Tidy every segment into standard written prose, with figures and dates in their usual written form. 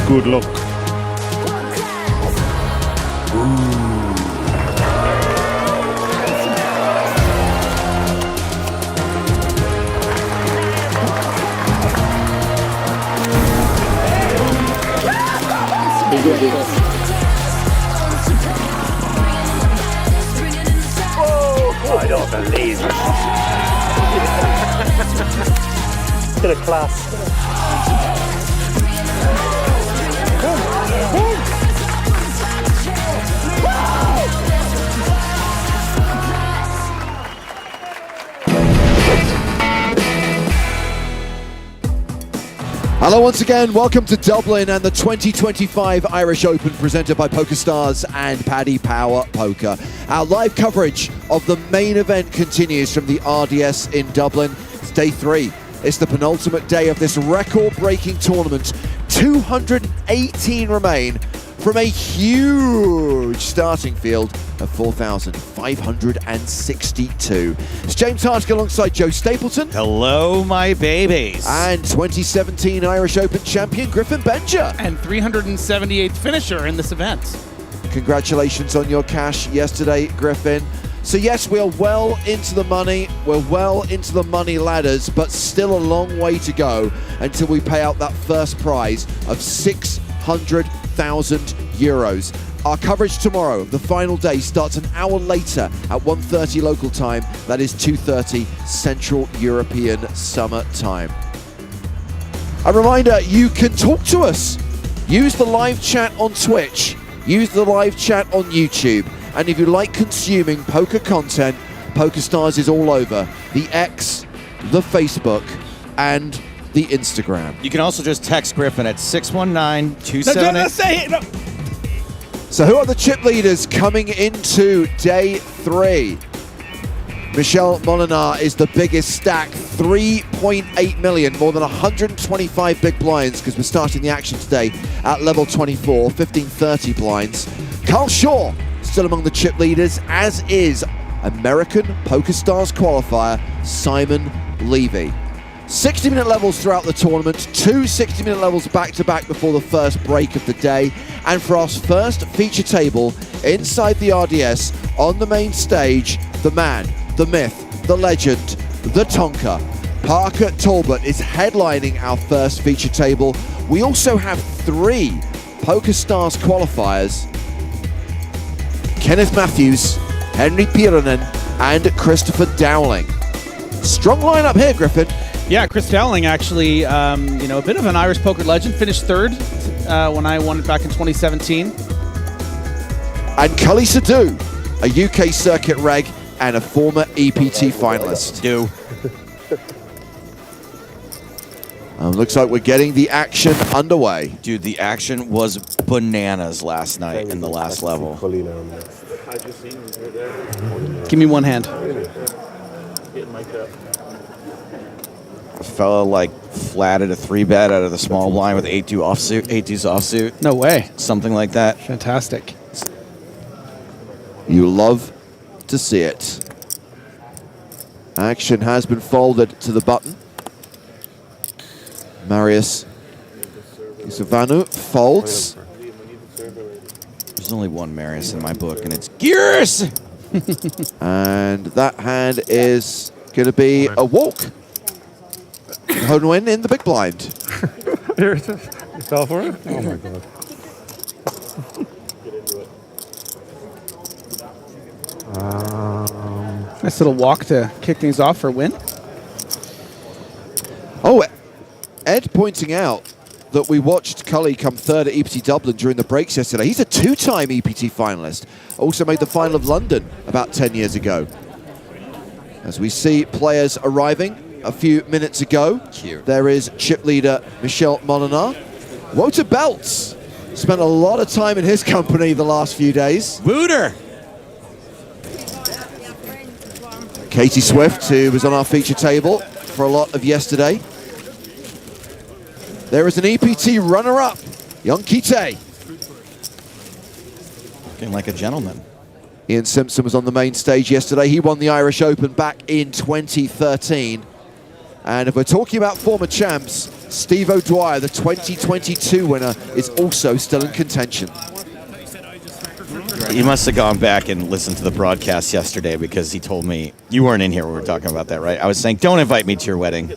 Good luck. I don't believe it. Bit of class. Hello once again, welcome to Dublin and the 2025 Irish Open presented by PokerStars and Paddy Power Poker. Our live coverage of the main event continues from the RDS in Dublin. It's day 3. It's the penultimate day of this record-breaking tournament. 218 remain from a huge starting field of 4,562. It's James Hartigan alongside Joe Stapleton. Hello, my babies. And 2017 Irish Open champion Griffin Benger. And 378th finisher in this event. Congratulations on your cash yesterday, Griffin. So yes, we are well into the money. We're well into the money ladders, but still a long way to go until we pay out that first prize of 600,000 euros. Our coverage tomorrow, the final day, starts an hour later at 1:30 local time. That is 2:30 Central European Summer Time. A reminder, you can talk to us. Use the live chat on Twitch. Use the live chat on YouTube. And if you like consuming poker content, PokerStars is all over the X, the Facebook, and the Instagram. You can also just text Griffin at 619-278. No. So who are the chip leaders coming into day 3? Michel Molinar is the biggest stack, 3.8 million, more than 125 big blinds, because we're starting the action today at level 24, 1530 blinds. Carl Shaw still among the chip leaders, as is American PokerStars qualifier Simon Levy. 60-minute levels throughout the tournament, 2 60-minute levels back-to-back before the first break of the day. And for our first feature table inside the RDS, on the main stage, the man, the myth, the legend, the Tonka. Parker Talbot is headlining our first feature table. We also have 3 PokerStars qualifiers. Kenneth Matthews, Henry Piiranen, and Christopher Dowling. Strong lineup here, Griffin. Yeah, Chris Dowling actually, a bit of an Irish poker legend. Finished 3rd when I won it back in 2017. And Cully Sadu, a UK circuit reg and a former EPT finalist. Looks like we're getting the action underway. Dude, the action was bananas last night in the last level. Give me one hand. A fella flatted a 3-bet out of the small blind with 8-2 offsuit, 8-2's offsuit. No way. Something like that. Fantastic. You love to see it. Action has been folded to the button. Marius Isavanu folds. There's only one Marius in my book, and it's Gears! And that hand is going to be a walk. Honwin in the big blind. You fell for it? Oh my god. Nice little walk to kick things off for a win. Oh, Ed pointing out that we watched Cully come 3rd at EPT Dublin during the breaks yesterday. He's a 2-time EPT finalist. Also made the final of London about 10 years ago. As we see players arriving a few minutes ago, there is chip leader Michel Molinar. Wouter Belts spent a lot of time in his company the last few days. Wooter! Katie Swift, who was on our feature table for a lot of yesterday. There is an EPT runner-up, Young Kite. Looking like a gentleman. Ian Simpson was on the main stage yesterday. He won the Irish Open back in 2013. And if we're talking about former champs, Steve O'Dwyer, the 2022 winner, is also still in contention. You must have gone back and listened to the broadcast yesterday because he told me, you weren't in here when we were talking about that, right? I was saying, don't invite me to your wedding.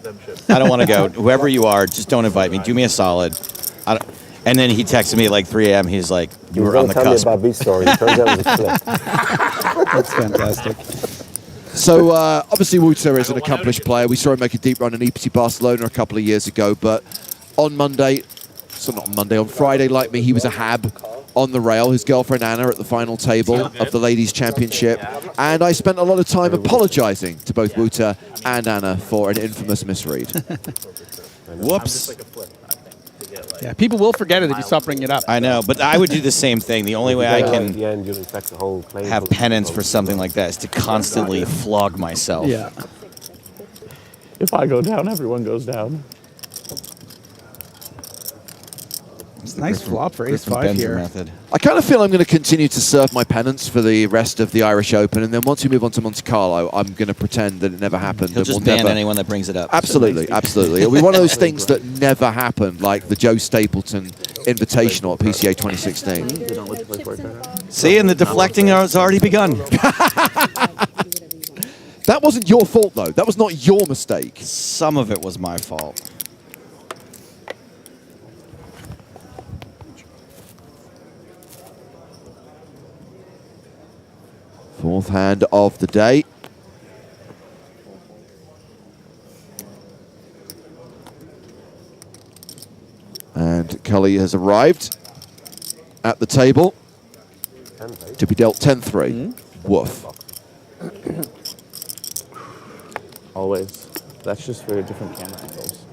I don't want to go. Whoever you are, just don't invite me. Do me a solid. And then he texted me at like 3 a.m. He's like, you were on the cusp. Tell me about Beast Story. It turns out it was a clip. That's fantastic. So obviously Wouter is an accomplished player. We saw him make a deep run in EPT Barcelona a couple of years ago, but on Monday, so not on Monday, on Friday, like me, he was a hab on the rail. His girlfriend Anna at the final table of the Ladies' Championship. And I spent a lot of time apologizing to both Wouter and Anna for an infamous misread. Whoops. Yeah, people will forget it if you stop bringing it up. I know, but I would do the same thing. The only way I can the end, you'll infect the whole plane. have penance for something like that is to constantly flog myself. Yeah. If I go down, everyone goes down. Nice flop for Griffin ace-5 Benger here. method. I kind of feel I'm going to continue to serve my penance for the rest of the Irish Open, and then once we move on to Monte Carlo, I'm going to pretend that it never happened. He'll and just we'll ban never... anyone that brings it up. Absolutely, absolutely. It'll be one of those things that never happened, like the Joe Stapleton Invitational at PCA 2016. See, and the deflecting has already begun. That wasn't your fault, though. That was not your mistake. Some of it was my fault. Fourth hand of the day. And Cully has arrived at the table to be dealt 10-3. Woof. Always. That's just for different camera angles.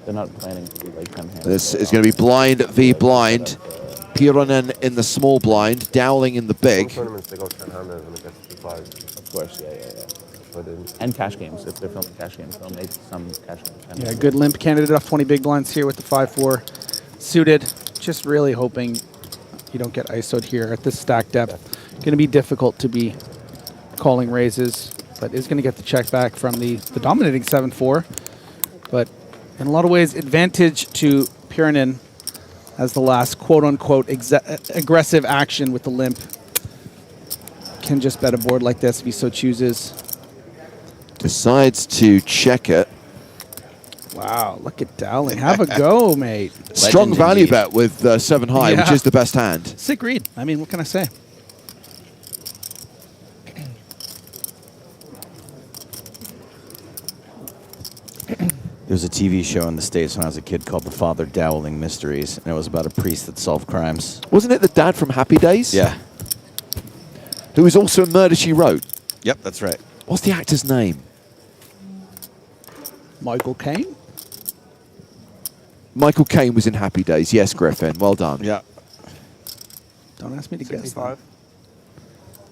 They're not planning to do like 10 hands. This is going to be blind v blind. Pironen in the small blind, Dowling in the big. Some tournaments they go 10-handed when it gets to 5. Of course, yeah. But And cash games. If they're filming cash games, they'll make some cash games. Yeah, good limp candidate off 20 big blinds here with the 5-4 suited. Just really hoping you don't get ISO'd here at this stack depth. Going to be difficult to be calling raises, but is going to get the check back from the dominating 7-4. But in a lot of ways, advantage to Pironen as the last quote-unquote aggressive action with the limp. Can just bet a board like this if he so chooses. Decides to check it. Wow, look at Dowling. Have a go, mate. Strong Legend value indeed. bet with 7 high, Yeah. which is the best hand. Sick read. I mean, what can I say? There was a TV show in the States when I was a kid called The Father Dowling Mysteries, and it was about a priest that solved crimes. Wasn't it the dad from Happy Days? Yeah. Who was also in Murder, She Wrote. Yep, that's right. What's the actor's name? Michael Caine? Michael Caine was in Happy Days. Yes, Griffin. Well done. Yeah. Don't ask me to guess that.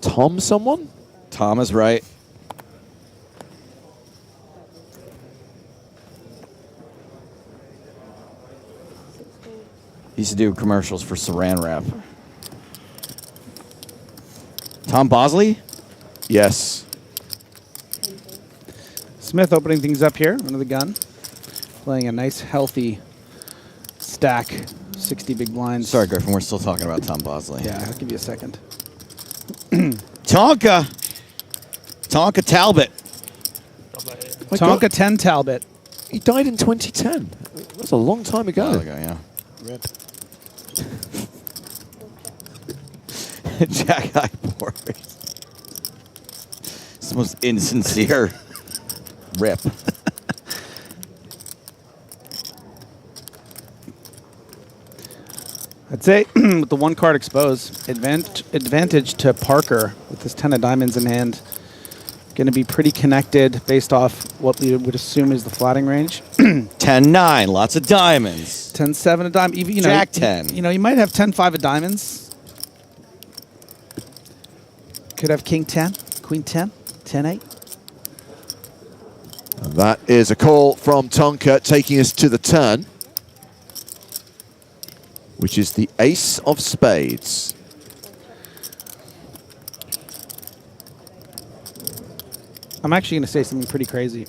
Tom someone? Tom is right. He used to do commercials for Saran Wrap. Tom Bosley? Yes. Smith opening things up here under the gun. Playing a nice, healthy stack. 60 big blinds. Sorry, Griffin, we're still talking about Tom Bosley. Yeah, I'll give you a second. Tonka Talbot. My Tonka God, 10 Talbot. he died in 2010. That's a long time ago. There we go, yeah. Rip. Jack High Board. It's the most insincere rip. I'd say with the one card exposed, advantage to Parker with his 10 of diamonds in hand. Going to be pretty connected based off what we would assume is the flatting range. 10-9, lots of diamonds. 10-7 of diamonds. Even, you know, Jack 10. You know, you might have 10-5 of diamonds. Could have King 10, Queen 10, 10-8. That is a call from Tonka, taking us to the turn, which is the ace of spades. I'm actually going to say something pretty crazy.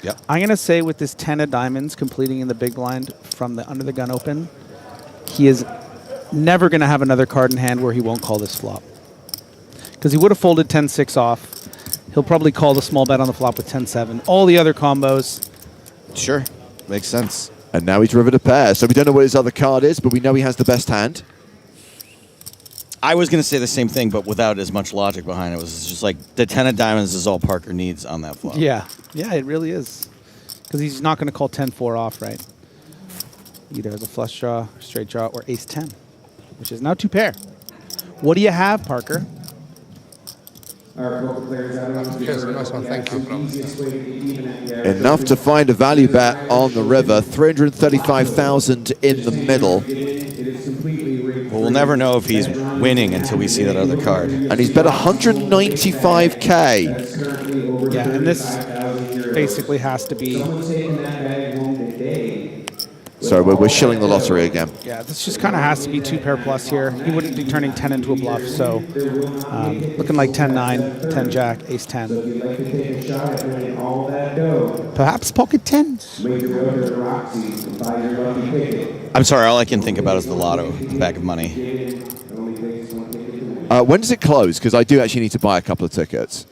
Yeah. Yep. I'm going to say with this 10 of diamonds completing in the big blind from the under the gun open, he is never going to have another card in hand where he won't call this flop. Because he would have folded 10-6 off. He'll probably call the small bet on the flop with 10-7. All the other combos. Sure. Makes sense. And now he's rivered a pair. So we don't know what his other card is, but we know he has the best hand. I was going to say the same thing, but without as much logic behind it. It was just like the 10 of diamonds is all Parker needs on that flop. Yeah. Yeah, it really is. Because he's not going to call 10-4 off, right? Either as a flush draw, straight draw, or ace-10, which is now 2 pair. What do you have, Parker? Cheers, nice one. Thank you, bro. Enough to find a value bet on the river. 335,000 in the middle. Well, we'll never know if he's winning until we see that other card. And he's bet 195K. Yeah, and this basically has to be... So we're shilling the lottery again. Yeah, this just kind of has to be 2 pair plus here. He wouldn't be turning 10 into a bluff, so looking like 10-9, 10-jack, ace-10. Perhaps pocket 10s. I'm sorry, all I can think about is the lotto bag of money. When does it close? Because I do actually need to buy a couple of tickets.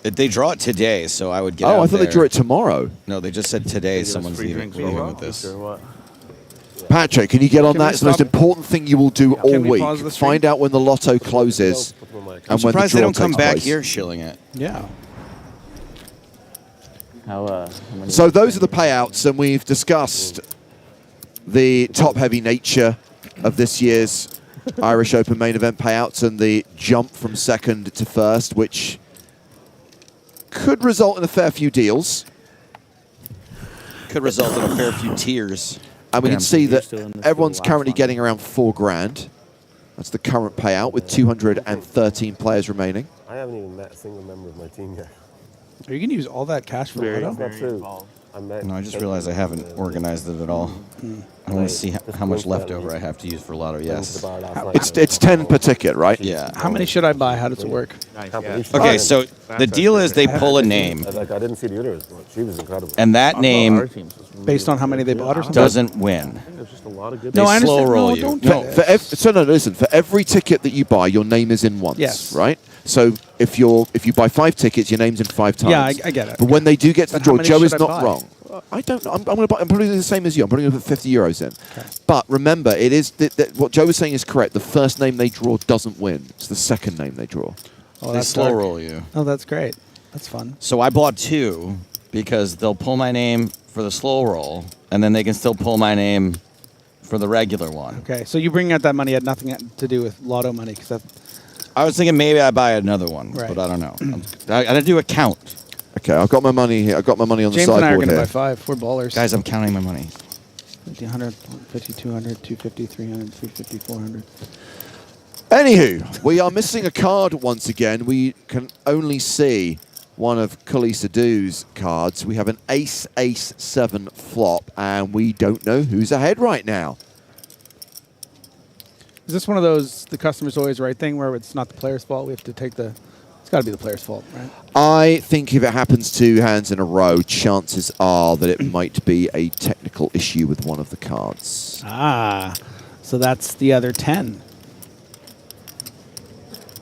They draw it today, so I would get Oh, out I thought there. they drew it tomorrow. No, they just said today someone's free leaving drinks with this. or what? Patrick, can you get on Can that? we It's the most stop? important thing you will do all we week. pause the stream? Find out when the lotto closes I'm and when the surprised they draw don't come takes back place. here shilling it. Yeah. How many? So those are the payouts, and we've discussed the top-heavy nature of this year's Irish Open main event payouts and the jump from second to first, which could result in a fair few deals. Could result in a fair few tears. And we Yeah, can see you're that still in this everyone's last currently one. getting around $4,000. That's the current payout with 213 players remaining. I haven't even met a single member of my team yet. Are you going to use all that cash for Very, Lotto? That's not true. involved. I met No, I just realized I haven't organized it at all. I want to see how much leftover I have to use for lotto. Yes. It's 10 per ticket, right? Yeah. How many should I buy? How does it work? Okay, so the deal is they pull a name, Like, I didn't see the others. She was incredible. and that Our name teams was really Based on how good, many they too. bought or I don't something? doesn't win. think there's just a lot of good. No, I They slow understand. roll No, you. don't No, do that. So no, listen. For every ticket that you buy, your name is in once. Yes. Right. So if you buy 5 tickets, your name's in 5 times. Yeah, I get it. But when they do get to the But how draw, many Joe should is I not buy? wrong. I don't know. I'm putting it the same as you. I'm putting it 50 euros in. Okay. But remember, it is what Joe was saying is correct. The first name they draw doesn't win. It's the second name they draw. Oh, They that's slow dark. roll you. Oh, that's great. That's fun. So I bought 2 because they'll pull my name for the slow roll, and then they can still pull my name for the regular one. Okay, so you bringing out that money had nothing to do with Lotto money, because that. I was thinking maybe I buy another one, Right. but I don't know. I gotta do a count. Okay, I've got my money here. I've got my money on James the and I are sideboard going to here. buy 5. We're ballers. Guys, I'm counting my money. 50, 100, 50, 200, 250, 300, 350, 400. Anywho, we are missing a card once again. We can only see one of Cully Sadoo's cards. We have an ace, ace, 7 flop, and we don't know who's ahead right now. Is this one of those the customer's always right thing where it's not the player's fault? We have to take the. It's got to be the player's fault, right? I think if it happens 2 hands in a row, chances are that it might be a technical issue with one of the cards. Ah, so that's the other 10.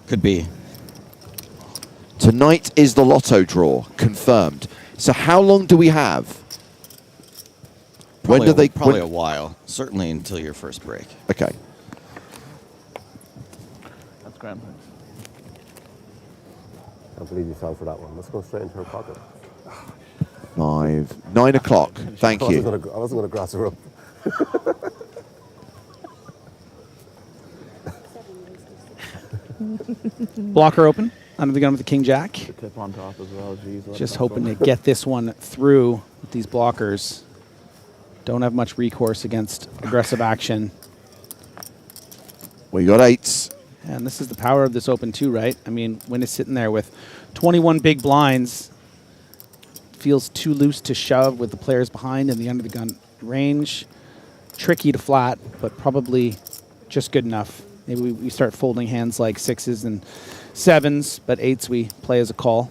Could be. Tonight is the lotto draw, confirmed. So how long do we have? When do they... Probably a when- while. Certainly until your first break. Okay. That's grand. I can't believe you fell for that one. Let's go straight into her pocket. 9 o'clock. Thank you. I wasn't going to grass her up. Blocker open. Under the gun with the king jack. The tip on top as well. Jeez, let Just that hoping go. to get this one through with these blockers. Don't have much recourse against aggressive action. We got 8s. And this is the power of this open too, right? I mean, when it's sitting there with 21 big blinds, feels too loose to shove with the players behind in the under the gun range. Tricky to flat, but probably just good enough. Maybe we start folding hands like 6s and 7s, but 8s we play as a call.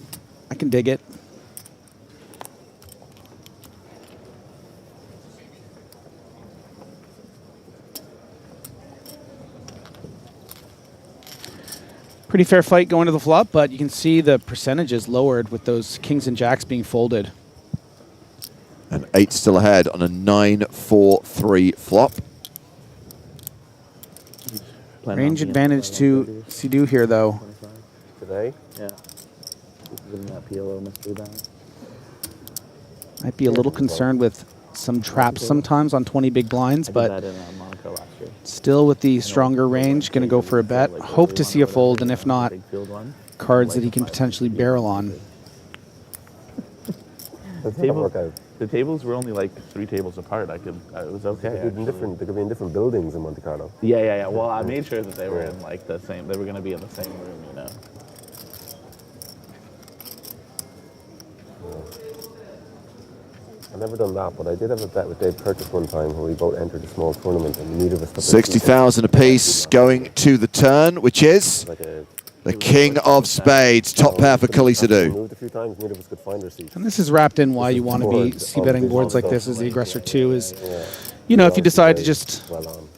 I can dig it. Pretty fair fight going to the flop, but you can see the percentages lowered with those kings and jacks being folded. And 8 still ahead on a 9-4-3 flop. Range advantage to Sidhu here, though. Today? Yeah. Giving that PLO mystery back. Might be a little concerned with some traps sometimes on 20 big blinds, but I did that in Monaco last year. still with the stronger range, going to go for a bet. Hope to see a fold, and if not, Big field one. cards that he can potentially barrel on. That's not work out. The tables were only like 3 tables apart. It was okay. They could be in different. They could be in different buildings in Monte Carlo. Yeah. Well, I made sure that they were in like the same. They were going to be in the same room, you know. I've never done that, but I did have a bet with Dave Curtis one time where we both entered a small tournament and neither of us. 60,000 apiece going to the turn, which is Like a the king of spades. Top pair for Cully Sidhu. moved a few times, neither of us could find our seat. And this is wrapped in why you want to be c-betting boards like this as the aggressor too is, you know, if you decide to just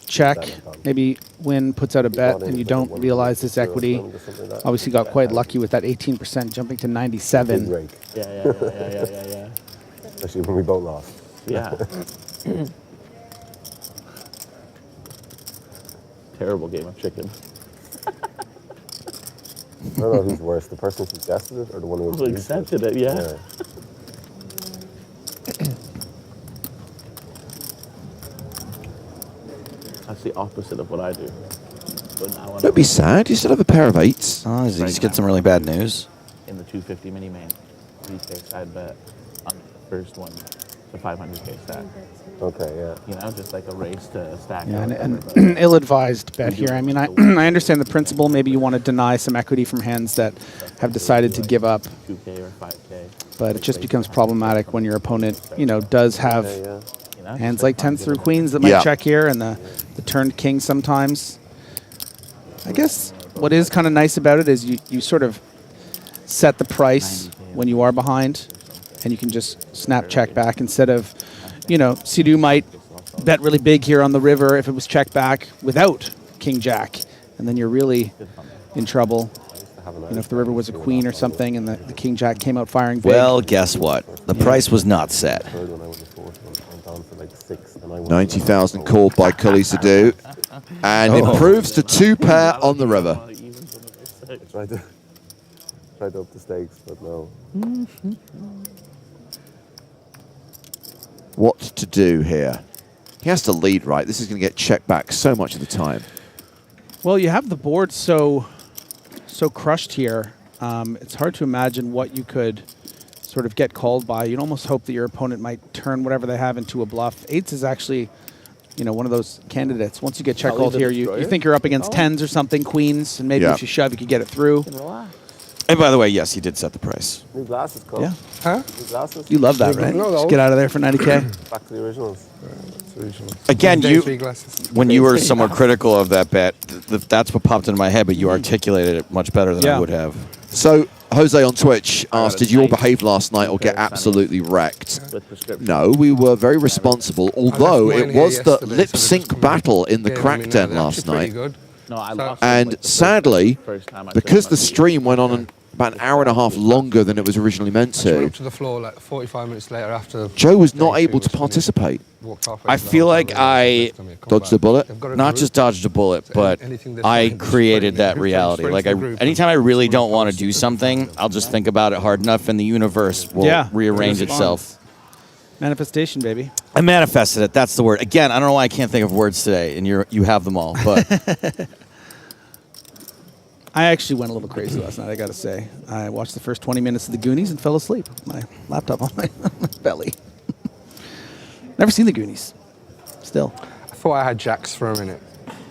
check, maybe win puts out a bet and you don't realize this equity. Obviously got quite lucky with that 18% jumping to 97. Big rake, Yeah. especially when we both lost. Yeah. Terrible game of chicken. I don't know who's worse, the person who suggested it or the one who Who accepted it, yeah. That's the opposite of what I do. But now Don't be sad. You still have a pair of 8s. Oh, did you just get some really bad news? in the 250 mini main, 3K side bet on the first one, the 500K stack. Okay, yeah. You know, just like a race to stack. Yeah, out and everybody. ill-advised bet here. I mean, I understand the principle. Maybe you want to deny some equity from hands that have decided to give up, 2K or 5K. but it just becomes problematic when your opponent, you know, does have Yeah. You know, hands just like fun 10s through giving queens that might Yeah. check here, and the turned king sometimes. I guess what is kind of nice about it is you sort of set the price when you are behind, and you can just snap check back instead of, you know, Sidhu might bet really big here on the river if it was check back without king jack, and then you're really in trouble. You know, if the river was a queen or something and the king jack came out firing big. Well, guess what? The price was not set. Third one, I was the fourth one. Went on for like 6, and I won. 90,000 called by Cully Sidhu. And improves to 2 pair on the river. I tried to up the stakes, but no. What to do here? He has to lead, right? This is going to get checked back so much of the time. Well, you have the board so crushed here. It's hard to imagine what you could sort of get called by. You'd almost hope that your opponent might turn whatever they have into a bluff. 8s is actually, you know, one of those candidates. Once you get check called here, you think you're up against 10s or something, queens, and maybe if you shove, you could get it through. And by the way, yes, he did set the price. New glasses, Cole. Yeah. Huh? New glasses. You love that, right? No, Just get out of there for 90K. Back to the originals. Again, Day 3 glasses. when you were somewhat critical of that bet, that's what popped into my head, but you articulated it much better than I would have. So, Jose on Twitch asked, did you all behave last night or get absolutely wrecked? No, we were very responsible, although it was the lip sync battle in the crack den last night. No, I lost. And sadly, because the stream went on about an hour and a half longer than it was originally meant I went to, up to the floor like 45 minutes later after. Joe was not day 3 able to was finished. participate. Walked halfway I to the feel hotel like room, I come dodged the back. bullet. They've got a Not group, just dodged a bullet, so but anything that's I like created that spreading- reality. spreading Like, the group anytime I and really someone don't want to posts do it. something, I'll just think about it hard enough, and the universe will rearrange Respond. itself. Manifestation, baby. I manifested it. That's the word. Again, I don't know why I can't think of words today, and you have them all. But I actually went a little crazy last night, I got to say. I watched the first 20 minutes of The Goonies and fell asleep with my laptop on my belly. Never seen The Goonies. Still. I thought I had jacks for a minute.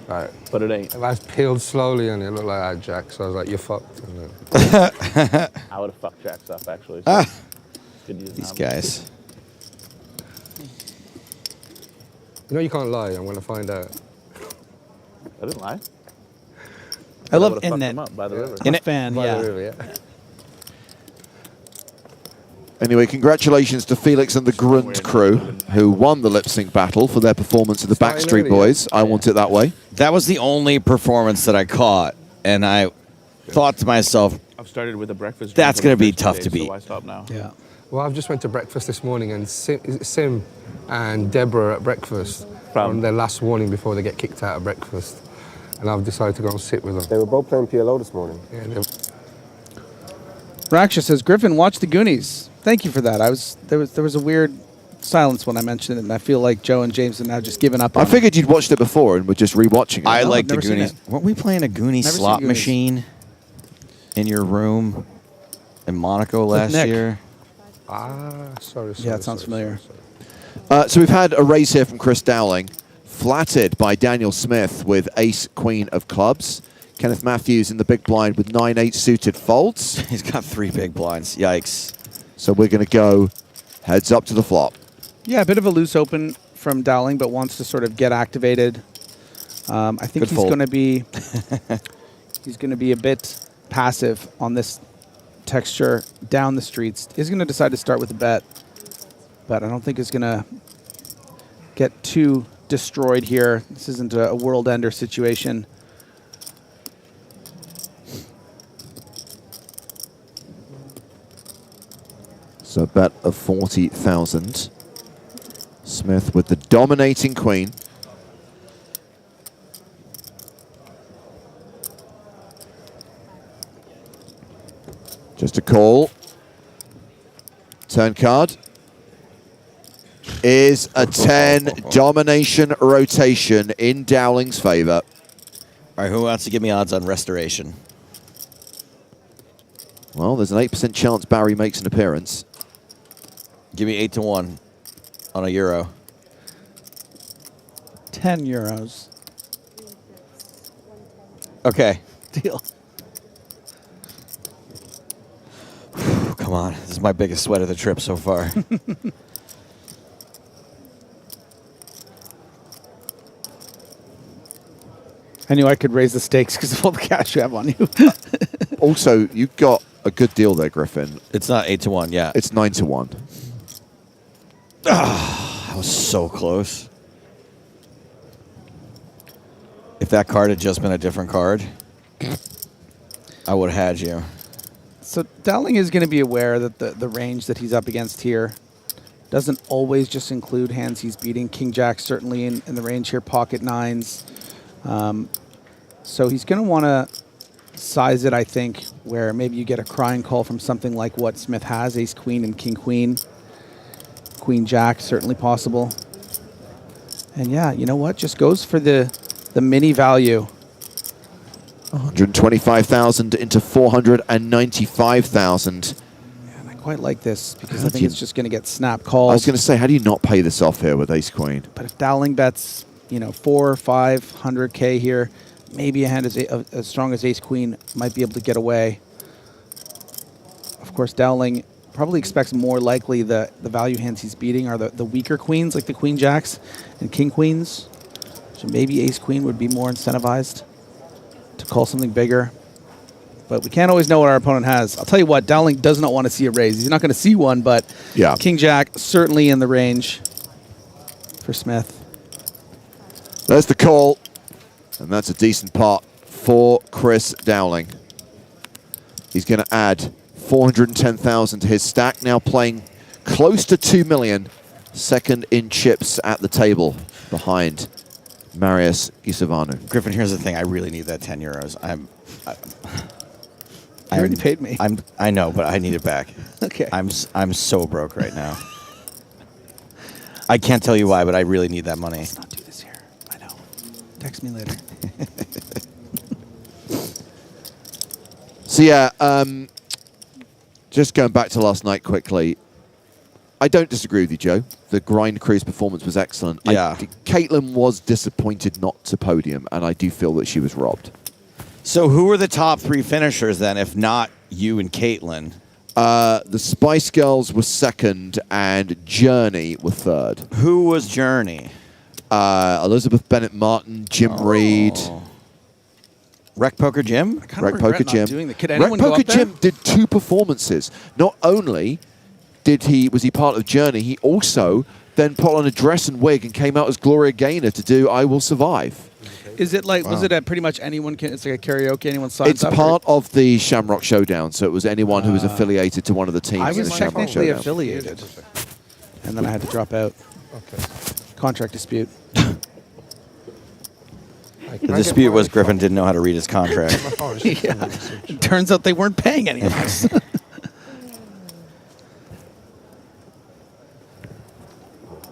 Right. But it ain't. I peeled slowly and it looked like I had jacks, so I was like, you're fucked. And then, I would have fucked Jacks up, actually. So good use these now. guys. you know you can't lie, I'm going to find out. I didn't lie. I love would've fucked Innet. them up by the river. I'm a fan, By the yeah. river, yeah. Anyway, congratulations to Felix and the Grunt crew, who won the lip sync battle for their performance of the Starting Backstreet early, Boys. I Want It That Way. That was the only performance that I caught, and I thought to myself, I've started with a breakfast. That's drink on gonna be the tough first to day, beat. So I stop now. Yeah. Well, I've just went to breakfast this morning, and Sim and Deborah at breakfast on their last warning before they get kicked out of breakfast. And I've decided to go and sit with them. They were both playing PLO this morning. Yeah, Raksha says, Griffin, watch the Goonies. Thank you for that. There was a weird silence when I mentioned it, and I feel like Joe and James have now just given up on I figured you'd watched it before and were just rewatching it. I No, like I've the never seen Goonies. it. Weren't we playing a Goonie Never seen slot Goonies. machine in your room in Monaco last Nick. year? sorry. Yeah, it sounds familiar. So we've had a raise here from Chris Dowling, flattered by Daniel Smith with ace queen of clubs. Kenneth Matthews in the big blind with 9-8 suited folds. He's got 3 big blinds. Yikes. So we're going to go heads up to the flop. Yeah, a bit of a loose open from Dowling, but wants to sort of get activated. I think Good he's fold. going to be he's going to be a bit passive on this texture down the streets. He's going to decide to start with a bet, but I don't think he's going to get too destroyed here. This isn't a world ender situation. So a bet of 40,000. Smith with the dominating queen. Just a call. Turn card is a 10 domination rotation in Dowling's favor. All right, who wants to give me odds on restoration? Well, there's an 8% chance Barry makes an appearance. Give me 8-1 on a euro. 10 euros. Okay. Deal. Come on. This is my biggest sweat of the trip so far. I knew I could raise the stakes because of all the cash you have on you. Also, you got a good deal there, Griffin. It's not 8-1, yeah. It's 9-1. That was so close. If that card had just been a different card, I would have had you. So Dowling is going to be aware that the range that he's up against here doesn't always just include hands he's beating. King Jack certainly in the range here, pocket nines. So he's going to want to size it, I think, where maybe you get a crying call from something like what Smith has, ace queen and king queen. Queen Jack, certainly possible. And yeah, you know what? Just goes for the mini value. 125,000 into 495,000. And I quite like this because How I do think you- it's just going to get snap calls. I was going to say, how do you not pay this off here with ace queen? But if Dowling bets, 400, 500K here, maybe a hand as strong as ace queen might be able to get away. Of course, Dowling probably expects more likely the value hands he's beating are the weaker queens, like the queen jacks and king queens. So maybe ace queen would be more incentivized to call something bigger. But we can't always know what our opponent has. I'll tell you what, Dowling does not want to see a raise. He's not going to see one, but Yeah. king jack certainly in the range for Smith. There's the call. And that's a decent pot for Chris Dowling. He's going to add 410,000 to his stack, now playing close to 2 million. Second in chips at the table behind Marius Gisavanu. Griffin, here's the thing. I really need that 10 euros. You already paid me. I know, but I need it back. Okay. I'm so broke right now. I can't tell you why, but I really need that money. Let's not do this here. I know. Text me later. So yeah, just going back to last night quickly, I don't disagree with you, Joe. The grind crew's performance was excellent. Yeah. Caitlin was disappointed not to podium, and I do feel that she was robbed. So who are the top 3 finishers then, if not you and Caitlin? The Spice Girls were second, and Journey were third. Who was Journey? Elizabeth Bennett Martin, Jim Reed. Rec Poker Jim? Kind Rec of regret Poker not Jim. doing that. Could Rec anyone go Poker up there? Jim did 2 performances. Not only was he part of Journey, he also then put on a dress and wig and came out as Gloria Gaynor to do I Will Survive. Is it like, was it at pretty much anyone can, it's like a karaoke, anyone signs It's up? part of the Shamrock Showdown, so it was anyone who was affiliated to one of the teams I in the was Shamrock technically Showdown. affiliated. And then I had to drop out. Okay. Contract dispute. The dispute was Griffin didn't know how to read his contract. Yeah. It turns out they weren't paying any of us. Put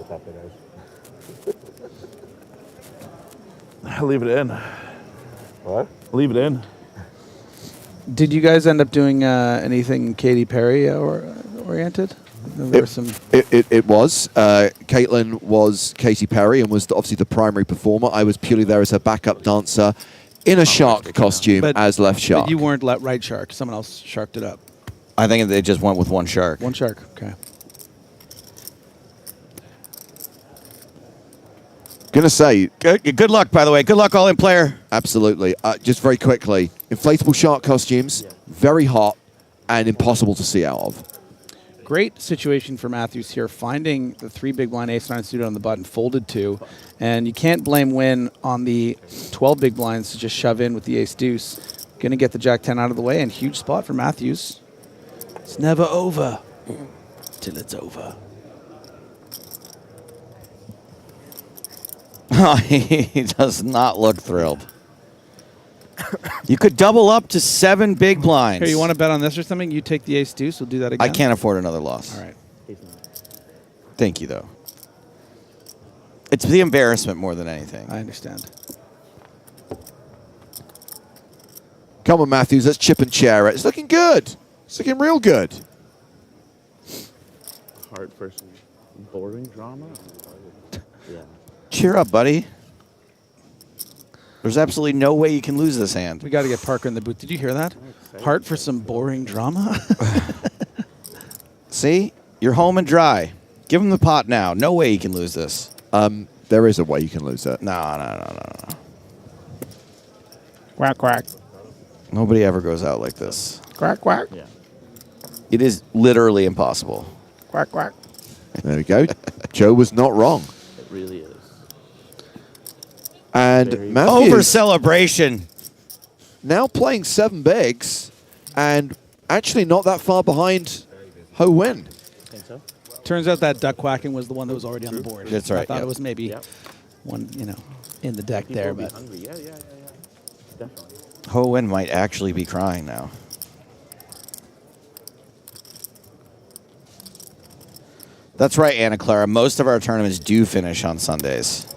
that bit out. Leave it in. What? Leave it in. Did you guys end up doing anything Katy Perry oriented? There were some. It was. Caitlin was Katy Perry and was obviously the primary performer. I was purely there as her backup dancer in a shark costume as left shark. But you weren't right shark. Someone else sharked it up. I think they just went with one shark. One shark. Okay. Gonna say, Good luck, by the way. Good luck, all in player. absolutely. Just very quickly, inflatable shark costumes, very hot and impossible to see out of. Great situation for Matthews here, finding the 3 big blind ace-9 suited on the button, folded 2. And you can't blame Win on the 12 big blinds to just shove in with the ace-deuce. Going to get the jack-10 out of the way, and huge spot for Matthews. It's never over till it's over. He does not look thrilled. You could double up to 7 big blinds. Here, you want to bet on this or something? You take the ace-deuce, we'll do that again. I can't afford another loss. All right. Thank you, though. It's the embarrassment more than anything. I understand. Come on, Matthews, let's chip and chair it. It's looking good. It's looking real good. Hard for some boring drama. Yeah. Cheer up, buddy. There's absolutely no way you can lose this hand. We got to get Parker in the booth. Did you hear that? Heart for some boring drama? See? You're home and dry. Give him the pot now. No way you can lose this. There is a way you can lose it. No. Quack, quack. Nobody ever goes out like this. Quack, quack. Yeah. It is literally impossible. Quack, quack. There we go. Joe was not wrong. It really is. And Very Matthews Over celebration. now playing 7 bigs and actually not that far behind Ho Win. Think so? Turns out that duck quacking was the one that was already on the board. That's I right, thought yep. it was maybe Yep. one, in the deck People there, will be but hungry. Yeah. Definitely. Ho Win might actually be crying now. That's right, Anna Clara. Most of our tournaments do finish on Sundays.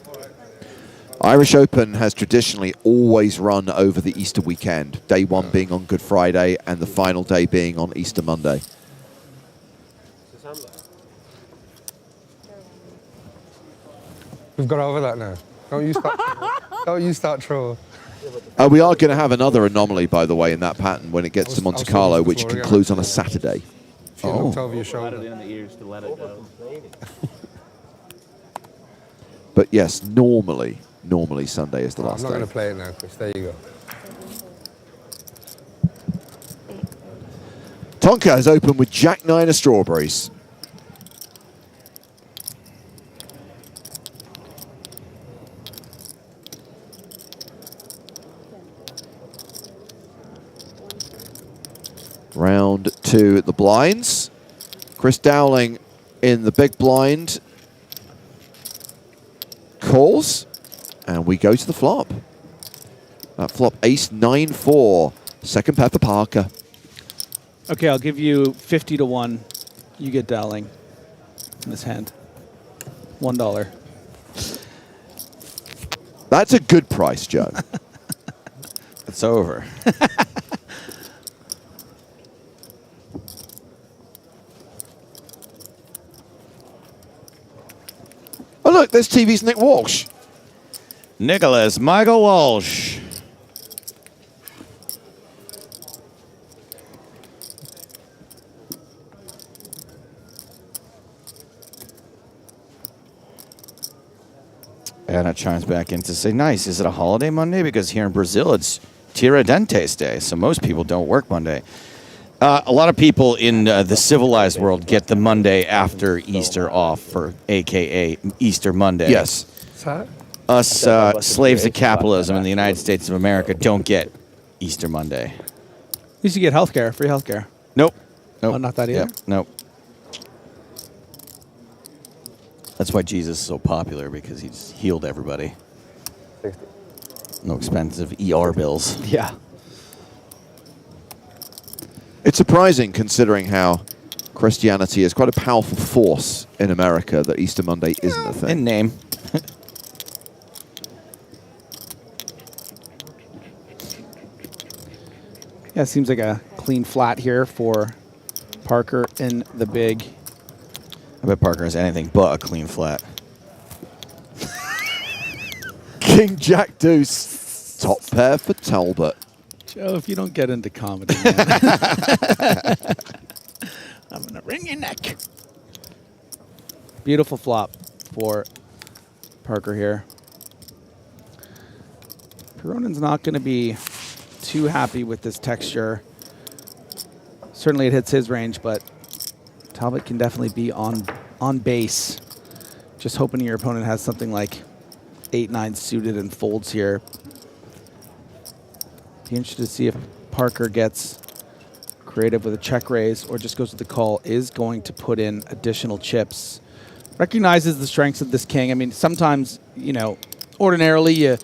Irish Open has traditionally always run over the Easter weekend, day 1 being on Good Friday and the final day being on Easter Monday. We've got over that now. Don't you start trouble. We are going to have another anomaly, by the way, in that pattern when it gets to Monte Carlo, which concludes on a Saturday. If you looked over your Let it shoulder. in the ears to let it go. But yes, normally Sunday is the I'm last not day. going to play it now, Chris. There you go. Tonka has opened with Jack-9 of strawberries. Round 2 at the blinds. Chris Dowling in the big blind calls, and we go to the flop. That flop, ace-9-4, second pair for Parker. okay, I'll give you 50 to 1. You get Dowling in this hand. $1. That's a good price, Joe. It's over. Oh, look, there's TV's Nick Walsh. Nicholas Michael Walsh. Anna chimes back in to say, nice. Is it a holiday Monday? Because here in Brazil, it's Tiradentes Day, so most people don't work Monday. A lot of people in the civilized world get the Monday after Easter off, for AKA Easter Monday. Yes. What's that? Us slaves of capitalism in the United States of America don't get Easter Monday. At least you get healthcare, free healthcare. Nope. Nope. Oh, not that either? Yep. Nope. That's why Jesus is so popular, because he's healed everybody. 60. No expensive ER bills. Yeah. It's surprising, considering how Christianity is quite a powerful force in America, that Easter Monday isn't a thing. In name. Yeah, it seems like a clean flat here for Parker in the big. I bet Parker has anything but a clean flat. King Jack Deuce, top pair for Talbot. Joe, if you don't get into comedy, man, I'm going to wring your neck. Beautiful flop for Parker here. Peronin's not going to be too happy with this texture. Certainly it hits his range, but Talbot can definitely be on base. Just hoping your opponent has something like 8-9 suited and folds here. Be interested to see if Parker gets creative with a check raise or just goes with the call. Is going to put in additional chips. Recognizes the strengths of this king. I mean, sometimes, you know, ordinarily you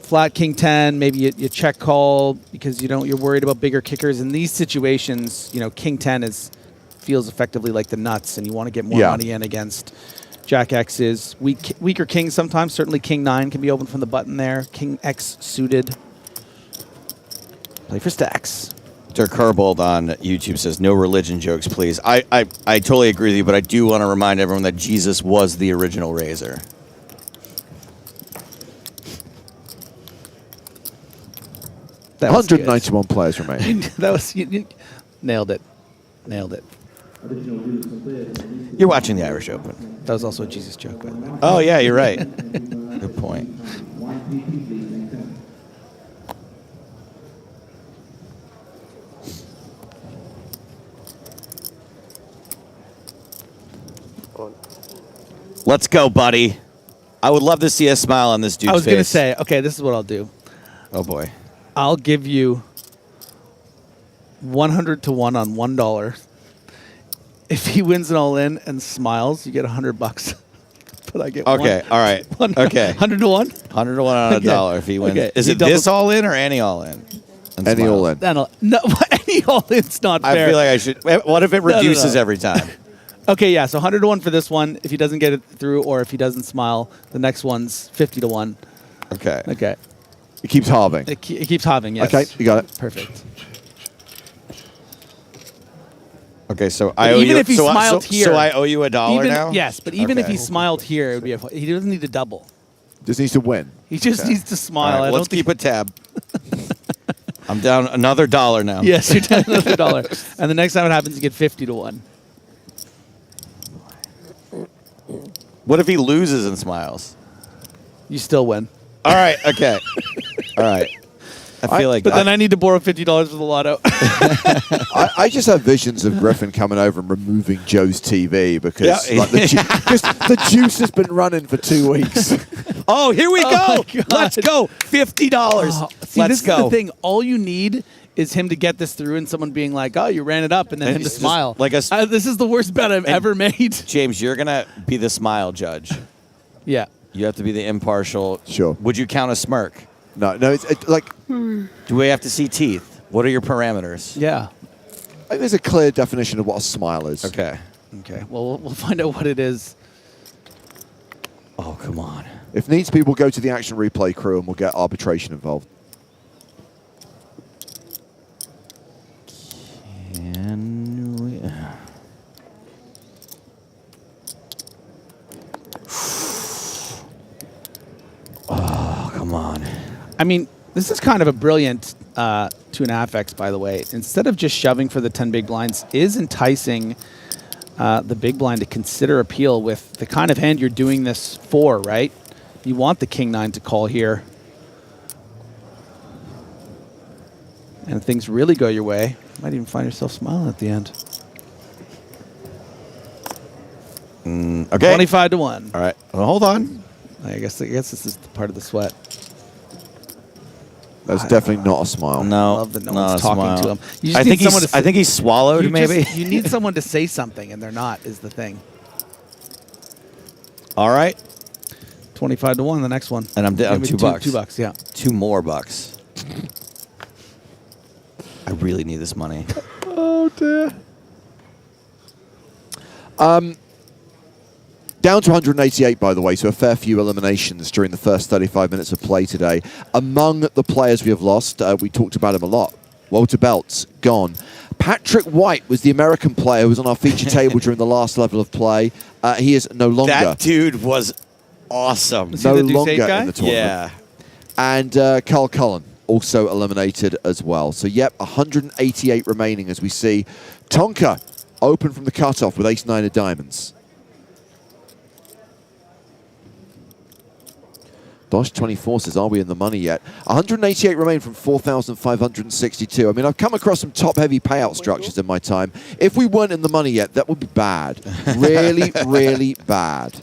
flat king 10, maybe you check call because you're worried about bigger kickers. In these situations, you know, king 10 feels effectively like the nuts, and you want to get more money in against Jack X's. Weaker kings sometimes. Certainly king 9 can be open from the button there. King X suited. Play for stacks. Dirk Herbold on YouTube says, no religion jokes, please. I totally agree with you, but I do want to remind everyone that Jesus was the original razor. That was 191 players remain. That was you nailed it. Nailed it. You're watching the Irish Open. That was also a Jesus joke, by the way. Oh, yeah, you're right. Good point. Let's go, buddy. I would love to see a smile on this dude's face. I was going to say, okay, this is what I'll do. Oh, boy. I'll give you 100 to 1 on $1. If he wins it all in and smiles, you get $100. But I get okay, all right. Okay. 100 to 1? 100 to 1 on a dollar if he wins. Okay. Is it this all in or any all in? And Any smiles? all in. No, any all in's not fair. I feel like I should. What if it reduces every time? Okay, yeah, so 100 to 1 for this one. If he doesn't get it through or if he doesn't smile, the next one's 50 to 1. Okay. Okay. It keeps halving. It keeps halving, yes. Okay, you got it. Perfect. Okay, so But even if he smiled here, so I owe you $1 now. Yes, but even if Okay. he smiled here, it would be he doesn't need to double. Just needs to win. He just Okay. needs to smile. All right, I let's don't keep a tab. I'm down another $1 now. Yes, you're down another $1. And the next time it happens, you get 50 to 1. What if he loses and smiles? You still win. All right. Okay. All right. I feel like But that. then I need to borrow $50 for the lotto. I just have visions of Griffin coming over and removing Joe's TV because Yeah. like, the juice has been running for 2 weeks. Oh, here we Oh go. my God. Let's go. $50. See, Let's this go. is the thing. All you need is him to get this through and someone being like, oh, you ran it up, and then And him to it's just smile. like a- This is the worst bet I've ever made. James, you're gonna be the smile judge. Yeah. You have to be the impartial. Sure. Would you count a smirk? No, it's like Do we have to see teeth? What are your parameters? Yeah. I think there's a clear definition of what a smile is. Okay. Okay. Well, we'll find out what it is. Oh, come on. If needs be, we'll go to the action replay crew and we'll get arbitration involved. Can we? Oh, come on. I mean, this is kind of a brilliant 2.5x, by the way. Instead of just shoving for the 10 big blinds, is enticing the big blind to consider appeal with the kind of hand you're doing this for, right? You want the king 9 to call here. And if things really go your way, you might even find yourself smiling at the end. Okay. 25 to 1. All right. Well, hold on. I guess this is part of the sweat. That's definitely not a smile. No, I love that no not one's a talking smile. to him. You just I need think someone he's. to I think he's swallowed. Maybe. You need someone to say something, and they're not. Is the thing. All right. 25 to 1. The next one. And I'm down Give me $2. $2. Yeah. 2 more bucks. I really need this money. Oh dear. Down to 188, by the way, so a fair few eliminations during the first 35 minutes of play today. Among the players we have lost, we talked about him a lot. Walter Belt's gone. Patrick White was the American player who was on our feature table during the last level of play. He is no longer. That dude was awesome. Is he No the Deuce longer 8 guy? in the tournament. Yeah. And Carl Cullen also eliminated as well. So, yep, 188 remaining as we see Tonka open from the cutoff with ace-9 of diamonds. Dosh24 says, are we in the money yet? 188 remain from 4,562. I mean, I've come across some top-heavy payout structures in my time. If we weren't in the money yet, that would be bad. Really, really bad.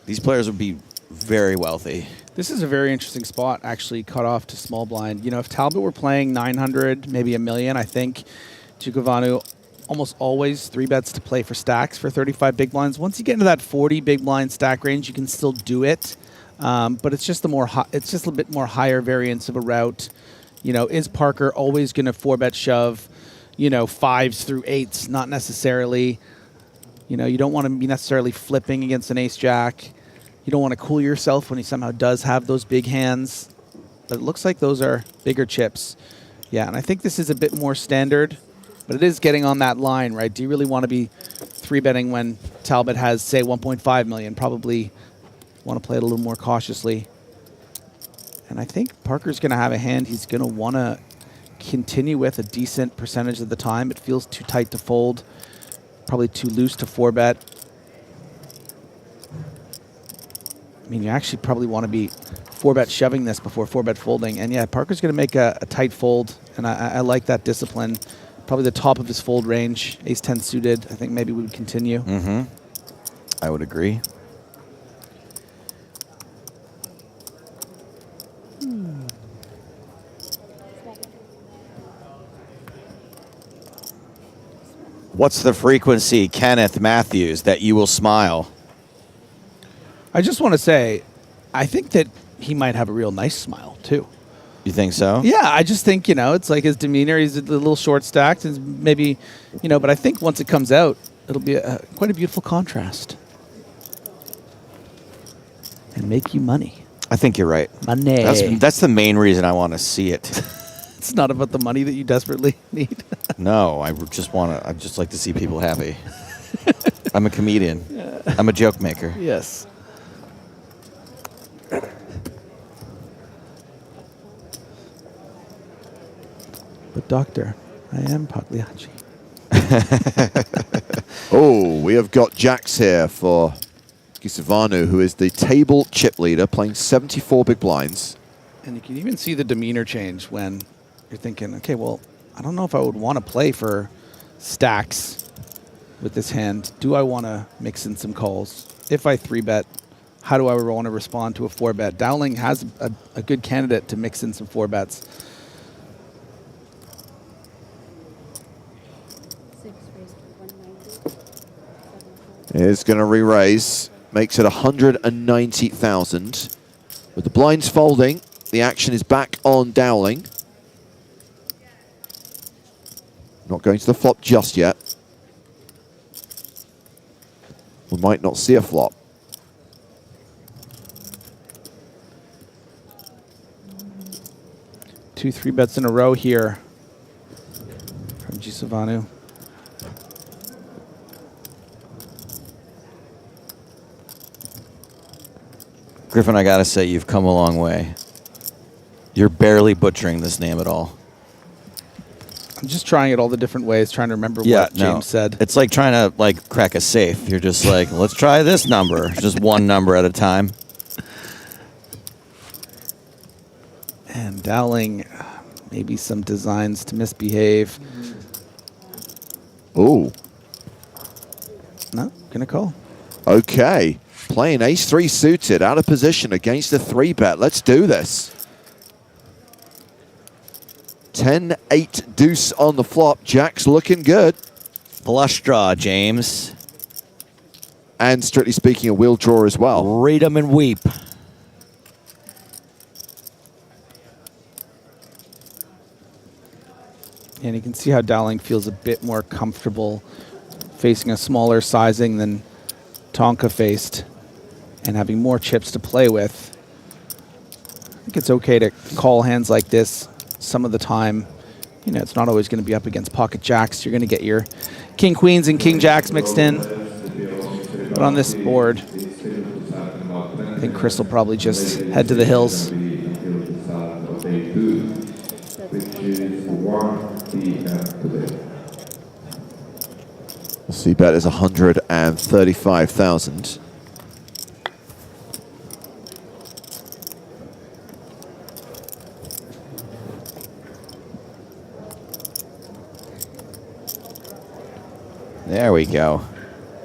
These players would be very wealthy. This is a very interesting spot, actually, cut off to small blind. You know, if Talbot were playing 900, maybe a million, I think Giovanni almost always 3-bets to play for stacks for 35 big blinds. Once you get into that 40 big blind stack range, you can still do it. But it's just it's just a bit more higher variance of a route. You know, is Parker always going to 4-bet shove, you know, 5s through 8s? Not necessarily. You know, you don't want to be necessarily flipping against an ace-jack. You don't want to cool yourself when he somehow does have those big hands. But it looks like those are bigger chips. Yeah, and I think this is a bit more standard. But it is getting on that line, right? Do you really want to be 3-betting when Talbot has, say, 1.5 million? Probably want to play it a little more cautiously. And I think Parker's going to have a hand he's going to want to continue with a decent percentage of the time. It feels too tight to fold. Probably too loose to 4-bet. I mean, you actually probably want to be 4-bet shoving this before 4-bet folding. And yeah, Parker's going to make a tight fold. And I like that discipline. Probably the top of his fold range. Ace-10 suited. I think maybe we would continue. Mm-hmm. I would agree. What's the frequency, Kenneth Matthews, that you will smile? I just want to say, I think that he might have a real nice smile, too. You think so? Yeah, I just think, you know, it's like his demeanor, he's a little short stacked, and maybe, you know, but I think once it comes out, it'll be quite a beautiful contrast. And make you money. I think you're right. Money. That's the main reason I want to see it. It's not about the money that you desperately need. No, I just like to see people happy. I'm a comedian. I'm a joke maker. Yes. But doctor, I am Pagliacci. Oh, we have got jacks here for Gisivanu, who is the table chip leader, playing 74 big blinds. And you can even see the demeanor change when you're thinking, okay, well, I don't know if I would want to play for stacks with this hand. Do I want to mix in some calls? If I 3-bet, how do I want to respond to a 4-bet? Dowling has a good candidate to mix in some 4-bets. Is going to re-raise, makes it 190,000. With the blinds folding, the action is back on Dowling. Not going to the flop just yet. We might not see a flop. Two 3-bets in a row here from Gisivanu. Griffin, I gotta say, you've come a long way. You're barely butchering this name at all. I'm just trying it all the different ways, trying to remember what James said. It's like trying to crack a safe. You're just like, let's try this number. Just one number at a time. And Dowling, maybe some designs to misbehave. Oh. No, gonna call. Okay. Playing ace-3 suited, out of position against the 3-bet. Let's do this. 10-8 deuce on the flop. Jack's looking good. Flush draw, James. And strictly speaking, a wheel draw as well. Read 'em and weep. And you can see how Dowling feels a bit more comfortable facing a smaller sizing than Tonka faced and having more chips to play with. I think it's okay to call hands like this some of the time. You know, it's not always going to be up against pocket jacks. You're going to get your king queens and king jacks mixed in. But on this board, I think Chris will probably just head to the hills. The C-bet is 135,000. There we go.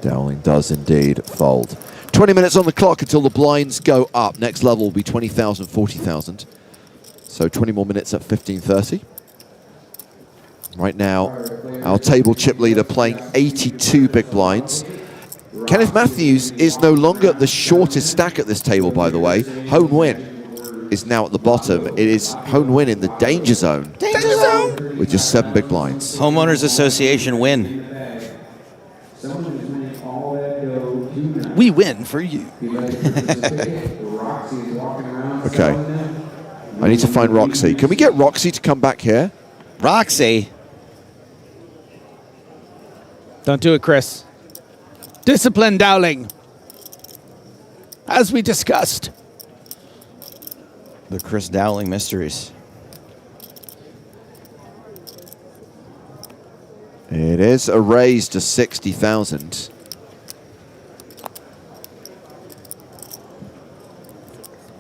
Dowling does indeed fold. 20 minutes on the clock until the blinds go up. Next level will be 20,000, 40,000. So 20 more minutes at 15:30. Right now, our table chip leader playing 82 big blinds. Kenneth Matthews is no longer the shortest stack at this table, by the way. Hone Win is now at the bottom. It is Hone Win in the danger zone. Danger zone! With just 7 big blinds. Homeowners Association win. We win for you. Okay. I need to find Roxy. Can we get Roxy to come back here? Roxy. Don't do it, Chris. Discipline, Dowling. As we discussed. The Chris Dowling mysteries. It is a raise to 60,000.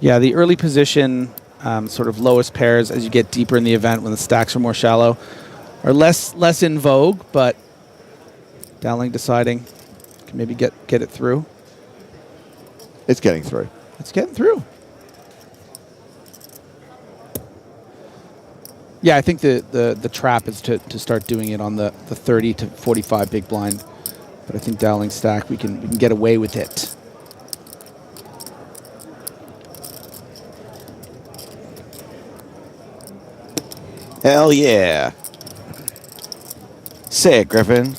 Yeah, the early position, sort of lowest pairs as you get deeper in the event when the stacks are more shallow, are less in vogue, but Dowling deciding can maybe get it through. It's getting through. It's getting through. Yeah, I think the trap is to start doing it on the 30 to 45 big blind. But I think Dowling stack, we can get away with it. Hell yeah. Say it, Griffin.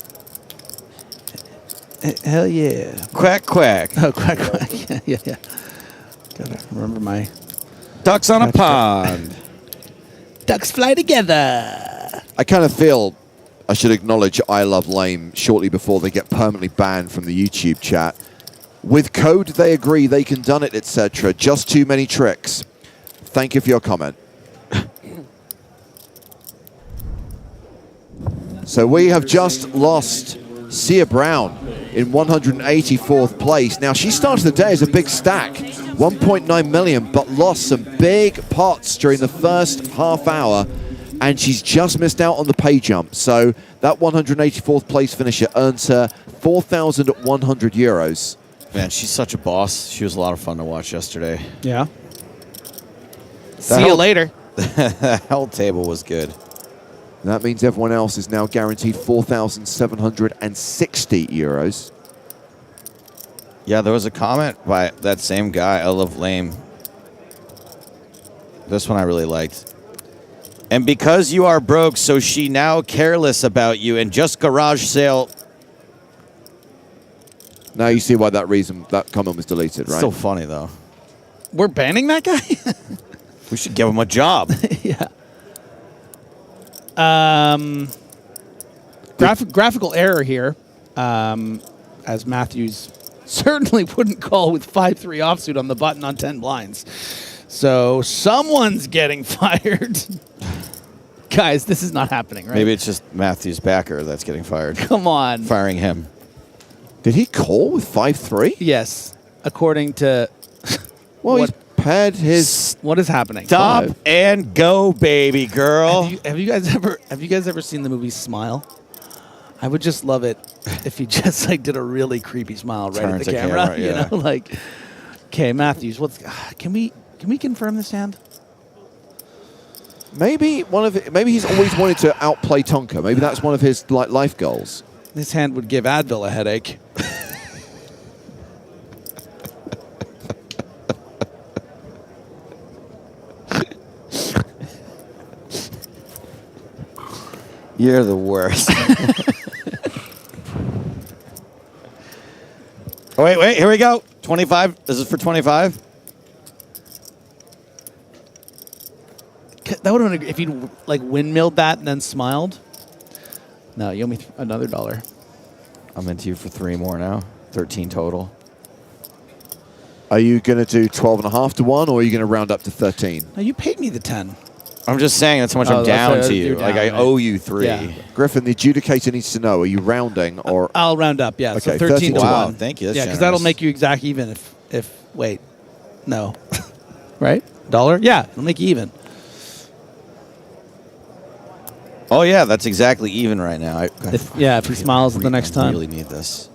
Hell yeah. Quack, quack. Oh, quack, quack. Yeah. Gotta remember my... Ducks on a pond. Ducks fly together. I kind of feel I should acknowledge I Love Lame shortly before they get permanently banned from the YouTube chat. With code, they agree they can done it, etc. Just too many tricks. Thank you for your comment. So we have just lost Sia Brown in 184th place. Now, she started the day as a big stack, 1.9 million, but lost some big pots during the first half hour, and she's just missed out on the pay jump. So that 184th place finisher earns her 4,100 euros. Man, she's such a boss. She was a lot of fun to watch yesterday. Yeah. See you later. That whole table was good. That means everyone else is now guaranteed 4,760 euros. Yeah, there was a comment by that same guy, I Love Lame. This one I really liked. And because you are broke, so she now careless about you and just garage sale. Now you see why that comment was deleted, right? Still funny, though. We're banning that guy? We should give him a job. Yeah. Graphical error here, as Matthews certainly wouldn't call with 5-3 offsuit on the button on 10 blinds. So someone's getting fired. Guys, this is not happening, right? Maybe it's just Matthews' backer that's getting fired. Come on. Firing him. Did he call with 5-3? Yes, according to... Well, he's paired his... What is happening? Stop and go, baby girl. Have you guys ever seen the movie Smile? I would just love it if he just like did a really creepy smile right Turns at the camera. yeah. You know, like, okay, Matthews, can we confirm this hand? Maybe maybe he's always wanted to outplay Tonka. Maybe that's one of his life goals. This hand would give Advil a headache. You're the worst. Oh, wait, here we go. 25. This is for 25. That would have been if he'd like windmilled that and then smiled. No, you owe me another $1. I'm into you for 3 more now. 13 total. Are you going to do 12.5 to 1, or are you going to round up to 13? No, you paid me the 10. I'm just saying that's how much Oh, I'm that's down right, to you. you're Like, down, I right. owe you 3. Yeah. Griffin, the adjudicator needs to know, are you rounding or... I'll round up, yeah. So Okay, 13 to 13. Wow, 1. thank you. That's yeah, because that'll generous. make you exact even if wait. No. Right? $1? Yeah, it'll make you even. Oh, yeah, that's exactly even right now. If he smiles the next I time. really need this.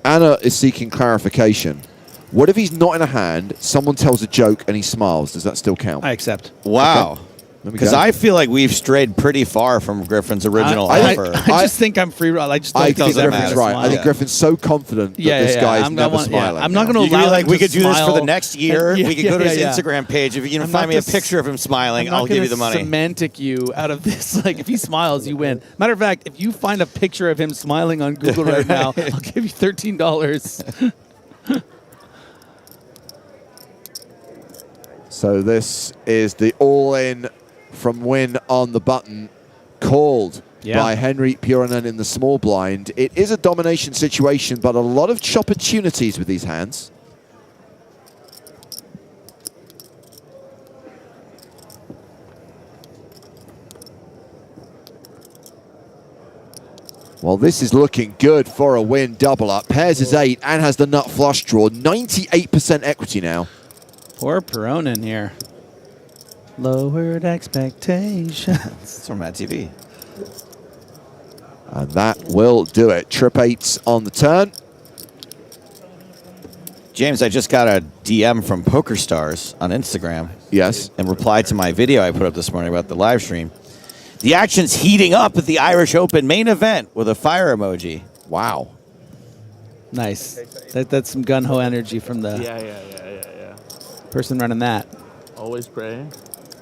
Anna is seeking clarification. What if he's not in a hand, someone tells a joke and he smiles? Does that still count? I accept. Wow. Let me Because go. I feel like we've strayed pretty far from Griffin's original I offer. just think I'm free. I just don't I think think he's ever Griffin's gonna right. smile. I think Griffin's so confident that Yeah, this yeah, guy is I'm never gonna- yeah, smiling. I'm not going You to could allow be like, him we to could do this for the smile. next year. Yeah, We could go to his yeah. Instagram page. If you can I'm find not me a gonna picture of him smiling, I'm not I'll give you gonna the money. Semantic you out of this. Like, if he smiles, you win. Matter of fact, if you find a picture of him smiling on Google right now, I'll give you $13. So this is the all-in from Win on the button, called by Henry Puranen in the small blind. It is a domination situation, but a lot of opportunities with these hands. Well, this is looking good for a Win double up. Pairs is 8 and has the nut flush draw. 98% equity now. Poor Peronin here. Lowered expectations. It's from Matt TV. And that will do it. Trip 8s on the turn. James, I just got a DM from PokerStars on Instagram. Yes. And replied to my video I put up this morning about the live stream. The action's heating up at the Irish Open main event with a fire emoji. Wow. Nice. That's some gun-ho energy from the Yeah. person running that. Always pray.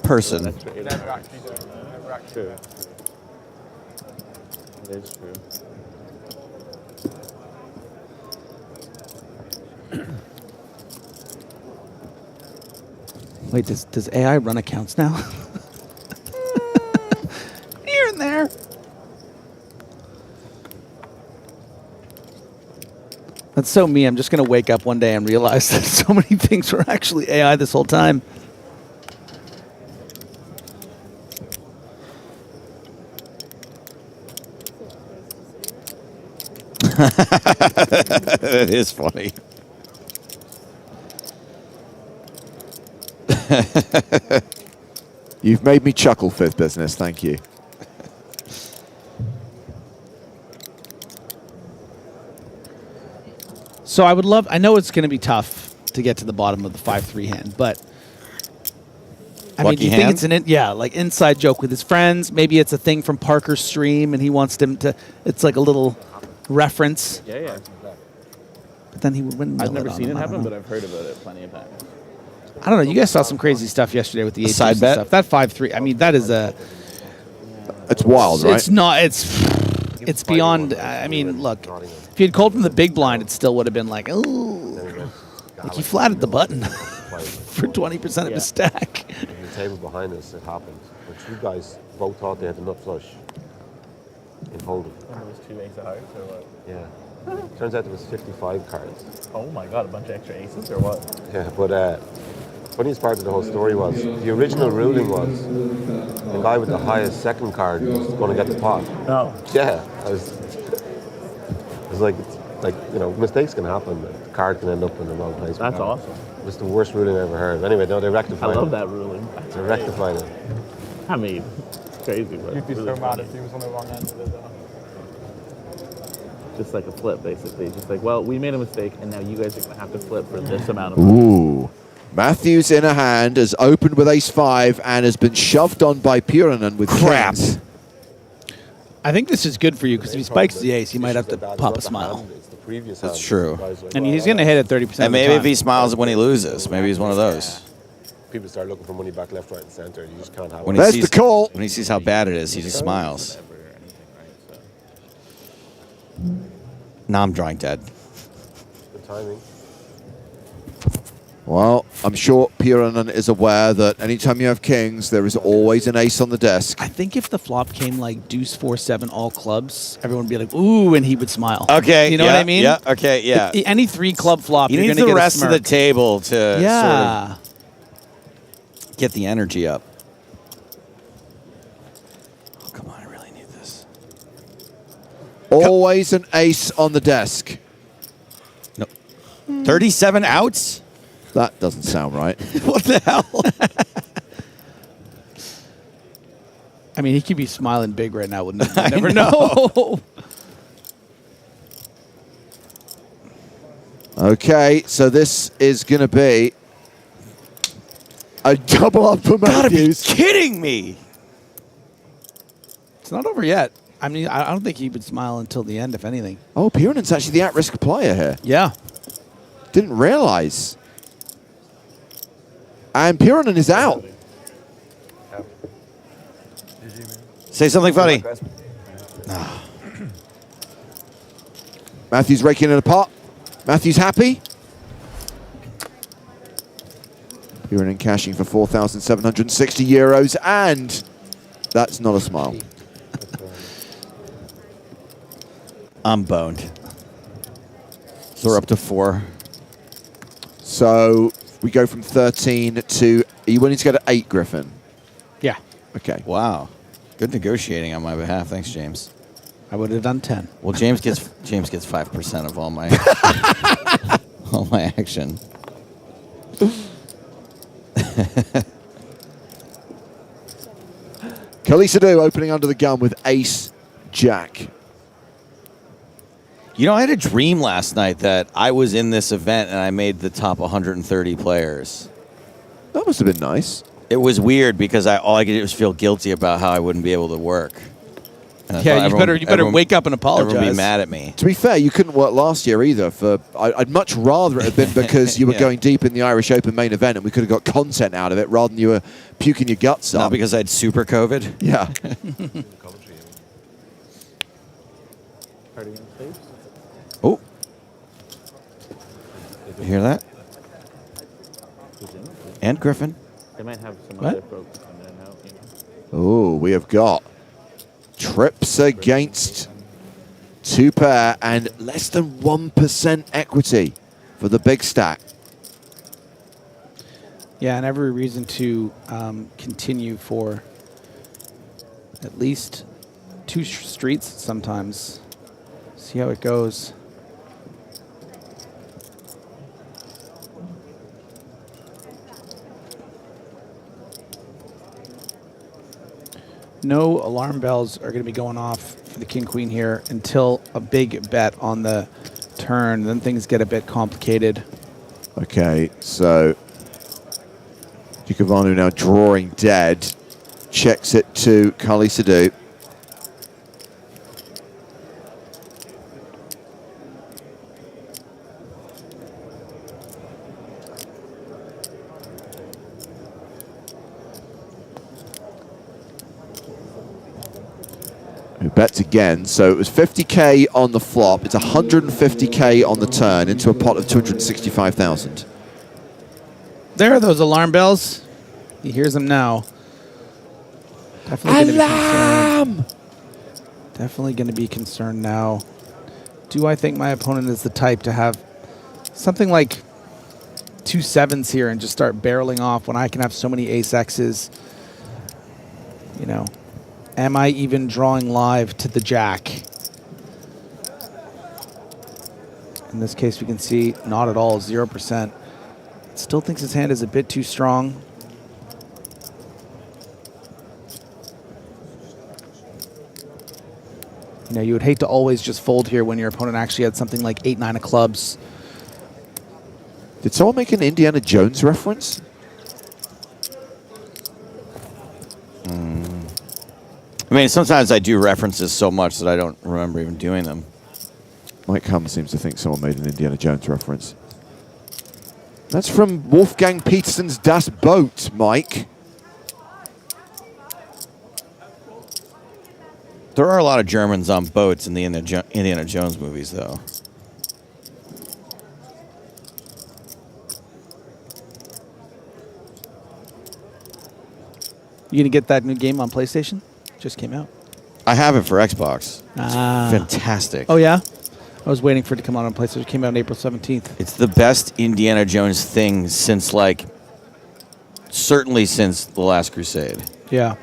Person. That's true. Never actually do it. Never actually. True. It is true. Wait, does AI run accounts now? Here and there. That's so me. I'm just going to wake up one day and realize that so many things were actually AI this whole time. It is funny. You've made me chuckle, Fifth Business. Thank you. So I know it's going to be tough to get to the bottom of the 5-3 hand, but I mean, do you think it's like inside joke with his friends? Maybe it's a thing from Parker's stream and he wants them to, it's like a little reference. Yeah. But then he would win. I've never seen it happen, but I've heard about it plenty of times. I don't know. You guys saw some crazy stuff yesterday with the 8 side bet? stuff. That 5-3. I mean, that is a. It's wild, right? It's not. It's beyond. I mean, look. If he had called from the big blind, it still would have been like, oh, like he flatted the button for 20% of his stack. The table behind us, it happened. But you guys both thought they had the nut flush in holding. When it was 2 aces of hearts or what? Yeah. Turns out there was 55 cards. Oh my god, a bunch of extra aces or what? Yeah, but funniest part of the whole story was the original ruling was the guy with the highest second card was going to get the pot. No. Yeah, I was like, like, you know, mistakes can happen. The card can end up in the wrong place. That's awesome. It's the worst ruling I ever heard. Anyway, no, they I rectified it. love that ruling. They rectified it. I mean, it's crazy, but You'd be really so mad funny. if he was on the wrong end of it, though. Just like a flip, basically. Just like, well, we made a mistake, and now you guys are going to have to flip for this amount of money. Ooh. Matthews in a hand has opened with ace-5 and has been shoved on by Puranen with Crap. kings. I think this is good for you because if he spikes the ace, he might have to pop a smile. That's true. And he's going to hit it 30% And maybe of if the he time. smiles when he loses, maybe he's one of those. People start looking for money back left, right, and center. You just can't have When it. he There's sees the call. When he sees how bad it is, he just smiles. Now I'm drawing dead. The timing. Well, I'm sure Puranen is aware that anytime you have kings, there is always an ace on the desk. I think if the flop came like deuce 4-7 all clubs, everyone would be like, ooh, and he would smile. Okay. You know what I mean? Yeah. Okay. Yeah. Any 3-club flop, He you're needs going to the get rest a of the smirk. table to Yeah. sort of get the energy up. Oh, come on, I really need this. Always an ace on the desk. No. 37 outs? That doesn't sound right. What the hell? I mean, he could be smiling big right now, wouldn't he? You never know. Okay, so this is going to be a double up for Gotta be Matthews. kidding me. It's not over yet. I mean, I don't think he would smile until the end, if anything. Oh, Puranen's actually the at-risk player here. Yeah. Didn't realize. And Puranen is out. Say something funny. Matthews raking it apart. Matthews happy. Puranen cashing for 4,760 euros, and that's not a smile. I'm boned. So we're up to 4. So we go from 13 to... Are you willing to go to 8, Griffin? Yeah. Okay. Wow. Good negotiating on my behalf. Thanks, James. I would have done 10. Well, James gets 5% of all my all my action. Khalisadu opening under the gun with ace jack. You know, I had a dream last night that I was in this event and I made the top 130 players. That must have been nice. It was weird because all I could do was feel guilty about how I wouldn't be able to work. And I Yeah, thought you better everyone- wake up and apologize. Everyone be mad at me. To be fair, you couldn't work last year either. I'd much rather it have been because you were Yeah. going deep in the Irish Open main event and we could have got content out of it rather than you were puking your guts Not up. because I had super COVID. Yeah. Oh. You hear that? And Griffin. They might have some What? other folks in there now. You know? Oh, we have got trips against 2 pair and less than 1% equity for the big stack. Yeah, and every reason to continue for at least 2 streets sometimes. See how it goes. No alarm bells are going to be going off for the king-queen here until a big bet on the turn. Then things get a bit complicated. Okay, so Giovanni now drawing dead. Checks it to Khalisadu. Who bets again. So it was 50k on the flop. It's 150k on the turn into a pot of 265,000. There are those alarm bells. He hears them now. Definitely Alarm! Definitely going to be concerned now. Do I think my opponent is the type to have something like 2 7s here and just start barreling off when I can have so many ace X's? You know, am I even drawing live to the jack? In this case, we can see not at all, 0%. Still thinks his hand is a bit too strong. You know, you would hate to always just fold here when your opponent actually had something like 8-9 of clubs. Did someone make an Indiana Jones reference? I mean, sometimes I do references so much that I don't remember even doing them. Mike Hum seems to think someone made an Indiana Jones reference. That's from Wolfgang Petersen's Das Boot, Mike. There are a lot of Germans on boats in the Indiana Jones movies, though. You gonna get that new game on PlayStation? Just came out. I have it for Xbox. It's Ah. fantastic. Oh yeah? I was waiting for it to come out on PlayStation. It came out on April 17th. It's the best Indiana Jones thing since, like, certainly since The Last Crusade. Yeah.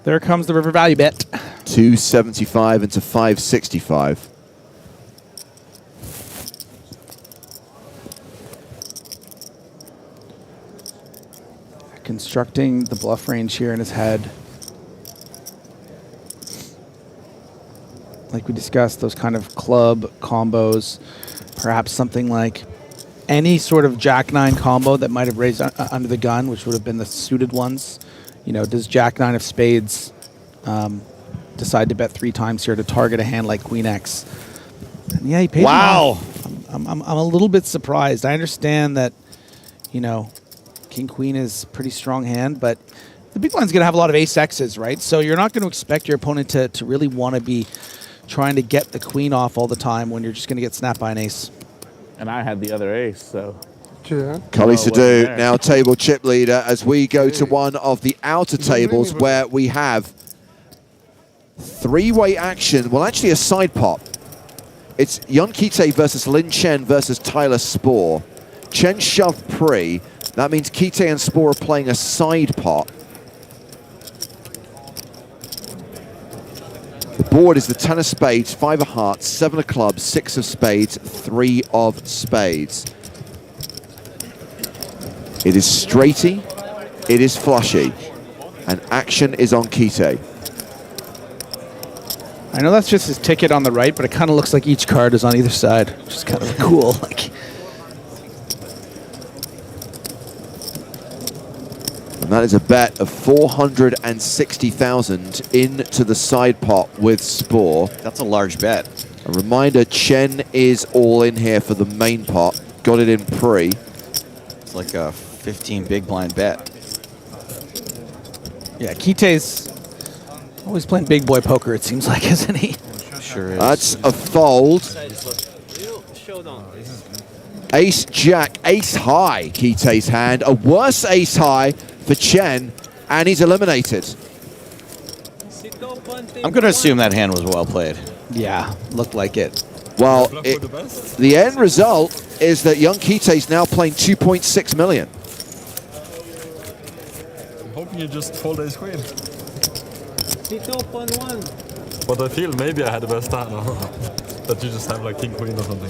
There comes the river value bet. 275 into 565. Constructing the bluff range here in his head. Like we discussed, those kind of club combos, perhaps something like any sort of Jack-9 combo that might have raised under the gun, which would have been the suited ones. You know, does Jack-9 of spades decide to bet 3 times here to target a hand like Queen X? And yeah, he paid him Wow. off. I'm a little bit surprised. I understand that, you know, King Queen is a pretty strong hand, but the big blind's going to have a lot of ace X's, right? So you're not going to expect your opponent to really want to be trying to get the queen off all the time when you're just going to get snapped by an ace. And I had the other ace, so. Yeah. Cully Oh, Sadu, wasn't there. now table chip leader, as we go to one of the outer tables where we have 3-way action. Well, actually a side pop. It's Yon Kite versus Lin Chen versus Tyler Spoor. Chen shoved pre. That means Kite and Spoor are playing a side pot. The board is the 10 of spades, 5 of hearts, 7 of clubs, 6 of spades, 3 of spades. It is straighty, it is flushy, and action is on Kite. I know that's just his ticket on the right, but it kind of looks like each card is on either side, which is kind of cool. Like, And that is a bet of 460,000 into the side pot with Spoor. That's a large bet. A reminder, Chen is all in here for the main pot. Got it in pre. It's like a 15 big blind bet. yeah, Kite's always playing big boy poker, it seems like, isn't he? Sure is. That's a fold. Ace Jack, ace high, Kite's hand. A worse ace high for Chen, and he's eliminated. I'm going to assume that hand was well played. Yeah, looked like it. Well, the end result is that young Kite's now playing 2.6 million. I'm hoping you just fold ace queen. But I feel maybe I had the best hand now. That you just have like king queen or something.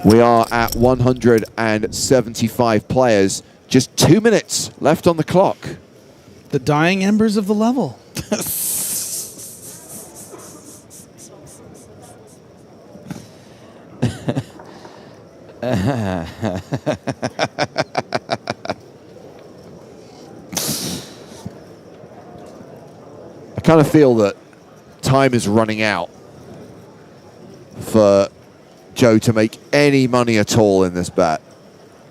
We are at 175 players. Just 2 minutes left on the clock. The dying embers of the level. I kind of feel that time is running out for Joe to make any money at all in this bet.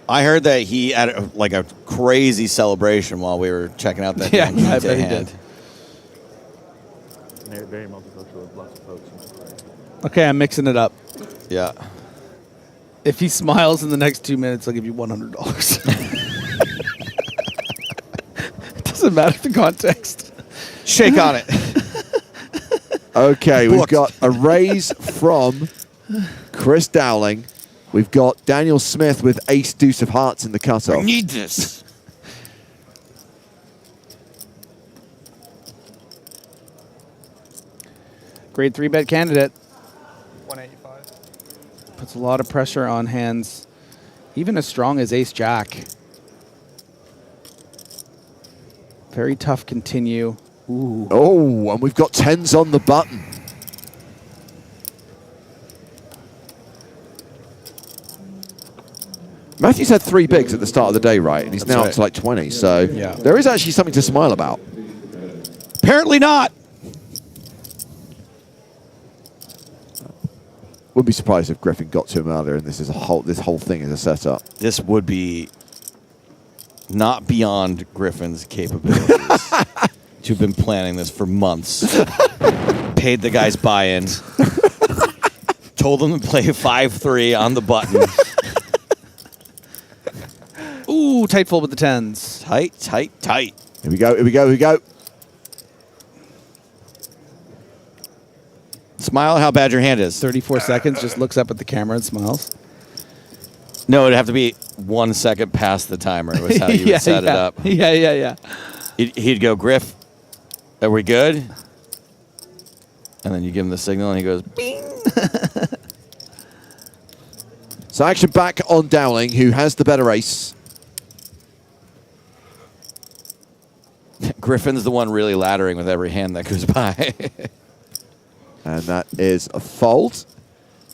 I heard that he had a crazy celebration while we were checking out that Yeah, young I Kite bet he hand. did. They're very multicultural with lots of folks. Okay, I'm mixing it up. Yeah. If he smiles in the next 2 minutes, I'll give you $100. It doesn't matter the context. Shake on it. Okay, we've Booked. got a raise from Chris Dowling. We've got Daniel Smith with ace deuce of hearts in the cutoff. Need this. Grade 3 bet candidate. 185. Puts a lot of pressure on hands, even as strong as ace-jack. Very tough continue. Ooh. Oh, and we've got 10s on the button. Matthew's had 3 bigs at the start of the day, right? And he's now up to like 20, so there is actually something to smile about. Apparently not. Wouldn't be surprised if Griffin got to him earlier, and this whole thing is a setup. This would be not beyond Griffin's capabilities to have been planning this for months. Paid the guys buy-in. Told them to play 5-3 on the button. Ooh, tight fold with the 10s. Tight, tight, tight. Here we go, here we go, here we go. Smile how bad your hand is. 34 seconds, just looks up at the camera and smiles. No, it'd have to be 1 second past the timer was how you would set it up. Yeah. He'd go, Griff, are we good? And then you give him the signal and he goes, bing. So action back on Dowling, who has the better ace. Griffin's the one really laddering with every hand that goes by. And that is a fold.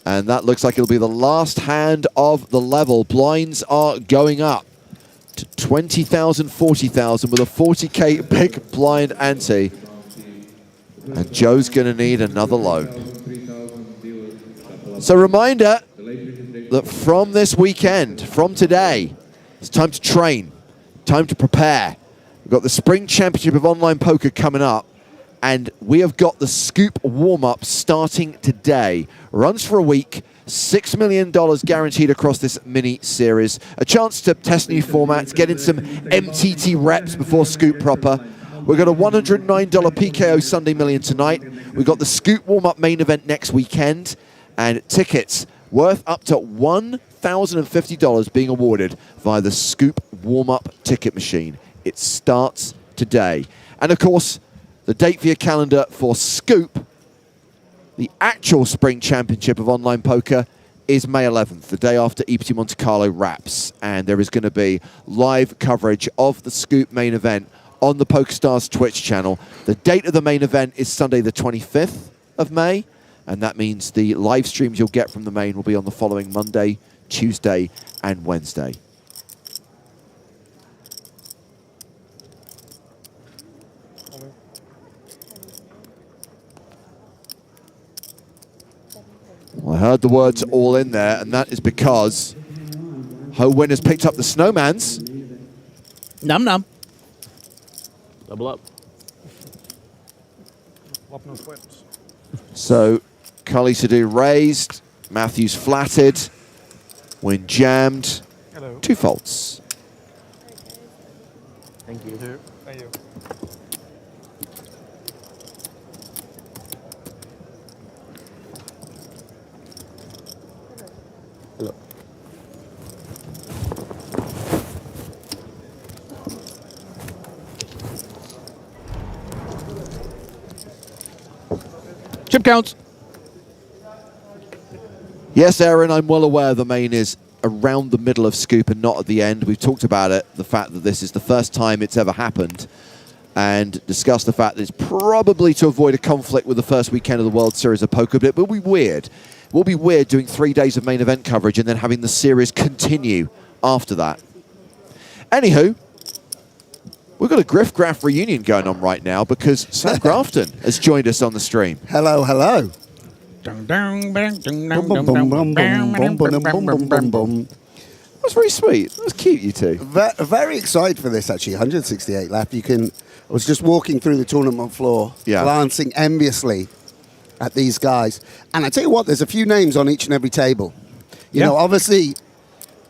And that looks like it'll be the last hand of the level. Blinds are going up to 20,000, 40,000 with a 40K big blind ante. And Joe's going to need another loan. So reminder that from this weekend, from today, it's time to train, time to prepare. We've got the Spring Championship of Online Poker coming up. And we have got the Scoop warm-up starting today. Runs for a week, $6 million guaranteed across this mini-series. A chance to test new formats, get in some MTT reps before Scoop proper. We've got a $109 PKO Sunday Million tonight. We've got the Scoop warm-up main event next weekend. And tickets worth up to $1,050 being awarded via the Scoop warm-up ticket machine. It starts today. And of course, the date for your calendar for Scoop, the actual Spring Championship of Online Poker, is May 11th, the day after EPT Monte Carlo wraps. And there is going to be live coverage of the Scoop main event on the PokerStars Twitch channel. The date of the main event is Sunday the 25th of May. And that means the live streams you'll get from the main will be on the following Monday, Tuesday, and Wednesday. Well, I heard the words all in there, and that is because Ho Win has picked up the Snowmans. Num num. Double up. So, Kali Sadu raised, Matthews flatted, Win jammed. Hello. 2 faults. Thank you. Thank you. Hello. Chip counts. Yes, Aaron, I'm well aware the main is around the middle of Scoop and not at the end. We've talked about it, the fact that this is the first time it's ever happened, and discussed the fact that it's probably to avoid a conflict with the first weekend of the World Series of Poker, but it will be weird. It will be weird doing 3 days of main event coverage and then having the series continue after that. Anywho, we've got a Griff Graff reunion going on right now because Sam Grafton has joined us on the stream. Hello, hello. That's very sweet. That's cute, you two. Very excited for this, actually. 168 left. I was just walking through the tournament floor, glancing enviously at these guys. And I tell you what, there's a few names on each and every table. You know, obviously,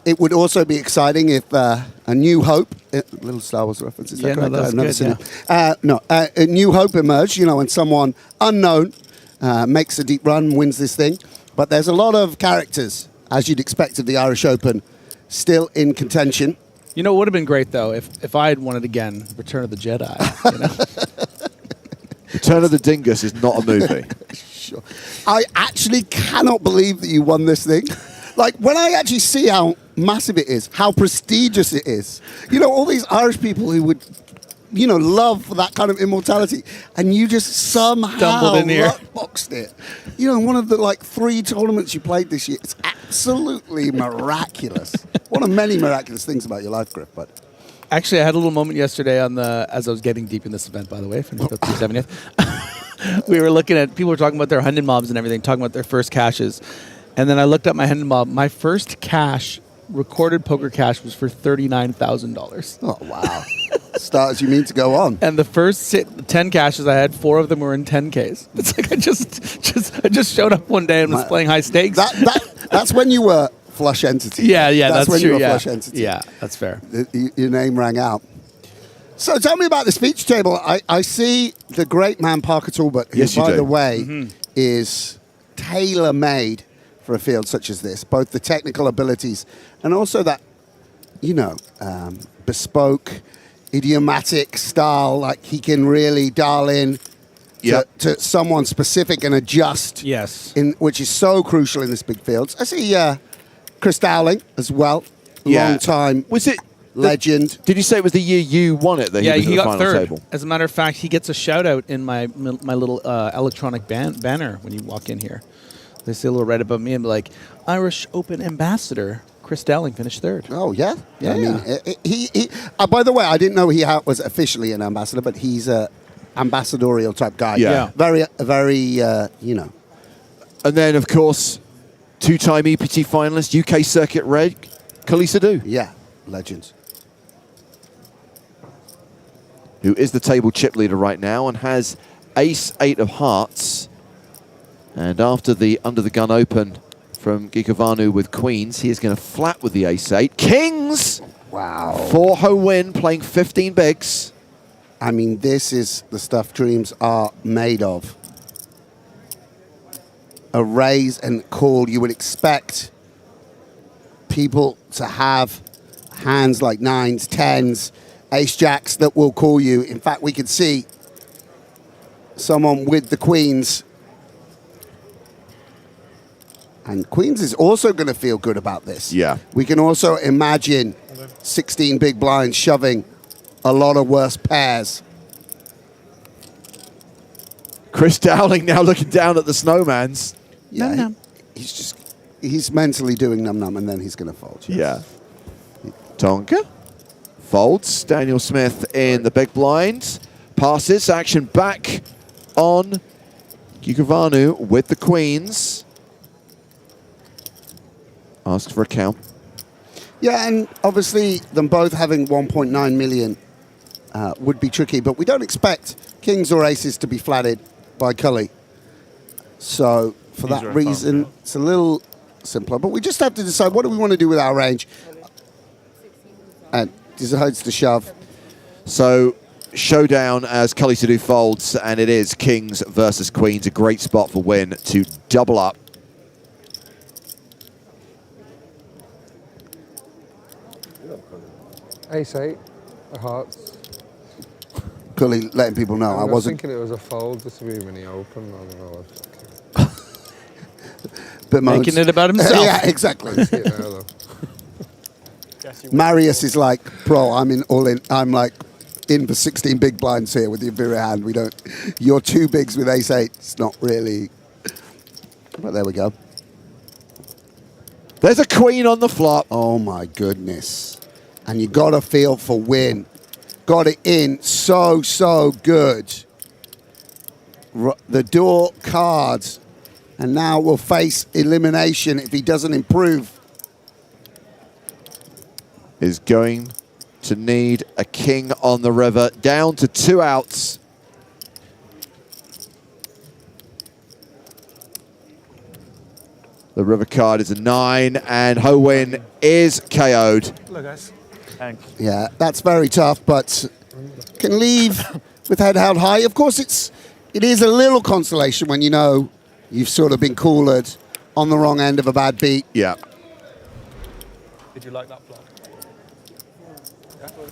it would also be exciting if A New Hope, a little Star Wars reference, is that correct? I've never seen it. A New Hope emerged, you know, when someone unknown makes a deep run, wins this thing. But there's a lot of characters, as you'd expect of the Irish Open, still in contention. You know, it would have been great, though, if I had won it again, Return of the Jedi. You know? Return of the Dingus is not a movie. sure. I actually cannot believe that you won this thing. Like, when I actually see how massive it is, how prestigious it is, you know, all these Irish people who would, you know, love that kind of immortality, and you just somehow Stumbled in here. boxed it. You know, one of the, like, 3 tournaments you played this year. It's absolutely miraculous. One of many miraculous things about your life, Griff, but... Actually, I had a little moment yesterday as I was getting deep in this event, by the way, finished up the 70th. We were looking at, people were talking about their 100 mobs and everything, talking about their first cashes. And then I looked up my 100 mob. My first cash, recorded poker cash, was for $39,000. Oh, wow. Start as you mean to go on. And the first 10 cashes I had, 4 of them were in 10Ks. It's like I just showed up one day and was playing high stakes. That's when you were flush entity. Yeah, that's when true. you were Yeah. flush entity. Yeah, that's fair. Your name rang out. So tell me about the speech table. I see the great man Parker Talbot, who, Yes, you by do. the way, is tailor-made for a field such as this. Both the technical abilities and also that, you know, bespoke, idiomatic style. Like, he can really dial in to someone specific and adjust. Yes. Which is so crucial in this big field. I see Chris Dowling as well. Long time. Was it legend? Did you say it was the year you won it? That Yeah, he was at he the got final third. table. As a matter of fact, he gets a shout out in my little electronic banner when you walk in here. They say a little right above me and be like, Irish Open Ambassador Chris Dowling finished third. Oh, yeah? Yeah, I mean, he by the way, I didn't know he was officially an ambassador, but he's a ambassadorial type guy. Yeah. Very, you know. And then, of course, 2-time EPT finalist, UK Circuit Red, Khalees Adu. Yeah, legends. Who is the table chip leader right now and has ace-8 of hearts. And after the under-the-gun open from Gikovanu with queens, he is going to flat with the ace-8. Kings! Wow. For Ho Win, playing 15 bigs. I mean, this is the stuff dreams are made of. A raise and call. You would expect people to have hands like 9s, 10s, ace-jacks that will call you. In fact, we could see someone with the queens. And queens is also going to feel good about this. Yeah. We can also imagine 16 big blinds shoving a lot of worse pairs. Chris Dowling now looking down at the snowmans. Yeah, he's mentally doing num-num, and then he's going to fold. Yeah. Tonka folds. Daniel Smith in the big blind. Passes. Action back on Gikovanu with the queens. Asks for a count. Yeah, and obviously them both having 1.9 million would be tricky, but we don't expect kings or aces to be flatted by Cully. So for that reason, it's a little simpler. But we just have to decide, what do we want to do with our range? And decides to shove. So showdown as Khalees Adu folds, and it is kings versus queens. A great spot for Win to double up. Ace-8, the hearts. Cully letting people know I wasn't. Thinking it was a fold, just to be mini open. I don't know. Bit Making it about himself. Yeah, exactly. Marius is like, bro, I'm in all in. I'm like in for 16 big blinds here with your very hand. We don't. You're 2 bigs with ace-8. It's not really. But there we go. There's a queen on the flop. Oh my goodness. And you got to feel for Win. Got it in so good. The door cards. And now will face elimination if he doesn't improve. Is going to need a king on the river. Down to 2 outs. The river card is a 9, and Ho Win is KO'd. Hello, guys. Thanks. Yeah, that's very tough, but can leave with head held high. Of course, it is a little consolation when you know you've sort of been cooled on the wrong end of a bad beat. Yeah. Did you like that flop?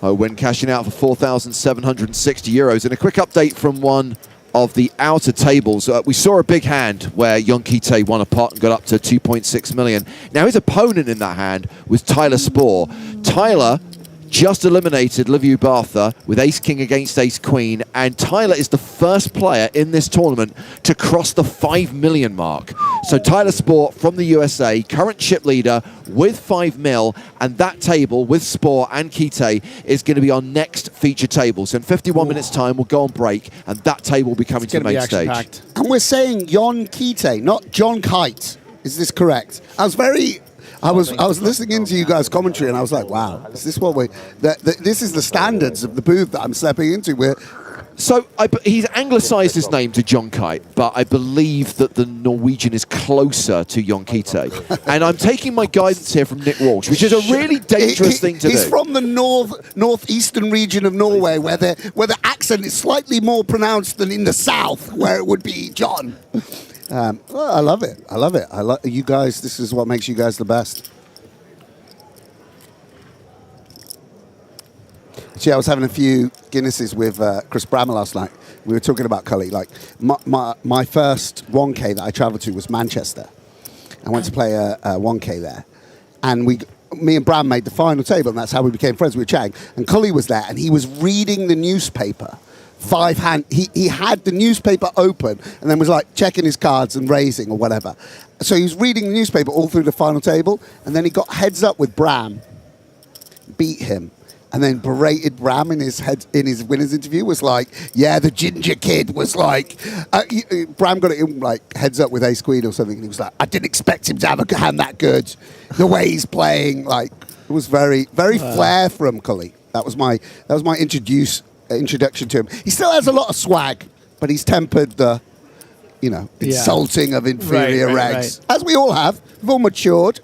Ho Win cashing out for €4,760. And a quick update from one of the outer tables. We saw a big hand where Yonkite won a pot and got up to 2.6 million. Now his opponent in that hand was Tyler Spohr. Tyler just eliminated Liviu Bartha with ace-king against ace-queen, and Tyler is the first player in this tournament to cross the 5 million mark. So Tyler Spohr from the USA, current chip leader with 5 mil, and that table with Spohr and Kite is going to be our next feature table. So in 51 minutes time, we'll go on break, and that table will be coming to the main stage. And we're saying Jon Kite, not John Kite. Is this correct? I was listening into you guys' commentary, and I was like, "Wow, is this what we? This is the standards of the booth that I'm stepping into." He's anglicised his name to John Kite, but I believe that the Norwegian is closer to Yonkite. And I'm taking my guidance here from Nick Walsh, which is a really dangerous thing to do. He's from the northeastern region of Norway, where the accent is slightly more pronounced than in the south, where it would be John. Well, I love it. I love it. I love you guys. This is what makes you guys the best. See, I was having a few Guinnesses with Chris Brammer last night. We were talking about Cully. Like my first 1K that I travelled to was Manchester. I went to play a 1K there, and me and Bram made the final table, and that's how we became friends. We were chatting, and Cully was there, and he was reading the newspaper. He had the newspaper open and then was like checking his cards and raising or whatever. So he was reading the newspaper all through the final table, and then he got heads up with Bram, beat him, and then berated Bram in his winner's interview. Was like, yeah, the ginger kid was like, Bram got it in like heads up with ace queen or something, and he was like, I didn't expect him to have a hand that good. The way he's playing, like, it was very flair from Cully. That was my introduction to him. He still has a lot of swag, but he's tempered the, insulting of inferior regs. As we all have. We've all matured.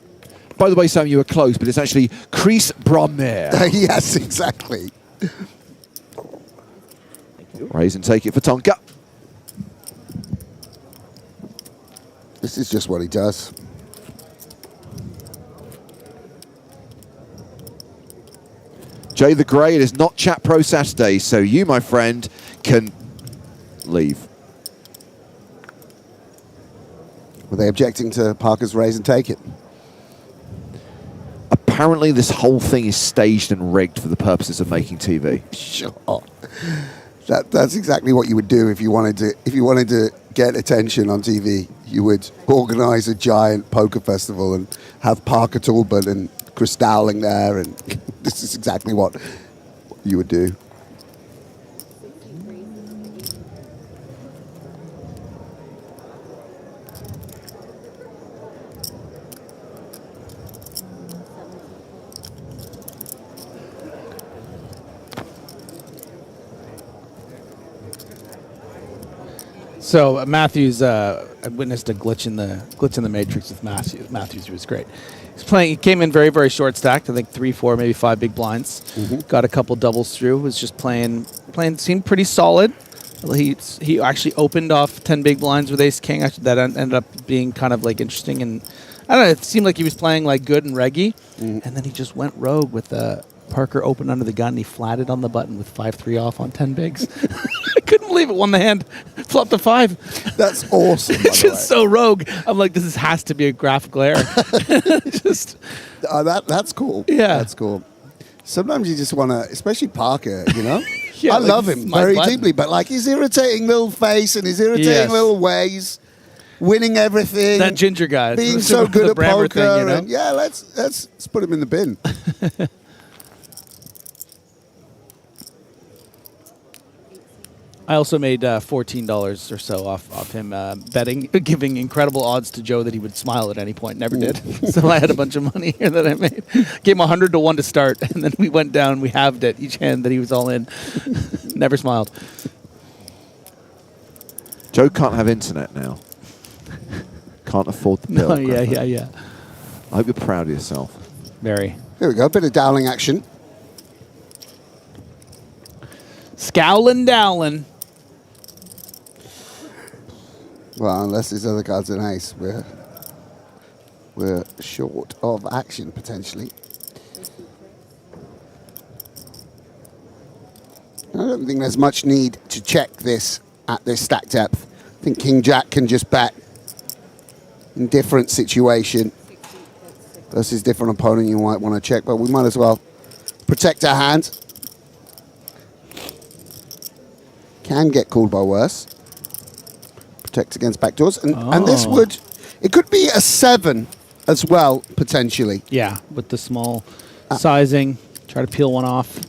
By the way, Sam, you were close, but it's actually Chris Brammer. Yes, exactly. Raise and take it for Tonka. This is just what he does. Jay the Grey, it is not Chat Pro Saturday, so you, my friend, can leave. Were they objecting to Parker's raise and take it? Apparently this whole thing is staged and rigged for the purposes of making TV. Sure. That's exactly what you would do if you wanted to get attention on TV. You would organise a giant poker festival and have Parker Talbot and Chris Dowling there, and this is exactly what you would do. So Matthews, I witnessed a glitch in the matrix with Matthews. Matthews was great. He's playing. He came in very, very short stacked. I think 3, 4, maybe 5 big blinds. Got a couple doubles through. Was just playing. Seemed pretty solid. He actually opened off 10 big blinds with ace king. Actually, that ended up being kind of like interesting, and I don't know. It seemed like he was playing like good and reggy, and then he just went rogue with Parker open under the gun. And he flatted on the button with 5-3 off on 10 bigs. I couldn't believe it. Won the hand, flopped a 5. That's awesome. It's just so rogue. I'm like, this has to be a graphical error. Just that's cool. Yeah, that's cool. Sometimes you just want to, especially Parker. Yeah, I love him very deeply, but like his irritating little face and his irritating little ways, winning everything. That ginger guy, being so good at poker. Thing, and yeah, let's put him in the bin. I also made $14 or so off him betting, giving incredible odds to Joe that he would smile at any point. Never did. So I had a bunch of money here that I made. Gave him 100 to 1 to start, and then we went down. We halved it each hand that he was all in. Never smiled. Joe can't have internet now. Can't afford the bill. Oh, yeah. I hope you're proud of yourself. Very. Here we go. A bit of Dowling action. Dowling. Well, unless his other card's an ace, we're short of action, potentially. I don't think there's much need to check this at this stack depth. I think King Jack can just bet in different situation versus different opponent you might want to check, but we might as well protect our hand. Can get called by worse. Protect against backdoors. And this would, it could be a 7 as well, potentially. Yeah, with the small sizing. Try to peel one off.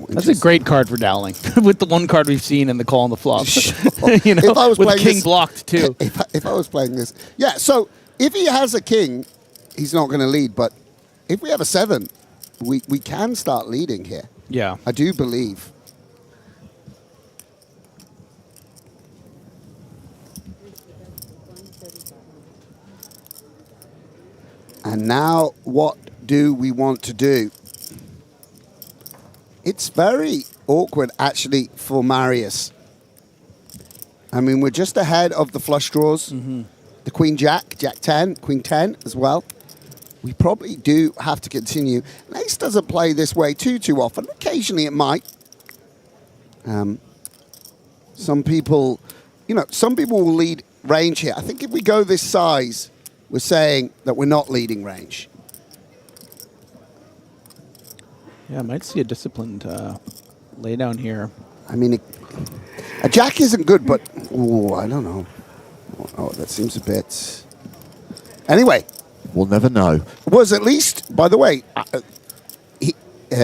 That's a great card for Dowling. With the one card we've seen in the call on the flop. You know, if I was with playing king this, blocked too. If I was playing this. Yeah, so if he has a king, he's not going to lead. But if we have a 7, we can start leading here. Yeah. I do believe. And now what do we want to do? It's very awkward, actually, for Marius. I mean, we're just ahead of the flush draws. The Queen Jack, Jack 10, Queen 10 as well. We probably do have to continue. And Ace doesn't play this way too often. Occasionally it might. Some people, some people will lead range here. I think if we go this size, we're saying that we're not leading range. Yeah, I might see a disciplined laydown here. I mean, a jack isn't good, but I don't know. Oh, that seems a bit. Anyway, we'll never know. Was at least, by the way,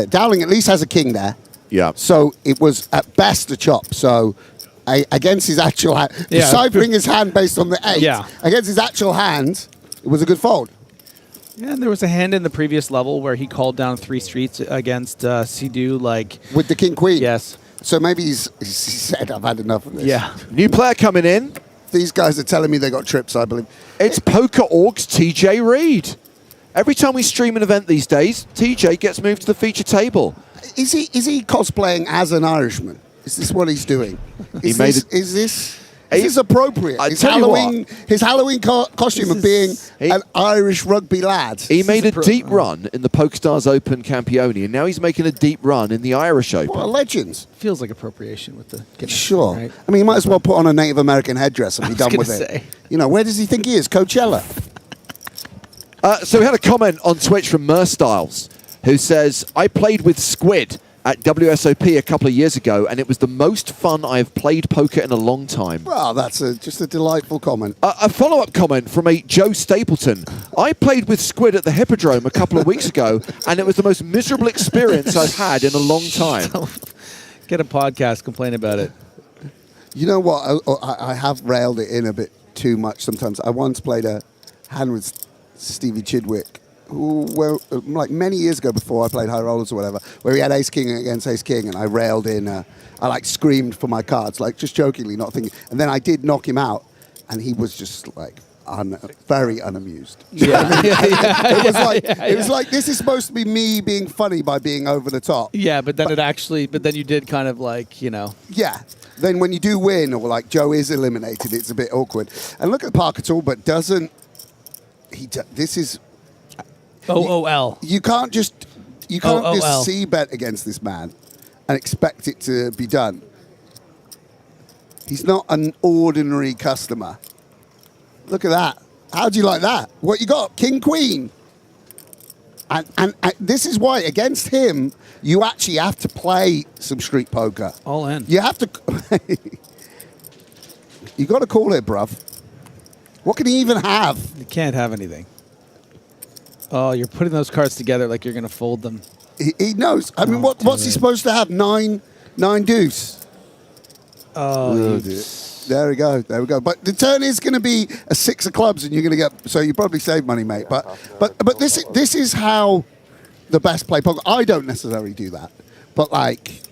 Dowling at least has a king there. Yeah. So it was at best a chop. So against his actual hand, deciphering his hand based on the 8. Yeah. Against his actual hand, it was a good fold. Yeah, and there was a hand in the previous level where he called down 3 streets against Sidhu, like with the king queen. Yes. So maybe he said, "I've had enough of this." Yeah. New player coming in. These guys are telling me they got trips, I believe. It's Poker.org's TJ Reid. Every time we stream an event these days, TJ gets moved to the feature table. Is he cosplaying as an Irishman? Is this what he's doing? Is this appropriate? His Halloween costume of being an Irish rugby lad. He made a deep run in the PokerStars Open Campione, and now he's making a deep run in the Irish Open. What a legend. Feels like appropriation with the gimmick, Sure. right? I mean, he might as well put on a Native American headdress and be done with say. it. Where does he think he is? Coachella. So we had a comment on Twitch from Merstyles, who says, I played with Squid at WSOP a couple of years ago, and it was the most fun I've played poker in a long time. Well, that's just a delightful comment. A follow-up comment from a Joe Stapleton. I played with Squid at the Hippodrome a couple of weeks ago, and it was the most miserable experience I've had in a long time. Get a podcast, complain about it. You know what? I have railed it in a bit too much sometimes. I once played a hand with Stevie Chidwick, like many years ago before I played high rollers or whatever, where he had ace king against ace king, and I railed in. I screamed for my cards, like just jokingly, not thinking. And then I did knock him out, and he was just like very unamused. Yeah, It was like this is supposed to be me being funny by being over the top. Yeah, but then then you did kind of like Yeah. Then when you do win, or like Joe is eliminated, it's a bit awkward. And look at Parker Tool, but doesn't he? This is. OOL. You can't just c-bet against this man and expect it to be done. He's not an ordinary customer. Look at that. How do you like that? What you got? King, queen. And this is why, against him, you actually have to play some street poker. All in. You have to... you got to call it, bruv. What can he even have? You can't have anything. Oh, you're putting those cards together like you're going to fold them. He knows. I mean, what's he supposed to have? Nine deuce. Oh, there we go. But the turn is going to be a 6 of clubs, and you're going to get. So you probably save money, mate. But this is how the best play poker. I don't necessarily do that, but like,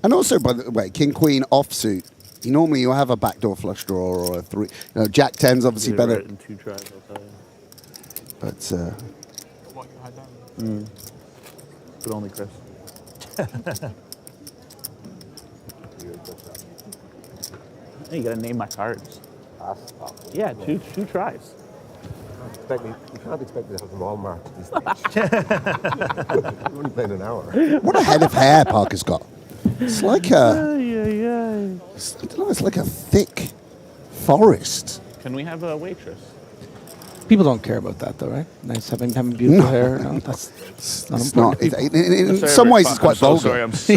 and also by the way, king queen offsuit. Normally you have a backdoor flush draw or a 3. Jack 10's obviously better. In 2 tries, I'll tell you. But But only Chris. Hey, you gotta name my cards. Yeah, two tries. You can't expect me to have them all marked at this stage. We've only played an hour. what a head of hair Parker's got. It's like a... I don't know, it's like a thick forest. Can we have a waitress? People don't care about that, though, right? Nice having beautiful hair. No, that's not It's important. not. In some ways, it's quite vulgar. Sorry, I'm so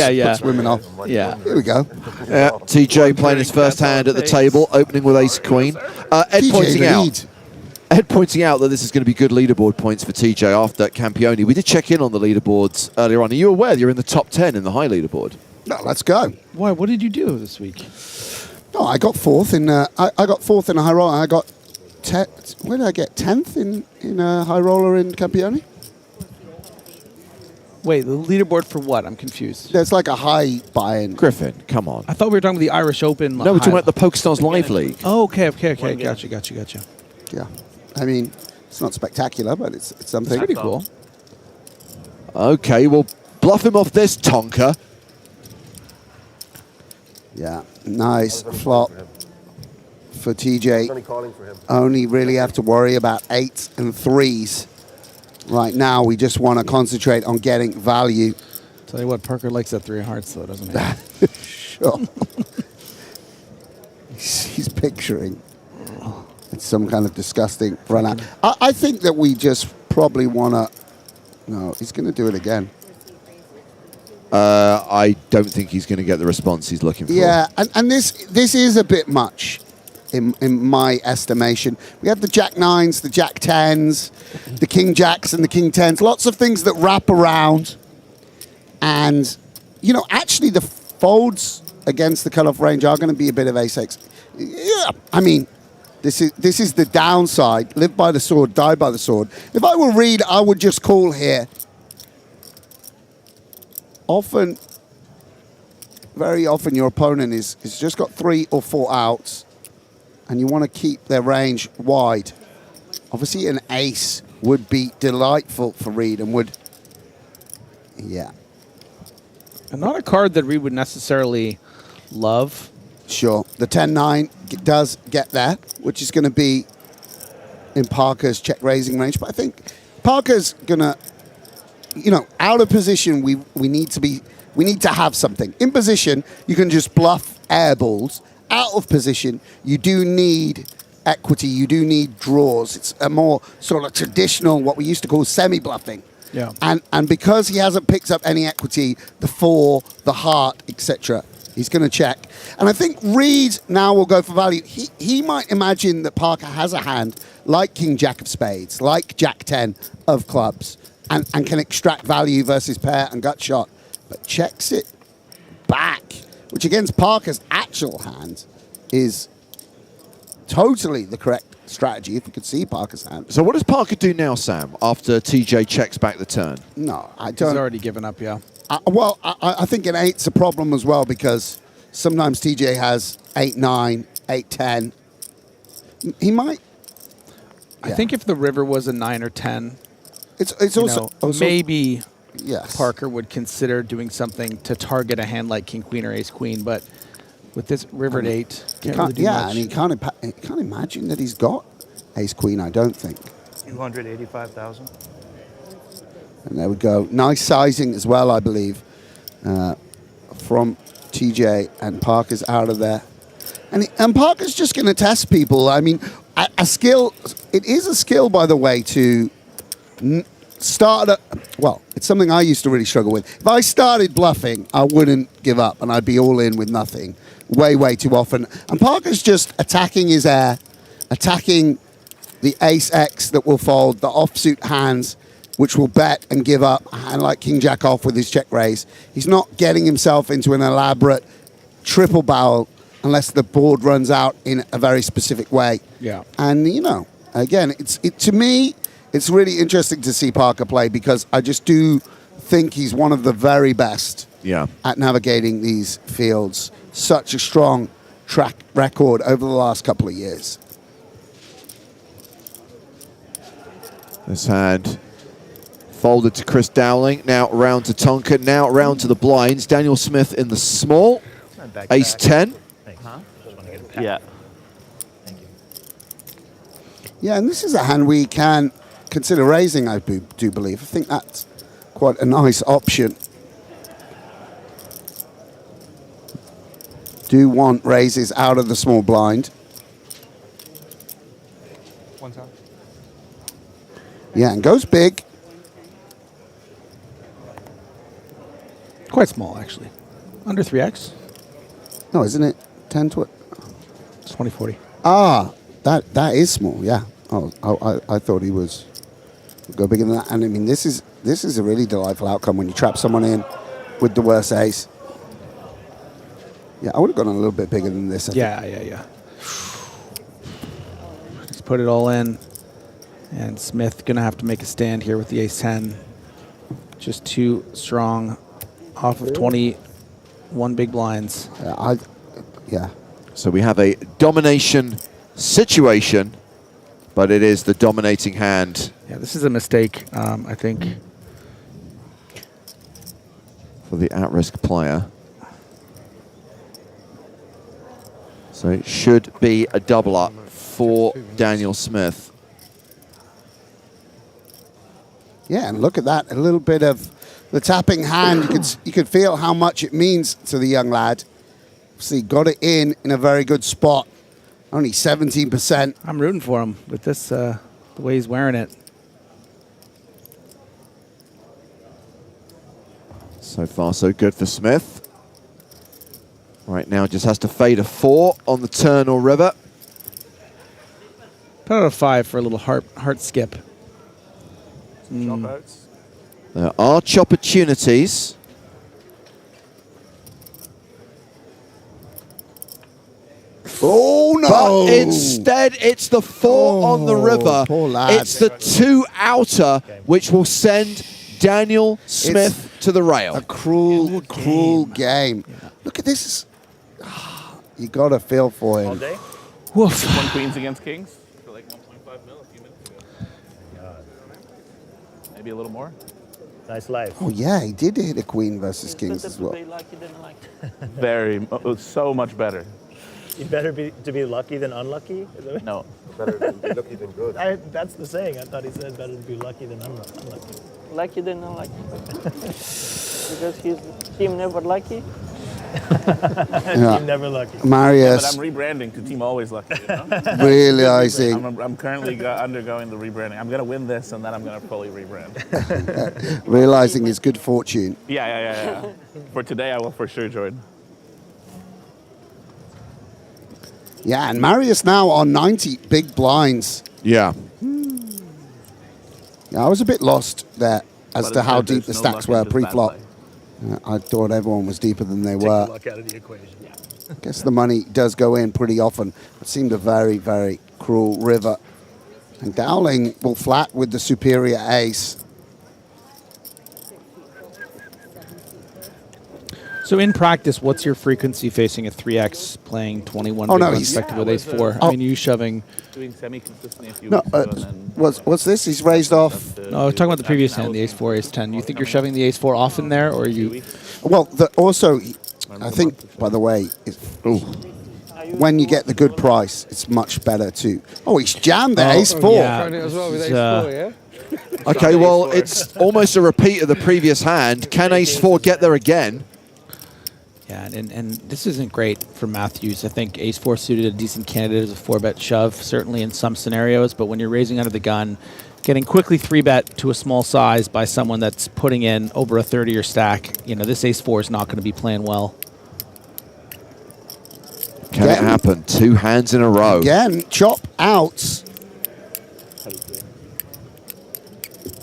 yeah. Puts women off. Yeah. Here we go. TJ playing his first hand at the table, opening with ace queen. Ed TJ pointing lead. out. Ed pointing out that this is going to be good leaderboard points for TJ after Campione. We did check in on the leaderboards earlier on. Are you aware you're in the top 10 in the high leaderboard? No, let's go. Why? What did you do this week? No, I got fourth in. I got fourth in a high roller. I got. Where did I get? 10th in a high roller in Campione. Wait, the leaderboard for what? I'm confused. There's like a high buy-in. Griffin, come on. I thought we were talking about the Irish Open. No, we're talking about the PokerStars Live League. Oh, okay. Gotcha. Yeah, I mean, it's not spectacular, but it's something. It's pretty cool. Okay, well, bluff him off this, Tonka. Yeah, nice flop for TJ. Only calling for him. Only really have to worry about 8s and 3s. Right now, we just want to concentrate on getting value. Tell you what, Parker likes that 3 of hearts, though, doesn't he? Sure. He's picturing some kind of disgusting run out. I think that we just probably want to... No, he's going to do it again. I don't think he's going to get the response he's looking for. Yeah, and this is a bit much in my estimation. We have the Jack 9s, the Jack 10s, the King Jacks and the King 10s. Lots of things that wrap around. And, you know, actually the folds against the cutoff range are going to be a bit of ace-x. Yeah, I mean, this is the downside. Live by the sword, die by the sword. If I were Reed, I would just call here. Very often your opponent is just got 3 or 4 outs and you want to keep their range wide. Obviously an ace would be delightful for Reed and would, yeah. And not a card that Reed would necessarily love. Sure. The 10-9 does get there, which is going to be in Parker's check raising range. But I think Parker's going to, you know, out of position, we need to have something. In position, you can just bluff air balls. Out of position, you do need equity. You do need draws. It's a more sort of traditional, what we used to call semi-bluffing. Yeah. And because he hasn't picked up any equity, the 4, the heart, etc., he's going to check. And I think Reed now will go for value. He might imagine that Parker has a hand like King Jack of spades, like Jack 10 of clubs, and can extract value versus pair and gut shot, but checks it back, which against Parker's actual hand is totally the correct strategy if you could see Parker's hand. So what does Parker do now, Sam, after TJ checks back the turn? No, I don't. He's already given up, yeah. I think an 8's a problem as well because sometimes TJ has 8-9, 8-10. He might. I think if the river was a 9 or 10, it's also maybe yes. Parker would consider doing something to target a hand like King Queen or Ace Queen, but with this river at 8, can't really do much. And he can't imagine that he's got Ace Queen. I don't think. 285,000. And there we go. Nice sizing as well, I believe, from TJ, and Parker's out of there. And Parker's just going to test people. I mean, a skill. It is a skill, by the way, to start. Well, it's something I used to really struggle with. If I started bluffing, I wouldn't give up, and I'd be all in with nothing way too often. And Parker's just attacking his air, attacking the ace-x that will fold, the offsuit hands, which will bet and give up, and like King Jack off with his check raise. He's not getting himself into an elaborate triple barrel unless the board runs out in a very specific way. Yeah. And, you know, again, to me, it's really interesting to see Parker play because I just do think he's one of the very best at navigating these fields. Such a strong track record over the last couple of years. This hand folded to Chris Dowling, now round to Tonka, now round to the blinds. Daniel Smith in the small, ace 10. Yeah. Yeah, and this is a hand we can consider raising, I do believe. I think that's quite a nice option. do want raises out of the small blind. One time. Yeah, and goes big. Quite small, actually. Under 3x. No, isn't it 10 to it? It's 2040. Ah, that is small. Yeah. Oh, I thought he was go bigger than that. And I mean, this is a really delightful outcome when you trap someone in with the worst ace. Yeah, I would have gone a little bit bigger than this. I think. Yeah. Just put it all in. And Smith going to have to make a stand here with the ace-10. Just too strong off of 21 big blinds. Yeah. So we have a domination situation, but it is the dominating hand. Yeah, this is a mistake, I think. For the at-risk player. So it should be a double up for Daniel Smith. Yeah, and look at that. A little bit of the tapping hand. You could feel how much it means to the young lad. See, got it in a very good spot. Only 17%. I'm rooting for him with this, the way he's wearing it. So far, so good for Smith. Right now, just has to fade a 4 on the turn or river. Put out a 5 for a little heart skip. There are chop opportunities. Oh, no. But instead, it's the 4 on the river. Poor lad. It's the 2 outer, which will send Daniel Smith to the rail. A cruel game. Yeah. Look at this. You got to feel for him. All day? Woof. 1 queens against kings for like 1.5 mil a few minutes ago. Maybe a little more. Nice life. Oh, yeah, he did hit a queen versus kings as well. Very, so much better. You better be to be lucky than unlucky? No. Better to be lucky than good. That's the saying. I thought he said better to be lucky than unlucky. Lucky than unlucky. Because team never lucky. Team never lucky. Marius. Yeah, but I'm rebranding to Team Always Lucky. You know? Realizing. I'm currently undergoing the rebranding. I'm going to win this, and then I'm going to fully rebrand. Realizing his good fortune. Yeah. For today, I will for sure join. Yeah, and Marius now on 90 big blinds. Yeah. Yeah, I was a bit lost there as to how deep the stacks were pre-flop. I thought everyone was deeper than they were. Take the luck out of the equation. Yeah. I guess the money does go in pretty often. It seemed a very, very cruel river. And Dowling will flat with the superior ace. So in practice, what's your frequency facing a 3x playing 21 Oh, big no, blinds he's- effective with ace 4? Oh. I mean, you shoving... Doing semi-consistently a few No, weeks ago, and then what's this? He's raised off. No, I was talking about the previous hand, the ace 4, ace 10. You think you're shoving the ace 4 often there, or are you... Well, also, I think, by the way, when you get the good price, it's much better to... Oh, he's jammed the ace 4. yeah. Trying it as well with It's, ace 4, yeah? Okay, well, it's almost a repeat of the previous hand. Can ace 4 get there again? Yeah, and this isn't great for Matthews. I think ace 4 suited a decent candidate as a 4-bet shove, certainly in some scenarios, but when you're raising under the gun, getting quickly 3-bet to a small size by someone that's putting in over a 30-year stack, this ace 4 is not going to be playing well. Can it happen? 2 hands in a row. Again, chop outs.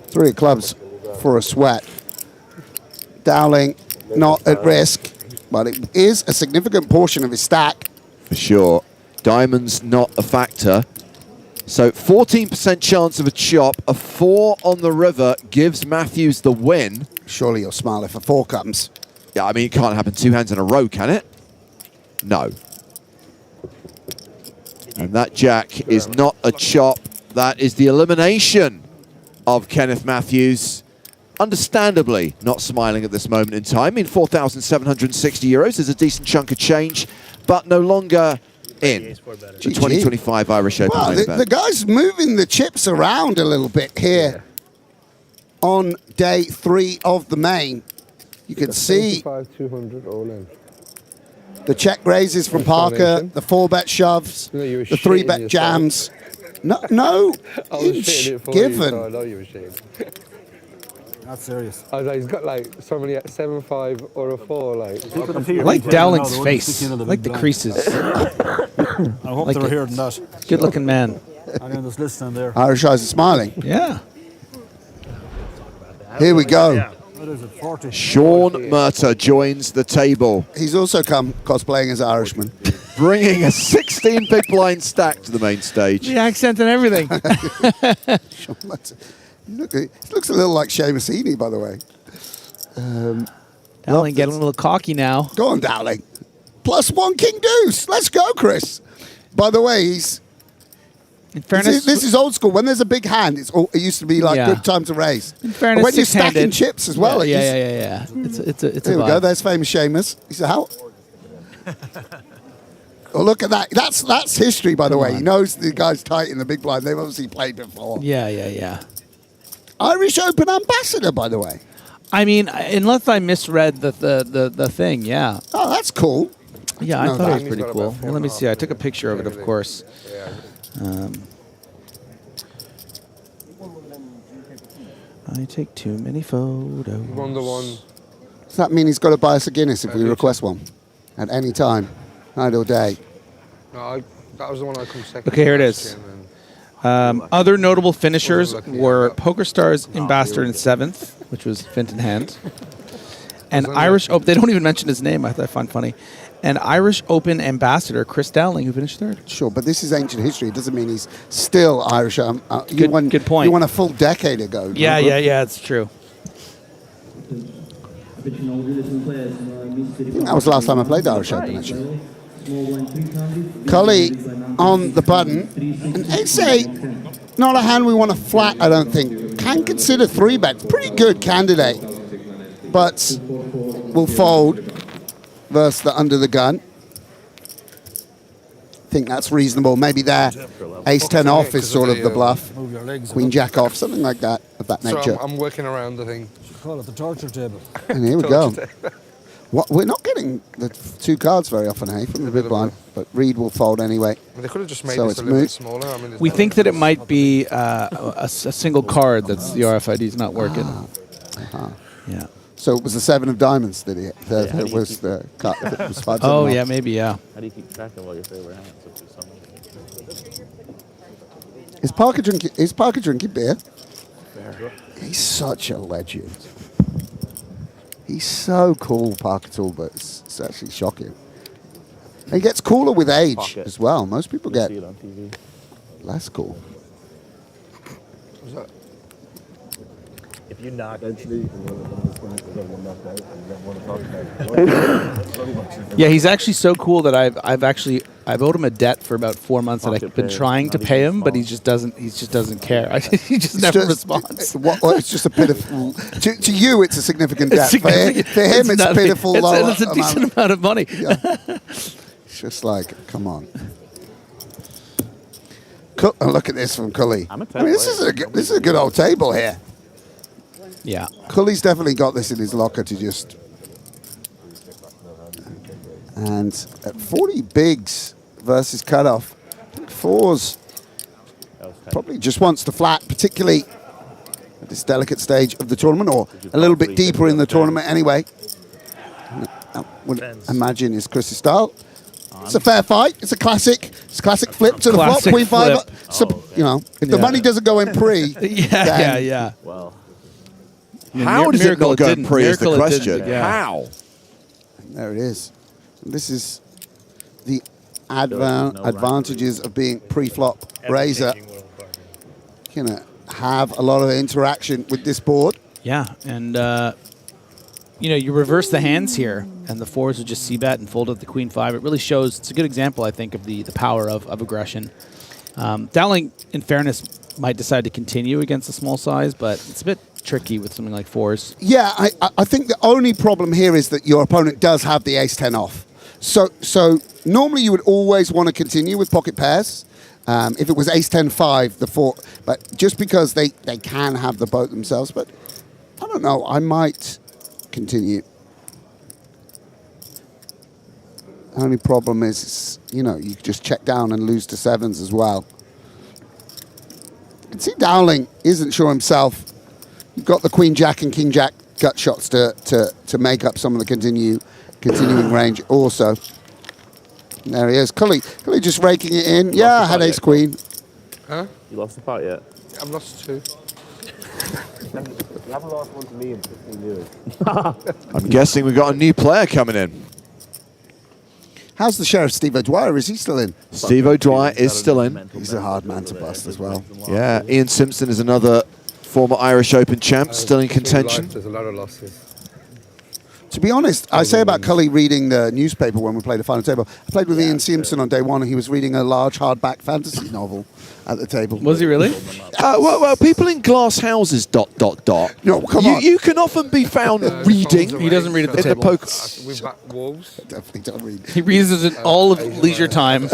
3 of clubs for a sweat. Dowling not at risk, but it is a significant portion of his stack. For sure. Diamond's not a factor. So 14% chance of a chop. A 4 on the river gives Matthews the win. Surely you'll smile if a 4 comes. Yeah, I mean, it can't happen 2 hands in a row, can it? No. And that jack is not a chop. That is the elimination of Kenneth Matthews. Understandably not smiling at this moment in time. I mean, 4,760 euros is a decent chunk of change, but no longer in the 2025 Irish Open Well, main the event. guy's moving the chips around a little bit here on day 3 of the main. You can see 200 all in. The check raises from Parker, the 4-bet shoves, You know, you were the shitting 3-bet yourself. jams. No I was inch shitting it for given. you, so I know you were shitting. Not serious. I was like, he's got like somebody at 7-5 or a 4, like. I like Dowling's face. I like the creases. I hope Like they're it. here than that. Good looking man. Anyone that's listening there. Irish eyes are smiling. Yeah. Here we go. What is it, 40? Sean Murta joins the table, He's also come cosplaying as Irishman. bringing a 16 big blind stack to the main stage. The accent and everything. Sean Murta. He looks a little like Seamus Heaney, by the way. Dowling getting a little cocky now. Go on, Dowling. +1 king deuce. Let's go, Chris. By the way, he's. In fairness, This is old school. When there's a big hand, it used to be like Yeah. good time to raise. in fairness, When you're stacking six-handed. chips as well. Yeah. It's a Here we vibe. go. There's famous Seamus. He said, "How?" Oh, look at that. That's history, by the way. He knows the guy's tight in the big blind. They've obviously played before. Yeah. Irish Open ambassador, by the way. I mean, unless I misread the thing, yeah. Oh, that's cool. Yeah, I No, thought it was he's pretty got cool. about Well, let me see. I took a picture of it, of course. I take too many photos. Wonder one. Does that mean he's got to buy us a Guinness if we request one? At any time, night or day. No, that was the one I come second. Okay, here it last is. year, and then- Other notable finishers Wasn't lucky, were yeah. PokerStars Ambassador in 7th, which was Fint in hand. And Wasn't Irish Open, they don't even mention his name, I find funny. And Irish Open Ambassador Chris Dowling, who finished 3rd. Sure, but this is ancient history. It doesn't mean he's still Irish. Good point. You won a full decade ago. Yeah, it's true. That was the last time I played the Irish Open, actually. Cully on the button. And Ace-8, not a hand we want to flat, I don't think. Can consider 3-bet. Pretty good candidate. But will fold versus the under the gun. Think that's reasonable. Maybe there, Ace-10 off is sort of the bluff. Move your legs. Queen-Jack off, something like that, of that So nature. I'm working around the thing. Call it the torture table. And here we go. What, we're not getting the 2 cards very often, hey, from the big blind. But Reed will fold anyway. I mean, they could have just made So this it's a little moot. bit smaller. I mean, there's We no- think that it might be a single card that's the RFID's not working. Yeah. So it was the 7 of diamonds that that was the cut. It was 5, 7 Oh, off. yeah, maybe, yeah. How do you keep track of all your favorite hands? If there's so many? Is Parker drinking beer? He's such a legend. He's so cool, Parker Talbot. It's actually shocking. And he gets cooler with age Pocket. as well. Most people You'll get see it on TV. less cool. Was that- If you knock Yeah, he's actually so cool that I've owed him a debt for about 4 months that I've been trying to pay him, but he just doesn't care. He just never responds. It's just a pitiful. To you, it's a significant debt. For him, it's nothing. pitiful. It's a decent amount of money. Yeah. It's just like, come on. Look at this from Cully. I mean, this is a good old table here. Yeah. Cully's definitely got this in his locker to just. And at 40 bigs versus cutoff, I think 4s probably just wants to flat, particularly at this delicate stage of the tournament, or a little bit deeper in the tournament anyway. I would imagine is Chris's style. It's a fair fight. It's a classic. It's a classic flip to the flop. Classic Queen 5. flip. So, you know, if the money doesn't go in pre, Yeah. Well, How does it not go didn't. pre is the Miracle it question. didn't, yeah. How? there it is. This is the advantages of being pre-flop raiser. Gonna have a lot of interaction with this board. Yeah, and you reverse the hands here, and the 4s would just c-bet and fold up the Queen 5. It really shows. It's a good example, I think, of the power of aggression. Dowling, in fairness, might decide to continue against the small size, but it's a bit tricky with something like 4s. Yeah, I think the only problem here is that your opponent does have the Ace-10 off. So normally you would always want to continue with pocket pairs. If it was Ace-10-5, the 4, but just because they can have the boat themselves. But I don't know, I might continue. Only problem is, you know, you just check down and lose to sevens as well. You can see Dowling isn't sure himself. You've got the Queen Jack and King Jack gut shots to make up some of the continuing range also. And there he is. Cully just raking it in. Yeah, I had ace queen. Huh? You lost the pot yet? I've lost 2. You haven't lost one to me in 15 years. I'm guessing we've got a new player coming in. How's the Sheriff, Steve O'Dwyer? Is he still in? Steve O'Dwyer is still in. He's a hard man to bust as well. Yeah, Ian Simpson is another former Irish Open champ, still in contention. There's a lot of losses. To be honest, I say about Cully reading the newspaper when we played the final table. I played with Ian Simpson on day one, and he was reading a large hardback fantasy novel at the table. Was he really? Well, people in glass houses, ... No, come on. You can often be found reading. He doesn't read at the in table. the poker. We've got wolves. Definitely don't read. He reads it all of leisure time.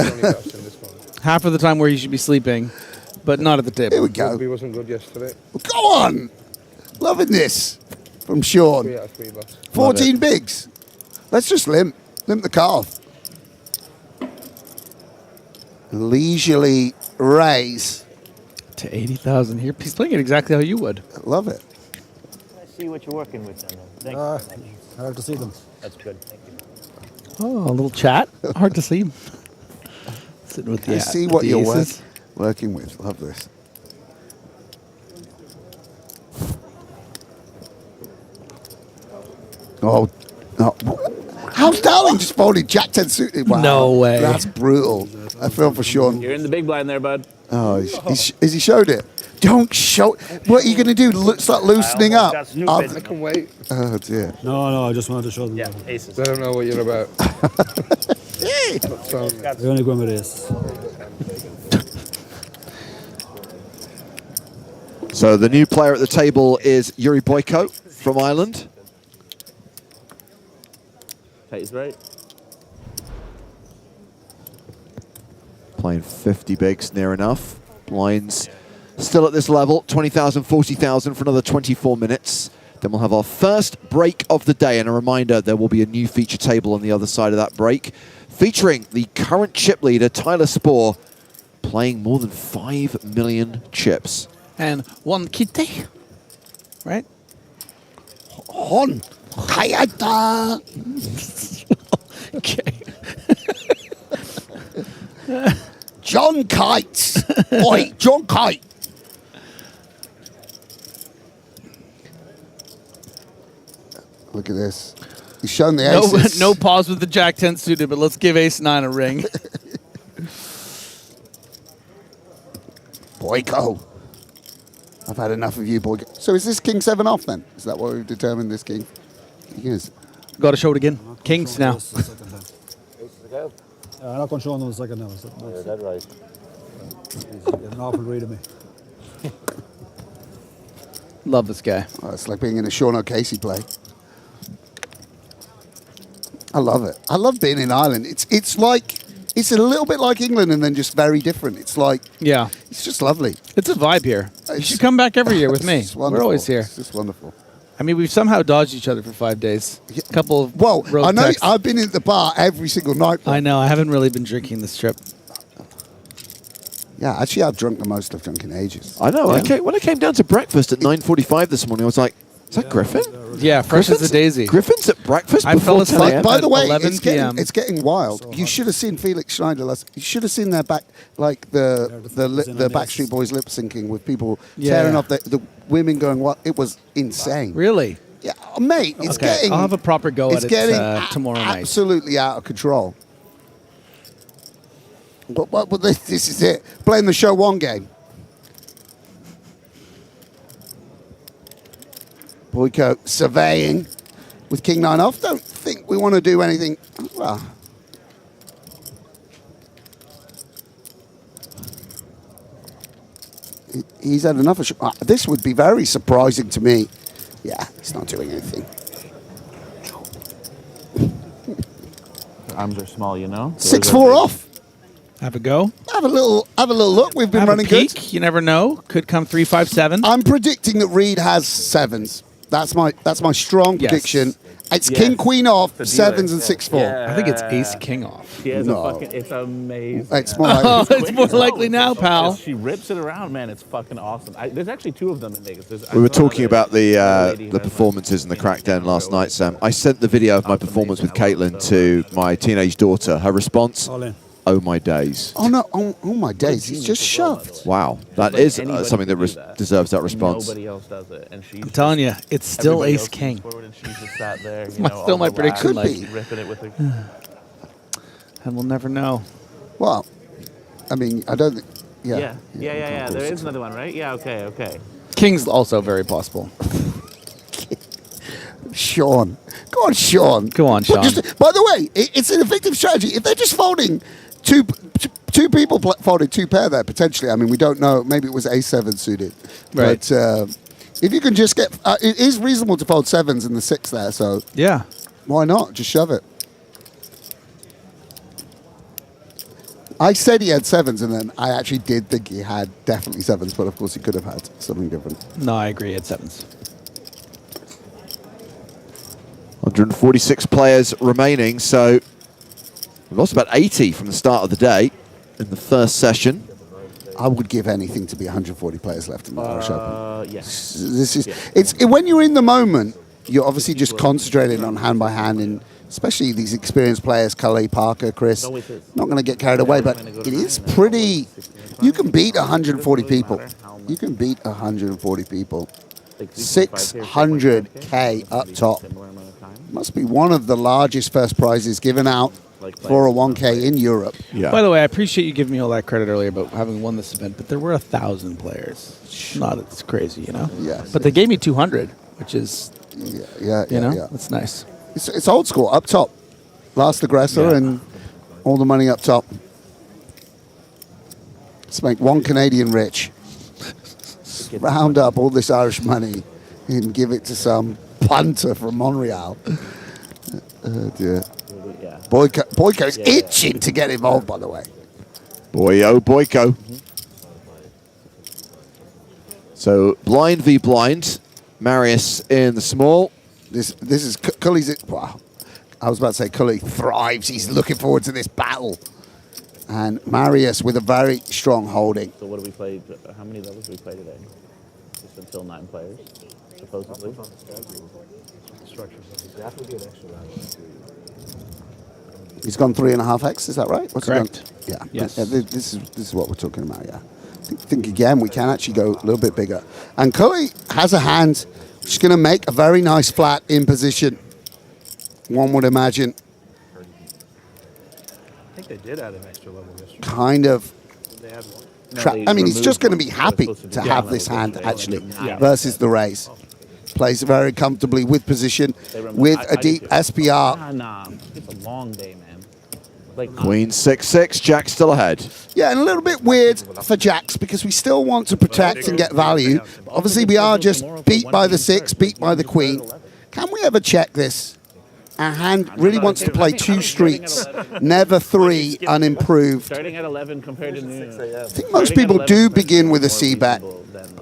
Half of the time where he should be sleeping, but not at the table. Here we go. He wasn't good yesterday. Go on. Loving this from Sean. 3 out of 3 lost. 14 bigs. Let's just limp the calf. Leisurely raise. To 80,000 here. He's playing it exactly how you would. Love it. I see what you're working with then. Thank you. Hard to see them. That's good. Thank you. Oh, a little chat. Hard to see. Sitting with the I see what the you're aces. working with. Love this. Oh, no. How's Dowling just folded Jack 10 suited? Wow. No way. That's brutal. I feel for Sean. You're in the big blind there, bud. Oh, has he showed it? Don't show. What are you going to do? Start loosening up? Got stupid. I can wait. Oh, dear. No, I just wanted to show them. Yeah, aces. They don't know what you're about. We're only going with this. So the new player at the table is Yuri Boyko from Ireland. Tight is right. Playing 50 bigs, near enough. Blinds still at this level, 20,000, 40,000 for another 24 minutes. Then we'll have our first break of the day. And a reminder, there will be a new feature table on the other side of that break, featuring the current chip leader, Tyler Spohr, playing more than 5 million chips. And one kitty, right? Hon. Kayata. Okay. John Kites. Oi, John Kite. Look at this. He's shown the aces. No pause with the Jack 10 suited, but let's give Ace 9 a ring. Boyko. I've had enough of you, Boyko. So is this King 7 off then? Is that what we've determined this King is? Got to show it again. Kings now. I'm not going to show them the second now. You're dead right. He's an awful read of me. Love this guy. Oh, it's like being in a Sean O'Casey play. I love it. I love being in Ireland. It's like, it's a little bit like England and then just very different. It's like, Yeah. it's just lovely. It's a vibe here. You It's- should come back every year with me. It's We're wonderful. always here. It's just wonderful. I mean, we've somehow dodged each other for 5 days. A couple of Well, road I know texts. I've been in the bar every single night. I know. I haven't really been drinking this trip. Yeah, actually, I've drunk the most I've drunk in ages. I know. When I came down to breakfast at 9:45 this morning, I was like, is that Griffin? Yeah, fresh as a daisy. Griffin's at breakfast I fell before asleep. 10 a.m.? By the way, 11 it's p.m. getting wild. You should have seen Felix Schneider last. You should have seen their back, like the Backstreet Boys lip syncing with people tearing off the women going wild. It was insane. Really? Yeah, mate, it's Okay, getting. I'll have a proper go it's at it getting tomorrow night. absolutely out of control. But this is it. Playing the show one game. Boyko surveying with King 9 off. Don't think we want to do anything. Well, he's had enough of. This would be very surprising to me. Yeah, he's not doing anything. Arms are small, you know. 6-4 off. Have a go. Have a little look. We've been Have running a peek. good. You never know. Could come 3-5-7. I'm predicting that Reed has sevens. That's my strong prediction. It's king queen off, sevens and 6-4. I think it's ace king off. She has a fucking. It's amazing. It's more like it's more likely now, pal. She rips it around, man. It's fucking awesome. There's actually 2 of them in Vegas. We were talking about the performances in the Crackdown last night, Sam. I sent the video of my performance with Caitlin to my teenage daughter. Her response, oh my days. Oh no, oh my days, he's just shoved. Wow, that is something that deserves that response. Nobody else does it. And I'm telling you, it's still ace king. She's just sat there, Still my prediction. ripping it with her. And we'll never know. Well, I mean, I don't think... Yeah. There is another one, right? Yeah, okay. King's also very possible. Sean. Go on, Sean. Go on, Sean. By the way, it's an effective strategy. If they're just folding two people folded 2 pair there, potentially. I mean, we don't know. Maybe it was A7 suited. Right. But if you can just get... it is reasonable to fold 7s in the 6 there, so... Yeah. Why not? Just shove it. I said he had 7s, and then I actually did think he had definitely 7s, but of course he could have had something different. No, I agree. It's 7s. 146 players remaining, so we've lost about 80 from the start of the day in the first session. I would give anything to be 140 players left in the Irish Open. Yes. This is when you're in the moment, you're obviously just concentrating on hand by hand, and especially these experienced players, Cully, Parker, Chris. Not going to get carried away, but it is pretty. You can beat 140 people. You can beat 140 people. 600K up top. Must be one of the largest first prizes given out for a 1K in Europe. Yeah. By the way, I appreciate you giving me all that credit earlier about having won this event, but there were 1,000 players. It's crazy, you know? Yes. But they gave me 200, which is, yeah, that's nice. It's old school, up top. Last aggressor and all the money up top. Let's make one Canadian rich. Round up all this Irish money and give it to some punter from Montreal. Oh dear. Boyko's itching to get involved, by the way. Boyko. So blind v blind. Marius in the small. This is Cully's. Wow. I was about to say Cully thrives. He's looking forward to this battle. And Marius with a very strong holding. So what do we play? How many levels do we play today? Just until 9 players, supposedly. He's gone 3.5x. Is that right? What's Correct. He gone? Yeah. Yes. Yeah, this is what we're talking about. Yeah. I think again we can actually go a little bit bigger. And Cully has a hand. She's going to make a very nice flat in position. One would imagine. I think they did add an extra level yesterday. Kind of. They add one. I mean, he's just going to be happy to have this hand, actually, versus the raise. Plays very comfortably with position, with a deep SPR. Nah, it's a long day, man. Queen 6-6, Jack still ahead. Yeah, and a little bit weird for Jacks because we still want to protect and get value. Obviously, we are just beat by the 6, beat by the Queen. Can we ever check this? Our hand really wants to play 2 streets, never 3 unimproved. Starting at 11 compared to noon. I think most people do begin with a C-bet.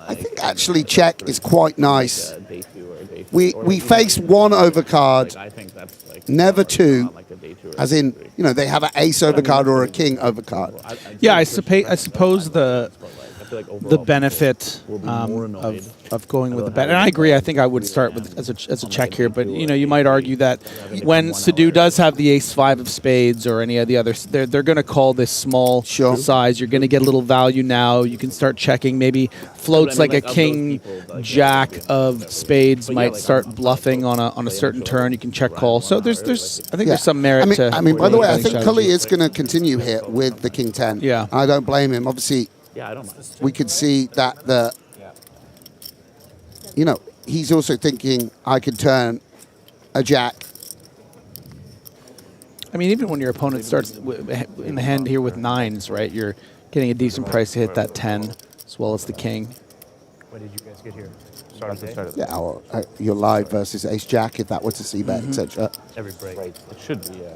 I think actually check is quite nice. We face 1 overcard, never 2, as in, they have an ace overcard or a king overcard. Yeah, I suppose the benefit of going with the bet, and I agree. I think I would start with as a check here, but you might argue that when Sadhu does have the ace-5 of spades or any of the others, they're going to call this small size. You're going to get a little value now. You can start checking. Maybe floats like a king jack of spades might start bluffing on a certain turn. You can check call. So there's I think there's some merit to. I mean, by the way, I think Cully is going to continue here with the king 10. Yeah, I don't blame him. Obviously. Yeah, I don't mind. We could see that he's also thinking I could turn a jack. I mean, even when your opponent starts in the hand here with 9s, right? You're getting a decent price to hit that 10 as well as the king. When did you guys get here? Saturday? Yeah, or you're live versus ace jack if that were to see bet, etc. Every break. It should be, yeah.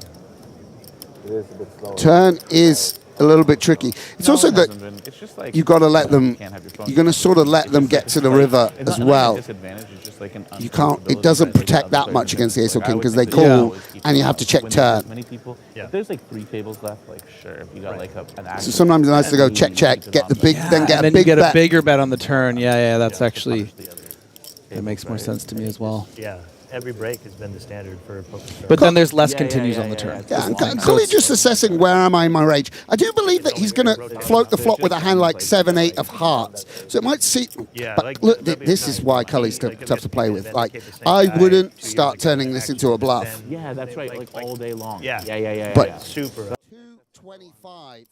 It is a bit slow. Turn is a little bit tricky. It's also that It's just like you've got to let them. can't have your phone. You're going to sort of let them get to the river It's as not well. a disadvantage, it's just like an You can't. It uncomfortability doesn't that, like, protect other that players much can against the do. ace or Like, I king would because they think that you call always keep and you it have to up check when there's turn. Many people. If there's like 3 tables left, like sure, if you got like an So active sometimes it's nice to go and check, you check, keep it get on the big, then get and a then you big get bet. a bigger bet on the turn. Yeah, that's to actually punish the other that tables, makes more right? sense to me as well. Yeah, every break has been the standard for PokerStars. But then there's less Yeah, continues yeah, on the yeah, turn. yeah. Yeah, and Cully just assessing where am I in my range. I do believe that he's going to float the flop with a hand like 7-8 of hearts. So it might see. Yeah, But like look, W9, this is why Cully's like, tough to play with. if Like, they keep the same I guy wouldn't 2 years start ago, turning this into a bluff. then Yeah, that's right. Like all day long. Yeah. Yeah. But- yeah. super. 225.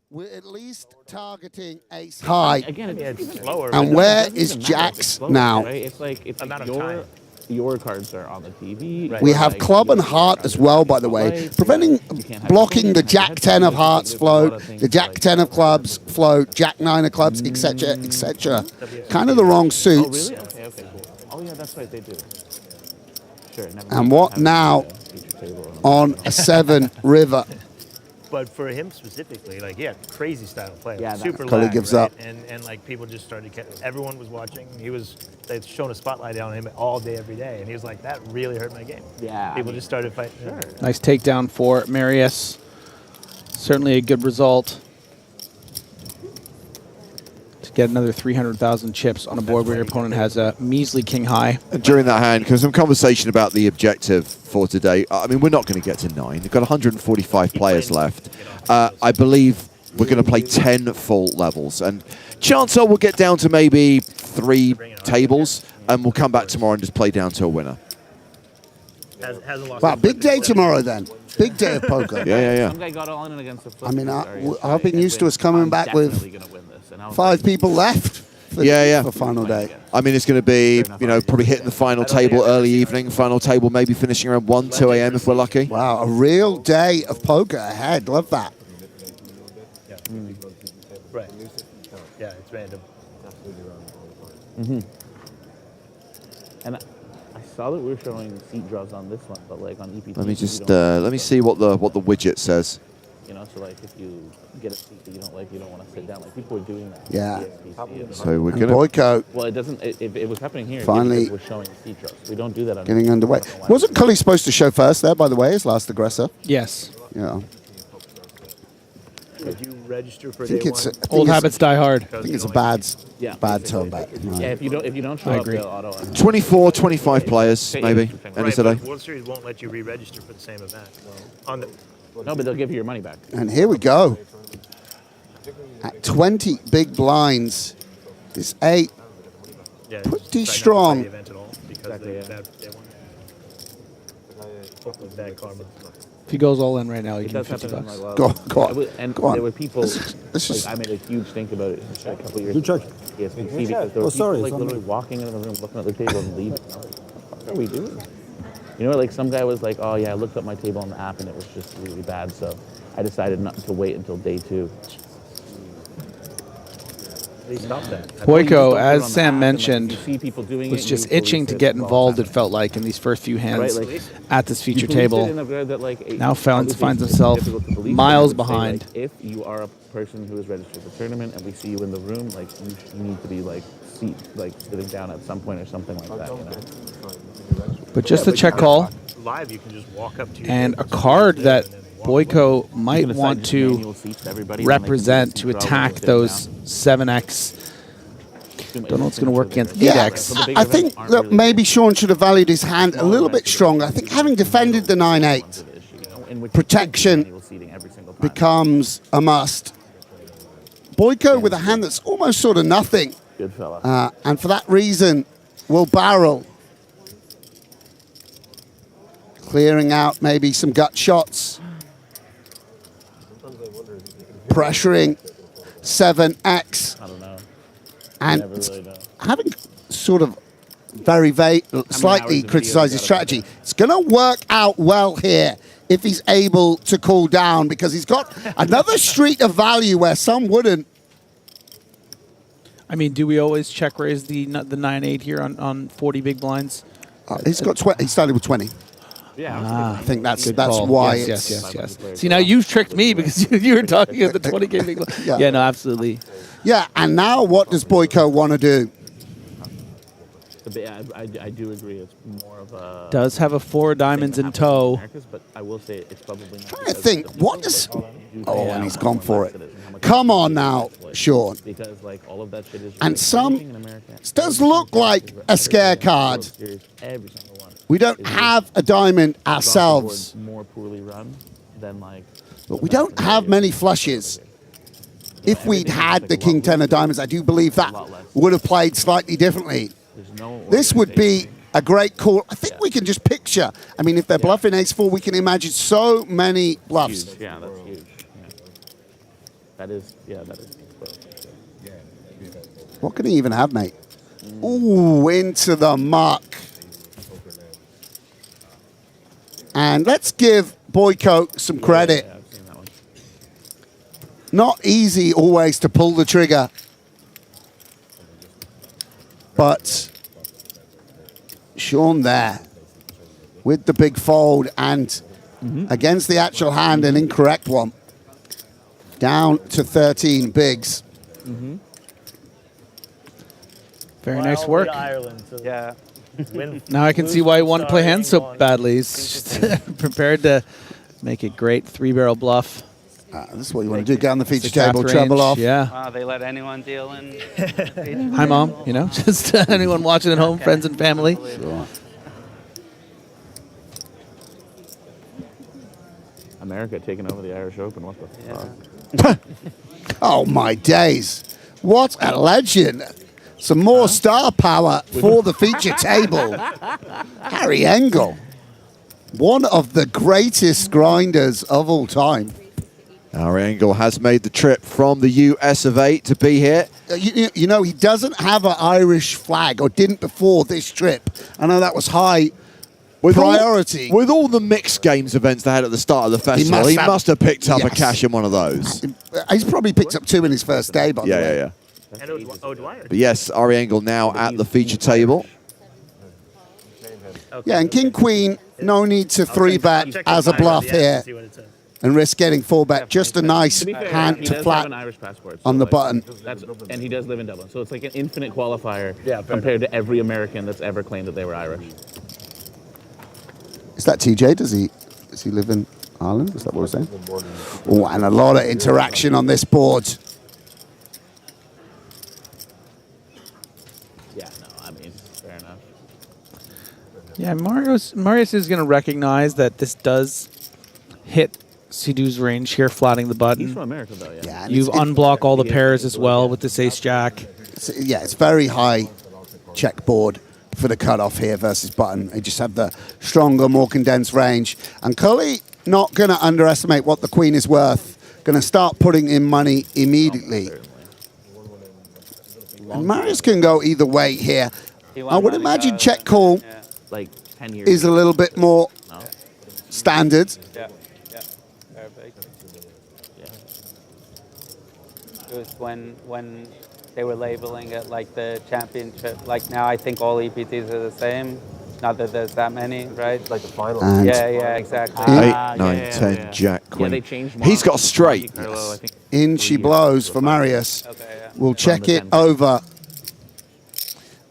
We're at least targeting ace high. Again, Yeah, it's slower. And but where doesn't is even matter if it's Jacks slow, now? Right? It's like Amount of time. your cards are on the TV. Right. We or, have like, club and your heart cards as are well, on by the way, lights, preventing, you can't have blocking your the phone, Jack 10 of hearts there's a lot float, of things the Jack like 10 of clubs float, Jack 9 of clubs, etc., etc. Kind of the wrong Oh, suits. really? Okay, cool. Oh, yeah, that's right, they do. Sure. Never And mind. what Have it now on the feature table and- on a 7 river? But for him specifically, like, yeah, crazy style play. Yeah, Like, super Cully lag, gives right? up. And like people just started, everyone was watching. They'd shown a spotlight on him all day, every day. And he was like, that really hurt my game. Yeah, I People mean, just started fighting. Sure. Nice takedown for Marius. Certainly a good result. To get another 300,000 chips on a board where your opponent has a measly king high. And during that hand, because some conversation about the objective for today. I mean, we're not going to get to 9. We've got 145 players left. I believe we're going to play 10 full levels. And chances are we'll get down to maybe 3 tables, and we'll come back tomorrow and just play down to a winner. Hasn't lost Wow, his big day footing. tomorrow then. Big day of poker. Yeah. Some guy got all in against the flip. I mean, Sorry, I've been used to us coming I'm back with definitely gonna win this, and I was 5 people left for, Yeah. for final day. I mean, it's going to be, probably hitting the final table early evening, final table maybe finishing around 1, 2 a.m. if we're lucky. Wow, a real day of poker ahead. Love that. Right. Yeah, it's random. And I saw that we were showing seat draws on this one, but like on EPT. Let me you just don't- let me see what the widget says. So like if you get a seat that you don't like, you don't want to sit down. Like people are doing that. Yeah. So we're And gonna Boyko Well, it doesn't. It was happening here. Finally because we're showing seat draws. We don't do that. On getting underway. Wasn't Cully supposed to show first there, by the way, his last aggressor? Yes. Yeah. Did you register for I think day it's one? Old habits die hard. I think it's a bad Yeah. turn bet. Right. Yeah, if you don't show I up, agree. they'll auto. 24, 25 players maybe end of today. But World Series won't let you re-register for the same event. On the, No, but they'll give you your money back. And here we go. At 20 big blinds, this 8 yeah, pretty just try not to play strong. the event at all because they won. Hopefully bad karma. If he goes all in right now, he It can does get 50 happen in bucks. my love. Go on, And go on. there were people. Let's just- Like, I made a huge think about it a couple years You ago. check. ESPC, because there were people like literally walking into the room, looking at the table and leaving. And I was like, what the fuck are we doing? Like some guy was like, oh yeah, I looked up my table on the app and it was just really bad, so I decided not to wait until day 2. They stopped that. Boyko, as Sam mentioned, you see people doing was it, just you believe itching to it, get it's all involved, it happening. felt like, in these first few hands Right, like, at this feature You believed it table. in a way that, like, Now finds obviously it's himself difficult to believe, miles but I would say, behind. like, if you are a person who is registered for the tournament and we see you in the room, like you need to be like sitting down at some point or something like that. But just a check call Live, you can just walk up to your and a table, card sit that and then walk away. Boyko might can decide want just to manual seats to everybody, and then they can represent do to the draw when attack they're those sitting 7x. Don't know what's going to work against Yeah, 8x. So the big I events think aren't that really maybe big. Sean should have valued his hand a little bit stronger. I think having defended the 9-8 In which protection manual seating every single time. becomes a must. Boyko with a hand that's almost sort of nothing, Good fella. and for that reason will barrel. Clearing out maybe some gut shots. Pressuring 7x. I don't know. And Never really know. having sort of slightly hours of criticized his video strategy, it's going to work out well here if he's able to cool down, because he's got another street of value where some wouldn't. I mean, do we always check raise the 9-8 here on 40 big blinds? He's got he started with 20. Yeah. I think that's Call. why Yes, it's... yes. See, now you've tricked me because you were talking at the 20K big blind. Yeah. Yeah, no, absolutely. Yeah, and now what does Boyko want to do? I do agree. It's more of a... Does have a 4 diamonds in tow. Americas, but I will say it's probably not. I think, what does... Oh, and he's gone for it. Come on now, Sean. Because like all of that shit is... And it does look like a scare card. Every single one. We don't have a diamond ourselves. More poorly run than like... But we don't have many flushes. If we'd had the King 10 of diamonds, I do believe that would have played slightly differently. This would be a great call. I think we can just picture. I mean, if they're bluffing ace-4, we can imagine so many bluffs. Huge. Yeah, that's huge. That is, that is. What can he even have, mate? Ooh, into the muck. And let's give Boyko some credit. Yeah, I've seen that one. Not easy always to pull the trigger. But Sean there with the big fold and against the actual hand, an incorrect one. Down to 13 bigs. Very nice work. Ireland to win. Now I can see why he wanted to play hands so badly. He's just prepared to make a great 3-barrel bluff. This is what you want to do. Get on the feature Six-half table, range, treble off. Yeah. Wow, they let anyone deal in. Hi, Mom. You know, just anyone watching at home, friends and family. Sure. America taking over the Irish Open. What the fuck? Oh, my days. What a legend. Some more star power for the feature table. Harry Engel. One of the greatest grinders of all time. Our Engel has made the trip from the US of A to be here. You know, he doesn't have an Irish flag, or didn't before this trip. I know that was high priority. With all the mixed games events they had at the start of the festival, he must have picked up a cash in one of those. He's probably picked up 2 in his first day, by the way. Yeah. And O'Dwyer. But yes, Ari Engel now at the feature table. Yeah, and King Queen, no need to 3-bet as a bluff here and risk getting 4-bet. Just a nice hand to flat on the button. And he does live in Dublin, so it's like an infinite qualifier compared to every American that's ever claimed that they were Irish. Is that TJ? Does he live in Ireland? Is that what we're saying? Oh, and a lot of interaction on this board. Yeah, no, I mean, fair enough. Yeah, Marius is going to recognize that this does hit Sidhu's range here, flatting the button. He's from America, though, yeah. You unblock all the pairs as well with this ace-jack. It's very high check board for the cutoff here versus button. They just have the stronger, more condensed range. And Cully not going to underestimate what the queen is worth. Going to start putting in money immediately. And Marius can go either way here. I would imagine check call like 10 years is a little bit more standard. Yeah, perfect. It was when they were labeling it like the championship. Like now, I think all EPTs are the same. Not that there's that many, right? Like the final. Yeah, exactly. 8, 9, 10, Jack, Queen. they changed He's got a straight. In she blows for Marius. We'll check it over.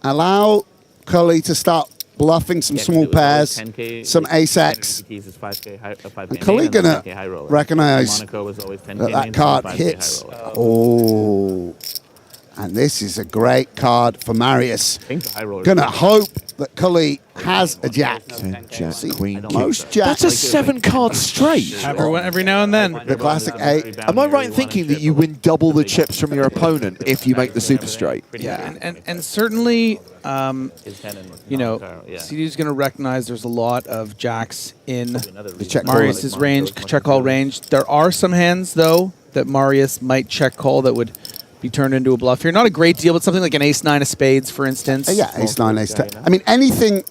Allow Cully to start bluffing some small pairs, some ace-x. And Cully gonna recognize that card hits. Oh. And this is a great card for Marius. Gonna hope that Cully has a jack. 10, Jack, Queen, Most jacks. That's a 7-card straight. Every now and then. The classic 8. Am I right in thinking that you win double the chips from your opponent if you make the super straight? Yeah, and certainly, you know, Sidhu's going to recognize there's a lot of jacks in Marius's range, check call range. There are some hands, though, that Marius might check call that would be turned into a bluff here. Not a great deal, but something like an ace-9 of spades, for instance. Yeah, ace-9, ace-10. I mean, anything,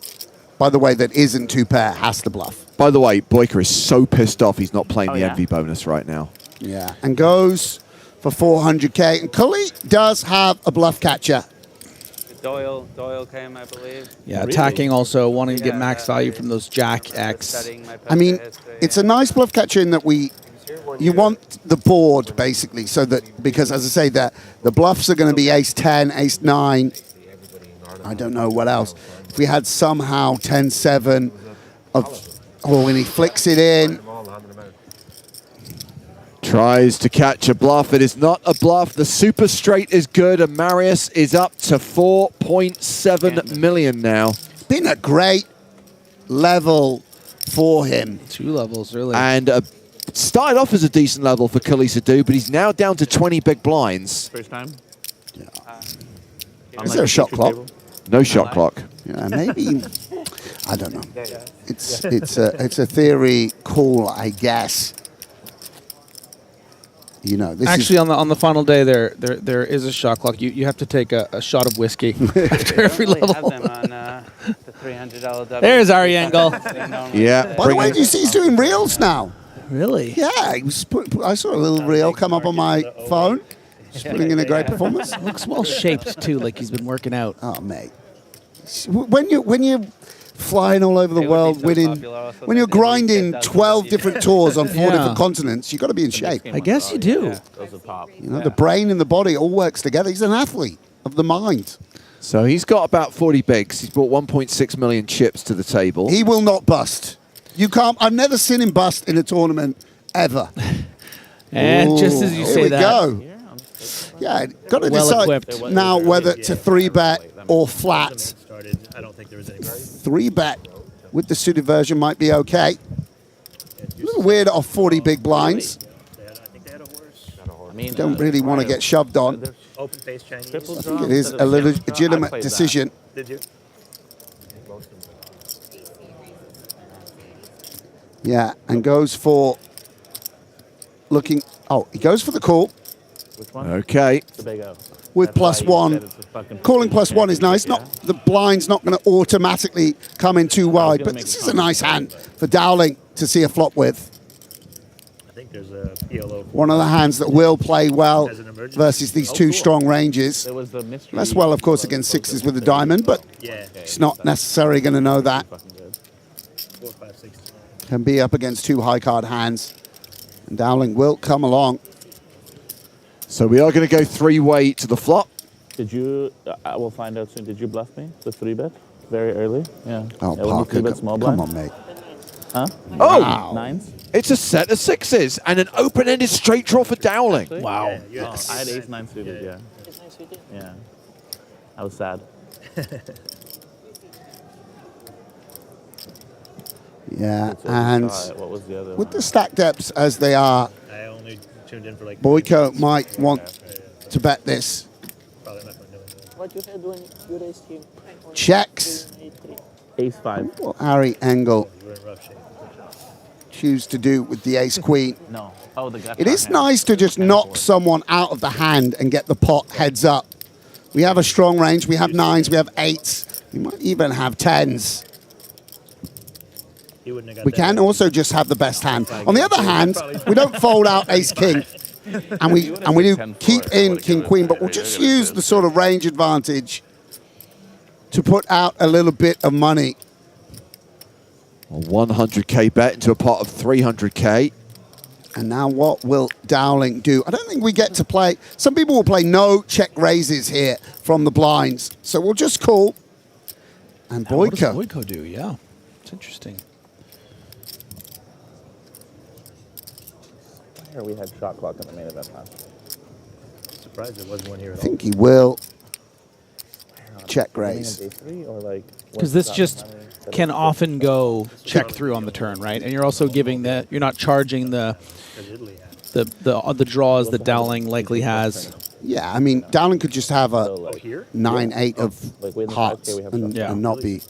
by the way, that isn't 2-pair has to bluff. By the way, Boyka is so pissed off he's not playing the envy bonus right now. Yeah, and goes for 400K. And Cully does have a bluff catcher. Doyle came, I believe. Yeah, attacking also, wanting to get max value from those Jack X. I mean, it's a nice bluff catcher in that you want the board basically, so that, because as I say, that the bluffs are going to be ace 10, ace 9. I don't know what else. If we had somehow 10-7 when he flicks it in. Tries to catch a bluff. It is not a bluff. The super straight is good, and Marius is up to 4.7 million now. Been a great level for him. 2 levels, really. And started off as a decent level for Khalees Adu, but he's now down to 20 big blinds. First time? Yeah. Is there a shot clock? No shot clock. Yeah, maybe. I don't know. It's a theory call, I guess. You know, this actually on the final day there is a shot clock. You have to take a shot of whiskey after every level. Have them on the $300 There's Ari Engel. Yeah. By the way, do you see he's doing reels now? Really? Yeah, I saw a little reel come up on my phone. He's putting in a great performance. Looks well shaped too, like he's been working out. Oh, mate. When you're flying all over the world, winning, when you're grinding 12 different tours on 4 different continents, you've got to be in shape. I guess you do. Those are top. You know, the brain and the body all works together. He's an athlete of the mind. So he's got about 40 bigs. He's brought 1.6 million chips to the table. He will not bust. You can't. I've never seen him bust in a tournament ever. And just as you say that, here we go. Yeah, got to decide now whether to 3-bet or flat. I don't think there was any 3-bet with the suited version might be okay. A little weird off 40 big blinds. I think they had a horse. I mean, Don't really want to get shoved on. Open face Chinese. I think it is a legitimate decision. Did you? Yeah, and goes for looking. Oh, he goes for the call. Which one? Okay. The big O. With +1. Calling +1 is nice. Not the blind's not going to automatically come in too wide, but this is a nice hand for Dowling to see a flop with. I think there's a PLO. One of the hands that will play well versus these two strong ranges. Less well, of course, against sixes with a diamond, but it's not necessarily going to know that. 4, 5, 6. Can be up against 2 high card hands. And Dowling will come along. So we are going to go 3-way to the flop. Did you? I will find out soon. Did you bluff me the 3-bet very early? Yeah. Oh, Yeah, Parker, 3-bet small blind? come on, mate. Huh? Oh! Wow. Nines? It's a set of 6s and an open-ended straight draw for Dowling. Wow. Yes. I had ace-9 suited, yeah. Yeah. I was sad. Yeah, and What was the other with one? the stack depths as they are, I only tuned in for like. Boyko might want to bet this. Probably not going to do it. What you had when you raised him? Checks. Ace-5. What Harry Engel You were in rough shape. choose to do with the ace-queen. No. Oh, the gut It is hand. nice to just knock someone out of the hand and get the pot heads up. We have a strong range. We have 9s. We have 8s. We might even have 10s. He wouldn't have got We that. can also just have the best hand. On the other hand, we don't fold out ace-king. And we do keep in king-queen, but we'll just use the sort of range advantage to put out a little bit of money. A 100k bet into a pot of 300k. And now what will Dowling do? I don't think we get to play. Some people will play no check raises here from the blinds. So we'll just call. And What does Boyko. Boyko do? Yeah, it's interesting. Here we had shot clock in the main event match. Surprised there wasn't one here I at all. think he will check raise. Because this just can often go check through on the turn, right? And you're also giving the, you're not charging the draws that Dowling likely has. Yeah, I mean, Dowling could just have a 9-8 of hearts and not be.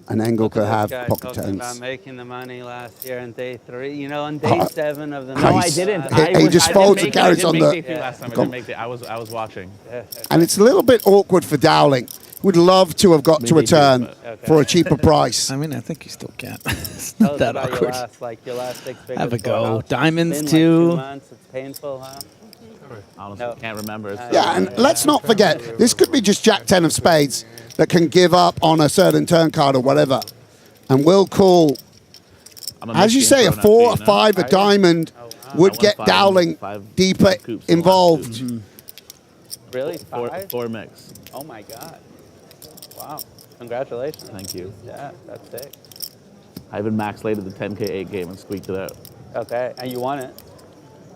An Engel could have Guy pocket talking about tens. making the money last year on day 3. You know, on day 7 of the No, month. I didn't. He just folds and carries on the. Last time I didn't make it. I was watching. And it's a little bit awkward for Dowling. Would love to have got to a turn for a cheaper price. I mean, I think you still can. It's Tell not us that about awkward. Your last 6 figures. Have a for go. how- Diamonds it's been like 2 too. months. It's painful, huh? Honestly, can't remember. Yeah, and let's not forget, this could be just Jack 10 of spades that can give up on a certain turn card or whatever. And we'll call, as you say, a 4, a 5, a diamond would get Dowling deeper involved. Really? 5? 4 mix. Oh my God. Wow. Congratulations. Thank you. Yeah, that's sick. I even max lated the 10K 8 game and squeaked it out. Okay, and you won it.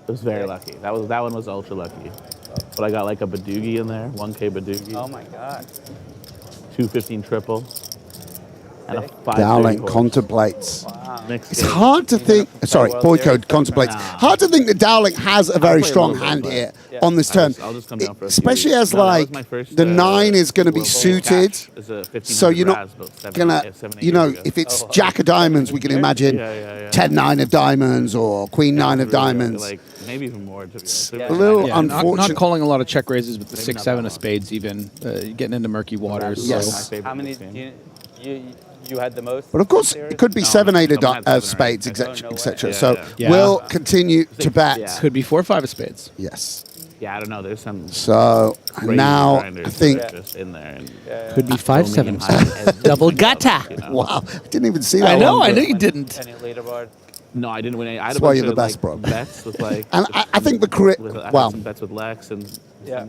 It was very lucky. That one was ultra lucky. But I got like a Badoogie in there, 1K Badoogie. Oh my God. 215 triple. And a 5 Dowling contemplates. Wow. It's hard to think. Sorry, Boyd Code contemplates. Hard to think that Dowling has a very strong hand here on this turn, especially as like the 9 is going to be suited. So you're not gonna, if it's Jack of diamonds, we can imagine 10-9 of diamonds or Queen 9 of diamonds. Like maybe even more. It's a little unfortunate. Not calling a lot of check raises with the 6-7 of spades, even getting into murky waters. Yes. So. How many you had the most? But of course, it could be 7-8 of spades, etc. So we'll continue to bet. Could be 4-5 of spades. Yes. Yeah, I don't know. There's some. So now I think just in there. And could be 5-7 double gutter. Wow, I didn't even see that. I know. one, I but- know you didn't. Any leaderboard? No, I didn't win any. I had That's a why bunch you're the of, best, like, bro. bets with like. And I think the correct. I had Wow. some bets with Lex and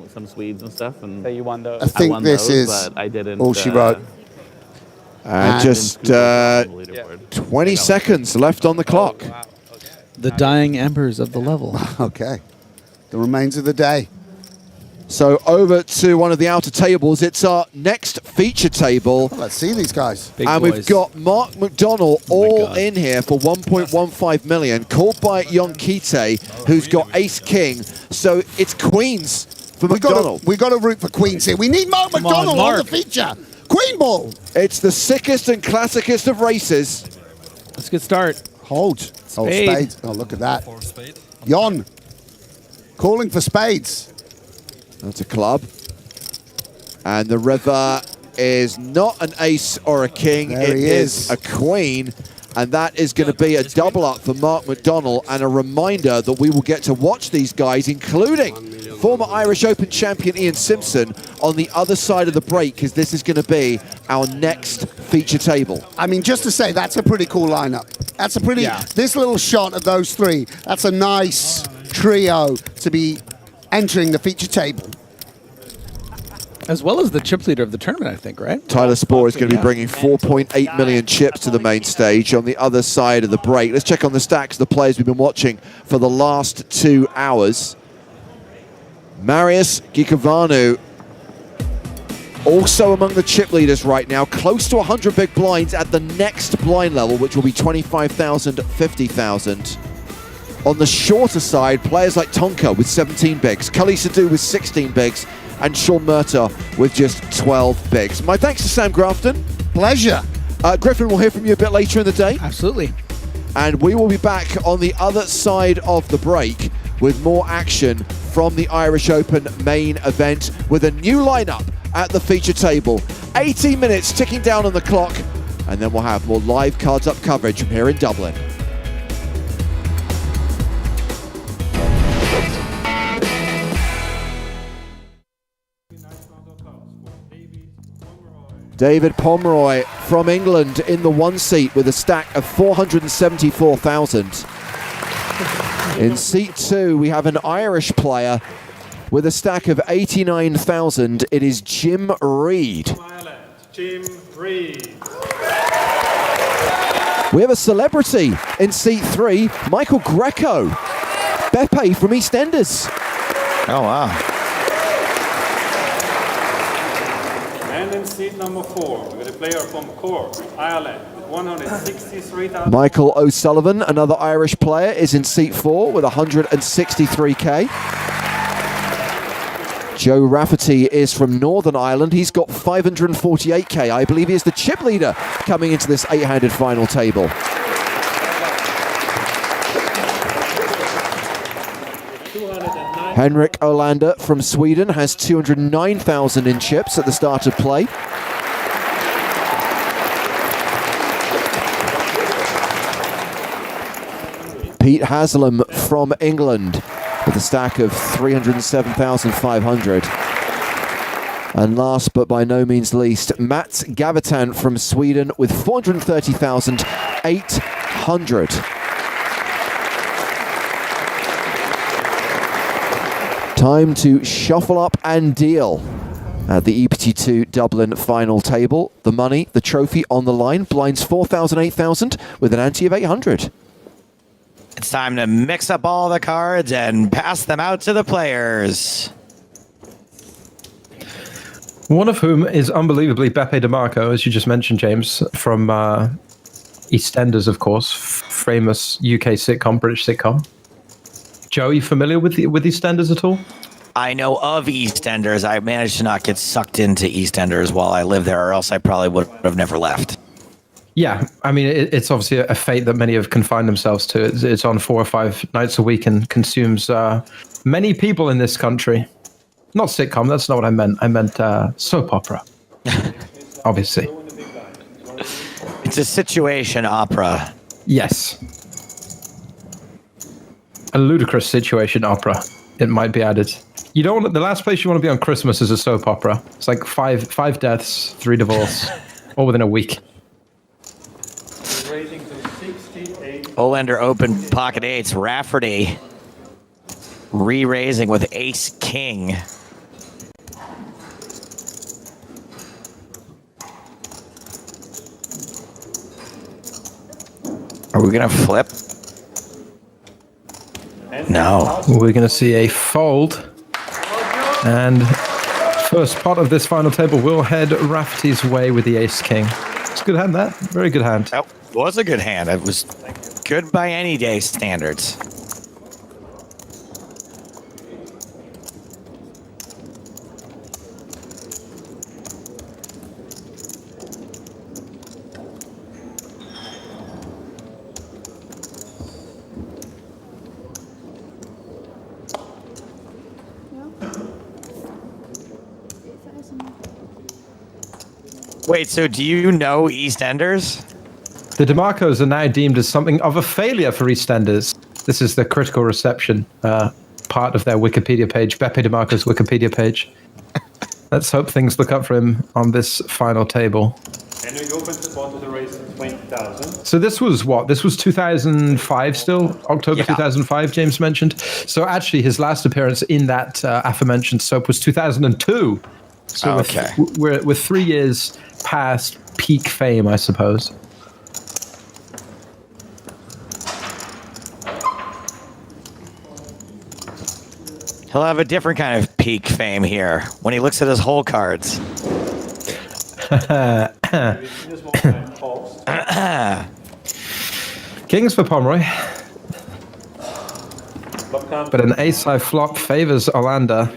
some Swedes and stuff. And So you won those. I think won this those, is but I didn't, all she wrote. And just 20 seconds left on the clock. The dying embers of the level. Okay. The remains of the day. So over to one of the outer tables. It's our next feature table. Well, let's see these guys. And we've got Mark McDonnell all in here for 1.15 million, called by Yonkite, who's got ace king. So it's queens for McDonnell. We got to root for queens here. We need Mark McDonnell on the feature. Queen ball. It's the sickest and classicest of races. Let's get started. Hold. Oh, spades. Oh, look at that. Yon calling for spades. That's a club. And the river is not an ace or a king. There It he is is. a queen. And that is going to be a double up for Mark McDonnell, and a reminder that we will get to watch these guys, including former Irish Open champion Ian Simpson, on the other side of the break, because this is going to be our next feature table. I mean, just to say, that's a pretty cool lineup. That's a pretty, this little shot of those three, that's a nice trio to be entering the feature table. As well as the chip leader of the tournament, I think, right? Tyler Spohr is going to be bringing 4.8 million chips to the main stage on the other side of the break. Let's check on the stacks of the players we've been watching for the last 2 hours. Marius Gikovanu, also among the chip leaders right now, close to 100 big blinds at the next blind level, which will be 25,000, 50,000. On the shorter side, players like Tonka with 17 bigs, Kali Sadhu with 16 bigs, and Sean Murtaugh with just 12 bigs. My thanks to Sam Grafton. Pleasure. Griffin, we'll hear from you a bit later in the day. Absolutely. And we will be back on the other side of the break with more action from the Irish Open main event with a new lineup at the feature table. 18 minutes ticking down on the clock, and then we'll have more live cards up coverage from here in Dublin. David Pomeroy from England in the 1 seat with a stack of 474,000. In seat 2, we have an Irish player with a stack of 89,000. It is Jim Reed. Jim Reed. We have a celebrity in seat 3, Michael Greco. Beppe from EastEnders. Oh, wow. And in seat number 4, we got a player from Cork, Ireland, with 163,000. Michael O'Sullivan, another Irish player, is in seat 4 with 163k. Joe Rafferty is from Northern Ireland. He's got 548k. I believe he is the chip leader coming into this 8-handed final table. Henrik Olander from Sweden has 209,000 in chips at the start of play. Pete Haslam from England with a stack of 307,500. And last but by no means least, Mats Gavitan from Sweden with 430,800. Time to shuffle up and deal at the EPT2 Dublin final table. The money, the trophy on the line, blinds 4,000, 8,000 with an ante of 800. It's time to mix up all the cards and pass them out to the players. One of whom is unbelievably Beppe DeMarco, as you just mentioned, James, from EastEnders, of course, famous UK sitcom, British sitcom. Joe, are you familiar with EastEnders at all? I know of EastEnders. I managed to not get sucked into EastEnders while I lived there, or else I probably would have never left. Yeah, I mean, it's obviously a fate that many have confined themselves to. It's on 4 or 5 nights a week and consumes many people in this country. Not sitcom, that's not what I meant. I meant soap opera, obviously. It's a situation opera. Yes. A ludicrous situation opera, it might be added. You don't want the last place you want to be on Christmas is a soap opera. It's like five deaths, 3 divorce, all within a week. Olander open pocket eights. Rafferty re-raising with ace king. Are we gonna flip? No. We're going to see a fold. And first pot of this final table will head Rafferty's way with the ace-king. It's a good hand, that. Very good hand. That was a good hand. It was good by any day standards. Wait, so do you know EastEnders? The DeMarcos are now deemed as something of a failure for EastEnders. This is the critical reception part of their Wikipedia page, Beppe DeMarco's Wikipedia page. Let's hope things look up for him on this final table. And we opened the spot to the raise 20,000. So this was what? This was 2005 still? October 2005, James mentioned. So actually his last appearance in that aforementioned soap was 2002. So okay. we're 3 years past peak fame, I suppose. He'll have a different kind of peak fame here when he looks at his whole cards. Kings for Pomeroy. But an ace-high flop favors Olander.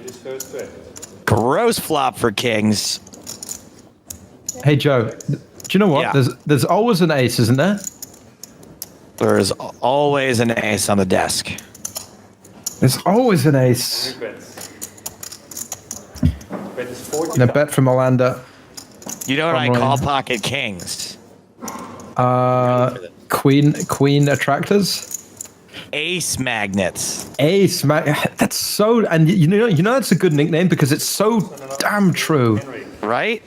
Gross flop for kings. Hey, Joe, do you know what? Yeah. There's always an ace, isn't there? There's always an ace on the desk. There's always an ace. And a bet from Olander. You know what I call pocket kings? Queen attractors? Ace magnets. Ace that's so, and you know that's a good nickname because it's so damn true. Right?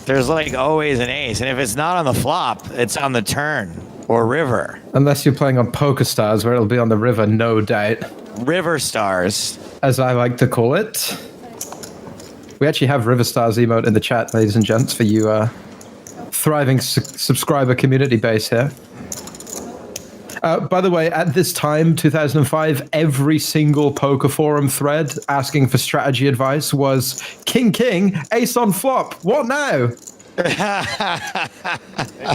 There's like always an ace, and if it's not on the flop, it's on the turn or river. Unless you're playing on PokerStars, where it'll be on the river, no doubt. River stars, as I like to call it. We actually have River Stars emote in the chat, ladies and gents, for you thriving subscriber community base here. By the way, at this time, 2005, every single poker forum thread asking for strategy advice was king, ace on flop. What now? Ace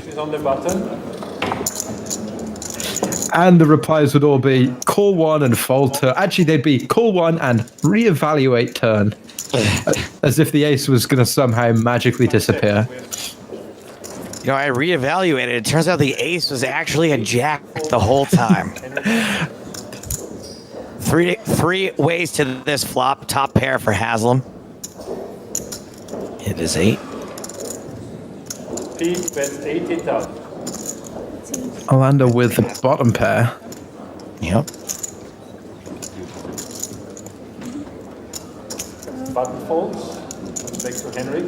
is on the button. And the replies would all be call one and fold turn. Actually, they'd be call one and reevaluate turn. As if the ace was going to somehow magically disappear. You know, I reevaluated. It turns out the ace was actually a jack the whole time. Three ways to this flop. Top pair for Haslam. It is 8. Pete bets 80,000. Olander with the bottom pair. Yep. button folds. Back to Henrik.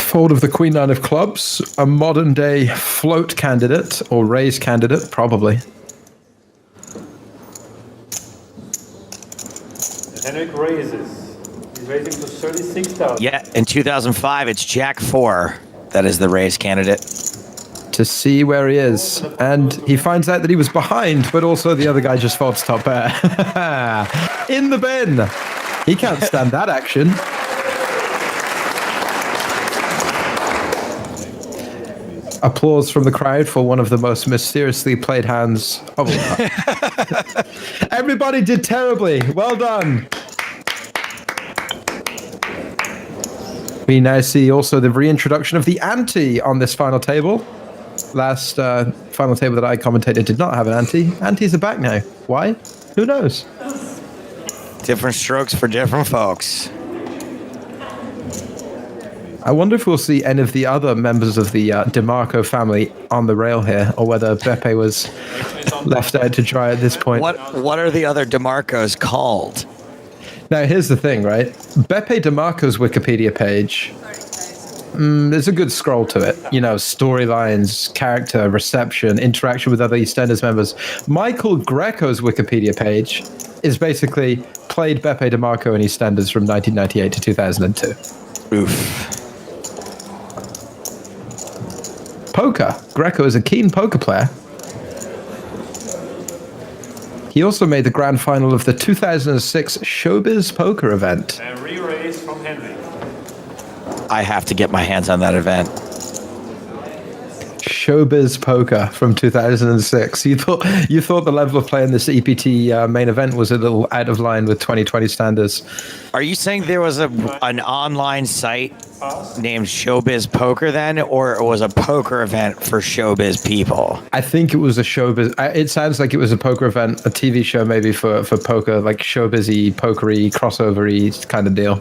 Fold of the Queen Nine of Clubs, a modern day float candidate or raise candidate, probably. And Henrik raises. He's raising to 36,000. Yeah, in 2005, it's Jack 4 that is the raise candidate. To see where he is. And he finds out that he was behind, but also the other guy just folds top pair. In the bin. He can't stand that action. Applause from the crowd for one of the most mysteriously played hands. Oh, everybody did terribly. Well done. We now see also the reintroduction of the ante on this final table. Last final table that I commentated did not have an ante. Antes are back now. Why? Who knows? Different strokes for different folks. I wonder if we'll see any of the other members of the DeMarco family on the rail here, or whether Beppe was left out to dry at this point. What are the other DeMarcos called? Now, here's the thing, right? Beppe DeMarco's Wikipedia page, there's a good scroll to it. You know, storylines, character, reception, interaction with other EastEnders members. Michael Greco's Wikipedia page is basically played Beppe DeMarco in EastEnders from 1998 to 2002. Oof. Poker. Greco is a keen poker player. He also made the grand final of the 2006 Showbiz Poker event. And re-raise from Henrik. I have to get my hands on that event. Showbiz Poker from 2006. You thought the level of play in this EPT main event was a little out of line with 2020 standards. Are you saying there was an online site named Showbiz Poker then, or it was a poker event for showbiz people? I think it was a showbiz. It sounds like it was a poker event, a TV show maybe for poker, like showbizy, pokery, crossover-y kind of deal.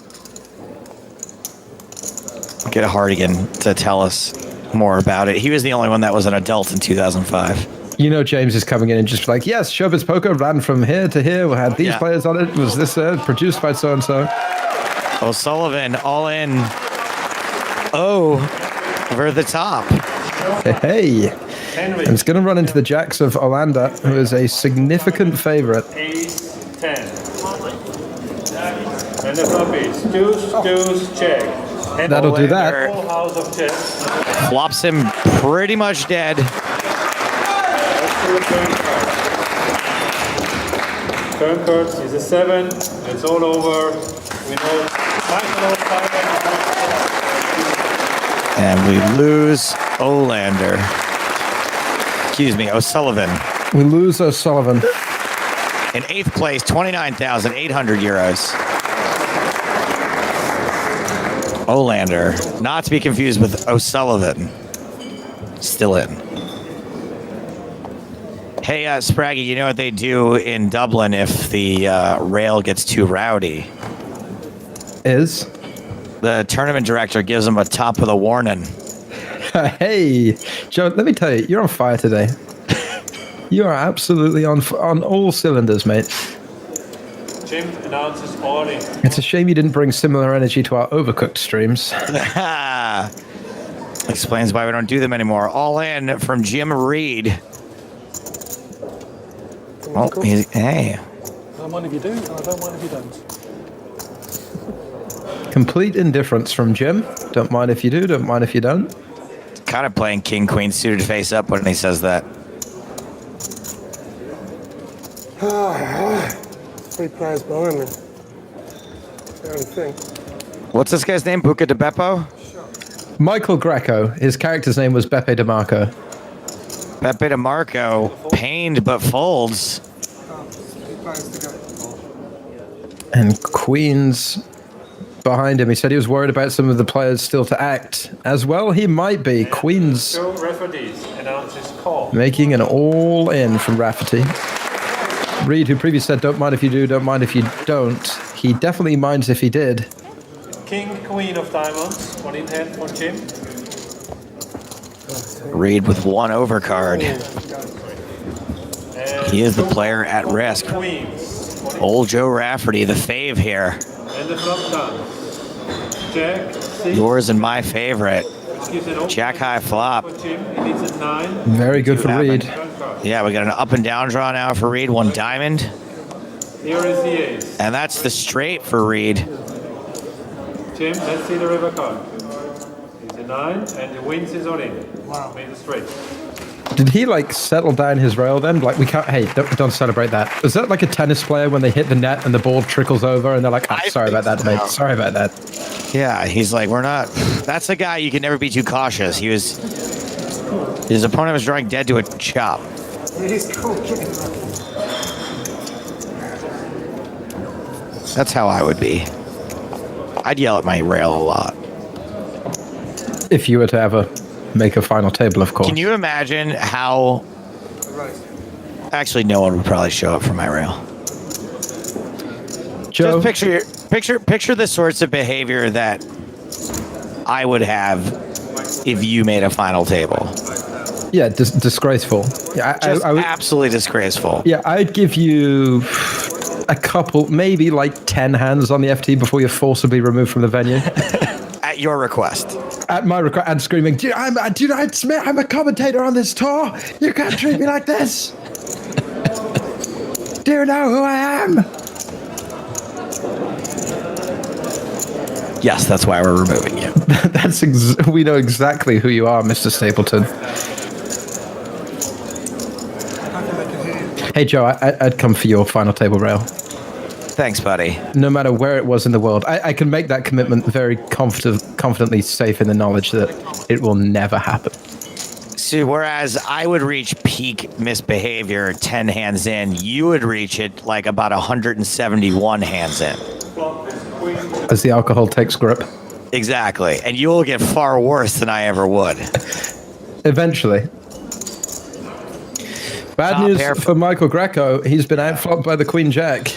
Get Hartigan to tell us more about it. He was the only one that was an adult in 2005. You know, James is coming in and just like, yes, Showbiz Poker ran from here to here. We had these players on it. Was this produced by so-and-so? O'Sullivan all in. Over the top. Hey. And it's going to run into the jacks of Orlando, who is a significant favorite. Ace 10. And the floppies. Deuce, check. And that'll do that. Full house of checks. Flops him pretty much dead. Turn cards is a 7. It's all over. We know final 5. And we lose Olander. Excuse me, O'Sullivan. We lose O'Sullivan. In 8th place, 29,800 euros. Olander, not to be confused with O'Sullivan. Still in. Hey, Spraggy, you know what they do in Dublin if the rail gets too rowdy? Is? The tournament director gives them a top of the warning. Hey, Joe, let me tell you, you're on fire today. You are absolutely on all cylinders, mate. Jim announces all in. It's a shame you didn't bring similar energy to our Overcooked streams. Explains why we don't do them anymore. All in from Jim Reed. Oh, hey. I don't mind if you do, and I don't mind if you don't. Complete indifference from Jim. Don't mind if you do, don't mind if you don't. Kind of playing King Queen suited face up when he says that. 3 players behind me. The only thing. What's this guy's name? Buca de Beppo? Michael Greco. His character's name was Beppe DeMarco. Beppe DeMarco, pained but folds. And Queen's behind him. He said he was worried about some of the players still to act. As well, he might be. Queen's So referees announces call. making an all-in from Rafferty. Reed, who previously said, don't mind if you do, don't mind if you don't. He definitely minds if he did. King, Queen of Diamonds. 1 in hand for Jim. Reed with 1 overcard. He is the player at risk. Queens. Old Joe Rafferty, the fave here. And the flop done. Jack, 6. Yours and my favorite. Gives an Jack high flop. for Jim. He needs a 9. Very good for Reed. Yeah, we got an up and down draw now for Reed. 1 diamond. Here is the ace. And that's the straight for Reed. Jim, let's see the river card. It's a 9, and the wins is all in. Wow. Made a straight. Did he like settle down his rail then? Like we can't. Hey, don't celebrate that. Is that like a tennis player when they hit the net and the ball trickles over and they're like, "Oh, sorry about that, mate. Sorry about that." Yeah, he's like, we're not. That's a guy you can never be too cautious. His opponent was drawing dead to a chop. That's how I would be. I'd yell at my rail a lot. If you were to ever make a final table, of course. Can you imagine how? Actually, no one would probably show up for my rail. Joe? Just picture the sorts of behavior that I would have if you made a final table. Yeah, disgraceful. Yeah, I would, absolutely disgraceful. Yeah, I'd give you a couple, maybe like 10 hands on the FT before you're forcibly removed from the venue. At your request. At my request, and screaming, I'm a commentator on this tour. You can't treat me like this. Do you know who I am? Yes, that's why we're removing you. We know exactly who you are, Mr. Stapleton. Hey, Joe, I'd come for your final table rail. Thanks, buddy. No matter where it was in the world, I can make that commitment very confidently, safe in the knowledge that it will never happen. See, whereas I would reach peak misbehavior 10 hands in, you would reach it like about 171 hands in. As the alcohol takes grip. Exactly. And you will get far worse than I ever would. Eventually. Bad news for Michael Greco. He's been outflopped by the Queen Jack.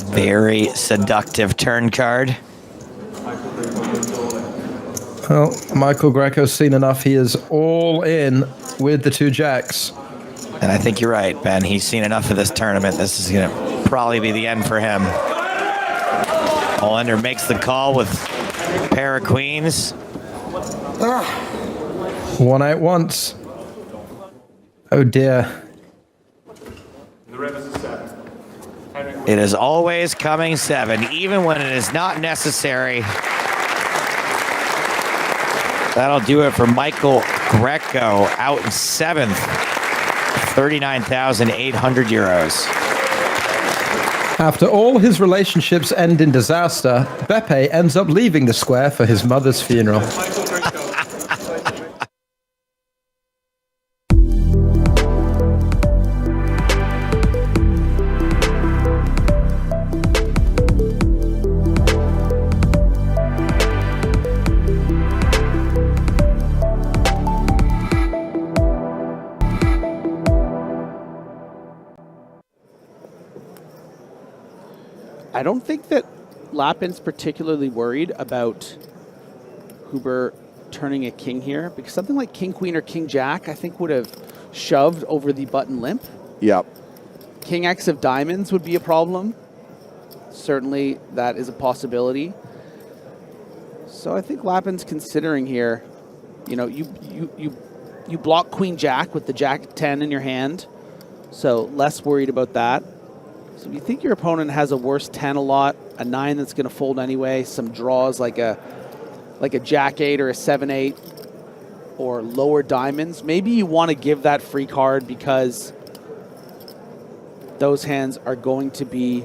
Very seductive turn card. Well, Michael Greco's seen enough. He is all in with the 2 jacks. And I think you're right, Ben. He's seen enough of this tournament. This is going to probably be the end for him. Hollander makes the call with a pair of queens. 1 out once. Oh dear. The river's a 7. It is always coming 7, even when it is not necessary. That'll do it for Michael Greco out in 7th. 39,800 euros. After all his relationships end in disaster, Beppe ends up leaving the square for his mother's funeral. I don't think that Lappin's particularly worried about Huber turning a king here, because something like king queen or king jack I think would have shoved over the button limp. Yep. King X of diamonds would be a problem. Certainly that is a possibility. So I think Lappin's considering here, you know, you block queen jack with the jack 10 in your hand, so less worried about that. So if you think your opponent has a worse 10 a lot, a 9 that's going to fold anyway, some draws like a jack 8 or a 7-8 or lower diamonds, maybe you want to give that free card because those hands are going to be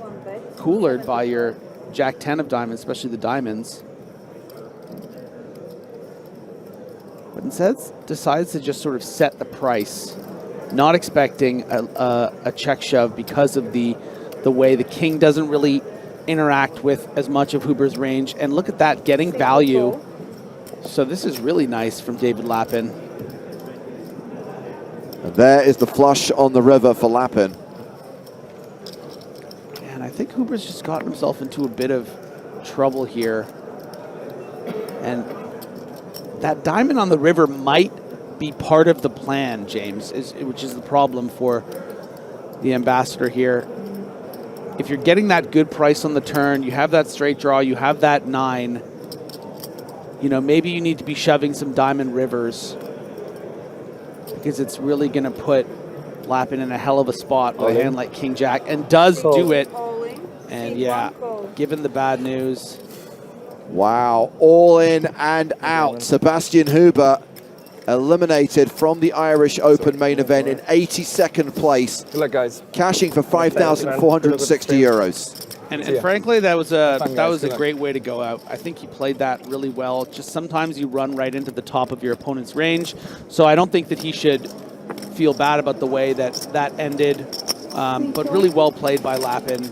coolered by your jack 10 of diamonds, especially the diamonds. But instead decides to just sort of set the price, not expecting a check shove because of the way the king doesn't really interact with as much of Huber's range. And look at that, getting value. So this is really nice from David Lappin. And there is the flush on the river for Lappin. And I think Huber's just gotten himself into a bit of trouble here. And that diamond on the river might be part of the plan, James, which is the problem for the ambassador here. If you're getting that good price on the turn, you have that straight draw, you have that 9, you know, maybe you need to be shoving some diamond rivers because it's really going to put Lappin in a hell of a spot with a hand like King Jack, and does do it. And yeah, given the bad news. Wow, all in and out. Sebastian Huber eliminated from the Irish Open main event in 82nd place. Good luck, guys. Cashing for 5,460 euros. And frankly, that was a great way to go out. I think he played that really well. Just sometimes you run right into the top of your opponent's range. So I don't think that he should feel bad about the way that ended. But really well played by Lappin.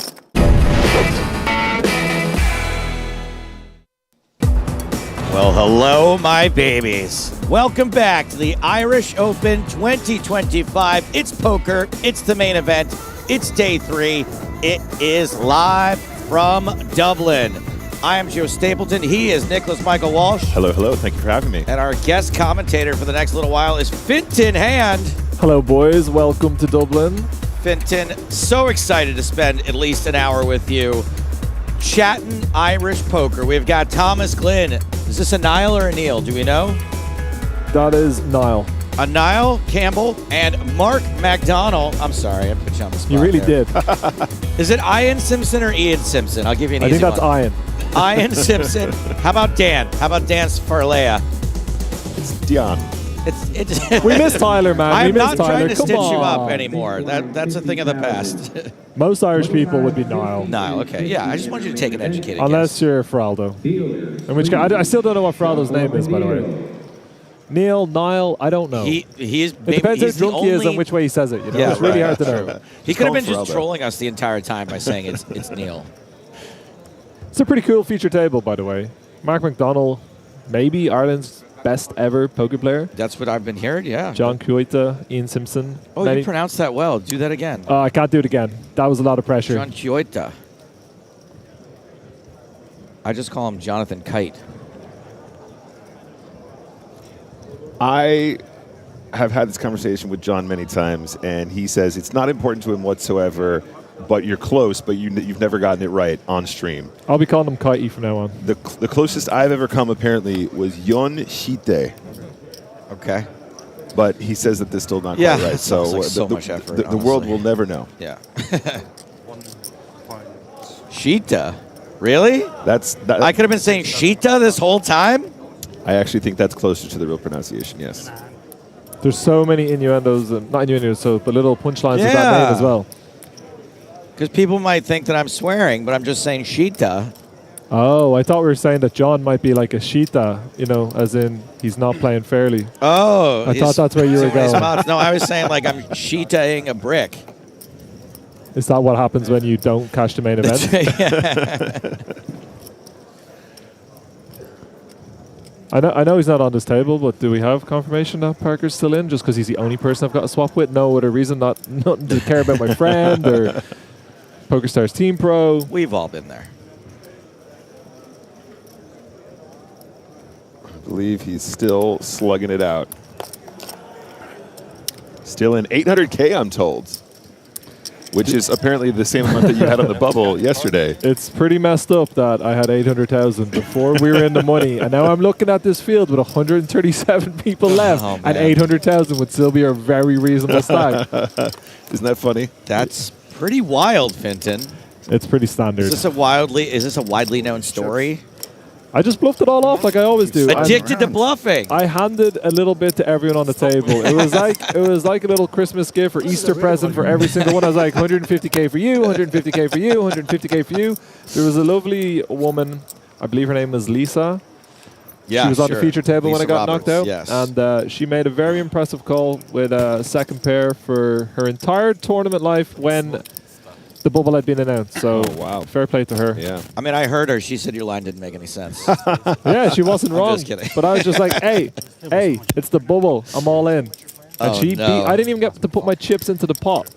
Well, hello, my babies. Welcome back to the Irish Open 2025. It's poker. It's the main event. It's day 3. It is live from Dublin. I am Joe Stapleton. He is Nicholas Michael Walsh. Hello, hello. Thank you for having me. And our guest commentator for the next little while is Fintan Hand. Hello, boys. Welcome to Dublin. Fintan, so excited to spend at least an hour with you chatting Irish poker. We've got Thomas Glynn. Is this a Niall or a Neil? Do we know? That is Niall. A Niall Campbell and Mark McDonald. I'm sorry, I put you on the spot. You really there. did. Is it Ian Simpson or Ian Simpson? I'll give you an easy one. I think that's Ian. Ian Simpson. How about Dan? How about Dan Sfarlea? It's Dion. We miss Tyler, man. I'm we miss not Tyler. trying to Come stitch on. you up anymore. That's a thing of the past. Most Irish people would be Niall. Niall, okay. Yeah, I just want you to take an educated Unless guess. you're Feraldo. In which case, I still don't know what Feraldo's name is, by the way. Neil, Niall, I don't know. He's it depends how drunk he is and which way he says it. You know? Yeah, it's really right. hard to know. He could have been just trolling us the entire time by saying it's Neil. It's a pretty cool feature table, by the way. Mark McDonald, maybe Ireland's best ever poker player. That's what I've been hearing, yeah. John Kyoita, Ian Simpson. Oh, you pronounced that well. Do that again. I can't do it again. That was a lot of pressure. John Kyoita. I just call him Jonathan Kite. I have had this conversation with John many times, and he says it's not important to him whatsoever, but you're close, but you've never gotten it right on stream. I'll be calling him Kitey from now on. The closest I've ever come, apparently, was Yon Shite. Okay. But he says that this still not quite right. So much effort, the world will never know. Yeah. Shita? Really? I could have been saying Shita this whole time? I actually think that's closer to the real pronunciation, yes. There's so many innuendos, not innuendos, but little punchlines with that name as well. Because people might think that I'm swearing, but I'm just saying Shita. Oh, I thought we were saying that John might be like a Shita, you know, as in he's not playing fairly. Oh. I thought that's where you were going. No, I was saying like I'm Shita-ing a brick. Is that what happens when you don't cash the main event? I know he's not on this table, but do we have confirmation that Parker's still in just because he's the only person I've got to swap with? No other reason, nothing to care about my friend or PokerStars Team Pro. We've all been there. I believe he's still slugging it out. Still in 800K, I'm told. Which is apparently the same amount that you had on the bubble yesterday. It's pretty messed up that I had 800,000 before we were in the money, and now I'm looking at this field with 137 people left, and 800,000 would still be a very reasonable stack. Isn't that funny? That's pretty wild, Fintan. It's pretty standard. Is this a widely known story? I just bluffed it all off like I always do. Addicted to bluffing. I handed a little bit to everyone on the table. It was like a little Christmas gift or Easter present for every single one. I was like 150K for you, 150K for you, 150K for you. There was a lovely woman, I believe her name was Lisa. Yeah, she was on the feature table when I got knocked out. Yes. And she made a very impressive call with a second pair for her entire tournament life when the bubble had been announced. So wow, fair play to her. Yeah. I mean, I heard her. She said your line didn't make any sense. Yeah, she wasn't wrong. I'm just kidding. But I was just like, hey, it's the bubble. I'm all in. And I didn't even get to put my chips into the pot.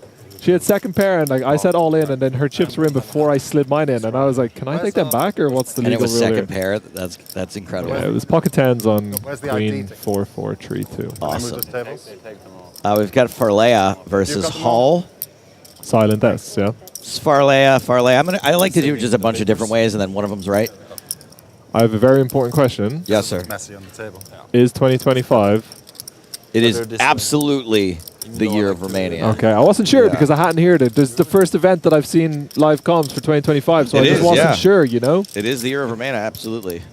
She had second pair, and like I said all in, and then her chips were in before I slid mine in, and I was like, "Can I take them back, or what's the And it legal was rule second here?" pair. That's incredible. Yeah, it was pocket tens on Where's the queen ID? 4-4 3-2. Awesome. Tables? We've got Farlea versus Hall. Silent S, yeah. Farlea. I like to do just a bunch of different ways, and then one of them's right. I have a very important question. Yes, sir. Messy on the table. Is 2025? It is absolutely the year of Romania. Okay, I wasn't sure because I hadn't heard it. This is the first event that I've seen live comms for 2025, so I just wasn't sure, you know? It is the year of Romania, absolutely.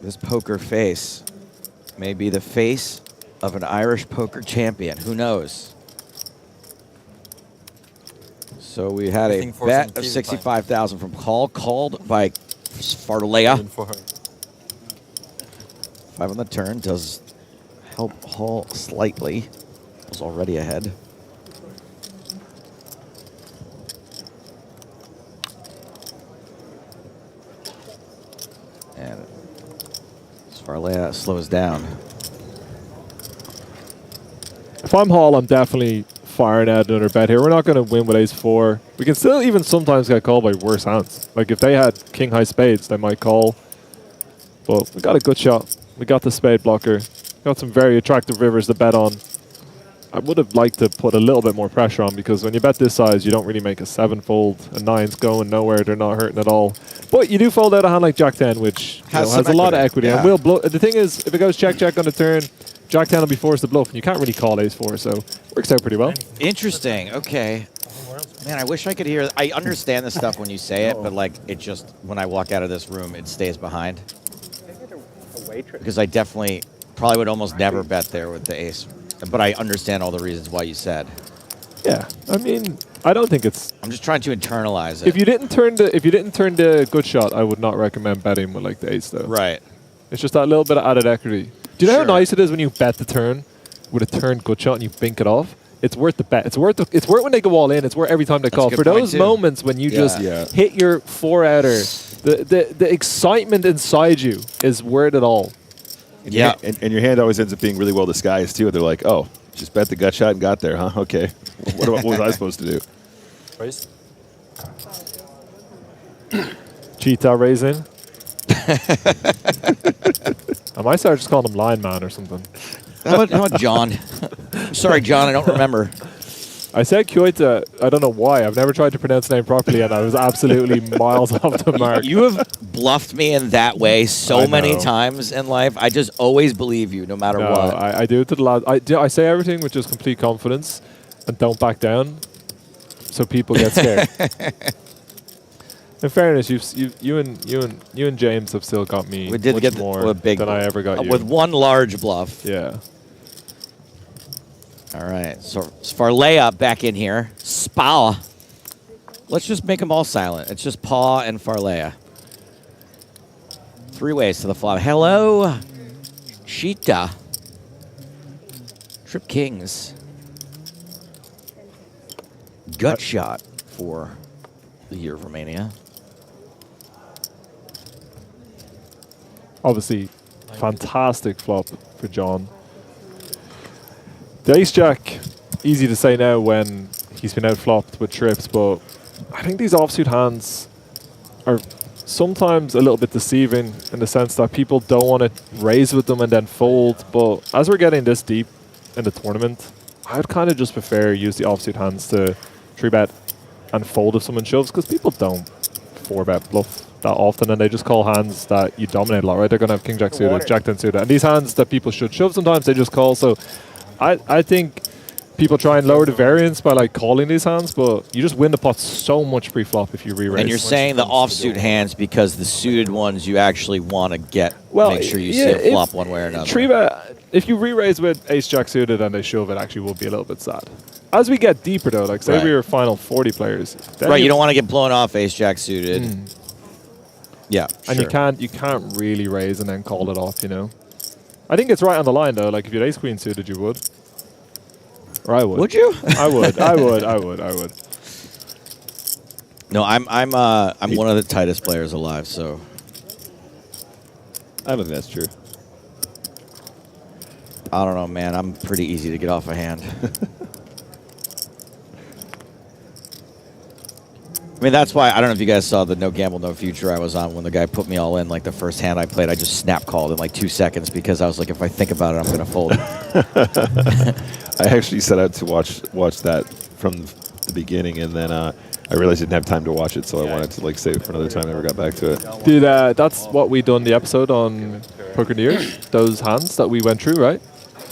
This poker face may be the face of an Irish poker champion. Who knows? So we had a bet of 65,000 from Hall, called by Farlea. 5 on the turn does help Hall slightly. Was already ahead. And Farlea slows down. If I'm Hall, I'm definitely firing out another bet here. We're not going to win with ace-4. We can still even sometimes get called by worse hands. Like if they had king-high spades, they might call. But we got a good shot. We got the spade blocker. Got some very attractive rivers to bet on. I would have liked to put a little bit more pressure on because when you bet this size, you don't really make a 7-fold. A 9's going nowhere. They're not hurting at all. But you do fold out a hand like Jack-10, which has a lot of equity. And will blow. The thing is, if it goes check-check on the turn, Jack-10 will be forced to bluff, and you can't really call ace-4, so it works out pretty well. Interesting. Okay. Man, I wish I could hear. I understand this stuff when you say it, but like it just when I walk out of this room, it stays behind. Because I definitely probably would almost never bet there with the ace, but I understand all the reasons why you said. Yeah, I mean, I don't think it's. I'm just trying to internalize it. If you didn't turn the good shot, I would not recommend betting with like the ace though. Right. It's just that little bit of added equity. Do you know how nice it is when you bet the turn with a turned good shot and you bink it off? It's worth the bet. It's worth when they go all in. It's worth every time they call. For those moments when you just hit your 4-outer, the excitement inside you is worth it all. And your hand always ends up being really well disguised too. They're like, oh, just bet the gut shot and got there, huh? Okay. What was I supposed to do? Raise. Cheetah raising. I might start just calling him Lion Man or something. How about John? Sorry, John, I don't remember. I said Kyoita, I don't know why. I've never tried to pronounce the name properly, and I was absolutely miles off the mark. You have bluffed me in that way so many times in life. I just always believe you, no matter what. I do it to the last. I say everything with just complete confidence and don't back down, so people get scared. In fairness, you and James have still got me. We did much get more a big than I ever got you. with one large bluff. Yeah. All right, so Farlea back in here. Spa. Let's just make them all silent. It's just Paw and Farlea. 3 ways to the flop. Hello, Cheetah. Trip Kings. Gut shot for the year of Romania. Obviously, fantastic flop for John. The ace-jack, easy to say now when he's been outflopped with trips, but I think these offsuit hands are sometimes a little bit deceiving in the sense that people don't want to raise with them and then fold, but as we're getting this deep in the tournament, I would kind of just prefer use the offsuit hands to 3-bet and fold if someone shoves, because people don't 4-bet bluff that often, and they just call hands that you dominate a lot, right? They're going to have king-jack suited, jack-10 suited, and these hands that people should shove sometimes, they just call, so I think people try and lower the variance by like calling these hands, but you just win the pot so much pre-flop if you re-raise. And you're saying the offsuit hands because the suited ones you actually want to get, make sure you see a flop one way or another. If you re-raise with ace-jack suited and they shove, it actually will be a little bit sad. As we get deeper though, like say we were final 40 players. Right, you don't want to get blown off ace-jack suited. Yeah, and you can't really raise and then call it off, you know. I think it's right on the line though. Like if you had ace-queen suited, you would. Or I would. Would you? I would. I would. No, I'm one of the tightest players alive, so I don't think that's true. I don't know, man. I'm pretty easy to get off a hand. I mean, that's why I don't know if you guys saw the No Gamble, No Future I was on when the guy put me all in. Like the first hand I played, I just snap called in like 2 seconds because I was like, if I think about it, I'm going to fold. I actually set out to watch that from the beginning, and then I realized I didn't have time to watch it, so I wanted to like save it for another time. I never got back to it. Did that's what we done the episode on PokerStars? Those hands that we went through, right?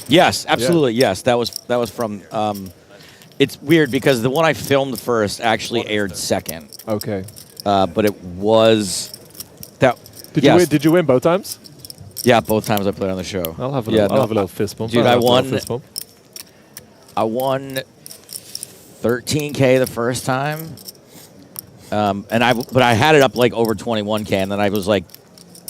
Yes, absolutely. Yeah. Yes, that was from. It's weird because the one I filmed first actually aired second. Okay. But it was that. Did you win both times? Yeah, both times I played on the show. I'll have a little fist bump. Dude, I won 13K the first time. But I had it up like over 21K, and then I was like,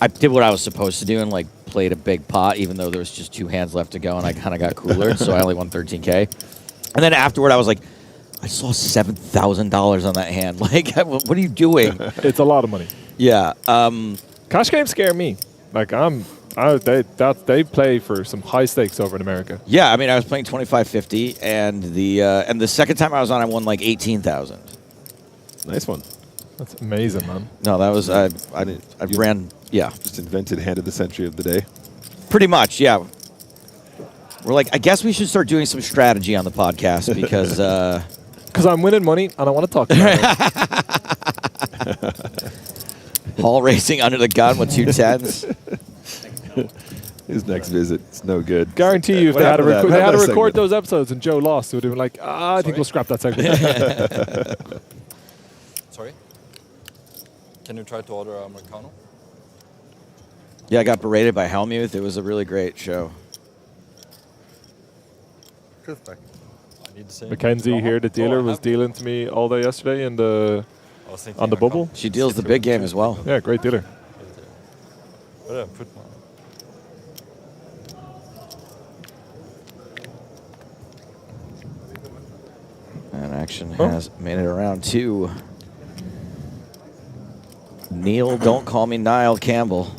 I did what I was supposed to do and like played a big pot, even though there was just 2 hands left to go, and I kind of got cooler, so I only won 13K. And then afterward, I was like, I saw $7,000 on that hand. Like, what are you doing? It's a lot of money. Yeah. Cash games scare me. Like they play for some high stakes over in America. Yeah, I mean, I was playing 25.50, and the second time I was on, I won like 18,000. Nice one. That's amazing, man. No, that was I ran. Yeah, just invented hand of the century of the day. Pretty much, yeah. We're like, I guess we should start doing some strategy on the podcast because I'm winning money and I want to talk about it. Hall racing under the gun with 2 10s. His next visit, it's no good. Guarantee you, if they had to record those episodes and Joe lost, it would have been like, I think we'll scrap that segment. Sorry? Can you try to order Americano? Yeah, I got berated by Helmuth. It was a really great show. Mackenzie here, the dealer, was dealing to me all day yesterday on the bubble. She deals the big game as well. Yeah, great dealer. And action has made it around 2. Neil, don't call me Niall Campbell.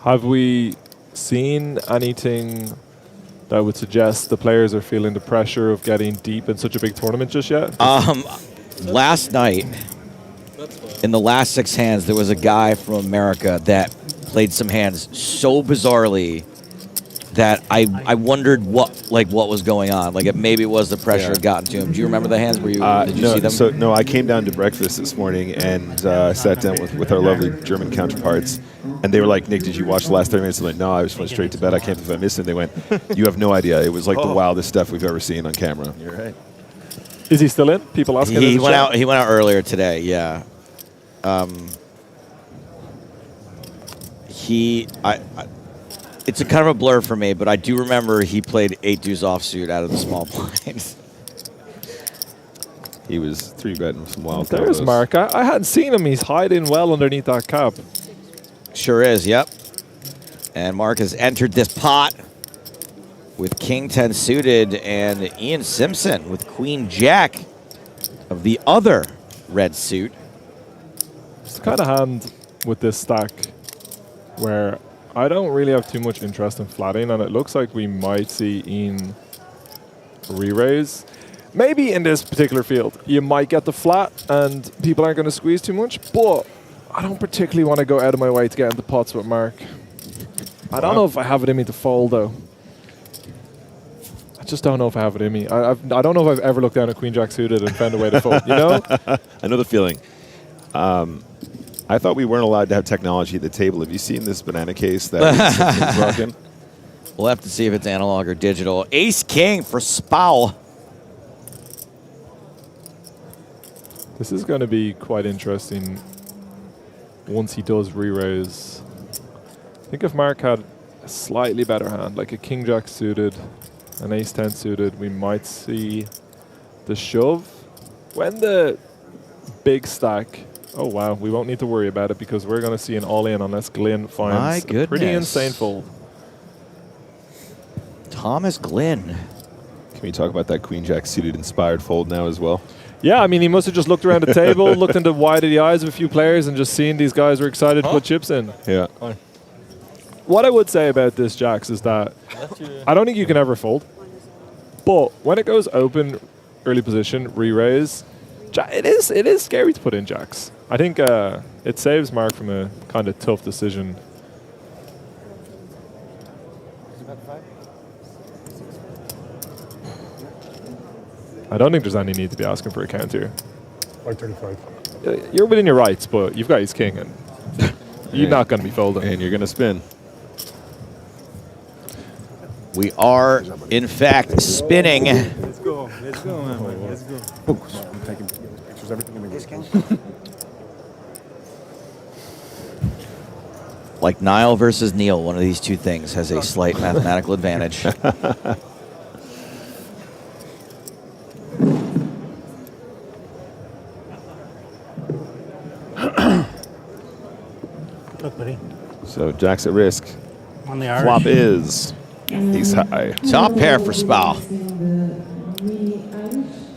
Have we seen anything that would suggest the players are feeling the pressure of getting deep in such a big tournament just yet? Last night, in the last 6 hands, there was a guy from America that played some hands so bizarrely that I wondered what was going on. Like maybe it was the pressure had gotten to him. Do you remember the hands? Did you see them? No, I came down to breakfast this morning and sat down with our lovely German counterparts, and they were like, "Nick, did you watch the last 30 minutes?" I'm like, "No, I just went straight to bed. I can't believe I missed it." And they went, "You have no idea. It was like the wildest stuff we've ever seen on camera." You're right. Is he still in? People asking. He went out. He went out earlier today. Yeah. It's a kind of a blur for me, but I do remember he played 8 deuce offsuit out of the small blinds. He was 3-betting some wild. There's Mark. I hadn't seen him. He's hiding well underneath that cap. Sure is. Yep. And Mark has entered this pot with King 10 suited, and Ian Simpson with Queen Jack of the other red suit. It's the kind of hand with this stack where I don't really have too much interest in flatting, and it looks like we might see Ian re-raise. Maybe in this particular field, you might get the flat and people aren't going to squeeze too much, but I don't particularly want to go out of my way to get into pots with Mark. I don't know if I have it in me to fold, though. I just don't know if I have it in me. I don't know if I've ever looked down at Queen Jack suited and found a way to fold, you know? I know the feeling. I thought we weren't allowed to have technology at the table. Have you seen this banana case that rocking? We'll have to see if it's analog or digital. Ace King for Spow. This is going to be quite interesting once he does re-raise. I think if Mark had a slightly better hand, like a King Jack suited, an Ace 10 suited, we might see the shove. When the big stack... Oh, wow. We won't need to worry about it because we're going to see an all-in unless Glynn finds a pretty insane fold. Thomas Glynn. Can we talk about that Queen Jack suited inspired fold now as well? Yeah, I mean, he must have just looked around the table, looked into the wide of the eyes of a few players and just seen these guys were excited to put chips in. Yeah. What I would say about this, Jax, is that I don't think you can ever fold. But when it goes open, early position, re-raise, It is scary to put in jacks. I think it saves Mark from a kind of tough decision. I don't think there's any need to be asking for a count here. 135. You're within your rights, but you've got his king, and you're not going to be folding. And you're going to spin. We are, in fact, spinning. Let's go, man. Let's go. I'm taking pictures, everything in the Like Niall versus Neil, one of these two things has a slight mathematical advantage. Look, buddy. So Jack's at risk. On the Irish. Flop is ace high. Top pair for Spa.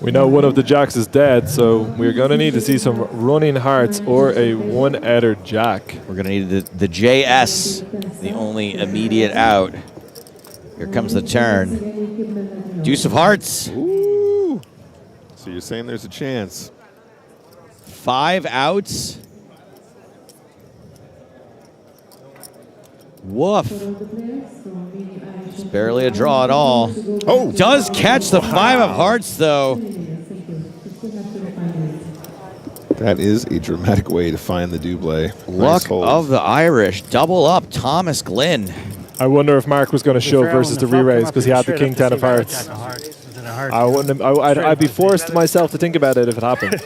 We know one of the jacks is dead, so we're going to need to see some running hearts or a one-header jack. We're going to need the JS, the only immediate out. Here comes the turn. Deuce of hearts. Ooh. So you're saying there's a chance. 5 outs. Woof. It's barely a draw at all. Oh, does catch the 5 of hearts, though. That is a dramatic way to find the double. Luck of the Irish. Double up, Thomas Glynn. I wonder if Mark was going to shove versus the re-raise because he had the king 10 of hearts. I'd be forced myself to think about it if it happened.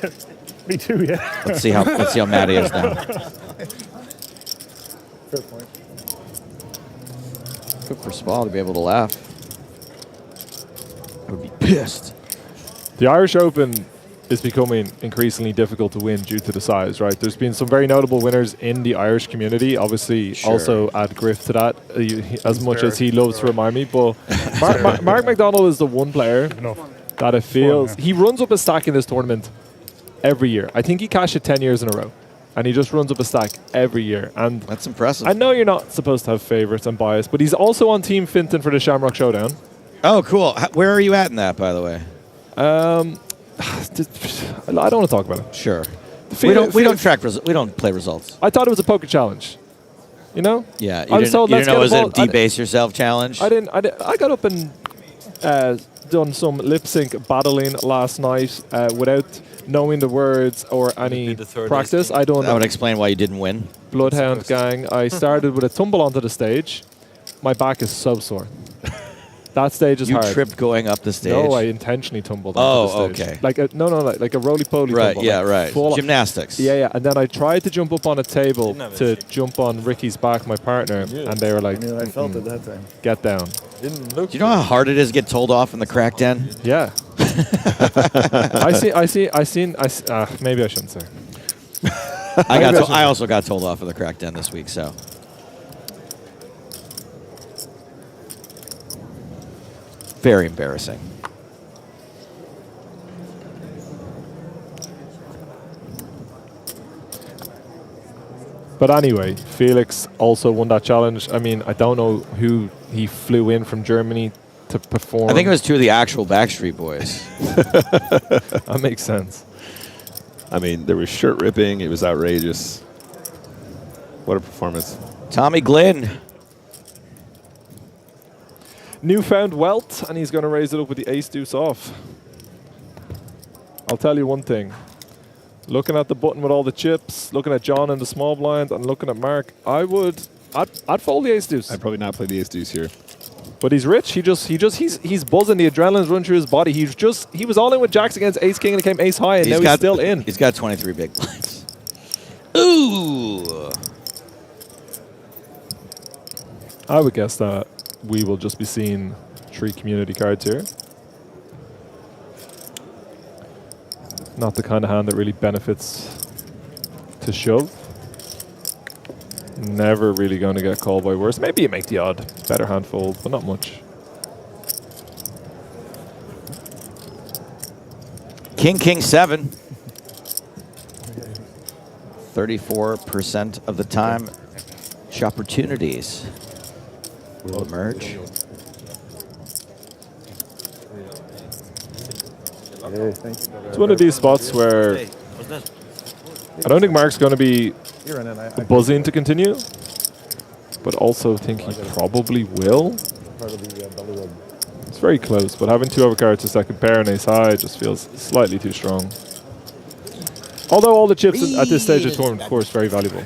Me too, yeah. Let's see how Matty is now. Fair point. Good for Spa to be able to laugh. I would be pissed. The Irish Open is becoming increasingly difficult to win due to the size, right? There's been some very notable winners in the Irish community. Obviously, also add Griff to that, as much as he loves to remind me. But Mark McDonald is the one player that it feels... He runs up a stack in this tournament every year. I think he cashed it 10 years in a row. And he just runs up a stack every year. And that's impressive. I know you're not supposed to have favorites and bias, but he's also on Team Finton for the Shamrock Showdown. Oh, cool. Where are you at in that, by the way? I don't want to talk about it. Sure. We don't track results. We don't play results. I thought it was a poker challenge. You know? Yeah. You didn't know it was a debase yourself challenge? I got up and done some lip sync battling last night without knowing the words or any practice. I don't know. That would explain why you didn't win. Bloodhound gang. I started with a tumble onto the stage. My back is so sore. That stage is hard. You tripped going up the stage? No, I intentionally tumbled onto the stage. Okay. Like a roly-poly right, tumble. Yeah, like right. Gymnastics. Yeah. And then I tried to jump up on a table to jump on Ricky's back, my partner, and they were like, I felt it that time. Get down. Didn't look. Do you know how hard it is to get told off in the crack den? Yeah. Maybe I shouldn't say. I also got told off in the crack den this week, so. Very embarrassing. But anyway, Felix also won that challenge. I mean, I don't know who he flew in from Germany to perform. I think it was 2 of the actual Backstreet Boys. That makes sense. I mean, there was shirt ripping. It was outrageous. What a performance. Tommy Glynn. Newfound wealth, and he's going to raise it up with the ace-deuce off. I'll tell you one thing. Looking at the button with all the chips, looking at John in the small blind, and looking at Mark, I'd fold the ace-deuce. I'd probably not play the ace-deuce here. But he's rich. He's buzzing. The adrenaline's running through his body. He was all in with jacks against ace-king, and it came ace-high, and now he's still in. He's got 23 big blinds. Ooh! I would guess that we will just be seeing 3 community cards here. Not the kind of hand that really benefits to shove. Never really going to get called by worse. Maybe you make the odd better hand fold, but not much. King 7. 34% of the time, opportunities will emerge. It's one of these spots where I don't think Mark's going to be buzzing to continue, but also think he probably will. It's very close, but having 2 overcards to second pair and ace high just feels slightly too strong. Although all the chips at this stage of the tournament, of course, very valuable.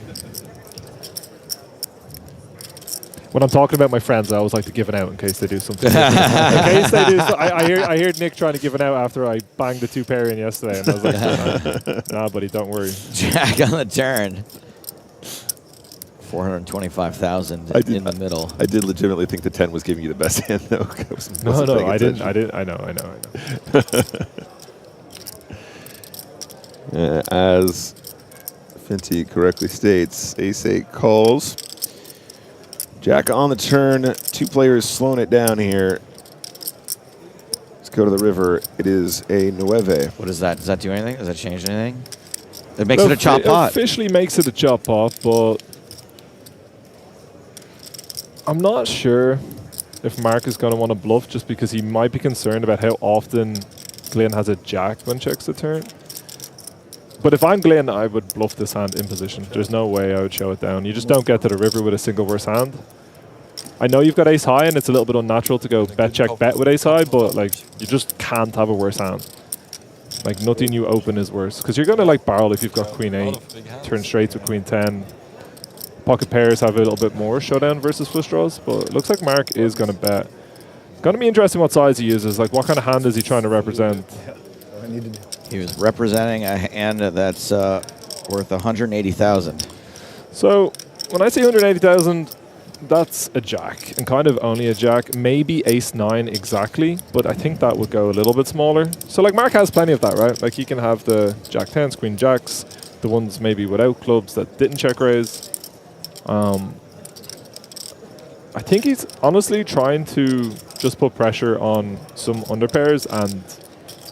When I'm talking about my friends, I always like to give it out in case they do something. In case they do, I hear Nick trying to give it out after I banged the 2 pair in yesterday, and I was like, nah, buddy, don't worry. Jack on the turn. 425,000 in the middle. I did legitimately think the 10 was giving you the best hand, though. No, I didn't. I know. As Finty correctly states, ace-8 calls. Jack on the turn. 2 players slowing it down here. Let's go to the river. It is a 9. What is that? Does that do anything? Does that change anything? It makes it a chop pot. Officially makes it a chop pot, but I'm not sure if Mark is going to want to bluff just because he might be concerned about how often Glyn has a jack when checks the turn. But if I'm Glyn, I would bluff this hand in position. There's no way I would show it down. You just don't get to the river with a single worse hand. I know you've got ace high and it's a little bit unnatural to go bet check bet with ace high, but like you just can't have a worse hand. Like nothing you open is worse because you're going to like barrel if you've got queen 8, turn straights with queen 10. Pocket pairs have a little bit more showdown versus flush draws, but it looks like Mark is going to bet. Going to be interesting what size he uses. Like what kind of hand is he trying to represent? He was representing a hand that's worth 180,000. So when I say 180,000, that's a jack, and kind of only a jack. Maybe ace-9 exactly, but I think that would go a little bit smaller. So like Mark has plenty of that, right? Like he can have the jack 10s, queen jacks, the ones maybe without clubs that didn't check raise. I think he's honestly trying to just put pressure on some underpairs and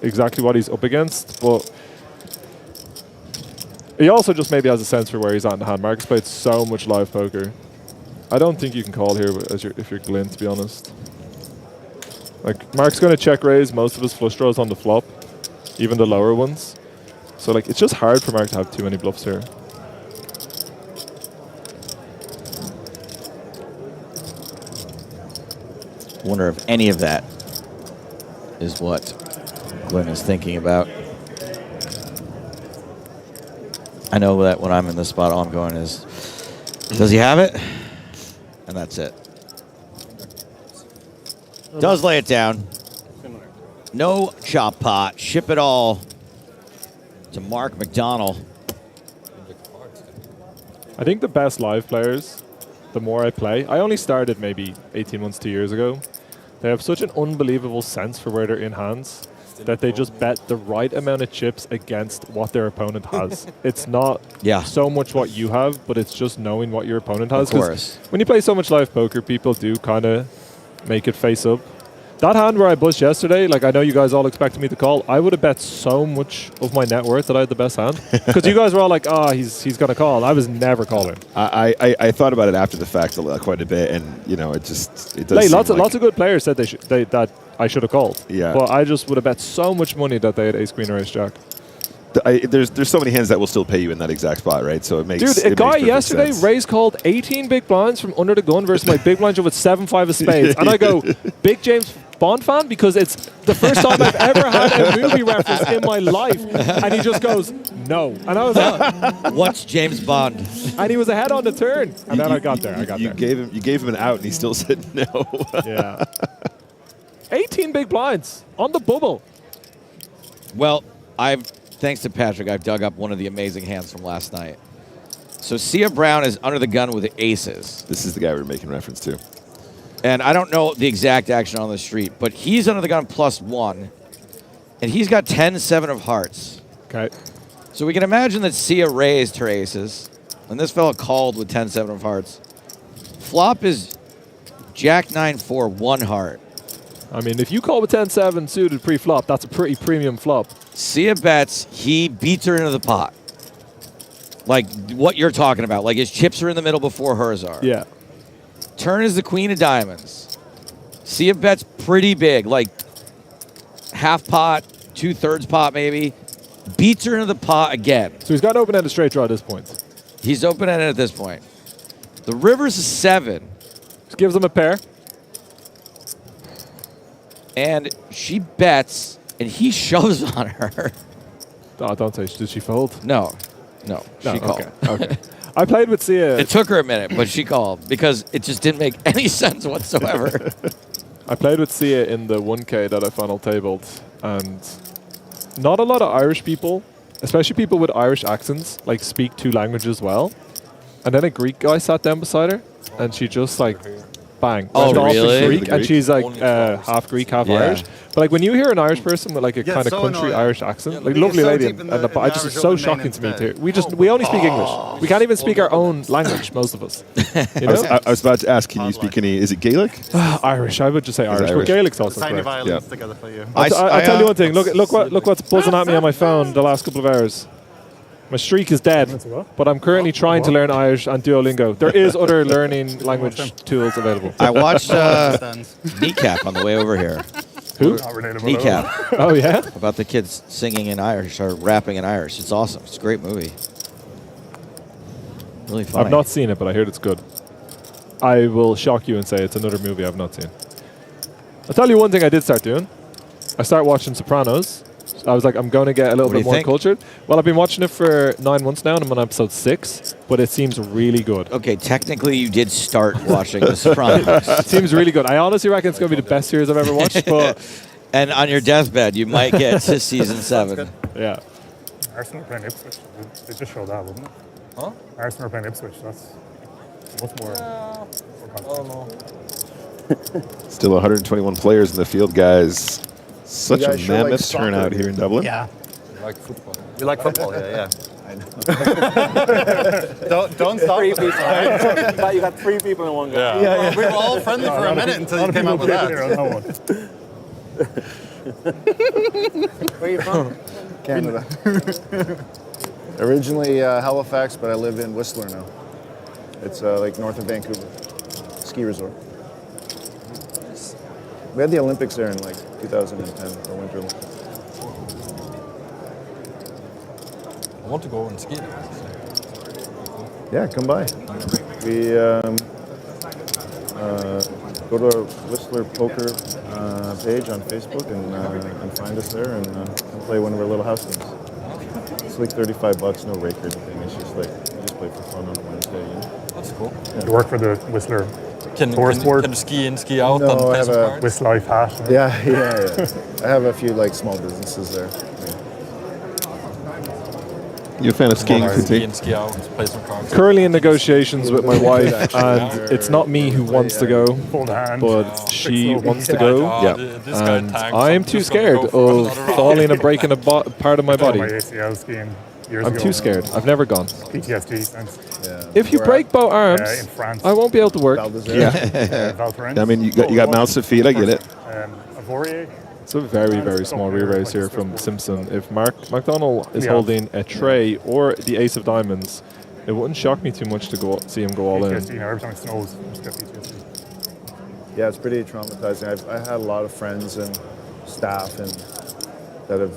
exactly what he's up against, but he also just maybe has a sense for where he's at in the hand. Mark's played so much live poker. I don't think you can call here if you're Glyn, to be honest. Like Mark's going to check raise most of his flush draws on the flop, even the lower ones. So like it's just hard for Mark to have too many bluffs here. Wonder if any of that is what Glyn is thinking about. I know that when I'm in this spot, all I'm going is, does he have it? And that's it. Does lay it down. No chop pot. Ship it all to Mark McDonald. I think the best live players, the more I play, I only started maybe 18 months, 2 years ago. They have such an unbelievable sense for where they're in hands that they just bet the right amount of chips against what their opponent has. It's not so much what you have, but it's just knowing what your opponent has. Of course. When you play so much live poker, people do kind of make it face up. That hand where I buzzed yesterday, like I know you guys all expected me to call, I would have bet so much of my net worth that I had the best hand. Because you guys were all like, he's going to call. I was never calling. I thought about it after the fact quite a bit, and you know, it does. Like, lots of good players said that I should have called. Yeah. But I just would have bet so much money that they had ace queen or ace jack. There's so many hands that will still pay you in that exact spot, right? So it makes Dude, a guy yesterday raise called 18 big blinds from under the gun versus my big blind with 7-5 of spades. And I go, big James Bond fan? Because it's the first time I've ever had a movie reference in my life. And he just goes, no. And I was like, what's James Bond? And he was ahead on the turn. And then I got there. You gave him an out, and he still said no. Yeah. 18 big blinds on the bubble. Well, thanks to Patrick, I've dug up one of the amazing hands from last night. So Sia Brown is under the gun with the aces. This is the guy we're making reference to. And I don't know the exact action on the street, but he's under the gun +1. And he's got 10-7 of hearts. Okay. So we can imagine that Sia raised her aces. And this fella called with 10-7 of hearts. Flop is Jack 9-4, 1 heart. I mean, if you call with 10-7 suited pre-flop, that's a pretty premium flop. Sia bets, he beats her into the pot. Like what you're talking about. Like his chips are in the middle before hers are. Yeah. Turn is the queen of diamonds. Sia bets pretty big, like half pot, 2/3 pot maybe. Beats her into the pot again. So he's got open-ended straight draw at this point. He's open-ended at this point. The river's a 7. Just gives him a pair. And she bets, and he shoves on her. Oh, don't say. Did she fold? No, she called. Okay. I played with Sia. It took her a minute, but she called because it just didn't make any sense whatsoever. I played with Sia in the 1K that I final tabled, and not a lot of Irish people, especially people with Irish accents, like speak 2 languages well. And then a Greek guy sat down beside her, and she just like, bang. Oh, went off in really? Greek, and she's like half Greek, half Irish. But like when you hear an Irish person with like a kind of country Irish accent, like lovely lady, and I just it's so shocking to me too. We only speak English. We can't even speak our own language, most of us. You know? I was about to ask, can you speak any? Is it Gaelic? Irish. I would just say Irish, but Gaelic's also Tiny correct. violins together for you. I tell you one thing. Look what's buzzing at me on my phone the last couple of hours. My streak is dead, but I'm currently trying to learn Irish on Duolingo. There is other learning language tools available. I watched Kneecap on the way over here. Who? Kneecap. Oh, yeah? About the kids singing in Irish or rapping in Irish. It's awesome. It's a great movie. Really funny. I've not seen it, but I heard it's good. I will shock you and say it's another movie I've not seen. I'll tell you one thing I did start doing. I started watching Sopranos. I was like, I'm going to get a little bit more cultured. Well, I've been watching it for 9 months now, and I'm on episode 6, but it seems really good. Okay, technically you did start watching The Sopranos. It seems really good. I honestly reckon it's going to be the best series I've ever watched. But and on your deathbed, you might get to season 7. Yeah. Arsenal are playing Ipswich. They just showed that, wouldn't it? Huh? Arsenal are playing Ipswich. That's much more. Oh, no. Still 121 players in the field, guys. Such You a guys sure like mammoth soccer. turnout here in Dublin. Yeah. You like football. You like football, yeah. I know. don't stop. 3 people. You got 3 people in one go. Yeah. Well, we were all friendly for a minute until you came up with that. Where are you from? Canada. Originally Halifax, but I live in Whistler now. It's like north of Vancouver. Ski resort. We had the Olympics there in like 2010, the Winter Olympics. I want to go and ski. Yeah, come by. We go to our Whistler Poker page on Facebook and find us there and play one of our little house games. It's like $35, no rake or anything. It's just like you just play for fun on a Wednesday. You know? That's cool. You work for the Whistler Can you ski in, ski out? No, and I play have some a cards? Whist Life hat. Yeah. I have a few like small businesses there. You a fan of skiing? Ski in, ski out, play some cards. Currently in negotiations with my wife, and it's not me who wants to go, but she wants to go. And I'm too scared of falling and breaking a part of my body. My ACL skiing years I'm ago. too scared. I've never gone. PTSD since. If you break both arms, in France. I won't be able to work. Valferrand. I mean, you got mouths to feed. I get it. Avorier. It's a very, very small re-raise here from Simpson. If Mark McDonald is holding a tray or the ace of diamonds, it wouldn't shock me too much to see him go all in. PTSD, every time it snows, I just get PTSD. Yeah, it's pretty traumatizing. I had a lot of friends and staff and that have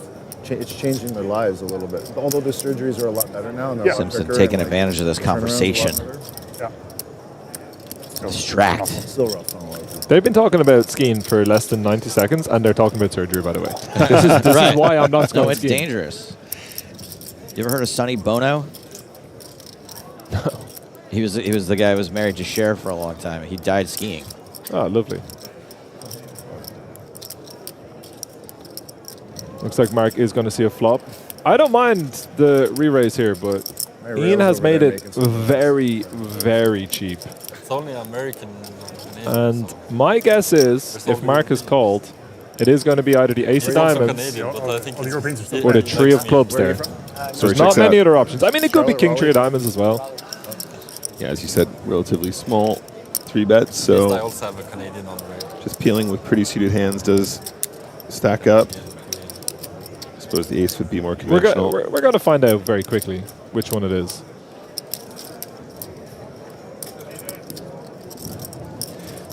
it's changing their lives a little bit. Although the surgeries are a lot better now. And they're a lot Simpson quicker taking and, advantage of this the turnaround's a lot conversation. better. Distract. Still rough on a lot of people. They've been talking about skiing for less than 90 seconds, and they're talking about surgery, by the way. This is why I'm not going No, it's skiing. dangerous. You ever heard of Sonny Bono? No. He was the guy who was married to Cher for a long time. He died skiing. Oh, lovely. Looks like Mark is going to see a flop. I don't mind the re-raise here, but Ian has made it very, very cheap. It's only American. And my guess is, if Mark is called, it is going to be either the ace of diamonds or the tree of clubs there. There's not many other options. I mean, it could be king tree of diamonds as well. Yeah, as you said, relatively small 3-bets. So I also have a Canadian on the right. just peeling with pretty suited hands does stack up. I suppose the ace would be more conventional. We're going to find out very quickly which one it is.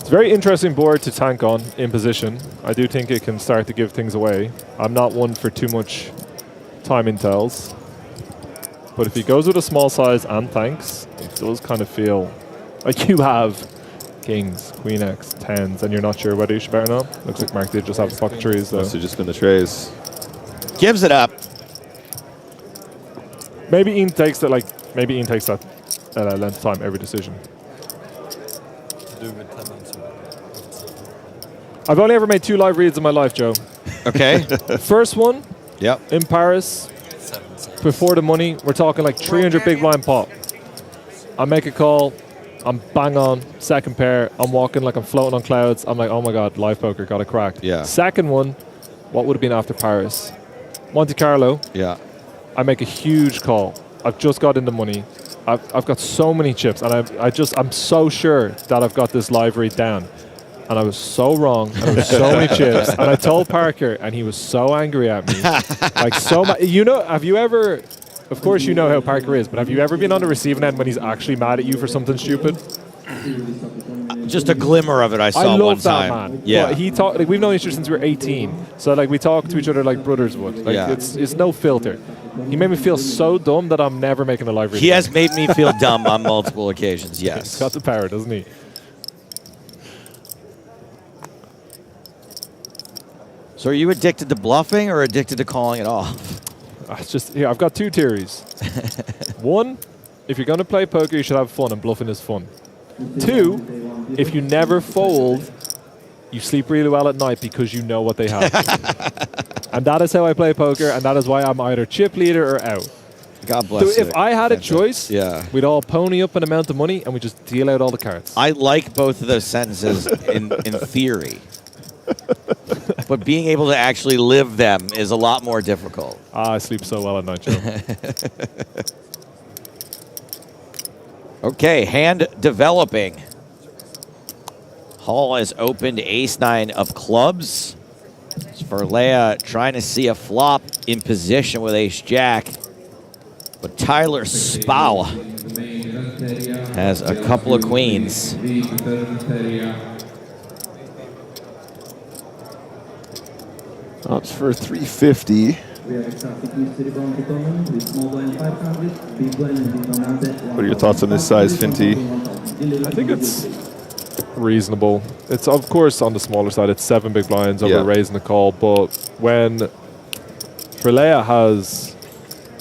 It's a very interesting board to tank on in position. I do think it can start to give things away. I'm not one for too much timing tells. But if he goes with a small size and thanks, it does kind of feel like you have kings, queen X, tens, and you're not sure whether you should bet or not. Looks like Mark did just have the pocket trees, though. Must have just been the trays. Gives it up. Maybe Ian takes that. Maybe Ian takes that length of time every decision. I've only ever made 2 live reads in my life, Joe. Okay. First one. Yep. In Paris. Before the money, we're talking like 300 big blind pot. I make a call. I'm bang on. Second pair. I'm walking like I'm floating on clouds. I'm like, oh my God, live poker, got it cracked. Yeah. Second one, what would have been after Paris? Monte Carlo. Yeah. I make a huge call. I've just got in the money. I've got so many chips, and I'm so sure that I've got this live read down. And I was so wrong. And there were so many chips. And I told Parker, and he was so angry at me. Like so much. You know, have you ever? Of course, you know how Parker is, but have you ever been on the receiving end when he's actually mad at you for something stupid? Just a glimmer of it I saw one time. I love that man. Yeah. But he talk, like, we've known each other since we were 18. So like we talk to each other like brothers would. Like Yeah. it's no filter. He made me feel so dumb that I'm never making a live read. He has made me feel dumb on multiple occasions, yes. He's got the power, doesn't he? So are you addicted to bluffing or addicted to calling it off? It's just here. I've got 2 theories. One, if you're going to play poker, you should have fun, and bluffing is fun. 2, if you never fold, you sleep really well at night because you know what they have. And that is how I play poker, and that is why I'm either chip leader or out. God bless So you. if I had a choice, Yeah. we'd all pony up an amount of money and we just deal out all the cards. I like both of those sentences in theory. But being able to actually live them is a lot more difficult. I sleep so well at night, Joe. Okay, hand developing. Hall has opened ace-9 of clubs. Verlea trying to see a flop in position with ace-jack. But Tyler Spau has a couple of queens. Ops for 350. What are your thoughts on this size, Finty? I think it's reasonable. It's of course on the smaller side. It's 7 big blinds over raising the call. But when Verlea has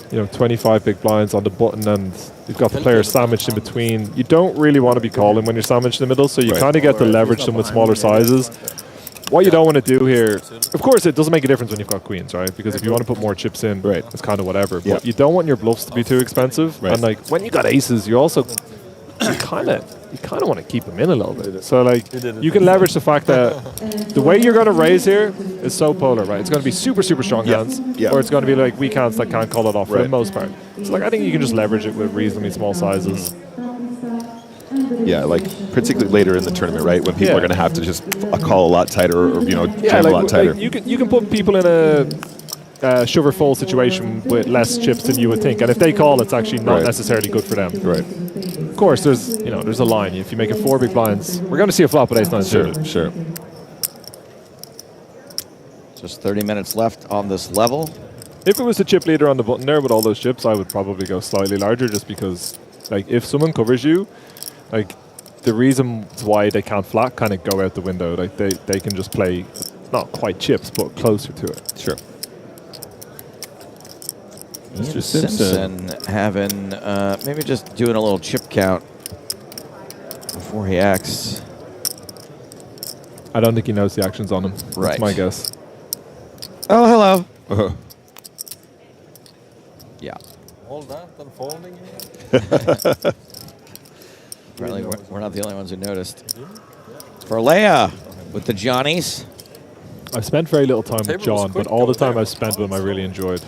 25 big blinds on the button and you've got the player sandwiched in between, you don't really want to be calling when you're sandwiched in the middle. So you kind of get to leverage them with smaller sizes. What you don't want to do here, of course, it doesn't make a difference when you've got queens, right? Because if you want to put more chips in, it's kind of whatever. But you don't want your bluffs to be too expensive. And like when you got aces, you also kind of want to keep them in a little bit. So like you can leverage the fact that the way you're going to raise here is so polar, right? It's going to be super, super strong hands, or it's going to be like weak hands that can't call it off for the most part. So like I think you can just leverage it with reasonably small sizes. Yeah, like particularly later in the tournament, right? When people are going to have to just call a lot tighter or, jam a lot tighter. Like you can put people in a shover fold situation with less chips than you would think. And if they call, it's actually not necessarily good for them. Right. Of course, there's a line. If you make it 4 big blinds, we're going to see a flop with ace-9 suited. Sure. Just 30 minutes left on this level. If it was a chip leader on the button there with all those chips, I would probably go slightly larger just because, like, if someone covers you, like, the reasons why they can't flat kind of go out the window. Like, they can just play, not quite chips, but closer to it. Sure. Mr. Simpson having, maybe just doing a little chip count before he acts. I don't think he knows the actions on him. Right. That's my guess. Oh, hello. Yeah. All that and folding? Apparently we're not the only ones who noticed. Verlea with the Johnnies. I've spent very little time with John, but all the time I've spent with him I really enjoyed.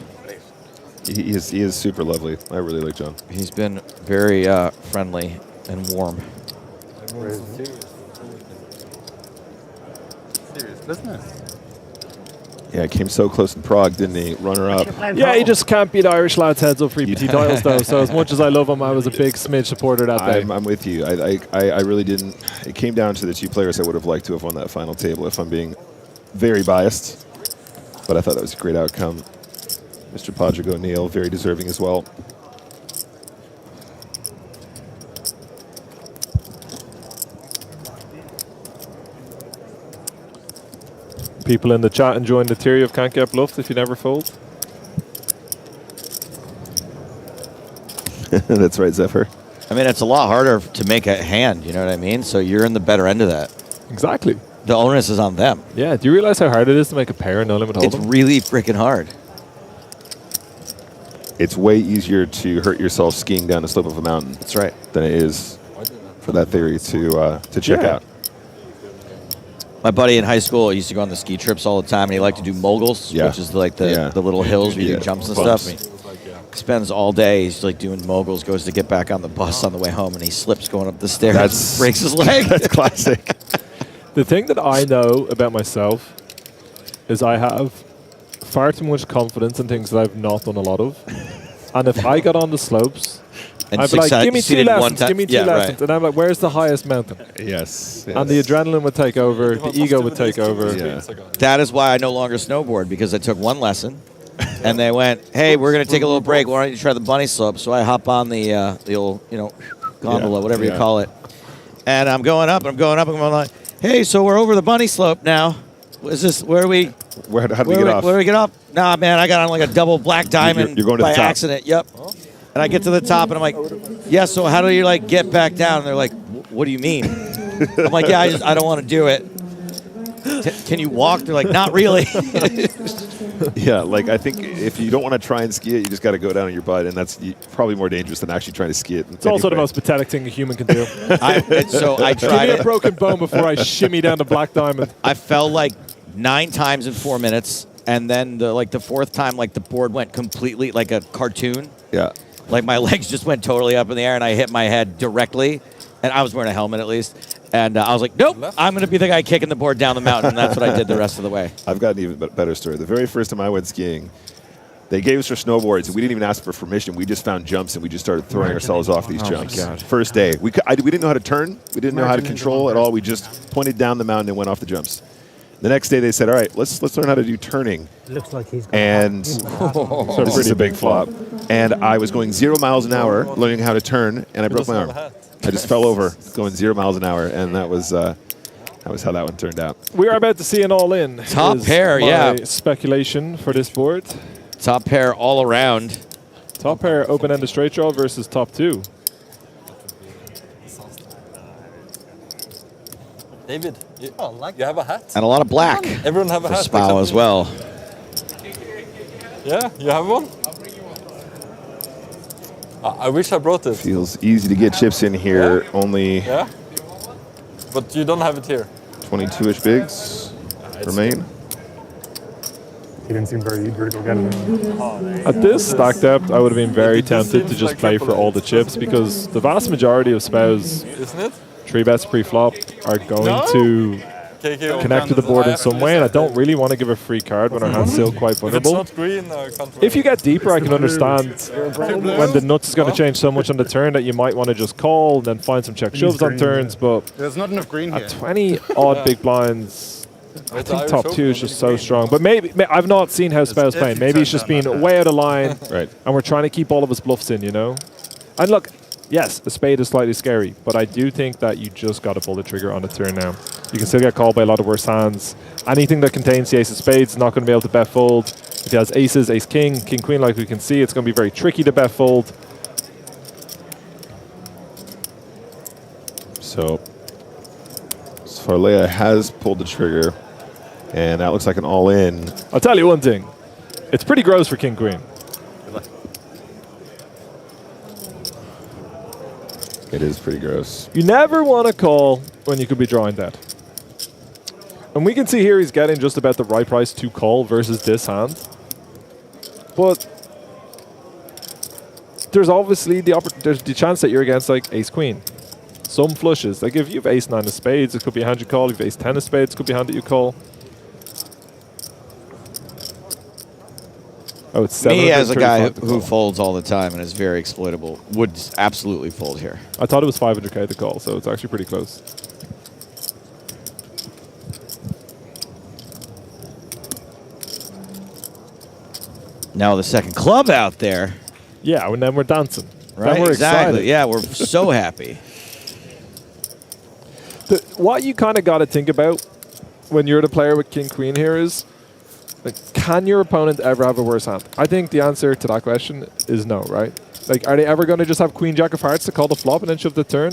He is super lovely. I really like John. He's been very friendly and warm. Serious business. Yeah, he came so close in Prague, didn't he? Runner up. Yeah, he just can't beat Irish lads heads up for EPT titles, though. So as much as I love him, I was a big smidge supporter that day. I'm with you. I really didn't. It came down to the 2 players I would have liked to have won that final table, if I'm being very biased. But I thought that was a great outcome. Mr. Padraig O'Neill, very deserving as well. People in the chat enjoying the theory of can't get bluffed if you never fold. That's right, Zephyr. I mean, it's a lot harder to make a hand, you know what I mean? So you're in the better end of that. Exactly. The onus is on them. Yeah, do you realize how hard it is to make a pair in no limit hold'em? It's really freaking hard. It's way easier to hurt yourself skiing down the slope of a mountain. That's right. Than it is for that theory to check out. My buddy in high school used to go on the ski trips all the time, and he liked to do moguls, which is like the little hills where you do jumps and stuff. And he spends all day, he's like doing moguls, goes to get back on the bus on the way home, and he slips going up the stairs, breaks his leg. That's classic. The thing that I know about myself is I have far too much confidence in things that I've not done a lot of. And if I got on the slopes, and I'd be like, give me 2 lessons, give me 2 lessons. And I'm like, where's the highest mountain? Yes. And the adrenaline would take over, the ego would take over. That is why I no longer snowboard, because I took 1 lesson, and they went, hey, we're going to take a little break. Why don't you try the bunny slope? So I hop on the old, gondola, whatever you call it. And I'm going up, and I'm going up, and I'm like, hey, so we're over the bunny slope now. Is this, how do we get off? Where do we get off? Nah, man, I got on like a double black diamond you're going to by the top. accident. Yep. And I get to the top, and I'm like, yeah, so how do you, like, get back down? And they're like, what do you mean? I'm like, yeah, I don't want to do it. Can you walk? They're like, not really. Yeah, like I think if you don't want to try and ski it, you just got to go down on your butt, and that's probably more dangerous than actually trying to ski it. It's also the most pathetic thing a human can do. I tried Give me a broken bone before I shimmy down the black diamond. I fell like 9 times in 4 minutes, and then the 4th time, like the board went completely like a cartoon. Yeah. Like my legs just went totally up in the air, and I hit my head directly. And I was wearing a helmet at least. And I was like, nope, I'm going to be the guy kicking the board down the mountain. And that's what I did the rest of the way. I've got an even better story. The very first time I went skiing, they gave us our snowboards, and we didn't even ask for permission. We just found jumps, and we just started throwing ourselves off these jumps. God. First day. We didn't know how to turn. We didn't know how to control at all. We just pointed down the mountain and went off the jumps. The next day they said, all right, let's learn how to do turning. Looks like he's And this is a big flop. And I was going 0 miles an hour, learning how to turn, and I broke my arm. I just fell over going 0 miles an hour, and that was how that one turned out. We are about to see an all-in. Top pair, my speculation for this board. Top pair all around. Top pair open-ended straight draw versus top 2. David, you have a hat. And a lot of black. Everyone have a hat. For Spao as well. Yeah, you have one? I wish I brought it. Feels easy to get chips in here, only Yeah? But you don't have it here. 22-ish bigs remain. He didn't seem very eager to go get it. At this stack depth, I would have been very tempted to just play for all the chips because the vast majority of Spao's Isn't it? 3-bets pre-flop are going to connect to the board in some way, and I don't really want to give a free card when our hand's still quite vulnerable. If it's not green, I can't If you get deeper, I can understand when the nuts is going to change so much on the turn that you might want to just call and then find some check shoves on turns, but There's not enough green here. at 20 odd big blinds, I think top 2 is just so strong. But maybe I've not seen how Spao's playing. Maybe he's just been way out of line, right? And we're trying to keep all of his bluffs in, you know? And look, yes, a spade is slightly scary, but I do think that you just got to pull the trigger on the turn now. You can still get called by a lot of worse hands. Anything that contains the ace of spades is not going to be able to bet fold. If he has aces, ace king, king queen, like we can see, it's going to be very tricky to bet fold. So Svarlea has pulled the trigger, and that looks like an all-in. I'll tell you one thing. It's pretty gross for king queen. It is pretty gross. You never want to call when you could be drawing that. And we can see here he's getting just about the right price to call versus this hand. But there's obviously there's the chance that you're against like ace queen. Some flushes. Like if you have ace 9 of spades, it could be a hand you call. If you have ace 10 of spades, it could be a hand that you call. Oh, it's 7. Me as a guy who folds all the time and is very exploitable would absolutely fold here. I thought it was 500k to call, so it's actually pretty close. Now the second club out there. Yeah, and then we're dancing. Right, then we're exactly. excited. Yeah, we're so happy. What you kind of got to think about when you're the player with King Queen here is, like, can your opponent ever have a worse hand? I think the answer to that question is no, right? Like, are they ever going to just have Queen Jack of Hearts to call the flop and then shove the turn?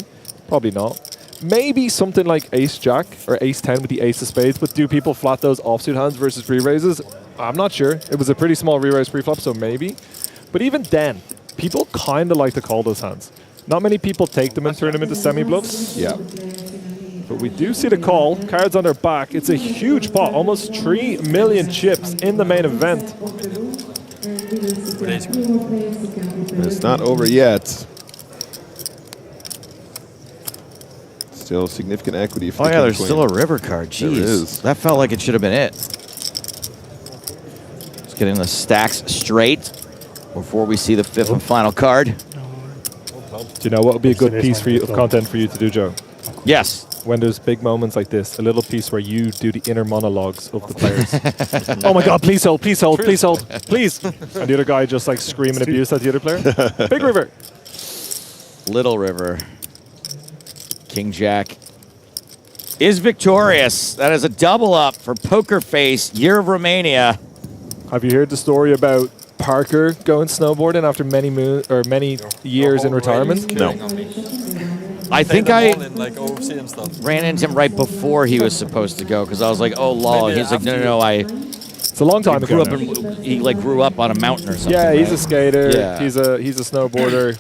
Probably not. Maybe something like Ace Jack or Ace 10 with the Ace of Spades, but do people flat those offsuit hands versus re-raises? I'm not sure. It was a pretty small re-raise pre-flop, so maybe. But even then, people kind of like to call those hands. Not many people take them and turn them into semi-bluffs. Yeah. But we do see the call. Cards on their back. It's a huge pot. Almost 3 million chips in the main event. It's not over yet. Still significant equity for Oh, the yeah, King there's Queen. still a river card. There Jeez. is. That felt like it should have been it. Let's get in the stacks straight before we see the fifth and final card. Do you know what would be a good piece for you, of content for you to do, Joe? Yes. When there's big moments like this, a little piece where you do the inner monologues of the players. Oh my God, please hold, please hold, please hold, please. And the other guy just like screaming abuse at the other player. Big river. Little river. King Jack is victorious. That is a double up for Poker Face, Year of Romania. Have you heard the story about Parker going snowboarding after many years in retirement? No. I think I like OFC and stuff. ran into him right before he was supposed to go because I was like, oh, lol. Maybe He's like, no, It's a long time ago. He like grew up on a mountain or something. Yeah, he's right? a skater. Yeah. He's a snowboarder.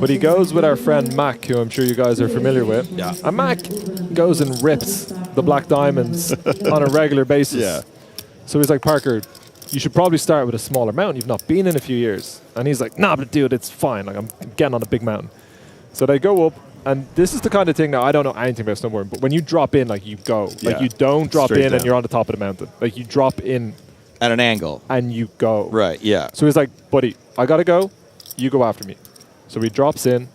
But he goes with our friend Mac, who I'm sure you guys are familiar with. Yeah. And Mac goes and rips the black diamonds on a regular basis. Yeah. So he's like, Parker, you should probably start with a smaller mountain. You've not been in a few years. And he's like, nah, but dude, it's fine. Like, I'm getting on a big mountain. So they go up. And this is the kind of thing, now I don't know anything about snowboarding, but when you drop in, like, you go. Yeah. Like, you don't drop Straight in down. and you're on the top of the mountain. Like, you drop in at an angle and you go. Right, yeah. So he's like, buddy, I got to go. You go after me. So he drops in.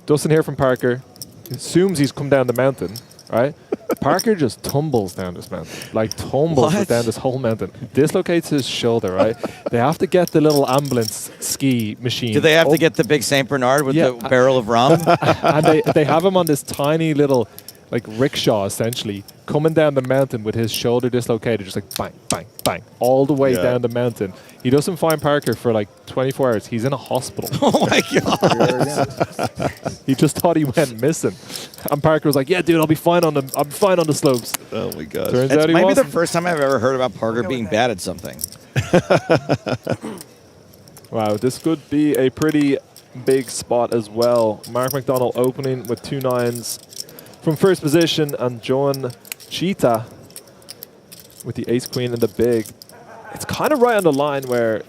Doesn't hear from Parker. Assumes he's come down the mountain, right? Parker just tumbles down this mountain. Like, tumbles What? down this whole mountain. Dislocates his shoulder, right? They have to get the little ambulance ski machine. Do they have to get the big St. Bernard with the barrel of rum? And they have him on this tiny little, like, rickshaw, essentially, coming down the mountain with his shoulder dislocated, just like bang, bang, bang, all the way down the mountain. He doesn't find Parker for like 24 hours. He's in a hospital. Oh my God. He just thought he went missing. And Parker was like, yeah, dude, I'm fine on the slopes. Oh my God. Turns It out he might be the wasn't. first time I've ever heard about Parker being bad at something. Wow, this could be a pretty big spot as well. Mark McDonald opening with 2 9s from first position, and John Cheetah with the ace-queen and the big. It's kind of right on the line where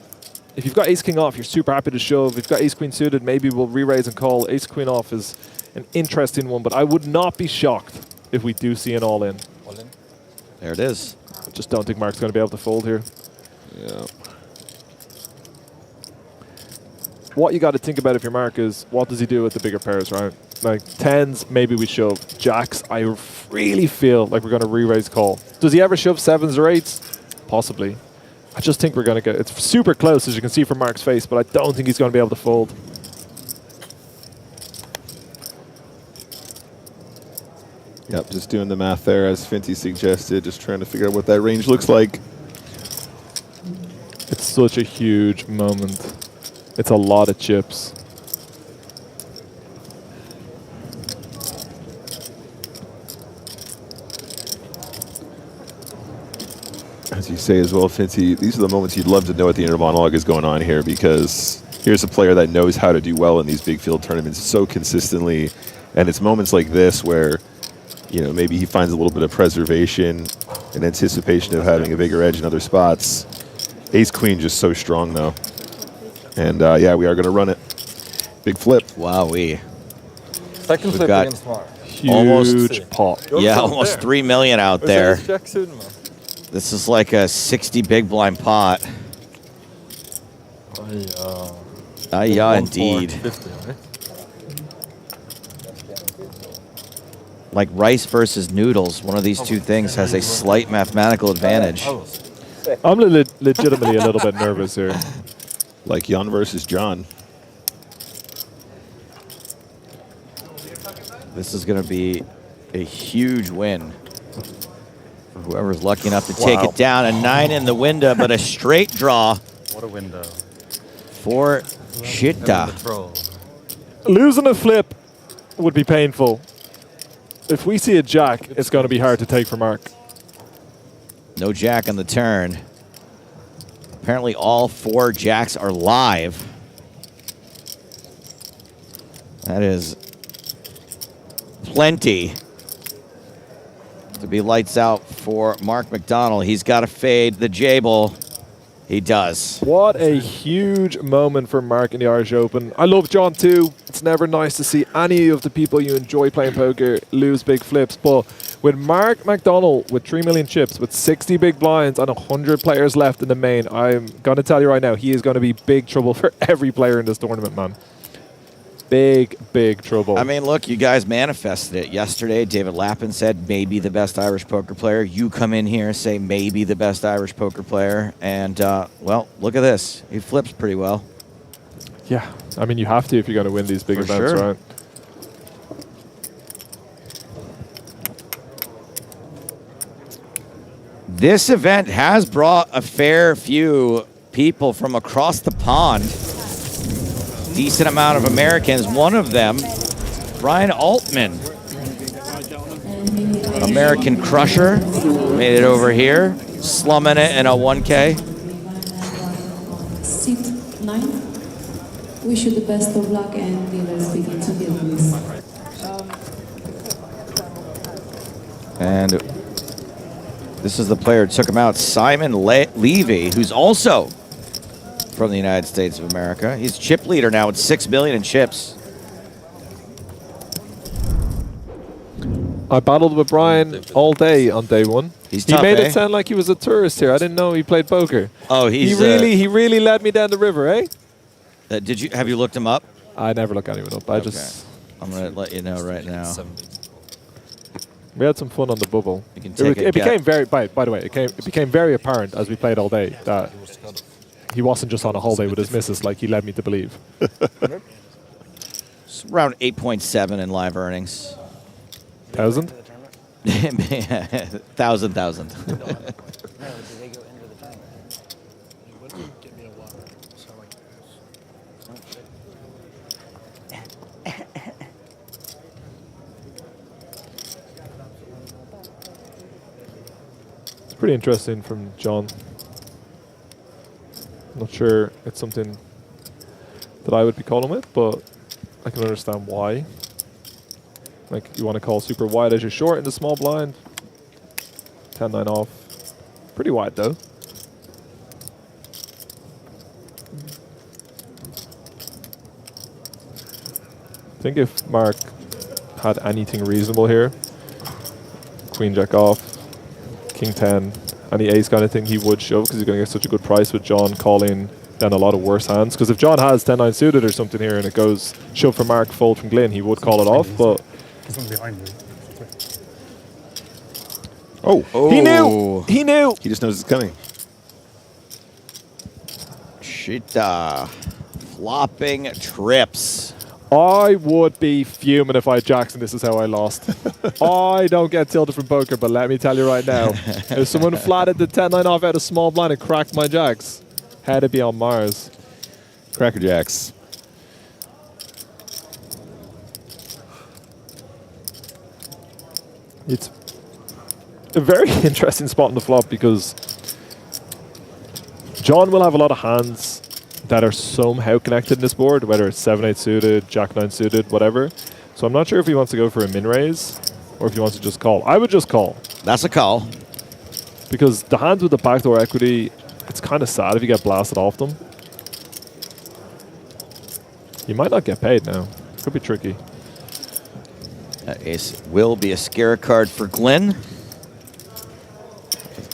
if you've got ace-king off, you're super happy to shove. If you've got ace-queen suited, maybe we'll re-raise and call. Ace-queen off is an interesting one, but I would not be shocked if we do see an all-in. There it is. I just don't think Mark's going to be able to fold here. Yeah. What you got to think about if you're Mark is what does he do with the bigger pairs, right? Like 10s, maybe we shove. Jacks, I really feel like we're going to re-raise call. Does he ever shove 7s or 8s? Possibly. I just think we're going to get... It's super close, as you can see from Mark's face, but I don't think he's going to be able to fold. Yep, just doing the math there as Finty suggested, just trying to figure out what that range looks like. It's such a huge moment. It's a lot of chips. As you say as well, Finty, these are the moments you'd love to know what the inner monologue is going on here, because here's a player that knows how to do well in these big field tournaments so consistently, and it's moments like this where, you know, maybe he finds a little bit of preservation in anticipation of having a bigger edge in other spots. Ace-queen just so strong, though. And, yeah, we are going to run it. Big flip. Wowee. Second We've flip got against Mark. Huge pot. Yeah, almost 3 million out there. Is that Jack suited, man? This is like a 60 big blind pot. Yeah, indeed. 50, right? Like rice versus noodles, one of these two things has a slight mathematical advantage. I'm legitimately a little bit nervous here. Like Jan versus John. This is going to be a huge win for whoever's lucky enough to take it down. A 9 in the window, but a straight draw. What a window. For Chita. Losing a flip would be painful. If we see a jack, it's going to be hard to take for Mark. No jack on the turn. Apparently all 4 jacks are live. That is plenty to be lights out for Mark McDonald. He's got to fade the Jable. He does. What a huge moment for Mark in the Irish Open. I love John too. It's never nice to see any of the people you enjoy playing poker lose big flips. But with Mark McDonald with 3 million chips, with 60 big blinds and 100 players left in the main, I'm going to tell you right now, he is going to be big trouble for every player in this tournament, man. Big, big trouble. I mean, look, you guys manifested it. Yesterday, David Lappin said maybe the best Irish poker player. You come in here and say maybe the best Irish poker player. And, well, look at this. He flips pretty well. Yeah. I mean, you have to if you're going to win these big events, sure. right? This event has brought a fair few people from across the pond. Decent amount of Americans. One of them, Brian Altman, American Crusher, made it over here, slumming it in a 1K. Seat 9. Wish you the best of luck and dealers begin to deal, please. And this is the player who took him out, Simon Levy, who's also from the United States of America. He's chip leader now with 6 million in chips. I battled with Brian all day on day one. He's he tough, made eh? it sound like he was a tourist here. I didn't know he played poker. Oh, he's he really led me down the river, eh? Have you looked him up? I never look anyone up. I just I'm gonna let you know right now. We had some fun on the bubble. You can take It became very by the way, it became very apparent as we played all day that he wasn't just on a holiday with his missus like he led me to believe. It's around 8.7 in live earnings. 1,000? 1,000. It's pretty interesting from John. Not sure it's something that I would be calling with, but I can understand why. Like, you want to call super wide as you're short in the small blind. 10-9 off. Pretty wide, though. I think if Mark had anything reasonable here, Queen Jack off, King 10, any ace kind of thing, he would shove because he's going to get such a good price with John calling down a lot of worse hands. Because if John has 10-9 suited or something here and it goes shove from Mark, fold from Glyn, he would call it off. But There's one behind you. Oh. He knew! He knew! He just knows it's coming. Chita. Flopping trips. I would be fuming if I had Jackson. This is how I lost. I don't get tilted from poker, but let me tell you right now, if someone flatted the 10-9 off out of small blind and cracked my jacks, had to be on Mars. Cracker Jacks. It's a very interesting spot in the flop because John will have a lot of hands that are somehow connected in this board, whether it's 7-8 suited, Jack-9 suited, whatever. So I'm not sure if he wants to go for a min raise or if he wants to just call. I would just call. That's a call. Because the hands with the backdoor equity, it's kind of sad if you get blasted off them. You might not get paid now. Could be tricky. That ace will be a scare card for Glyn.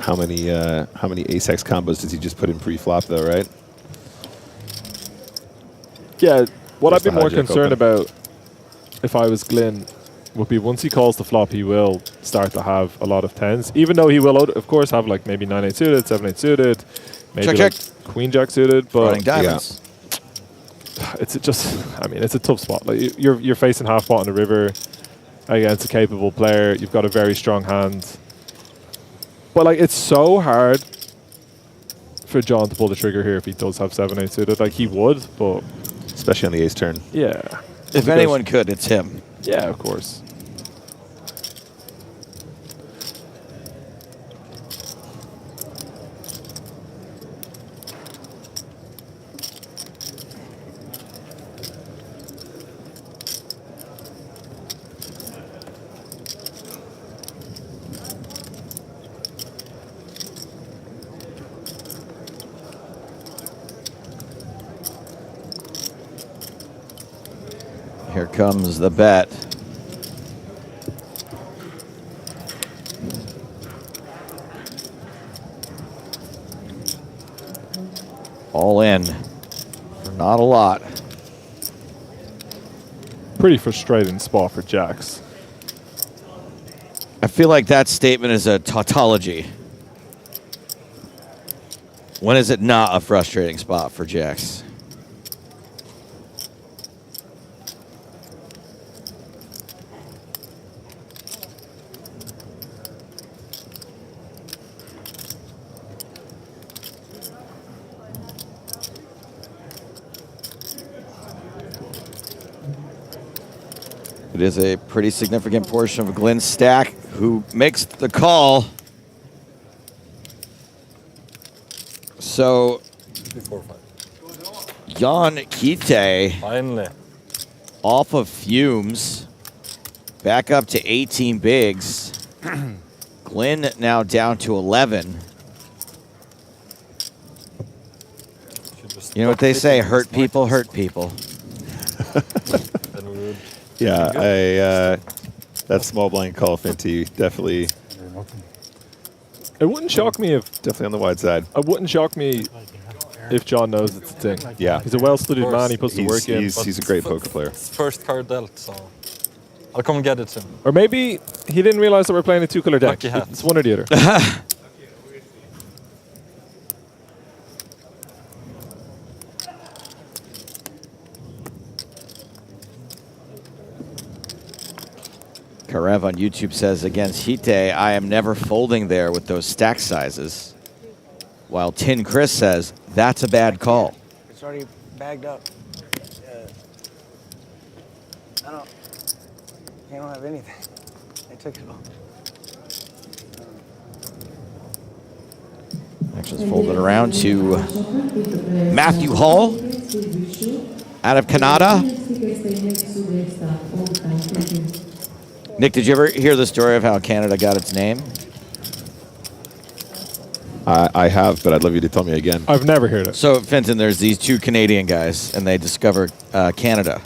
How many ace-x combos does he just put in pre-flop, though, right? Yeah, what Just I'd be the more hijack concerned open. about if I was Glyn would be once he calls the flop, he will start to have a lot of tens, even though he will, of course, have like maybe 9-8 suited, 7-8 suited, maybe Check. Queen Jack suited, but Running diamonds. it's a tough spot. Like you're facing half pot on the river against a capable player. You've got a very strong hand, but like it's so hard for John to pull the trigger here if he does have 7-8 suited. Like he would, but especially on the ace turn. Yeah. If anyone could, it's him. Yeah, of course. Here comes the bet. All in for not a lot. Pretty frustrating spot for jacks. I feel like that statement is a tautology. When is it not a frustrating spot for jacks? It is a pretty significant portion of Glenn's stack who makes the call. So, Jan Kite Finally. off of fumes, back up to 18 bigs. Glenn now down to 11. You know what they say, hurt people hurt people. Yeah, that small blind call Finty definitely. It wouldn't shock me if definitely on the wide side. It wouldn't shock me if John knows it's a thing. Yeah, he's a well-studied man. He puts the work in. He's a great poker player. It's first card dealt, so I'll come and get it soon. Or maybe he didn't realize that we're playing a two-color deck. Lucky hat. It's one or the other. Karev on YouTube says, against Hite, I am never folding there with those stack sizes. While Tin Chris says, that's a bad call. It's already bagged up. I don't have anything. I took it all. Actions folded around to Matthew Hall out of Canada. Nick, did you ever hear the story of how Canada got its name? I have, but I'd love you to tell me again. I've never heard it. So, Fenton, there's these two Canadian guys, and they discover Canada,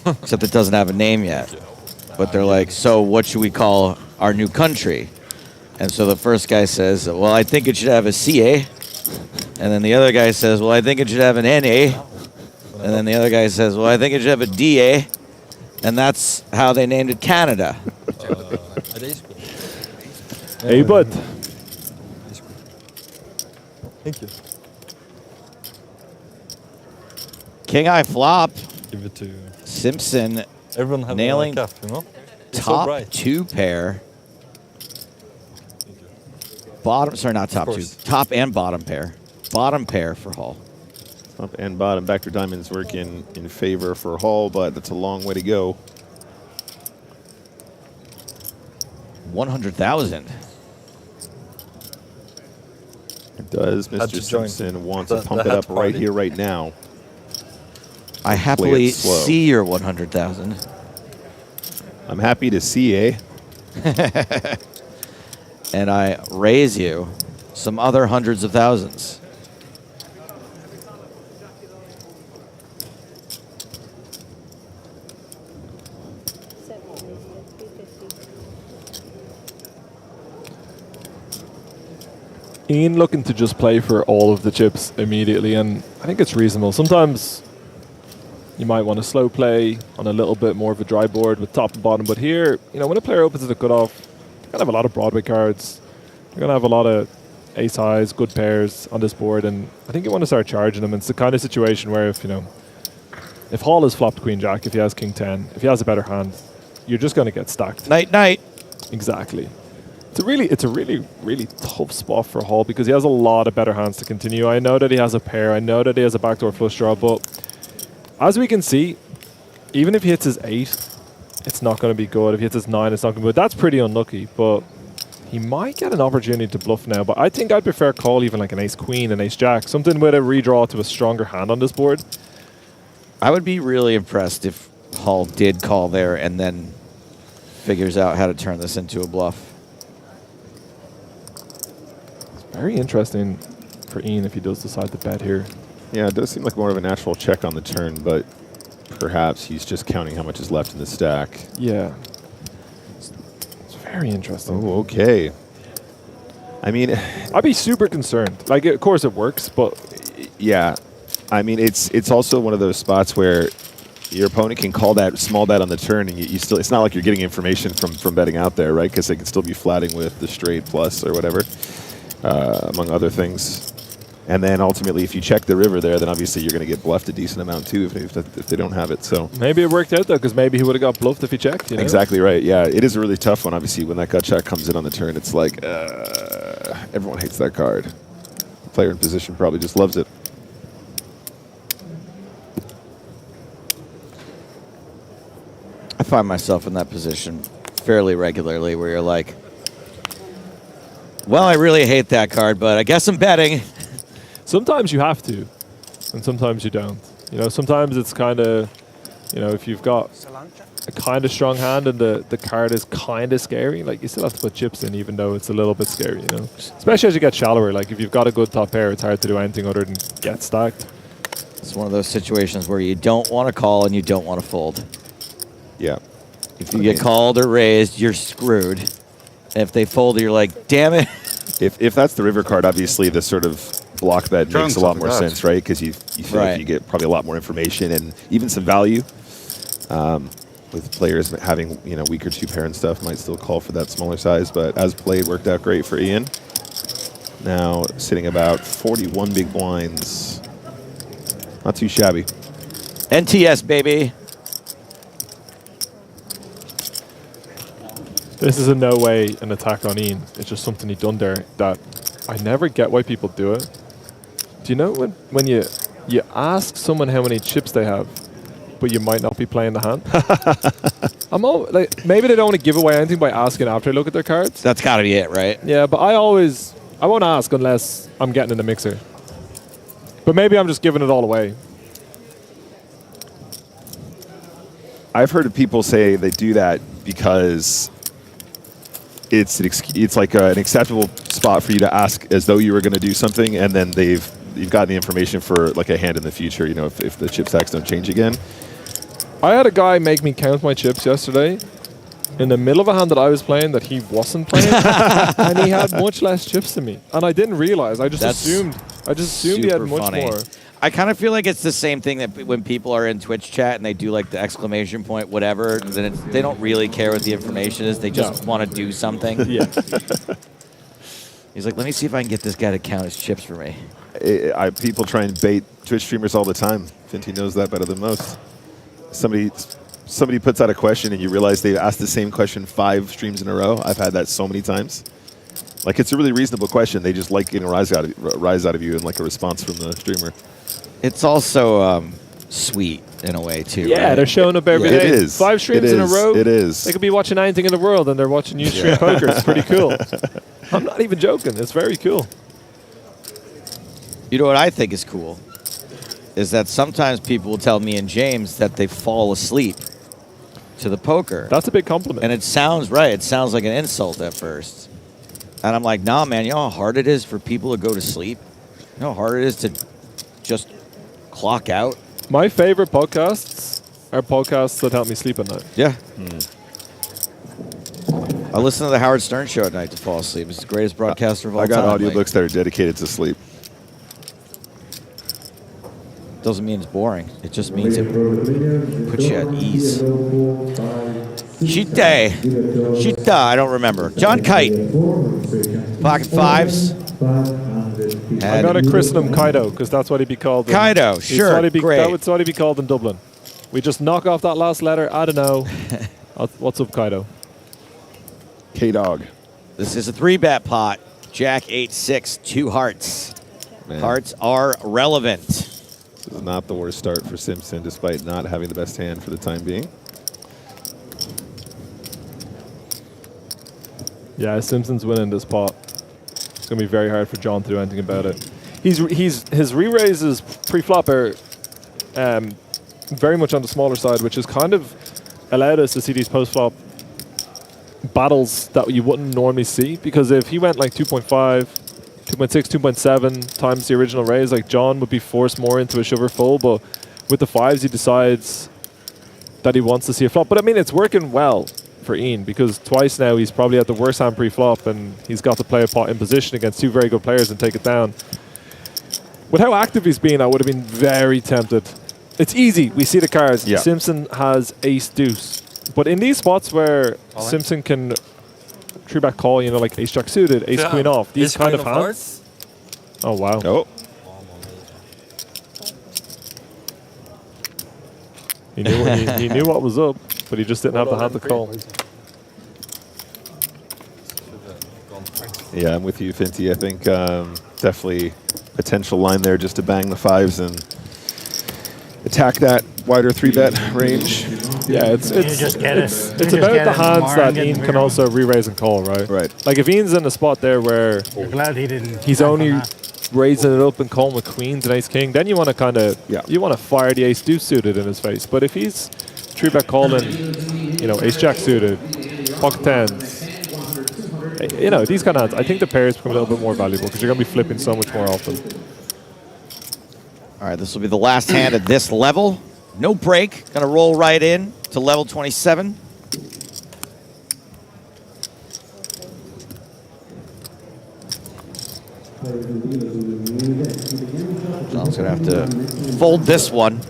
except it doesn't have a name yet. But they're like, so what should we call our new country? And so the first guy says, well, I think it should have a CA. And then the other guy says, well, I think it should have an NA. And then the other guy says, well, I think it should have a DA. And that's how they named it Canada. Hey, bud. Thank you. King Eye flop. Give it to Simpson. Everyone have nailing a cap, you know? It's so top bright. two pair. Bottom, sorry, not top two. Top and bottom pair. Bottom pair for Hall. Top and bottom backdoor diamonds work in favor for Hall, but that's a long way to go. 100,000. Does Mr. Simpson want to pump it up right here, right now? I happily see your 100,000. I'm happy to see, eh? And I raise you some other hundreds of thousands. Ian looking to just play for all of the chips immediately, and I think it's reasonable. Sometimes You might want to slow play on a little bit more of a dry board with top and bottom. But here, when a player opens at the cutoff, they're going to have a lot of Broadway cards. They're going to have a lot of ace highs, good pairs on this board. And I think you want to start charging them. It's the kind of situation where if Hall has flopped Queen Jack, if he has King 10, if he has a better hand, you're just going to get stacked. Night. Exactly. It's a really tough spot for Hall because he has a lot of better hands to continue. I know that he has a pair. I know that he has a backdoor flush draw. But as we can see, even if he hits his 8, it's not going to be good. If he hits his 9, it's not going to be good. That's pretty unlucky. But he might get an opportunity to bluff now. But I think I'd prefer call even like an ace queen, an ace jack, something with a redraw to a stronger hand on this board. I would be really impressed if Hall did call there and then figures out how to turn this into a bluff. Very interesting for Ian if he does decide to bet here. Yeah, it does seem like more of a natural check on the turn, but perhaps he's just counting how much is left in the stack. Yeah. It's very interesting. Oh, okay. I mean, I'd be super concerned. Like, of course it works, but yeah. I mean, it's also one of those spots where your opponent can call that small bet on the turn, and you still, it's not like you're getting information from betting out there, right? Because they can still be flatting with the straight plus or whatever. Among other things. And then ultimately, if you check the river there, then obviously you're going to get bluffed a decent amount too if they don't have it. So maybe it worked out though, because maybe he would have got bluffed if he checked. Exactly right. Yeah, it is a really tough one. Obviously, when that gut check comes in on the turn, it's like everyone hates that card. The player in position probably just loves it. I find myself in that position fairly regularly, where you're like, well, I really hate that card, but I guess I'm betting. Sometimes you have to, and sometimes you don't. Sometimes it's kind of, if you've got a kind of strong hand and the card is kind of scary, like you still have to put chips in, even though it's a little bit scary, Especially as you get shallower. Like if you've got a good top pair, it's hard to do anything other than get stacked. It's one of those situations where you don't want to call and you don't want to fold. Yeah. If you get called or raised, you're screwed. And if they fold, you're like, damn it. If that's the river card, obviously the sort of block bet makes a lot more sense, right? Because you feel like you get probably a lot more information and even some value. With players having weaker 2-pair and stuff, might still call for that smaller size. But as played, worked out great for Ian. Now sitting about 41 big blinds. Not too shabby. NTS, baby. This is in no way an attack on Ian. It's just something he done there that I never get why people do it. Do you know when you ask someone how many chips they have, but you might not be playing the hand? I'm all like, maybe they don't want to give away anything by asking after they look at their cards. That's got to be it, right? Yeah, but I won't ask unless I'm getting in the mixer. But maybe I'm just giving it all away. I've heard of people say they do that because it's like an acceptable spot for you to ask as though you were going to do something, and then you've gotten the information for like a hand in the future. If the chip stacks don't change again. I had a guy make me count my chips yesterday in the middle of a hand that I was playing that he wasn't playing, and he had much less chips than me, and I didn't realize. I just assumed he had much more. I kind of feel like it's the same thing that when people are in Twitch chat and they do like the exclamation point, whatever, then they don't really care what the information is. They just want to do something. Yeah. He's like, let me see if I can get this guy to count his chips for me. People try and bait Twitch streamers all the time. Finty knows that better than most. Somebody puts out a question and you realize they've asked the same question 5 streams in a row. I've had that so many times. Like, it's a really reasonable question. They just like getting a rise out of you and like a response from the streamer. It's also sweet in a way too. Yeah, right? They're showing up every day. It is. 5 streams in a row. It is. They could be watching anything in the world and they're watching you stream poker. It's pretty cool. I'm not even joking. It's very cool. You know what I think is cool? Is that sometimes people will tell me and James that they fall asleep to the poker. That's a big compliment. And it sounds right. It sounds like an insult at first. And I'm like, nah, man, you know how hard it is for people to go to sleep? You know how hard it is to just clock out? My favorite podcasts are podcasts that help me sleep at night. Yeah. I listen to the Howard Stern show at night to fall asleep. It's the greatest broadcaster of all time. I got audiobooks that are dedicated to sleep. doesn't mean it's boring. It just means it puts you at ease. Shita, I don't remember. John Kite, pocket fives. I'm going to christen him Kaido because that's what he'd be called. Kaido, sure, great. That's what he'd be called in Dublin. We just knock off that last letter. I don't know. What's up, Kaido? K-Dog. This is a 3-bet pot. Jack 8-6, 2 hearts. Man. Hearts are relevant. This is not the worst start for Simpson, despite not having the best hand for the time being. Yeah, Simpson's winning this pot. It's going to be very hard for John to do anything about it. His re-raises pre-flop are very much on the smaller side, which has kind of allowed us to see these post-flop battles that you wouldn't normally see. Because if he went like 2.5, 2.6, 2.7 times the original raise, like John would be forced more into a shover full. But with the fives, he decides that he wants to see a flop. But I mean, it's working well for Ian because twice now he's probably at the worst hand pre-flop and he's got to play a pot in position against 2 very good players and take it down. With how active he's been, I would have been very tempted. It's easy. We see the cards. Yeah. Simpson has ace-deuce. But in these spots where Simpson can 3-bet call, you know, like ace-jack suited, ace-queen off, these kind of hands. Oh, wow. Oh. He knew what was up, but he just didn't have the hand to call. Yeah, I'm with you, Finty. I think definitely potential line there just to bang the fives and attack that wider 3-bet range. Yeah, it's about the hands that Ian can also re-raise and call, right? Right. Like if Ian's in a spot there where glad he didn't. he's only raising it up and calling with queens and ace-king, then you want to kind of you want to fire the ace-deuce suited in his face. But if he's 3-bet calling, you know, ace-jack suited, pocket tens, you know, these kind of hands, I think the pairs become a little bit more valuable because you're going to be flipping so much more often. All right, this will be the last hand at this level. No break. Going to roll right in to level 27. John's going to have to fold this one.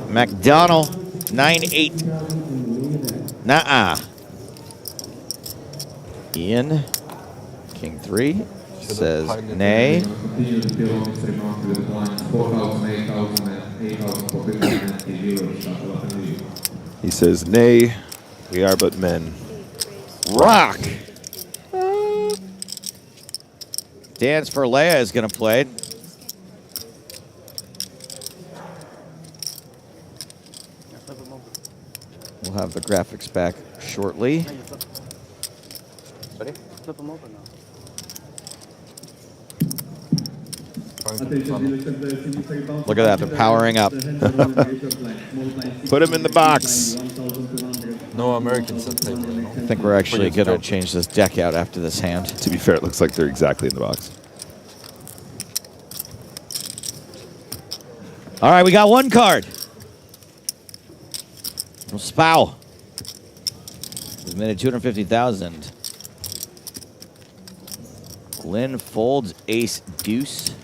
McDonald, 9-8. Nuh-uh. Ian, king 3, says nay. He says, nay, we are but men. Rock. Dance for Leia is going to play. We'll have the graphics back shortly. Sorry? Flip them over now. Look at that, they're powering up. Put him in the box. No Americans at table. No? I think we're actually going to change this deck out after this hand. To be fair, it looks like they're exactly in the box. All right, we got one card. From Spow. He's made it 250,000. Glenn folds ace deuce.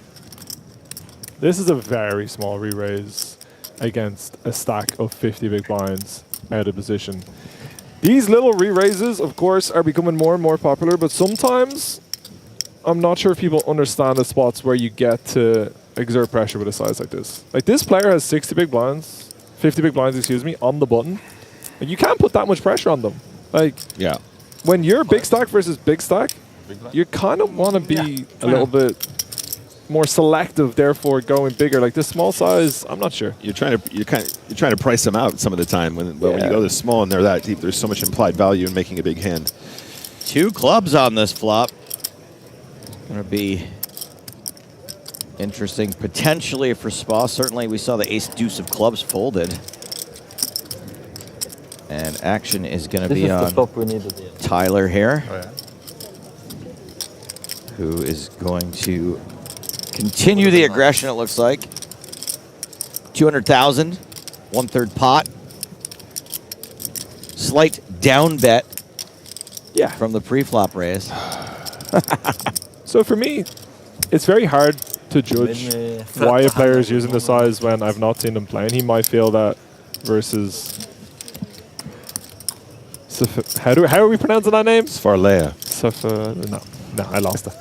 This is a very small re-raise against a stack of 50 big blinds out of position. These little re-raises, of course, are becoming more and more popular, but sometimes I'm not sure if people understand the spots where you get to exert pressure with a size like this. Like this player has 50 big blinds, excuse me, on the button. Like you can't put that much pressure on them. Like yeah, when you're big stack versus big stack, you kind of want to be a little bit more selective, therefore going bigger. Like this small size, I'm not sure. You're trying to price them out some of the time when you go this small and they're that deep. There's so much implied value in making a big hand. 2 clubs on this flop. Gonna be interesting potentially for Spa. Certainly we saw the ace deuce of clubs folded. And action is going to be on Tyler here, who is going to continue the aggression, it looks like. 200,000, 1/3 pot. Slight down bet from the pre-flop raise. So for me, it's very hard to judge why a player is using the size when I've not seen them playing. He might feel that versus... How are we pronouncing that name? Svarlea. No, I lost it.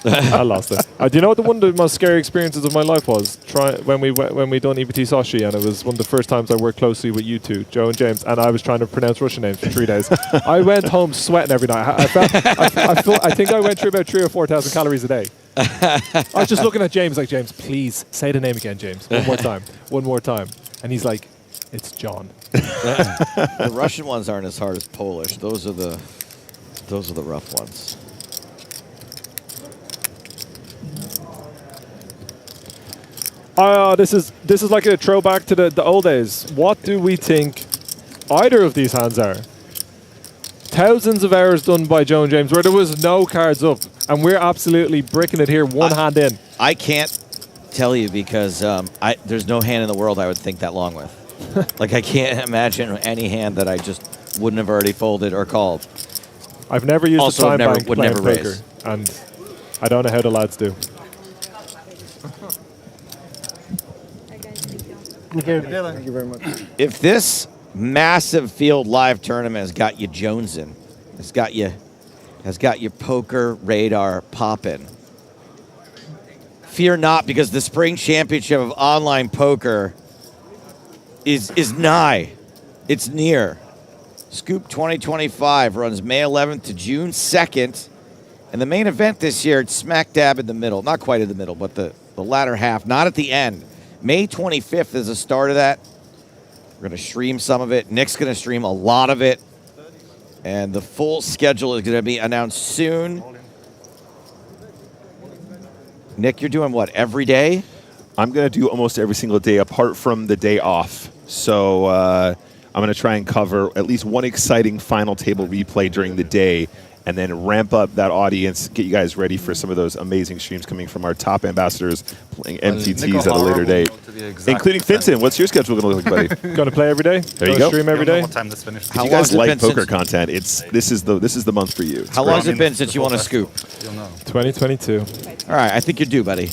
I lost it. Do you know what one of the most scary experiences of my life was? When we done EBT Sochi, and it was one of the first times I worked closely with you two, Joe and James, and I was trying to pronounce Russian names for 3 days. I went home sweating every night. I think I went through about 3,000 or 4,000 calories a day. I was just looking at James like, James, please say the name again, James. One more time. And he's like, it's John. The Russian ones aren't as hard as Polish. Those are the rough ones. This is like a throwback to the old days. What do we think either of these hands are? Thousands of hours done by Joe and James where there was no cards up, and we're absolutely bricking it here, one hand in. I can't tell you because there's no hand in the world I would think that long with. Like, I can't imagine any hand that I just wouldn't have already folded or called. I've never used also, a time bank would playing never poker, raise. and I don't know how the lads do. Thank you very much. If this massive field live tournament has got you jonesing, has got your poker radar popping, fear not, because the spring championship of online poker is nigh. It's near. Scoop 2025 runs May 11th to June 2nd. And the main event this year, it's smack dab in the middle. Not quite in the middle, but the latter half, not at the end. May 25th is the start of that. We're going to stream some of it. Nick's going to stream a lot of it. And the full schedule is going to be announced soon. Nick, you're doing what, every day? I'm going to do almost every single day apart from the day off. So I'm going to try and cover at least one exciting final table replay during the day and then ramp up that audience, get you guys ready for some of those amazing streams coming from our top ambassadors playing MTTs at a later date, including Finton. What's your schedule going to look like, buddy? Going to play every day? There you go. Stream every day? What time this finished? If you guys like poker content, this is the month for you. How long has it been since you won a scoop? 2022. All right, I think you're due, buddy.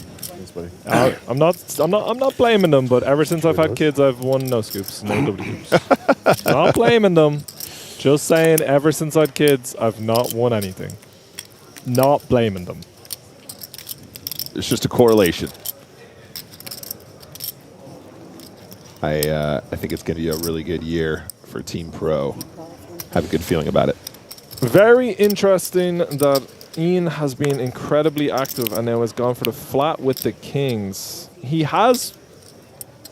I'm not blaming them, but ever since I've had kids, I've won no scoops, no W scoops. Not blaming them. Just saying, ever since I had kids, I've not won anything. Not blaming them. It's just a correlation. I think it's going to be a really good year for Team Pro. Have a good feeling about it. Very interesting that Ian has been incredibly active and now has gone for the flat with the kings. He has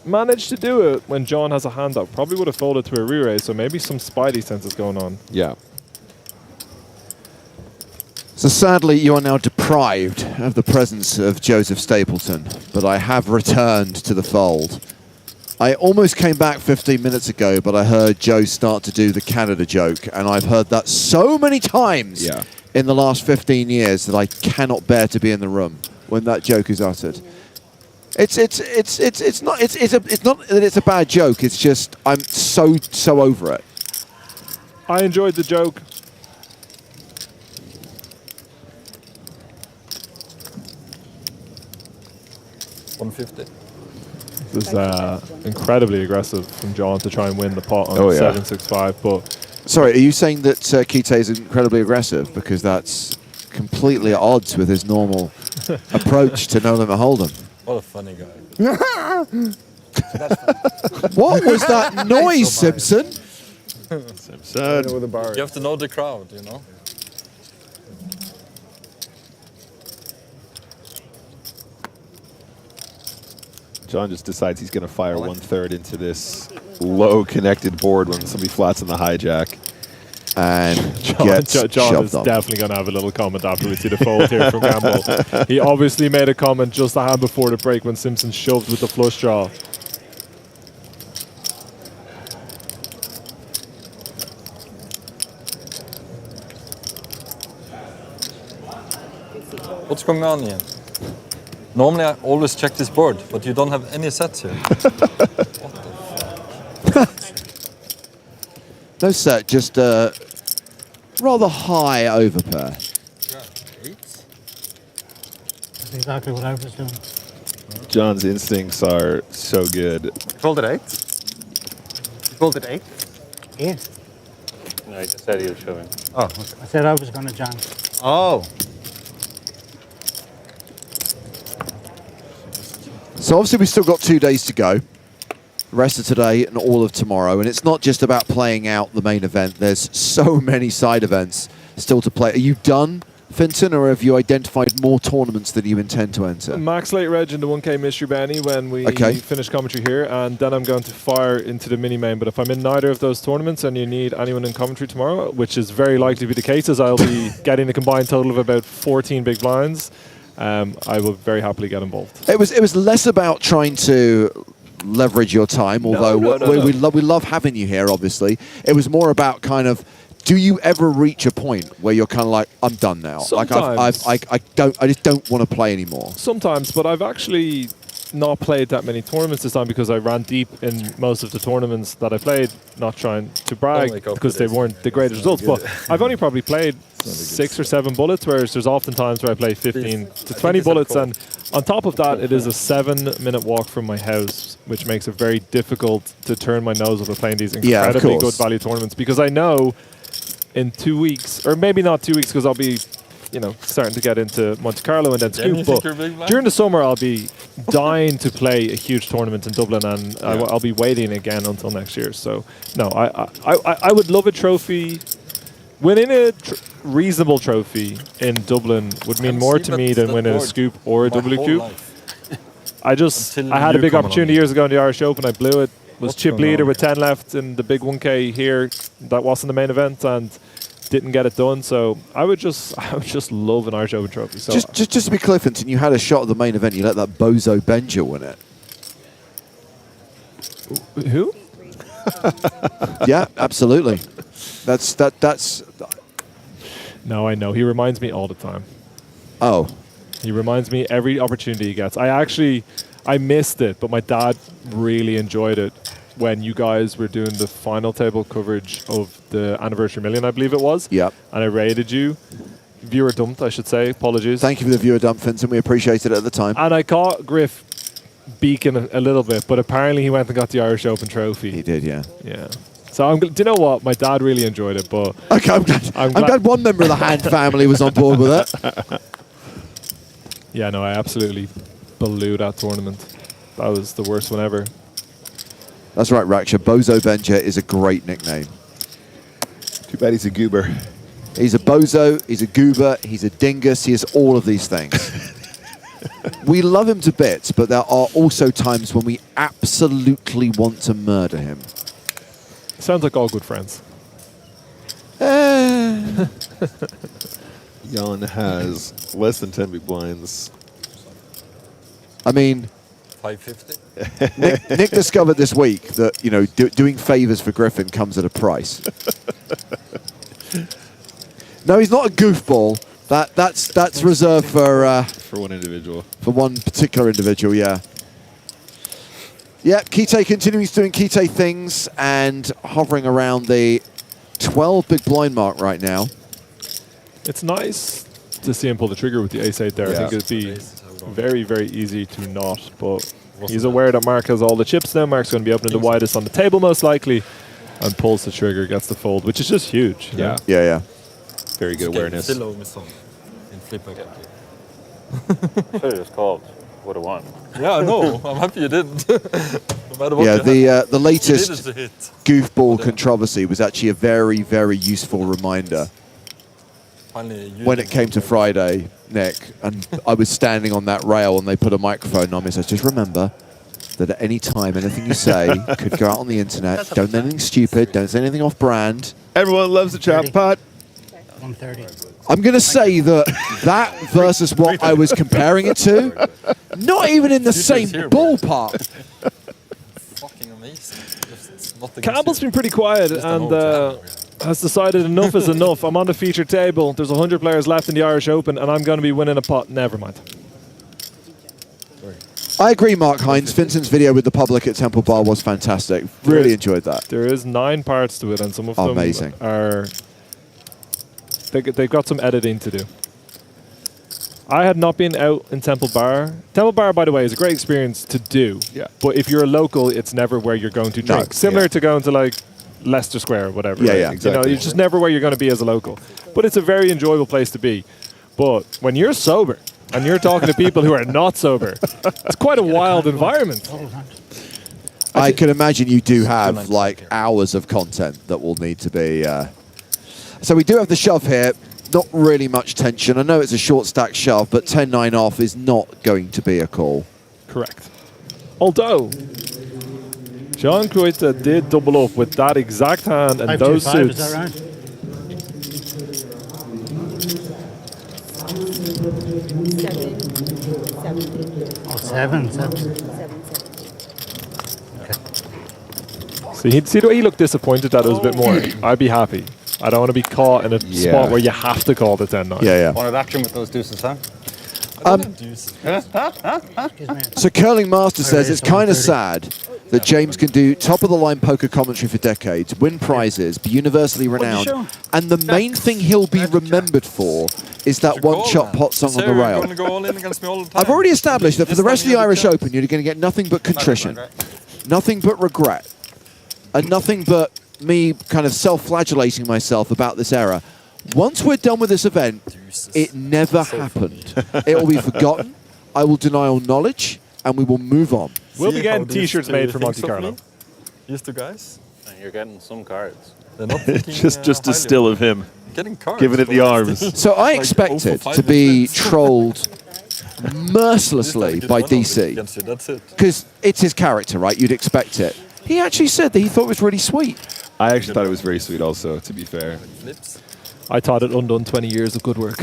managed to do it when John has a hand up. Probably would have folded to a re-raise, so maybe some spidey sense is going on. Yeah. So sadly, you are now deprived of the presence of Joseph Stapleton, but I have returned to the fold. I almost came back 15 minutes ago, but I heard Joe start to do the Canada joke, and I've heard that so many times in the last 15 years that I cannot bear to be in the room when that joke is uttered. It's not that it's a bad joke. It's just I'm so over it. I enjoyed the joke. $150. This is incredibly aggressive from John to try and win the pot on 7-6-5. But sorry, are you saying that Kite is incredibly aggressive because that's completely at odds with his normal approach to no limit hold'em? What a funny guy. What was that noise, Simpson? Simpson. You have to know the crowd, you know? John just decides he's going to fire 1/3 into this low connected board when somebody flats on the hijack. And John is definitely going to have a little comment after we see the fold here from Gamble. He obviously made a comment just a hand before the break when Simpson shoved with the flush draw. What's going on, Ian? Normally I always check this board, but you don't have any sets here. What the fuck? No set, just rather high overpair. That's exactly what I was doing. John's instincts are so good. Rolled it 8? Rolled it 8? Yeah. No, I just said he was showing. Oh, okay. I said I was going to jam. Oh. So obviously we've still got 2 days to go. The rest of today and all of tomorrow. And it's not just about playing out the main event. There's so many side events still to play. Are you done, Finton, or have you identified more tournaments that you intend to enter? Max Late Reg in the 1K Mystery Bounty when we finish commentary here, and then I'm going to fire into the mini main. But if I'm in neither of those tournaments and you need anyone in commentary tomorrow, which is very likely to be the case, as I'll be getting a combined total of about 14 big blinds, I will very happily get involved. It was less about trying to leverage your time, although we love having you here, obviously. It was more about kind of, do you ever reach a point where you're kind of like, I'm done now? Sometimes. Like I just don't want to play anymore. Sometimes, but I've actually not played that many tournaments this time because I ran deep in most of the tournaments that I played, not trying to brag because they weren't the greatest results, but I've only probably played 6 or 7 bullets, whereas there's often times where I play 15 to 20 bullets, and on top of that, it is a 7-minute walk from my house, which makes it very difficult to turn my nose over playing these incredibly good value tournaments, because I know in 2 weeks, or maybe not 2 weeks, because I'll be, starting to get into Monte Carlo and then Scoop, but during the summer I'll be dying to play a huge tournament in Dublin, and I'll be waiting again until next year. So no, I would love a trophy. Winning a reasonable trophy in Dublin would mean more to me than winning a Scoop or a WQ. I had a big opportunity years ago in the Irish Open. I blew it. Was chip leader with 10 left in the big 1K here. That wasn't the main event and didn't get it done. So I would just love an Irish Open trophy. So just to be clear, Finton, you had a shot at the main event. You let that bozo Benger win it. Who? Yeah, absolutely. That's. No, I know. He reminds me all the time. Oh. He reminds me every opportunity he gets. I missed it, but my dad really enjoyed it when you guys were doing the final table coverage of the Anniversary Million, I believe it was. Yep. And I rated you. Viewer dumped, I should say. Apologies. Thank you for the viewer dump, Finton. We appreciated it at the time. And I caught Griff beaking a little bit, but apparently he went and got the Irish Open trophy. He did, yeah. Yeah. So do you know what? My dad really enjoyed it, but okay, I'm glad one member of the Hand family was on board with it. Yeah, no, I absolutely blew that tournament. That was the worst one ever. That's right, Raksha. Bozo Benger is a great nickname. Too bad he's a goober. He's a bozo, he's a goober, he's a dingus, he is all of these things. We love him to bits, but there are also times when we absolutely want to murder him. Sounds like all good friends. Jan has less than 10 big blinds. I mean, 550. Nick discovered this week that doing favors for Griffin comes at a price. No, he's not a goofball. That's reserved for one individual. For one particular individual, yeah. Yeah, Kite continuing doing Kite things and hovering around the 12 big blind mark right now. It's nice to see him pull the trigger with the ace-8 there. Yeah. I think it'd be very, very easy to not, but he's aware that Mark has all the chips now. Mark's going to be opening the widest on the table most likely, and pulls the trigger, gets the fold, which is just huge. Yeah. Yeah. Very good awareness. Still owe me some in flipper. Should have just called. Would have won. Yeah, I know. I'm happy you didn't. No matter what. Yeah, the latest You did hit. goofball controversy was actually a very, very useful reminder. When it came to Friday, Nick, and I was standing on that rail and they put a microphone on me, so just remember that at any time, anything you say could go out on the internet. Don't say anything stupid. Don't say anything off-brand. Everyone loves the chop pot. 130. I'm going to say that versus what I was comparing it to, not even in the same ballpark. Fucking amazing. Campbell's been pretty quiet and has decided enough is enough. I'm on the featured table. There's 100 players left in the Irish Open, and I'm going to be winning a pot. Never mind. I agree, Mark Hines. Finton's video with the public at Temple Bar was fantastic. Really enjoyed that. There is 9 parts to it, and some of them amazing. are... They've got some editing to do. I had not been out in Temple Bar. Temple Bar, by the way, is a great experience to do. Yeah. But if you're a local, it's never where you're going to drink. No, Similar yeah. to going to like Leicester Square or whatever. Yeah, right? yeah, exactly. You know, it's just never where you're going to be as a local. But it's a very enjoyable place to be. But when you're sober and you're talking to people who are not sober, it's quite a wild environment. I can imagine you do have like hours of content that will need to be. So we do have the shove here. Not really much tension. I know it's a short stack shove, but 10-9 off is not going to be a call. Correct. Although John Kruita did double up with that exact hand and those 5-2-5, suits. is that right? 7. See the way he looked disappointed that it was a bit more. I'd be happy. I don't want to be caught in a spot where you have to call the 10-9. Yeah. Wanted action with those deuces, huh? So Curling Master says it's kind of sad that James can do top-of-the-line poker commentary for decades, win prizes, be universally renowned, and the main thing he'll be remembered for is that one-shot pot song on the rail. I've already established that for the rest of the Irish Open, you're going to get nothing but contrition, nothing but regret, and nothing but me kind of self-flagellating myself about this era. Once we're done with this event, it never happened. It will be forgotten. I will deny all knowledge, and we will move on. We'll be getting T-shirts made for Monte Carlo. Used to guys? You're getting some cards. They're not thinking, just a still of him. Getting cards. Giving it the arms. So I expected to be trolled mercilessly by DC. That's it. Because it's his character, right? You'd expect it. He actually said that he thought it was really sweet. I actually thought it was very sweet also, to be fair. I thought it undone 20 years of good work.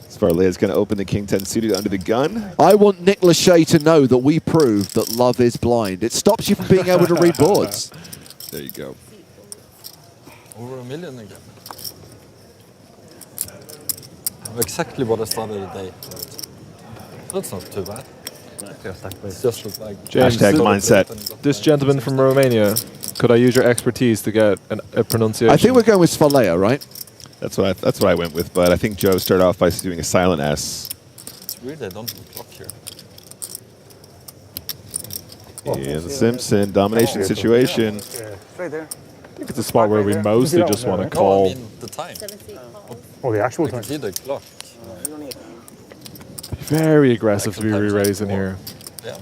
Sparley is going to open the King 10 suited under the gun. I want Nick Lachey to know that we proved that love is blind. It stops you from being able to read boards. There you go. Over $1 million again. Exactly what I started the day. That's not too bad. It's just like James, Hashtag mindset. This gentleman from Romania, could I use your expertise to get a pronunciation? I think we're going with Svalea, right? That's what I went with, but I think Joe started off by doing a silent S. It's weird they don't have a clock here. Yeah, the Simpson domination situation. It's right there. I think it's a spot where we mostly just want to call. No, I mean the time. Oh, the actual I time. can see the clock. Very aggressive to be re-raising here. Yeah.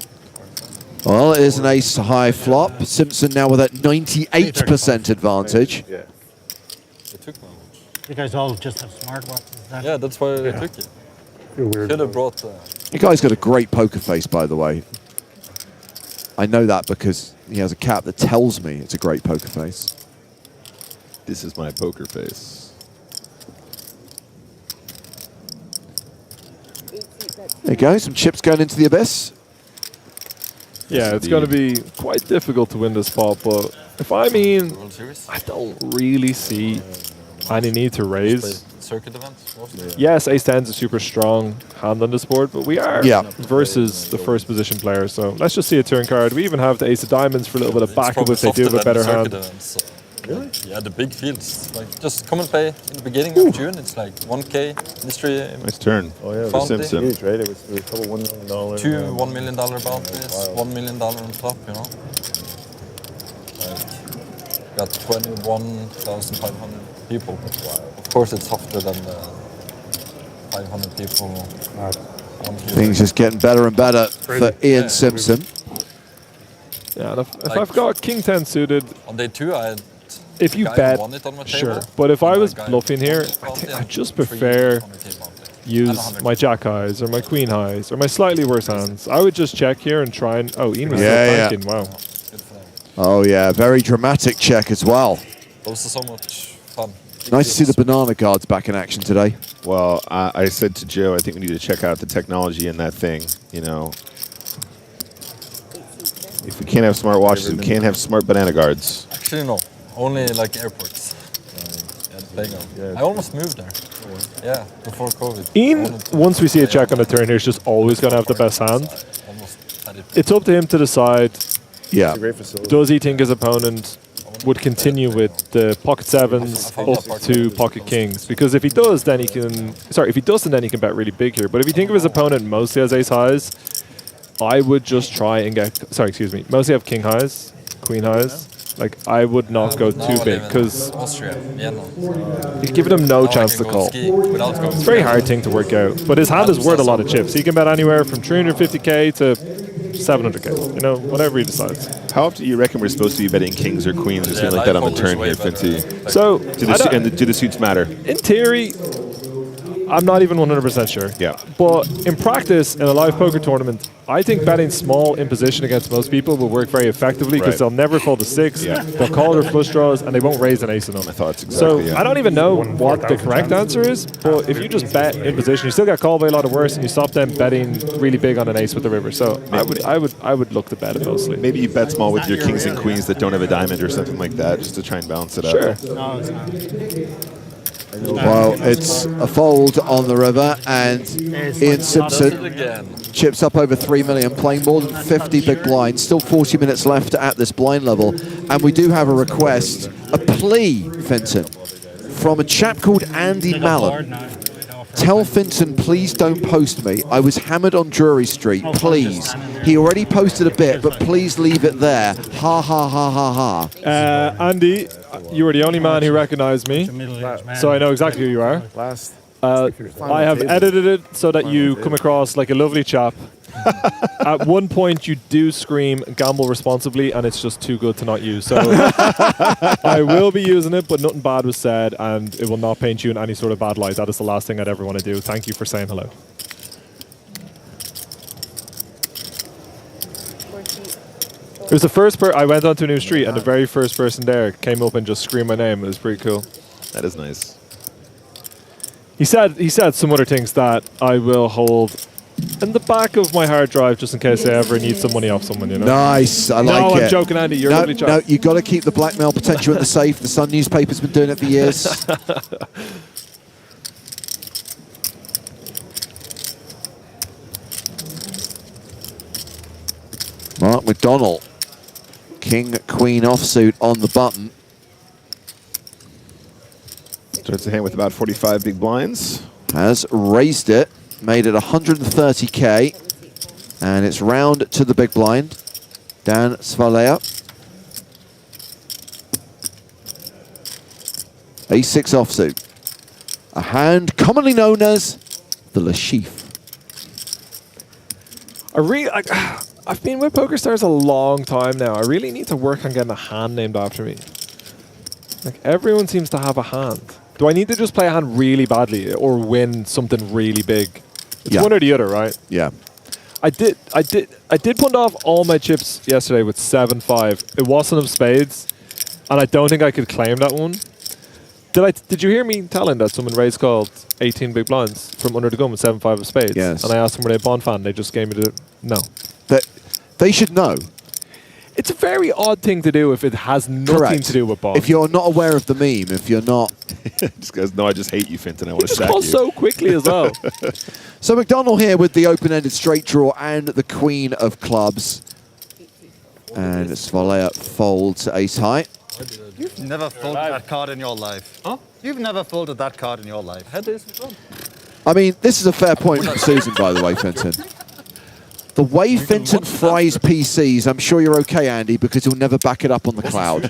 Well, it is an ace-high flop. Simpson now with that 98% advantage. Yeah. They took me. You guys all just have smartwatches. That Yeah, that's why they took it. You're weird. Should have brought. You guys got a great poker face, by the way. I know that because he has a cap that tells me it's a great poker face. This is my poker face. There you go, some chips going into the abyss. Yeah, it's going to be quite difficult to win this spot, but if I don't really see any need to raise. Circuit events. Yes, ace-10's a super strong hand on this board, but we are versus the first position player, so let's just see a turn card. We even have the ace of diamonds for a little bit of backup if they do have a better hand. Really? Yeah, the big fields. Like just come and play in the beginning of June. It's like 1K mystery. Nice turn. Oh yeah, Found the it. Simpson. Huge, right? It was a couple $1 million. Two $1 million bounties, $1 million on top. You know. Like, got 21,500 people. Of course, it's softer than the 500 people. Things just getting better and better for Ian Simpson. Yeah, and if I've got King 10 suited, on day 2, I had. If you bet, sure. But if I was bluffing here, I think I just prefer use my jack highs or my queen highs or my slightly worse hands. I would just check here and try and Ian was still banking. Wow. Oh yeah, very dramatic check as well. Those are so much fun. Nice to see the banana guards back in action today. Well, I said to Joe, I think we need to check out the technology in that thing. You know, if we can't have smart watches, we can't have smart banana guards. Actually, no. Only like airports. At playground. I almost moved there. Yeah, before COVID. Ian, once we see a check on the turn here, is just always going to have the best hand. It's up to him to decide. Yeah. Does he think his opponent would continue with the pocket sevens up to pocket kings, because if he does, then he can. Sorry, if he doesn't, then he can bet really big here. But if you think of his opponent mostly has ace highs, I would just try and get. Sorry, excuse me. Mostly have king highs, queen highs. Like, I would not go too big, because you're giving him no chance to call. It's a very hard thing to work out. But his hand is worth a lot of chips. He can bet anywhere from 350k to 700k, you know, whatever he decides. How often do you reckon we're supposed to be betting kings or queens or something like that on the turn here, Finty? So, do the suits matter? In theory, I'm not even 100% sure. Yeah. But in practice, in a live poker tournament, I think betting small in position against most people will work very effectively, because they'll never fold a 6, they'll call their flush draws, and they won't raise an ace in them. I thought exactly, so I don't even know what the correct answer is, but if you just bet in position, you still get called by a lot of worse, and you stop them betting really big on an ace with the river. So I would look to bet it mostly. Maybe you bet small with your kings and queens that don't have a diamond or something like that, just to try and balance it out. Sure. Well, it's a fold on the river, and Ian Simpson chips up over 3 million, playing more than 50 big blinds. Still 40 minutes left at this blind level, and we do have a request, a plea, Finton, from a chap called Andy Mallon. Tell Finton, please don't post me. I was hammered on Drury Street, please. He already posted a bit, but please leave it there. Ha, ha, ha, ha, ha. Andy, you are the only man who recognized me, so I know exactly who you are. I have edited it so that you come across like a lovely chap. At one point, you do scream "gamble responsibly," and it's just too good to not use. So I will be using it, but nothing bad was said, and it will not paint you in any sort of bad light. That is the last thing I'd ever want to do. Thank you for saying hello. It was the first I went onto a new street, and the very first person there came up and just screamed my name. It was pretty cool. That is nice. He said some other things that I will hold in the back of my hard drive, just in case I ever need some money off someone, you know. Nice, I like it. No, I'm joking, Andy. You're a lovely chap. No, you got to keep the blackmail potential in the safe. The Sun newspaper's been doing it for years. Mark McDonald, King Queen offsuit on the button. Starts the hand with about 45 big blinds. Has raised it. Made it 130k, and it's round to the big blind. Dan Svalea. A6 offsuit. A hand commonly known as the Lashif. I've been with PokerStars a long time now. I really need to work on getting a hand named after me. Like, everyone seems to have a hand. Do I need to just play a hand really badly or win something really big? It's one or the other, right? Yeah. I did punt off all my chips yesterday with 7-5. It wasn't of spades, and I don't think I could claim that one. Did you hear me telling that someone raised called 18 big blinds from under the gun with 7-5 of spades? Yes. And I asked them were they a Bond fan. They just gave me the no. They should know. It's a very odd thing to do if it has nothing to do with Bond. If you're not aware of the meme, if you're not... Just goes, no, I just hate you, Finton. I want to sack you. So quickly as well. So McDonald here with the open-ended straight draw and the queen of clubs. And Svalea folds ace high. You've never folded that card in your life. Huh? You've never folded that card in your life. I mean, this is a fair point from Susan, by the way, Finton. The way Finton fries PCs, I'm sure you're okay, Andy, because he'll never back it up on the cloud.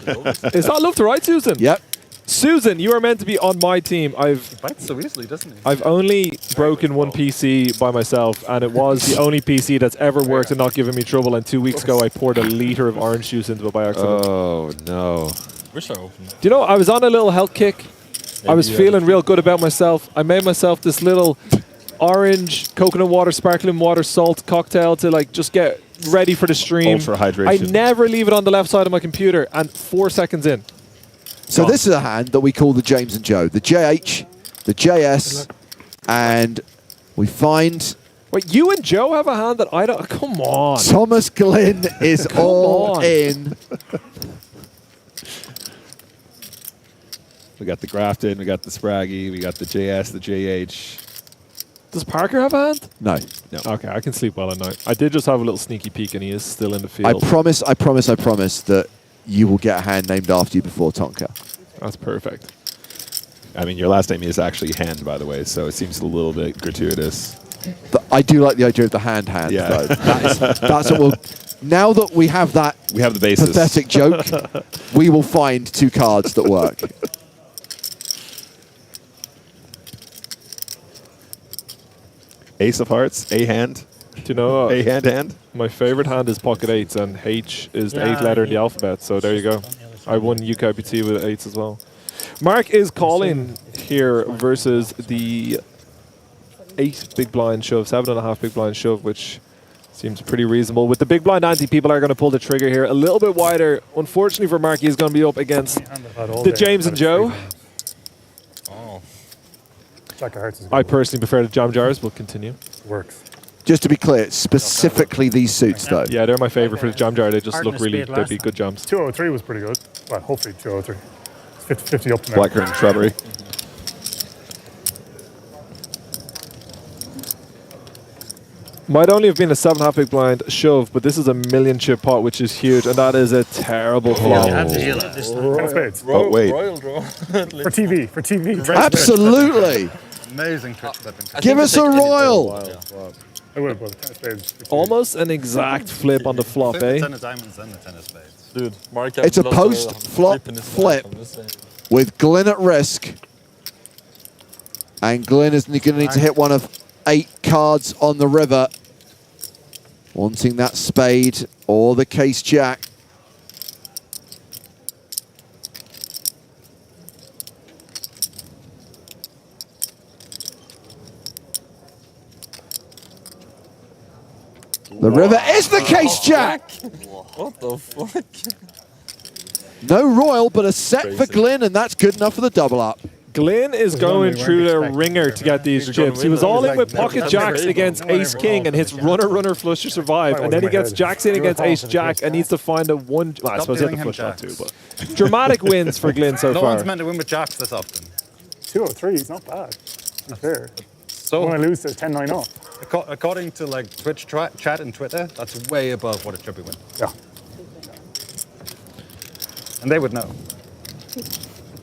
Is that love to right, Susan? Yep. Susan, you are meant to be on my team. He bites so easily, doesn't he? I've only broken one PC by myself, and it was the only PC that's ever worked and not given me trouble. And 2 weeks ago, I poured a liter of orange juice into it by accident. Oh, no. Wish I opened. Do you know, I was on a little health kick. I was feeling real good about myself. I made myself this little orange, coconut water, sparkling water, salt cocktail to like just get ready for the stream. Ultra hydration. I never leave it on the left side of my computer, and 4 seconds in. So this is a hand that we call the James and Joe. The JH, the JS, and we find... Wait, you and Joe have a hand that I don't... Come on. Thomas Glynn is all in. We got the Grafton, we got the Spraggy, we got the JS, the JH. Does Parker have a hand? No. Okay, I can sleep well at night. I did just have a little sneaky peek, and he is still in the field. I promise that you will get a hand named after you before Tonka. That's perfect. I mean, your last name is actually Hand, by the way, so it seems a little bit gratuitous. I do like the idea of the hand, Yeah. though. That's what we'll... Now that we have that we have the basis. pathetic joke, we will find 2 cards that work. Ace of Hearts, A hand. Do you know A hand? My favorite hand is pocket 8s, and H is the 8th letter in the alphabet. So there you go. I won UKPT with 8s as well. Mark is calling here versus the 8 big blind shove, 7.5 big blind shove, which seems pretty reasonable. With the big blind ante, people are going to pull the trigger here a little bit wider. Unfortunately for Mark, he's going to be up against the James and Joe. I personally prefer the jam jars, but continue. Works. Just to be clear, specifically these suits, though. Yeah, they're my favorite for the jam jar. They just look really, they'd be good jams. 203 was pretty good. Well, hopefully 203. It's 50 up to now. Blackcurrant shrubbery. Might only have been a 7.5 big blind shove, but this is a 1,000,000 chip pot, which is huge, and that is a terrible flop. Oh, wait. Royal draw. For TV, for TV. Absolutely. Amazing trick flipping. Give us a royal. I would, but the 10 of spades. Almost an exact flip on the flop, eh? 10 of diamonds and the 10 of spades. Dude, Mark It's a post-flop flip with Glyn at risk. And Glyn is going to need to hit one of 8 cards on the river, wanting that spade or the case jack. The river is the case jack. What the fuck? No royal, but a set for Glyn, and that's good enough for the double up. Glyn is going through the ringer to get these chips. He was all in with pocket jacks against ace king and hits runner flush to survive, and then he gets jacks in against ace jack and needs to find a one. Well, I suppose he had the flush shot too, but dramatic wins for Glyn so No far. one's meant to win with jacks this often. 203 is not bad. To be fair. So when I lose, there's 10-9 off. According to like Twitch chat and Twitter, that's way above what it should be winning. Yeah. And they would know.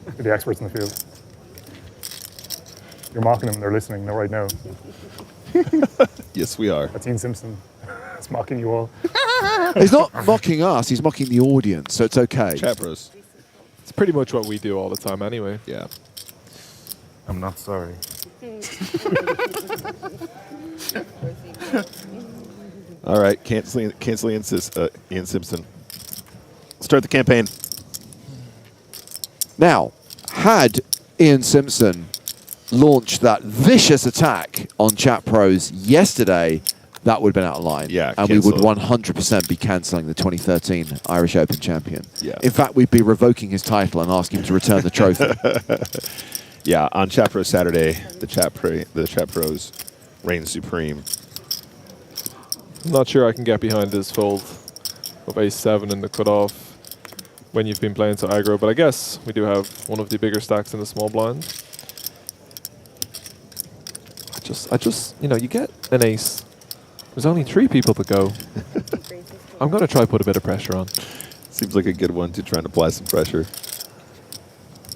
They're the experts in the field. You're mocking them, they're listening right now. Yes, we are. That's Ian Simpson. It's mocking you all. He's not mocking us, he's mocking the audience, so it's okay. Chat bros. It's pretty much what we do all the time anyway. Yeah. I'm not sorry. All right, cancel Ian Simpson. Start the campaign. Now, had Ian Simpson launched that vicious attack on Chat Pros yesterday, that would have been out of line. Yeah, and we would cancel. 100% be cancelling the 2013 Irish Open champion. Yeah. In fact, we'd be revoking his title and asking him to return the trophy. Yeah, on Chat Pro Saturday, the Chat Pros reign supreme. I'm not sure I can get behind this fold of ace-7 in the cutoff when you've been playing so aggro, but I guess we do have one of the bigger stacks in the small blind. I just, you know, you get an ace. There's only 3 people to go. I'm going to try put a bit of pressure on. Seems like a good one to try and apply some pressure.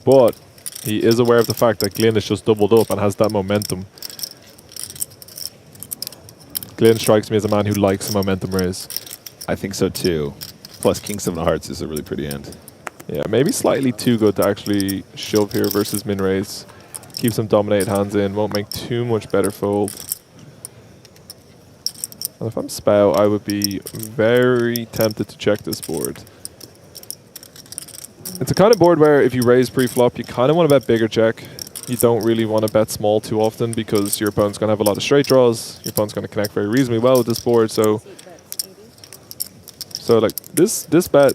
But he is aware of the fact that Glyn has just doubled up and has that momentum. Glyn strikes me as a man who likes a momentum raise. I think so too. Plus King 7 of Hearts is a really pretty end. Yeah, maybe slightly too good to actually shove here versus min raise. Keep some dominated hands in, won't make too much better fold. And if I'm Spow, I would be very tempted to check this board. It's a kind of board where if you raise pre-flop, you kind of want to bet bigger check. You don't really want to bet small too often because your opponent's going to have a lot of straight draws. Your opponent's going to connect very reasonably well with this board. So like this bet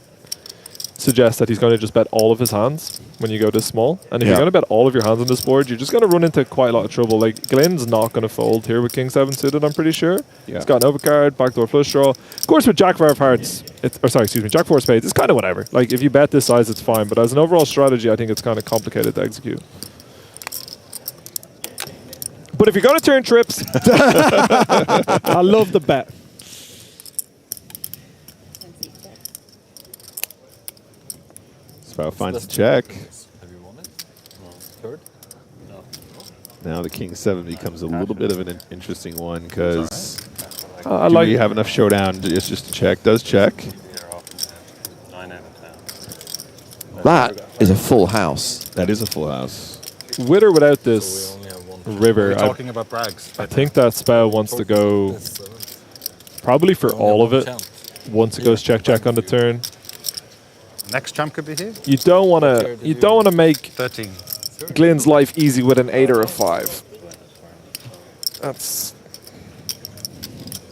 suggests that he's going to just bet all of his hands when you go this small. And if you're going to bet all of your hands on this board, you're just going to run into quite a lot of trouble. Like, Glyn's not going to fold here with King 7 suited, I'm pretty sure. Yeah. He's got an overcard, backdoor flush draw. Of course, with Jack 5 hearts, Jack 4 spades, it's kind of whatever. Like, if you bet this size, it's fine. But as an overall strategy, I think it's kind of complicated to execute. But if you're going to turn trips, I love the bet. Spao finds a check. Have you won it? No. Third? No. Now the king 7 becomes a little bit of an interesting one because I do like we have enough showdown? It's just a check. Does check. 9 out of 10. That is a full house. That is a full house. with or without this river. We're talking about brags. I think that Spao wants to go probably for all of it. Once it goes check check on the turn. Next champ could be here. You don't want to. You don't want to make 13. Glenn's life easy with an 8 or a 5. That's.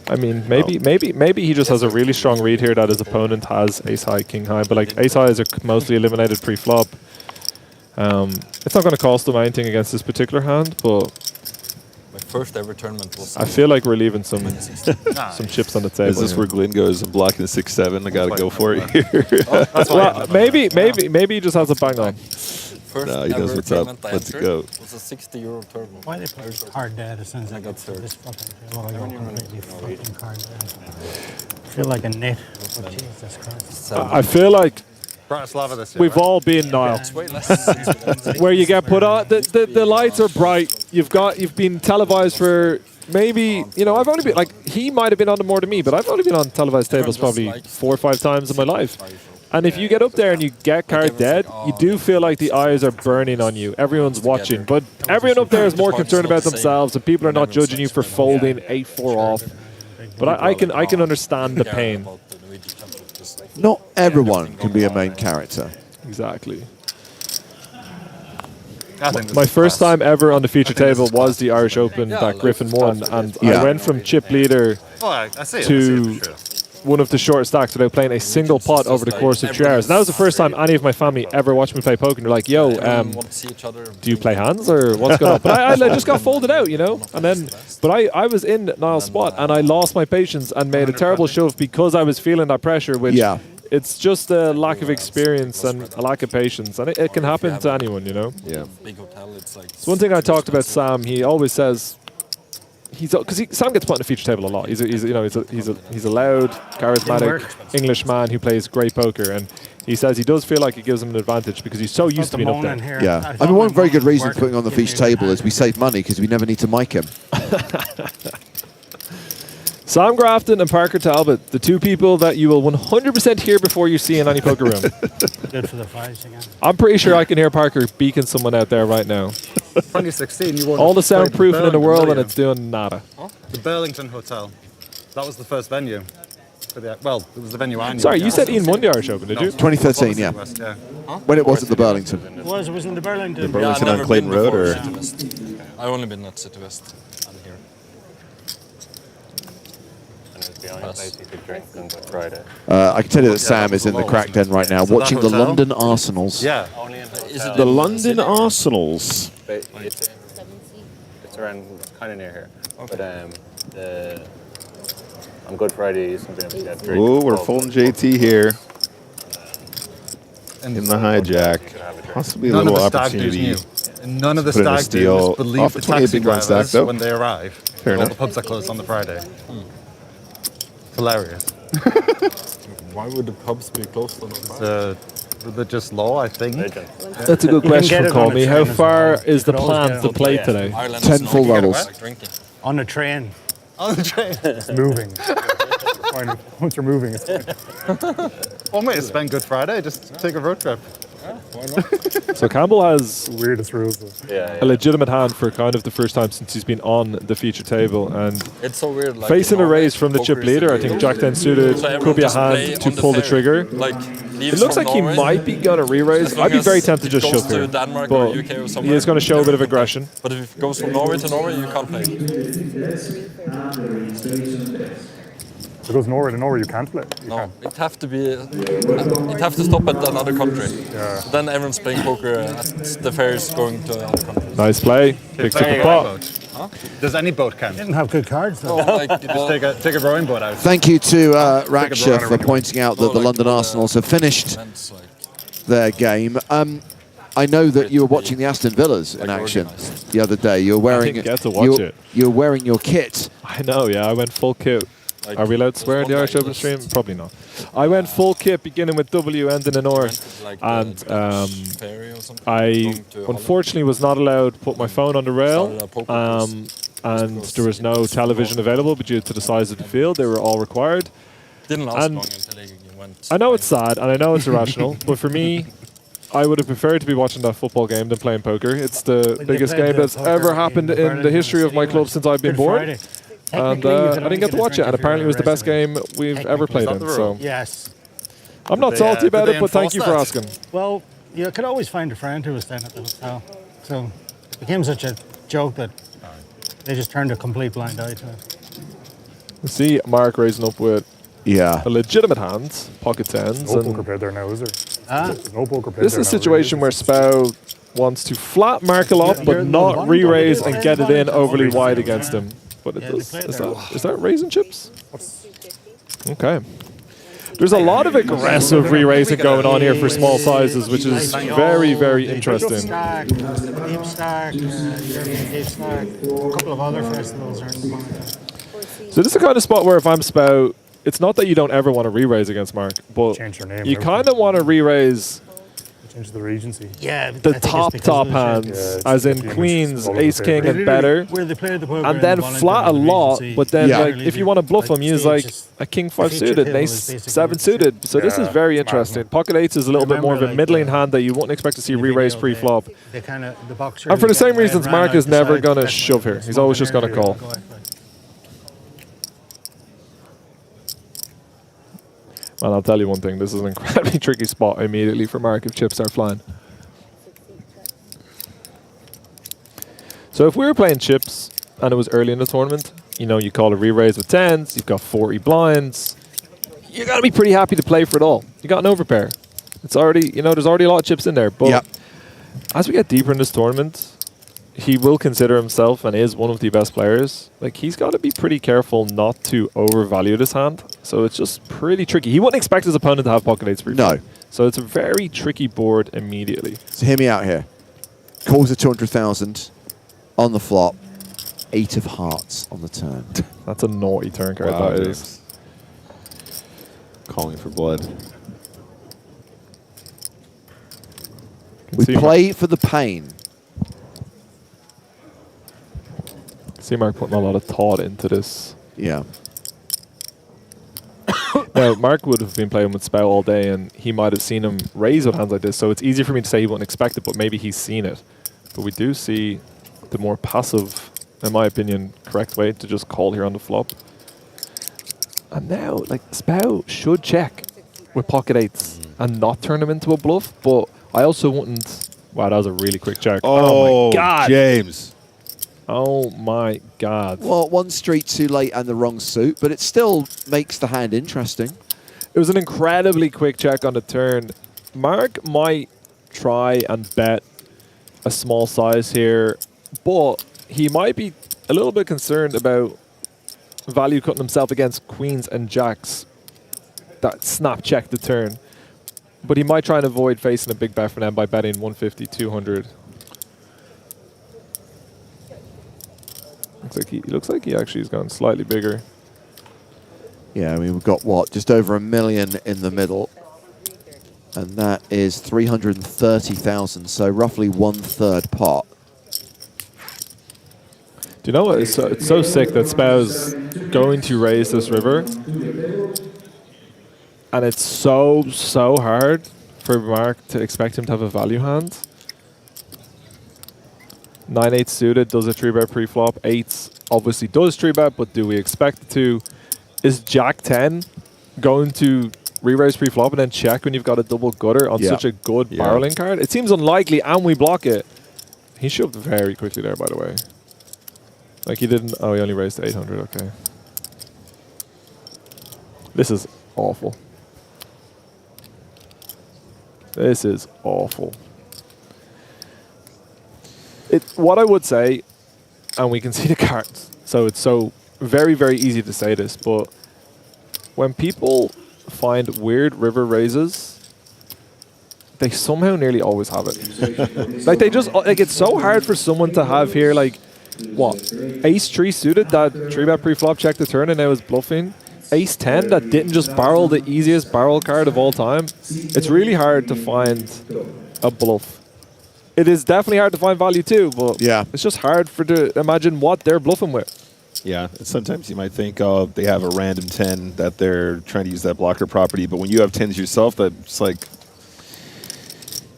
I mean, maybe he just has a really strong read here that his opponent has ace high, king high, but like ace highs are mostly eliminated pre-flop. It's not going to cost him anything against this particular hand, but my first ever tournament was. I feel like we're leaving some chips on the table. Is this where Glenn goes? I'm blocking the 6-7. I got to go for it here. Well, maybe he just has a bang on. First no, he knows what's up. Let's go. It was a 60 euro tournament. Why they put card dead as soon as I got through this fucking table? I go completely fucking card dead. I feel like a net. Oh, Jesus Christ. I feel like Bratislava this year, we've all been Niall. Where you get put on, the lights are bright. You've been televised for maybe, you know, I've only been, like, he might have been on them more than me, but I've only been on televised tables probably 4 or 5 times in my life. And if you get up there and you get card dead, you do feel like the eyes are burning on you. Everyone's watching. But everyone up there is more concerned about themselves, and people are not judging you for folding 8-4 off. But I can understand the pain. Not everyone can be a main character. Exactly. My first time ever on the feature table was the Irish Open that Griffin won, and I went from chip leader to one of the short stacks without playing a single pot over the course of 2 hours. And that was the first time any of my family ever watched me play poker. And they're like, yo, do you play hands or what's going on? But I just got folded out, you know? And then, but I was in Niall's spot and I lost my patience and made a terrible shove because I was feeling that pressure, which it's just a lack of experience and a lack of patience. And it can happen to anyone, you know? Yeah. It's one thing I talked about Sam. He always says, because Sam gets put on the feature table a lot. He's a loud, charismatic English man who plays great poker, and he says he does feel like it gives him an advantage because he's so used to being up there. Yeah, I mean, one very good reason for putting on the feature table is we save money because we never need to mic him. Sam Grafton and Parker Talbot, the two people that you will 100% hear before you see in any poker room. Good for the 5s again. I'm pretty sure I can hear Parker beacon someone out there right now. 2016, you won all the soundproofing in the world, and Million. it's doing nada. The Burlington Hotel. That was the first venue. Well, it was the venue I knew. Sorry, you said Ian won the Irish Open, did you? 2013, yeah. When it was at the Burlington. It was in the Burlington. The Burlington on Clayton Road, or? I've only been at City West. I'm here. And it's the only place you could drink on Good Friday. I can tell you that Sam is in the crack den right now, watching the London Arsenals. Yeah. The London Arsenals. It's around, kind of near here. But on Good Friday, you used to be able to get drinks. Oh, we're folding JT here. In the hijack. Possibly a little opportunity. None of the Put in a stag steal dudes believe off the a 28 taxi big blind drivers stack, though. when they arrive. Fair All enough. the pubs are closed on the Friday. Hilarious. Why would the pubs be closed on the Friday? Religious law, I think. That's a good question from Call Me. How far is the plan to play today? 10 full levels. On the train. On the train. It's moving. Once you're moving, it's fine. One way to spend Good Friday, just take a road trip. Why not? So Campbell has weirdest rules. a legitimate hand for kind of the first time since he's been on the feature table, and It's so weird. Like, facing in a raise Norway, from the chip poker is leader, I really think weird. Jack 10 suited So everyone could be a just play hand to on the pull the fair. trigger. Like, It leaves looks from like he Norway. might be going to re-raise. As long I'd be as very tempted to it just goes shove to here, Denmark but or UK or he somewhere, is going to show a bit of aggression. But if it goes from Norway to Norway, you can't play. If it goes Norway to Norway, you can't play. No, it have to be. It have to stop at another country. Yeah. Then everyone's playing poker at the fairs going to another country. Nice play. Picks up a pot. Does any boat count? Didn't have good cards though. Just take a rowing boat out. Thank you to Raksha for pointing out that the London Arsenals have finished their game. I know that you were watching the Aston Villas in action the other day. You were wearing didn't get to watch it. You were wearing your kit. I know, yeah. I went full kit. Like, Are we allowed to swear in the Irish Open stream? Probably not. I went full kit, beginning with W, ending in R, and I unfortunately was not allowed to put my phone on the rail, and there was no television available, but due to the size of the field, they were all required. Didn't last long until they went. I know it's sad, and I know it's irrational, but for me, I would have preferred to be watching that football game than playing poker. It's the biggest game that's ever happened in the history of my club since I've been born. And I didn't get to watch it, and apparently it was the best game we've ever played in. So yes. I'm not salty about it, but thank you for asking. Well, you could always find a friend who was staying at the hotel. So it became such a joke that they just turned a complete blind eye to it. See Mark raising up with a legitimate hand, pocket tens. No and poker paid there now, is there? There's no poker paid this is a situation where Spow wants to flat Mark a lot, but not re-raise and get it in overly wide against him. But it does. Is that raising chips? Okay. There's a lot of aggressive re-raising going on here for small sizes, which is very, very interesting. Deep Stack, Deep Stack, a couple of other festivals are in the market. So this is the kind of spot where if I'm Spow, it's not that you don't ever want to re-raise against Mark, but Change your name, you kind of want to re-raise Change the Regency. Yeah, the top hands, as in queens, ace king, and better, and then flat a lot. But then, like, if you want to bluff them, use like a king 5 suited, and ace 7 suited. So this is very interesting. Pocket 8s is a little bit more of a middling hand that you wouldn't expect to see re-raise pre-flop. And for the same reasons, Mark is never going to shove here. He's always just going to call. And I'll tell you one thing, this is an incredibly tricky spot immediately for Mark if chips start flying. So if we were playing chips and it was early in the tournament, you know, you call a re-raise with 10s, you've got 40 blinds, you got to be pretty happy to play for it all. You got an overpair. It's already, you know, there's already a lot of chips in there. But as we get deeper in this tournament, he will consider himself and is one of the best players. Like, he's got to be pretty careful not to overvalue this hand. So it's just pretty tricky. He wouldn't expect his opponent to have pocket 8s pre-flop. No. So it's a very tricky board immediately. So hear me out here. Calls a 200,000 on the flop. 8 of hearts on the turn. That's a naughty turn card, Wow, that James. is. Calling for blood. We play for the pain. See Mark putting a lot of thought into this. Yeah. Now, Mark would have been playing with Spow all day, and he might have seen him raise with hands like this, so it's easy for me to say he wouldn't expect it, but maybe he's seen it. But we do see the more passive, in my opinion, correct way to just call here on the flop. And now, like, Spow should check with pocket 8s and not turn him into a bluff, but I also wouldn't... Wow, that was a really quick check. Oh, my God! James. Oh my God. Well, one street too late and the wrong suit, but it still makes the hand interesting. It was an incredibly quick check on the turn. Mark might try and bet a small size here, but he might be a little bit concerned about value cutting himself against queens and jacks that snap check the turn. But he might try and avoid facing a big bet for them by betting 150, 200. Looks like he actually has gone slightly bigger. Yeah, I mean, we've got, what, just over $1 million in the middle. And that is 330,000, so roughly 1/3 pot. Do you know what? It's so sick that Spow's going to raise this river. And it's so hard for Mark to expect him to have a value hand. 9-8 suited does a 3-bet pre-flop. 8s obviously does 3-bet, but do we expect it to? Is Jack 10 going to re-raise pre-flop and then check when you've got a double gutter on such a good barreling card? It seems unlikely, and we block it. He shoved very quickly there, by the way. Like, he didn't... Oh, he only raised to 800, okay. This is awful. This is awful. What I would say, and we can see the cards, so it's so very, very easy to say this, but when people find weird river raises, they somehow nearly always have it. Like, they just, like, it's so hard for someone to have here, like, what, ace 3 suited, that 3-bet pre-flop check the turn and now is bluffing. ace-10 that didn't just barrel the easiest barrel card of all time, it's really hard to find a bluff. It is definitely hard to find value too, but it's just hard to imagine what they're bluffing with. Yeah, and sometimes you might think, oh, they have a random 10 that they're trying to use that blocker property, but when you have 10s yourself, that's like,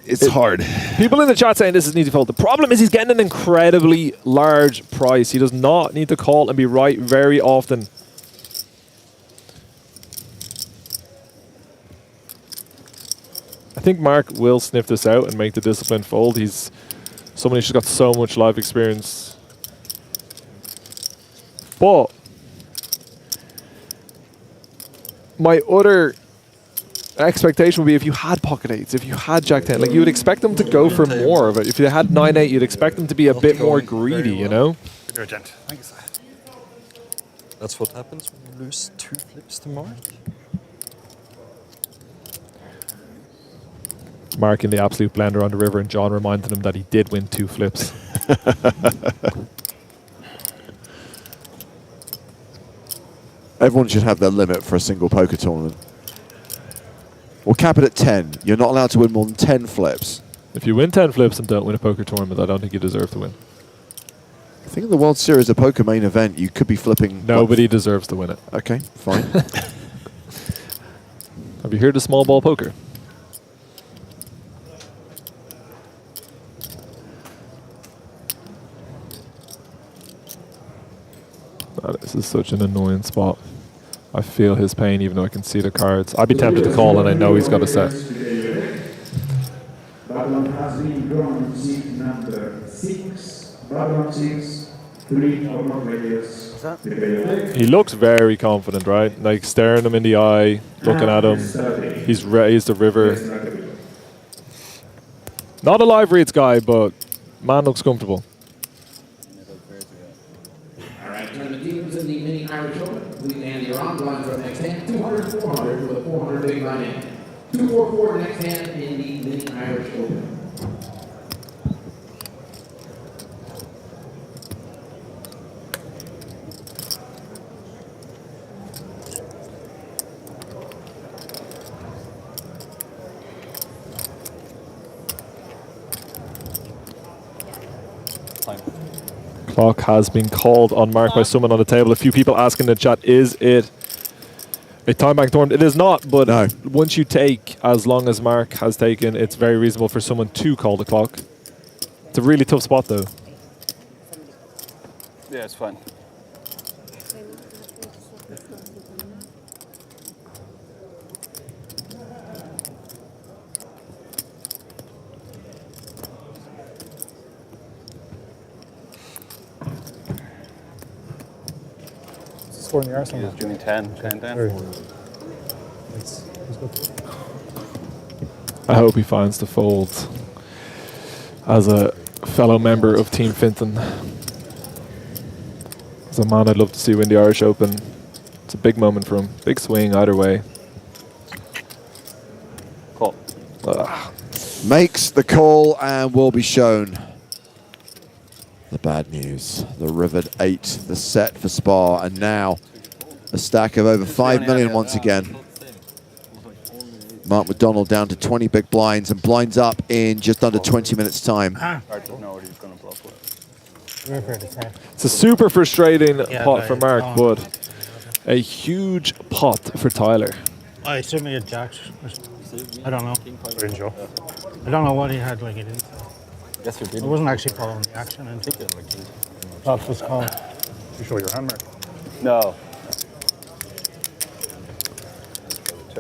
it's hard. People in the chat saying this is an easy fold. The problem is he's getting an incredibly large price. He does not need to call and be right very often. I think Mark will sniff this out and make the disciplined fold. He's someone who's just got so much live experience. But my other expectation would be if you had pocket eights, if you had jack 10, like you would expect them to go for more of it. If you had 9-8, you'd expect them to be a bit more greedy, you know? You're a gent. Thank you, sir. That's what happens when you lose 2 flips to Mark. Mark in the absolute blender on the river, and John reminded him that he did win 2 flips. Everyone should have their limit for a single poker tournament. We'll cap it at 10. You're not allowed to win more than 10 flips. If you win 10 flips and don't win a poker tournament, I don't think you deserve to win. I think in the World Series, a poker main event, you could be flipping... Nobody deserves to win it. Okay, fine. Have you heard of small ball poker? Oh, this is such an annoying spot. I feel his pain even though I can see the cards. I'd be tempted to call and I know he's got a set. Babylon has been drawn seat number 6. Babylon 6, 3 or more players. He looks very confident, right? Like staring him in the eye, looking at him. He's raised the river. Not a live reads guy, but man looks comfortable. Tournament teams in the mini Irish Open. We and you're on blind for the next hand. 200, 400 with a 400 big blind hand. 244 next hand in the mini Irish Open. Clock has been called on Mark by someone on the table. A few people asking in the chat, is it a time bank tournament? It is not, but once you take, as long as Mark has taken, it's very reasonable for someone to call the clock. It's a really tough spot, though. Yeah, it's fine. Score in the Arsenal. He's doing 10 down. I hope he finds the fold as a fellow member of Team Finton. As a man I'd love to see win the Irish Open. It's a big moment for him. Big swing either way. Call. Makes the call and will be shown. The bad news. The rivered 8, the set for Spa, and now a stack of over 5 million once again. Mark McDonald down to 20 big blinds and blinds up in just under 20 minutes time. Hard to know what he's going to bluff with. It's a super frustrating pot for Mark, but a huge pot for Tyler. I assume he had jacks. I don't know. I don't know what he had. Like he didn't. Yes, you did. I wasn't actually following the action. And that was called. You show your hand, Mark? No.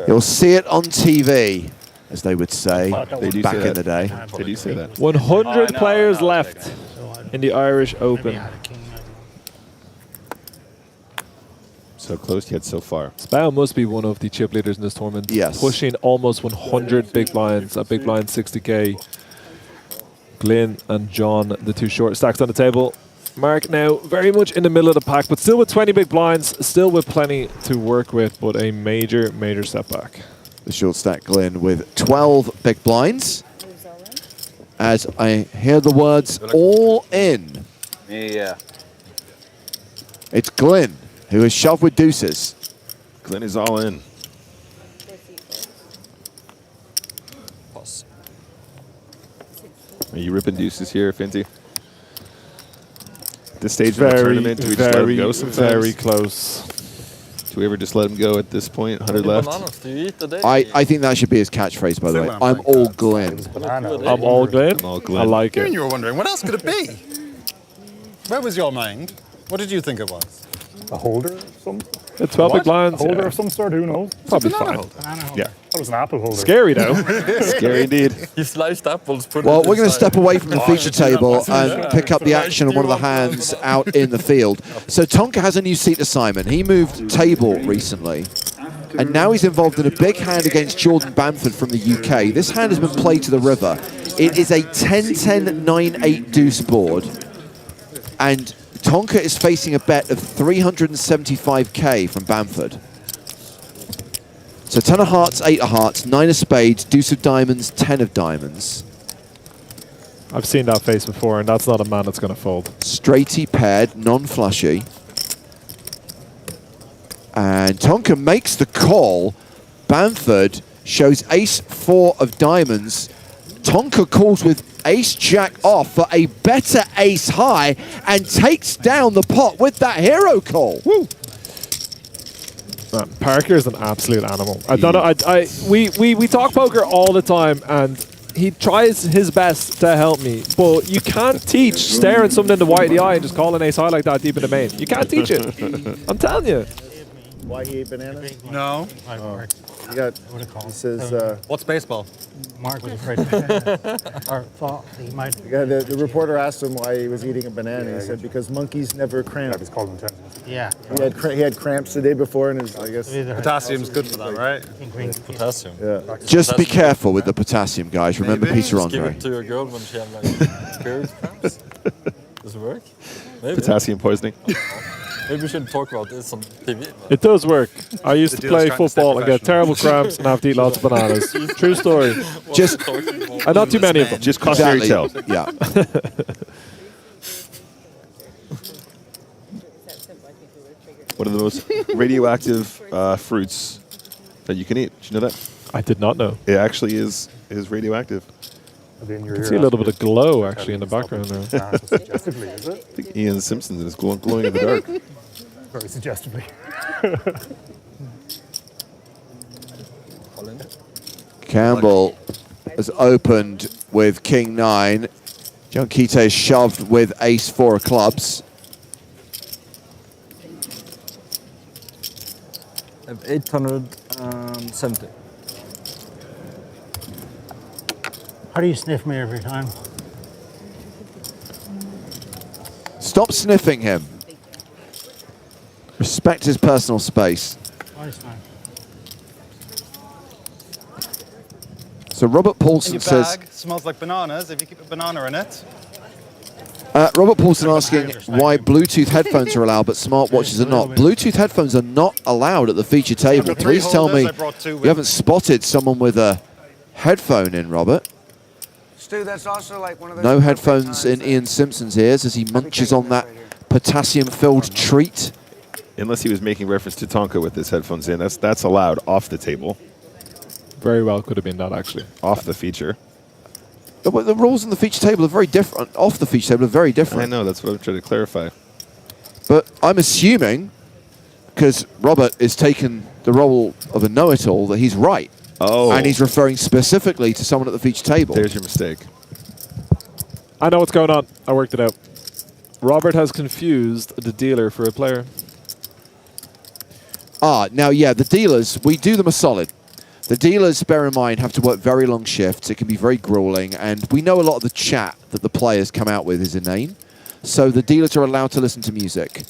You'll see it on TV, as they would say They do back say in that. the day. They do say that. 100 players left in the Irish Open. So close yet so far. Spao must be one of the chip leaders in this tournament. Yes. Pushing almost 100 big blinds, a big blind 60k. Glyn and John, the two short stacks on the table. Mark now very much in the middle of the pack, but still with 20 big blinds, still with plenty to work with, but a major, major setback. The short stack Glyn with 12 big blinds. As I hear the words all in. Yeah. It's Glyn who is shoved with deuces. Glenn is all in. Pass. Are you ripping deuces here, Finty? At this stage of the tournament, do we just let him go sometimes? Very close. Do we ever just let him go at this point? 100 left. Bananas, do you eat today? I think that should be his catchphrase, by the way. I'm all Glenn. I'm all Glenn. I'm all Glenn. I like You it. were wondering, what else could it be? Where was your mind? What did you think it was? A holder of some It's 12 big blinds. A holder yeah. of some sort, who knows? Probably It's a banana fine. holder. Banana holder. Yeah. That was an apple holder. Scary though. Scary indeed. He sliced apples. Put Well, it we're going to inside. step away from the feature table and pick up the action on one of the hands out in the field. So Tonka has a new seat assignment. He moved table recently, and now he's involved in a big hand against Jordan Bamford from the UK. This hand has been played to the river. It is a 10-10-9-8 deuce board, and Tonka is facing a bet of 375k from Bamford. So 10 of hearts, 8 of hearts, 9 of spades, deuce of diamonds, 10 of diamonds. I've seen that face before, and that's not a man that's going to fold. Straighty paired, non-flushy. And Tonka makes the call. Bamford shows ace-4 of diamonds. Tonka calls with ace-jack off for a better ace-high and takes down the pot with that hero call. Woo! Man, Parker is an absolute animal. I don't know. We talk poker all the time, and he tries his best to help me. But you can't teach staring something in the white of the eye and just call an ace high like that deep in the main. You can't teach it. I'm telling you. Why he ate bananas? No. Mark. He got. He says, "What's baseball?" Mark was afraid or thought he might. The reporter asked him why he was eating a banana. He said because monkeys never cramp. It's called intent. Yeah. He had cramps the day before, and his, I guess potassium's good for that, right? Potassium. Yeah. Just be careful with the potassium, guys. Remember Peter Just give Andre. it to your girl when she has like period cramps. Does it work? Maybe. Potassium poisoning. Maybe we shouldn't talk about this on TV. It does work. I used The to deal's play trying to stay football and get professional. terrible cramps and have to eat lots of bananas. True story. Just, And not too many of them. Just cautionary tale. Yeah. One of the most radioactive fruits that you can eat. Did you know that? I did not know. It actually is radioactive. I can see a little bit of glow actually in the background there. Suggestively, is it? I think Ian Simpson is glowing in the dark. Very suggestively. Campbell has opened with King 9. John Kite is shoved with ace-4 of clubs. I have 870. How do you sniff me every time? Stop sniffing him. Respect his personal space. Oh, it's fine. So Robert Paulson Your says... bag smells like bananas if you keep a banana in it. Robert Paulson asking why Bluetooth headphones are allowed but smartwatches are not. Bluetooth headphones are not allowed at the feature table. Please tell me you haven't spotted someone with a headphone in, Robert. Stu, that's also like one of those. No headphones in Ian Simpson's ears as he munches on that potassium-filled treat. Unless he was making reference to Tonka with his headphones in. That's allowed off the table. Very well could have been that actually. Off the feature. The rules on the feature table are very different. Off the feature table are very different. I know, that's what I'm trying to clarify. But I'm assuming, because Robert is taking the role of a know-it-all, that he's right. Oh. And he's referring specifically to someone at the feature table. There's your mistake. I know what's going on. I worked it out. Robert has confused the dealer for a player. Now, yeah, the dealers, we do them a solid. The dealers, bear in mind, have to work very long shifts. It can be very grueling, and we know a lot of the chat that the players come out with is inane. So the dealers are allowed to listen to music.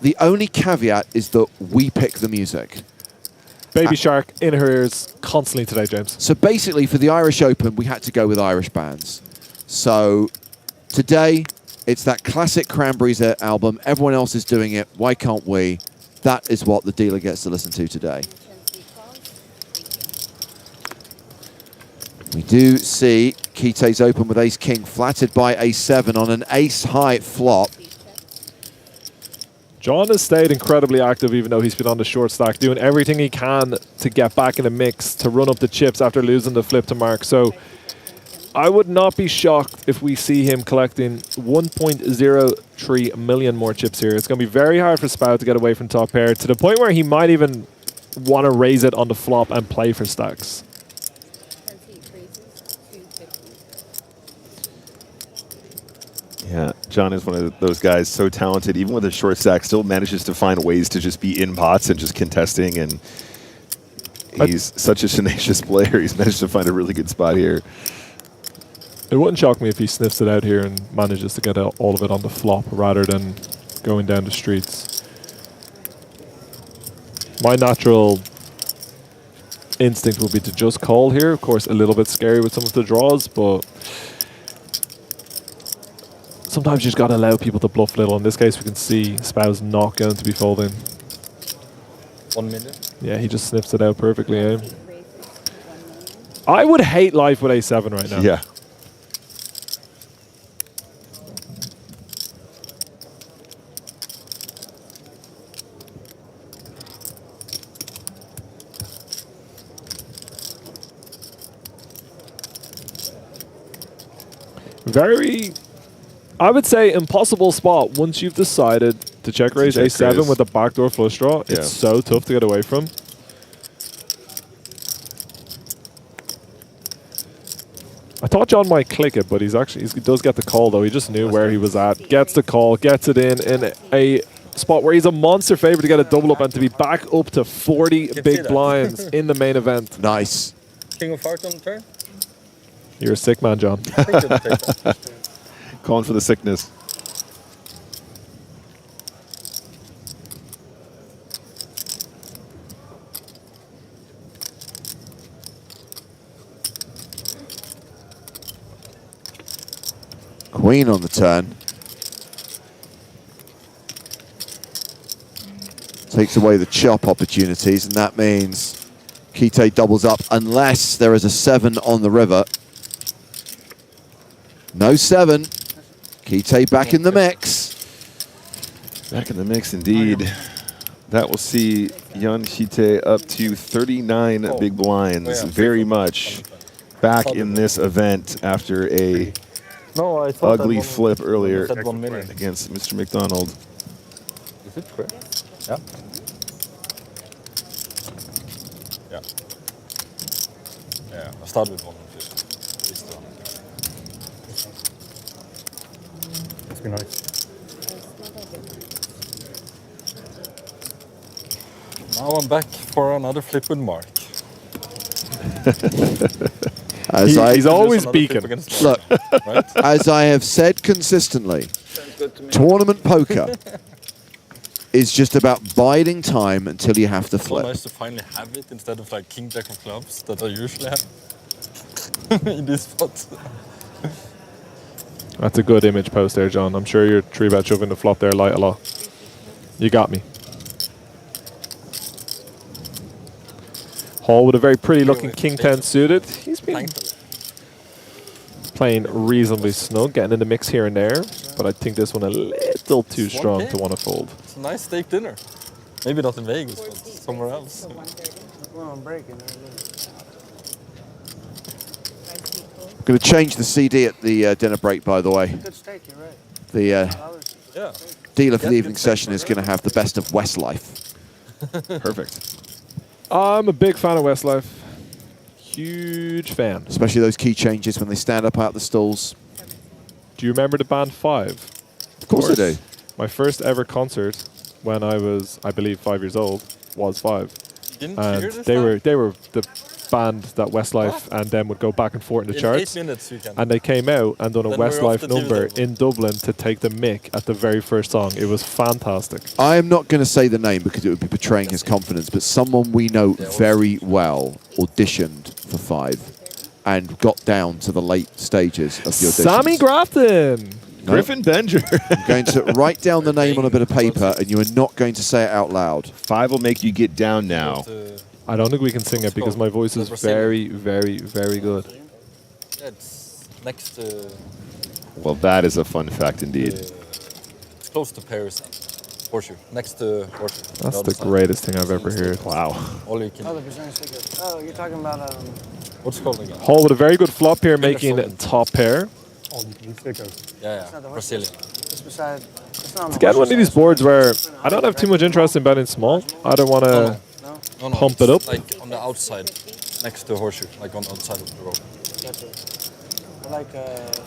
The only caveat is that we pick the music. Baby Shark in her ears constantly today, James. So basically, for the Irish Open, we had to go with Irish bands. So today, it's that classic Cranberries album. Everyone else is doing it. Why can't we? That is what the dealer gets to listen to today. We do see Kite's open with ace-king, flattered by ace-7 on an ace-high flop. John has stayed incredibly active even though he's been on the short stack, doing everything he can to get back in the mix, to run up the chips after losing the flip to Mark. So I would not be shocked if we see him collecting 1.03 million more chips here. It's going to be very hard for Spout to get away from top pair, to the point where he might even want to raise it on the flop and play for stacks. Yeah, John is one of those guys, so talented, even with a short stack, still manages to find ways to just be in pots and just contesting, and he's such a tenacious player. He's managed to find a really good spot here. It wouldn't shock me if he sniffs it out here and manages to get all of it on the flop rather than going down the streets. My natural instinct would be to just call here. Of course, a little bit scary with some of the draws, but sometimes you just got to allow people to bluff a little. In this case, we can see Spout's not going to be folding. 1 million? Yeah, he just sniffs it out perfectly, eh? I would hate life with A7 right now. Yeah. Very, I would say, impossible spot once you've decided to check raise A7 with a backdoor flush draw. Yeah. It's so tough to get away from. I thought John might click it, but he does get the call though. He just knew where he was at. Gets the call, gets it in a spot where he's a monster favorite to get a double up and to be back up to 40 big blinds in the main event. Nice. King of hearts on the turn? You're a sick man, John. Calling for the sickness. Queen on the turn. Takes away the chop opportunities, and that means Kite doubles up unless there is a 7 on the river. No 7. Kite back in the mix. Back in the mix, indeed. That will see Jan Kite up to 39 big blinds. Very much back in this event after a ugly flip earlier against Mr. McDonald. Is it correct? Yeah. Yeah. Yeah, I started with 150. Must be nice. Now I'm back for another flip with Mark. He's always beacon. Look, as I have said consistently, tournament poker is just about biding time until you have to It's so flip. nice to finally have it instead of like King Jack of clubs that I usually have in this spot. That's a good image post there, John. I'm sure your 3-bet shoving the flop there light a lot. You got me. Hall with a very pretty looking King 10 suited. He's been playing reasonably snug, getting in the mix here and there, but I think this one a little too strong to want to fold. It's a nice steak dinner. Maybe not in Vegas, but somewhere else. We're on break. Going to change the CD at the dinner break, by the way. Good steak, you're right. The dealer for the evening session is going to have the best of Westlife. Perfect. I'm a big fan of Westlife. Huge fan. Especially those key changes when they stand up out the stalls. Do you remember the band 5? Of course I do. My first ever concert when I was, I believe, 5 years old was 5. Didn't and you hear this they were the band that Westlife and them would go back and forth in the charts. 8 minutes you can. And they came out and done a Then we're off Westlife the number TV. in Dublin to take the mick at the very first song. It was fantastic. I am not going to say the name because it would be betraying his confidence, but someone we know very well auditioned for 5 and got down to the late stages of the auditions. Sammy Grafton! No. Griffin Benger. I'm going to write down the name on a bit of paper and you are not going to say it out loud. 5 will make you get down now. I don't think we can sing it because my voice is very, very, very good. Yeah, it's next to... Well, that is a fun fact indeed. It's close to Paris. Horseshoe. Next to horseshoe. That's the greatest thing I've ever heard. Wow. All you can. Oh, the Brazilian sticker. Oh, you're talking about What's it called again? Hall with a very good flop here, making top pair. Oh, you can stick out. Yeah, Brazilian. just beside. It's not on It's the again one of horse these boards where I don't have too much interest in betting small. I don't want to No, pump it up. Like on the outside, next to horseshoe, like on the outside of the road. Gotcha. I like.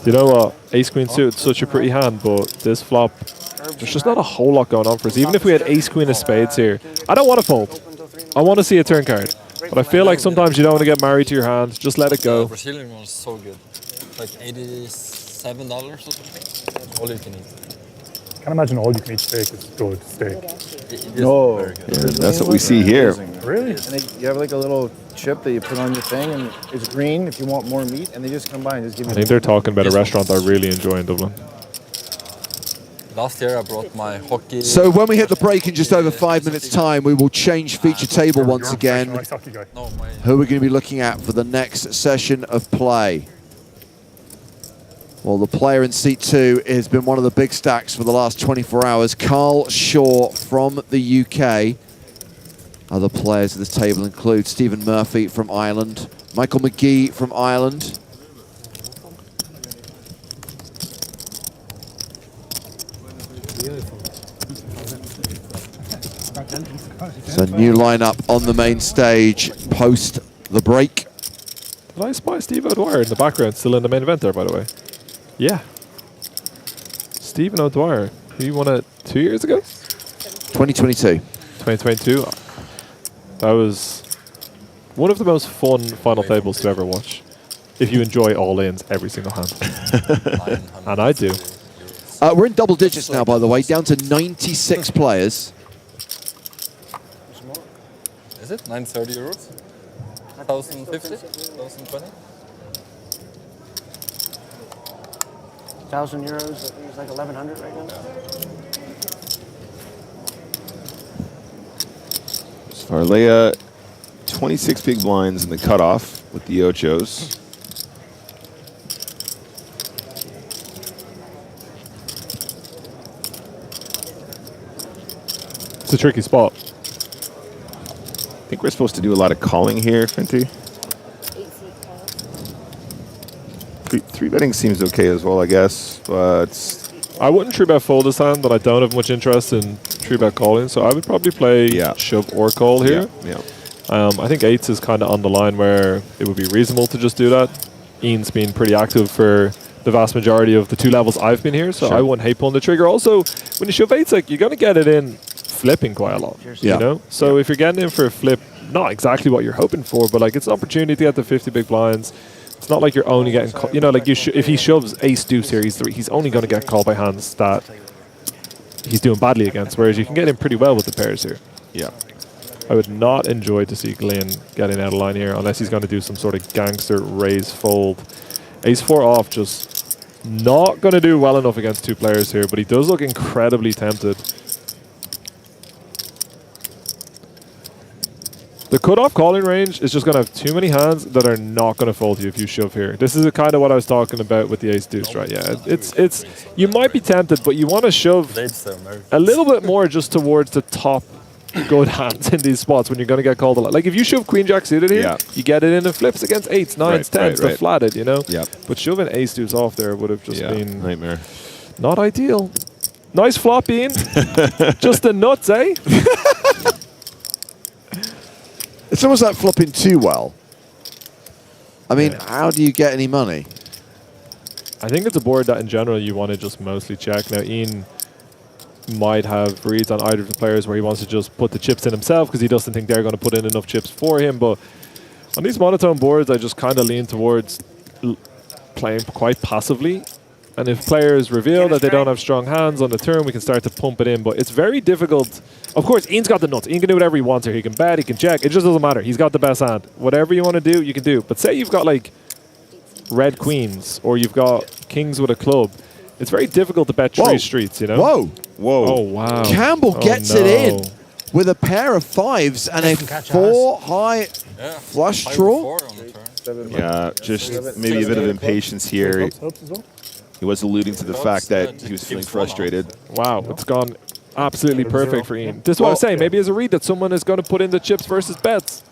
You know what? Ace Queen suit, such a pretty hand, but this flop, there's just not a whole lot going on for us. Even if we had Ace Queen of spades here, I don't want to fold. I want to see a turn card. But I feel like sometimes you don't want to get married to your hand. Just let it go. The Brazilian one is so good. Like $87 or something. All you can eat. I can't imagine all you can eat steak is good steak. No, that's what we see here. Really? And you have like a little chip that you put on your thing, and it's green if you want more meat, and they just come by and just give you. I think they're talking about a restaurant I really enjoy in Dublin. Last year I brought my hockey. So when we hit the break in just over 5 minutes' time, we will change feature table once again. Who we're going to be looking at for the next session of play. Well, the player in seat 2 has been one of the big stacks for the last 24 hours. Carl Shaw from the UK. Other players at this table include Stephen Murphy from Ireland, Michael McGee from Ireland. So new lineup on the main stage post the break. Did I spy Steve O'Dwyer in the background, still in the main event there, by the way? Yeah. Stephen O'Dwyer. He won it 2 years ago? 2022. 2022. That was one of the most fun final tables to ever watch. If you enjoy all-ins every single hand. And I do. We're in double digits now, by the way, down to 96 players. Is it 930 euros? 1,050? 1,020? 1,000 euros. I think it's like 1,100 right now. Farlea, 26 big blinds in the cutoff with the Ochos. It's a tricky spot. I think we're supposed to do a lot of calling here, Finty. Three betting seems okay as well, I guess, but I wouldn't true bet fold this hand, but I don't have much interest in true bet calling, so I would probably play shove or call here. Yeah. I think eights is kind of on the line where it would be reasonable to just do that. Ian's been pretty active for the vast majority of the 2 levels I've been here, so I wouldn't hate pulling the trigger. Also, when you shove eights, like you're going to get it in flipping quite a lot, you know? So if you're getting in for a flip, not exactly what you're hoping for, but like it's an opportunity to get the 50 big blinds. It's not like you're only getting, you know, like if he shoves ace deuce here, he's only going to get called by hands that he's doing badly against, whereas you can get in pretty well with the pairs here. Yeah. I would not enjoy to see Glynn getting out of line here unless he's going to do some sort of gangster raise fold. Ace 4 off, just not going to do well enough against 2 players here, but he does look incredibly tempted. The cutoff calling range is just going to have too many hands that are not going to fold you if you shove here. This is kind of what I was talking about with the ace deuce, right? Yeah, it's you might be tempted, but you want to shove a little bit more just towards the top good hands in these spots when you're going to get called a lot. Like if you shove queen jack suited here, you get it in and flips against 8s, 9s, 10s, they're flatted, you know? Yeah. But shoving ace deuce off there would have just been nightmare. Not ideal. Nice flop, Ian. Just the nuts, eh? It's almost like flopping too well. I mean, how do you get any money? I think it's a board that in general you want to just mostly check. Now, Ian might have reads on either of the players where he wants to just put the chips in himself because he doesn't think they're going to put in enough chips for him. But on these monotone boards, I just kind of lean towards playing quite passively. And if players reveal that they don't have strong hands on the turn, we can start to pump it in. But it's very difficult. Of course, Ian's got the nuts. Ian can do whatever he wants here. He can bet, he can check. It just doesn't matter. He's got the best hand. Whatever you want to do, you can do. But say you've got like red queens or you've got kings with a club. It's very difficult to bet 3 streets, you know? Whoa. Whoa. Oh, wow. Campbell gets it in with a pair of 5s and a 4 high flush draw. Yeah, just maybe a bit of impatience here. He was alluding to the fact that he was feeling frustrated. Wow, it's gone absolutely perfect for Ian. This is what I was saying. Maybe as a read that someone is going to put in the chips versus bets.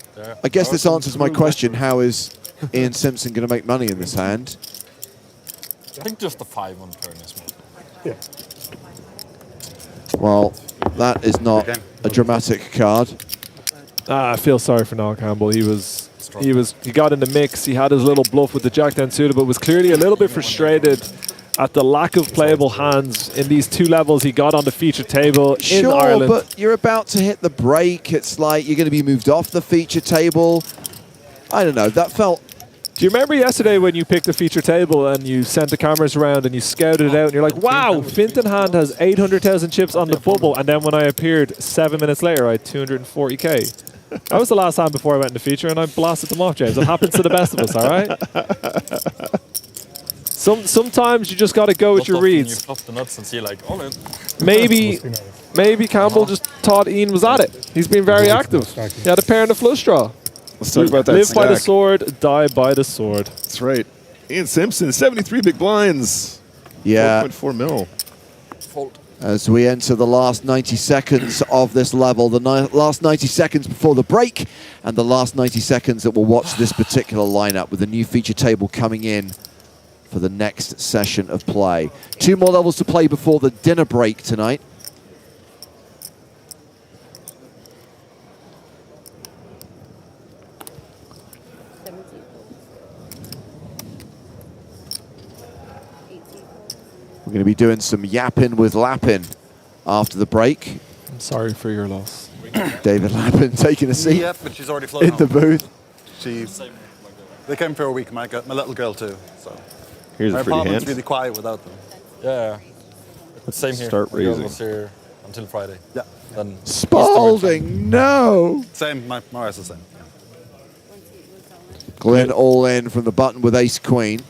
I guess this answers my question. How is Ian Simpson going to make money in this hand? I think just the 5 on turn is more. Well, that is not a dramatic card. I feel sorry for Noel Campbell. He got in the mix. He had his little bluff with the jack down suited, but was clearly a little bit frustrated at the lack of playable hands in these 2 levels he got on the feature table in Ireland. But you're about to hit the break. It's like you're going to be moved off the feature table. I don't know. That felt... Do you remember yesterday when you picked the feature table and you sent the cameras around and you scouted it out and you're like, wow, Fintan Hand has 800,000 chips on the bubble, and then when I appeared 7 minutes later I had 240k. That was the last time before I went in the feature and I blasted them off, James. It happens to the best of us, all right? Sometimes you just got to go with your reads. You pop the nuts and see like, all in. Maybe Campbell just thought Ian was at it. He's been very active. He had a pair in the flush draw. Let's talk about that Live stack. by the sword, die by the sword. That's right. Ian Simpson, 73 big blinds. Yeah. 4.4 mil. As we enter the last 90 seconds of this level, the last 90 seconds before the break, and the last 90 seconds that we'll watch this particular lineup with the new feature table coming in for the next session of play. 2 more levels to play before the dinner break tonight. We're going to be doing some yapping with Lappin after the break. I'm sorry for your loss. David Lappin taking a seat Yeah, but she's already flown in the home. booth. They came for a week. My little girl too. So here's my a free apartment's hand. really quiet without them. Yeah. Same here. Start The girl raising. was here until Friday. Yeah. Then Spalding, no! Same. My wife's the same. Glenn all in from the button with ace queen.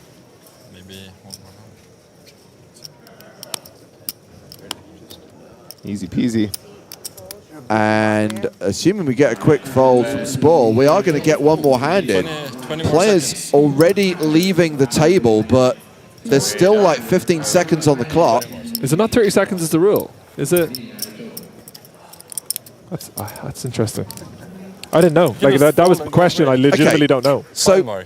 Easy peasy. And assuming we get a quick fold from Spall, we are going to get one more hand in. 20 more Players seconds. already leaving the table, but there's still like 15 seconds on the clock. Is it not 30 seconds is the rule? Is it? That's interesting. I didn't know. Like that was a question I legitimately don't know. So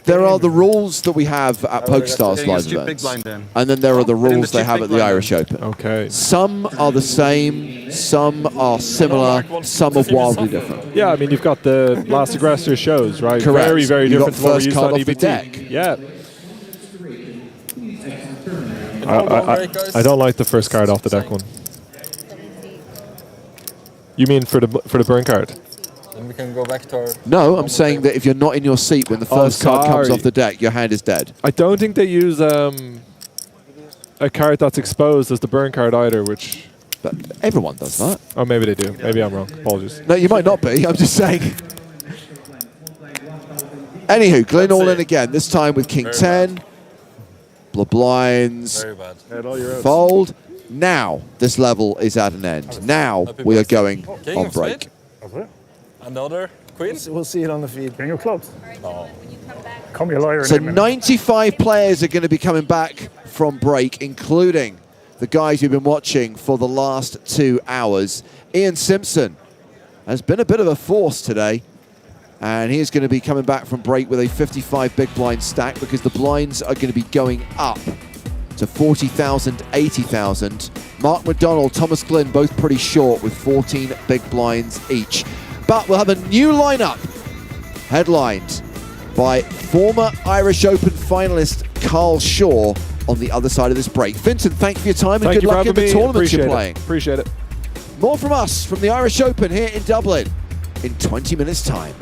there are the rules that we have at PokerStars live events, and then there are the rules they have at the Irish Open. Okay. Some are the same, some are similar, some are wildly different. Yeah, I mean, you've got the Last Aggressor shows, right? Correct. Very, very You different got to what we're first used card on off the EBT. deck. Yeah. I don't like the first card off the deck one. You mean for the burn card? Then we can go back to our... No, I'm saying that if you're not in your seat when the first card comes sorry. off the deck, your hand is dead. I don't think they use a card that's exposed as the burn card either, which... But everyone does that. Oh, maybe they do. Maybe I'm wrong. Apologies. No, you might not be. I'm just saying. Anywho, Glenn all in again, this time with King 10. Blinds. Very bad. Fold. Now, this level is at an end. Now, we are going on break. Another queen? We'll see it on the feed. King of clubs. No. Call me a liar. So in a minute. 95 players are going to be coming back from break, including the guys you've been watching for the last 2 hours. Ian Simpson has been a bit of a force today, and he is going to be coming back from break with a 55 big blind stack because the blinds are going to be going up to 40,000, 80,000. Mark McDonald, Thomas Glynn, both pretty short with 14 big blinds each. But we'll have a new lineup headlined by former Irish Open finalist Carl Shaw on the other side of this break. Vincent, thank you for your time and good luck in the tournaments you're playing. Appreciate it. More from us from the Irish Open here in Dublin in 20 minutes' time.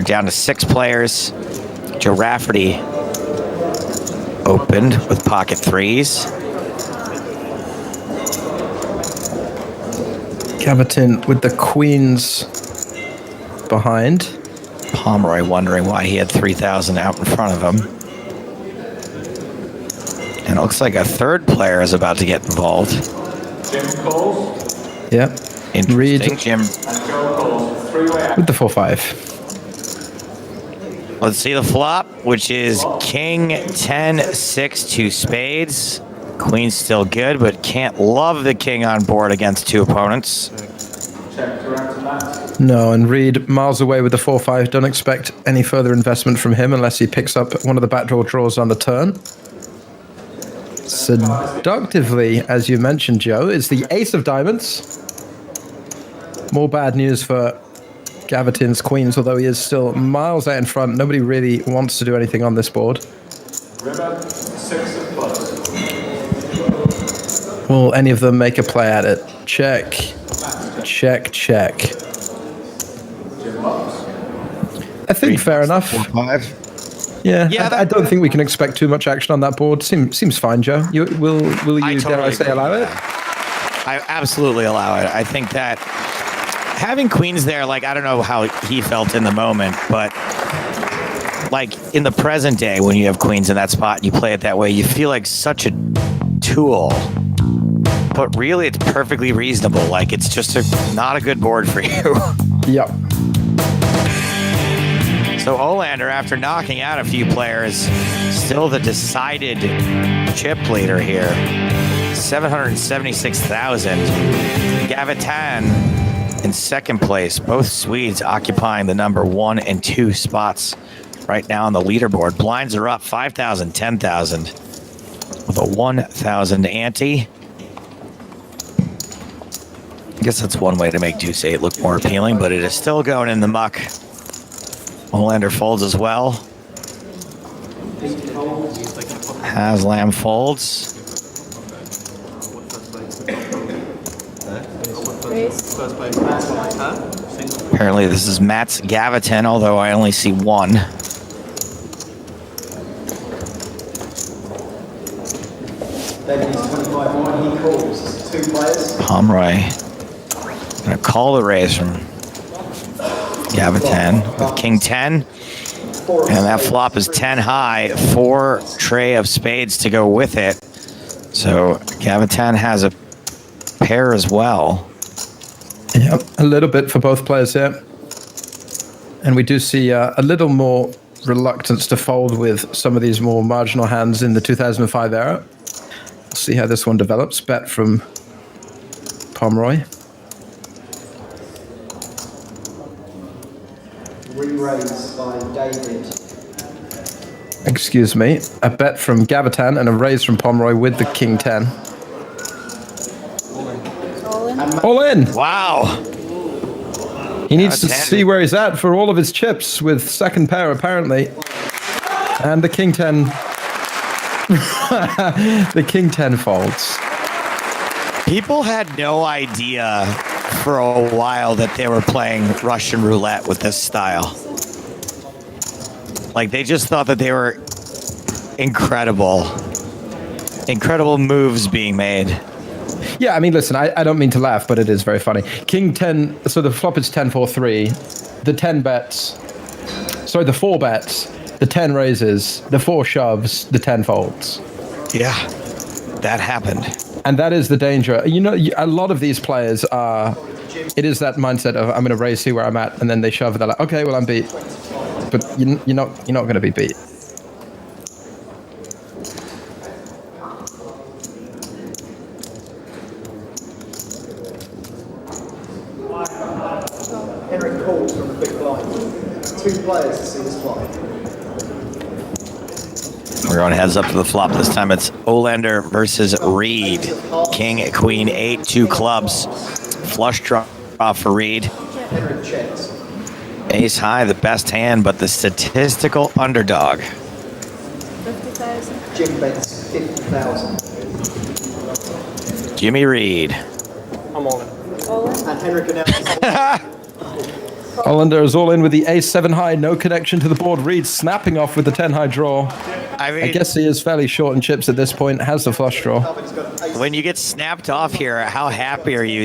down to 6 players. Joe Rafferty opened with pocket 3s. Gavitin with the queens behind. Pomeroy wondering why he had 3,000 out in front of him. And it looks like a third player is about to get involved. Jim Coles. Yeah. Interesting, Reed Jim. with the 4-5. Let's see the flop, which is King 10, 6, 2 spades. Queen's still good, but can't love the king on board against 2 opponents. No, and Reed miles away with the 4-5. Don't expect any further investment from him unless he picks up one of the backdoor draws on the turn. Seductively, as you mentioned, Joe, is the ace of diamonds. More bad news for Gavitin's queens, although he is still miles out in front. Nobody really wants to do anything on this board. River, 6 of clubs. Will any of them make a play at it? Check. Check, check. I think fair enough. 4-5. Yeah, I don't think we can expect too much action on that board. Seems fine, Joe. Will you, dare I say, allow it? I absolutely allow it. I think that having queens there, like, I don't know how he felt in the moment, but like in the present day, when you have queens in that spot and you play it that way, you feel like such a tool. But really, it's perfectly reasonable. Like, it's just not a good board for you. Yep. So Olander, after knocking out a few players, still the decided chip leader here. 776,000. Gavitin in second place. Both Swedes occupying the number 1 and 2 spots right now on the leaderboard. Blinds are up 5,000, 10,000 with a 1,000 ante. I guess that's one way to make 2-8 look more appealing, but it is still going in the muck. Olander folds as well. Haslam folds. Apparently this is Matt's Gavitin, although I only see 1. Pomeroy gonna call the raise from Gavitin with King 10. And that flop is 10 high, 4 tray of spades to go with it. So Gavitin has a pair as well. Yep, a little bit for both players here. And we do see a little more reluctance to fold with some of these more marginal hands in the 2005 era. We'll see how this one develops. Bet from Pomeroy. Re-raise by David. Excuse me. A bet from Gavitin and a raise from Pomeroy with the King 10. All in. Wow. He needs to see where he's at for all of his chips with second pair, apparently. And the King 10. The King 10 folds. People had no idea for a while that they were playing Russian roulette with this style. Like, they just thought that they were incredible moves being made. Yeah, I mean, listen, I don't mean to laugh, but it is very funny. King 10, so the flop is 10-4-3. The 10 bets, sorry, the 4 bets, the 10 raises, the 4 shoves, the 10 folds. Yeah, that happened. And that is the danger. You know, a lot of these players are, it is that mindset of, I'm going to raise, see where I'm at, and then they shove, they're like, okay, well, I'm beat. But you're not going to be beat. Henrik calls from the big blind. 2 players to see this flop. We're going heads up to the flop. This time it's Olander versus Reed. King, Queen, 8, 2 clubs. Flush draw for Reed. Henrik checks. Ace high, the best hand, but the statistical underdog. 50,000. Jim bets 50,000. Jimmy Reed. I'm all in. And Henrik announces. Hollander is all in with the ace-7 high, no connection to the board. Reed snapping off with the 10 high draw. I guess he is fairly short in chips at this point, has the flush draw. When you get snapped off here, how happy are you?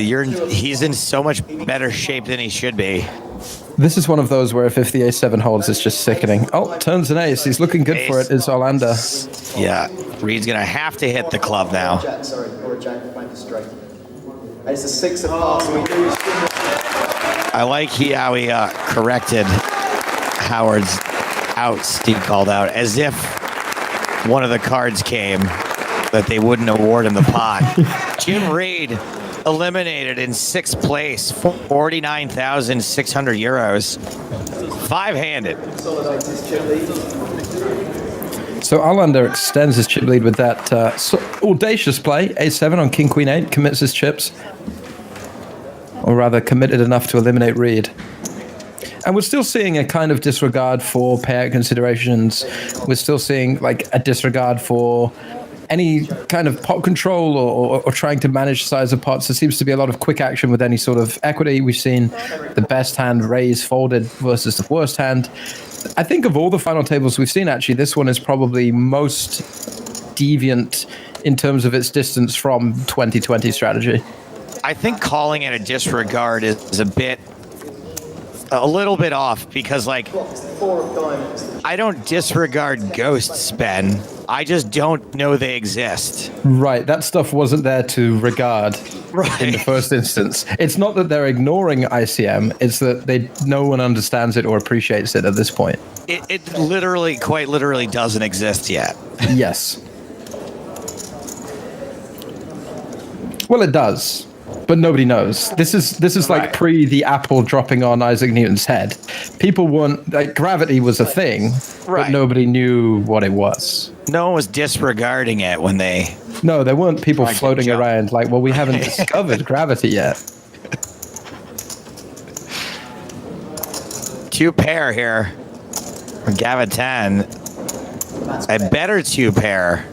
He's in so much better shape than he should be. This is one of those where if the ace-7 holds, it's just sickening. Oh, turns an ace. He's looking good for it, is Hollander. Yeah, Reed's going to have to hit the club now. Jack, sorry, or a jack behind the straight. It's a 6 of hearts, and we do. I like how he corrected Howard's outs he called out, as if one of the cards came that they wouldn't award him the pot. Jim Reed eliminated in 6th place, 49,600 euros, 5-handed. So Hollander extends his chip lead with that audacious play. A7 on King Queen 8, commits his chips. Or rather, committed enough to eliminate Reed. And we're still seeing a kind of disregard for payout considerations. We're still seeing like a disregard for any kind of pot control or trying to manage size of pots. There seems to be a lot of quick action with any sort of equity. We've seen the best hand raise folded versus the worst hand. I think of all the final tables we've seen, actually, this one is probably most deviant in terms of its distance from 2020 strategy. I think calling it a disregard is a little bit off, because like I don't disregard ghosts, Ben. I just don't know they exist. Right, that stuff wasn't there to regard in the first instance. It's not that they're ignoring ICM, it's that no one understands it or appreciates it at this point. It literally, quite literally doesn't exist yet. Yes. Well, it does. But nobody knows. This is like pre the apple dropping on Isaac Newton's head. People weren't like, gravity was a thing, but nobody knew what it was. No one was disregarding it when they. No, there weren't people floating around like, well, we haven't discovered gravity yet. 2-pair here for Gavitan. A better 2-pair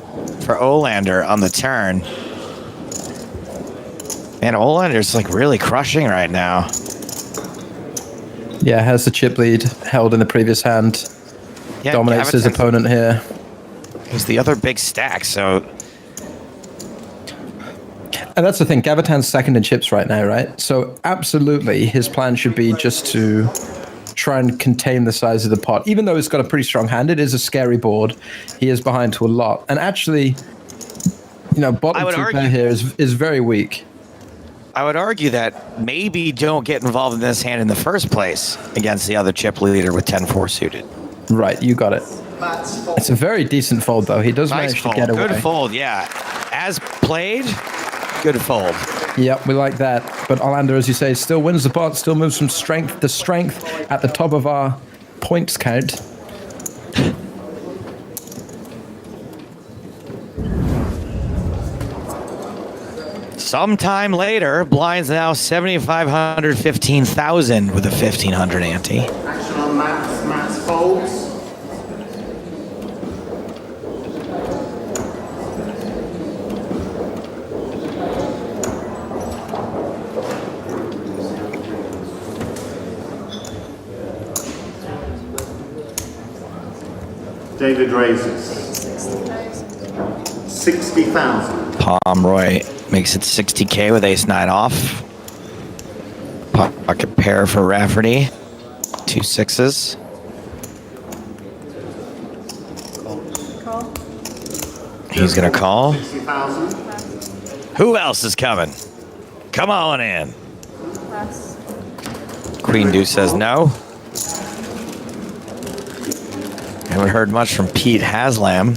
for Olander on the turn. Man, Olander's like really crushing right now. Yeah, has the chip lead held in the previous hand. Yeah, dominates his opponent here. He's the other big stack, so. And that's the thing, Gavitan's second in chips right now, right? So absolutely, his plan should be just to try and contain the size of the pot. Even though it's got a pretty strong hand, it is a scary board. He is behind to a lot. And actually, you know, bottom 2-pair here is very weak. I would argue that maybe don't get involved in this hand in the first place against the other chip leader with 10-4 suited. Right, you got it. It's a very decent fold, though. He does manage to get away. Good fold, yeah. As played, good fold. Yep, we like that. But Hollander, as you say, still wins the pot, still moves from strength to strength at the top of our points count. Sometime later, blinds now 7,500, 15,000 with a 1,500 ante. Action on Matt's. Matt's folds. David raises 60,000. Pomeroy makes it 60K with ace-9 off. Pocket pair for Rafferty. 2 6s. He's gonna call. 60,000. Who else is coming? Come on in. Queen Deuce says no. Haven't heard much from Pete Haslam.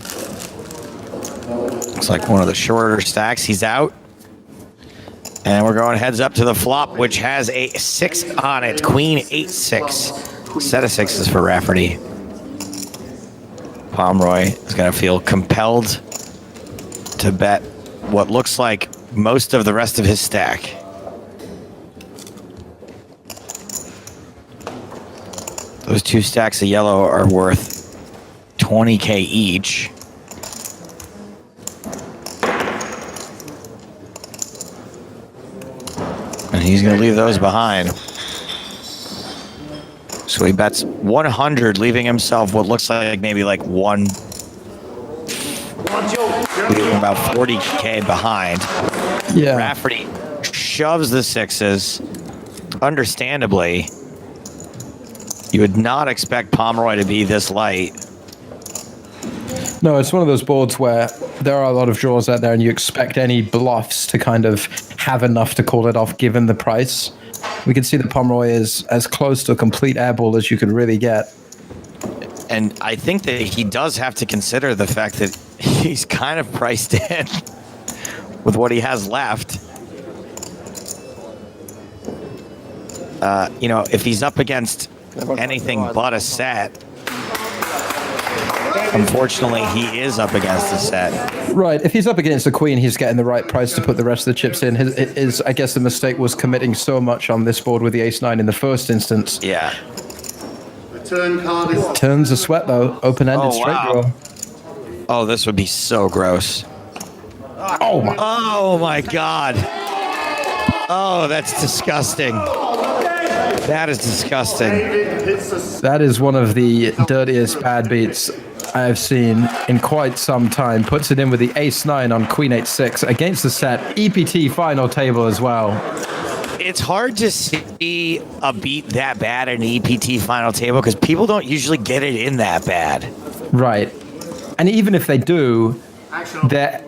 Looks like one of the shorter stacks. He's out. And we're going heads up to the flop, which has a 6 on it. Queen 8-6. Set of 6s for Rafferty. Pomeroy is going to feel compelled to bet what looks like most of the rest of his stack. Those 2 stacks of yellow are worth 20K each. And he's going to leave those behind. So he bets 100, leaving himself what looks like maybe like leaving about 40K behind. Yeah. Rafferty shoves the sixes. Understandably, you would not expect Pomeroy to be this light. No, it's one of those boards where there are a lot of draws out there and you expect any bluffs to kind of have enough to call it off given the price. We can see that Pomeroy is as close to a complete airball as you could really get. And I think that he does have to consider the fact that he's kind of priced in with what he has left. You know, if he's up against anything but a set, unfortunately, he is up against a set. Right. If he's up against the queen, he's getting the right price to put the rest of the chips in. I guess the mistake was committing so much on this board with the ace-9 in the first instance. Yeah. The turn card is... Turns a sweat, though. Open-ended straight draw. Oh, this would be so gross. Oh, my. Oh, my God. Oh, that's disgusting. That is disgusting. That is one of the dirtiest pad beats I have seen in quite some time. Puts it in with the ace-9 on queen 8-6 against the set. EPT final table as well. It's hard to see a beat that bad in an EPT final table because people don't usually get it in that bad. Right. And even if they do,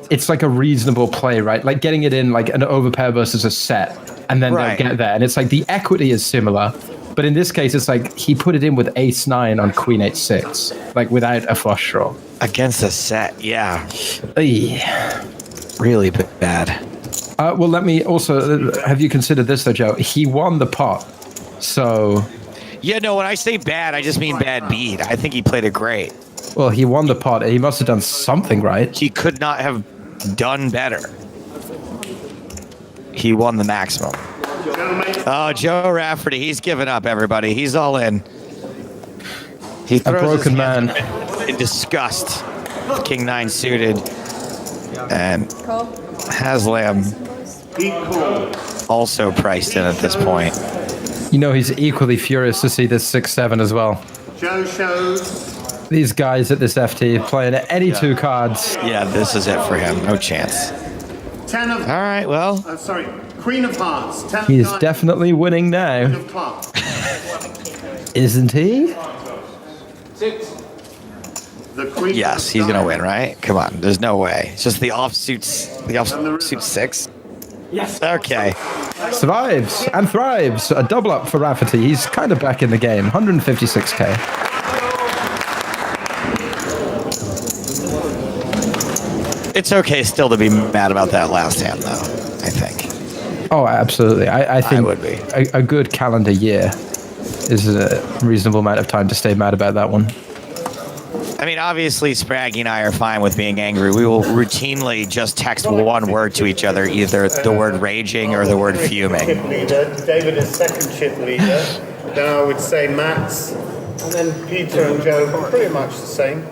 it's like a reasonable play, right? Like getting it in like an overpair versus a set. And then they'll get there. And it's like the equity is similar. But in this case, it's like he put it in with ace-9 on queen 8-6. Like without a flush draw. Against a set, yeah. Eey. Really bad. Well, let me also... have you considered this, though, Joe? He won the pot. So... Yeah, no, when I say bad, I just mean bad beat. I think he played it great. Well, he won the pot. He must have done something right. He could not have done better. He won the maximum. Oh, Joe Rafferty, he's given up, everybody. He's all in. He throws a broken his man. In disgust. King 9 suited. And Haslam also priced in at this point. You know he's equally furious to see this 6-7 as well. Joe shows. These guys at this FT playing any two cards. Yeah, this is it for him. No chance. 10 of... All right, well. Sorry, Queen of Hearts. 10 of He's diamonds. definitely winning now. Queen of Clubs. Isn't he? 6. The Queen Yes, he's going to win, right? Come on, there's no way. It's just the offsuit 6. Yes. Okay. Survives and thrives. A double up for Rafferty. He's kind of back in the game. 156K. It's okay still to be mad about that last hand, though, I think. Oh, absolutely. I think would be. A good calendar year is a reasonable amount of time to stay mad about that one. I mean, obviously, Spraggy and I are fine with being angry. We will routinely just text one word to each other, either the word raging or the word fuming. Chip leader. David is second chip leader. Then I would say Max. And then Peter and Joe, pretty much the same.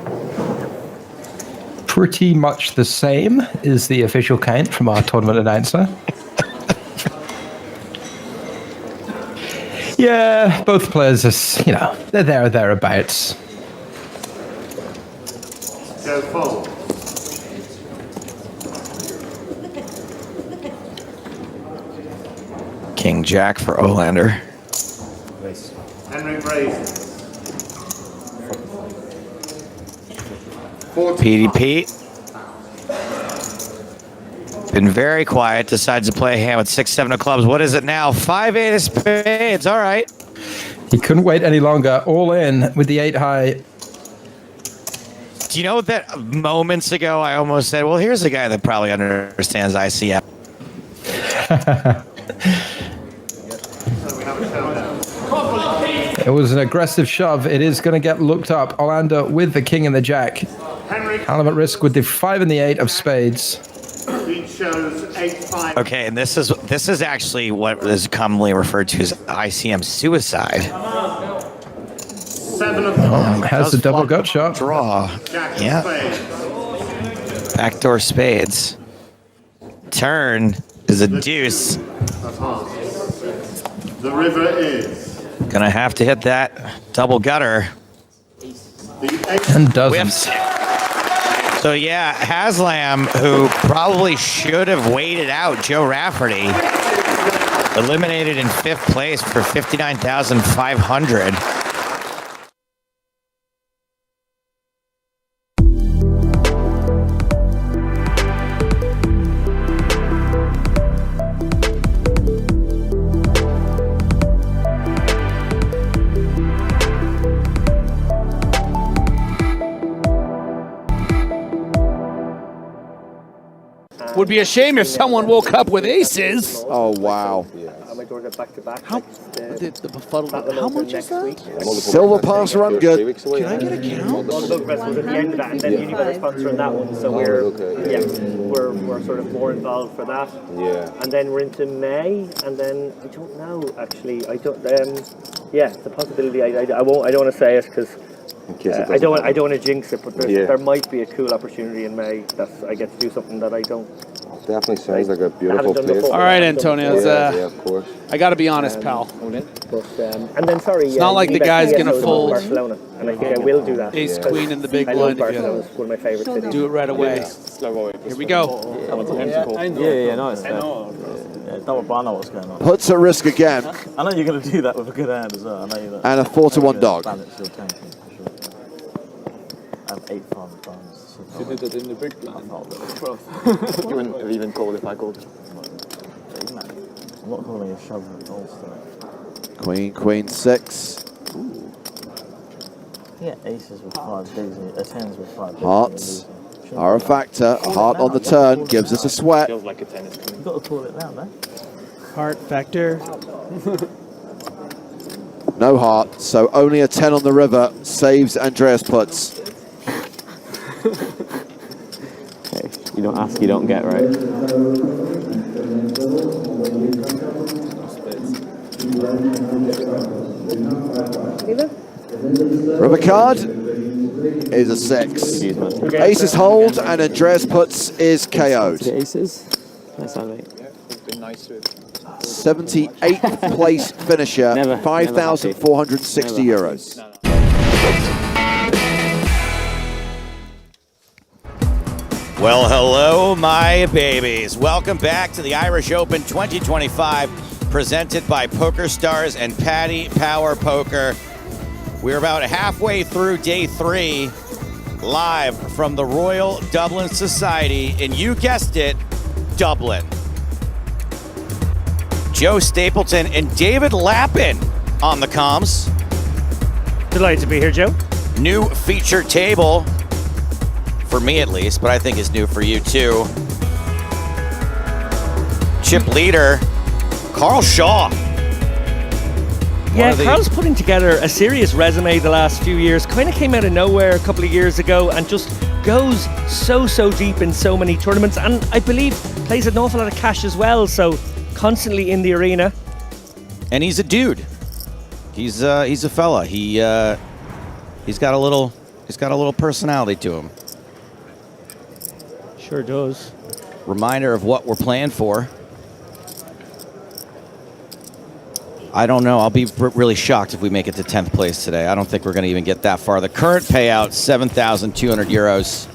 Pretty much the same is the official count from our tournament announcer. Yeah, both players are, they're there or thereabouts. Joe fold. King Jack for Olander. Henry raises. PDP. Been very quiet. Decides to play a hand with 6-7 of clubs. What is it now? 5-8 of spades. All right. He couldn't wait any longer. All in with the 8 high. Do you know that moments ago I almost said, well, here's a guy that probably understands ICM. It was an aggressive shove. It is going to get looked up. Orlando with the king and the jack. Hallam at risk with the 5 and the 8 of spades. He shows 8-5. Okay, and this is actually what is commonly referred to as ICM suicide. 7 of Has the double gut shot. Draw. Jack Yeah. spades. Backdoor spades. Turn is a deuce. Of hearts. The river is Gonna have to hit that double gutter. And doesn't. Whiffs. So yeah, Haslam, who probably should have waited out Joe Rafferty, eliminated in 5th place for 59,500. Would be a shame if someone woke up with aces. Oh, wow. Am I doing it back to back? How, the befuddlement, how much is that? Silver pass run good. Can I get a count? Well, look, Russ was at the end of that, and then you got a sponsor on that one, so we're sort of more involved for that. Yeah. And then we're into May, and then I don't know actually. I don't. Yeah, the possibility. I don't want to say it because. I don't want to jinx it, but there might be a cool opportunity in May that I get to do something that I don't. Definitely sounds like a beautiful place. All right, Antonio. Yeah, of course. I got to be honest, pal. But, and then sorry, it's not like the guy's gonna fold Barcelona, and I think I will do that. Ace queen in the big I love blind. Barcelona. It's one of my favorite cities. Do it right away. Here we go. Double bar, I know what's going on. Puts at risk again. I know you're going to do that with a good hand as well. I know that. And a 4-1 dog. Balance your tanking, for sure. I have 8 farm times. You did it in the big blind. You wouldn't have even called if I called it. I'm not calling a shove at all. Queen 6. Yeah, aces with 5 bigs, 10s with 5 bigs. Hearts are a factor. Heart on the turn gives us a sweat. Feels like a tennis. You've got to call it now, man. Heart factor. No heart, so only a 10 on the river saves Andreas puts. Okay, you don't ask, you don't get, right? River card is a 6. Aces hold and Andreas puts is KO'd. Aces. That's how they. 78th place finisher, 5,460 euros. Well, hello, my babies. Welcome back to the Irish Open 2025, presented by PokerStars and Paddy Power Poker. We're about halfway through day 3, live from the Royal Dublin Society, and you guessed it, Dublin. Joe Stapleton and David Lappin on the comms. Delighted to be here, Joe. New feature table, for me at least, but I think it's new for you too. Chip leader, Carl Shaw. Yeah, Carl's putting together a serious resume the last few years. Kind of came out of nowhere a couple of years ago and just goes so deep in so many tournaments, and I believe plays an awful lot of cash as well, so constantly in the arena. And he's a dude. He's a fella. He's got a little personality to him. Sure does. Reminder of what we're playing for. I don't know. I'll be really shocked if we make it to 10th place today. I don't think we're going to even get that far. The current payout, 7,200 euros.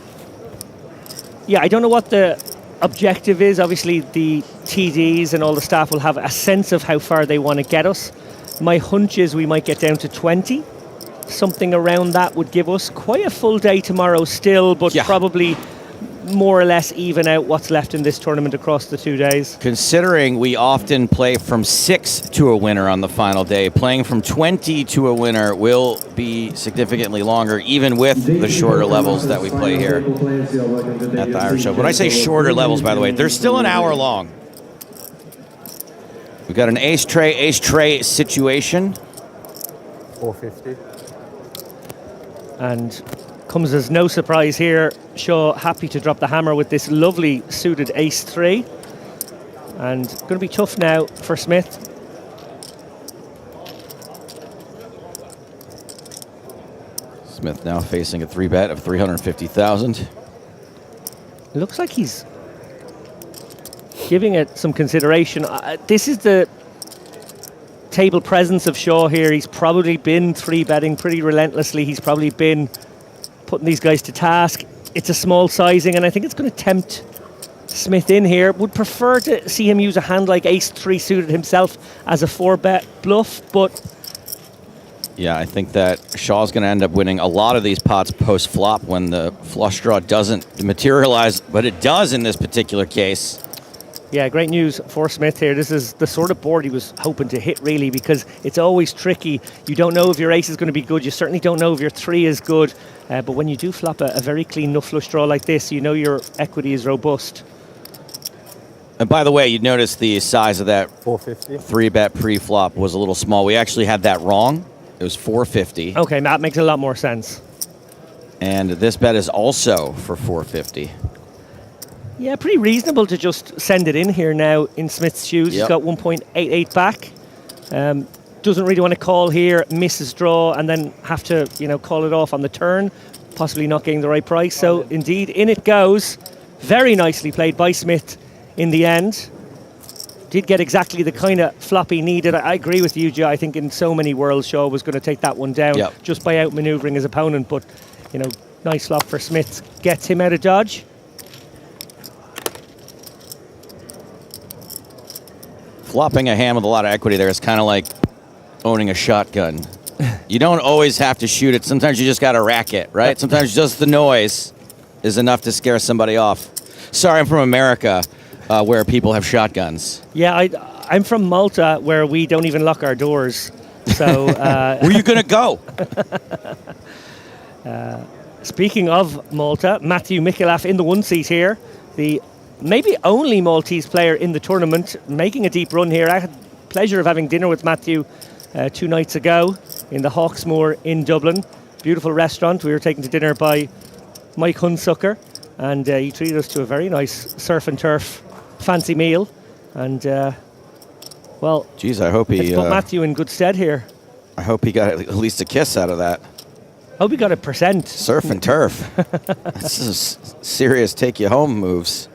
Yeah, I don't know what the objective is. Obviously, the TDs and all the staff will have a sense of how far they want to get us. My hunch is we might get down to 20. Something around that would give us quite a full day tomorrow still, but probably more or less even out what's left in this tournament across the 2 days. Considering we often play from 6 to a winner on the final day, playing from 20 to a winner will be significantly longer, even with the shorter levels that we play here at the Irish Open. When I say shorter levels, by the way, they're still an hour long. We've got an ace tray situation. 450. And comes as no surprise here. Shaw happy to drop the hammer with this lovely suited ace-3. And going to be tough now for Smith. Smith now facing a 3-bet of 350,000. Looks like he's giving it some consideration. This is the table presence of Shaw here. He's probably been 3-betting pretty relentlessly. He's probably been putting these guys to task. It's a small sizing, and I think it's going to tempt Smith in here. Would prefer to see him use a hand like ace-3 suited himself as a 4-bet bluff, but... Yeah, I think that Shaw's going to end up winning a lot of these pots post-flop when the flush draw doesn't materialize, but it does in this particular case. Yeah, great news for Smith here. This is the sort of board he was hoping to hit, really, because it's always tricky. You don't know if your ace is going to be good. You certainly don't know if your 3 is good. But when you do flop a very clean nut flush draw like this, you know your equity is robust. And by the way, you'd notice the size of that 450 3-bet pre-flop was a little small. We actually had that wrong. It was 450. Okay, that makes a lot more sense. And this bet is also for 450. Yeah, pretty reasonable to just send it in here now in Smith's shoes. Yep. He's got 1.88 back. Doesn't really want to call here, misses draw, and then have to, call it off on the turn, possibly not getting the right price. So indeed, in it goes. Very nicely played by Smith in the end. Did get exactly the kind of flop he needed. I agree with you, Joe. I think in so many worlds, Shaw was going to take that one down just by outmaneuvering his opponent. But, nice flop for Smith. Gets him out of dodge. Flopping a hand with a lot of equity there is kind of like owning a shotgun. You don't always have to shoot it. Sometimes you just got to rack it, right? Sometimes just the noise is enough to scare somebody off. Sorry, I'm from America, where people have shotguns. Yeah, I'm from Malta, where we don't even lock our doors. So where are you going to go? Speaking of Malta, Matthew Mikulaf in the 1 seat here. The maybe only Maltese player in the tournament, making a deep run here. I had the pleasure of having dinner with Matthew 2 nights ago in the Hawksmoor in Dublin. Beautiful restaurant. We were taken to dinner by Mike Hunsucker, and he treated us to a very nice surf and turf fancy meal. And, well, geez, I hope he put Matthew in good stead here. I hope he got at least a kiss out of that. Hope he got a percent. Surf and turf. This is serious take-you-home moves.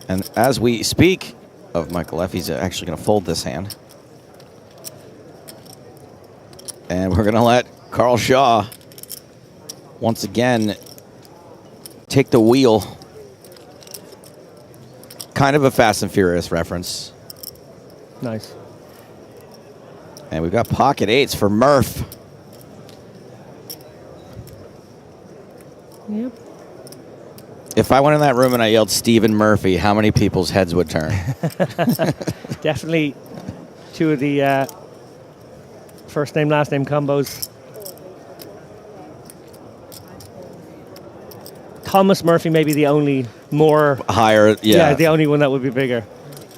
And as we speak of Michael F., he's actually going to fold this hand. And we're going to let Carl Shaw once again take the wheel. Kind of a Fast and Furious reference. Nice. And we've got pocket 8s for Murph. Yep. If I went in that room and I yelled Stephen Murphy, how many people's heads would turn? Definitely 2 of the first name, last name combos. Thomas Murphy may be the only more... higher, yeah. The only one that would be bigger.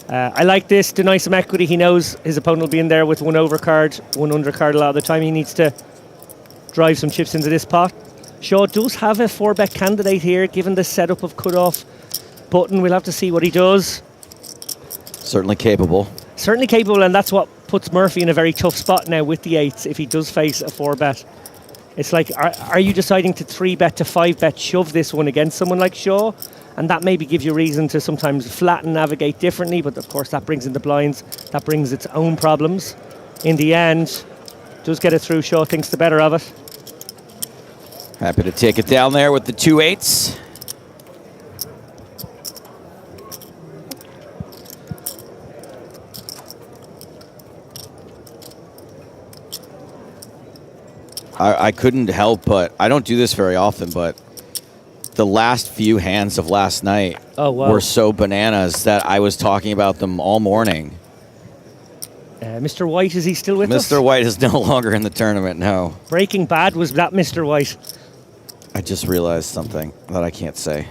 I like this, deny some equity. He knows his opponent will be in there with 1 overcard, 1 undercard a lot of the time. He needs to drive some chips into this pot. Shaw does have a 4-bet candidate here, given the setup of cutoff button. We'll have to see what he does. Certainly capable. Certainly capable, and that's what puts Murphy in a very tough spot now with the 8s if he does face a 4-bet. It's like, are you deciding to 3-bet to 5-bet shove this one against someone like Shaw? And that maybe gives you reason to sometimes flatten, navigate differently, but of course that brings in the blinds. That brings its own problems. In the end, does get it through. Shaw thinks the better of it. Happy to take it down there with the 2 8s. I couldn't help but, I don't do this very often, but the last few hands of last night were so bananas that I was talking about them all morning. Mr. White, is he still with us? Mr. White is no longer in the tournament, no. Breaking Bad was that Mr. White. I just realized something that I can't say.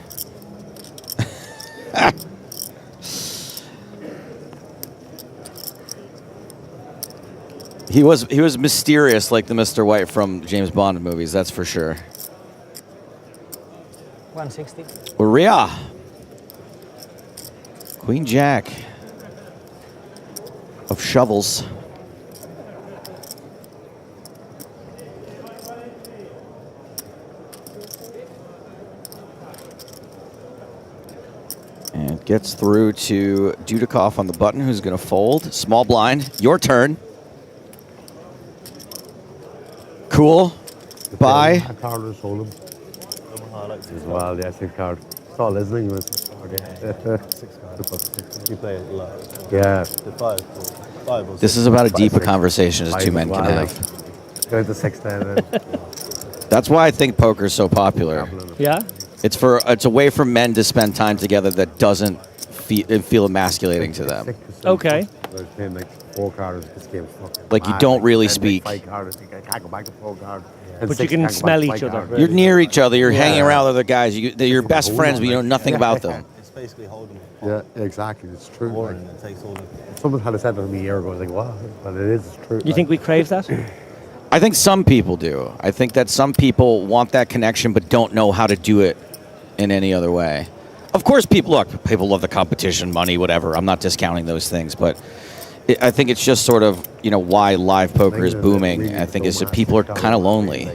He was mysterious like the Mr. White from James Bond movies, that's for sure. 160. Uria. Queen Jack of shovels. And Gets through to Dudikoff on the button, who's going to fold. Small blind. Your turn. Cool. Buy. A card or sold him. As well, yeah, 6 card. It's all listening with 6 card, yeah. 6 card. You play it a lot. Yeah. The 5. This is about as deep a conversation as two men can have. Go to 6 then. That's why I think poker is so popular. Yeah. It's a way for men to spend time together that doesn't feel emasculating to them. Okay. Playing like 4 cards, this game's fucking Like you mad. don't really And speak. 5 cards, I can't go back to 4 cards. And But 6 you can can't go smell back to each 5 other. cards. You're near each other. You're hanging Yeah. around with other guys. They're your best friends, but you know nothing about them. It's basically holding. Yeah, exactly. It's true. Boring. It takes all the. Someone had said that to me a year ago. I was like, wow, but it is true. You think we crave that? I think some people do. I think that some people want that connection but don't know how to do it in any other way. Of course, people love the competition, money, whatever. I'm not discounting those things, but I think it's just sort of, why live poker is booming. I think it's that people are kind of lonely.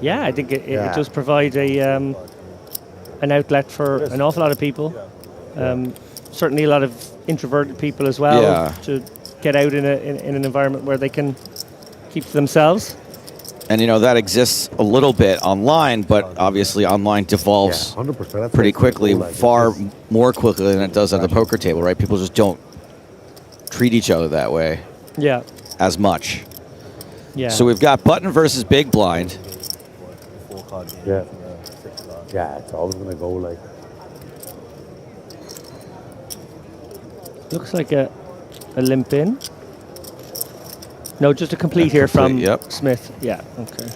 Yeah, I think it does provide an outlet for an awful lot of people. Certainly a lot of introverted people as well to get out in an environment where they can keep to themselves. And, that exists a little bit online, but obviously online devolves 100%. pretty quickly, far more quickly than it does at the poker table, right? People just don't treat each other that way as much. Yeah. So we've got button versus big blind. Yeah. Yeah, it's always going to go like. Looks like a limp in. No, just a complete here from Smith. Yeah, okay.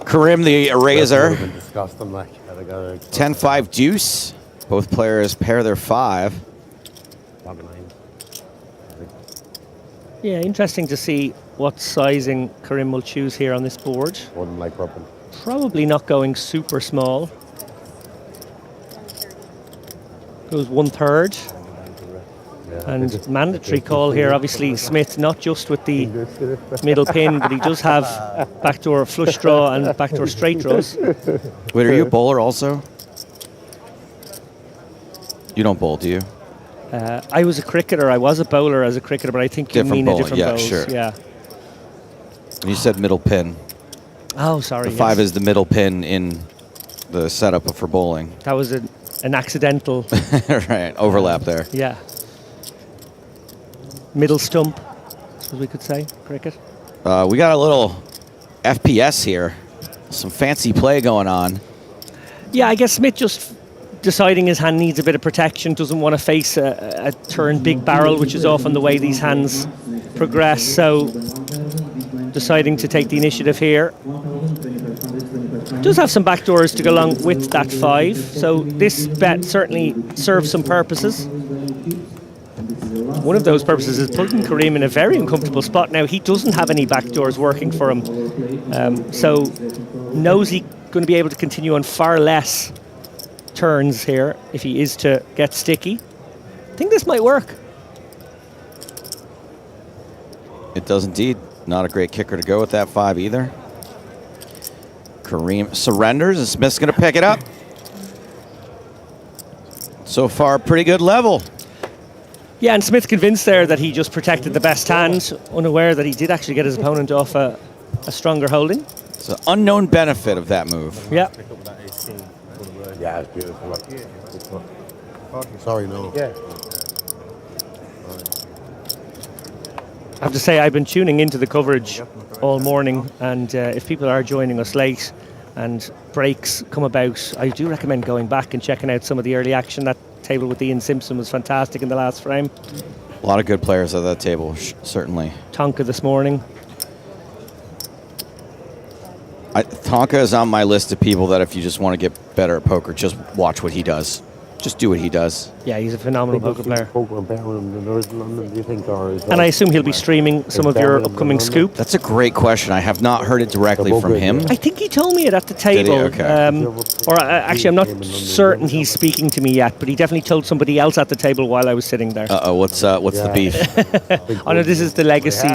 Karim the eraser. Disgusting, like. 10-5 deuce. Both players pair their 5. Yeah, interesting to see what sizing Karim will choose here on this board. Wouldn't like rubbing. Probably not going super small. Goes 1/3. And mandatory call here, obviously Smith, not just with the middle pin, but he does have backdoor flush draw and backdoor straight draws. Wait, are you a bowler also? You don't bowl, do you? I was a cricketer. I was a bowler as a cricketer, but I think you mean bowling. a different bowls. Sure. Yeah. You said middle pin. Oh, sorry. The 5 is the middle pin in the setup for bowling. That was an accidental right, overlap there. Yeah. Middle stump, as we could say, cricket. We got a little FPS here. Some fancy play going on. Yeah, I guess Smith just deciding his hand needs a bit of protection, doesn't want to face a turn big barrel, which is often the way these hands progress. So deciding to take the initiative here. Does have some backdoors to go along with that 5. So this bet certainly serves some purposes. One of those purposes is putting Karim in a very uncomfortable spot. Now, he doesn't have any backdoors working for him. So knows he's going to be able to continue on far less turns here if he is to get sticky. I think this might work. It does indeed. Not a great kicker to go with that 5 either. Karim surrenders and Smith's going to pick it up. So far, pretty good level. Yeah, and Smith convinced there that he just protected the best hand, unaware that he did actually get his opponent off a stronger holding. It's an unknown benefit of that move. Yeah. Yeah, it's beautiful. Sorry, no. Yeah. I have to say, I've been tuning into the coverage all morning, and if people are joining us late and breaks come about, I do recommend going back and checking out some of the early action. That table with Ian Simpson was fantastic in the last frame. A lot of good players at that table, certainly. Tonka this morning. Tonka is on my list of people that if you just want to get better at poker, just watch what he does. Just do what he does. Yeah, he's a phenomenal poker player. And And I assume he'll be streaming some of your upcoming scoop. That's a great question. I have not heard it directly from him. I think he told me it at the table. Okay. Actually, I'm not certain he's speaking to me yet, but he definitely told somebody else at the table while I was sitting there. Uh-oh, what's the beef? Oh, no, this is the Legacy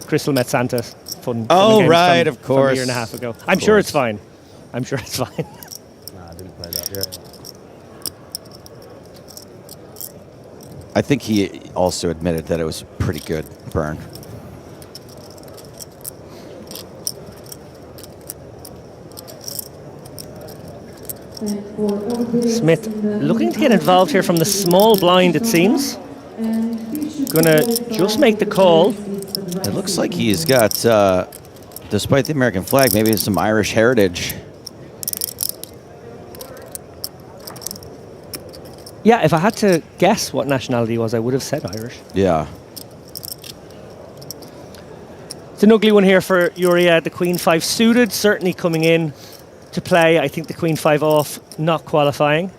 Crystal Met Santa fun. Oh, games right, from, of course. From a year and a half ago. I'm sure it's fine. I'm sure it's fine. Nah, I didn't play that. I think he also admitted that it was a pretty good burn. Smith looking to get involved here from the small blind, it seems. Gonna just make the call. It looks like he's got, despite the American flag, maybe some Irish heritage. Yeah, if I had to guess what nationality he was, I would have said Irish. Yeah. It's an ugly one here for Uria. The Queen 5 suited, certainly coming in to play. I think the Queen 5 off, not qualifying.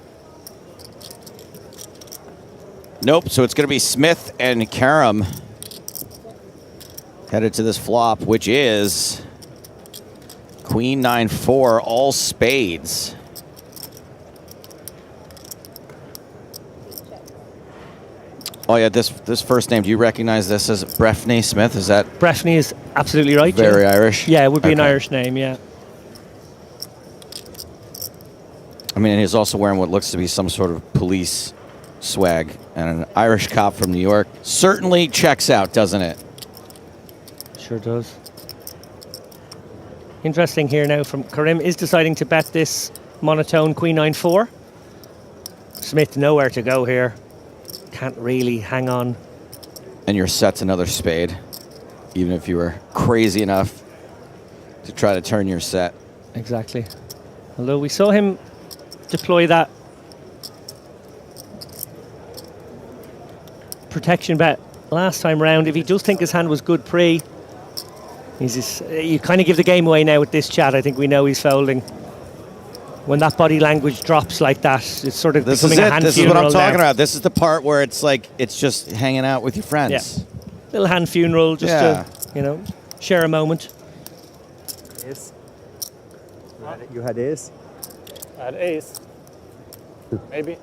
Nope, so it's going to be Smith and Karam headed to this flop, which is Queen 9-4, all spades. Oh yeah, this first name, do you recognize this as Breffney Smith? Is that? Breffney is absolutely right. Very Irish? Yeah, it would be an Okay. Irish name, yeah. I mean, he's also wearing what looks to be some sort of police swag, and an Irish cop from New York certainly checks out, doesn't it? Sure does. Interesting here now from Karim is deciding to bet this monotone Queen 9-4. Smith nowhere to go here. Can't really hang on. And your set's another spade, even if you were crazy enough to try to turn your set. Exactly. Although we saw him deploy that protection bet last time round. If he does think his hand was good pre, you kind of give the game away now with this chat. I think we know he's folding. When that body language drops like that, it's sort of becoming a hand This is what I'm funeral talking now. about. This is the part where it's like, it's just hanging out with your friends. Yeah. Little hand funeral, just Yeah. to, share a moment. Ace. You had ace? I had ace. Maybe.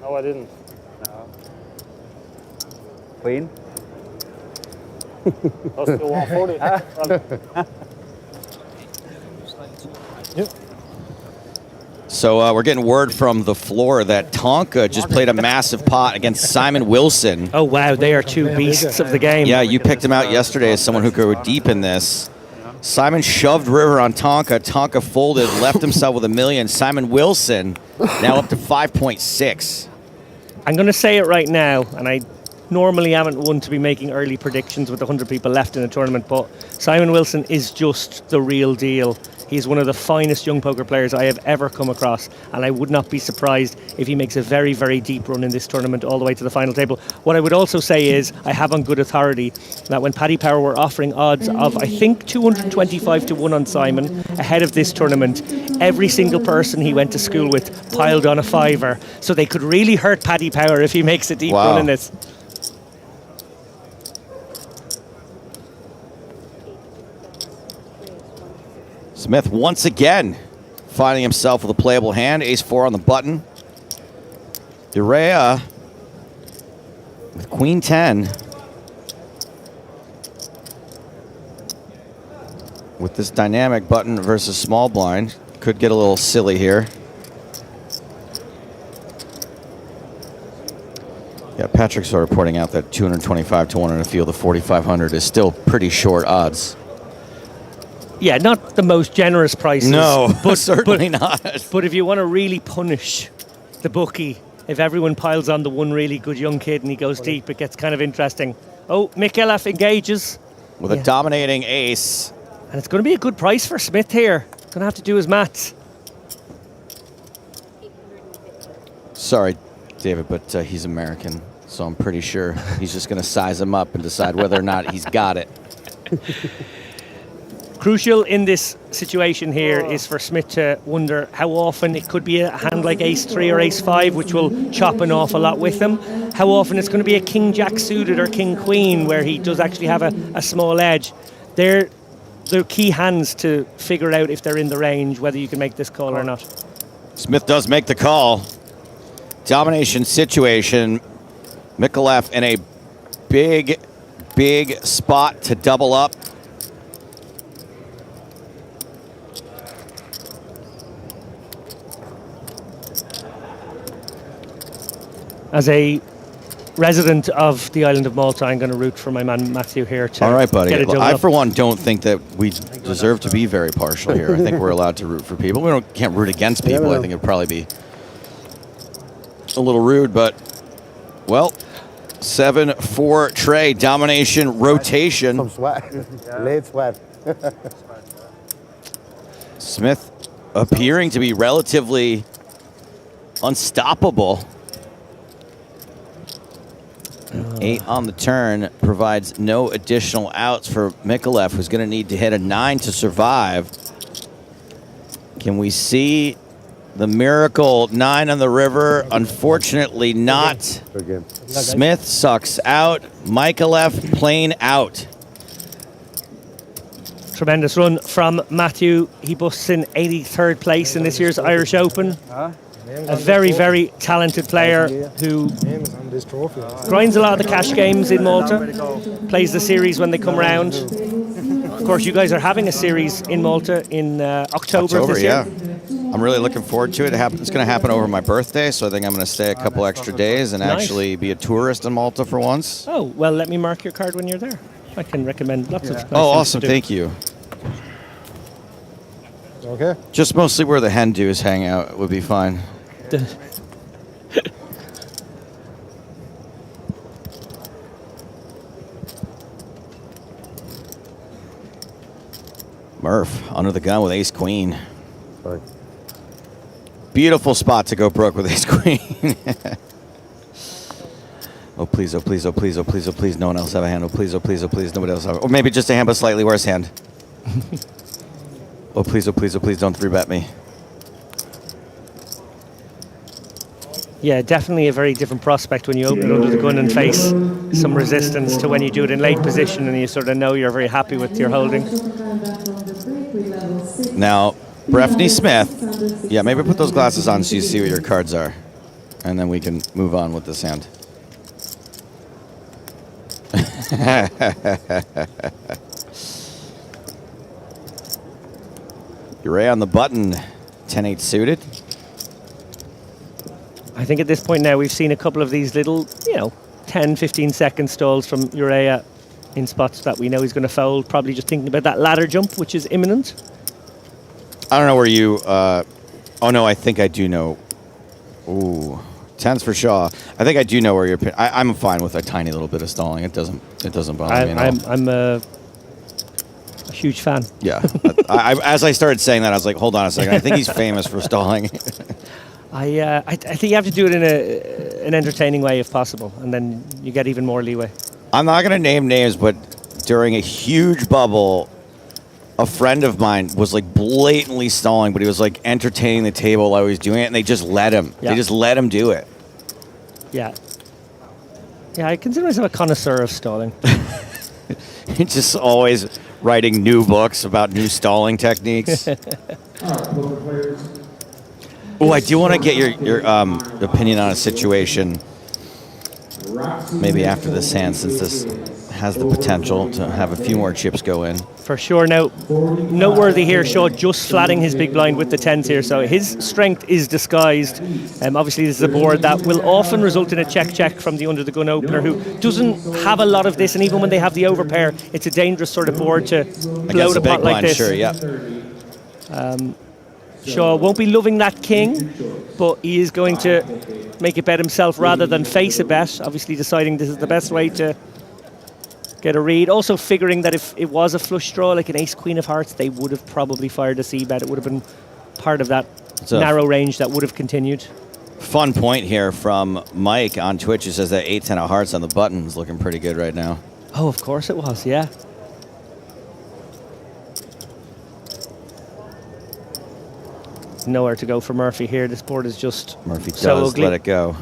No, I didn't. No. Queen? Let's do 140. So we're getting word from the floor that Tonka just played a massive pot against Simon Wilson. Oh, wow. They are two beasts of the game. Yeah, you picked him out yesterday as someone who could go deep in this. Simon shoved river on Tonka. Tonka folded, left himself with $1 million. Simon Wilson now up to 5.6. I'm going to say it right now, and I normally haven't one to be making early predictions with 100 people left in a tournament, but Simon Wilson is just the real deal. He's one of the finest young poker players I have ever come across, and I would not be surprised if he makes a very, very deep run in this tournament all the way to the final table. What I would also say is, I have on good authority that when Paddy Power were offering odds of, I think, 225 to 1 on Simon ahead of this tournament, every single person he went to school with piled on a fiver, so they could really hurt Paddy Power if he makes a deep run in this. Smith once again finding himself with a playable hand. Ace-4 on the button. Urea with Queen 10. With this dynamic button versus small blind. Could get a little silly here. Yeah, Patrick's sort of pointing out that 225 to 1 in a field of 4,500 is still pretty short odds. Yeah, not the most generous prices. No, certainly not. But if you want to really punish the bookie, if everyone piles on the one really good young kid and he goes deep, it gets kind of interesting. Oh, Mikkelef engages. With a dominating ace. And it's going to be a good price for Smith here. Going to have to do his maths. Sorry, David, but he's American, so I'm pretty sure he's just going to size him up and decide whether or not he's got it. Crucial in this situation here is for Smith to wonder how often it could be a hand like Ace-3 or Ace-5, which will chop an awful lot with him. How often it's going to be a King-Jack suited or King-Queen, where he does actually have a small edge. They're key hands to figure out if they're in the range, whether you can make this call or not. Smith does make the call. Domination situation. Mikkelef in a big, big spot to double up. As a resident of the island of Malta, I'm going to root for my man Matthew here to All right, buddy. get a double I, up. for one, don't think that we deserve to be very partial here. I think we're allowed to root for people. We can't root against people. I think it'd probably be a little rude, but, well, 7-4 Trey, domination, rotation. Some sweat. Late sweat. Smith appearing to be relatively unstoppable. 8 on the turn provides no additional outs for Mikolev, who's going to need to hit a 9 to survive. Can we see the miracle 9 on the river? Unfortunately not. Smith sucks out. Mikolev plain out. Tremendous run from Matthew. He busts in 83rd place in this year's Irish Open. A very, very talented player who grinds a lot of the cash games in Malta, plays the series when they come around. Of course, you guys are having a series in Malta in October of this year. I'm really looking forward to it. It's going to happen over my birthday, so I think I'm going to stay a couple extra days and actually be a tourist in Malta for once. Oh, well, let me mark your card when you're there. I can recommend lots of nice Oh, things awesome. to do. Thank you. Okay. Just mostly where the hen doos hang out would be fine. Murph under the gun with ace queen. Fine. Beautiful spot to go broke with ace queen. Oh please, oh please, oh please, oh please, oh please, no one else have a hand. Oh please, oh please, oh please, nobody else have. Or maybe just a hand, but slightly worse hand. Oh please, oh please, oh please, don't 3-bet me. Yeah, definitely a very different prospect when you open it under the gun and face some resistance to when you do it in late position and you sort of know you're very happy with your holding. Now, Breffney Smith. Yeah, maybe put those glasses on so you see what your cards are. And then we can move on with this hand. Uray on the button, 10-8 suited. I think at this point now we've seen a couple of these little, 10, 15-second stalls from Urea in spots that we know he's going to fold, probably just thinking about that ladder jump, which is imminent. I don't know where you... oh, no, I think I do know. Ooh, 10s for Shaw. I think I do know where you're... I'm fine with a tiny little bit of stalling. It doesn't bother me at all. I'm a huge fan. Yeah. As I started saying that, I was like, hold on a second. I think he's famous for stalling. I think you have to do it in an entertaining way if possible, and then you get even more leeway. I'm not going to name names, but during a huge bubble, a friend of mine was like blatantly stalling, but he was like entertaining the table while he was doing it, and they just let him. Yeah. They just let him do it. Yeah. Yeah, I consider myself a connoisseur of stalling. He's just always writing new books about new stalling techniques. Oh, I do want to get your opinion on a situation, maybe after this hand, since this has the potential to have a few more chips go in. For sure. Now, noteworthy here, Shaw just flatting his big blind with the 10s here, so his strength is disguised. Obviously, this is a board that will often result in a check-check from the under-the-gun opener, who doesn't have a lot of this, and even when they have the overpair, it's a dangerous sort of board to blow the pot like this. Sure, yeah. Shaw won't be loving that king, but he is going to make a bet himself rather than face a bet, obviously deciding this is the best way to get a read. Also figuring that if it was a flush draw, like an ace-queen of hearts, they would have probably fired a C-bet. It would have been part of that narrow range that would have continued. Fun point here from Mike on Twitch. He says that 8-10 of hearts on the button is looking pretty good right now. Oh, of course it was, yeah. Nowhere to go for Murphy here. This board is just Murphy so does ugly. let it go.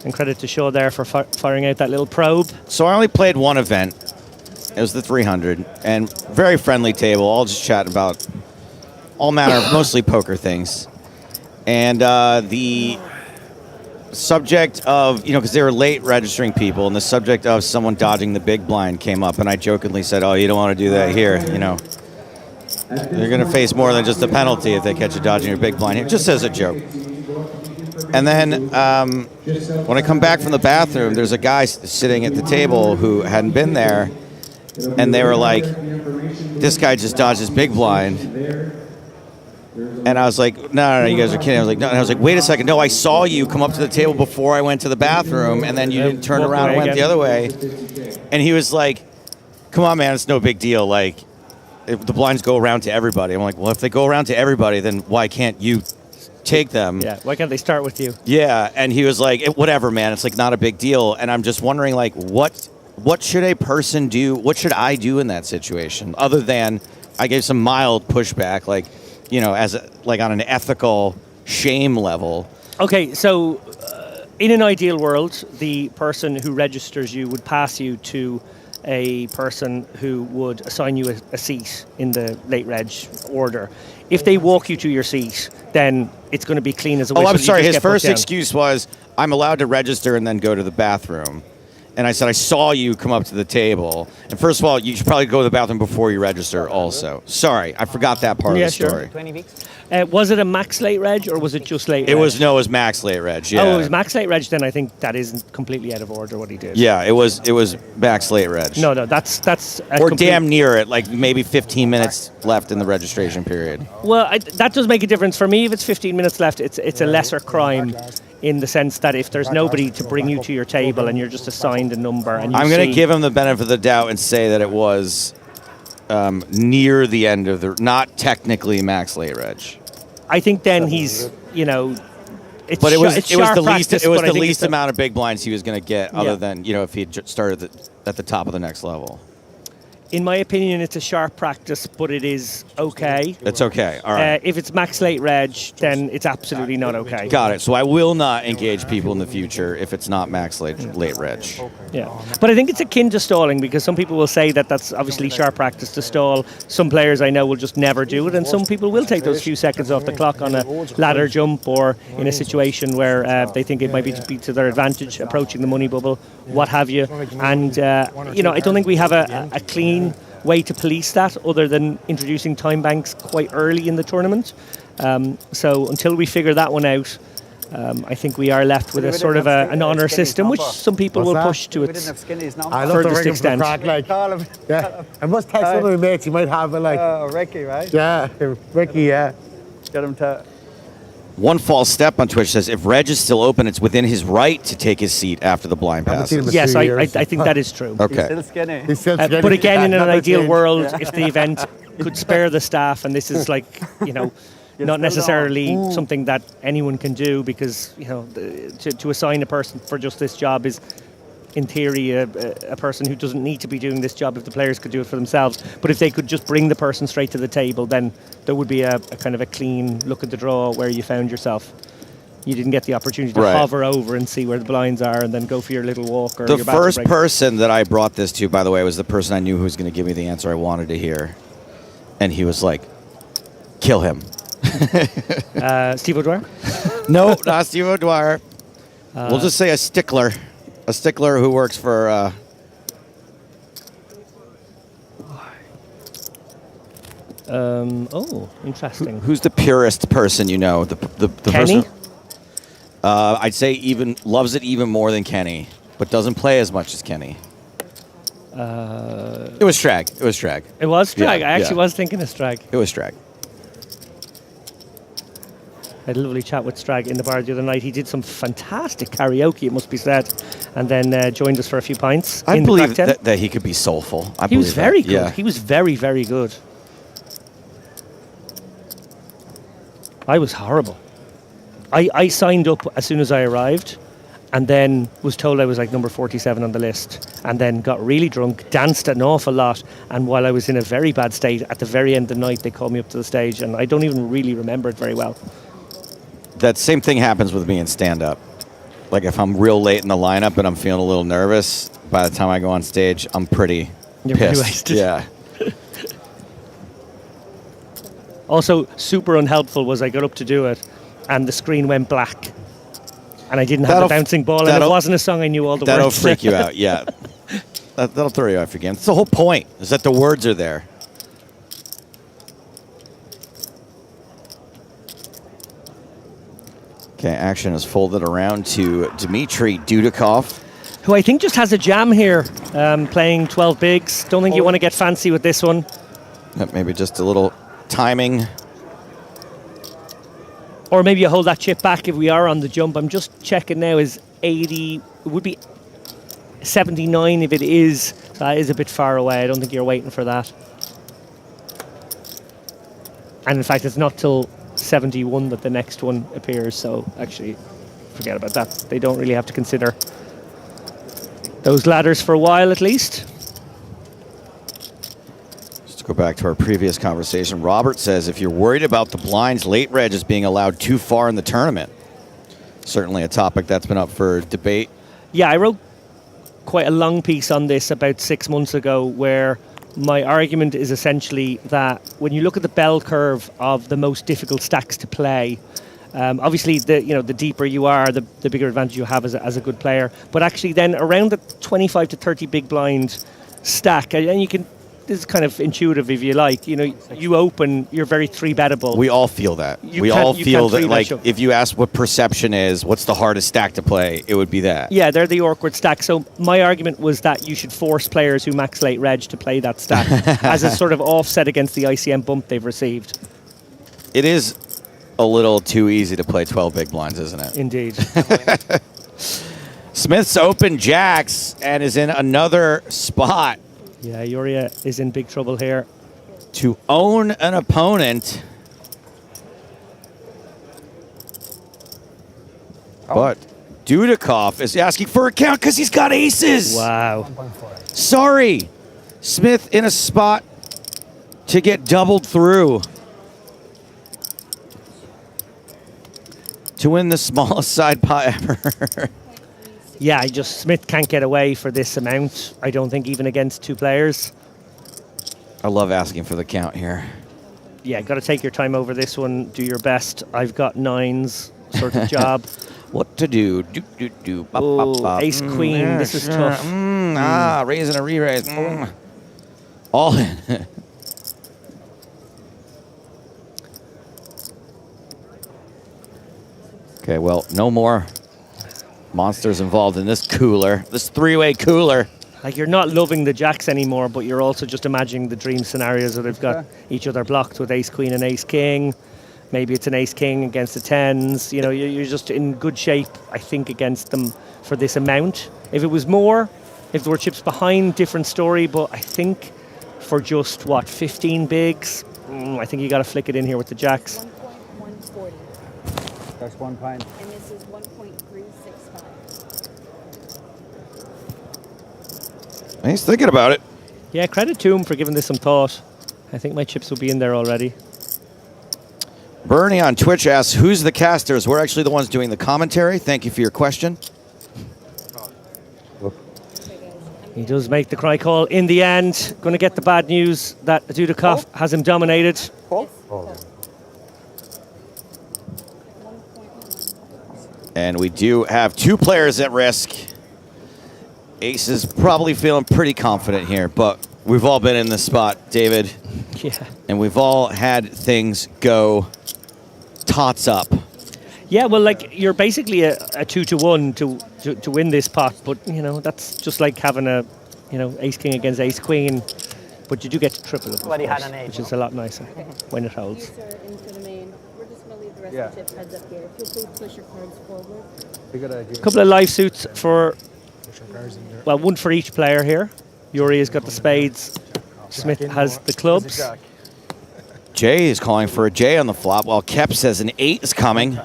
And credit to Shaw there for firing out that little probe. So I only played one event. It was the 300, and very friendly table, all just chatting about all manner of mostly poker things. And the subject of, because they were late registering people, and the subject of someone dodging the big blind came up, and I jokingly said, oh, you don't want to do that here, You're going to face more than just a penalty if they catch you dodging your big blind here, just as a joke. And then when I come back from the bathroom, there's a guy sitting at the table who hadn't been there, and they were like, "This guy just dodged his big blind." And I was like, no, you guys are kidding. I was like, no. And I was like, wait a second. No, I saw you come up to the table before I went to the bathroom, and then you didn't turn around and went the other way. And he was like, come on, man, it's no big deal. Like, if the blinds go around to everybody. I'm like, well, if they go around to everybody, then why can't you take them? Yeah, why can't they start with you? Yeah, and he was like, whatever, man. It's like not a big deal. And I'm just wondering, like, what should a person do? What should I do in that situation? Other than I gave some mild pushback, like, you know, like on an ethical shame level. Okay, so in an ideal world, the person who registers you would pass you to a person who would assign you a seat in the late reg order. If they walk you to your seat, then it's going to be clean as a whistle. Oh, I'm sorry. You just His get put first down. excuse was, I'm allowed to register and then go to the bathroom. And I said, I saw you come up to the table. And first of all, you should probably go to the bathroom before you register also. Sorry, I forgot that part of the story. 20 weeks. Was it a max late reg or was it just late reg? It was max late reg, yeah. Oh, it was max late reg, then I think that isn't completely out of order what he did. Yeah, it was max late reg. No, that's or damn near it, like maybe 15 minutes left in the registration period. Well, that does make a difference. For me, if it's 15 minutes left, it's a lesser crime in the sense that if there's nobody to bring you to your table and you're just assigned a number and you I'm going to give him the benefit of the doubt and say that it was near the end of the, not technically max late reg. I think then he's, you know, it's but it was the least least amount of big blinds he was going to get, other than, you know, if he had started at the top of the next level. In my opinion, it's a sharp practice, but it is okay. It's okay. All right. If it's max late reg, then it's absolutely not okay. Got it. So I will not engage people in the future if it's not max late reg. Yeah, but I think it's akin to stalling, because some people will say that that's obviously sharp practice to stall. Some players I know will just never do it, and some people will take those few seconds off the clock on a ladder jump or in a situation where they think it might be to their advantage, approaching the money bubble, what have you. And, you know, I don't think we have a clean way to police that other than introducing time banks quite early in the tournament. So until we figure that one out, I think we are left with a sort of an honour system, which some people will push to its furthest extent. Yeah, I must text one of my mates. He might have it, like. Ricky, right? Yeah, Ricky. Yeah. Get him to. One false step on Twitch says, if reg is still open, it's within his right to take his seat after the blind passes. Yes, I think that is true. Okay. He's still skinny. He's still skinny. But again, in an ideal world, Yeah. if the event could spare the staff, and this is like, you know, not necessarily something that anyone can do, because, you know, to assign a person for just this job is, in theory, a person who doesn't need to be doing this job if the players could do it for themselves. But if they could just bring the person straight to the table, then there would be a kind of a clean look at the draw where you found yourself. You didn't get the opportunity to hover over and see where the blinds are and then go for your little walk. Or The your bathroom first break. person that I brought this to, by the way, was the person I knew who was going to give me the answer I wanted to hear. And he was like, kill him. Steve O'Dwyer? No, not Steve O'Dwyer. We'll just say a stickler. A stickler who works for... interesting. Who's the purest person you know? The Kenny? person? I'd say even loves it even more than Kenny, but doesn't play as much as Kenny. It was Strag. It was Strag. It was Strag. Yeah, I actually yeah. was thinking of Strag. It was Strag. I had a lovely chat with Strag in the bar the other night. He did some fantastic karaoke, it must be said, and then joined us for a few pints. I in believe the back tent. that he could be soulful. He was very good. Yeah. He was very, very good. I was horrible. I signed up as soon as I arrived, and then was told I was like number 47 on the list, and then got really drunk, danced an awful lot, and while I was in a very bad state, at the very end of the night, they called me up to the stage, and I don't even really remember it very well. That same thing happens with me in stand-up. Like if I'm real late in the lineup and I'm feeling a little nervous, by the time I go on stage, I'm pretty You're pretty pissed. wasted. Yeah. Also, super unhelpful was I got up to do it, and the screen went black, and I didn't have the bouncing ball, and it wasn't a song I knew all the That'll words. freak you out, yeah. That'll throw you off your game. That's the whole point, is that the words are there. Okay, action is folded around to Dmitry Dudikov, who I think just has a jam here, playing 12 bigs. Don't think you want to get fancy with this one. Maybe just a little timing. Or maybe you hold that chip back if we are on the jump. I'm just checking now, is 80, it would be 79 if it is. That is a bit far away. I don't think you're waiting for that. And in fact, it's not till 71 that the next one appears. So actually, forget about that. They don't really have to consider those ladders for a while at least. Go back to our previous conversation. Robert says if you're worried about the blinds, late reg is being allowed too far in the tournament. Certainly a topic that's been up for debate. Yeah, I wrote quite a long piece on this about 6 months ago, where my argument is essentially that when you look at the bell curve of the most difficult stacks to play, obviously the deeper you are, the bigger advantage you have as a good player. But actually then around the 25 to 30 big blind stack, and you can, this is kind of intuitive if you like, you open, you're very 3-bettable. We all feel that. We all feel that, like, if you ask what perception is, what's the hardest stack to play, it would be that. Yeah, they're the awkward stack. So my argument was that you should force players who max late reg to play that stack as a sort of offset against the ICM bump they've received. It is a little too easy to play 12 big blinds, isn't it? Indeed. Smith's open jacks and is in another spot. Yeah, Yuria is in big trouble here. To own an opponent. But Dudikov is asking for a count because he's got aces. Wow. Sorry. Smith in a spot to get doubled through. To win the smallest side pot ever. Yeah, Smith can't get away for this amount. I don't think even against two players. I love asking for the count here. Yeah, got to take your time over this one. Do your best. I've got 9s sort of job. What to do? Ace queen. Yeah, this is sure. tough. Raising a re-raise. All in. Okay, well, no more monsters involved in this cooler, this three-way cooler. Like, you're not loving the jacks anymore, but you're also just imagining the dream scenarios that they've got each other blocked with ace queen and ace king. Maybe it's an ace king against the 10s. You're just in good shape, I think, against them for this amount. If it was more, if there were chips behind, different story. But I think for just, 15 bigs, I think you got to flick it in here with the jacks. 1.140. That's 1 pint. And this is 1.365. He's thinking about it. Yeah, credit to him for giving this some thought. I think my chips will be in there already. Bernie on Twitch asks, who's the casters? We're actually the ones doing the commentary. Thank you for your question. He does make the cry call in the end. Going to get the bad news that Dudikov has him dominated. And we do have 2 players at risk. Ace is probably feeling pretty confident here, but we've all been in this spot, David. Yeah. And we've all had things go tots up. Yeah, well, like, you're basically a 2-to-1 to win this pot, but, that's just like having a, ace king against ace queen, but you do get to triple it, of course, which is a lot nicer when it holds. Yeah. Heads up here. If you'll please push your cards forward. A couple of live suits for, well, one for each player here. Yuri has got the spades. Smith has the clubs. Jay is calling for a J on the flop, while Kep says an 8 is coming.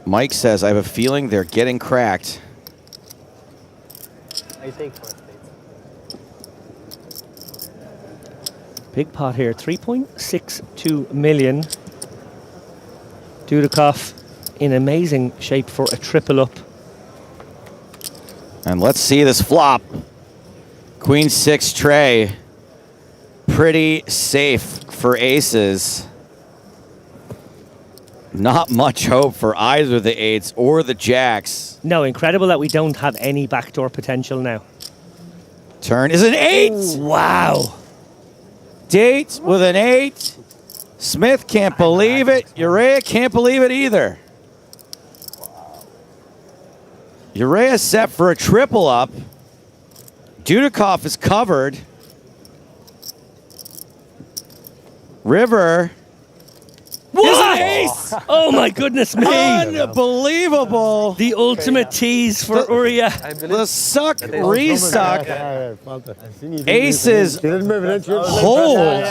Mike says, I have a feeling they're getting cracked. I take first. Big pot here, 3.62 million. Dudikov in amazing shape for a triple up. And let's see this flop. Queen 6 tray. Pretty safe for aces. Not much hope for either the 8s or the jacks. No, incredible that we don't have any backdoor potential now. Turn is an 8! Ooh, wow. Date with an 8. Smith can't believe it. Urea can't believe it either. Urea set for a triple up. Dudikoff is covered. River. What? Is an ace! Oh my goodness me! Unbelievable! The ultimate tease for Uria. The suck resuck. Aces hold.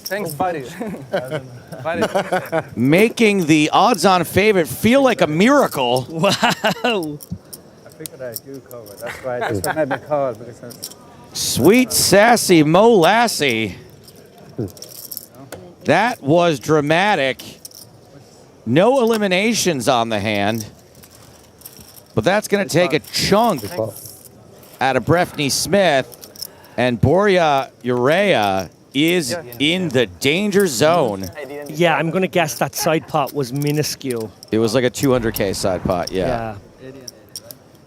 Thanks, buddy. Making the odds-on favorite feel like a miracle. Wow! I figured I do cover. That's why I just made me call because. Sweet sassy Mo Lassie. That was dramatic. No eliminations on the hand. But that's going to take a chunk out of Breffney Smith. And Borja Urea is in the danger zone. Yeah, I'm going to guess that side pot was minuscule. It was like a 200K side pot, yeah.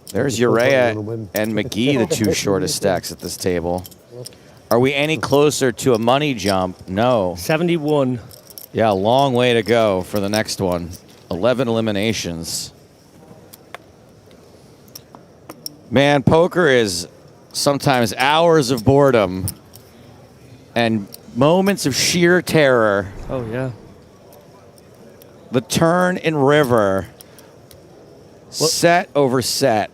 There's Urea and McGee, the two shortest stacks at this table. Are we any closer to a money jump? No. 71. Yeah, a long way to go for the next one. 11 eliminations. Man, poker is sometimes hours of boredom and moments of sheer terror. Oh, yeah. The turn in river. Set over set.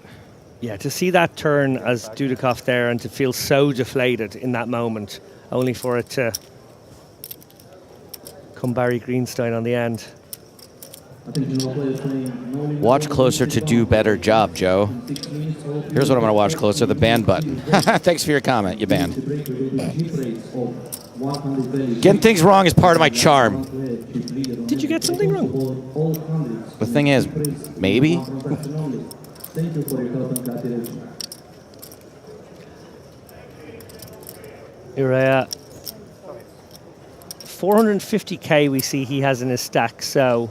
Yeah, to see that turn as Dudikoff there and to feel so deflated in that moment, only for it to come Barry Greenstein on the end. Watch closer to do better job, Joe. Here's what I'm going to watch closer, the ban button. Thanks for your comment, you banned. Getting things wrong is part of my charm. Did you get something wrong? The thing is, maybe? Urea. 450K we see he has in his stack, so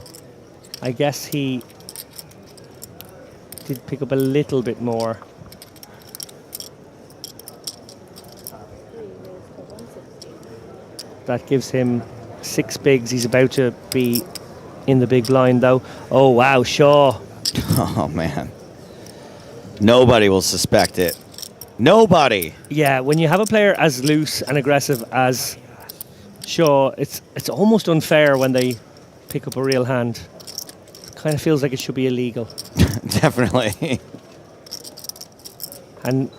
I guess he did pick up a little bit more. That gives him 6 bigs. He's about to be in the big blind, though. Oh, wow, Shaw. Oh, man. Nobody will suspect it. Nobody. Yeah, when you have a player as loose and aggressive as Shaw, it's almost unfair when they pick up a real hand. Kind of feels like it should be illegal. Definitely. And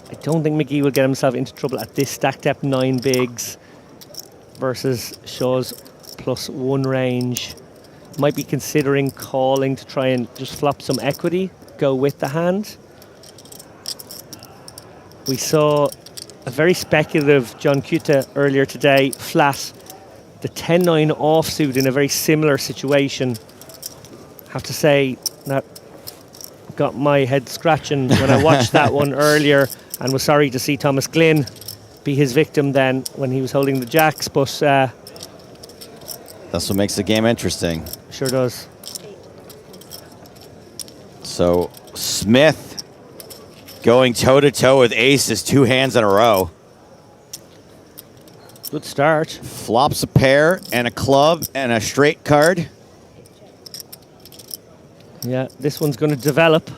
I don't think McGee will get himself into trouble at this stack depth. 9 bigs versus Shaw's +1 range. Might be considering calling to try and just flop some equity, go with the hand. We saw a very speculative John Kuta earlier today flat the 10-9 offsuit in a very similar situation. Have to say that got my head scratching when I watched that one earlier, and was sorry to see Thomas Glynn be his victim then when he was holding the jacks, but that's what makes the game interesting. Sure does. So Smith going toe-to-toe with aces, 2 hands in a row. Good start. Flops a pair and a club and a straight card. Yeah, this one's going to develop.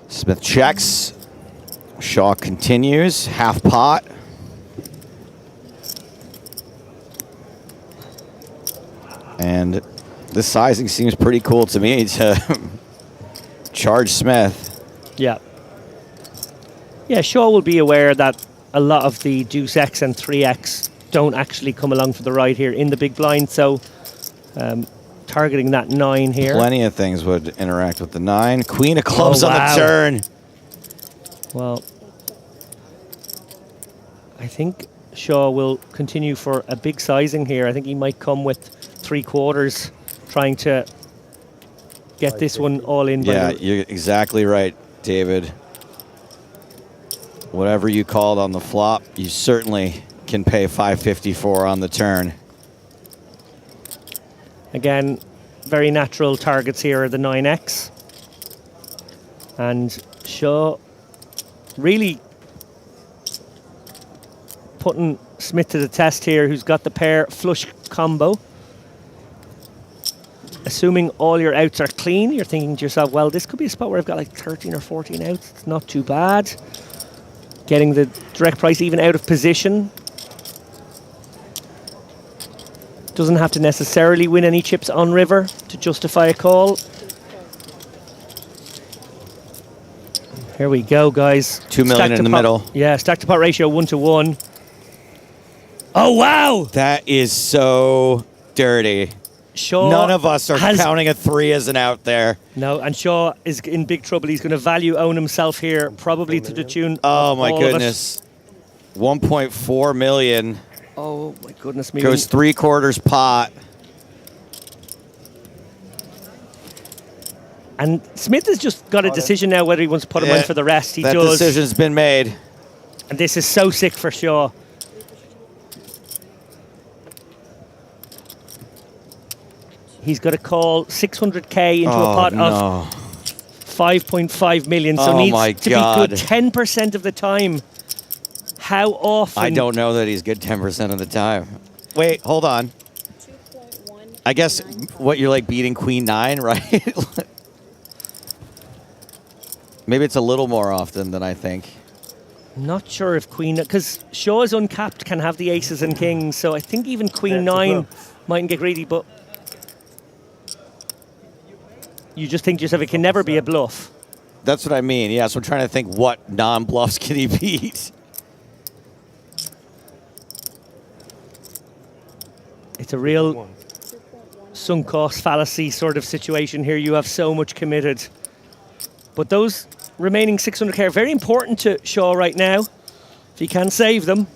Smith checks. Shaw continues. Half pot. And this sizing seems pretty cool to me to charge Smith. Yeah. Yeah, Shaw will be aware that a lot of the deuce X and 3X don't actually come along for the ride here in the big blind, so targeting that 9 here. Plenty of things would interact with the 9. Queen of clubs on the turn. Well, I think Shaw will continue for a big sizing here. I think he might come with 3/4, trying to get this one all in. Yeah, you're exactly right, David. Whatever you called on the flop, you certainly can pay 554 on the turn. Again, very natural targets here are the 9X. And Shaw really putting Smith to the test here, who's got the pair flush combo. Assuming all your outs are clean, you're thinking to yourself, well, this could be a spot where I've got like 13 or 14 outs. It's not too bad. Getting the direct price even out of position. Doesn't have to necessarily win any chips on river to justify a call. Here we go, guys. 2 million in the middle. Yeah, stack to pot ratio 1-to-1. Oh, wow! That is so dirty. Shaw None of us are counting a 3 as an out there. No, and Shaw is in big trouble. He's going to value own himself here, probably to the tune Oh of my all goodness. 1.4 million. Oh my goodness me. Goes 3/4 pot. And Smith has just got a decision now whether he wants to put him in for the rest. He that does. decision's been made. And this is so sick for Shaw. He's got to call 600k into a pot of 5.5 million. So needs to be good 10% of the time. How often? I don't know that he's good 10% of the time. Wait, hold on. I guess what you're like beating Queen 9, right? Maybe it's a little more often than I think. Not sure if Queen, because Shaw is uncapped, can have the aces and kings. So I think even Queen 9 mightn't get greedy, but you just think to yourself, it can never be a bluff. That's what I mean. Yeah, so I'm trying to think what non-bluffs can he beat. It's a real sunk cost fallacy sort of situation here. You have so much committed. But those remaining 600k are very important to Shaw right now. If he can save them.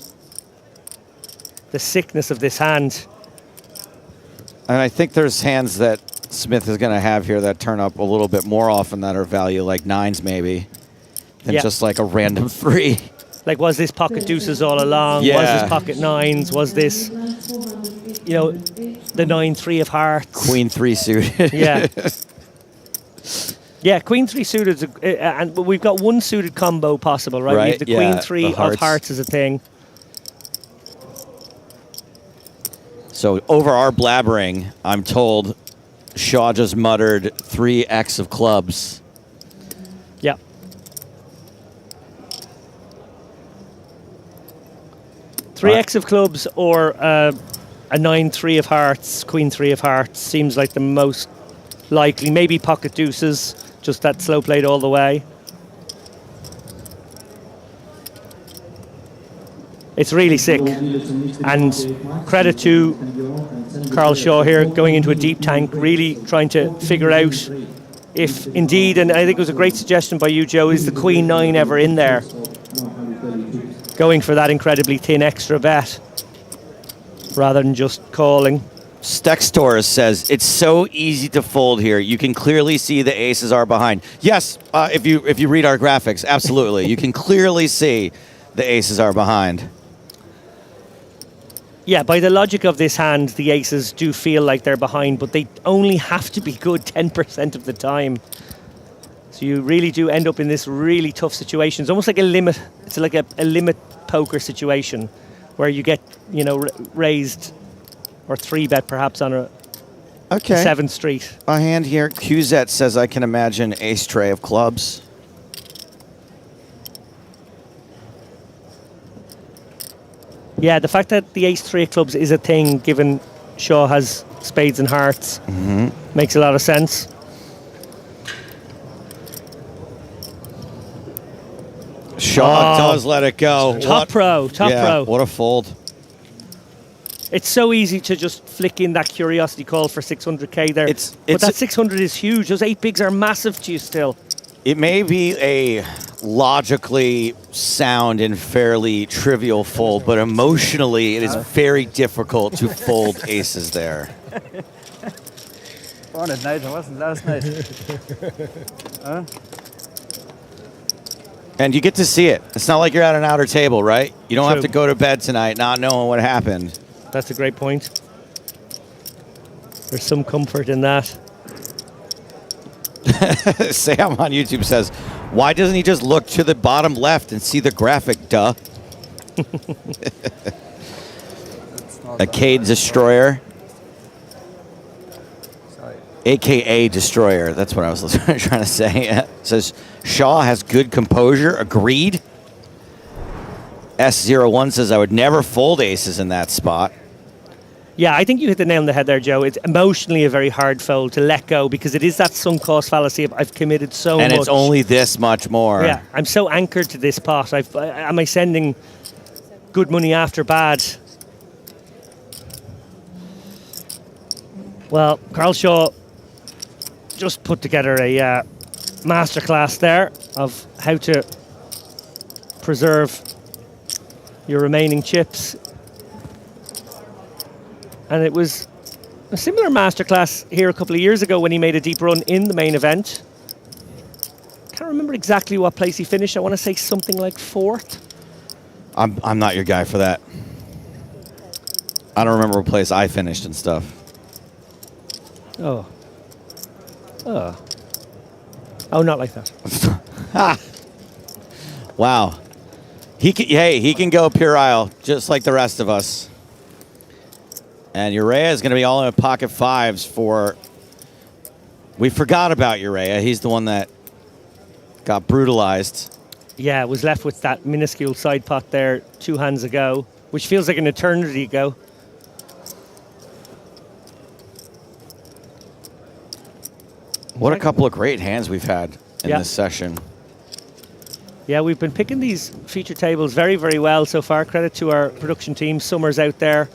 The sickness of this hand. And I think there's hands that Smith is going to have here that turn up a little bit more often that are value, like 9s maybe, than just like a random 3. Like, was this pocket deuces all along? Yeah. Was this pocket 9s? Was this, you know, the 9-3 of hearts? Queen 3 suited. Yeah. Yeah, Queen 3 suited, and we've got one suited combo possible, right? We have the Queen 3 of hearts is a thing. So over our blabbering, I'm told Shaw just muttered 3x of clubs. Yeah. Three X of clubs or a 9-3 of hearts, Queen 3 of hearts seems like the most likely. Maybe pocket deuces, just that slow played all the way. It's really sick. And credit to Carl Shaw here, going into a deep tank, really trying to figure out if indeed, and I think it was a great suggestion by you, Joe, is the Queen 9 ever in there? Going for that incredibly thin extra bet rather than just calling. Stextor says it's so easy to fold here. You can clearly see the aces are behind. Yes, if you read our graphics, absolutely. You can clearly see the aces are behind. Yeah, by the logic of this hand, the aces do feel like they're behind, but they only have to be good 10% of the time. So you really do end up in this really tough situation. It's almost like a limit. It's like a limit poker situation where you get, you know, raised or 3-bet perhaps on a 7th street. A hand here, QZ says I can imagine ace tray of clubs. Yeah, the fact that the ace-3 of clubs is a thing, given Shaw has spades and hearts, makes a lot of sense. Shaw does let it go. Top pro. What a fold. It's so easy to just flick in that curiosity call for 600k there. But that 600 is huge. Those 8 bigs are massive to you still. It may be a logically sound and fairly trivial fold, but emotionally it is very difficult to fold aces there. On at night, I wasn't last night. Huh? And you get to see it. It's not like you're at an outer table, right? You don't have to go to bed tonight not knowing what happened. That's a great point. There's some comfort in that. Sam on YouTube says, why doesn't he just look to the bottom left and see the graphic, duh? A Cade Destroyer. AKA Destroyer. That's what I was trying to say. Says, Shaw has good composure. Agreed. S01 says, I would never fold aces in that spot. Yeah, I think you hit the nail on the head there, Joe. It's emotionally a very hard fold to let go because it is that sunk cost fallacy of I've committed so much. And it's only this much more. Yeah, I'm so anchored to this pot. Am I sending good money after bad? Well, Carl Shaw just put together a masterclass there of how to preserve your remaining chips. And it was a similar masterclass here a couple of years ago when he made a deep run in the main event. Can't remember exactly what place he finished. I want to say something like 4th. I'm not your guy for that. I don't remember what place I finished and stuff. Oh, not like that. Wow. He can go pure aisle just like the rest of us. And Urea is going to be all in pocket fives for... We forgot about Urea. He's the one that got brutalized. Yeah, was left with that minuscule side pot there 2 hands ago, which feels like an eternity ago. What a couple of great hands we've had in this session. Yeah, we've been picking these feature tables very, very well so far. Credit to our production team. Summer's out there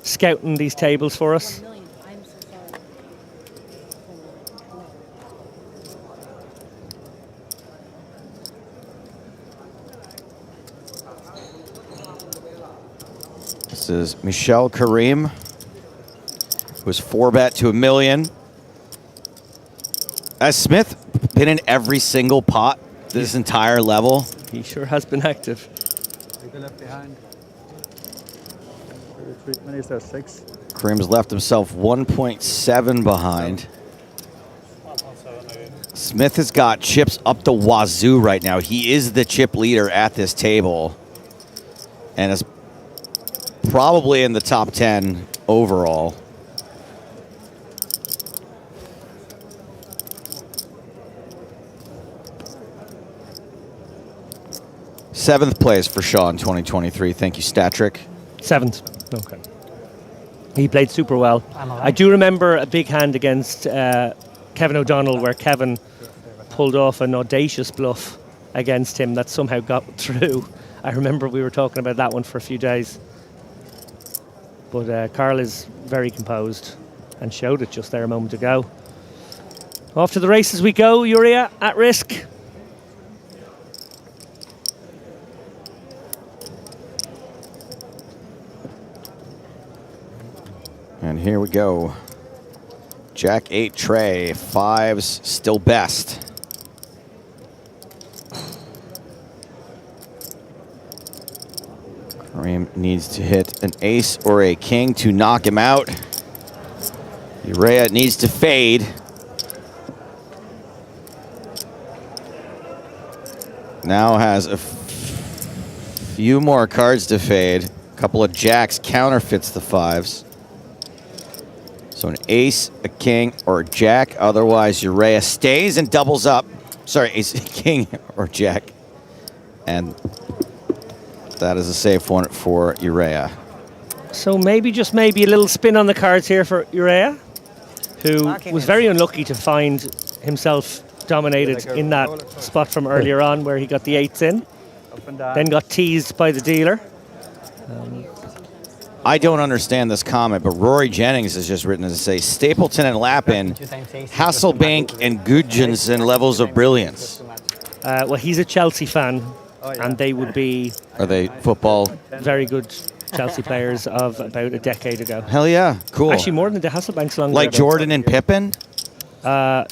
scouting these tables for us. This is Michel Karim, who's 4-bet to $1 million. Has Smith been in every single pot this entire level? He sure has been active. People left behind. How many is there? 6? Karim's left himself 1.7 behind. Smith has got chips up the wazoo right now. He is the chip leader at this table and is probably in the top 10 overall. Seventh place for Shaw in 2023. Thank you, Statrick. 7th. Okay. He played super well. I do remember a big hand against Kevin O'Donnell where Kevin pulled off an audacious bluff against him that somehow got through. I remember we were talking about that one for a few days. But Carl is very composed and showed it just there a moment ago. Off to the races we go. Urea at risk. And here we go. Jack 8 tray, 5s still best. Karim needs to hit an ace or a king to knock him out. Urea needs to fade. Now has a few more cards to fade. A couple of jacks counterfeits the 5s. So an ace, a king, or a jack. Otherwise, Urea stays and doubles up. Sorry, ace, king, or jack. And that is a safe one for Urea. So maybe, just maybe, a little spin on the cards here for Urea, who was very unlucky to find himself dominated in that spot from earlier on where he got the 8s in. Then got teased by the dealer. I don't understand this comment, but Rory Jennings has just written to say Stapleton and Lappin, Hasselbank and Gudjonsen levels of brilliance. Well, he's a Chelsea fan, and they would be... Are they football? Very good Chelsea players of about a decade ago. Hell yeah, cool. Actually, more than the Hasselbanks long Like Jordan and Pippen? Yeah,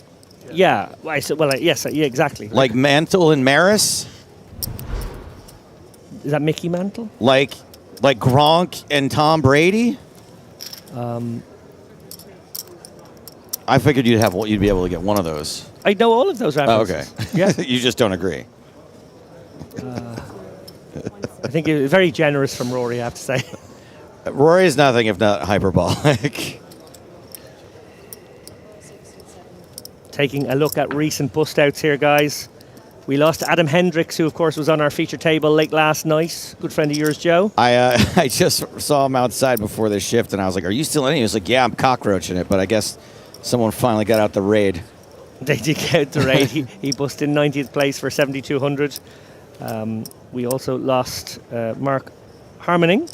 yes, yeah, exactly. Like Mantle and Maris? Is that Mickey Mantle? Like Gronk and Tom Brady? I I figured you'd be able to get one of those. I know all of those Oh, references. okay. Yeah. You just don't agree. I think it was very generous from Rory, I have to say. Rory is nothing if not hyperbolic. Taking a look at recent bust outs here, guys. We lost Adam Hendricks, who of course was on our feature table late last night. Good friend of yours, Joe. I just saw him outside before the shift, and I was like, "Are you still in?" He was like, "Yeah, I'm cockroaching it," but I guess someone finally got out the raid. They did get out the raid. He busted in 90th place for 7,200. We also lost Mark Harmoning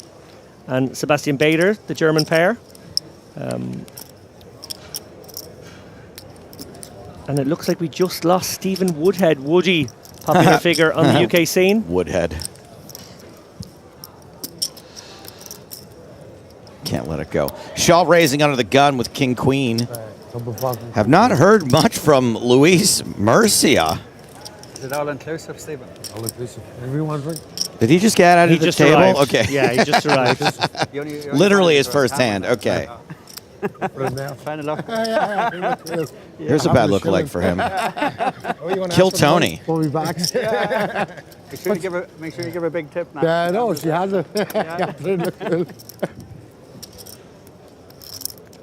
and Sebastian Bader, the German pair. And it looks like we just lost Stephen Woodhead, Woody, popular figure on the UK scene. Woodhead. Can't let it go. Shaw raising under the gun with King Queen. Have not heard much from Luis Murcia. Is it all inclusive, Stephen? All inclusive. Everyone drink. Did he just get out of the just table? arrived. Okay. Yeah, he just arrived. Literally his first hand. Okay. Trying to look. Here's a bad lookalike for him. Kill Tony. Pull me back. Make sure you give her a big tip now. Yeah, I know, she has it.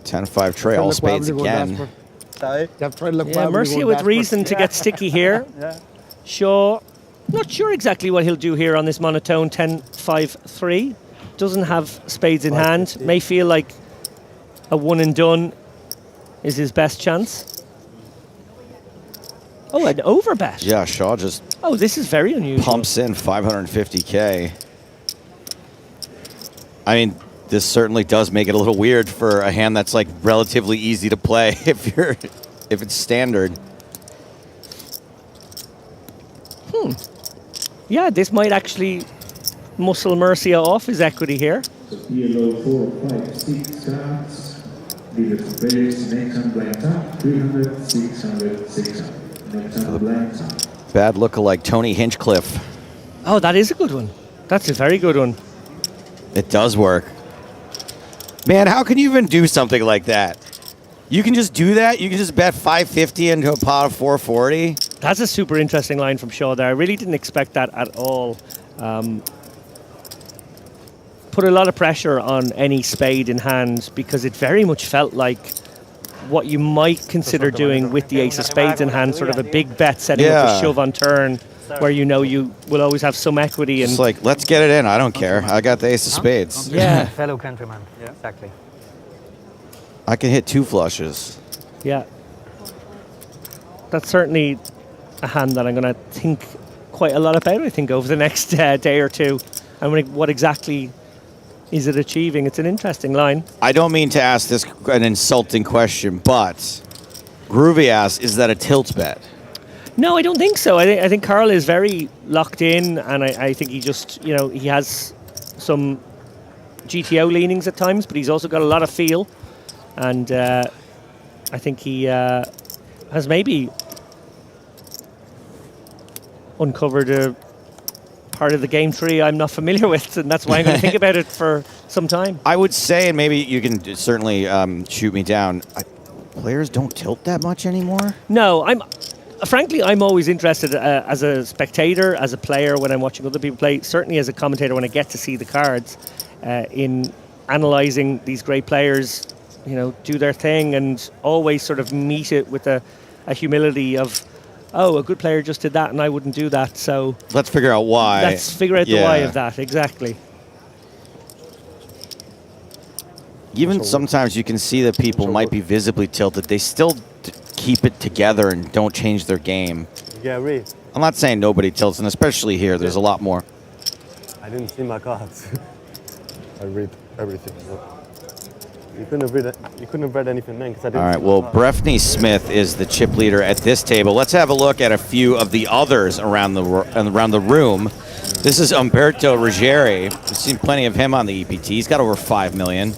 10-5 tray, all spades again. Sorry? Yeah, Murcia with reason to get sticky here. Yeah. Shaw, not sure exactly what he'll do here on this monotone 10-5-3. Doesn't have spades in hand. May feel like a one and done is his best chance. Oh, an overbet. Yeah, Shaw just Oh, this is very unusual. pumps in 550K. I mean, this certainly does make it a little weird for a hand that's like relatively easy to play if it's standard. Yeah, this might actually muscle Murcia off his equity here. Yellow 4, 5, 6 cards. Leader for players, next on blank top, 300, 600, 600. Next on blank top. Bad lookalike Tony Hinchcliffe. Oh, that is a good one. That's a very good one. It does work. Man, how can you even do something like that? You can just do that? You can just bet 550 into a pot of 440? That's a super interesting line from Shaw there. I really didn't expect that at all. Put a lot of pressure on any spade in hand because it very much felt like what you might consider doing with the ace of spades in hand, sort of a big bet setting up a shove on turn where you know you will always have some equity. And It's like, let's get it in. I don't care. I got the ace of spades. Yeah. Fellow countryman. Yeah, exactly. I can hit 2 flushes. Yeah. That's certainly a hand that I'm going to think quite a lot about, I think, over the next day or two. And what exactly is it achieving? It's an interesting line. I don't mean to ask this an insulting question, but Groovy asks, is that a tilt bet? No, I don't think so. I think Carl is very locked in, and I think he just, he has some GTO leanings at times, but he's also got a lot of feel. And I think he has maybe uncovered a part of the game tree I'm not familiar with, and that's why I'm going to think about it for some time. I would say, and maybe you can certainly shoot me down, players don't tilt that much anymore? No, frankly, I'm always interested as a spectator, as a player when I'm watching other people play, certainly as a commentator when I get to see the cards, in analysing these great players, do their thing, and always sort of meet it with a humility of, oh, a good player just did that and I wouldn't do that, so let's figure out why. Let's figure out the why of that, exactly. Even sometimes you can see that people might be visibly tilted. They still keep it together and don't change their game. Yeah, read. I'm not saying nobody tilts, and especially here, there's a lot more. I didn't see my cards. I read everything. You couldn't have read anything then because I didn't. All right, well, Breffney Smith is the chip leader at this table. Let's have a look at a few of the others around the room. This is Umberto Ruggieri. We've seen plenty of him on the EPT. He's got over 5 million.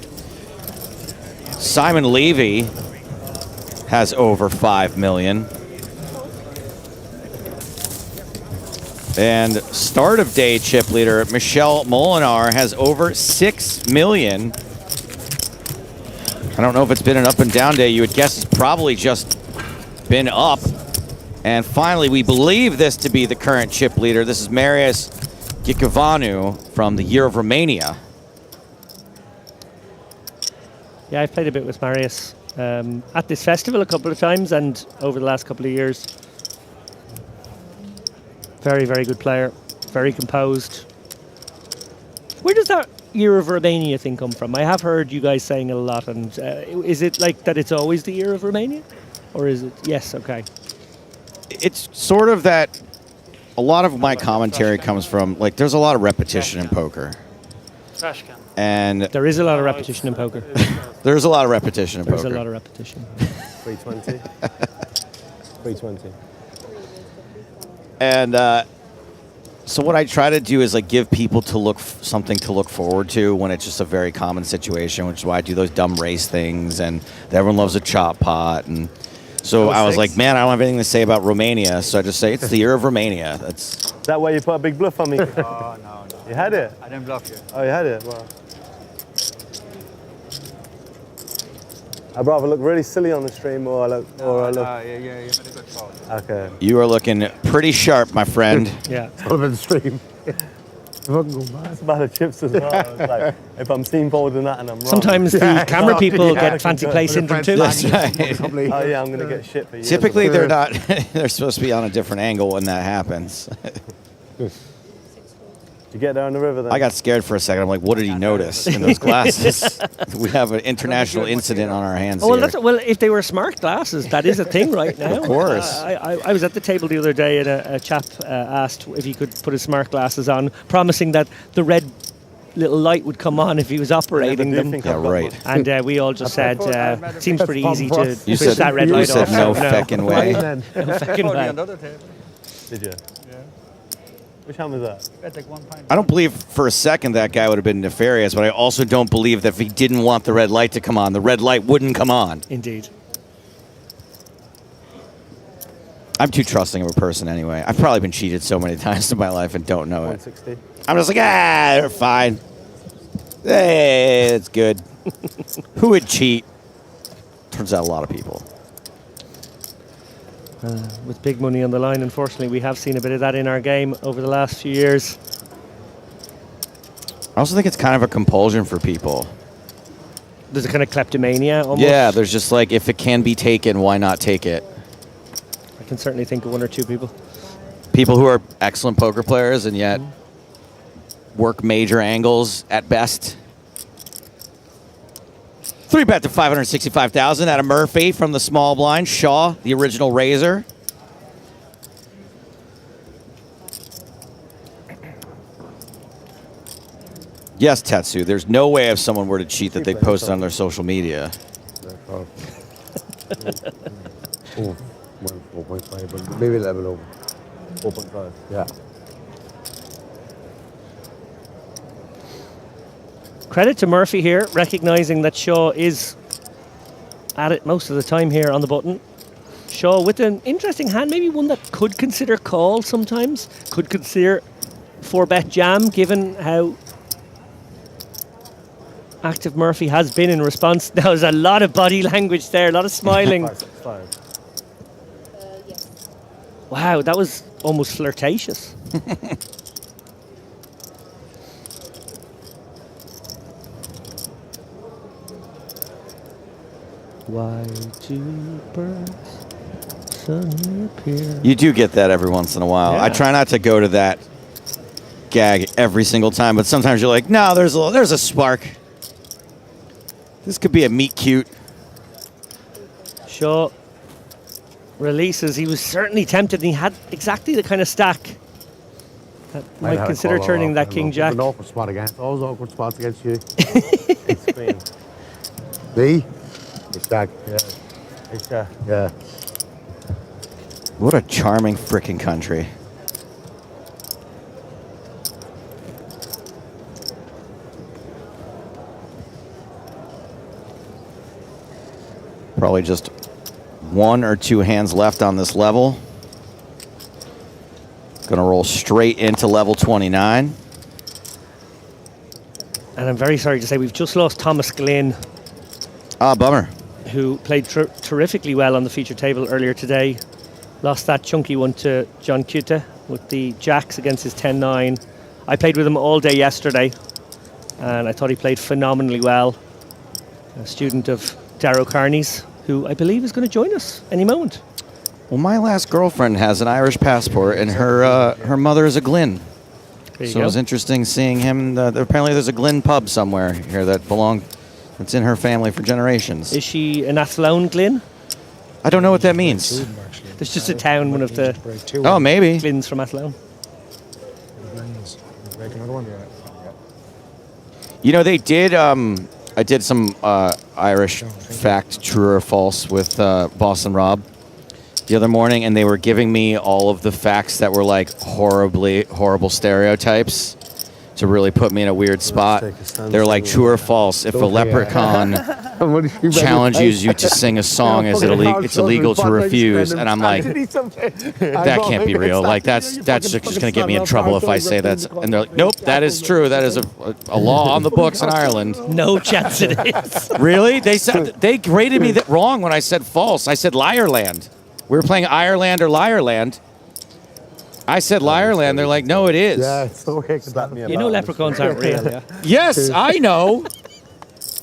Simon Levy has over 5 million. And start of day chip leader Michelle Molinar has over 6 million. I don't know if it's been an up and down day. You would guess it's probably just been up. And finally, we believe this to be the current chip leader. This is Marius Gicovanu from the Year of Romania. Yeah, I've played a bit with Marius at this festival a couple of times and over the last couple of years. Very, very good player. Very composed. Where does that Year of Romania thing come from? I have heard you guys saying it a lot. And is it like that it's always the Year of Romania? Or is it? Yes, okay. It's sort of that a lot of my commentary comes from, like, there's a lot of repetition in poker. Trash can. And there is a lot of repetition in poker. There's a lot of repetition in poker. There's a lot of repetition. 320. 320. And so what I try to do is like give people something to look forward to when it's just a very common situation, which is why I do those dumb race things, and everyone loves a chop pot. And so I was like, man, I don't have anything to say about Romania, so I just say it's the Year of Romania. That's that why you put a big bluff on me? Oh, no. You had it? I didn't bluff you. Oh, you had it? Well, I'd rather look really silly on the stream or I look... Yeah, you made a good call. Okay. You are looking pretty sharp, my friend. Yeah. It's all about the stream. It's about the chips as well. It's like, if I'm seeing forward than that and I'm wrong. Sometimes the camera people get fancy play syndrome too. That's right. Oh yeah, I'm going to get shit for you. Typically, they're not. They're supposed to be on a different angle when that happens. You get there on the river then? I got scared for a second. I'm like, what did he notice in those glasses? We have an international incident on our hands Oh, here. well, if they were smart glasses, that is a thing right now. Of course. I was at the table the other day and a chap asked if he could put his smart glasses on, promising that the red little light would come on if he was operating them. Yeah, right. And we all just said, seems pretty easy to You push said, that red you light said off. no feckin' way. No feckin' way. Did you? Yeah. Which hand was that? That's like 1 pint. I don't believe for a second that guy would have been nefarious, but I also don't believe that if he didn't want the red light to come on, the red light wouldn't come on. Indeed. I'm too trusting of a person anyway. I've probably been cheated so many times in my life and don't know it. 160. I'm just like, they're fine. Hey, it's good. Who would cheat? Turns out a lot of people. With big money on the line, unfortunately, we have seen a bit of that in our game over the last few years. I also think it's kind of a compulsion for people. There's a kind of kleptomania almost. Yeah, there's just like, if it can be taken, why not take it? I can certainly think of 1 or 2 people. People who are excellent poker players and yet work major angles at best. 3-bet to 565,000 out of Murphy from the small blind. Shaw, the original raiser. Yes, Tetsu, there's no way if someone were to cheat that they'd post it on their social media. Oh, 4.5, but maybe level over. 4.5. Yeah. Credit to Murphy here, recognizing that Shaw is at it most of the time here on the button. Shaw with an interesting hand, maybe one that could consider call sometimes, could consider 4-bet jam, given how active Murphy has been in response. Now there's a lot of body language there, a lot of smiling. 565. Wow, that was almost flirtatious. Why do birds suddenly appear? You do get that every once in a while. Yeah. I try not to go to that gag every single time, but sometimes you're like, no, there's a spark. This could be a meet cute. Shaw releases. He was certainly tempted, and he had exactly the kind of stack that might consider turning that king jack. It's an awkward spot again. It's always awkward spots against you. Me? You stack. Yeah. Yeah. What a charming frickin' country. Probably just 1 or 2 hands left on this level. Gonna roll straight into level 29. And I'm very sorry to say we've just lost Thomas Glynn. Ah, bummer. Who played terrifically well on the feature table earlier today. Lost that chunky one to John Cutta with the jacks against his 10-9. I played with him all day yesterday, and I thought he played phenomenally well. A student of Dara O'Kearney's, who I believe is going to join us any moment. Well, my last girlfriend has an Irish passport, and her mother is a Glyn. There you So it was go. interesting seeing him. Apparently, there's a Glyn pub somewhere here that's in her family for generations. Is she an Athlone Glyn? I don't know what that means. There's just a town, one of the Oh, maybe. Glyns from Athlone. You know, they did. I did some Irish fact, true or false, with Boston Rob the other morning, and they were giving me all of the facts that were like horrible stereotypes to really put me in a weird spot. They're like, true or false, if a leprechaun challenges you to sing a song, it's illegal to refuse. And I'm like, that can't be real. Like, that's just going to get me in trouble if I say that. And they're like, nope, that is true. That is a law on the books in Ireland. No chance it is. Really? They graded me wrong when I said false. I said Liarland. We were playing Ireland or Liarland. I said Liarland. They're like, no, it is. Yeah, it's so You know leprechauns aren't real, yeah? Yes, I know.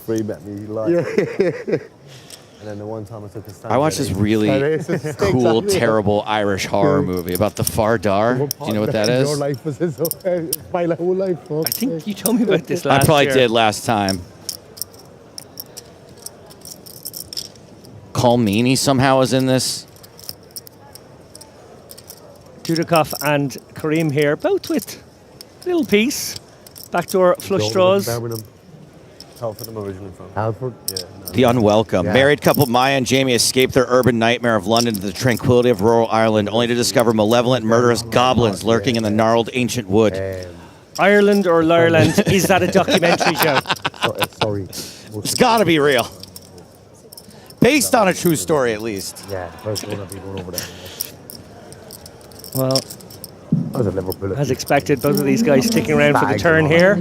Free bet me live. And then the one time I took a stand. I watched this really cool, terrible Irish horror movie about the Fardar. Do you know what that is? Your life was my whole life. I think you told me about this I last probably year. did last time. Colmini somehow is in this. Dudikoff and Kareem here, both with a little piece. Backdoor flush draws. Halford, I'm originally from. Halford? Yeah. The unwelcome. Yeah. Married couple Maya and Jamie escaped their urban nightmare of London to the tranquility of rural Ireland, only to discover malevolent, murderous goblins lurking in the gnarled ancient wood. Ireland or Lireland, is that a documentary show? Sorry. It's got to be real. Based on a true story, at least. Yeah, first one of people over there. Well, was a Liverpool. as expected, both of these guys sticking around for the turn here.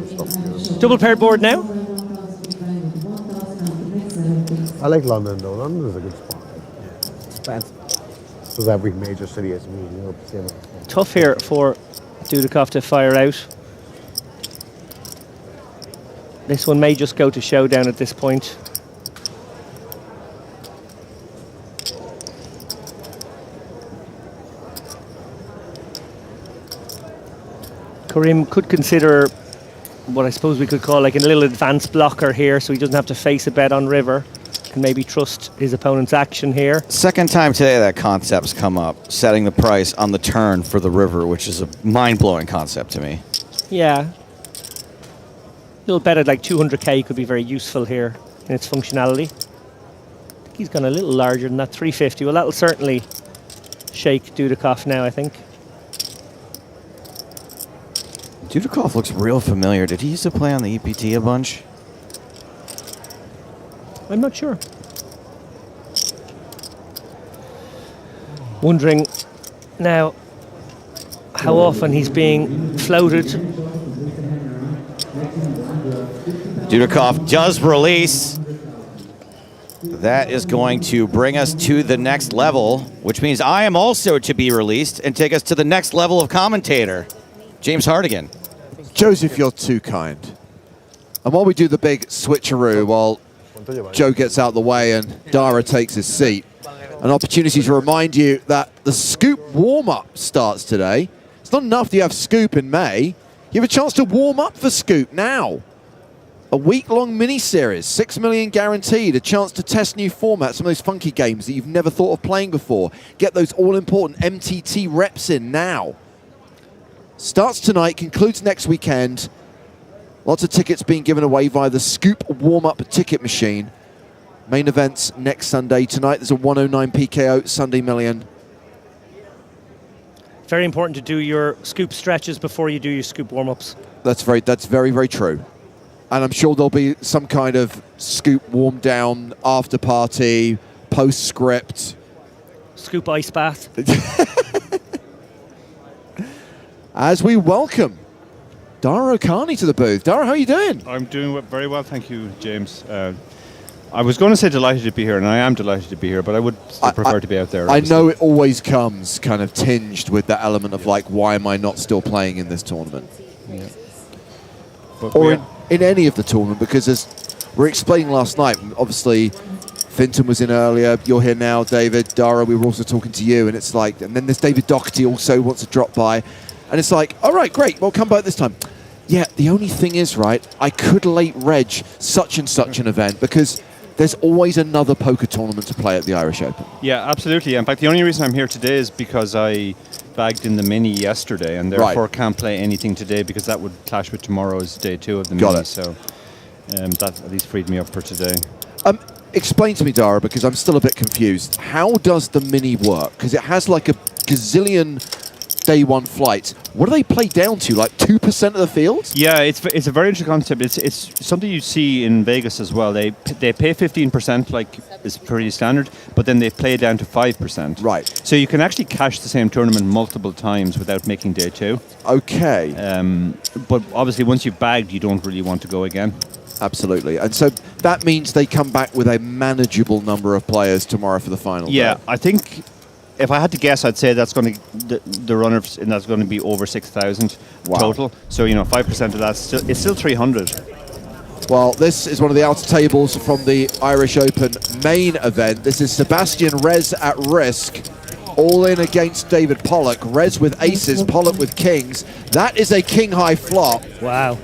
Double paired board now. I like London though. London is a good spot. It's expensive. Because every major city has me, you know. Tough here for Dudikoff to fire out. This one may just go to showdown at this point. Kareem could consider what I suppose we could call like a little advanced blocker here, so he doesn't have to face a bet on river. Can maybe trust his opponent's action here. Second time today that concept's come up, setting the price on the turn for the river, which is a mind-blowing concept to me. Yeah. A little bet at like 200k could be very useful here in its functionality. I think he's gone a little larger than that, 350. Well, that'll certainly shake Dudikoff now, I think. Dudikoff looks real familiar. Did he used to play on the EPT a bunch? I'm not sure. Wondering now how often he's being floated. Dudikoff does release. That is going to bring us to the next level, which means I am also to be released and take us to the next level of commentator. James Hartigan. Joseph, you're too kind. And while we do the big switcheroo, while Joe gets out the way and Dara takes his seat, an opportunity to remind you that the Scoop warm-up starts today. It's not enough that you have Scoop in May. You have a chance to warm up for Scoop now. A week-long mini-series, 6 million guaranteed, a chance to test new formats, some of those funky games that you've never thought of playing before. Get those all-important MTT reps in now. Starts tonight, concludes next weekend. Lots of tickets being given away via the Scoop warm-up ticket machine. Main events next Sunday. Tonight there's a 109 PKO Sunday Million. Very important to do your Scoop stretches before you do your Scoop warm-ups. That's very, very true. And I'm sure there'll be some kind of Scoop warm-down, after-party, postscript. Scoop ice bath. As we welcome Dara O'Kearney to the booth. Dara, how are you doing? I'm doing very well, thank you, James. I was going to say delighted to be here, and I am delighted to be here, but I would still prefer to be out there. I know it always comes kind of tinged with that element of like, why am I not still playing in this tournament? Yeah. Or in any of the tournament, because as we were explaining last night, obviously Finton was in earlier, you're here now, David, Dara, we were also talking to you, and it's like, and then there's David Doherty also wants to drop by, and it's like, all right, great, well, come by this time. Yeah, the only thing is, right, I could late reg such and such an event, because there's always another poker tournament to play at the Irish Open. Yeah, absolutely. In fact, the only reason I'm here today is because I bagged in the mini yesterday, and therefore can't play anything today because that would clash with tomorrow's day 2 of the mini. So that at least freed me up for today. Explain to me, Dara, because I'm still a bit confused. How does the mini work? Because it has like a gazillion day 1 flights. What do they play down to? Like 2% of the field? Yeah, it's a very interesting concept. It's something you see in Vegas as well. They pay 15%, like is pretty standard, but then they play down to 5%. Right. So you can actually cash the same tournament multiple times without making day 2. Okay. But obviously, once you've bagged, you don't really want to go again. Absolutely. And so that means they come back with a manageable number of players tomorrow for the final. Yeah, day. I think if I had to guess, I'd say that's going to the runners, and that's going to be over 6,000 total. So 5% of that it's still 300. Well, this is one of the outer tables from the Irish Open main event. This is Sebastian Rez at risk. All in against David Pollock. Rez with aces, Pollock with kings. That is a king high flop. Wow.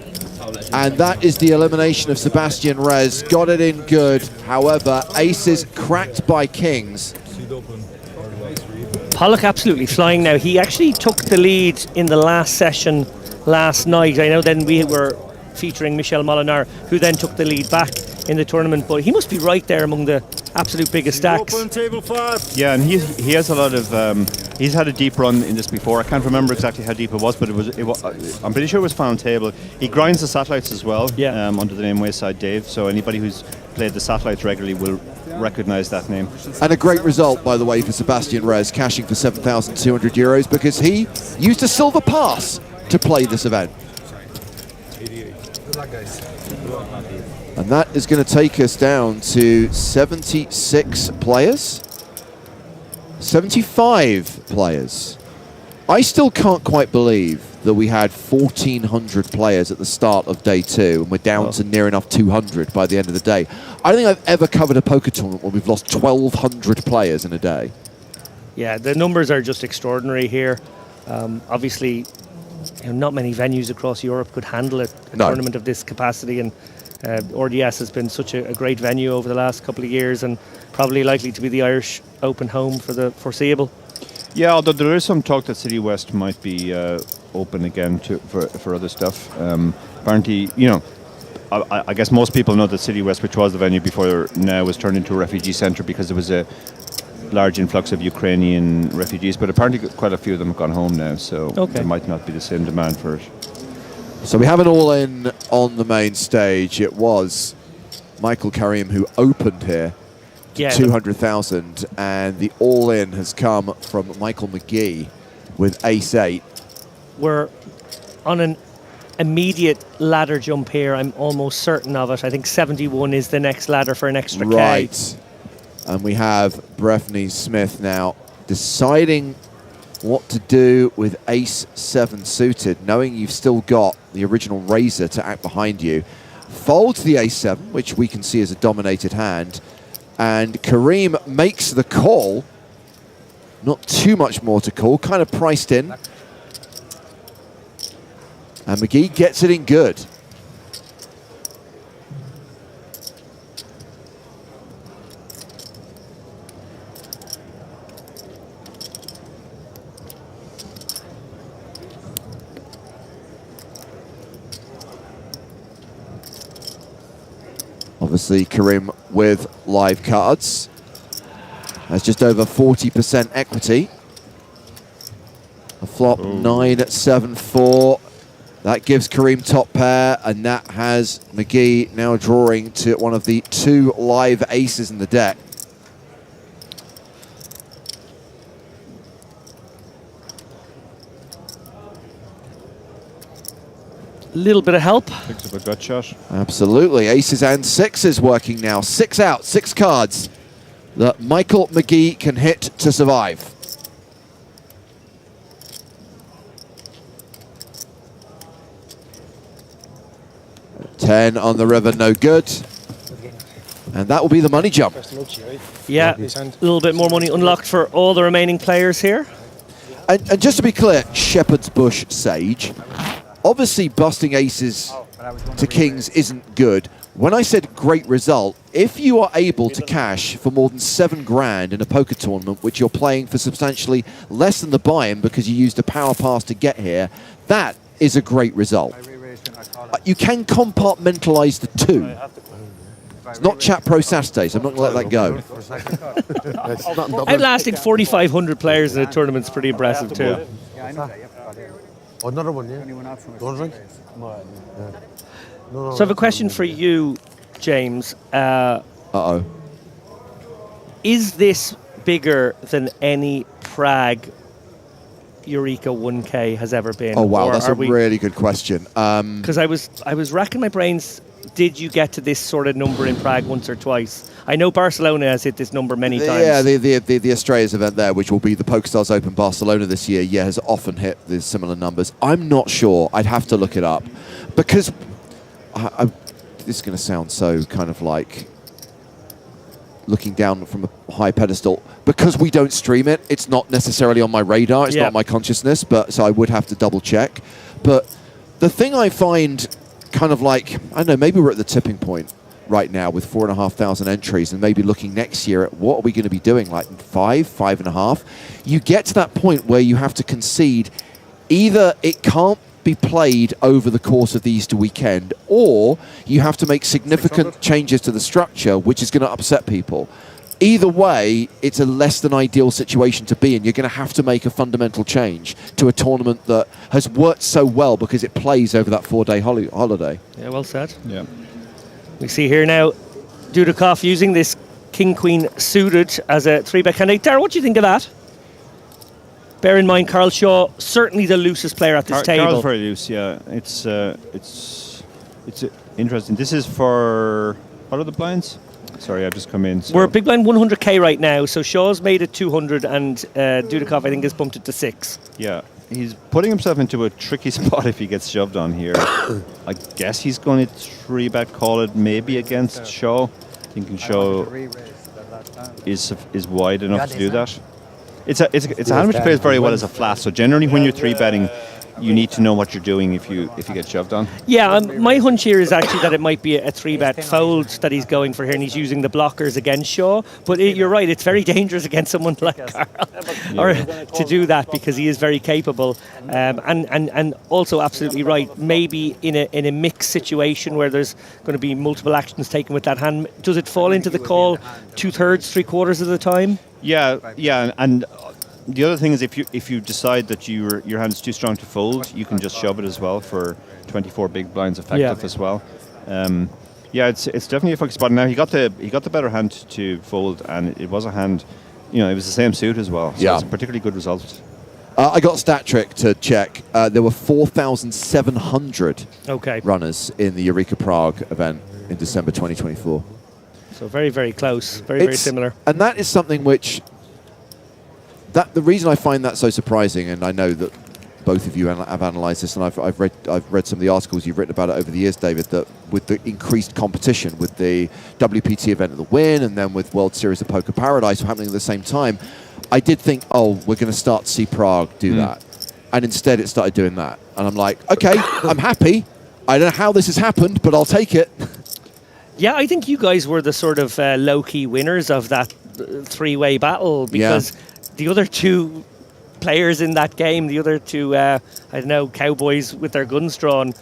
And that is the elimination of Sebastian Rez. Got it in good. However, aces cracked by kings. Pollock absolutely flying now. He actually took the lead in the last session last night. I know then we were featuring Michel Molinar, who then took the lead back in the tournament, but he must be right there among the absolute biggest stacks. Yeah, and he has a lot of he's had a deep run in this before. I can't remember exactly how deep it was, but it was I'm pretty sure it was final table. He grinds the satellites as well, under the name Wayside Dave, so anybody who's played the satellites regularly will recognize that name. And a great result, by the way, for Sebastian Rez, cashing for 7,200 euros because he used a silver pass to play this event. And that is going to take us down to 76 players. 75 players. I still can't quite believe that we had 1,400 players at the start of day 2, and we're down to near enough 200 by the end of the day. I don't think I've ever covered a poker tournament where we've lost 1,200 players in a day. Yeah, the numbers are just extraordinary here. Obviously, not many venues across Europe could handle a tournament of this capacity, and RDS has been such a great venue over the last couple of years, and probably likely to be the Irish Open home for the foreseeable. Yeah, although there is some talk that City West might be open again for other stuff. Apparently, I guess most people know that City West, which was the venue before now, was turned into a refugee centre because there was a large influx of Ukrainian refugees, but apparently quite a few of them have gone home now, so there might not be the same demand for it. So we have an all-in on the main stage. It was Michael Karim who opened here, 200,000, and the all-in has come from Michael McGee with ace-8. We're on an immediate ladder jump here. I'm almost certain of it. I think 71 is the next ladder for an extra K. Right. And we have Breffney Smith now deciding what to do with ace-7 suited, knowing you've still got the original razor to act behind you. Folds the ace-7, which we can see as a dominated hand, and Karim makes the call. Not too much more to call, kind of priced in. And McGee gets it in good. Obviously, Karim with live cards has just over 40% equity. A flop 9-7-4. That gives Karim top pair, and that has McGee now drawing to one of the 2 live aces in the deck. little bit of help. Picks up a gut shot. Absolutely. Aces and sixes working now. 6 out, 6 cards that Michael McGee can hit to survive. $10 on the river, no good. And that will be the money jump. Yeah, a little bit more money unlocked for all the remaining players here. And just to be clear, Shepherd's Bush Sage, obviously busting aces to kings isn't good. When I said great result, if you are able to cash for more than $7,000 in a poker tournament, which you're playing for substantially less than the buy-in because you used a power pass to get here, that is a great result. You can compartmentalize the two. It's not Chat Pro Saturdays. I'm not going to let that go. Outlasting 4,500 players in a tournament's pretty impressive too. Another one, yeah. Don't drink? So I have a question for you, James. Uh-oh. Is this bigger than any Prague Eureka 1K has ever been? Oh, wow, that's a really good question. Because I was racking my brains. Did you get to this sort of number in Prague once or twice? I know Barcelona has hit this number many times. Yeah, the Australia's event there, which will be the PokerStars Open Barcelona this year, has often hit the similar numbers. I'm not sure. I'd have to look it up. Because this is going to sound so kind of like looking down from a high pedestal. Because we don't stream it, it's not necessarily on my radar. It's not my consciousness, so I would have to double check. But the thing I find kind of like, I don't know, maybe we're at the tipping point right now with 4,500 entries, and maybe looking next year at what are we going to be doing, like 5.5. You get to that point where you have to concede either it can't be played over the course of the Easter weekend, or you have to make significant changes to the structure, which is going to upset people. Either way, it's a less than ideal situation to be in. You're going to have to make a fundamental change to a tournament that has worked so well because it plays over that 4-day holiday. Yeah, well said. Yeah. We see here now Dudikoff using this king-queen suited as a 3-bet candidate. Dara, what do you think of that? Bear in mind, Carl Shaw, certainly the loosest player at this table. Carl's very loose, yeah. It's interesting. This is for, what are the blinds? Sorry, I've just come in. So. We're big blind 100k right now, so Shaw's made it 200 and Dudikoff, I think, has bumped it to 6. Yeah, he's putting himself into a tricky spot if he gets shoved on here. I guess he's going to 3-bet call it maybe against Shaw. Thinking Shaw is wide enough to do that. It's a hand which plays very well as a flat, so generally when you're 3-betting, you need to know what you're doing if you get shoved on. Yeah, my hunch here is actually that it might be a 3-bet fold that he's going for here, and he's using the blockers against Shaw. But you're right, it's very dangerous against someone like Carl or to do that, because he is very capable. And also absolutely right, maybe in a mixed situation where there's going to be multiple actions taken with that hand, does it fall into the call 2/3, 3/4 of the time? Yeah, and the other thing is if you decide that your hand is too strong to fold, you can just shove it as well for 24 big blinds effective as well. It's definitely a focus spot. Now he got the better hand to fold, and it was a hand, it was the same suit as well. So it's a particularly good result. I got Stat Trick to check. There were 4,700 runners in the Eureka Prague event in December 2024. So very, very close, very similar. And that is something which, the reason I find that so surprising, and I know that both of you have analysed this, and I've read some of the articles you've written about it over the years, David, that with the increased competition, with the WPT event at the Win, and then with World Series of Poker Paradise happening at the same time, I did think, we're going to start to see Prague do that. And instead it started doing that. And I'm like, okay, I'm happy. I don't know how this has happened, but I'll take it. Yeah, I think you guys were the sort of low-key winners of that 3-way battle, because the other two players in that game, the other two, cowboys with their guns drawn,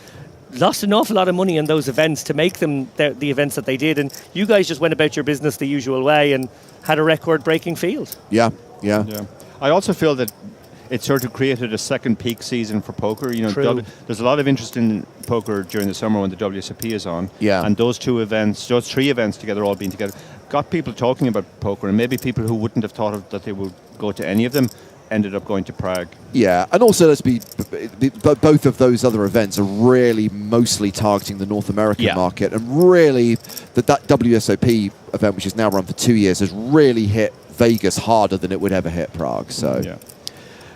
lost an awful lot of money in those events to make them the events that they did. And you guys just went about your business the usual way and had a record-breaking field. Yeah. I also feel that it sort of created a second peak season for poker. There's a lot of interest in poker during the summer when the WSOP is on. Yeah. And those 3 events together, all being together, got people talking about poker, and maybe people who wouldn't have thought that they would go to any of them ended up going to Prague. Yeah, and also both of those other events are really mostly targeting the North American market, and really that WSOP event, which is now run for 2 years, has really hit Vegas harder than it would ever hit Prague. So. Yeah.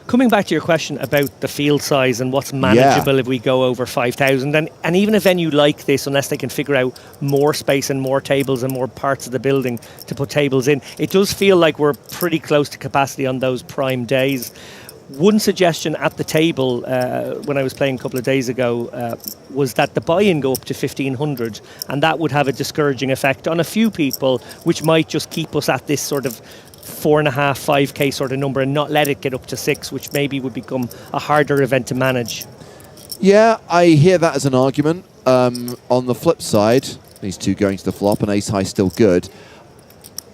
Coming back to your question about the field size and what's manageable if we go over 5,000, and even a venue like this, unless they can figure out more space and more tables and more parts of the building to put tables in, it does feel like we're pretty close to capacity on those prime days. One suggestion at the table when I was playing a couple of days ago was that the buy-in go up to 1,500, and that would have a discouraging effect on a few people, which might just keep us at this sort of 4.5, 5K sort of number and not let it get up to 6, which maybe would become a harder event to manage. Yeah, I hear that as an argument. On the flip side, these two going to the flop and ace high still good.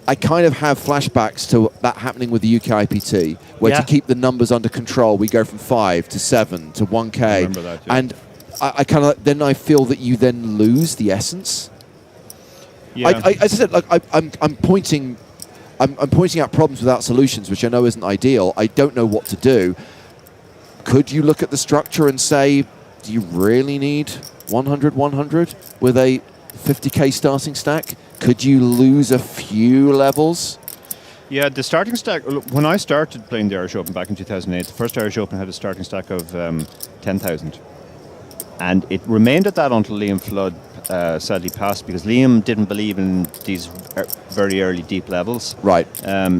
I kind of have flashbacks to that happening with the UK IPT, where to keep the numbers under control, we go from 5 to 7 to 1K. I remember that, yeah. And I kind of then I feel that you then lose the essence. Yeah. As I said, like I'm pointing out problems without solutions, which I know isn't ideal. I don't know what to do. Could you look at the structure and say, do you really need 100-100 with a 50K starting stack? Could you lose a few levels? Yeah, the starting stack, when I started playing the Irish Open back in 2008, the first Irish Open had a starting stack of 10,000. And it remained at that until Liam Flood sadly passed, because Liam didn't believe in these very early deep levels. Right.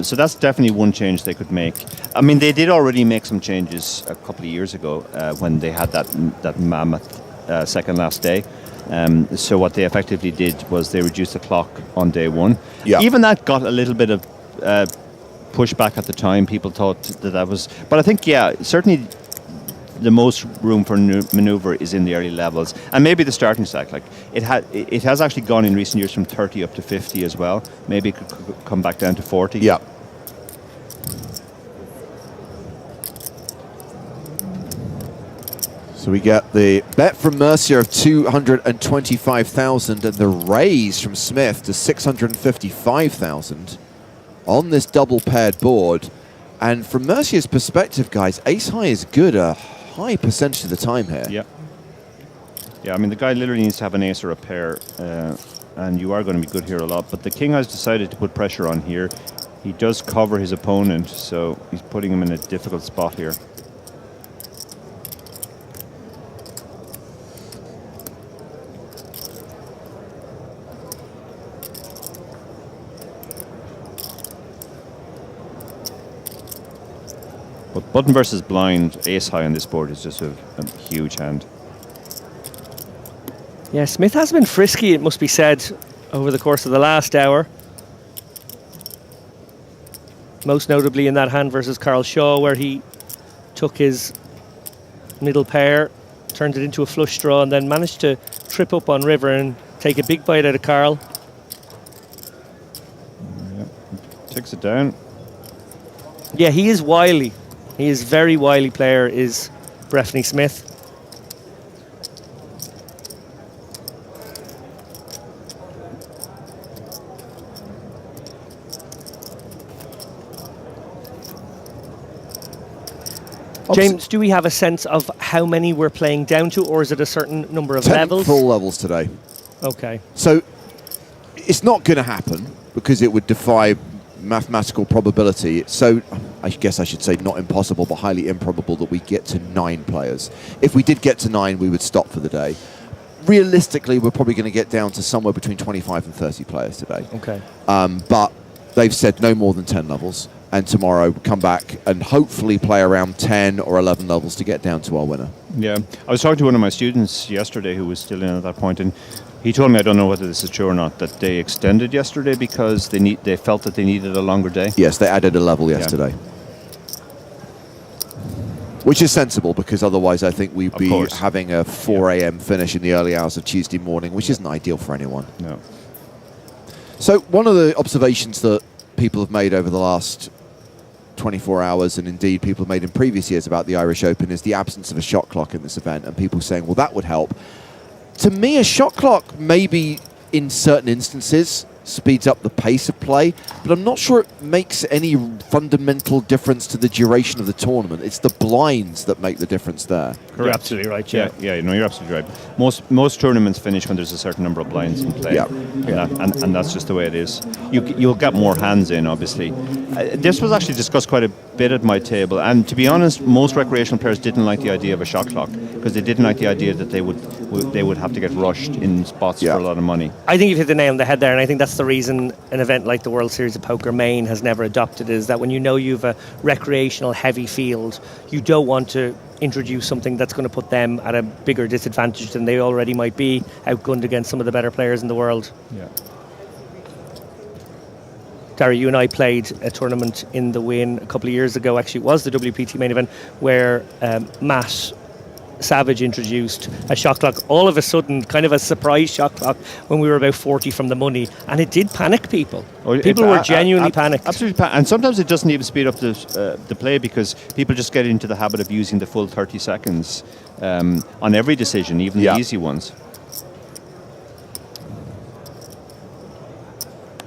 So that's definitely one change they could make. I mean, they did already make some changes a couple of years ago when they had that mammoth second last day. So what they effectively did was they reduced the clock on day one. Yeah. Even that got a little bit of pushback at the time. People thought that was... But I think, certainly the most room for maneuver is in the early levels, and maybe the starting stack. Like it has actually gone in recent years from 30 up to 50 as well. Maybe it could come back down to 40. Yeah. So we get the bet from Mercier of 225,000 and the raise from Smith to 655,000 on this double paired board. And from Mercier's perspective, guys, ace high is good a high percentage of the time here. Yeah. Yeah, I mean, the guy literally needs to have an ace or a pair, and you are going to be good here a lot. But the king has decided to put pressure on here. He does cover his opponent, so he's putting him in a difficult spot here. But button versus blind, ace high on this board is just a huge hand. Yeah, Smith has been frisky, it must be said, over the course of the last hour. Most notably in that hand versus Carl Shaw, where he took his middle pair, turned it into a flush draw, and then managed to trip up on river and take a big bite out of Carl. Yeah. Takes it down. Yeah, he is wily. He is very wily player, is Breffney Smith. James, do we have a sense of how many we're playing down to, or is it a certain number of 10 levels? full levels today. Okay. So it's not going to happen because it would defy mathematical probability. So I guess I should say not impossible, but highly improbable that we get to 9 players. If we did get to 9, we would stop for the day. Realistically, we're probably going to get down to somewhere between 25 and 30 players today. Okay. But they've said no more than 10 levels. And tomorrow, come back and hopefully play around 10 or 11 levels to get down to our winner. Yeah. I was talking to one of my students yesterday who was still in at that point, and he told me, I don't know whether this is true or not, that they extended yesterday because they felt that they needed a longer day. Yes, they added a level yesterday. Yeah. Which is sensible, because otherwise I think we'd be having a 4 a.m. finish in the early hours of Tuesday morning, which isn't ideal for anyone. No. So one of the observations that people have made over the last 24 hours, and indeed people have made in previous years about the Irish Open, is the absence of a shot clock in this event, and people saying, well, that would help. To me, a shot clock maybe in certain instances speeds up the pace of play, but I'm not sure it makes any fundamental difference to the duration of the tournament. It's the blinds that make the difference there. Correct. You're absolutely right, yeah. No, you're absolutely right. Most tournaments finish when there's a certain number of blinds in play. And that's just the way it is. You'll get more hands in, obviously. This was actually discussed quite a bit at my table, and to be honest, most recreational players didn't like the idea of a shot clock because they didn't like the idea that they would have to get rushed in spots for a lot of money. I think you've hit the nail on the head there, and I think that's the reason an event like the World Series of Poker Maine has never adopted, is that when you know you've a recreational heavy field, you don't want to introduce something that's going to put them at a bigger disadvantage than they already might be, outgunned against some of the better players in the world. Yeah. Dara, you and I played a tournament in the Win a couple of years ago. Actually, it was the WPT main event where Matt Savage introduced a shot clock, all of a sudden, kind of a surprise shot clock when we were about 40 from the money, and it did panic people. People were genuinely panicked. Absolutely, and sometimes it doesn't even speed up the play because people just get into the habit of using the full 30 seconds on every decision, even the easy ones.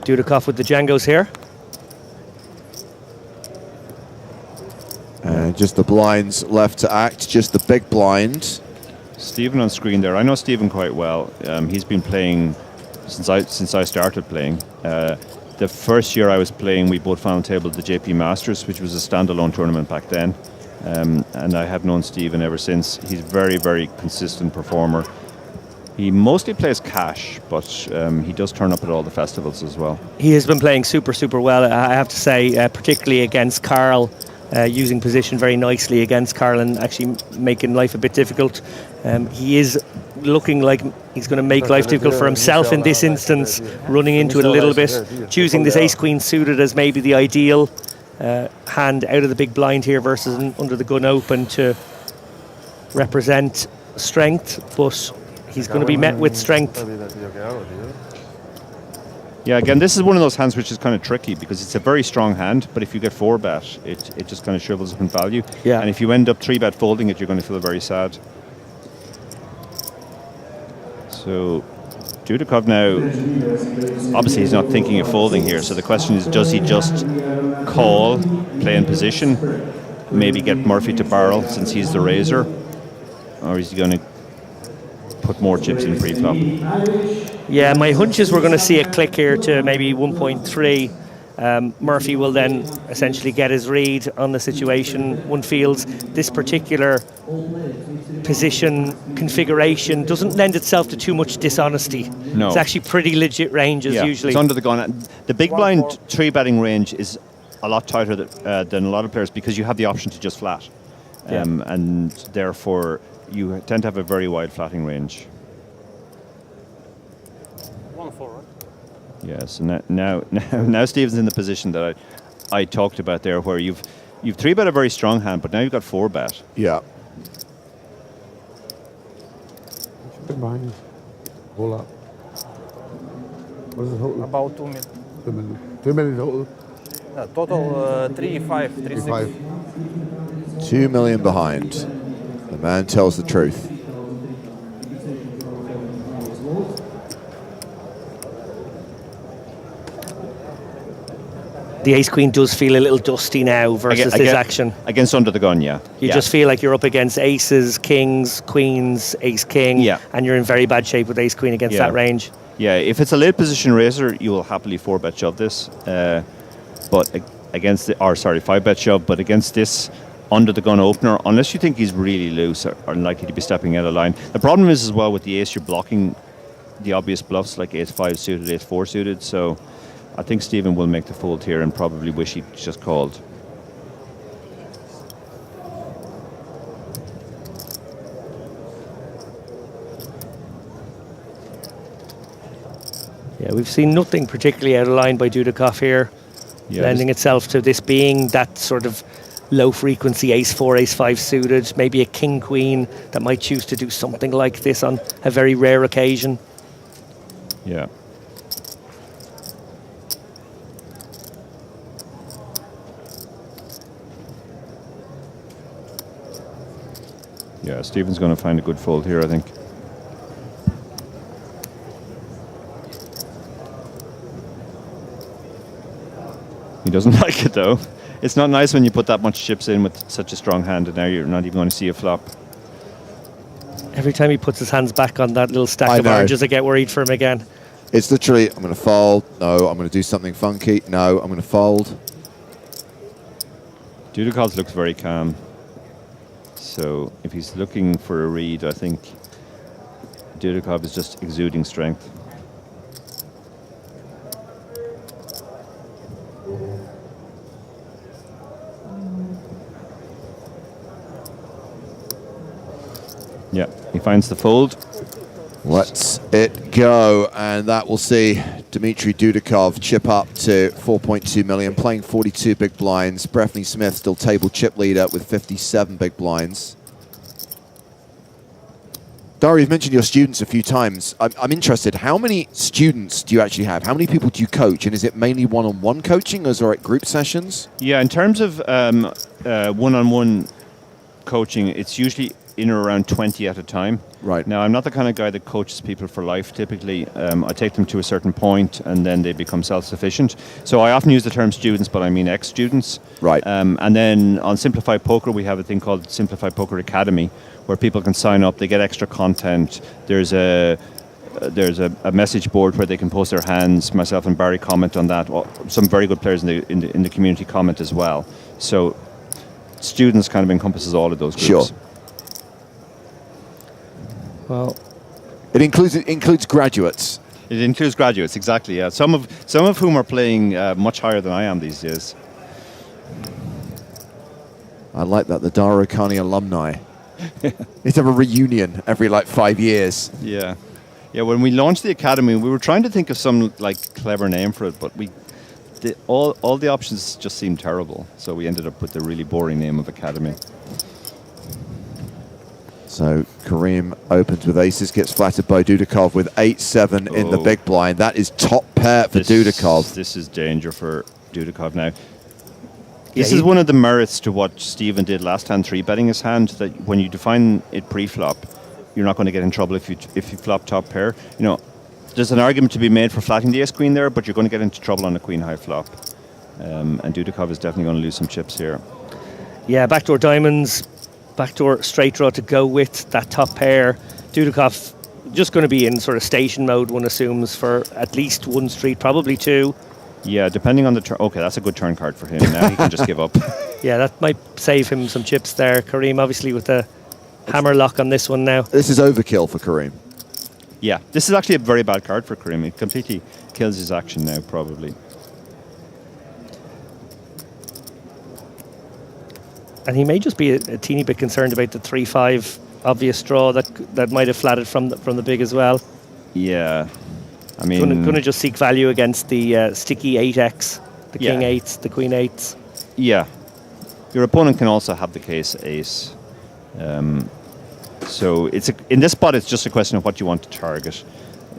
Dudikoff with the Django's here. Just the blinds left to act, just the big blind. Stephen on screen there. I know Stephen quite well. He's been playing since I started playing. The first year I was playing, we both final tabled the JP Masters, which was a standalone tournament back then. And I have known Stephen ever since. He's a very, very consistent performer. He mostly plays cash, but he does turn up at all the festivals as well. He has been playing super, super well, I have to say, particularly against Carl, using position very nicely against Carl and actually making life a bit difficult. He is looking like he's going to make life difficult for himself in this instance, running into it a little bit, choosing this ace-queen suited as maybe the ideal hand out of the big blind here versus under the gun open to represent strength, but he's going to be met with strength. Yeah, again, this is one of those hands which is kind of tricky because it's a very strong hand, but if you get 4-bet, it just kind of shrivels up in value. Yeah. And if you end up 3-bet folding it, you're going to feel very sad. So Dudikoff now, obviously he's not thinking of folding here, so the question is, does he just call, play in position, maybe get Murphy to barrel since he's the raiser, or is he going to put more chips in pre-flop? Yeah, my hunch is we're going to see a click here to maybe 1.3. Murphy will then essentially get his read on the situation. One feels this particular position configuration doesn't lend itself to too much dishonesty. No. It's actually pretty legit ranges usually. It's under the gun. The big blind 3-betting range is a lot tighter than a lot of players because you have the option to just flat. And therefore you tend to have a very wide flatting range. 1-4, right? Yes, and now Steven's in the position that I talked about there, where you've 3-bet a very strong hand, but now you've got 4-bet. Yeah. Behind. Hold up. What is the total? About 2 million. 2 million. 2 million total. Total 3.5, 3.6. 2 million behind. The man tells the truth. The ace-queen does feel a little dusty now versus this action. Against under the gun, yeah. You just feel like you're up against aces, kings, queens, ace-king, and you're in very bad shape with ace-queen against that range. Yeah, if it's a late position raiser, you will happily 4-bet shove this. But against 5-bet shove, but against this under the gun opener, unless you think he's really loose, are unlikely to be stepping out of line. The problem is as well with the ace, you're blocking the obvious bluffs like ace-5 suited, ace-4 suited, so I think Stephen will make the fold here and probably wish he just called. Yeah, we've seen nothing particularly out of line by Dudikoff here, lending itself to this being that sort of low frequency ace-4, ace-5 suited, maybe a king-queen that might choose to do something like this on a very rare occasion. Yeah. Yeah, Stephen's going to find a good fold here, I think. He doesn't like it though. It's not nice when you put that much chips in with such a strong hand, and now you're not even going to see a flop. Every time he puts his hands back on that little stack I of know. oranges, I get worried for him again. It's literally, I'm going to fold. No, I'm going to do something funky. No, I'm going to fold. Dudikov looks very calm. So if he's looking for a read, I think Dudikov is just exuding strength. Yeah, he finds the fold. Let's it go, and that will see Dmitry Dudikov chip up to 4.2 million, playing 42 big blinds. Breffney Smith still table chip leader with 57 big blinds. Dara, you've mentioned your students a few times. I'm interested, how many students do you actually have? How many people do you coach? And is it mainly one-on-one coaching, or is it group sessions? Yeah, in terms of one-on-one coaching, it's usually in or around 20 at a time. Right. Now, I'm not the kind of guy that coaches people for life, typically. I take them to a certain point, and then they become self-sufficient. So I often use the term students, but I mean ex-students. Right. And then on Simplified Poker, we have a thing called Simplified Poker Academy, where people can sign up, they get extra content. There's a message board where they can post their hands. Myself and Barry comment on that. Well, some very good players in the community comment as well. So students kind of encompasses all of those groups. Sure. Well, it includes graduates. It includes graduates, exactly. Yeah, some of whom are playing much higher than I am these days. I like that, the Dara O'Kearney alumni. It's a reunion every like 5 years. Yeah, yeah. When we launched the academy, we were trying to think of some like clever name for it, but all the options just seemed terrible. So we ended up with the really boring name of Academy. So Kareem opens with aces, gets flattered by Dudikov with 8-7 in the big blind. That is top pair for Dudikov. This is danger for Dudikov now. This is one of the merits to what Stephen did last hand, 3-betting his hand, that when you define it pre-flop, you're not going to get in trouble if you flop top pair. You know, there's an argument to be made for flatting the ace-queen there, but you're going to get into trouble on a queen-high flop. And Dudikov is definitely going to lose some chips here. Yeah, backdoor diamonds, backdoor straight draw to go with that top pair. Dudikov just going to be in sort of station mode, one assumes, for at least one street, probably two. Yeah, depending on the turn. Okay, that's a good turn card for him. Now he can just give up. Yeah, that might save him some chips there. Kareem, obviously, with the hammer lock on this one now. This is overkill for Kareem. Yeah, this is actually a very bad card for Kareem. It completely kills his action now, probably. And he may just be a teeny bit concerned about the 3-5 obvious draw that might have flatted from the big as well. Yeah, I mean, going to just seek value against the sticky 8x, the king 8s, the queen 8s. Yeah, your opponent can also have the case ace. So in this spot, it's just a question of what you want to target.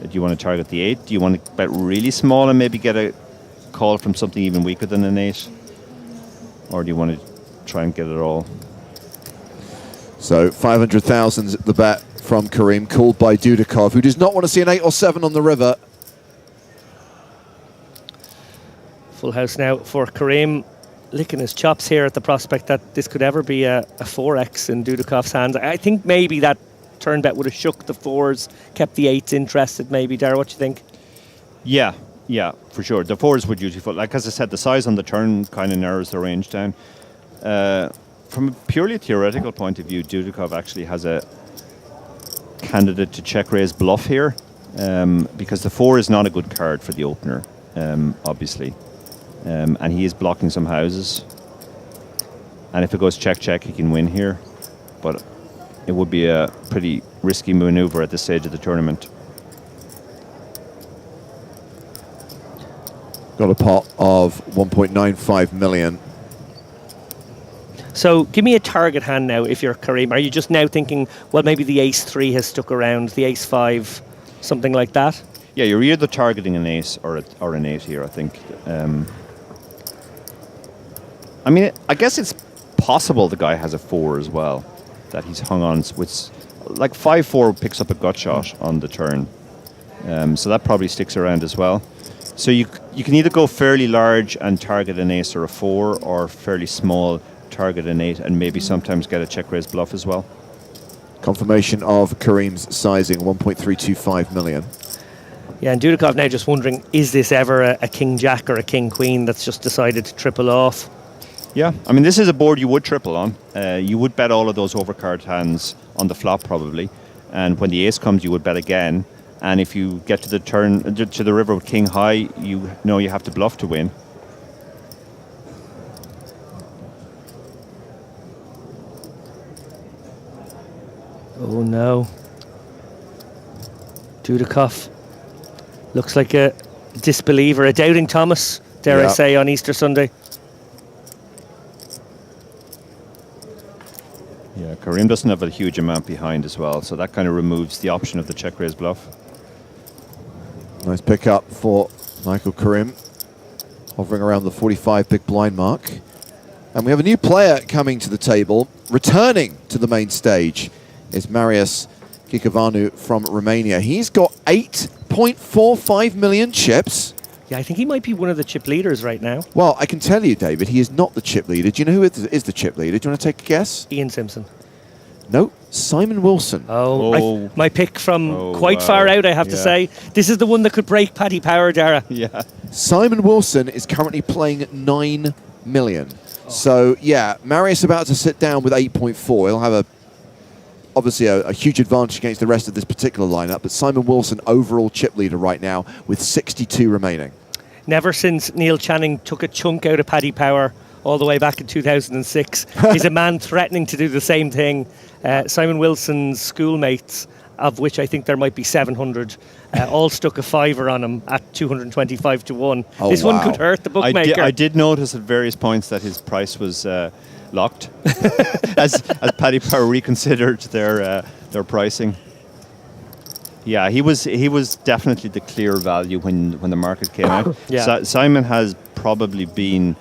Do you want to target the 8? Do you want to bet really small and maybe get a call from something even weaker than an 8? Or do you want to try and get it all? So 500,000 the bet from Kareem, called by Dudikov, who does not want to see an 8 or 7 on the river. Full house now for Kareem, licking his chops here at the prospect that this could ever be a 4x in Dudikov's hands. I think maybe that turn bet would have shook the 4s, kept the 8s interested maybe. Dara, what do you think? Yeah, for sure. The 4s would usually fold. Like as I said, the size on the turn kind of narrows the range down. From a purely theoretical point of view, Dudikov actually has a candidate to check raise bluff here, because the 4 is not a good card for the opener, obviously. And he is blocking some houses. And if it goes check-check, he can win here. But it would be a pretty risky maneuver at this stage of the tournament. Got a pot of 1.95 million. So give me a target hand now if you're Kareem. Are you just now thinking, well, maybe the ace-3 has stuck around, the ace-5, something like that? Yeah, you're either targeting an ace or an 8 here, I think. I mean, I guess it's possible the guy has a 4 as well, that he's hung on with. Like 5-4 picks up a gut shot on the turn. So that probably sticks around as well. So you can either go fairly large and target an ace or a 4, or fairly small, target an 8, and maybe sometimes get a check raise bluff as well. Confirmation of Kareem's sizing, 1.325 million. Yeah, and Dudikov now just wondering, is this ever a king-jack or a king-queen that's just decided to triple off? Yeah, I mean, this is a board you would triple on. You would bet all of those overcard hands on the flop probably, and when the ace comes, you would bet again. And if you get to the turn, to the river with king high, you know you have to bluff to win. Oh no. Dudikov looks like a disbeliever, a doubting Thomas, dare I say, on Easter Sunday. Yeah, Kareem doesn't have a huge amount behind as well, so that kind of removes the option of the check raise bluff. Nice pickup for Michael Kareem, hovering around the 45 big blind mark. And we have a new player coming to the table. Returning to the main stage is Marius Kikavanu from Romania. He's got 8.45 million chips. Yeah, I think he might be one of the chip leaders right now. Well, I can tell you, David, he is not the chip leader. Do you know who is the chip leader? Do you want to take a guess? Ian Simpson. No, Simon Wilson. Oh, my pick from quite far out, I have to say. This is the one that could break Paddy Power, Dara. Yeah. Simon Wilson is currently playing 9 million. So, yeah, Marius about to sit down with 8.4. He'll have obviously a huge advantage against the rest of this particular lineup, but Simon Wilson, overall chip leader right now, with 62 remaining. Never since Neil Channing took a chunk out of Paddy Power all the way back in 2006 is a man threatening to do the same thing. Simon Wilson's schoolmates, of which I think there might be 700, all stuck a fiver on him at 225 to 1. Oh, this one could hurt the bookmaker. I did notice at various points that his price was locked as Paddy Power reconsidered their pricing. Yeah, he was definitely the clear value when the market came out. Yeah. Simon has probably been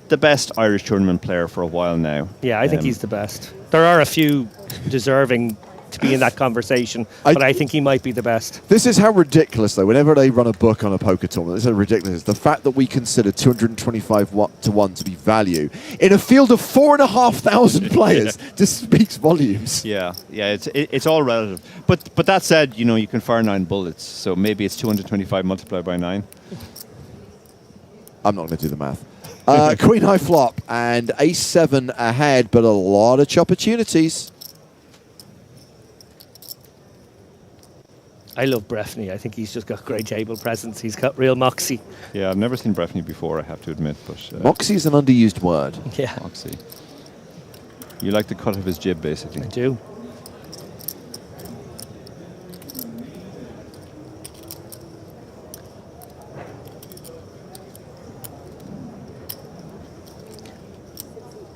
the best Irish tournament player for a while now. Yeah, I think he's the best. There are a few deserving to be in that conversation, but I think he might be the best. This is how ridiculous, though, whenever they run a book on a poker tournament, this is how ridiculous. The fact that we consider 225 to 1 to be value in a field of 4,500 players just speaks volumes. Yeah, it's all relative. But that said, you can fire 9 bullets, so maybe it's 225 multiplied by 9. I'm not going to do the math. Queen high flop and ace-7 ahead, but a lot of opportunities. I love Breffney. I think he's just got great table presence. He's got real moxie. Yeah, I've never seen Breffney before, I have to admit. But moxie is an underused word. Yeah. Moxie. You like the cut of his jib, basically. I do.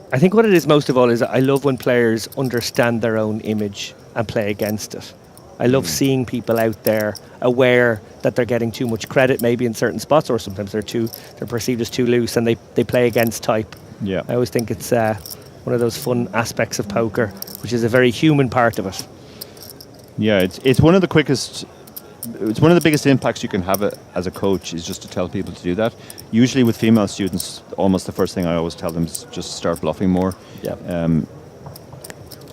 I think what it is most of all is I love when players understand their own image and play against it. I love seeing people out there aware that they're getting too much credit maybe in certain spots, or sometimes they're perceived as too loose and they play against type. Yeah. I always think it's one of those fun aspects of poker, which is a very human part of it. Yeah, it's one of the quickest. It's one of the biggest impacts you can have as a coach is just to tell people to do that. Usually with female students, almost the first thing I always tell them is just start bluffing more. Yeah.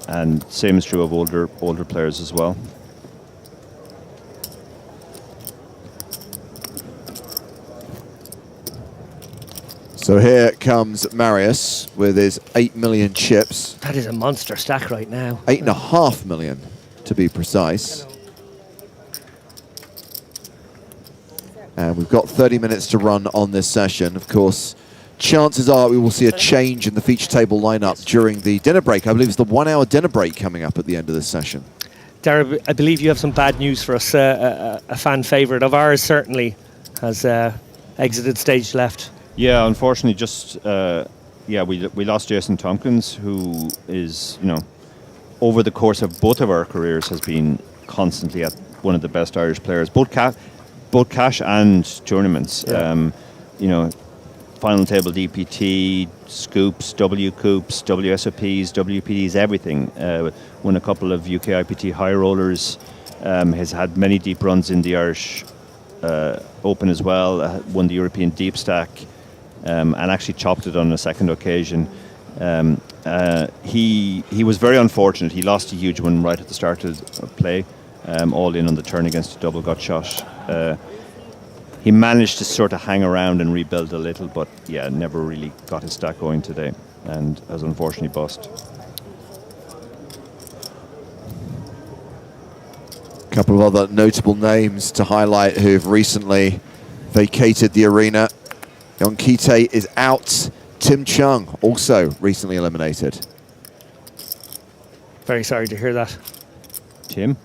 And same is true of older players as well. So here comes Marius with his 8 million chips. That is a monster stack right now. 8.5 million to be precise. And we've got 30 minutes to run on this session. Of course, chances are we will see a change in the feature table lineup during the dinner break. I believe it's the 1 hour dinner break coming up at the end of this session. Dara, I believe you have some bad news for us. A fan favourite of ours certainly has exited stage left. Yeah, unfortunately, we lost Jason Tompkins, who is, over the course of both of our careers has been constantly at one of the best Irish players, both cash and tournaments. Yeah. Final table DPT, scoops, W coops, WSOPs, WPDs, everything. Won a couple of UK IPT high rollers. Has had many deep runs in the Irish Open as well, won the European Deep Stack, and actually chopped it on a second occasion. He was very unfortunate. He lost a huge one right at the start of play, all in on the turn against a double got shot. He managed to sort of hang around and rebuild a little, but yeah, never really got his stack going today, and has unfortunately bust. A couple of other notable names to highlight who have recently vacated the arena. Young Kite is out. Tim Chung also recently eliminated. Very sorry to hear that. Tim?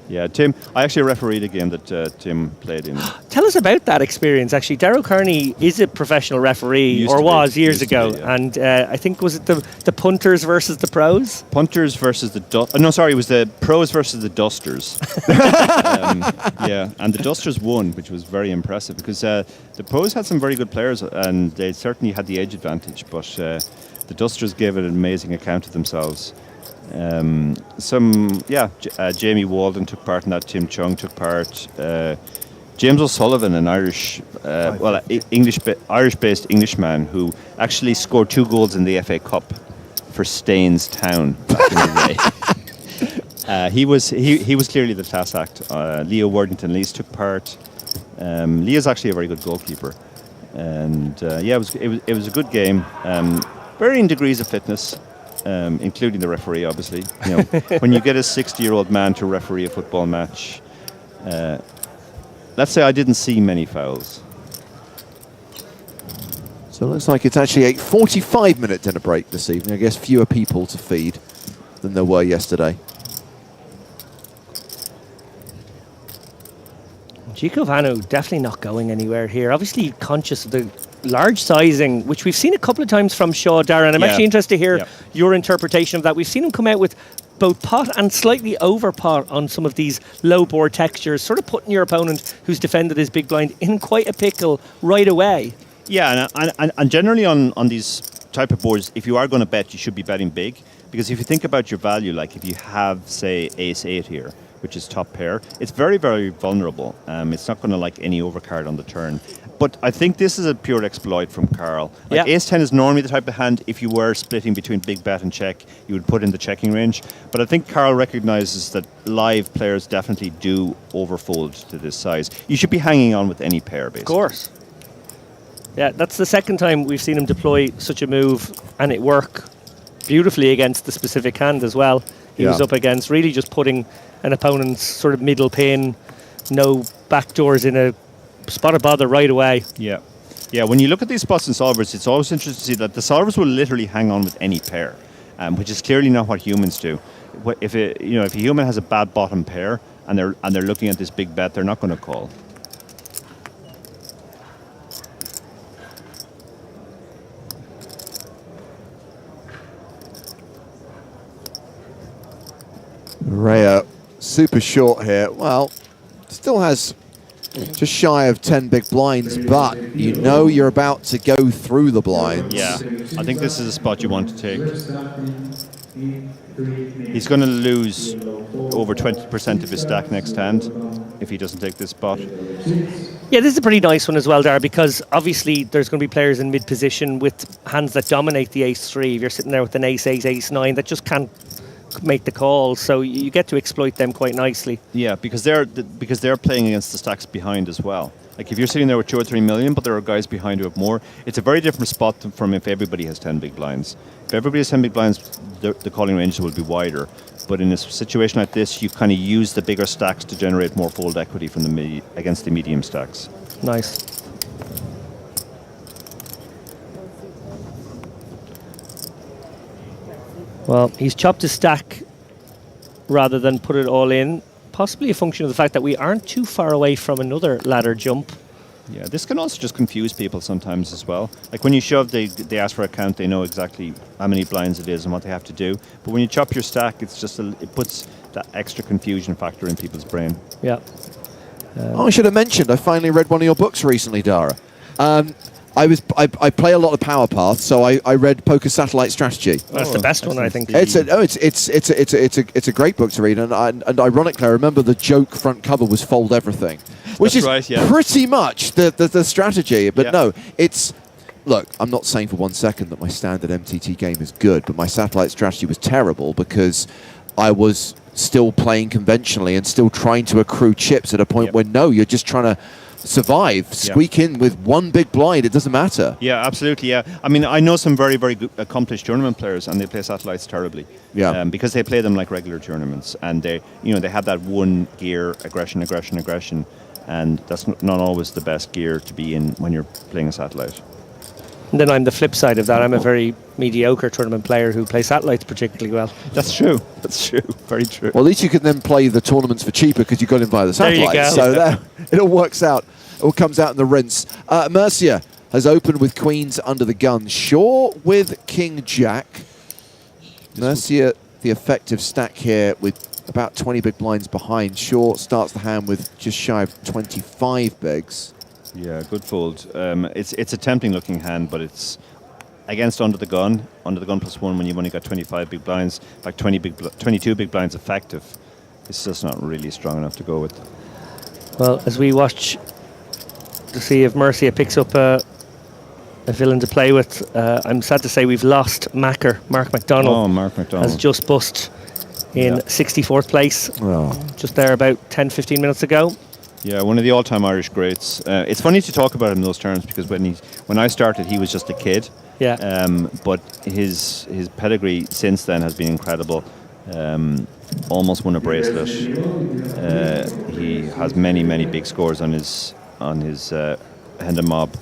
Yeah, Tim. I actually refereed a game that Tim played in. Tell us about that experience, actually. Dara O'Kearney is a professional referee, or was years ago. And I think, was it the punters versus the pros? Punters versus the... no, sorry, it was the pros versus the dusters. Yeah, and the dusters won, which was very impressive, because the pros had some very good players, and they certainly had the edge advantage, but the dusters gave an amazing account of themselves. Jamie Walden took part in that. Tim Chung took part. James O'Sullivan, an Irish, Irish-based Englishman who actually scored 2 goals in the FA Cup for Staines Town back in the day. He was clearly the class act. Leo Worthington-Lees took part. Leo's actually a very good goalkeeper, and it was a good game. Varying degrees of fitness. Including the referee, obviously. You know, when you get a 60-year-old man to referee a football match, let's say I didn't see many fouls. So it looks like it's actually a 45-minute dinner break this evening. I guess fewer people to feed than there were yesterday. Giovanni definitely not going anywhere here. Obviously conscious of the large sizing, which we've seen a couple of times from Shaw, Dara, and I'm actually interested to hear your interpretation of that. We've seen him come out with both pot and slightly over pot on some of these low board textures, sort of putting your opponent who's defended his big blind in quite a pickle right away. Yeah, and generally on these type of boards, if you are going to bet, you should be betting big, because if you think about your value, like if you have, say, ace-8 here, which is top pair, it's very, very vulnerable. It's not going to like any overcard on the turn. But I think this is a pure exploit from Carl. Like ace-10 is normally the type of hand, if you were splitting between big bet and check, you would put in the checking range. But I think Carl recognizes that live players definitely do overfold to this size. You should be hanging on with any pair, basically. Of course. Yeah, that's the second time we've seen him deploy such a move, and it work beautifully against the specific hand as well. He was up against really just putting an opponent's sort of middle pin, no backdoors in a spot of bother right away. Yeah. Yeah, when you look at these spots and solvers, it's always interesting to see that the solvers will literally hang on with any pair, which is clearly not what humans do. If a human has a bad bottom pair and they're looking at this big bet, they're not going to call. Raya, super short here. Well, still has just shy of 10 big blinds, but you know you're about to go through the blinds. Yeah, I think this is a spot you want to take. He's going to lose over 20% of his stack next hand if he doesn't take this spot. Yeah, this is a pretty nice one as well, Dara, because obviously there's going to be players in mid-position with hands that dominate the ace-3. If you're sitting there with an ace-8, ace-9, that just can't make the call, so you get to exploit them quite nicely. Yeah, because they're playing against the stacks behind as well. Like if you're sitting there with 2 or 3 million, but there are guys behind who have more, it's a very different spot from if everybody has 10 big blinds. If everybody has 10 big blinds, the calling range will be wider. But in a situation like this, you kind of use the bigger stacks to generate more fold equity from against the medium stacks. Nice. Well, he's chopped his stack rather than put it all in. Possibly a function of the fact that we aren't too far away from another ladder jump. Yeah, this can also just confuse people sometimes as well. Like when you shove, they ask for a count, they know exactly how many blinds it is and what they have to do. But when you chop your stack, it's just it puts that extra confusion factor in people's brain. Yeah. I should have mentioned, I finally read one of your books recently, Dara. I play a lot of Power Path, so I read Poker Satellite Strategy. That's the best one, I think. It's a great book to read, and ironically, I remember the joke front cover was fold everything, which is pretty much the strategy. But no, it's. Look, I'm not saying for 1 second that my standard MTT game is good, but my Satellite Strategy was terrible because I was still playing conventionally and still trying to accrue chips at a point where no, you're just trying to survive, squeak in with one big blind, it doesn't matter. Yeah, absolutely, yeah. I mean, I know some very, very good, accomplished tournament players, and they play Satellites terribly. Yeah. Because they play them like regular tournaments, and they have that one gear, aggression, and that's not always the best gear to be in when you're playing a Satellite. And then I'm the flip side of that. I'm a very mediocre tournament player who plays Satellites particularly well. That's true. That's true. Very true. Well, at least you can then play the tournaments for cheaper because you got in via the Satellites. There you go. So it all works out. It all comes out in the rinse. Mercia has opened with queens under the gun. Shaw with King Jack. Mercia, the effective stack here with about 20 big blinds behind. Shaw starts the hand with just shy of 25 bigs. Yeah, good fold. It's a tempting looking hand, but it's against under the gun +1 when you've only got 25 big blinds, like 22 big blinds effective. It's just not really strong enough to go with. Well, as we watch to see if Mercia picks up a villain to play with, I'm sad to say we've lost Mark McDonald. Oh, Mark McDonald. Has just bust in 64th place. Oh. Just there about 10-15 minutes ago. Yeah, one of the all-time Irish greats. It's funny to talk about him in those terms because when I started, he was just a kid. Yeah. But his pedigree since then has been incredible. Almost won a bracelet. He has many big scores on his Henda Mob,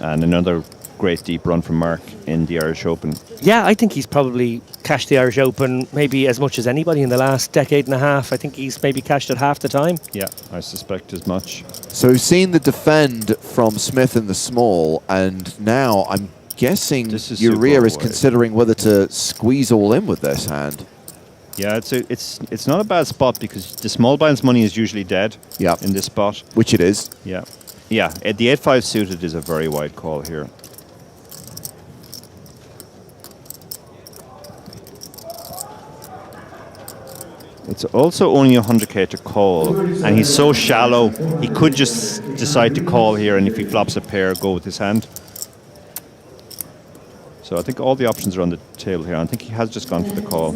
and another great deep run from Mark in the Irish Open. Yeah, I think he's probably cashed the Irish Open maybe as much as anybody in the last decade and a half. I think he's maybe cashed it half the time. Yeah, I suspect as much. So we've seen the defend from Smith in the small, and now I'm guessing Urea is considering whether to squeeze all in with this hand. Yeah, it's not a bad spot because the small blind's money is usually dead. Yeah. In this spot, which it is. Yeah, the 8-5 suited is a very wide call here. It's also only 100k to call, and he's so shallow, he could just decide to call here, and if he flops a pair, go with his hand. So I think all the options are on the table here. I think he has just gone for the call.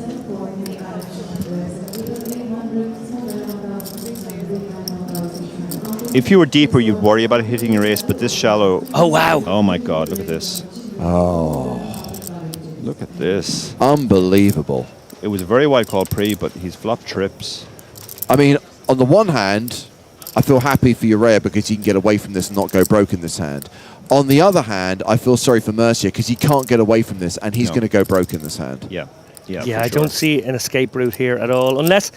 If you were deeper, you'd worry about hitting your ace, but this shallow... Oh, wow. Oh, my God, look at this. Oh. Look at this. Unbelievable. It was a very wide call pre, but he's flopped trips. I mean, on the one hand, I feel happy for Urea because he can get away from this and not go broke in this hand. On the other hand, I feel sorry for Mercia because he can't get away from this and he's going to go broke in this hand. Yeah, I don't see an escape route here at all, unless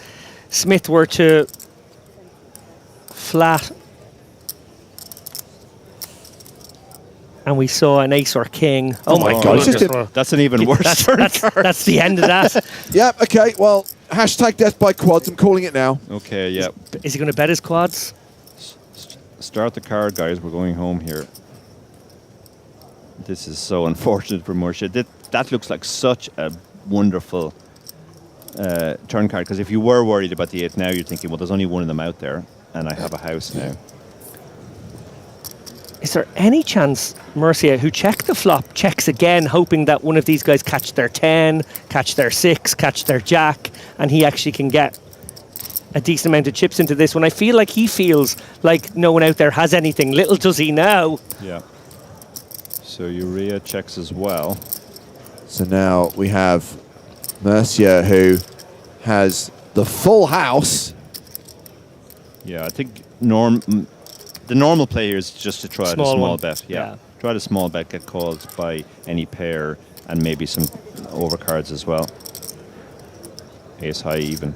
Smith were to flat and we saw an ace or king. Oh my God. That's an even worse turn card. That's the end of that. Yep, okay, well, hashtag death by quads. I'm calling it now. Okay, yeah. Is he going to bet his quads? Start the card, guys. We're going home here. This is so unfortunate for Mercia. That looks like such a wonderful turn card, because if you were worried about the 8 now, you're thinking, well, there's only one of them out there, and I have a house now. Is there any chance Mercia, who checked the flop, checks again, hoping that one of these guys catch their 10, catch their 6, catch their jack, and he actually can get a decent amount of chips into this one? I feel like he feels like no one out there has anything. Little does he know. Yeah. So Urea checks as well. So now we have Mercia, who has the full house. Yeah, I think the normal play here is just to try the small bet. Yeah. Try the small bet, get called by any pair, and maybe some overcards as well. Ace high even.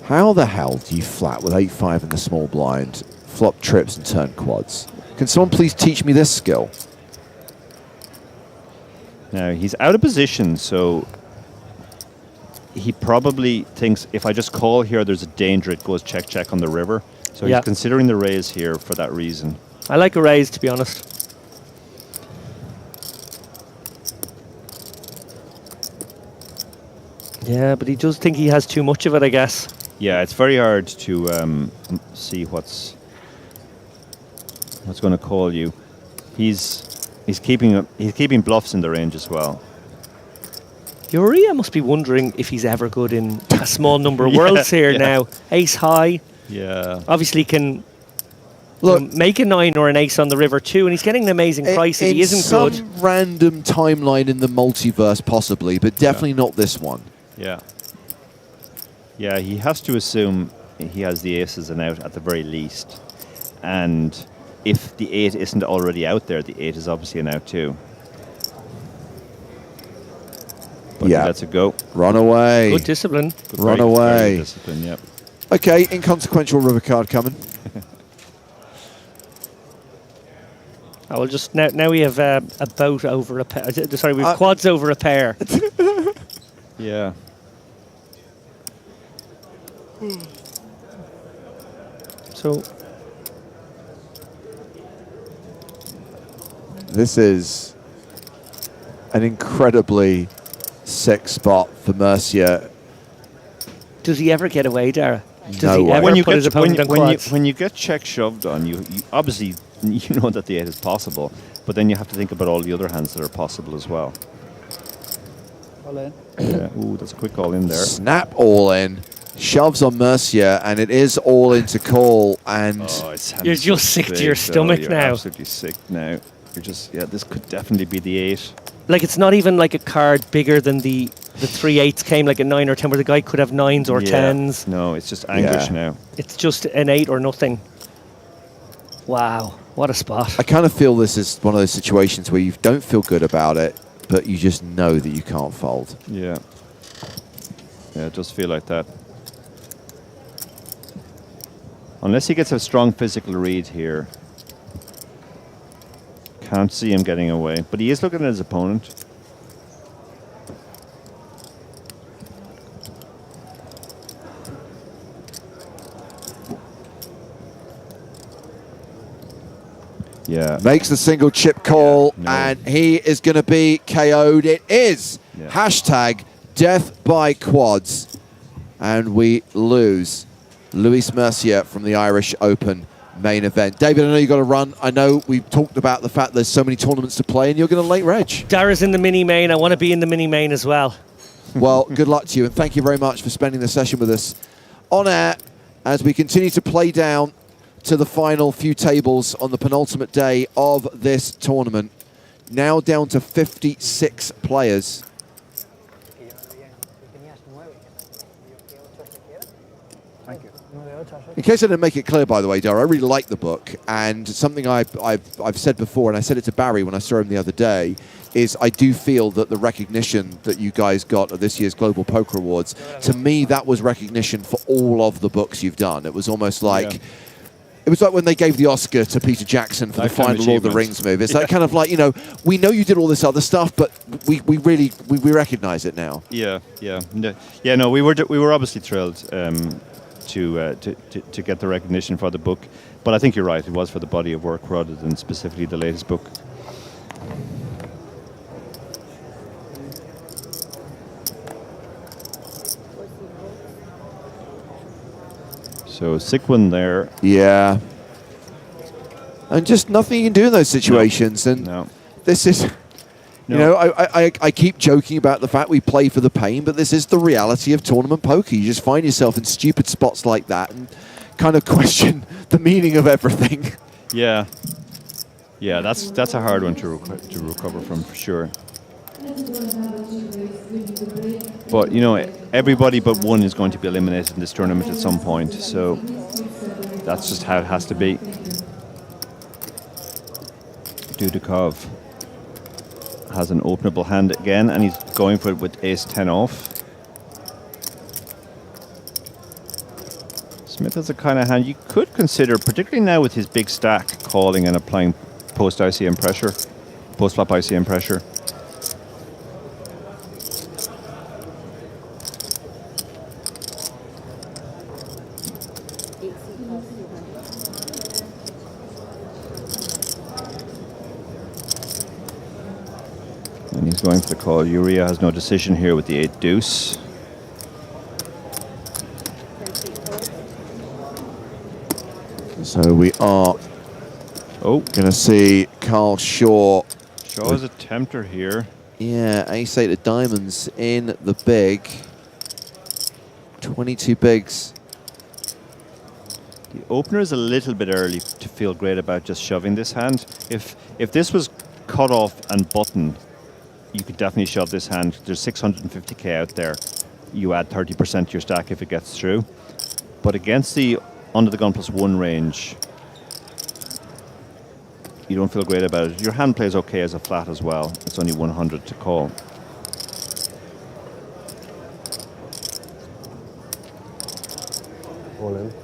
How the hell do you flat with 8-5 in the small blind, flop trips and turn quads? Can someone please teach me this skill? Now, he's out of position, so he probably thinks if I just call here, there's a danger it goes check-check on the river. So he's considering the raise here for that reason. I like a raise, to be honest. Yeah, but he does think he has too much of it, I guess. Yeah, it's very hard to see what's going to call you. He's keeping bluffs in the range as well. Uriah must be wondering if he's ever good in a small number of worlds here now. Ace high. Yeah. Obviously can make a 9 or an ace on the river too, and he's getting an amazing price if he isn't good. Some random timeline in the multiverse, possibly, but definitely not this one. Yeah. Yeah, he has to assume he has the ace as an out at the very least. And if the 8 isn't already out there, the 8 is obviously an out too. But Yeah. he lets it go. Run away. Good discipline. Run away. Very discipline, yep. Okay, inconsequential river card coming. I will just now we have a boat over a pair. Sorry, we have quads over a pair. Yeah. So this is an incredibly sick spot for Mercia. Does he ever get away, Dara? Does No he way. ever When you put his get opponent on quads? when you get check shoved on, you obviously you know that the 8 is possible, but then you have to think about all the other hands that are possible as well. All in. Yeah. Ooh, that's a quick all in there. Snap all in. Shoves on Mercia, and it is all into call. And You're just sick to your stomach you're now. Absolutely sick now. You're just this could definitely be the 8. Like, it's not even like a card bigger than the 3/8 came, like a 9 or 10, where the guy could have 9s or 10s. No, it's just anguish now. It's just an 8 or nothing. Wow, what a spot. I kind of feel this is one of those situations where you don't feel good about it, but you just know that you can't fold. Yeah. Yeah, it does feel like that. Unless he gets a strong physical read here. Can't see him getting away. But he is looking at his opponent. Yeah. Makes the single chip call, and he is going to be KO'd. It is hashtag death by quads. And we lose Luis Mercia from the Irish Open main event. David, I know you got to run. I know we've talked about the fact there's so many tournaments to play, and you're going to late reg. Dara's in the mini main. I want to be in the mini main as well. Well, good luck to you, and thank you very much for spending the session with us on air as we continue to play down to the final few tables on the penultimate day of this tournament. Now down to 56 players. In case I didn't make it clear, by the way, Dara, I really like the book, and something I've said before, and I said it to Barry when I saw him the other day, is I do feel that the recognition that you guys got at this year's Global Poker Awards, to me, that was recognition for all of the books you've done. It was almost like... It was like when they gave the Oscar to Peter Jackson for the final Lord of the Rings movie. It's like kind of like, you know, we know you did all this other stuff, but we really recognize it now. Yeah, yeah. No, we were obviously thrilled to get the recognition for the book, but I think you're right. It was for the body of work rather than specifically the latest book. So sick one there. Yeah. And just nothing you can do in those situations. This is, you know, I keep joking about the fact we play for the pain, but this is the reality of tournament poker. You just find yourself in stupid spots like that and kind of question the meaning of everything. Yeah. Yeah, that's a hard one to recover from for sure. But, you know, everybody but one is going to be eliminated in this tournament at some point, so that's just how it has to be. Dudikov has an openable hand again, and he's going for it with ace-10 off. Smith has a kind of hand you could consider, particularly now with his big stack, calling and applying post-ICM pressure, post-flop ICM pressure. going for the call. Uria has no decision here with the 8 deuce. So we are going to see Carl Shaw. Shaw is a tempter here. Yeah, ace-8 of diamonds in the big. 22 bigs. The opener is a little bit early to feel great about just shoving this hand. If this was cut off and button, you could definitely shove this hand. There's 650k out there. You add 30% to your stack if it gets through. But against the under the gun +1 range, you don't feel great about it. Your hand plays okay as a flat as well. It's only 100 to call.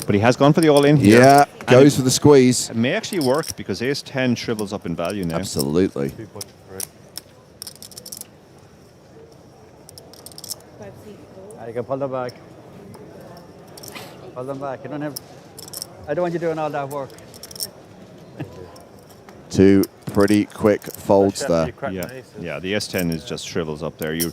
But he has gone for the all-in here. Yeah, goes for the squeeze. It may actually work because ace-10 shrivels up in value now. Absolutely. You can pull them back. Pull them back. You don't have. I don't want you doing all that work. 2 pretty quick folds there. Yeah, the S10 is just shrivels up there. You're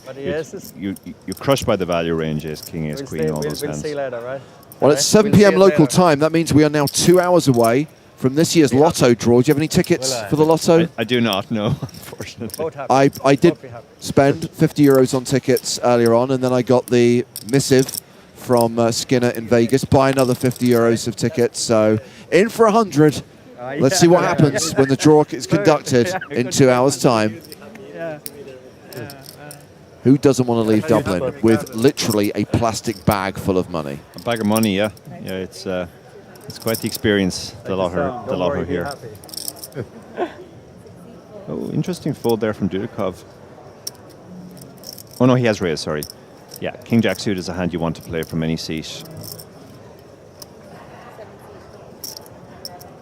crushed by the value range, ace, king, ace, queen, all those We'll hands. see later, right? Well, it's 7 p.m. local time. That means we are now 2 hours away from this year's Lotto draw. Do you have any tickets for the Lotto? I do not, no, unfortunately. I did spend 50 euros on tickets earlier on, and then I got the missive from Skinner in Vegas. Buy another 50 euros of tickets. So in for 100. Let's see what happens when the draw is conducted in 2 hours' time. Who doesn't want to leave Dublin with literally a plastic bag full of money? A bag of money, yeah. Yeah, it's quite the experience, the lotto here. Oh, interesting fold there from Dudikov. Oh no, he has raised, sorry. Yeah, King Jack suit is a hand you want to play from any seat.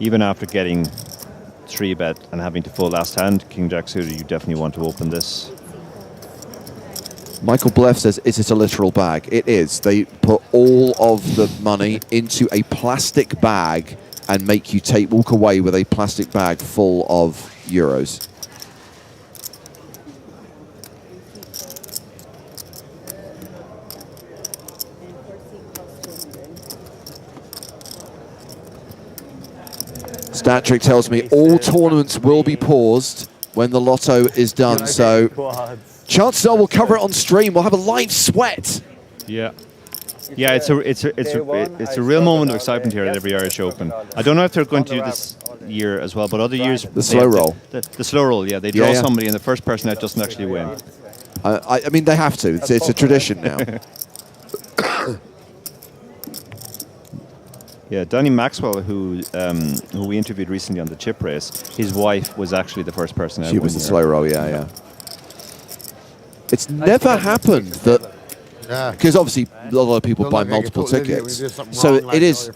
Even after getting 3-bet and having to fold last hand, King Jack suited, you definitely want to open this. Michael Bleff says, is it a literal bag? It is. They put all of the money into a plastic bag and make you walk away with a plastic bag full of euros. Statric tells me all tournaments will be paused when the Lotto is done. So chances are we'll cover it on stream. We'll have a live sweat. Yeah. Yeah, it's a real moment of excitement here at every Irish Open. I don't know if they're going to do this year as well, but other years the slow roll. The slow roll, yeah. They draw somebody and the first person out doesn't actually win. I mean, they have to. It's a tradition now. Yeah, Donnie Maxwell, who we interviewed recently on the chip race, his wife was actually the first person out. She was the slow roll, yeah. It's never happened that, because obviously a lot of people buy multiple tickets, so it is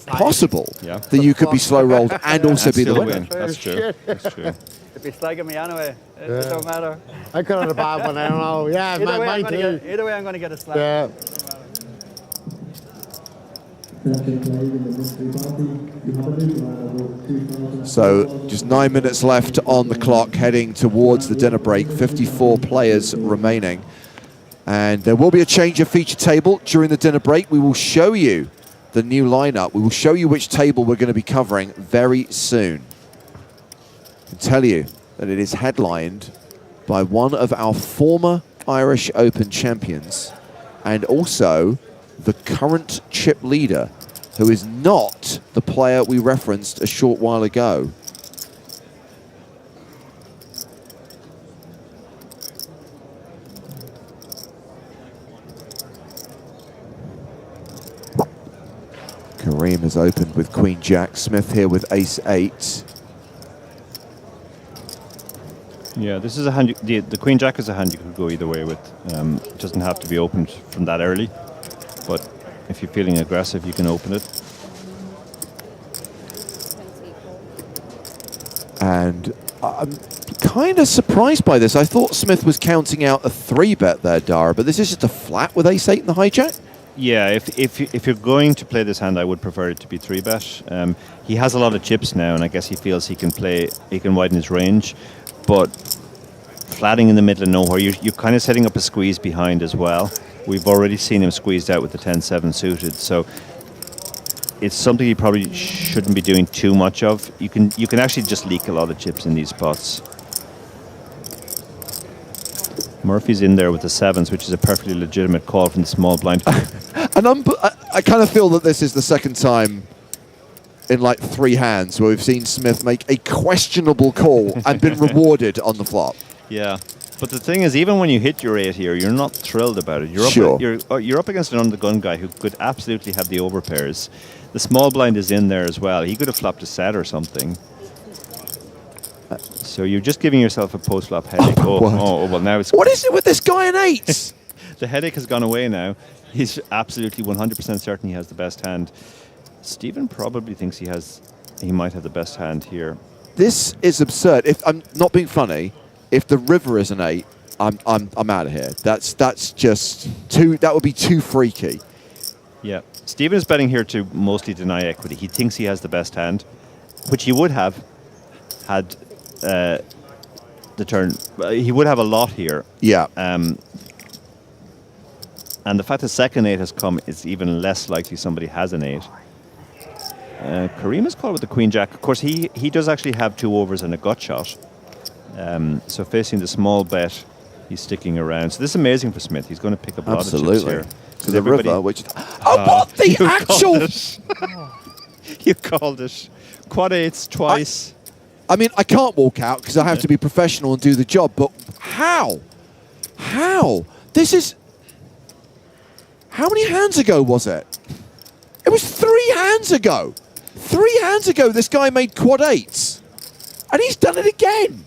possible that you could be slow rolled and also be the winner. That's true. That's true. If he's slagging me anyway, it don't matter. I could have a bad one, I don't know. Yeah, either way I'm going to get a slag. Yeah. So just 9 minutes left on the clock, heading towards the dinner break. 54 players remaining. And there will be a change of feature table during the dinner break. We will show you the new lineup. We will show you which table we're going to be covering very soon. I can tell you that it is headlined by one of our former Irish Open champions and also the current chip leader, who is not the player we referenced a short while ago. Kareem has opened with Queen Jack. Smith here with Ace-8. Yeah, this is a hand. The Queen Jack is a hand you could go either way with. It doesn't have to be opened from that early, but if you're feeling aggressive, you can open it. And I'm kind of surprised by this. I thought Smith was counting out a 3-bet there, Dara, but this is just a flat with Ace-8 in the hijack? Yeah, if you're going to play this hand, I would prefer it to be 3-bet. He has a lot of chips now, and I guess he feels he can widen his range. But flatting in the middle of nowhere. You're kind of setting up a squeeze behind as well. We've already seen him squeezed out with the 10-7 suited, so it's something you probably shouldn't be doing too much of. You can actually just leak a lot of chips in these spots. Murphy's in there with the 7s, which is a perfectly legitimate call from the small blind. And I kind of feel that this is the second time in like 3 hands where we've seen Smith make a questionable call and been rewarded on the flop. Yeah, but the thing is, even when you hit your 8 here, you're not thrilled about it. You're up against an under-the-gun guy who could absolutely have the overpairs. The small blind is in there as well. He could have flopped a set or something. So you're just giving yourself a post-flop headache. Well, now it's... What is it with this guy in 8s? The headache has gone away now. He's absolutely 100% certain he has the best hand. Stephen probably thinks he might have the best hand here. This is absurd. If I'm not being funny, if the river is an 8, I'm out of here. That's just too. That would be too freaky. Yeah, Stephen is betting here to mostly deny equity. He thinks he has the best hand, which he would have had the turn. He would have a lot here. Yeah. And the fact the second 8 has come, it's even less likely somebody has an 8. Kareem is called with the Queen Jack. Of course, he does actually have 2 overs and a gut shot. So facing the small bet, he's sticking around. So this is amazing for Smith. He's going to pick up a lot of chips here. So the river, which... what the actual... You called it. Quad 8s twice. I mean, I can't walk out because I have to be professional and do the job, but how? How? This is... How many hands ago was it? It was 3 hands ago. 3 hands ago, this guy made quad 8s. And he's done it again.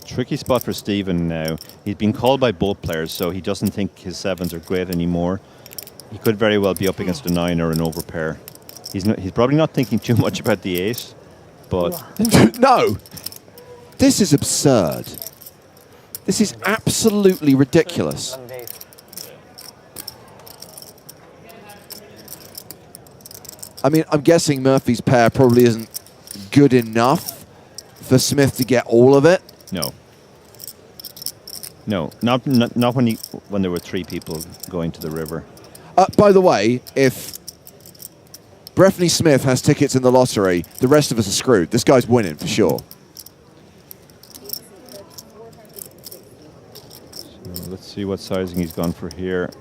Tricky spot for Stephen now. He's been called by both players, so he doesn't think his 7s are great anymore. He could very well be up against a 9 or an overpair. He's probably not thinking too much about the 8, but... No! This is absurd. This is absolutely ridiculous. I mean, I'm guessing Murphy's pair probably isn't good enough for Smith to get all of it. No. No, not when there were 3 people going to the river. By the way, if Breffney Smith has tickets in the lottery, the rest of us are screwed. This guy's winning for sure. So let's see what sizing he's gone for here.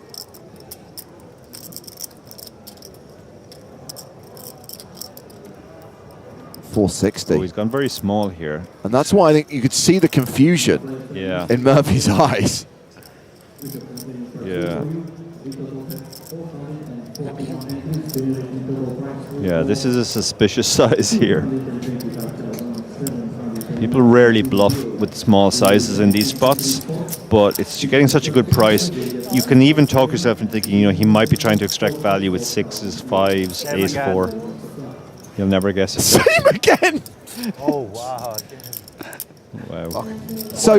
$460. Oh, he's gone very small here. And that's why I think you could see the confusion in Murphy's eyes. Yeah. Yeah, this is a suspicious size here. People rarely bluff with small sizes in these spots, but you're getting such a good price. You can even talk yourself into thinking, he might be trying to extract value with 6s, 5s, ace 4. You'll never guess it. Same again! Oh, wow. Wow. So,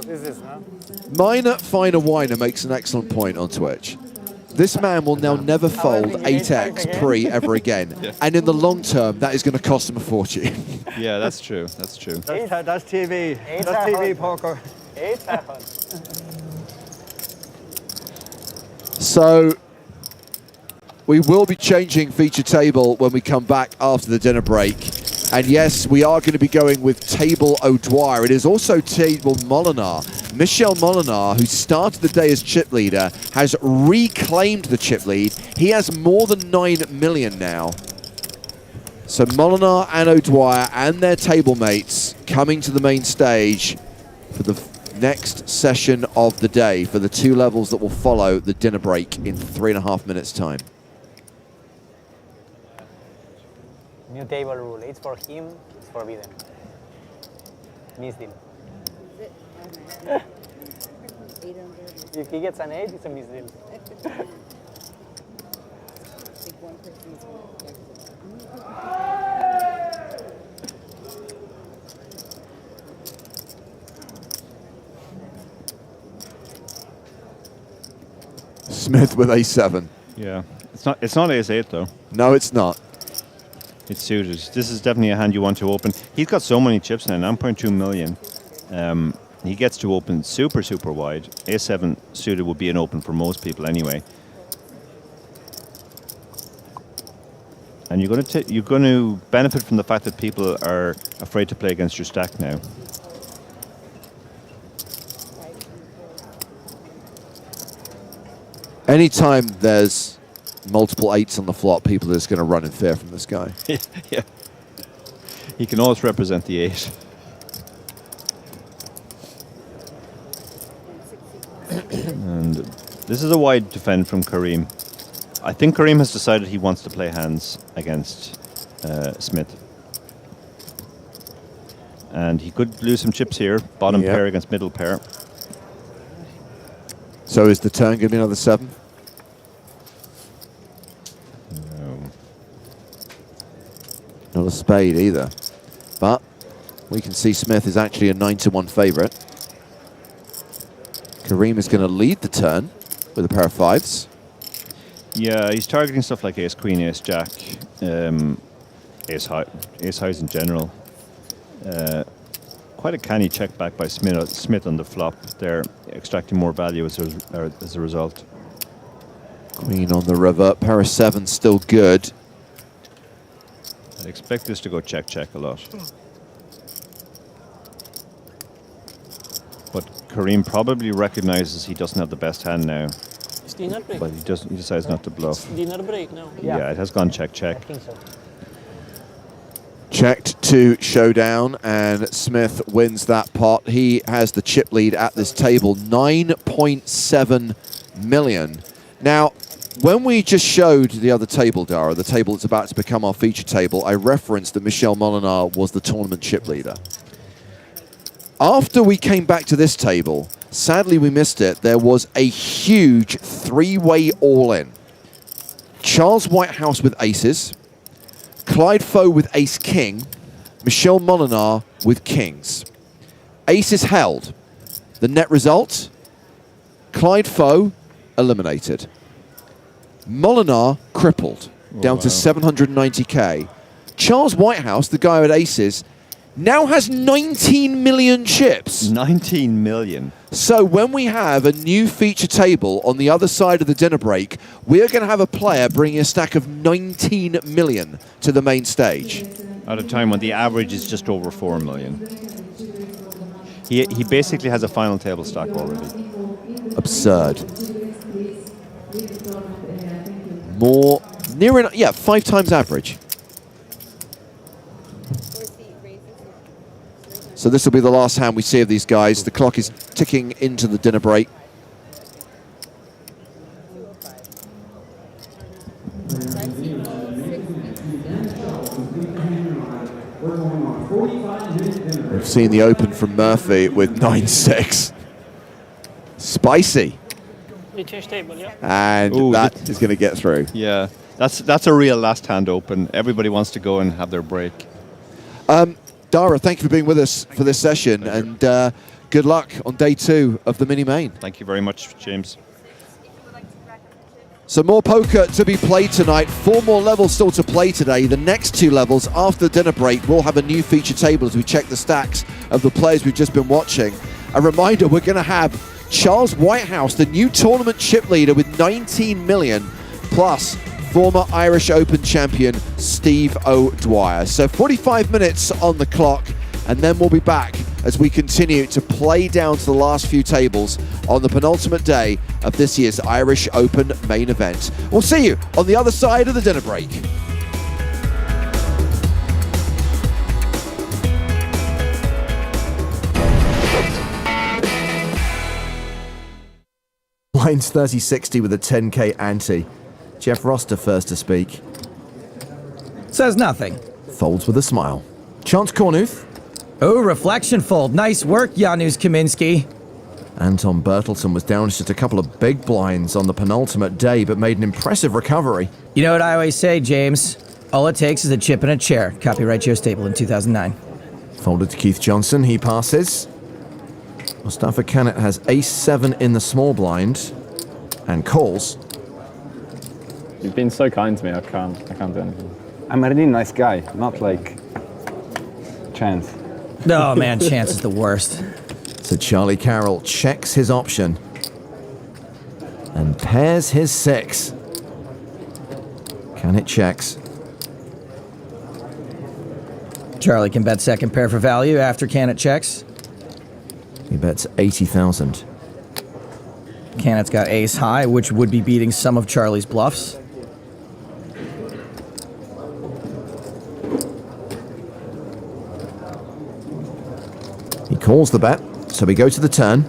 What is this now? Miner Finer Winer makes an excellent point on Twitch. This man will now never fold 8x pre ever again. And in the long term, that is going to cost him a fortune. Yeah, that's true. That's true. That's TV. That's TV poker. So, we will be changing feature table when we come back after the dinner break. And yes, we are going to be going with table O'Dwyer. It is also table Molinar. Michel Molinar, who started the day as chip leader, has reclaimed the chip lead. He has more than 9 million now. So Molinar and O'Dwyer and their table mates coming to the main stage for the next session of the day, for the 2 levels that will follow the dinner break in 3.5 minutes' time. New table rule. It's for him, it's forbidden. Misdeal. If he gets an 8, it's a misdeal. Smith with a 7. Yeah, it's not ace 8 though. No, it's not. It's suited. This is definitely a hand you want to open. He's got so many chips now, 9.2 million. He gets to open super, super wide. A7 suited would be an open for most people anyway. And you're going to benefit from the fact that people are afraid to play against your stack now. Anytime there's multiple 8s on the flop, people are just going to run in fear from this guy. Yeah. He can always represent the 8. And this is a wide defend from Kareem. I think Kareem has decided he wants to play hands against Smith. And he could lose some chips here. Bottom pair against middle pair. So is the turn going to be another 7? No. Not a spade either. But we can see Smith is actually a 9-1 favourite. Kareem is going to lead the turn with a pair of 5s. Yeah, he's targeting stuff like ace queen, ace jack, ace highs in general. Quite a canny check back by Smith on the flop. They're extracting more value as a result. Queen on the river, pair of 7s still good. I'd expect this to go check a lot. But Kareem probably recognizes he doesn't have the best hand now. But he decides not to bluff. Dinner break now. Yeah, it has gone check. I think so. Checked to showdown, and Smith wins that pot. He has the chip lead at this table, 9.7 million. Now, when we just showed the other table, Dara, the table that's about to become our feature table, I referenced that Michel Molinar was the tournament chip leader. After we came back to this table, sadly we missed it, there was a huge 3-way all-in. Charles Whitehouse with aces, Clyde Foe with ace-king, Michel Molinar with kings. Aces held. The net result, Clyde Foe eliminated. Molinar crippled, down to 790k. Charles Whitehouse, the guy with aces, now has 19 million chips. 19 million. So when we have a new feature table on the other side of the dinner break, we're going to have a player bringing a stack of 19 million to the main stage. At a time when the average is just over 4 million. He basically has a final table stack already. Absurd. More, near enough, yeah, 5 times average. So this will be the last hand we see of these guys. The clock is ticking into the dinner break. We've seen the open from Murphy with 9-6. Spicy. We change table, yeah. And that is going to get through. Yeah, that's a real last hand open. Everybody wants to go and have their break. Dara, thank you for being with us for this session, and good luck on day 2 of the mini-main. Thank you very much, James. So more poker to be played tonight. 4 more levels still to play today. The next 2 levels after the dinner break, we'll have a new feature table as we check the stacks of the players we've just been watching. A reminder, we're going to have Charles Whitehouse, the new tournament chip leader with 19 million, plus former Irish Open champion Steve O'Dwyer. So 45 minutes on the clock, and then we'll be back as we continue to play down to the last few tables on the penultimate day of this year's Irish Open main event. We'll see you on the other side of the dinner break. Blinds 30-60 with a 10k ante. Jeff Roster first to speak. Says nothing. Folds with a smile. Chance Cornuth. Oh, reflection fold. Nice work, Janusz Kaminski. Anton Bertelsen was down just a couple of big blinds on the penultimate day, but made an impressive recovery. You know what I always say, James? All it takes is a chip and a chair. Copyright Joe Stapleton, 2009. Folded to Keith Johnson. He passes. Mustafa Kanat has ace-7 in the small blind and calls. You've been so kind to me, I can't do anything. I'm a really nice guy, not like Chance. Oh man, Chance is the worst. So Charlie Carroll checks his option and pairs his 6. Can it checks? Charlie can bet second pair for value after Cannet checks. He bets 80,000. Cannet's got ace high, which would be beating some of Charlie's bluffs. He calls the bet, so we go to the turn.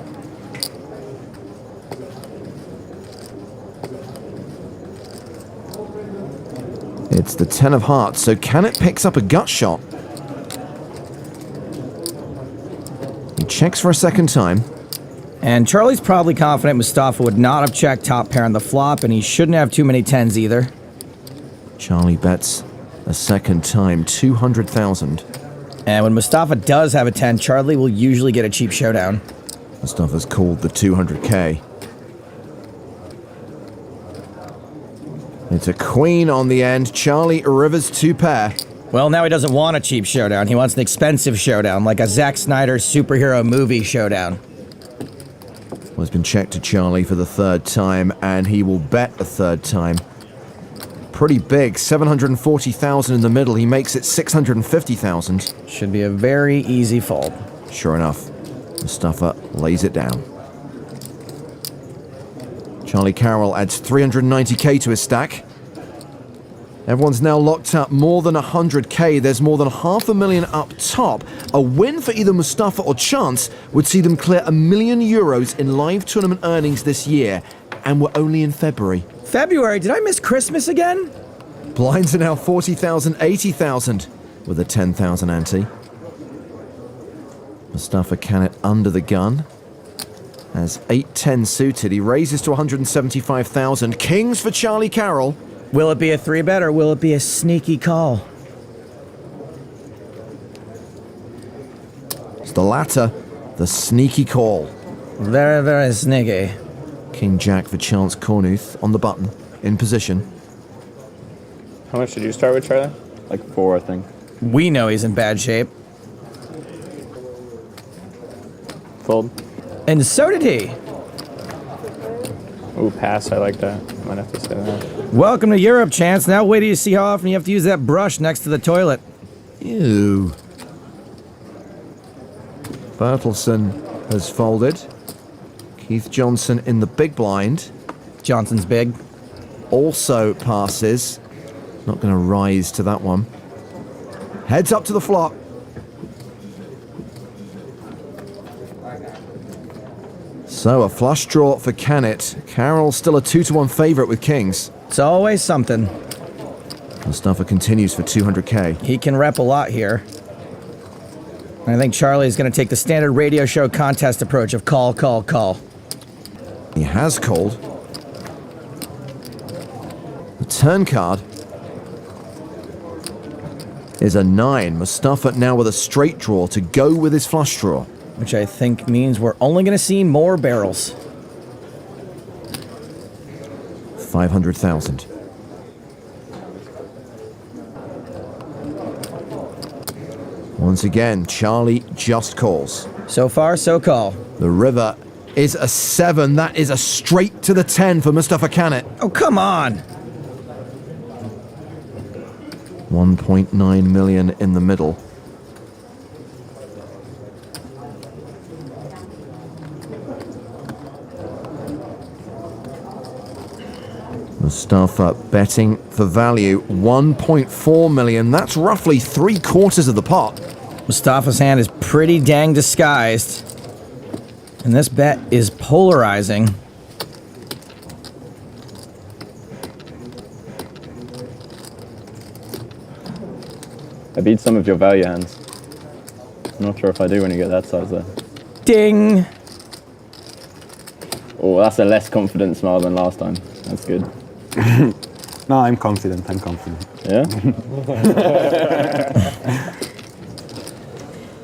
It's the 10 of hearts, so Cannet picks up a gut shot. He checks for a second time. And Charlie's probably confident Mustafa would not have checked top pair on the flop, and he shouldn't have too many 10s either. Charlie bets a second time, 200,000. And when Mustafa does have a 10, Charlie will usually get a cheap showdown. Mustafa's called the 200K. It's a queen on the end. Charlie rivers 2 pair. Well, now he doesn't want a cheap showdown. He wants an expensive showdown, like a Zack Snyder superhero movie showdown. Well, it's been checked to Charlie for the 3rd time, and he will bet a 3rd time. Pretty big, 740,000 in the middle. He makes it 650,000. Should be a very easy fold. Sure enough, Mustafa lays it down. Charlie Carroll adds 390k to his stack. Everyone's now locked up more than 100k. There's more than $500,000 up top. A win for either Mustafa or Chance would see them clear €1 million in live tournament earnings this year, and we're only in February. February? Did I miss Christmas again? Blinds are now 40,000, 80,000 with a 10,000 ante. Mustafa Cannet under the gun. Has 8-10 suited. He raises to 175,000. Kings for Charlie Carroll. Will it be a 3-bet or will it be a sneaky call? It's the latter, the sneaky call. Very, very sneaky. King Jack for Chance Cornuth on the button, in position. How much did you start with, Charlie? Like 4, I think. We know he's in bad shape. Fold. And so did he. Ooh, pass. I like that. Might have to say that. Welcome to Europe, Chance. Now wait till you see how often you have to use that brush next to the toilet. Ew. Bertelsen has folded. Keith Johnson in the big blind. Johnson's big. Also passes. Not going to rise to that one. Heads up to the flop. So a flush draw for Cannet. Carroll still a 2-1 favourite with kings. It's always something. Mustafa continues for 200k. He can rep a lot here. I think Charlie is going to take the standard radio show contest approach of call, call, call. He has called. The turn card is a 9. Mustafa now with a straight draw to go with his flush draw. Which I think means we're only going to see more barrels. 500,000. Once again, Charlie just calls. So far, so call. The river is a 7. That is a straight to the 10 for Mustafa Cannet. Oh, come on. 1.9 million in the middle. Mustafa betting for value, 1.4 million. That's roughly 3/4 of the pot. Mustafa's hand is pretty dang disguised. And this bet is polarizing. I beat some of your value hands. I'm not sure if I do when you get that size there. Ding! Oh, that's a less confident smile than last time. That's good. No, I'm confident. Yeah?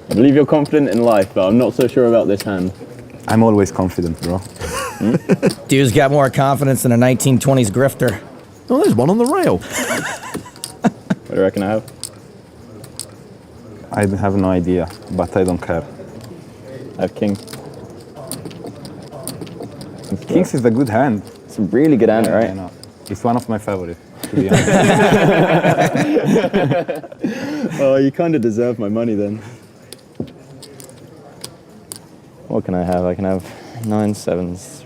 I believe you're confident in life, but I'm not so sure about this hand. I'm always confident, bro. Dude's got more confidence than a 1920s grifter. Oh, there's one on the rail. do you reckon I have? I have no idea, but I don't care. I have king. Kings is a good hand. It's a really good hand, right? I know. It's one of my favorites, to be honest. Oh, you kind of deserve my money then. What can I have? I can have 9 7s.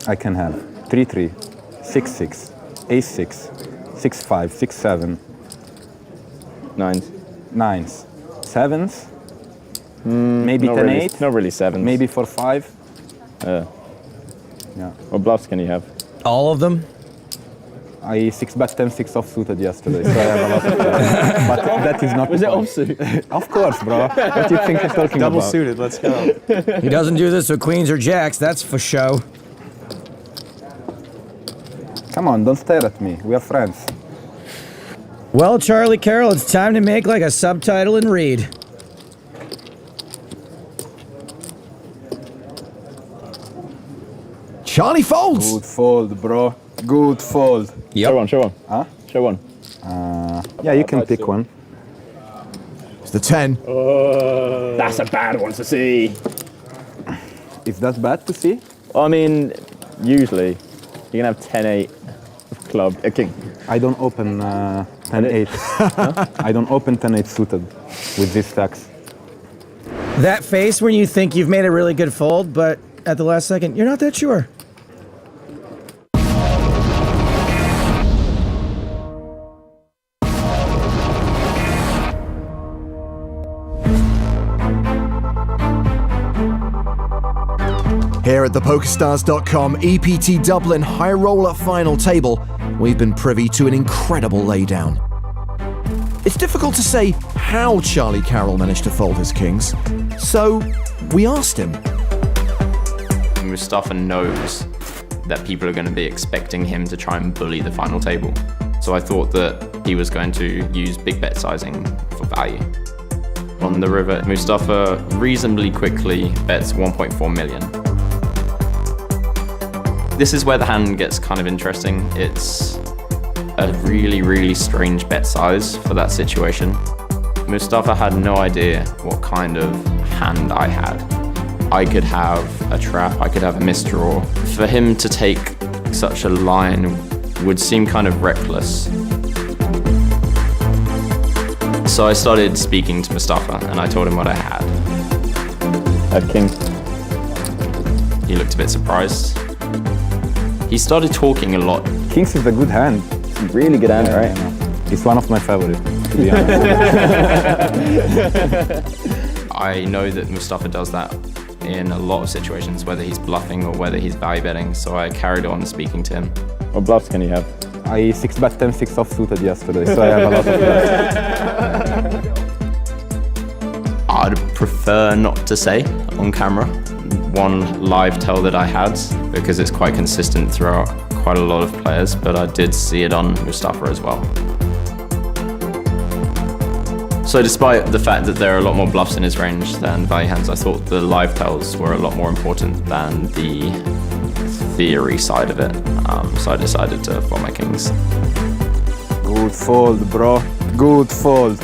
I can have 3-3, 6-6, Ace-6, 6-5, 6-7. 9s. 9s. 7s? Maybe 10-8? Not really 7s. Maybe 4-5? Yeah. What bluffs can you have? All of them? I 6-bet 10-6 offsuited yesterday, so I have a lot of but that is not... Was it offsuit? Of course, bro. What do you think I'm talking Double about? suited, let's go. He doesn't do this with queens or jacks, that's for show. Come on, don't stare at me. We are friends. Well, Charlie Carroll, it's time to make like a subtitle and read. Charlie folds. Good fold, bro. Good fold. Yep. Show one. Huh? Show one. Yeah, you can pick one. It's the 10. That's a bad one to see. Is that bad to see? I mean, usually you can have 10-8 club, a king. I don't open 10-8. I don't open 10-8 suited with these stacks. That face when you think you've made a really good fold, but at the last second, you're not that sure. Here at the PokerStars.com EPT Dublin High Roller Final Table, we've been privy to an incredible laydown. It's difficult to say how Charlie Carroll managed to fold his kings, so we asked him. Mustafa knows that people are going to be expecting him to try and bully the final table. So I thought that he was going to use big bet sizing for value. On the river, Mustafa reasonably quickly bets 1.4 million. This is where the hand gets kind of interesting. It's a really, really strange bet size for that situation. Mustafa had no idea what kind of hand I had. I could have a trap, I could have a misdraw. For him to take such a line would seem kind of reckless. So I started speaking to Mustafa and I told him what I had. A king. He looked a bit surprised. He started talking a lot. Kings is a good hand. It's a really good hand, right? It's one of my favorites, to be honest. I know that Mustafa does that in a lot of situations, whether he's bluffing or whether he's value betting, so I carried on speaking to him. What bluffs can you have? I 6-bet 10-6 offsuited yesterday, so I have a lot of bluffs. I'd prefer not to say on camera one live tell that I had, because it's quite consistent throughout quite a lot of players, but I did see it on Mustafa as well. So despite the fact that there are a lot more bluffs in his range than value hands, I thought the live tells were a lot more important than the theory side of it. So I decided to fold my kings. Good fold, bro. Good fold.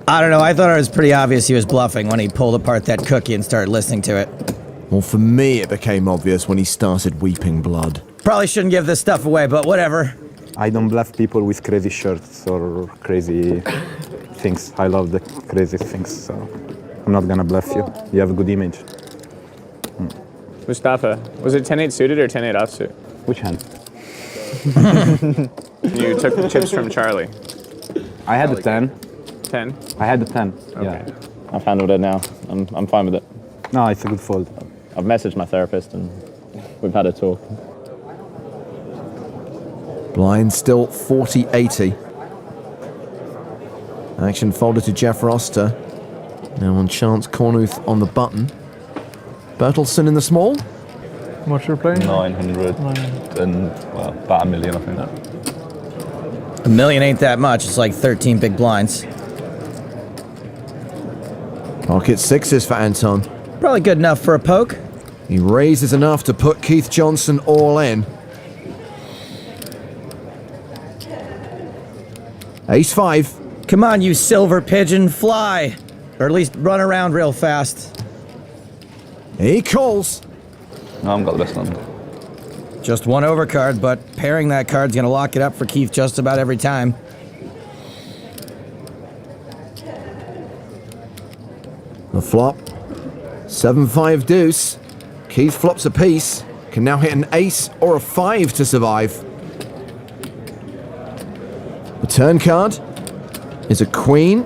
I don't know, I thought it was pretty obvious he was bluffing when he pulled apart that cookie and started listening to it. Well, for me, it became obvious when he started weeping blood. Probably shouldn't give this stuff away, but whatever. I don't bluff people with crazy shirts or crazy things. I love the crazy things, so I'm not gonna bluff you. You have a good image. Mustafa, was it 10-8 suited or 10-8 offsuit? Which hand? You took the chips from Charlie. I had the 10. 10? I had the 10, Okay. yeah. I've handled it now. I'm fine with it. No, it's a good fold. I've messaged my therapist and we've had a talk. Blind still 40-80. Action folded to Jeff Roster. Now on Chance Cornuth on the button. Bertelsen in the small. What's your play? 900 and, well, about $1 million, I think. $1 million ain't that much, it's like 13 big blinds. Pocket sixes for Anton. Probably good enough for a poke. He raises enough to put Keith Johnson all in. Ace-5. Come on, you silver pigeon, fly. Or at least run around real fast. He calls. No, I haven't got the best hand. Just one overcard, but pairing that card's gonna lock it up for Keith just about every time. The flop. 7-5 deuce. Keith flops a piece. Can now hit an ace or a 5 to survive. The turn card is a queen.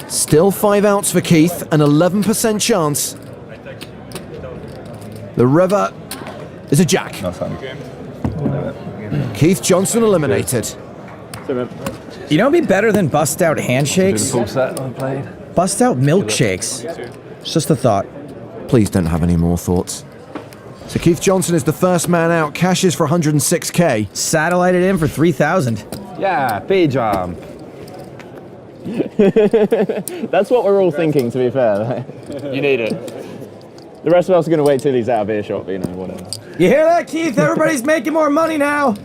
Still 5 outs for Keith, an 11% chance. The river is a jack. No, fine. Keith Johnson eliminated. You know what'd be better than bust out handshakes? Full set I played. Bust out milkshakes. It's just a thought. Please don't have any more thoughts. So Keith Johnson is the first man out, cashes for 106k. Satellited in for 3,000. Yeah, B-jump. That's what we're all thinking, to be fair. You need it. The rest of us are going to wait till he's out of earshot, but you know, whatever. You hear that, Keith? Everybody's making more money now.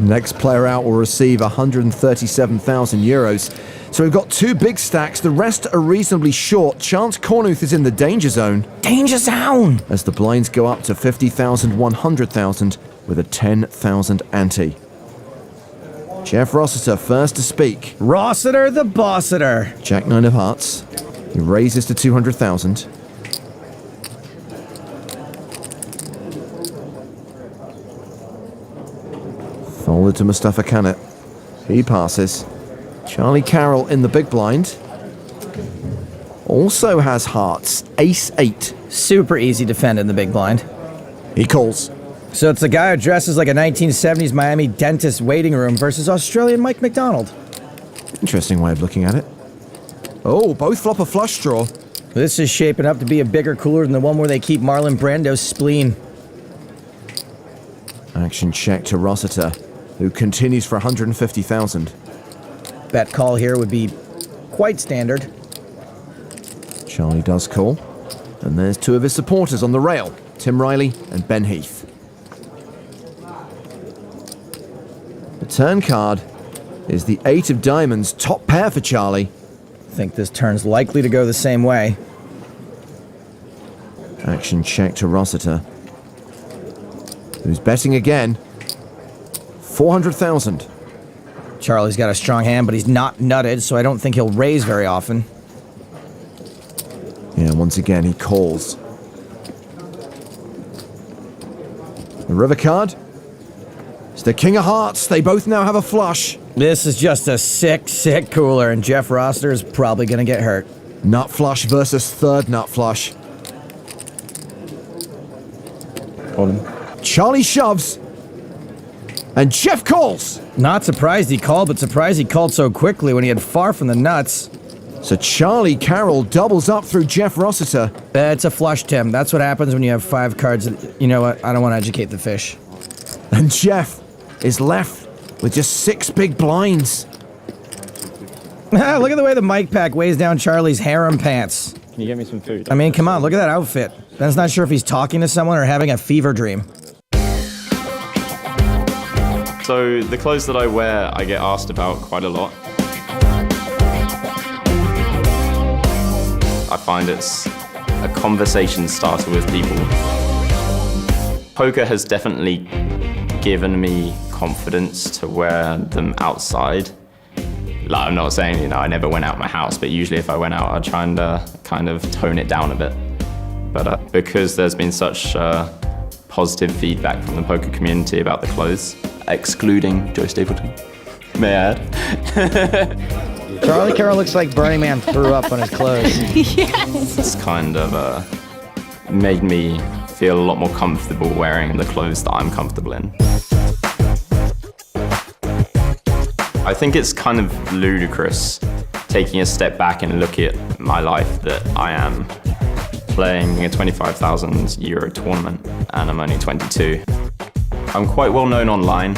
Next player out will receive 137,000 euros. So we've got 2 big stacks. The rest are reasonably short. Chance Cornuth is in the danger zone. Danger zone! As the blinds go up to 50,000, 100,000 with a 10,000 ante. Jeff Rossiter first to speak. Rossiter the Bossiter. Jack 9 of hearts. He raises to 200,000. Folded to Mustafa Kanat. He passes. Charlie Carroll in the big blind. Also has hearts. Ace-8. Super easy defend in the big blind. He calls. So it's the guy who dresses like a 1970s Miami dentist waiting room versus Australian Mike McDonald. Interesting way of looking at it. Oh, both flop a flush draw. This is shaping up to be a bigger cooler than the one where they keep Marlon Brando's spleen. Action check to Rossiter, who continues for 150,000. Bet call here would be quite standard. Charlie does call. And there's 2 of his supporters on the rail, Tim Riley and Ben Heath. The turn card is the 8 of diamonds, top pair for Charlie. I think this turn's likely to go the same way. Action check to Rossiter, who's betting again. 400,000. Charlie's got a strong hand, but he's not nutted, so I don't think he'll raise very often. Yeah, once again, he calls. The river card. It's the King of Hearts. They both now have a flush. This is just a sick, sick cooler, and Jeff Rossiter is probably going to get hurt. Nut flush versus third nut flush. Charlie shoves. And Jeff calls. Not surprised he called, but surprised he called so quickly when he had far from the nuts. So Charlie Carroll doubles up through Jeff Rossiter. It's a flush, Tim. That's what happens when you have 5 cards. You know what? I don't want to educate the fish. And Jeff is left with just 6 big blinds. Look at the way the mic pack weighs down Charlie's harem pants. Can you get me some food? I mean, come on, look at that outfit. Ben's not sure if he's talking to someone or having a fever dream. So the clothes that I wear, I get asked about quite a lot. I find it's a conversation starter with people. Poker has definitely given me confidence to wear them outside. Like, I'm not saying, I never went out of my house, but usually if I went out, I'd try and kind of tone it down a bit. But because there's been such positive feedback from the poker community about the clothes, excluding Joe Stapleton, may I add. Charlie Carroll looks like Burning Man threw up on his clothes. Yes. It's kind of made me feel a lot more comfortable wearing the clothes that I'm comfortable in. I think it's kind of ludicrous taking a step back and look at my life that I am playing a 25,000 euro tournament and I'm only 22. I'm quite well known online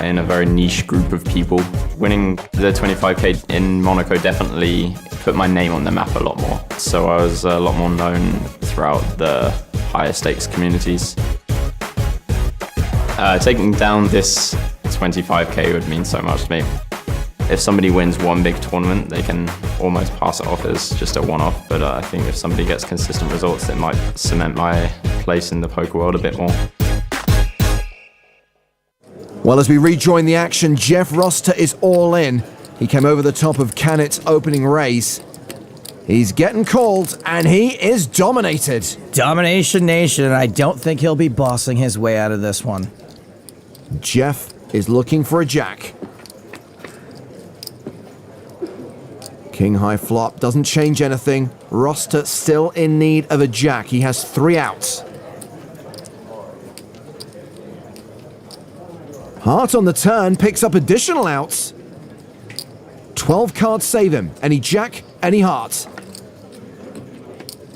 in a very niche group of people. Winning the 25k in Monaco definitely put my name on the map a lot more. So I was a lot more known throughout the higher stakes communities. Taking down this 25k would mean so much to me. if somebody wins one big tournament, they can almost pass it off as just a one-off. But I think if somebody gets consistent results, it might cement my place in the poker world a bit more. Well, as we rejoin the action, Jeff Roster is all in. He came over the top of Cannett's opening raise. He's getting called, and he is dominated. Domination Nation, and I don't think he'll be bossing his way out of this one. Jeff is looking for a jack. King high flop doesn't change anything. Roster still in need of a jack. He has 3 outs. Heart on the turn picks up additional outs. 12 cards save him. Any jack, any heart.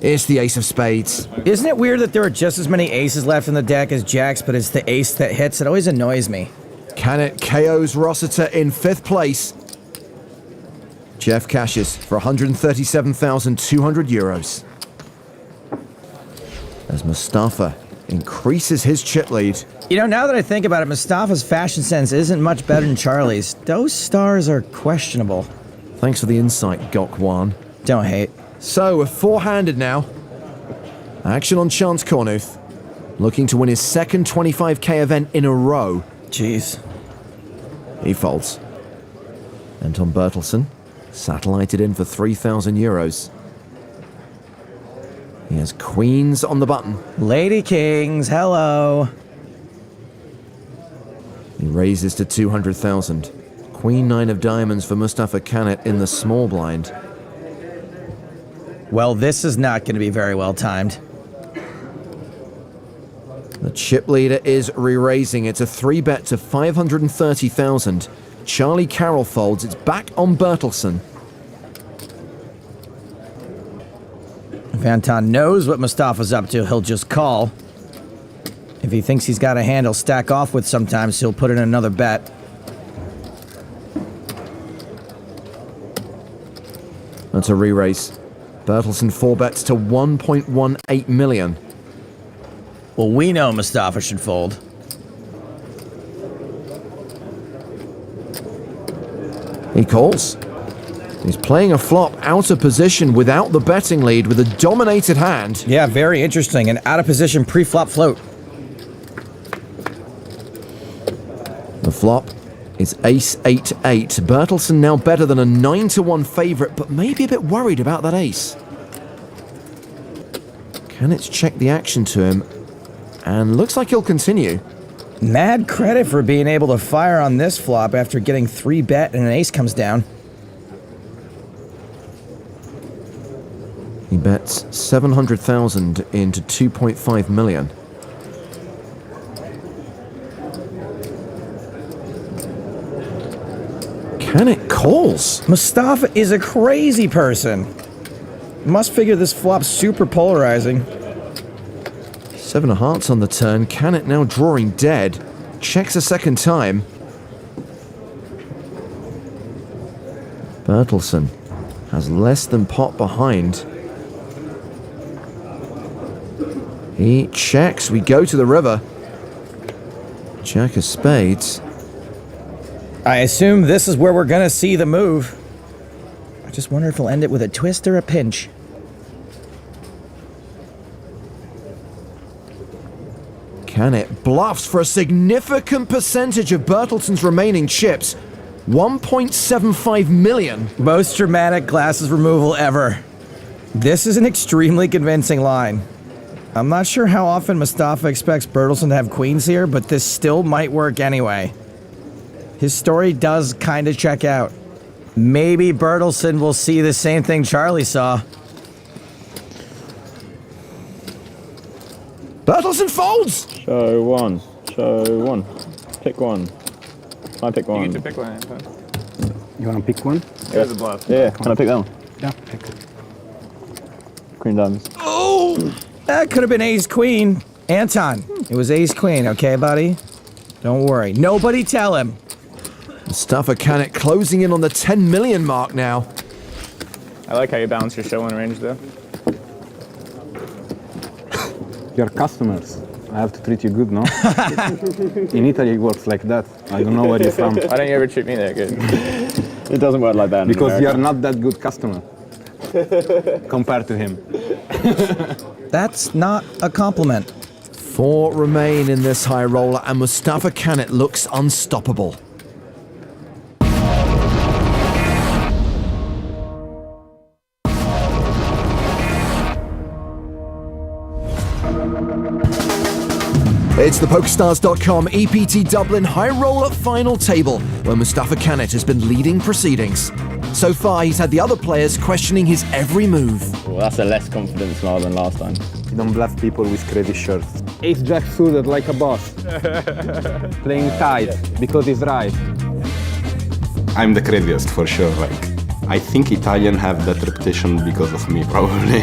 It's the ace of spades. Isn't it weird that there are just as many aces left in the deck as jacks, but it's the ace that hits? It always annoys me. Cannet KOs Rossiter in 5th place. Jeff cashes for 137,200 euros. As Mustafa increases his chip lead. You know, now that I think about it, Mustafa's fashion sense isn't much better than Charlie's. Those stars are questionable. Thanks for the insight, Gokwan. Don't hate. So, we're 4-handed now. Action on Chance Cornuth. Looking to win his second 25k event in a row. Jeez. He folds. Anton Bertelsen, satellited in for 3,000 euros. He has queens on the button. Lady Kings, hello. He raises to 200,000. Queen 9 of diamonds for Mustafa Cannet in the small blind. Well, this is not going to be very well timed. The chip leader is re-raising. It's a 3-bet to 530,000. Charlie Carroll folds. It's back on Bertelsen. If Anton knows what Mustafa's up to, he'll just call. If he thinks he's got a hand he'll stack off with sometimes, he'll put in another bet. That's a re-raise. Bertelsen 4-bets to 1.18 million. Well, we know Mustafa should fold. He calls. He's playing a flop out of position without the betting lead with a dominated hand. Yeah, very interesting. An out of position pre-flop float. The flop is ace-8-8. Bertelsen now better than a 9-1 favorite, but maybe a bit worried about that ace. Cannett's check the action to him, and looks like he'll continue. Mad credit for being able to fire on this flop after getting 3-bet and an ace comes down. He bets 700,000 into 2.5 million. Cannet calls. Mustafa is a crazy person. Must figure this flop's super polarizing. 7 of hearts on the turn. Cannet now drawing dead. Checks a second time. Bertelsen has less than pot behind. He checks. We go to the river. Jack of spades. I assume this is where we're gonna see the move. I just wonder if he'll end it with a twist or a pinch. Cannet bluffs for a significant percentage of Bertelsen's remaining chips. 1.75 million. Most dramatic glasses removal ever. This is an extremely convincing line. I'm not sure how often Mustafa expects Bertelsen to have queens here, but this still might work anyway. His story does kind of check out. Maybe Bertelsen will see the same thing Charlie saw. Bertelsen folds! Show one. Show one. Pick one. I pick one. You get to pick one. You want to pick one? There's a bluff. Yeah, can I pick that one? Yeah, pick it. Queen diamonds. Oh! That could have been ace-queen. Anton, it was ace-queen, okay, buddy? Don't worry. Nobody tell him. Mustafa Cannet closing in on the 10 million mark now. I like how you balance your show and range there. Your customers. I have to treat you good, no? In Italy it works like that. I don't know where you're from. Why don't you ever treat me that good? It doesn't work like that in Because America. you're not that good customer compared to him. That's not a compliment. 4 remain in this high roller, and Mustafa Canet looks unstoppable. It's the PokerStars.com EPT Dublin High Roller Final Table, where Mustafa Canet has been leading proceedings. So far, he's had the other players questioning his every move. Well, that's a less confident smile than last time. You don't bluff people with crazy shirts. Ace Jack suited like a boss. Playing tight because he's right. I'm the craziest for sure. Like, I think Italian have that reputation because of me, probably.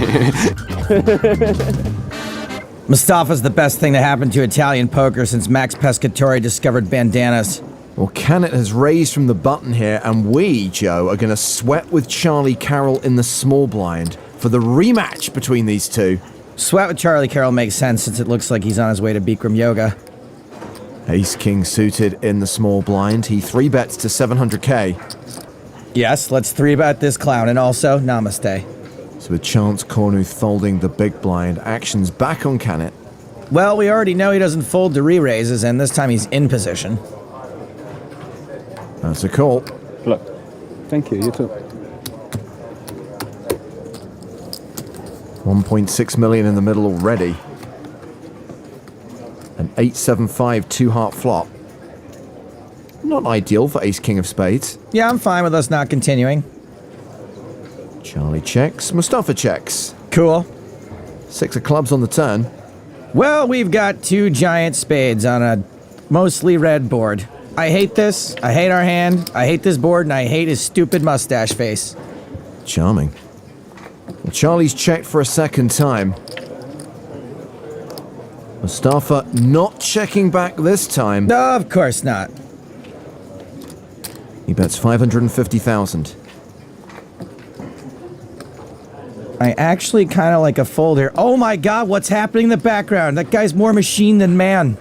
Mustafa's the best thing to happen to Italian poker since Max Pescatore discovered bandanas. Well, Canet has raised from the button here, and we, Joe, are going to sweat with Charlie Carroll in the small blind for the rematch between these two. Sweat with Charlie Carroll makes sense since it looks like he's on his way to Bikram Yoga. Ace-King suited in the small blind. He 3-bets to 700k. Yes, let's 3-bet this clown, and also, namaste. So with Chance Cornuth folding the big blind, action's back on Canet. Well, we already know he doesn't fold to re-raises, and this time he's in position. That's a call. Look. Thank you, you too. 1.6 million in the middle already. An 8-7-5 2-heart flop. Not ideal for Ace-King of Spades. Yeah, I'm fine with us not continuing. Charlie checks, Mustafa checks. Cool. 6 of clubs on the turn. Well, we've got 2 giant spades on a mostly red board. I hate this, I hate our hand, I hate this board, and I hate his stupid mustache face. Charming. Well, Charlie's checked for a second time. Mustafa not checking back this time. No, of course not. He bets 550,000. I actually kind of like a fold here. Oh my god, what's happening in the background? That guy's more machine than man.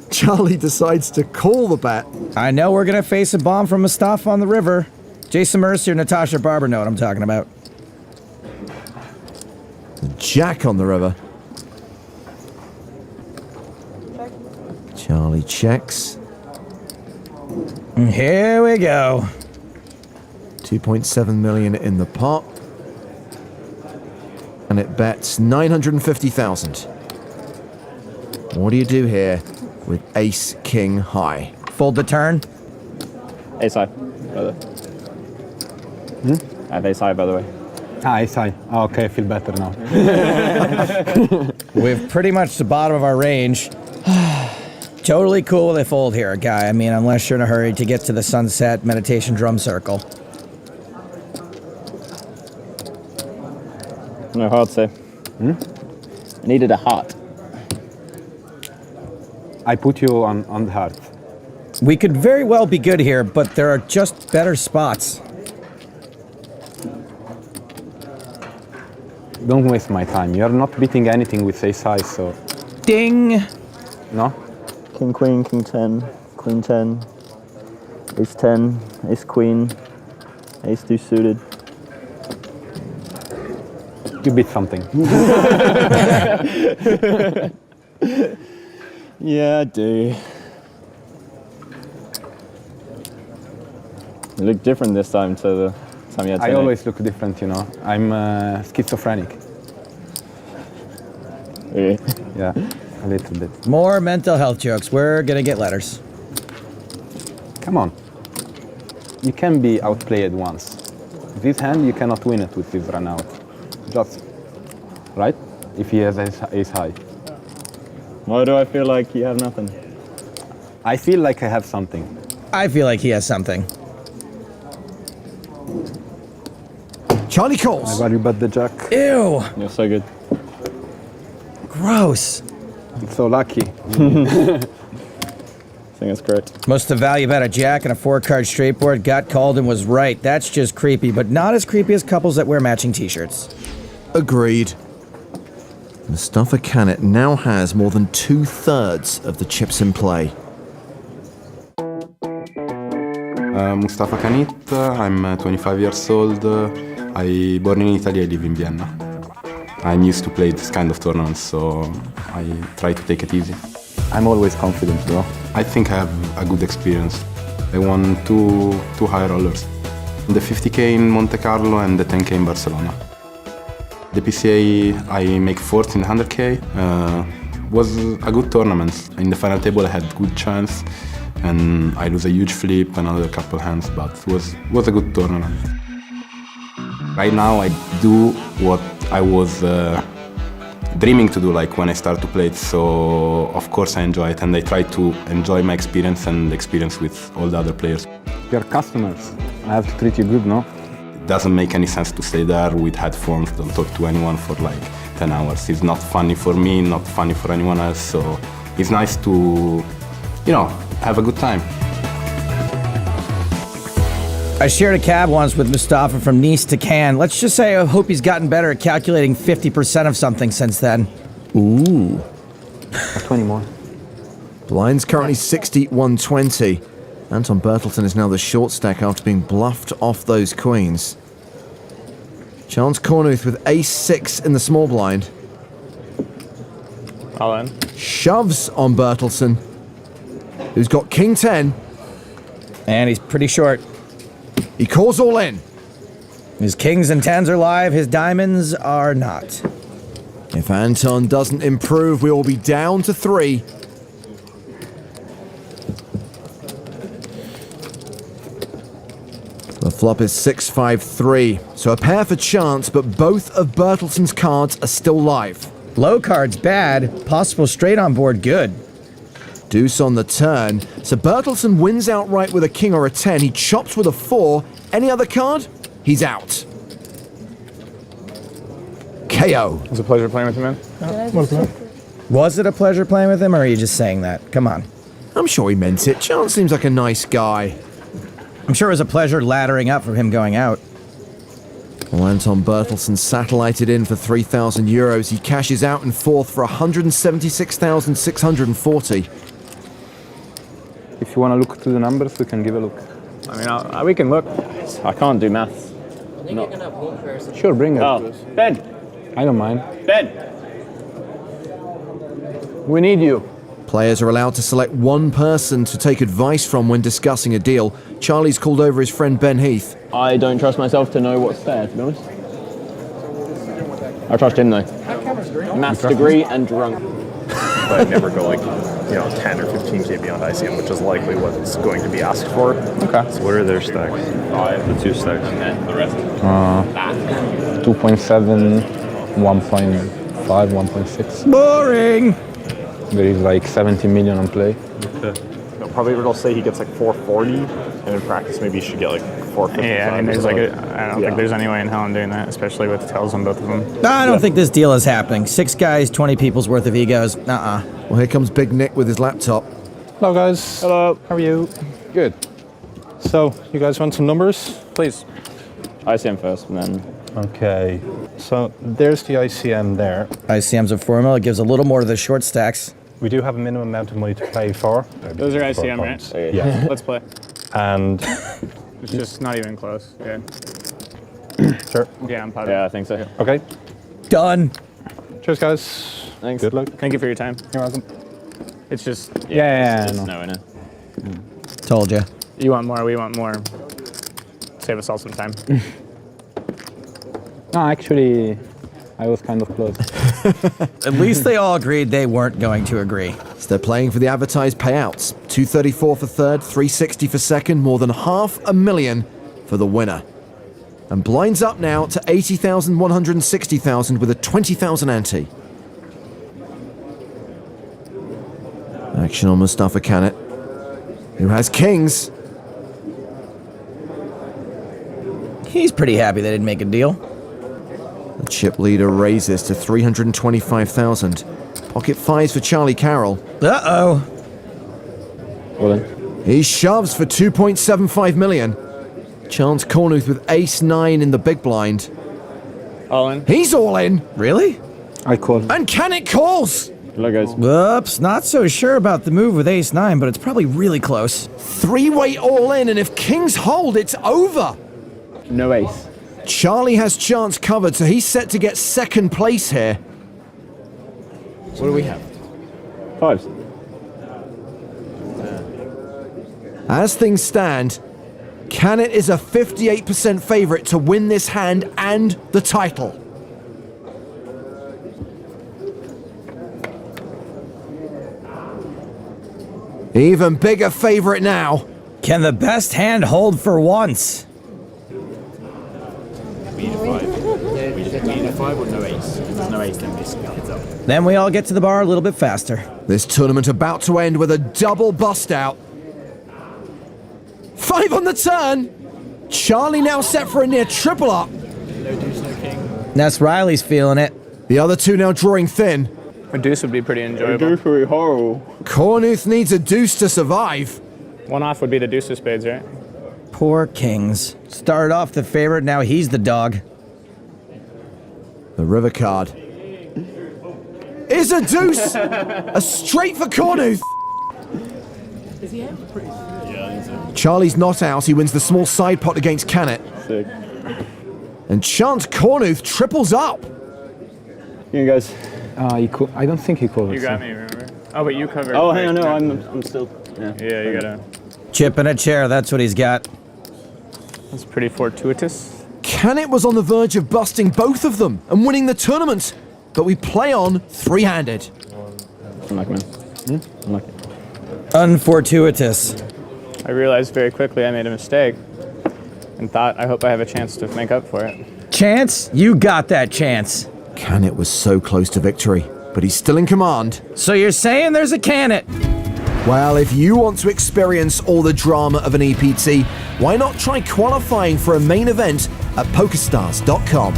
Charlie decides to call the bet. I know we're going to face a bomb from Mustafa on the river. Jason Mercier, Natasha Barber know what I'm talking about. Jack on the river. Charlie checks. And here we go. 2.7 million in the pot. And it bets 950,000. What do you do here with Ace King high? Fold the turn. Ace high, by the way. I have ace high, by the way. Ah, ace high. Oh, okay, I feel better now. We've pretty much the bottom of our range. Totally cool with a fold here, guy. I mean, unless you're in a hurry to get to the sunset meditation drum circle. No hard say. I needed a heart. I put you on the heart. We could very well be good here, but there are just better spots. Don't waste my time. You're not beating anything with ace high, so... Ding! No? King, queen, king 10, queen 10, ace 10, ace queen, ace 2 suited. You beat something. Yeah, I do. You look different this time to the time you had 10. I always look different, you know. I'm schizophrenic. Really? Yeah, a little bit. More mental health jokes. We're gonna get letters. Come on. You can be outplayed once. This hand, you cannot win it with this run out. Just, right? If he has ace high. Why do I feel like you have nothing? I feel like I have something. I feel like he has something. Charlie calls. I value bet the jack. Ew! You're so good. Gross. I'm so lucky. I think that's correct. Most of value bet a jack and a 4-card straight board, got called and was right. That's just creepy, but not as creepy as couples that wear matching t-shirts. Agreed. Mustafa Canet now has more than 2/3 of the chips in play. Mustafa Kanit, I'm 25 years old. I born in Italy, I live in Vienna. I'm used to play this kind of tournaments, so I try to take it easy. I'm always confident, bro. I think I have a good experience. I won two high rollers. The 50k in Monte Carlo and the 10k in Barcelona. The PCA, I make fourth in 100k. Was a good tournament. In the final table I had good chance and I lose a huge flip, another couple hands, but was a good tournament. Right now I do what I was dreaming to do, like when I start to play it, so of course I enjoy it and I try to enjoy my experience and experience with all the other players. You're customers. I have to treat you good, no? It doesn't make any sense to stay there with headphones, don't talk to anyone for like 10 hours. It's not funny for me, not funny for anyone else, so it's nice to, have a good time. I shared a cab once with Mustafa from Nice to Cannes. Let's just say I hope he's gotten better at calculating 50% of something since then. Ooh. 20 more. Blind's currently 60-120. Anton Bertelsen is now the short stack after being bluffed off those queens. Charles Cornuth with ace-6 in the small blind. All in. Shoves on Bertelsen, who's got king-10. And he's pretty short. He calls all in. His kings and tens are live, his diamonds are not. If Anton doesn't improve, we will be down to 3. The flop is 6-5-3, so a pair for chance, but both of Bertelsen's cards are still live. Low card's bad, possible straight on board good. Deuce on the turn, so Bertelsen wins outright with a king or a 10. He chops with a 4. Any other card? He's out. KO. It was a pleasure playing with you, man. Was it a pleasure playing with him, or are you just saying that? Come on. I'm sure he meant it. Chance seems like a nice guy. I'm sure it was a pleasure laddering up from him going out. Well, Anton Bertelsen satellited in for 3,000 euros. He cashes out in fourth for 176,640. If you want to look through the numbers, we can give a look. I mean, we can look. I can't do maths. I think you're gonna have home first. Sure, bring it. Oh, Ben! I don't mind. Ben! We need you. Players are allowed to select one person to take advice from when discussing a deal. Charlie's called over his friend Ben Heath. I don't trust myself to know what's there, to be honest. I trust him, though. Maths degree and drunk. But I'd never go 10 or 15k beyond ICM, which is likely what's going to be asked for. Okay. So what are their stacks? 5, the 2 stacks. And then the rest. 2.7, 1.5, 1.6. Boring! There is like 70 million on play. Okay. No, probably it'll say he gets 440, and in practice maybe he should get 455. Yeah, and there's I don't think there's any way in hell I'm doing that, especially with tails on both of them. I don't think this deal is happening. 6 guys, 20 people's worth of egos. Well, here comes Big Nick with his laptop. Hello, guys. Hello. How are you? Good. So, you guys want some numbers? Please. ICM first, and then... Okay. So, there's the ICM there. ICM's a formula. It gives a little more to the short stacks. We do have a minimum amount of money to play for. Those are ICM, right? Yeah. Let's play. And... It's just not even close. Yeah. Sure. Yeah, I'm positive. Yeah, I think so. Okay. Done. Cheers, guys. Thanks. Good luck. Thank you for your time. You're welcome. It's just... Yeah, it's no. no, innit? Told you. You want more, we want more. Save us all some time. No, actually, I was kind of close. At least they all agreed they weren't going to agree. So they're playing for the advertised payouts. 234 for third, 360 for second, more than $500,000 for the winner. And blinds up now to 80,000, 160,000 with a 20,000 ante. Action on Mustafa Kanit, who has kings. He's pretty happy they didn't make a deal. The chip leader raises to 325,000. Pocket fives for Charlie Carroll. Uh-oh. Well, he shoves for 2.75 million. Chance Cornuth with ace-9 in the big blind. All in? He's all in. Really? I call. And Kanit calls. Hello, guys. Whoops, not so sure about the move with ace-9, but it's probably really close. Three-way all-in, and if kings hold, it's over. No ace. Charlie has chance covered, so he's set to get second place here. What do we have? Fives. As things stand, Canet is a 58% favorite to win this hand and the title. Even bigger favorite now. Can the best hand hold for once? We need a 5. We need a 5 or no ace. If there's no ace, then this heads up. Then we all get to the bar a little bit faster. This tournament about to end with a double bust out. 5 on the turn. Charlie now set for a near triple up. No deuce, no king. That's Riley's feeling it. The other two now drawing thin. A deuce would be pretty enjoyable. Deuce would be horrible. Cornuth needs a deuce to survive. One off would be the deuce of spades, right? Poor kings. Started off the favorite, now he's the dog. The river card is a deuce. A straight for Cornuth. Is he out? Yeah, I think so. Charlie's not out. He wins the small side pot against Canet. Sick. And Chance Cornuth triples up. You guys. I don't think he called. You got me, remember? Oh, but you covered. Oh, hang on, no, I'm still. Yeah, you gotta. Chip in a chair, that's what he's got. That's pretty fortuitous. Canet was on the verge of busting both of them and winning the tournament, but we play on three-handed. Unlucky, man. Unlucky. Unfortuitous. I realized very quickly I made a mistake and thought, I hope I have a chance to make up for it. Chance? You got that chance. Canet was so close to victory, but he's still in command. So you're saying there's a Canet? Well, if you want to experience all the drama of an EPT, why not try qualifying for a main event at PokerStars.com.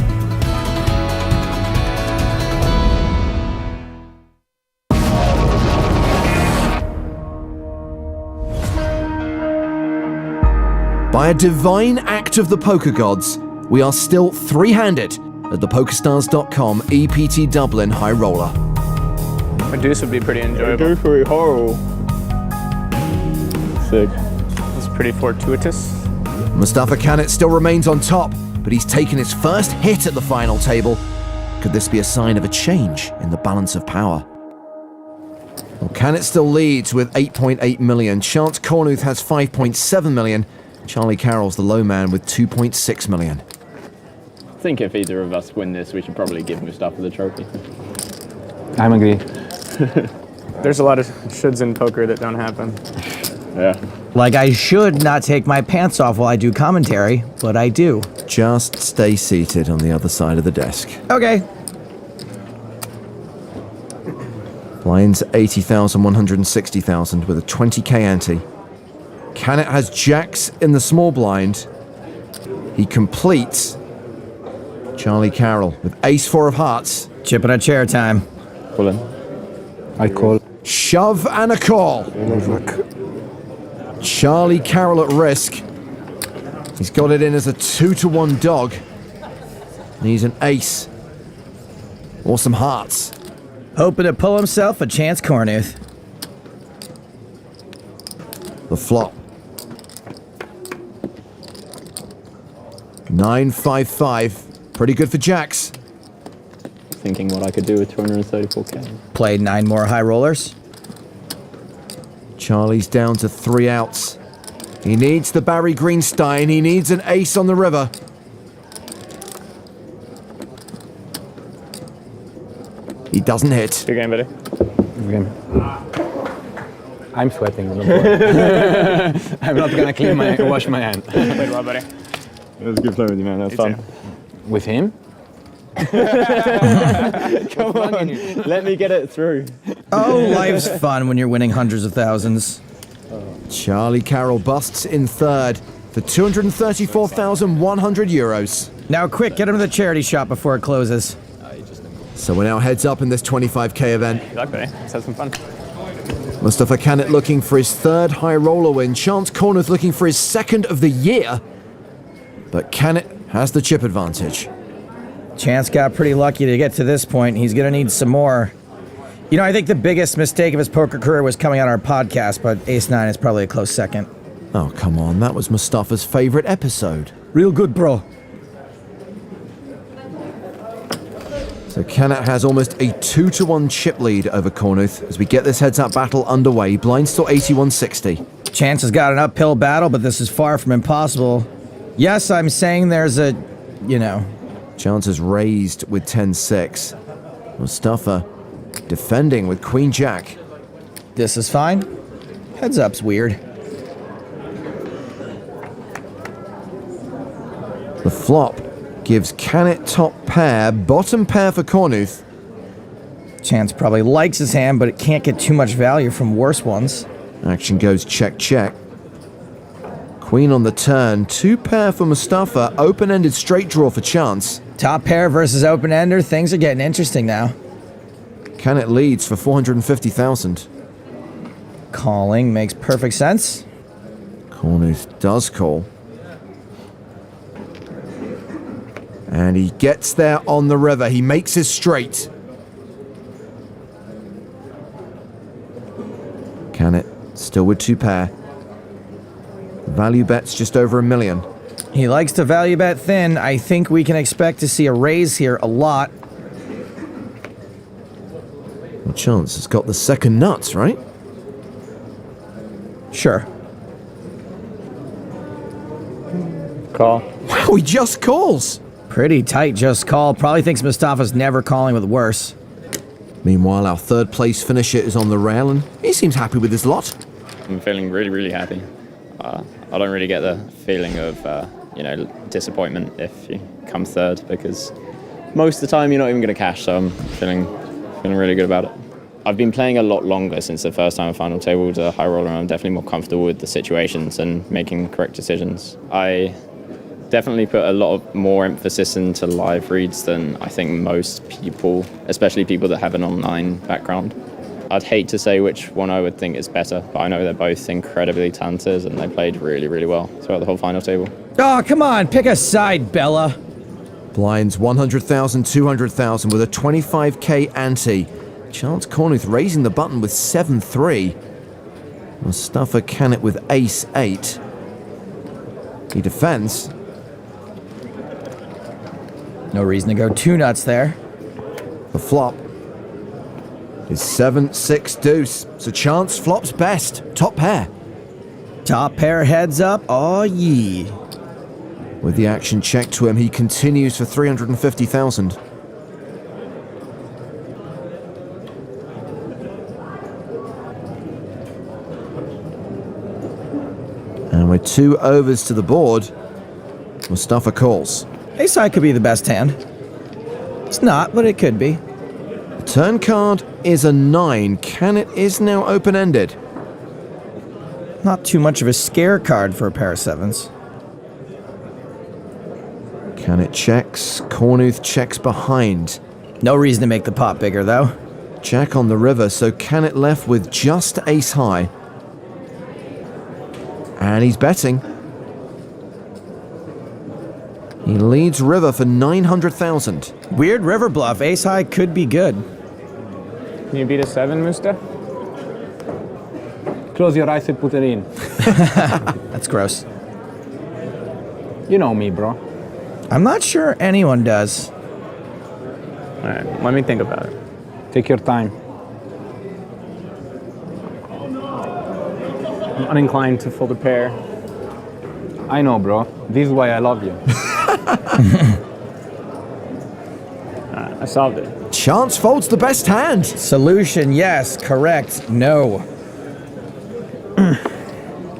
By a divine act of the poker gods, we are still three-handed at the PokerStars.com EPT Dublin High Roller. A deuce would be pretty enjoyable. Deuce would be horrible. Sick. That's pretty fortuitous. Mustafa Canet still remains on top, but he's taken his first hit at the final table. Could this be a sign of a change in the balance of power? Well, Canet still leads with 8.8 million. Chance Cornuth has 5.7 million. Charlie Carroll's the low man with 2.6 million. I think if either of us win this, we should probably give Mustafa the trophy. I'm agree. There's a lot of shoulds in poker that don't happen. Yeah. Like I should not take my pants off while I do commentary, but I do. Just stay seated on the other side of the desk. Okay. Blinds 80,000, 160,000 with a 20k ante. Canet has jacks in the small blind. He completes. Charlie Carroll with ace-4 of hearts. Chip in a chair time. Pull in. I call. Shove and a call. Charlie Carroll at risk. He's got it in as a 2-to-1 dog. Needs an ace. Or some hearts. Hoping to pull himself a Chance Cornuth. The flop. 9-5-5. Pretty good for jacks. Thinking what I could do with 234k. Played 9 more high rollers. Charlie's down to 3 outs. He needs the Barry Greenstein. He needs an ace on the river. He doesn't hit. Good game, buddy. Good game. I'm sweating. I'm not gonna wash my hand. Played well, buddy. It was a good play with you, man. That was fun. With him? Come on, let me get it through. Oh, life's fun when you're winning hundreds of thousands. Charlie Carroll busts in third for 234,100 euros. Now quick, get him to the charity shop before it closes. So we're now heads up in this 25k event. Good luck, buddy. Let's have some fun. Mustafa Canet looking for his third high roller win. Chance Cornuth looking for his second of the year. But Canet has the chip advantage. Chance got pretty lucky to get to this point. He's gonna need some more. You know, I think the biggest mistake of his poker career was coming on our podcast, but Ace-9 is probably a close second. Oh, come on. That was Mustafa's favorite episode. Real good, bro. So Canet has almost a 2-1 chip lead over Cornuth as we get this heads-up battle underway. Blind still 81-60. Chance has got an uphill battle, but this is far from impossible. Yes, I'm saying there's a, you know. Chance is raised with 10-6. Mustafa defending with Queen-Jack. This is fine. Heads up's weird. The flop gives Canet top pair, bottom pair for Cornuth. Chance probably likes his hand, but it can't get too much value from worse ones. Action goes check. Queen on the turn, 2 pair for Mustafa, open-ended straight draw for Chance. Top pair versus open-ender, things are getting interesting now. Canet leads for 450,000. Calling makes perfect sense. Cornuth does call. And he gets there on the river. He makes his straight. Canet still with 2 pair. Value bet's just over $1 million. He likes to value bet thin. I think we can expect to see a raise here a lot. Well, Chance has got the second nuts, right? Sure. Call. Wow, he just calls. Pretty tight just call. Probably thinks Mustafa's never calling with worse. Meanwhile, our third place finisher is on the rail and he seems happy with his lot. I'm feeling really, really happy. I don't really get the feeling of, disappointment if you come third, because most of the time you're not even going to cash, so I'm feeling really good about it. I've been playing a lot longer since the first time I final tabled a high roller, and I'm definitely more comfortable with the situations and making correct decisions. I definitely put a lot of more emphasis into live reads than I think most people, especially people that have an online background. I'd hate to say which one I would think is better, but I know they're both incredibly talented and they played really, really well throughout the whole final table. Oh, come on, pick a side, Bella. Blinds 100,000, 200,000 with a 25k ante. Chance Cornuth raising the button with 7-3. Mustafa Canet with ace-8. He defends. No reason to go 2 nuts there. The flop is 7-6 deuce. So Chance flops best. Top pair. Top pair heads up. Oh, yee. With the action checked to him, he continues for 350,000. And with 2 overs to the board, Mustafa calls. Ace-high could be the best hand. It's not, but it could be. The turn card is a 9. Canet is now open-ended. Not too much of a scare card for a pair of 7s. Canet checks. Cornuth checks behind. No reason to make the pot bigger, though. Jack on the river, so Canet left with just ace-high. And he's betting. He leads river for 900,000. Weird river bluff. Ace-high could be good. Can you beat a 7, Musta? Close your eyes and put it in. That's gross. You know me, bro. I'm not sure anyone does. All right, let me think about it. Take your time. I'm uninclined to fold a pair. I know, bro. This is why I love you. I solved it. Chance folds the best hand. Solution, yes. Correct, no.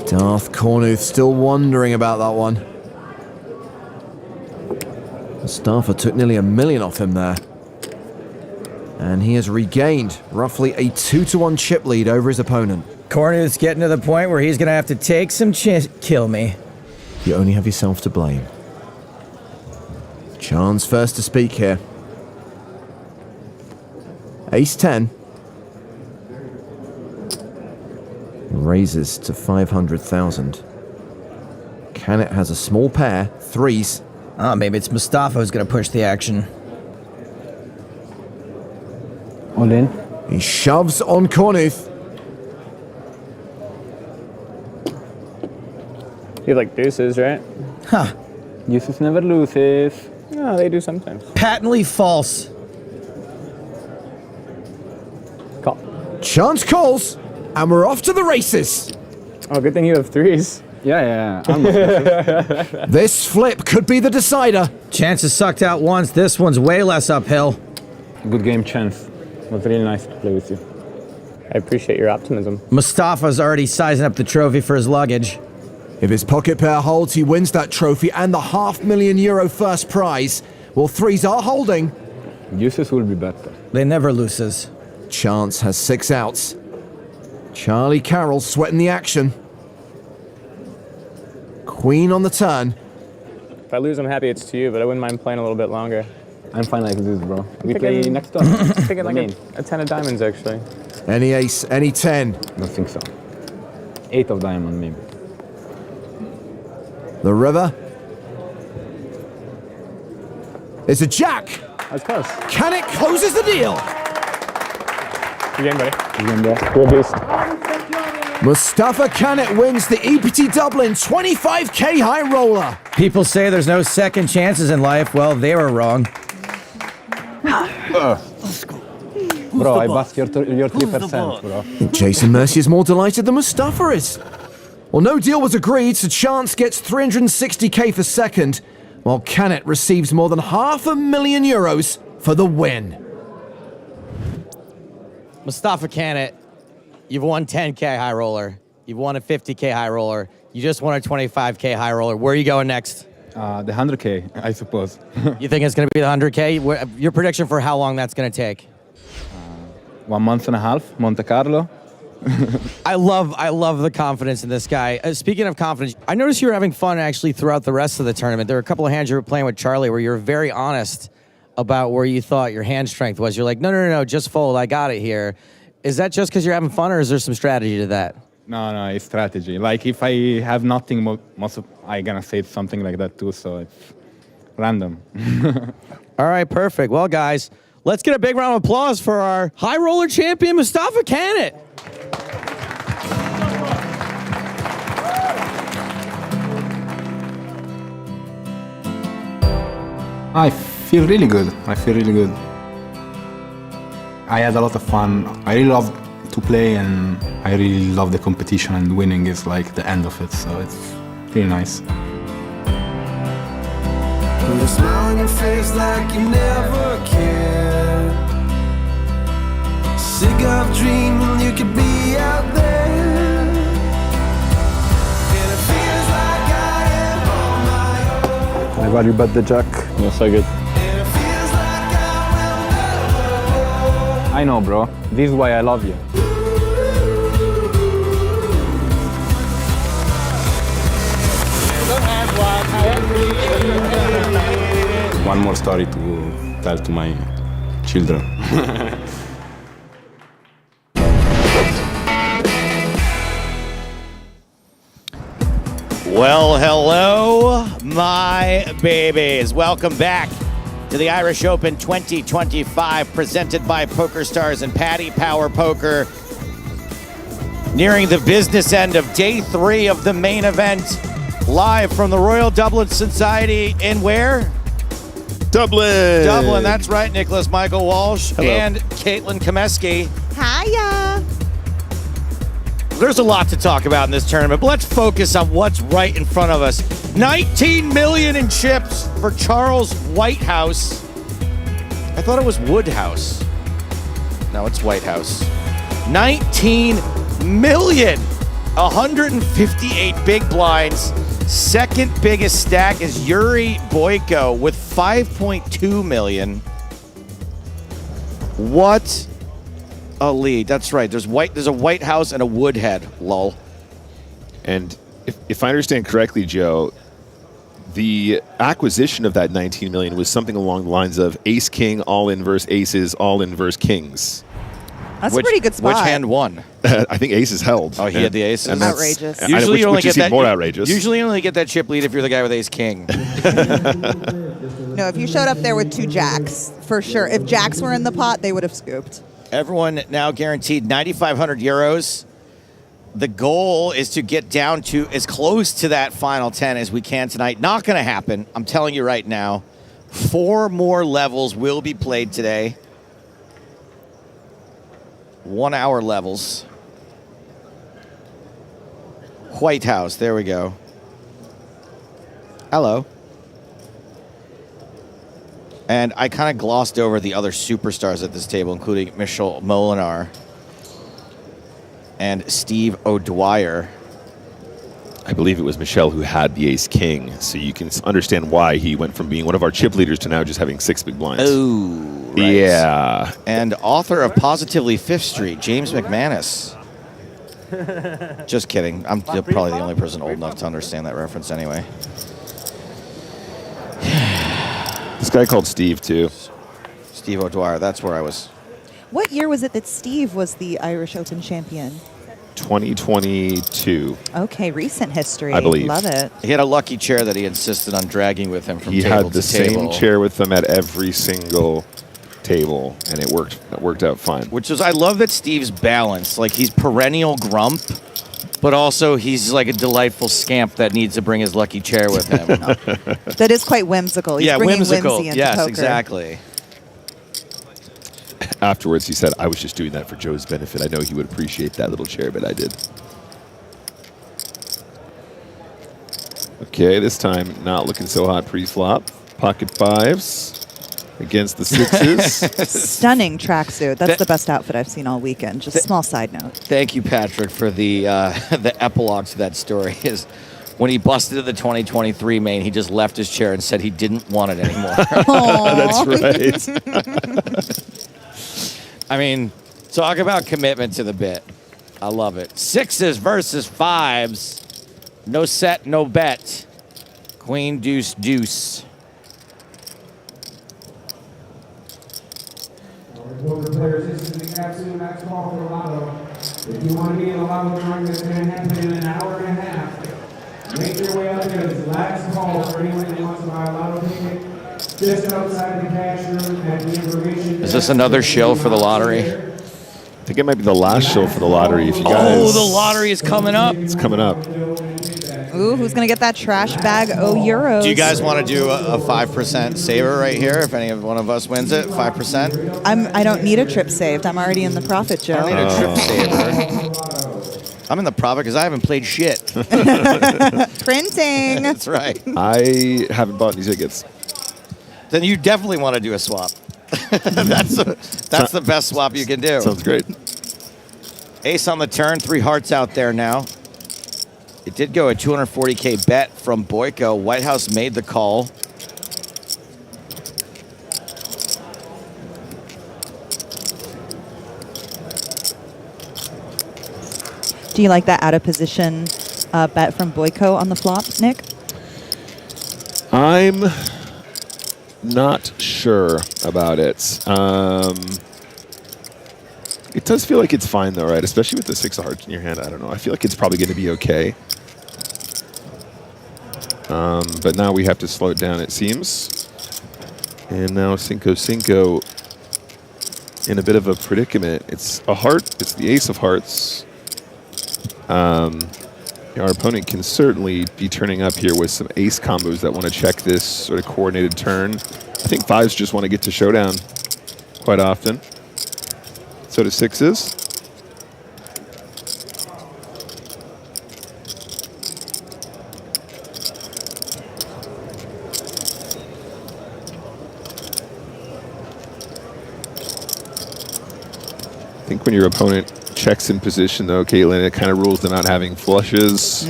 Darth Cornuth still wondering about that one. Mustafa took nearly $1 million off him there. And he has regained roughly a 2-1 chip lead over his opponent. Cornuth's getting to the point where he's going to have to take some kill me. You only have yourself to blame. Chance first to speak here. Ace-10. Raises to 500,000. Canet has a small pair, 3s. Oh, maybe it's Mustafa who's going to push the action. All in? He shoves on Cornuth. You like deuces, right? Huh. Deuces never loses. No, they do sometimes. Patently false. Call. Chance calls, and we're off to the races. Oh, good thing you have threes. Yeah. This flip could be the decider. Chances sucked out once. This one's way less uphill. Good game, Chance. It was really nice to play with you. I appreciate your optimism. Mustafa's already sizing up the trophy for his luggage. If his pocket pair holds, he wins that trophy and the €500,000 first prize. Well, threes are holding. Deuces will be better. They never loses. Chance has 6 outs. Charlie Carroll sweating the action. Queen on the turn. If I lose, I'm happy it's to you, but I wouldn't mind playing a little bit longer. I'm fine like this, bro. We play next turn. I'm thinking like a 10 of diamonds, actually. Any ace, any 10. Don't think so. 8 of diamond, maybe. The river. It's a jack. That's close. Can it closes the deal? Good game, buddy. Good game, bro. Good beast. Mustafa Canet wins the EPT Dublin 25K high roller. People say there's no second chances in life. Well, they were wrong. Bro, I bust your 3%, bro. Jason Mercier is more delighted than Mustafa is. Well, no deal was agreed, so Chance gets 360K for second, while Canet receives more than €500,000 for the win. Mustafa Canet, you've won 10K high roller. You've won a 50K high roller. You just won a 25K high roller. Where are you going next? The 100K, I suppose. You think it's going to be the 100K? Your prediction for how long that's going to take? 1 month and a half, Monte Carlo. I love the confidence in this guy. Speaking of confidence, I noticed you were having fun actually throughout the rest of the tournament. There were a couple of hands you were playing with Charlie where you were very honest about where you thought your hand strength was. You're like, no, just fold. I got it here. Is that just because you're having fun, or is there some strategy to that? No, it's strategy. Like if I have nothing, I'm gonna say something like that too. So it's random. All right, perfect. Well, guys, let's get a big round of applause for our high roller champion, Mustafa Canet. I feel really good. I had a lot of fun. I really love to play, and I really love the competition, and winning is like the end of it, so it's really nice. Put a smile on your face like you never cared. Sick of dreaming you could be out there. And it feels like I am on my own. I value bet the jack. That's so good. And it feels like I will never. I know, bro. This is why I love you. One more story to tell to my children. Well, hello, my babies. Welcome back to the Irish Open 2025, presented by PokerStars and Paddy Power Poker. Nearing the business end of day 3 of the main event, live from the Royal Dublin Society in where? Dublin. Dublin, that's right, Nicholas Michael Walsh. Hello. And Caitlin Komeski. Hiya. There's a lot to talk about in this tournament, but let's focus on what's right in front of us. 19 million in chips for Charles Whitehouse. I thought it was Woodhouse. No, it's Whitehouse. 19 million. 158 big blinds. Second biggest stack is Yuri Boyko with 5.2 million. What a lead. That's right. There's a White House and a Woodhead. Lol. And if I understand correctly, Joe, the acquisition of that 19 million was something along the lines of ace king all in versus aces all in versus kings. That's a pretty good spot. Which hand won? I think aces held. Oh, he had the aces. And that's outrageous. Usually you only which get is even that more outrageous. Usually you only get that chip lead if you're the guy with ace king. No, if you showed up there with 2 jacks, for sure. If jacks were in the pot, they would have scooped. Everyone now guaranteed 9,500 euros. The goal is to get down to as close to that final 10 as we can tonight. Not going to happen. I'm telling you right now. 4 more levels will be played today. 1 hour levels. White House. There we go. Hello. And I kind of glossed over the other superstars at this table, including Michel Molinar and Steve O'Dwyer. I believe it was Michel who had the ace king, so you can understand why he went from being one of our chip leaders to now just having 6 big blinds. Oh, right. Yeah. And author of Positively Fifth Street, James McManus. Just kidding. I'm probably the only person old enough to understand that reference anyway. This guy called Steve, too. Steve O'Dwyer, that's where I was. What year was it that Steve was the Irish Open champion? 2022. Okay, recent history. I believe. Love it. He had a lucky chair that he insisted on dragging with him from He table had to the table. same chair with him at every single table, and it worked out fine. Which is, I love that Steve's balance. Like, he's perennial grump, but also he's like a delightful scamp that needs to bring his lucky chair with him. That is quite whimsical. He's bringing whimsical. whimsy into Yes, poker. exactly. Afterwards, he said, I was just doing that for Joe's benefit. I know he would appreciate that little chair, but I did. Okay, this time not looking so hot pre-flop. Pocket 5s against the 6s. Stunning tracksuit. That's the best outfit I've seen all weekend. Just a small side note. Thank you, Patrick, for the the epilogue to that story. Is when he busted the 2023 main, he just left his chair and said he didn't want it anymore. That's right. I mean, talk about commitment to the bit. I love it. 6s versus 5s. No set, no bet. Queen, deuce, deuce. Poker players, this is the absolute max call for the Lotto. If you want to be in the Lotto drawing that's going to happen in an hour and a half, make your way up here. This last call for anyone that wants to buy a Lotto ticket. Just outside the cash room at the information. Is this another shill for the lottery? I think it might be the last show for the lottery. If you guys, Oh, the lottery is coming up. It's coming up. Ooh, who's going to get that trash bag? Oh, euros. Do you guys want to do a 5% saver right here? If any of one of us wins it, 5%? I don't need a trip saved. I'm already in the profit, Joe. I don't need a trip saver. I'm in the profit because I haven't played shit. Printing. That's right. I haven't bought any tickets. Then you definitely want to do a swap. That's the best swap you can do. Sounds great. Ace on the turn, 3 hearts out there now. It did go a 240K bet from Boyko. White House made the call. Do you like that out of position bet from Boyko on the flop, Nick? I'm not sure about it. It does feel like it's fine though, right? Especially with the 6 of hearts in your hand. I don't know. I feel like it's probably going to be okay. But now we have to slow it down, it seems. And now Cinco in a bit of a predicament. It's a heart. It's the ace of hearts. Our opponent can certainly be turning up here with some ace combos that want to check this sort of coordinated turn. I think 5s just want to get to showdown quite often. So do 6s. I think when your opponent checks in position, though, Caitlin, it kind of rules them out having flushes.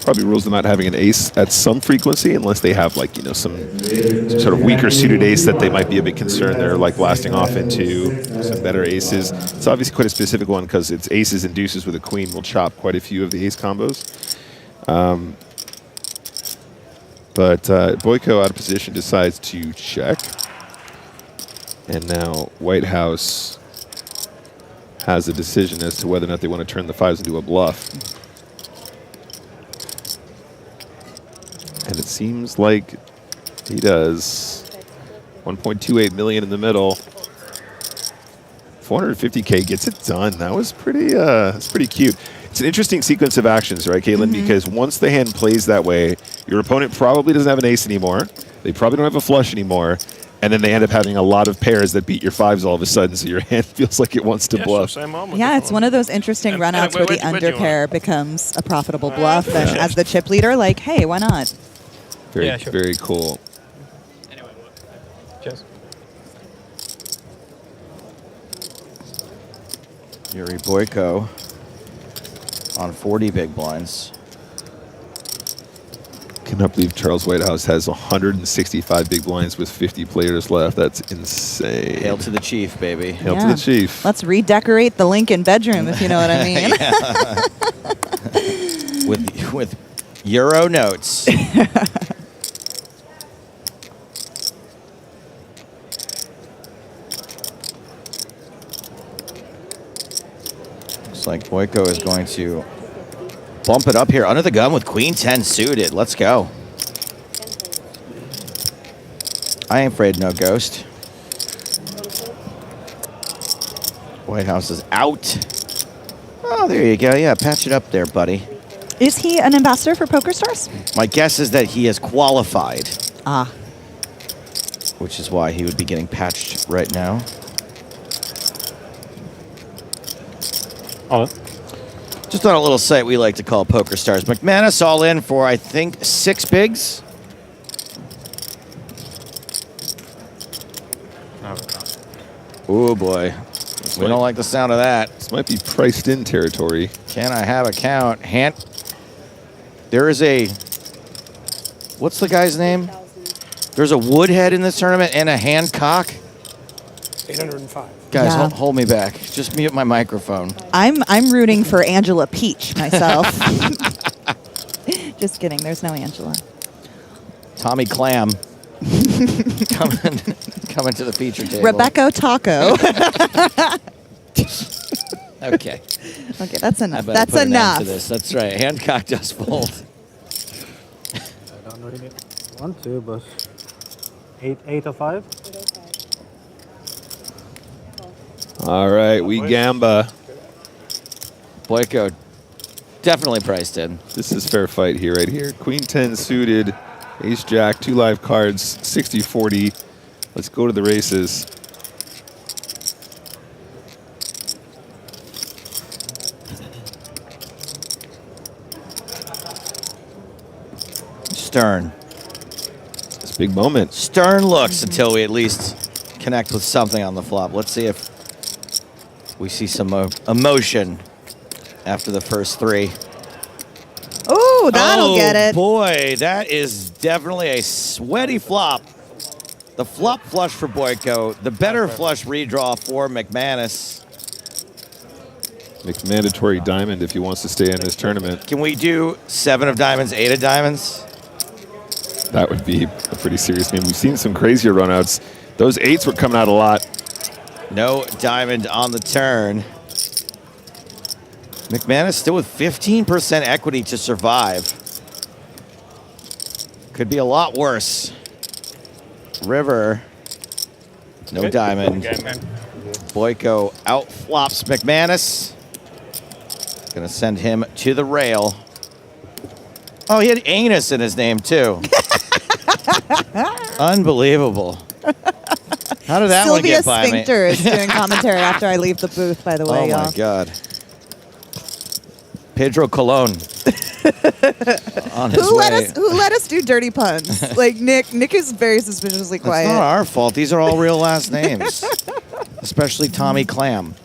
Probably rules them out having an ace at some frequency, unless they have, like, you know, some sort of weaker suited ace that they might be a bit concerned they're like blasting off into some better aces. It's obviously quite a specific one because it's aces and deuces with a queen will chop quite a few of the ace combos. But Boyko out of position decides to check, and now White House has a decision as to whether or not they want to turn the 5s into a bluff. And it seems like he does. 1.28 million in the middle. 450K gets it done. That was pretty. That's pretty cute. It's an interesting sequence of actions, right, Caitlin? Because once the hand plays that way, your opponent probably doesn't have an ace anymore. They probably don't have a flush anymore. And then they end up having a lot of pairs that beat your fives all of a sudden, so your hand feels like it wants to bluff. Yeah, it's one of those interesting runouts where the underpair becomes a profitable bluff, and as the chip leader, like, hey, why not? Very, very cool. Anyway, cheers. Yuri Boyko on 40 big blinds. Cannot believe Charles Whitehouse has 165 big blinds with 50 players left. That's insane. Hail to the chief, baby. Hail to the chief. Let's redecorate the Lincoln bedroom, if you know what I mean. with Euro notes. Looks like Boyko is going to bump it up here under the gun with Queen 10 suited. Let's go. I ain't afraid no ghost. Whitehouse is out. Oh, there you go. Yeah, patch it up there, buddy. Is he an ambassador for PokerStars? My guess is that he is qualified. Ah. Which is why he would be getting patched right now. Oh. Just on a little site we like to call PokerStars. McManus all in for, I think, 6 bigs. Oh, boy. We don't like the sound of that. This might be priced in territory. Can I have a count? There is a... What's the guy's name? There's a Woodhead in this tournament and a Hancock. 805. Guys, Yeah. hold me back. Just mute my microphone. I'm rooting for Angela Peach myself. Just kidding. There's no Angela. Tommy Clam. coming to the feature table. Rebecca Taco. Okay. Okay, that's I enough. better That's put an end enough. to this. That's right. Hancock does fold. I don't really want to, but 805. All right, we gamba. Boyko definitely priced in. This is fair fight here, right here. Queen 10 suited, ace jack, 2 live cards, 60-40. Let's go to the races. Stern. It's a big moment. Stern looks until we at least connect with something on the flop. Let's see if we see some emotion after the first 3. Ooh, that'll get it. Boy, that is definitely a sweaty flop. The flop flush for Boyko, the better flush redraw for McManus. Mandatory diamond if he wants to stay in this tournament. Can we do 7 of diamonds, 8 of diamonds? That would be a pretty serious game. We've seen some crazier runouts. Those 8s were coming out a lot. No diamond on the turn. McManus still with 15% equity to survive. Could be a lot worse. River. No diamond. Boyko outflops McManus. Gonna send him to the rail. Oh, he had anus in his name too. Unbelievable. How did that Sylvia one get by me? Sphincter is doing commentary after I leave the booth, by the way, Oh y'all. my God. Pedro Colon. On his Who way. let us do dirty puns? Like Nick is very suspiciously It's quiet. not our fault. These are all real last names. Especially Tommy Clam.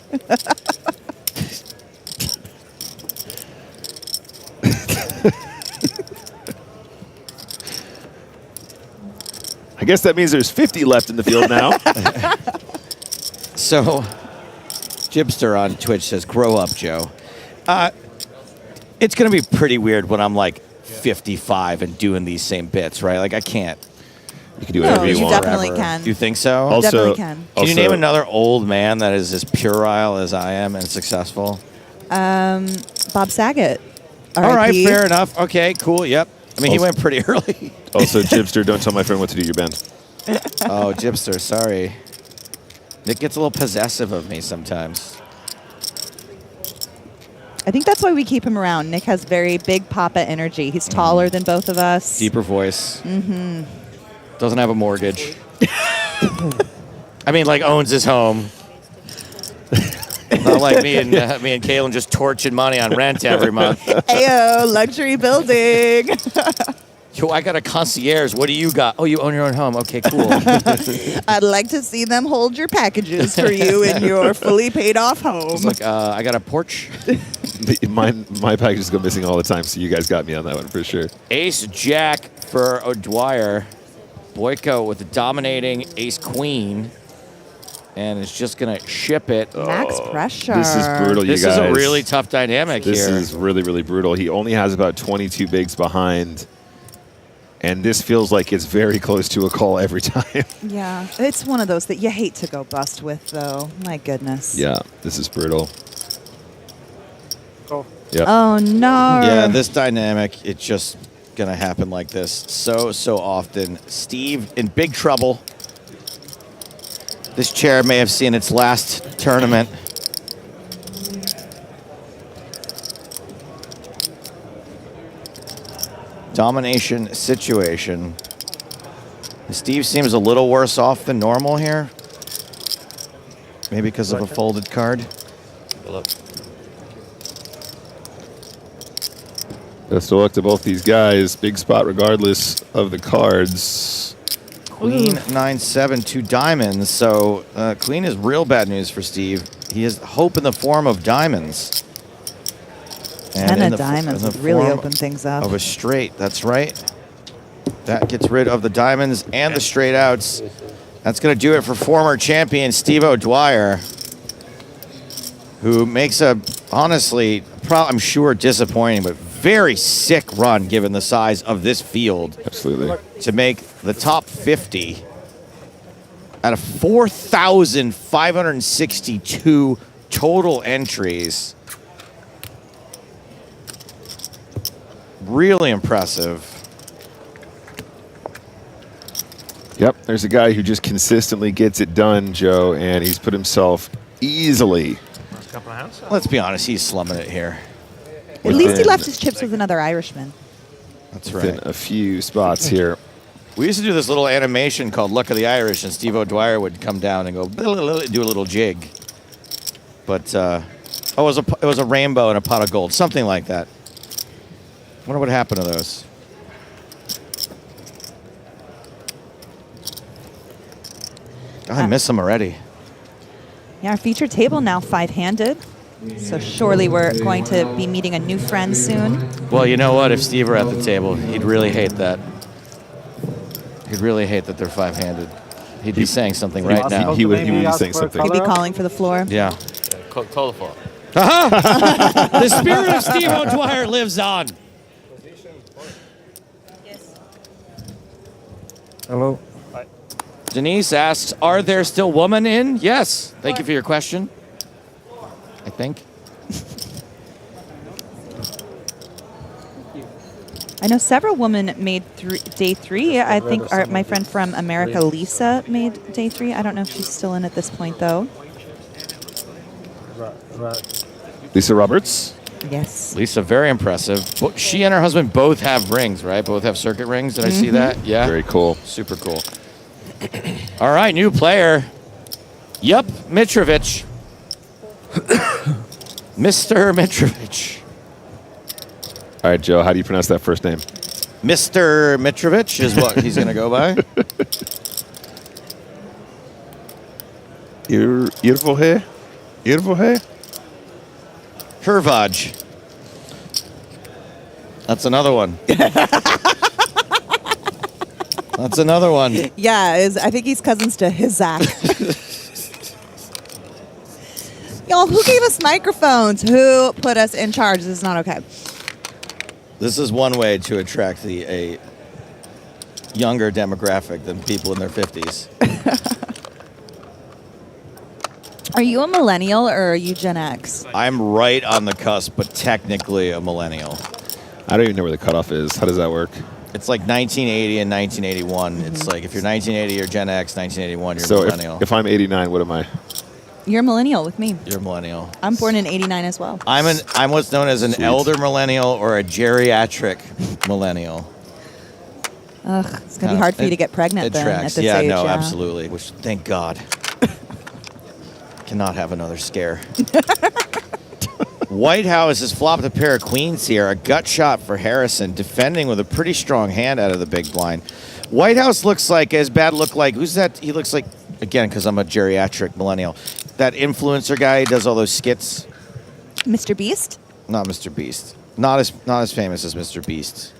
I guess that means there's 50 left in the field now. So, Jibster on Twitch says, grow up, Joe. It's going to be pretty weird when I'm like 55 and doing these same bits, right? Like, I can't. You can do whatever you want. definitely forever. can. Do you think so? Also- definitely can. Can you name another old man that is as puerile as I am and successful? Bob Saget. All right, RIP. fair enough. Okay, cool. Yep. I mean, he Also- went pretty early. Also, Jibster, don't tell my friend what to do. You're banned. Oh, Jibster, sorry. Nick gets a little possessive of me sometimes. I think that's why we keep him around. Nick has very big papa energy. He's taller than both of us. Deeper voice. Mm-hmm. Doesn't have a mortgage. I mean, like, owns his home. Not like me and Kaylin just torching money on rent every month. Ayo, luxury building. Yo, I got a concierge. What do you got? Oh, you own your own home. Okay, cool. I'd like to see them hold your packages for you in your fully paid off home. It's like, I got a porch. My packages go missing all the time, so you guys got me on that one for sure. Ace Jack for O'Dwyer. Boyko with the dominating Ace Queen. And is just going to ship it. Max pressure. This is brutal, you guys. This is a really tough dynamic here. This is really, really brutal. He only has about 22 bigs behind. And this feels like it's very close to a call every time. Yeah, it's one of those that you hate to go bust with, though. My goodness. Yeah, this is brutal. Call. Yeah. Oh, no. Yeah, this dynamic, it's just going to happen like this so often. Steve in big trouble. This chair may have seen its last tournament. Domination situation. Steve seems a little worse off than normal here. Maybe because of a folded card. Best of luck to both these guys. Big spot regardless of the cards. Queen 9-7, 2 diamonds. So queen is real bad news for Steve. He has hope in the form of diamonds. And a diamonds would really open things up. Of a straight, that's right. That gets rid of the diamonds and the straight outs. That's going to do it for former champion Steve O'Dwyer, who makes a, honestly, I'm sure disappointing, but very sick run given the size of this field. Absolutely. To make the top 50 out of 4,562 total entries. Really impressive. Yep, there's a guy who just consistently gets it done, Joe, and he's put himself easily. Let's be honest, he's slumming it here. At least he left his chips with another Irishman. That's Within right. a few spots here. We used to do this little animation called Luck of the Irish, and Steve O'Dwyer would come down and go do a little jig. But it was a rainbow and a pot of gold, something like that. Wonder what happened to those. God, I miss them already. Yeah, our featured table now 5-handed. So surely we're going to be meeting a new friend soon. Well, you know what? If Steve were at the table, he'd really hate that. He'd really hate that they're 5-handed. He'd be saying something right now. He would be saying something. He'd be calling for the floor. Yeah. Call the floor. The spirit of Steve O'Dwyer lives on. Hello. Denise asks, are there still women in? Yes. Thank you for your question. I think. I know several women made day 3. I think my friend from America, Lisa, made day 3. I don't know if she's still in at this point, though. Lisa Roberts. Yes. Lisa, very impressive. She and her husband both have rings, right? Both have circuit rings. Did I see that? Yeah. Very cool. Super cool. All right, new player. Yup, Mitrovic. Mr. Mitrovic. All right, Joe, how do you pronounce that first name? Mr. Mitrovic is what he's going to go by. Irvohe? Irvohe? Hervaj. That's another one. That's another one. Yeah, I think he's cousins to Hizak. Y'all, who gave us microphones? Who put us in charge? This is not okay. This is one way to attract a younger demographic than people in their 50s. Are you a millennial or are you Gen X? I'm right on the cusp, but technically a millennial. I don't even know where the cutoff is. How does that work? It's like 1980 and 1981. It's like if you're 1980, you're Gen X. 1981, you're So millennial. if I'm 89, what am I? You're a millennial with me. You're a millennial. I'm born in '89 as well. I'm what's known as an elder millennial or a geriatric millennial. Ugh, it's gonna be hard for you to get pregnant It then tracks. at this Yeah, age. no, absolutely. Which, thank God, cannot have another scare. White House has flopped a pair of queens here. A gut shot for Harrison, defending with a pretty strong hand out of the big blind. White House looks like, as bad look like, who's that? He looks like, again, because I'm a geriatric millennial, that influencer guy who does all those skits. Mr. Beast? Not Mr. Beast. Not as famous as Mr. Beast.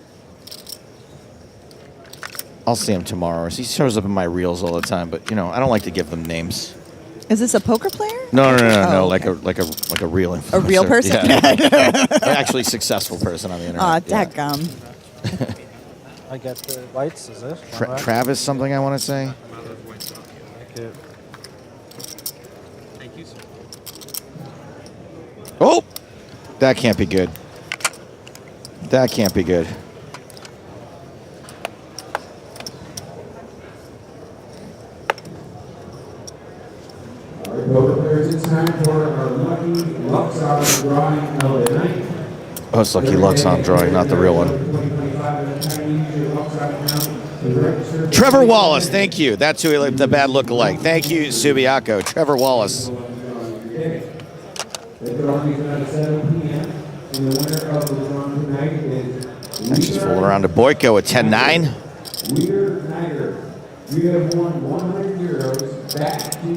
I'll see him tomorrow. He shows up in my reels all the time, but you know, I don't like to give them names. Is this a poker player? No, Oh, like a real influencer. A real person? Yeah. Actually successful person on the internet. Aw, dadgum. I get the whites, is it? Travis something I want to say. Thank you, sir. Oh! That can't be good. That can't be good. Poker players, it's time for our lucky Lux on drawing of the night. Oh, it's Lucky Lux on drawing, not the real one. Trevor Wallace, thank you. That's who the bad look-alike. Thank you, Subiaco. Trevor Wallace. Next is fooling around to Boyko at 10-9.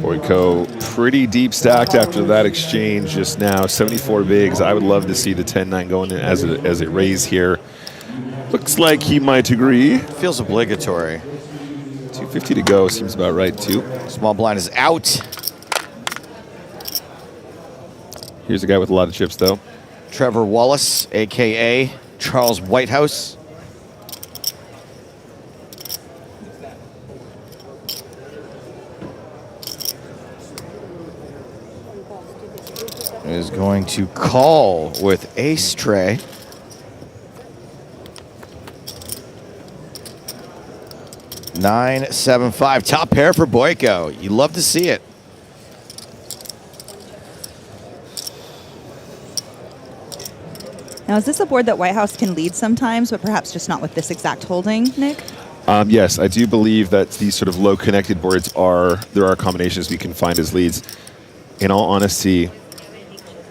Boyko pretty deep stacked after that exchange just now. 74 bigs. I would love to see the 10-9 going in as a raise here. Looks like he might agree. Feels obligatory. 250 to go. Seems about right, too. Small blind is out. Here's a guy with a lot of chips, though. Trevor Wallace, a.k.a. Charles Whitehouse. Is going to call with ace tray. Nine, 7-5. Top pair for Boyko. You love to see it. Now, is this a board that White House can lead sometimes, but perhaps just not with this exact holding, Nick? Yes, I do believe that these sort of low connected boards there are combinations we can find as leads. In all honesty,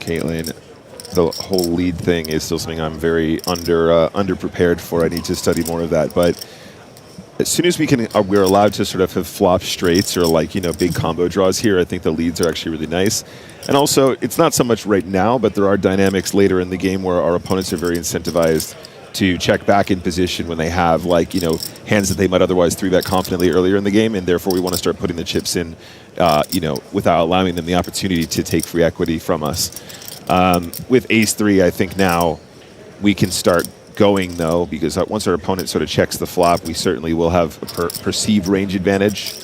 Caitlin, the whole lead thing is still something I'm very underprepared for. I need to study more of that. But as soon as we're allowed to sort of have flop straights or big combo draws here, I think the leads are actually really nice. And also, it's not so much right now, but there are dynamics later in the game where our opponents are very incentivized to check back in position when they have hands that they might otherwise 3-bet confidently earlier in the game, and therefore we want to start putting the chips in, without allowing them the opportunity to take free equity from us. With ace-3, I think now we can start going, though, because once our opponent sort of checks the flop, we certainly will have a perceived range advantage.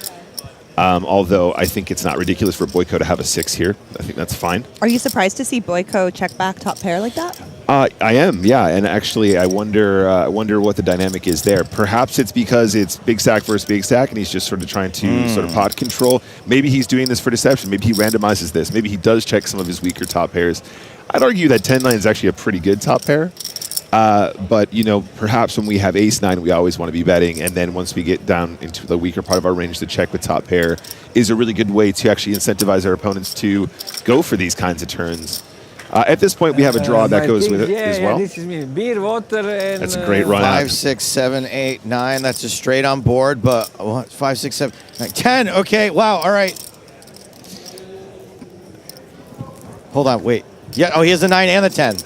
Although I think it's not ridiculous for Boyko to have a 6 here. I think that's fine. Are you surprised to see Boyko check back top pair like that? I am, yeah. And actually, I wonder what the dynamic is there. Perhaps it's because it's big stack versus big stack, and he's just sort of trying to sort of pot control. Maybe he's doing this for deception. Maybe he randomizes this. Maybe he does check some of his weaker top pairs. I'd argue that 10-9 is actually a pretty good top pair. But, perhaps when we have ace-9, we always want to be betting. And then once we get down into the weaker part of our range, the check with top pair is a really good way to actually incentivize our opponents to go for these kinds of turns. At this point, we have a draw that goes with it as well. This is me. Beer, water, and... That's a great run. 5, 6, 7, 8, 9. That's just straight on board, but 5, 6, 7, 9, 10. Okay, wow, all right. Hold on, wait. Yeah, he has the 9 and the 10.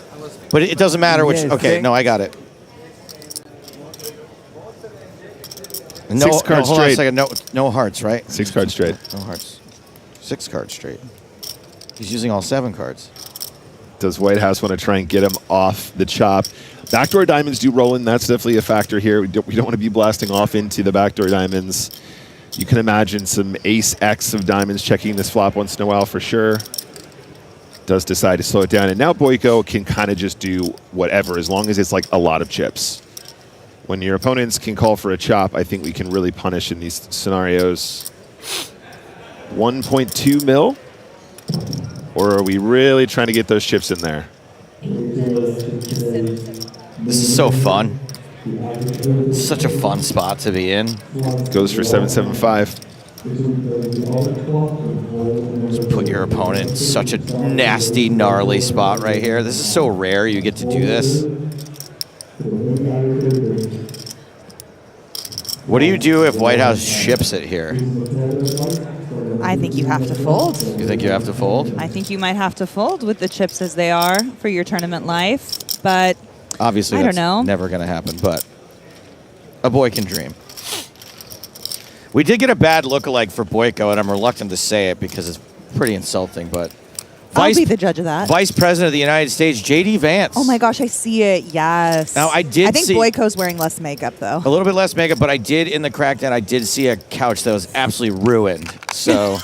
But it doesn't matter which. Okay, no, I got it. No, 6 cards hold on a straight. second. No hearts, right? 6 cards straight. No hearts. 6 cards straight. He's using all 7 cards. Does White House want to try and get him off the chop? Backdoor diamonds do roll in. That's definitely a factor here. We don't want to be blasting off into the backdoor diamonds. You can imagine some ace-X of diamonds checking this flop once in a while for sure. Does decide to slow it down. And now Boyko can kind of just do whatever as long as it's like a lot of chips. When your opponents can call for a chop, I think we can really punish in these scenarios. 1.2 mil? Or are we really trying to get those chips in there? This is so fun. Such a fun spot to be in. Goes for 775. Just put your opponent in such a nasty, gnarly spot right here. This is so rare you get to do this. What do you do if White House ships it here? I think you have to fold. You think you have to fold? I think you might have to fold with the chips as they are for your tournament life, but obviously I that's don't know. never going to happen, but a boy can dream. We did get a bad lookalike for Boyko, and I'm reluctant to say it because it's pretty insulting, but I'll be the judge of that. Vice President of the United States, J.D. Vance. Oh my gosh, I see it. Yes. Now, I think see Boyko's wearing less makeup though. a little bit less makeup, but I did in the crackdown. I did see a couch that was absolutely ruined. So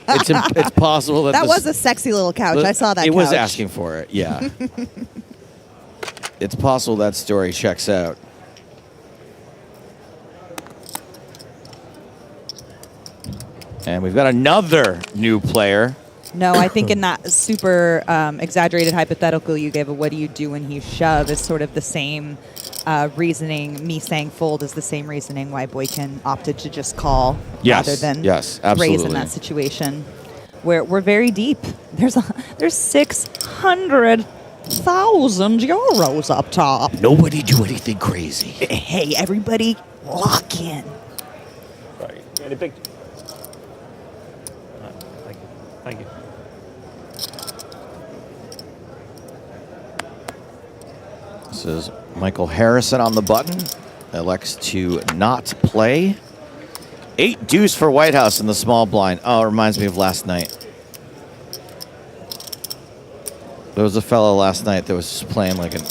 it's possible that that was a sexy little couch. I saw that. It couch. was asking for it. Yeah. It's possible that story checks out. And we've got another new player. No, I think in that super exaggerated hypothetical you gave of what do you do when he shove is sort of the same reasoning. Me saying fold is the same reasoning why Boykin opted to just call rather than raise in that situation. We're very deep. There's 600,000 euros up top. Nobody do anything crazy. Hey, everybody, lock in. Sorry. Any big. Thank you. This is Michael Harrison on the button. Elects to not play. 8 deuce for White House in the small blind. Oh, it reminds me of last night. There was a fellow last night that was just playing like an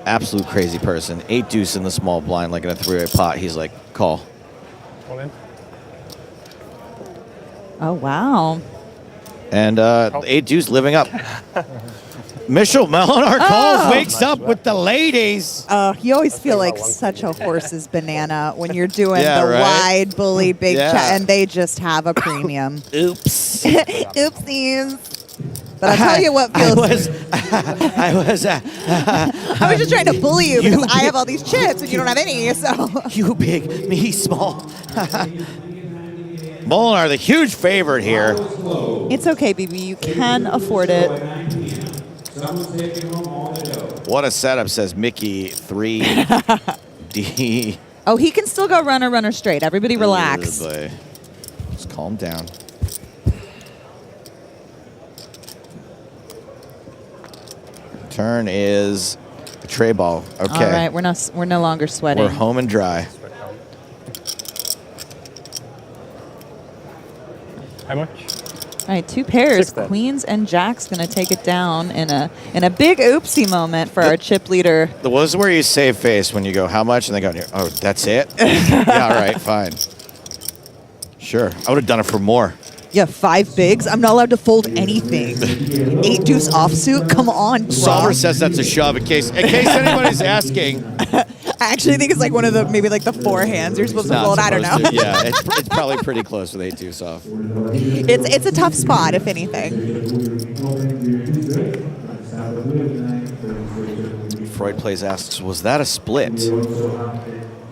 absolute crazy person. 8 deuce in the small blind, like in a 3-way pot. He's like, call. All in. Oh, wow. And 8 deuce living up. Mitchell Molinar calls, wakes up with the ladies. You always feel like such a horse's banana when you're doing Yeah, the right? wide bully big Yeah. chat, and they just have a premium. Oops. Oopsies. But I'll tell you what feels. I was just trying to bully you because I have all these chips and you don't have any. So you big, me small. Molinar, the huge favorite here. It's okay, BB. You can afford it. What a setup, says Mickey 3D. Oh, he can still go runner straight. Everybody relax. Just calm down. Turn is a tray ball. Okay. All right, we're no longer sweating. We're home and dry. How much? All right, 2 pairs, queens and jacks, going to take it down in a big oopsie moment for our chip leader. The was where you save face when you go, how much? And they go, oh, that's it? Yeah, all right, fine. Sure. I would have done it for more. Yeah, 5 bigs. I'm not allowed to fold anything. 8 deuce offsuit. Come on, Solver says that's a shove. In case anybody's asking. I actually think it's like one of the maybe like the 4 hands you're supposed to fold. I don't know. Yeah, it's probably pretty close with 8 deuce off. It's a tough spot, if anything. Freud Plays asks, was that a split?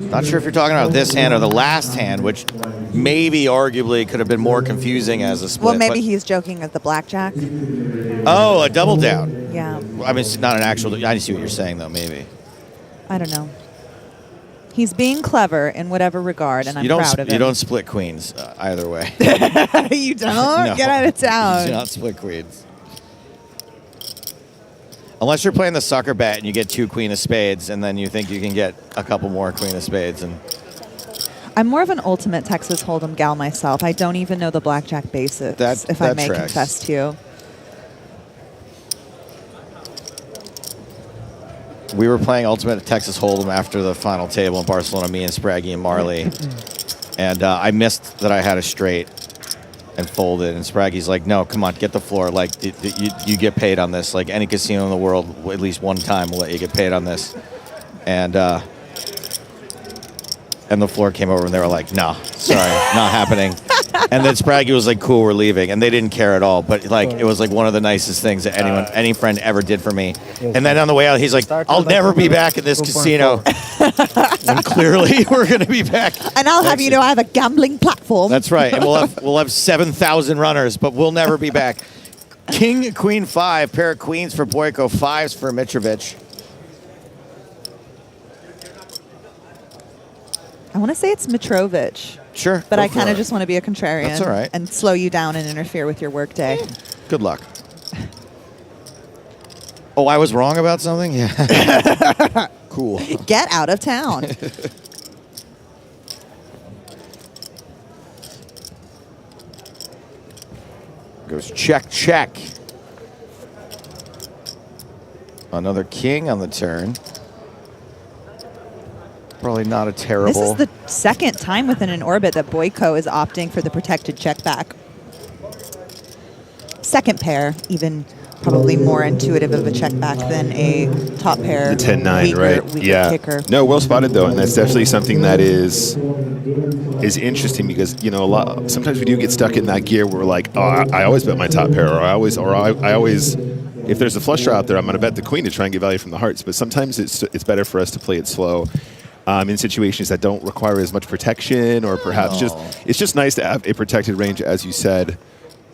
Not sure if you're talking about this hand or the last hand, which maybe arguably could have been more confusing as a split. Well, maybe he's joking at the blackjack. Oh, a double down. Yeah. I mean, it's not an actual. I see what you're saying, though. Maybe. I don't know. He's being clever in whatever regard, and I'm proud of him. You don't split queens either way. You don't? No. Get out of town. You do not split queens. Unless you're playing the sucker bet and you get 2 queen of spades, and then you think you can get a couple more queen of spades. And I'm more of an ultimate Texas Hold'em gal myself. I don't even know the blackjack basics, if I may confess to you. We were playing Ultimate Texas Hold'em after the final table in Barcelona, me and Spraggy and Marley. And I missed that I had a straight and folded. And Spraggy's like, no, come on, get the floor. Like, you get paid on this. Like, any casino in the world, at least one time will let you get paid on this. And the floor came over and they were like, "No, sorry, not happening." And then Spraggy was like, "Cool, we're leaving," and they didn't care at all. But like, it was like one of the nicest things that any friend ever did for me. And then on the way out, he's like, "I'll never be back in this casino." And clearly, we're gonna be back. And I'll have you know, I have a gambling platform. That's right. And we'll have 7,000 runners, but we'll never be back. King, Queen, 5, pair of queens for Boyko, 5s for Mitrovic. I want to say it's Mitrovic. Sure. But go I for kind it. of just want to be a contrarian. That's all right. And slow you down and interfere with your workday. Good luck. Oh, I was wrong about something? Yeah. Cool. Get out of town. Goes check, check. Another king on the turn. Probably not a terrible. This is the second time within an orbit that Boyko is opting for the protected check back. Second pair, even probably more intuitive of a check back than a top pair. The 10-9, weaker, right? weaker Yeah. kicker. No, well spotted though, and that's definitely something that is interesting because sometimes we do get stuck in that gear where we're like, oh, I always bet my top pair, or I always, if there's a flush draw out there, I'm going to bet the queen to try and get value from the hearts. But sometimes it's better for us to play it slow. In situations that don't require as much protection, or perhaps it's just nice to have a protected range, as you said.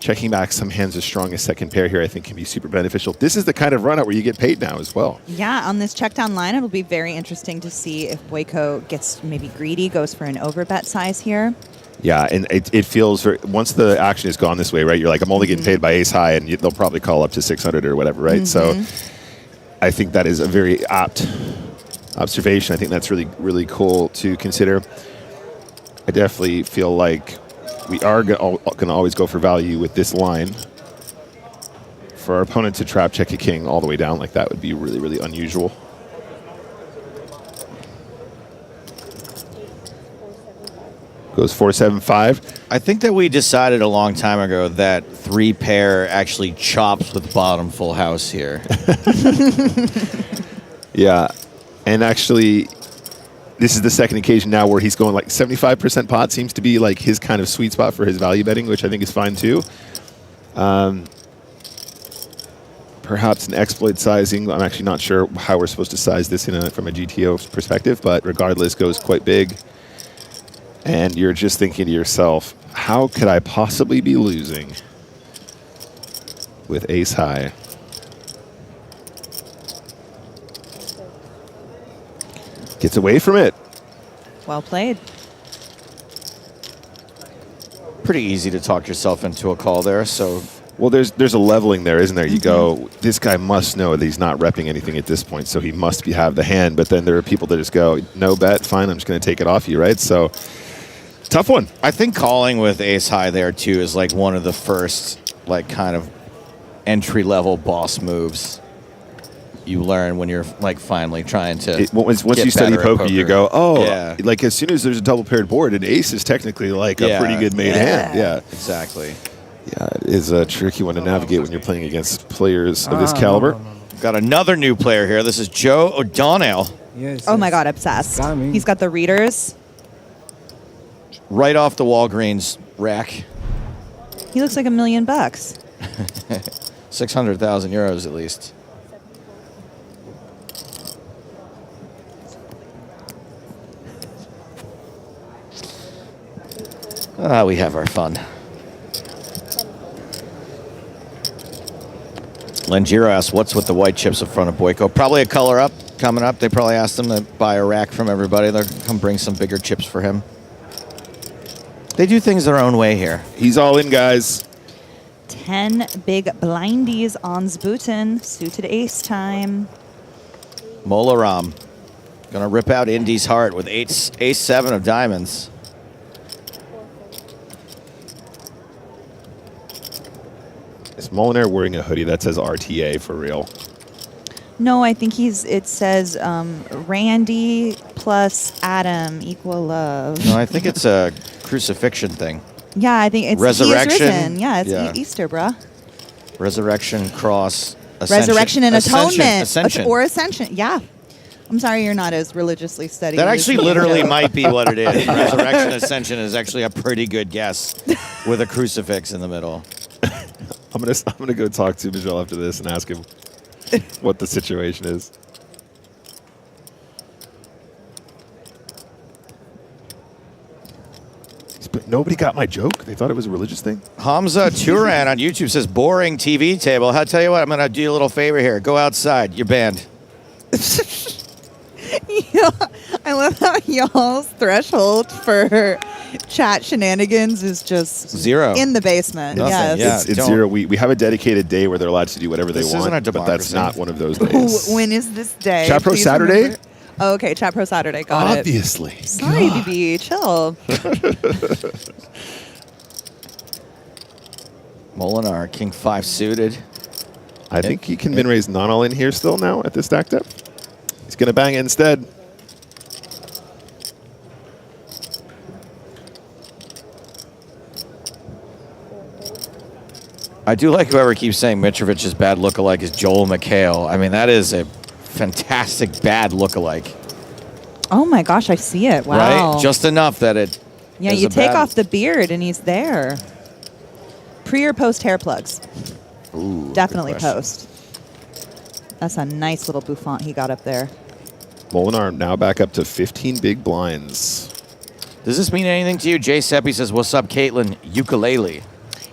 Checking back some hands as strong as second pair here, I think, can be super beneficial. This is the kind of run out where you get paid now as well. Yeah, on this check down line, it'll be very interesting to see if Boyko gets maybe greedy, goes for an overbet size here. Yeah, and it feels once the action is gone this way, right? You're like, I'm only getting paid by ace high, and they'll probably call up to 600 or whatever, right? So I think that is a very apt observation. I think that's really, really cool to consider. I definitely feel like we are going to always go for value with this line. For our opponent to trap check a king all the way down like that would be really, really unusual. Goes 4-7-5. I think that we decided a long time ago that 3-pair actually chops with bottom full house here. Yeah, and actually, this is the second occasion now where he's going like 75% pot seems to be like his kind of sweet spot for his value betting, which I think is fine too. Perhaps an exploit sizing. I'm actually not sure how we're supposed to size this from a GTO perspective, but regardless, goes quite big. And you're just thinking to yourself, how could I possibly be losing with ace high? Gets away from it. Well played. Pretty easy to talk yourself into a call there. So, well, there's a leveling there, isn't there? You go, this guy must know that he's not repping anything at this point, so he must have the hand. But then there are people that just go, no bet, fine, I'm just going to take it off you, right? So, tough one. I think calling with ace high there too is like one of the first like kind of entry level boss moves you learn when you're like finally trying to once you study poker, you go, oh, like as soon as there's a double paired board, an ace is technically like a pretty good made hand. Yeah, exactly. Yeah, it is a tricky one to navigate when you're playing against players of this caliber. Got another new player here. This is Joe O'Donnell. Oh my God, obsessed. He's got the readers. Right off the Walgreens rack. He looks like $1 million. 600,000 euros at least. We have our fun. Lenjiro asks, what's with the white chips in front of Boyko? Probably a color up coming up. They probably asked him to buy a rack from everybody. They'll come bring some bigger chips for him. They do things their own way here. He's all in, guys. 10 big blindies on Zbutin. Suited ace time. Molaram. Gonna rip out Indy's heart with ace-7 of diamonds. Is Molinaire wearing a hoodie that says RTA for real? No, I think it says Randy plus Adam equal love. No, I think it's a crucifixion thing. Yeah, I think it's Resurrection. He is risen. Yeah, it's Easter, bruh. Resurrection, cross, ascension. Resurrection and atonement. Ascension. Or ascension, yeah. I'm sorry you're not as religiously steady. That as actually me, literally Joe. might be what it is. Resurrection Ascension is actually a pretty good guess with a crucifix in the middle. I'm gonna go talk to Michelle after this and ask him what the situation is. But nobody got my joke. They thought it was a religious thing. Hamza Turan on YouTube says, boring TV table. I'll tell you what, I'm going to do you a little favor here. Go outside. You're banned. Yeah, I love how y'all's threshold for chat shenanigans is just Zero. in the basement. Nothing, Yes. yeah. It's zero. We have a dedicated day where they're allowed to do whatever they This want, isn't a but that's democracy. not one of those days. When is this day? Chat Pro Please Saturday? remember. Oh, okay, Chat Pro Saturday. Got Obviously. it. Sorry, BB. Chill. Molinar, King 5 suited. I think he can min raise non all in here still now at this stack depth. He's going to bang it instead. I do like whoever keeps saying Mitrovic's bad lookalike is Joel McHale. I mean, that is a fantastic bad lookalike. Oh my gosh, I see it. Wow. Right? Just enough that it. Yeah, is you a take bad- off the beard and he's there. Pre or post hair plugs? Ooh, Definitely good question. post. That's a nice little bouffant he got up there. Molinar now back up to 15 big blinds. Does this mean anything to you? Jay Seppi says, what's up, Caitlin? Ukulele.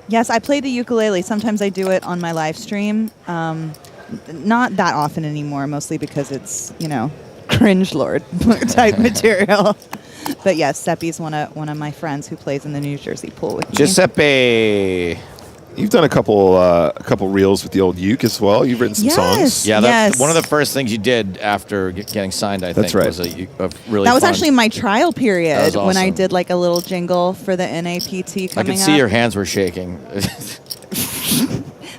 Yes, I play the ukulele. Sometimes I do it on my live stream. Not that often anymore, mostly because it's, you know, cringe lord type material. But yes, Seppi's one of my friends who plays in the New Jersey pool with me. Giuseppe. You've done a couple reels with the old uke as well. You've written some songs. Yeah, that's yes. one of the first things you did after getting signed, I think. That's right. Was a really That was fun. actually my trial period That was when I awesome. did like a little jingle for the NAPT I coming could see up. your hands were shaking.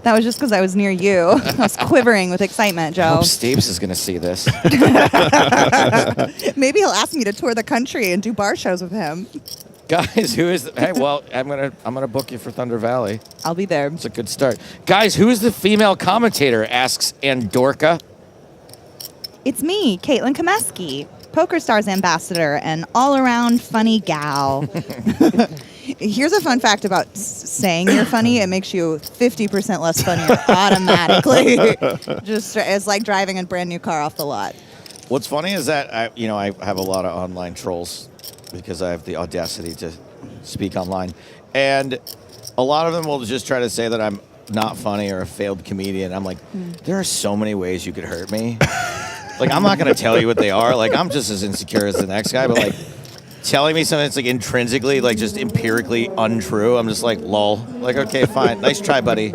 That was just because I was near you. I was quivering with excitement, I Joe. hope Stapes is going to see this. Maybe he'll ask me to tour the country and do bar shows with him. Guys, who is hey, well, I'm gonna book you for Thunder Valley. I'll be there. It's a good start. Guys, who is the female commentator? Asks Andorka. It's me, Caitlin Komeski, PokerStars ambassador and all-around funny gal. Here's a fun fact about saying you're funny. It makes you 50% less funnier automatically. Just it's like driving a brand new car off the lot. What's funny is that I have a lot of online trolls because I have the audacity to speak online, and a lot of them will just try to say that I'm not funny or a failed comedian. I'm like, there are so many ways you could hurt me. Like, I'm not going to tell you what they are. Like, I'm just as insecure as the next guy, but like telling me something that's like intrinsically, like just empirically untrue, I'm just like, lol. Like, okay, fine. Nice try, buddy.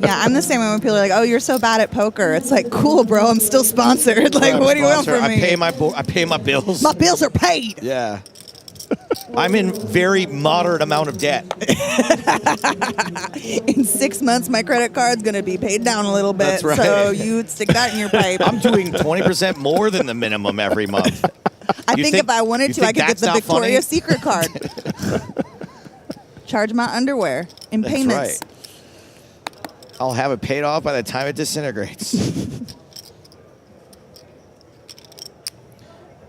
Yeah, I'm the same way when people are like, "Oh, you're so bad at poker." It's like, "Cool, bro. I'm still sponsored." Like, what do you want from me? I pay my bills. My bills are paid. Yeah. I'm in very moderate amount of debt. In 6 months, my credit card's gonna be paid down a little bit. That's right. So you stick that in your pipe. I'm doing 20% more than the minimum every month. I think if I wanted to, I could get the Victoria's Secret card. Charge my underwear in That's payments. right. I'll have it paid off by the time it disintegrates.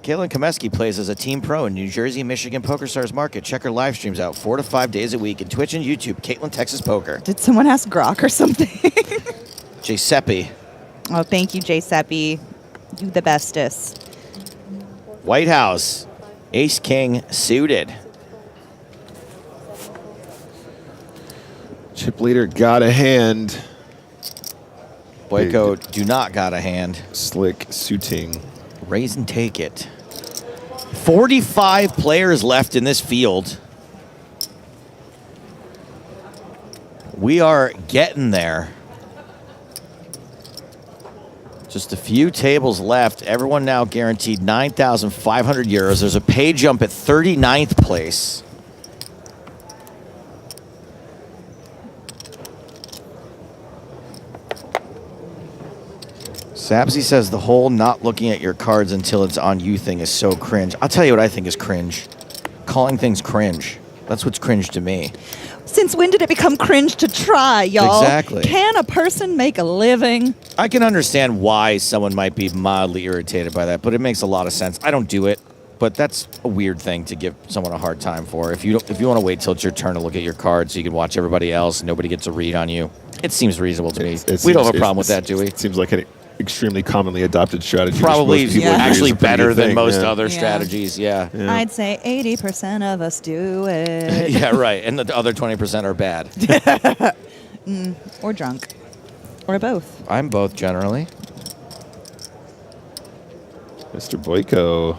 Caitlin Komeski plays as a team pro in New Jersey, Michigan PokerStars market. Check her live streams out 4 to 5 days a week in Twitch and YouTube. Caitlin Texas Poker. Did someone ask Grok or something? Giuseppe. Oh, thank you, Jay Seppi. You the bestest. White House. Ace King suited. Chip leader got a hand. Boyko do not got a hand. Slick suiting. Raise and take it. 45 players left in this field. We are getting there. Just a few tables left. Everyone now guaranteed 9,500 euros. There's a pay jump at 39th place. Sabsy says the whole not looking at your cards until it's on you thing is so cringe. I'll tell you what I think is cringe. Calling things cringe. That's what's cringe to me. Since when did it become cringe to try, y'all? Exactly. Can a person make a living? I can understand why someone might be mildly irritated by that, but it makes a lot of sense. I don't do it, but that's a weird thing to give someone a hard time for. If you want to wait till it's your turn to look at your cards so you can watch everybody else and nobody gets a read on you, it seems reasonable to me. We don't have a problem with that, do we? It seems like an extremely commonly adopted strategy. Probably actually better than most other Yeah. strategies, yeah. I'd say 80% of us do it. Yeah, right. And the other 20% are bad. Or drunk. Or both. I'm both generally. Mr. Boyko.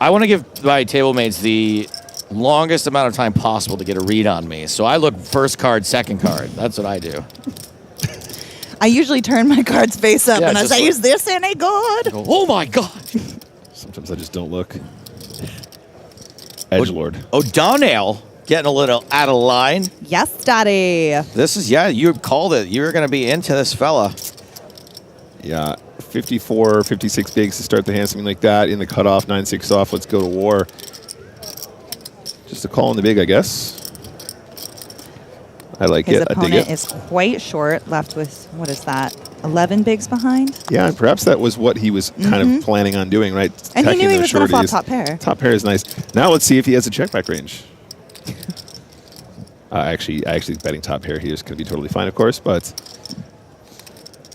I want to give my table mates the longest amount of time possible to get a read on me. So I look first card, second card. That's what I do. I usually turn my cards face up Yeah, and I just say, like- is this any good? Oh my God. Sometimes I just don't look. Edgelord. O'Donnell getting a little out of line. Yes, Daddy. This is, yeah, you called it. You were going to be into this fella. Yeah, 54, 56 bigs to start the hand, something like that. In the cutoff, 9-6 off. Let's go to war. Just a call in the big, I guess. I like His it. I dig opponent it. is quite short, left with, what is that, 11 bigs behind? Yeah, and perhaps that was what he was kind of planning on doing, right? And he Attacking knew he those was going to flop shorties. top pair. Top pair is nice. Now let's see if he has a check back range. Actually betting top pair here is going to be totally fine, of course, but...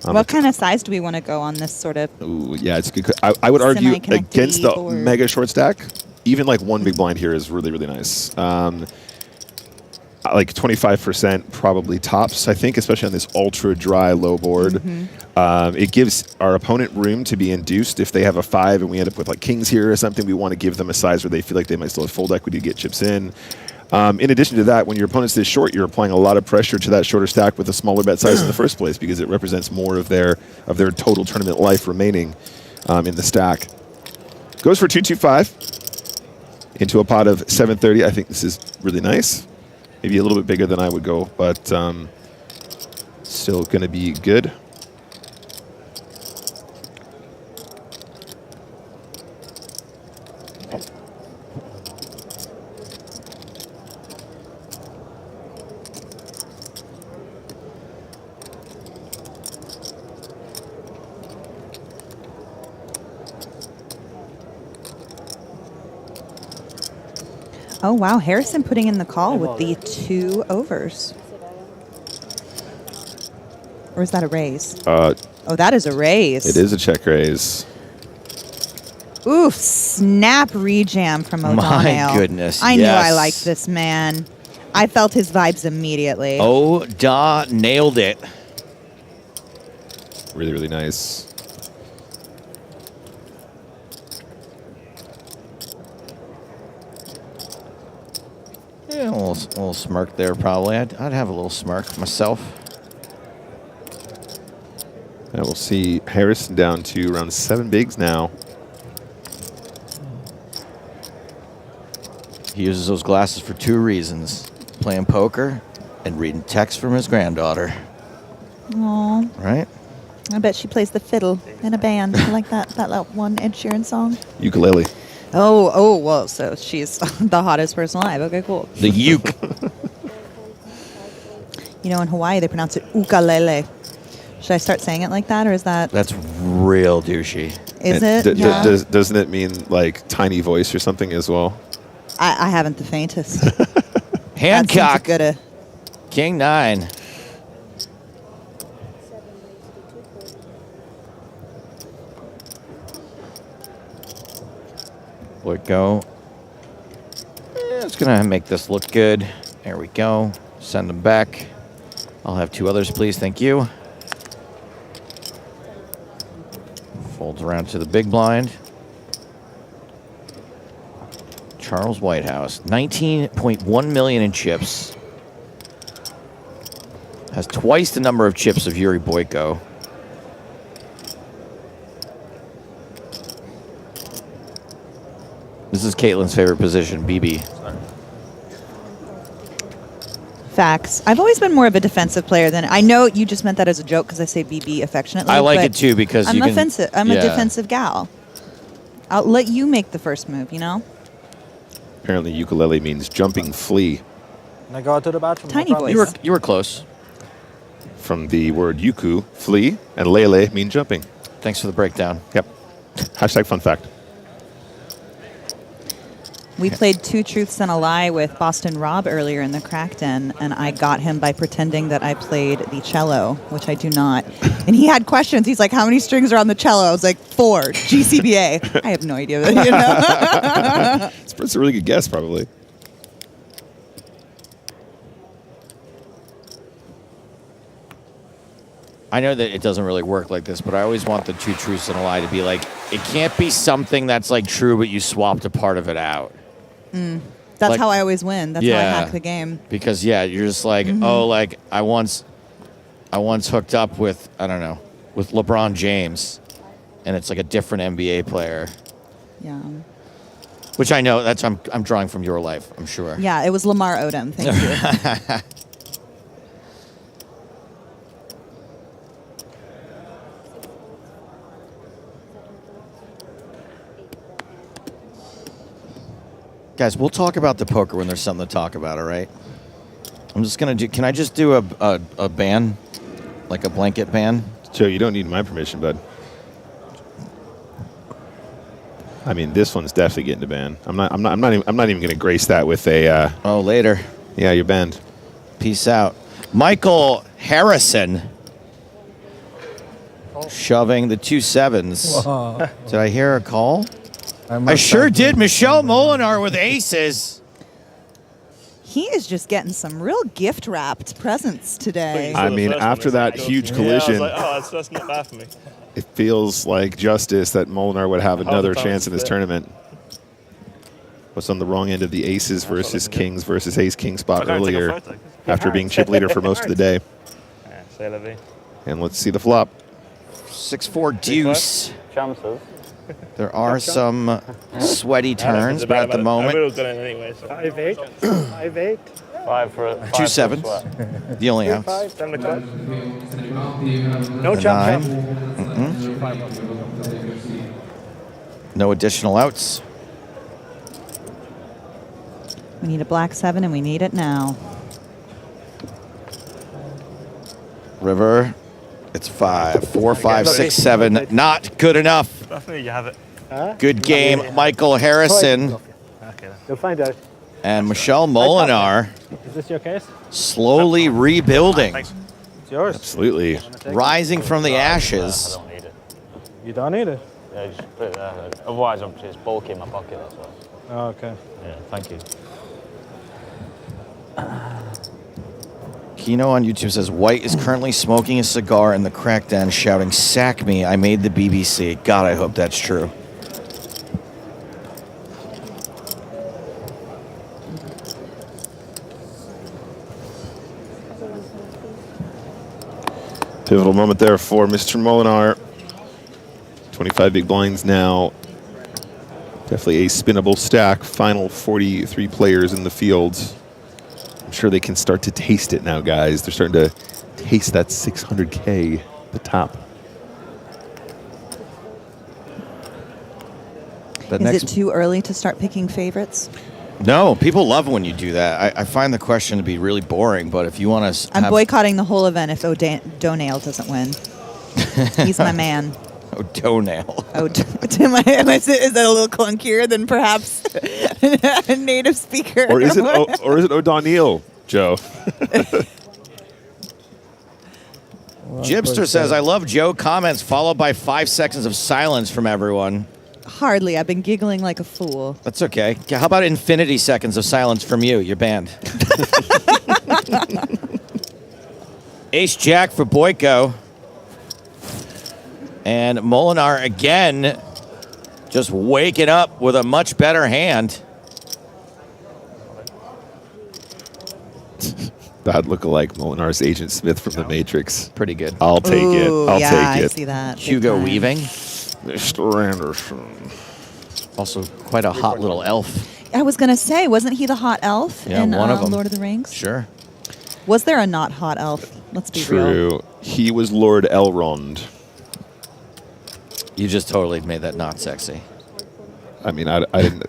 What kind of size do we want to go on this sort of... Ooh, yeah, it's good. I would argue Semi-connected against the board. mega short stack, even like one big blind here is really, really nice. Like 25% probably tops, I think, especially on this ultra dry low board. It gives our opponent room to be induced. If they have a 5 and we end up with like kings here or something, we want to give them a size where they feel like they might still have fold equity to get chips in. In addition to that, when your opponent's this short, you're applying a lot of pressure to that shorter stack with a smaller bet size in the first place because it represents more of their total tournament life remaining in the stack. Goes for 225 into a pot of 730. I think this is really nice. Maybe a little bit bigger than I would go, but still going to be good. Oh, wow. Harrison putting in the call with the 2 overs. Or is that a raise? Oh, that is a raise. It is a check raise. Oof, snap rejam from O'Donnell. My goodness, I knew I yes. liked this man. I felt his vibes immediately. Nailed it. Really, really nice. Yeah, a little smirk there, probably. I'd have a little smirk myself. And we'll see Harrison down to around 7 bigs now. He uses those glasses for 2 reasons. Playing poker and reading texts from his granddaughter. Aw. Right? I bet she plays the fiddle in a band. like that one Ed Sheeran song. Ukulele. Oh, well, so she's the hottest person alive. Okay, cool. The uke. You know, in Hawaii, they pronounce it ukulele. Should I start saying it like that, or is that... That's real douchey. Is it? Yeah. Doesn't it mean like tiny voice or something as well? I haven't the faintest. Hancock. Good. King 9. Would go. It's going to make this look good. There we go. Send them back. I'll have 2 others, please. Thank you. Folds around to the big blind. Charles Whitehouse, 19.1 million in chips. Has twice the number of chips of Yuri Boyko. This is Caitlin's favorite position, BB. Facts. I've always been more of a defensive player than... I know you just meant that as a joke because I say BB affectionately. I like but it too because I'm you can... offensive. I'm a defensive gal. I'll let you make the first move, you know? Apparently ukulele means jumping flea. Can I go out to the bathroom? Tiny voice. You were close. from the word yuku, flee, and lele mean jumping. Thanks for the breakdown. Yep. Hashtag fun fact. We played Two Truths and a Lie with Boston Rob earlier in the Crackden, and I got him by pretending that I played the cello, which I do not. And he had questions. He's like, how many strings are on the cello? I was like, 4, GCBA. I have no idea. You know? It's a really good guess, probably. I know that it doesn't really work like this, but I always want the Two Truths and a Lie to be like, it can't be something that's like true, but you swapped a part of it out. That's Like- how I always win. That's how I hack the game. Because yeah, you're just like, oh, like I once hooked up with, I don't know, with LeBron James, and it's like a different NBA player. Yeah. Which I know that's I'm drawing from your life, I'm sure. Yeah, it was Lamar Odom. Thank you. Guys, we'll talk about the poker when there's something to talk about, all right? I'm just going to do... Can I just do a ban? Like a blanket ban? Joe, you don't need my permission, bud. I mean, this one's definitely getting to ban. I'm not even going to grace that with a... oh, later. Yeah, you're banned. Peace out. Michael Harrison. Shoving the 2 7s. Whoa. Did I hear a call? I sure did. Michelle Molinar with aces. He is just getting some real gift-wrapped presents today. I mean, after that huge collision, Yeah, I was like, oh, that's not bad for me. it feels like justice that Molinar would have another chance in this tournament. Was on the wrong end of the aces versus kings versus ace-king spot earlier after being chip leader for most of the day. And let's see the flop. 6-4 deuce. Chances. There are some sweaty turns, but at the moment... I would have done it anyway. So. 5-8. 5-8. 5 for 2 7s. The only outs. 5, 10 o'clock. No jump. No additional outs. We need a black 7, and we need it now. River. It's 5. 4, 5, 6, 7. Not good enough. Definitely you have it. Good game, Michael Harrison. You'll find out. And Michelle Molinar Is this your case? slowly rebuilding. It's yours. Absolutely. Rising from the ashes. You don't need it. Yeah, just put it there. Otherwise, I'm just bulky in my pocket. That's what. Oh, okay. Yeah, thank you. Kino on YouTube says, White is currently smoking a cigar in the crackdown shouting, sack me, I made the BBC. God, I hope that's true. Pivotal moment there for Mr. Molinar. 25 big blinds now. Definitely a spinnable stack. Final 43 players in the field. I'm sure they can start to taste it now, guys. They're starting to taste that 600K at the top. Is it too early to start picking favorites? No, people love when you do that. I find the question to be really boring, but if you want to... I'm boycotting the whole event if O'Donnell doesn't win. He's my man. O'Donnell. Is that a little clunkier than perhaps a native speaker? Or is it O'Donnell, Joe? Jibster says, I love Joe comments followed by 5 seconds of silence from everyone. Hardly. I've been giggling like a fool. That's okay. How about infinity seconds of silence from you? You're banned. Ace Jack for Boyko. And Molinar again just waking up with a much better hand. That look-alike Molinar's Agent Smith from The Matrix. Pretty good. I'll take it. I'll take it. I see that. Hugo Weaving. Mr. Anderson. Also quite a hot little elf. I was going to say, wasn't he the hot elf Yeah, in one of them. Lord of the Rings? Sure. Was there a not hot elf? Let's be real. True. He was Lord Elrond. You just totally made that not sexy. I mean, I didn't...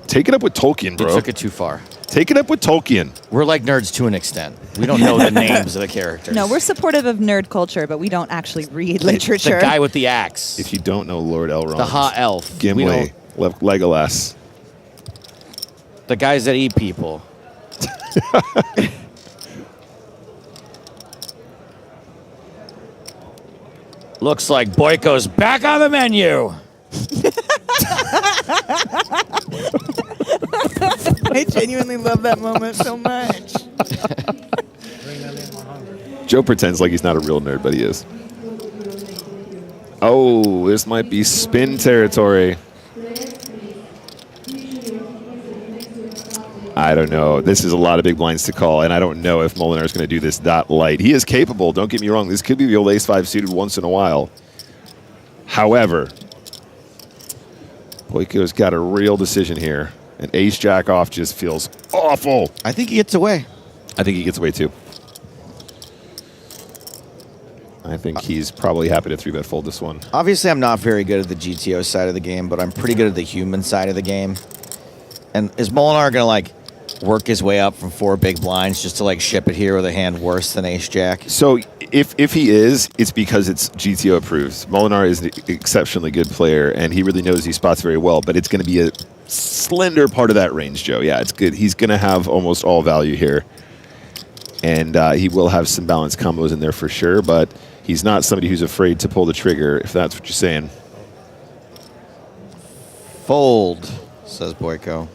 Take it up with Tolkien, bro. You took it too far. Take it up with Tolkien. We're like nerds to an extent. We don't know the names of the characters. No, we're supportive of nerd culture, but we don't actually read literature. The guy with the axe. If you don't know Lord Elrond. The hot elf. Gimli. Legolas. The guys that eat people. Looks like Boyko's back on the menu. I genuinely love that moment so much. Joe pretends like he's not a real nerd, but he is. Oh, this might be spin territory. I don't know. This is a lot of big blinds to call, and I don't know if Molinar's going to do this that light. He is capable, don't get me wrong. This could be the old ace-5 suited once in a while. However, Boyko's got a real decision here, and ace-jack off just feels awful. I think he gets away. I think he gets away, too. I think he's probably happy to 3-bet fold this one. Obviously, I'm not very good at the GTO side of the game, but I'm pretty good at the human side of the game. And is Molinar going to, like, work his way up from 4 big blinds just to, like, ship it here with a hand worse than ace-jack? So if he is, it's because it's GTO approved. Molinar is an exceptionally good player, and he really knows these spots very well, but it's going to be a slender part of that range, Joe. Yeah, it's good. He's going to have almost all value here. And he will have some balanced combos in there for sure, but he's not somebody who's afraid to pull the trigger, if that's what you're saying. Fold, says Boyko.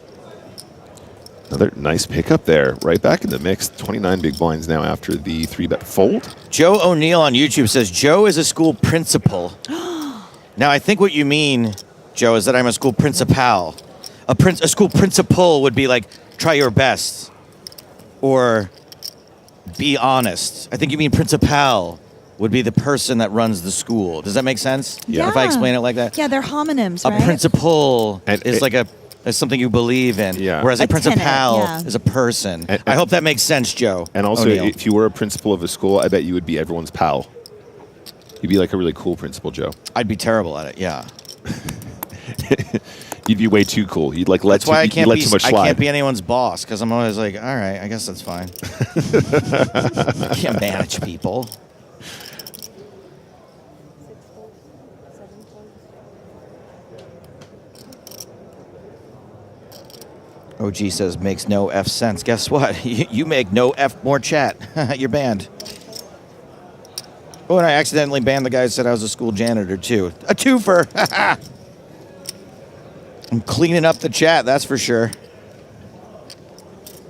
Another nice pickup there. Right back in the mix. 29 big blinds now after the 3-bet fold. Joe O'Neill on YouTube says, Joe is a school principal. Now, I think what you mean, Joe, is that I'm a school principal. A school principal would be like, try your best. Or be honest. I think you mean principal would be the person that runs the school. Does that make sense? Yeah. If I explain it like that? Yeah, they're homonyms, A right? principal is like is something you believe in, whereas a principal is a person. I hope that makes sense, Joe. And also, O'Neill. if you were a principal of a school, I bet you would be everyone's pal. You'd be like a really cool principal, Joe. I'd be terrible at it, yeah. You'd be way too cool. You'd like let That's why I can't too much slide. I can't be anyone's boss, because I'm always like, all right, I guess that's fine. I can't manage people. OG says, makes no F sense. Guess what? You make no F more chat. You're banned. Oh, and I accidentally banned the guy who said I was a school janitor, too. A twofer. I'm cleaning up the chat, that's for sure.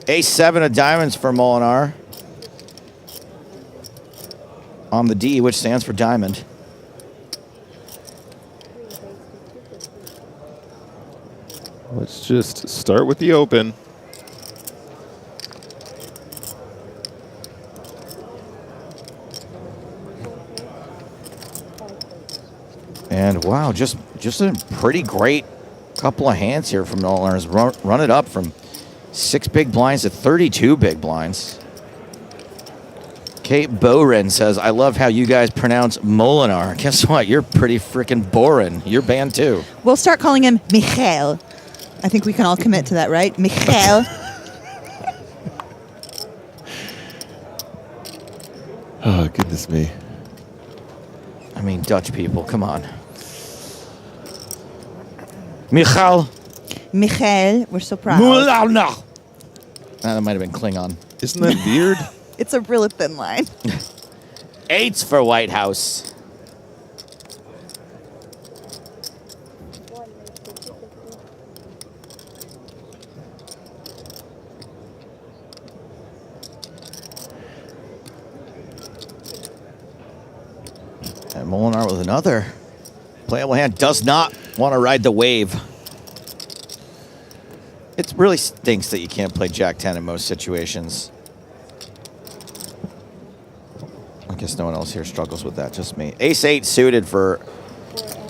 Ace-7 of diamonds for Molinar. On the D, which stands for diamond. Let's just start with the open. And wow, just a pretty great couple of hands here from Molinar's. Run it up from 6 big blinds to 32 big blinds. Kate Boren says, I love how you guys pronounce Molinar. Guess what? You're pretty freaking boring. You're banned too. We'll start calling him Michael. I think we can all commit to that, right? Michael. Oh, goodness me. I mean, Dutch people, come on. Michael. Michael, we're so proud. Molinar. That might have been Klingon. Isn't that weird? It's a really thin line. 8s for White House. And Molinar with another playable hand. Does not want to ride the wave. It really stinks that you can't play Jack-10 in most situations. I guess no one else here struggles with that, just me. Ace-8 suited for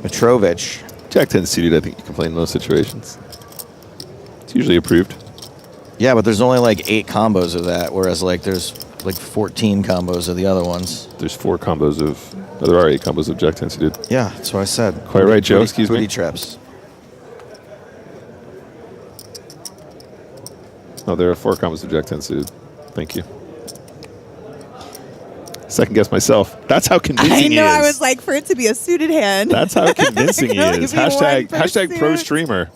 Mitrovic. Jack-10 suited, I think you can play in most situations. It's usually approved. Yeah, but there's only like 8 combos of that, whereas like there's like 14 combos of the other ones. There's 4 combos of... Oh, there are 8 combos of Jack-10 suited. Yeah, that's what I said. Quite right, Joe. Excuse me. Booty traps. Oh, there are 4 combos of Jack 10 suited. Thank you. Second guess myself. That's how convincing I he know. is. I was like, for it to be a suited hand. That's how convincing he Like, is. if he won for Hashtag pro suits. streamer.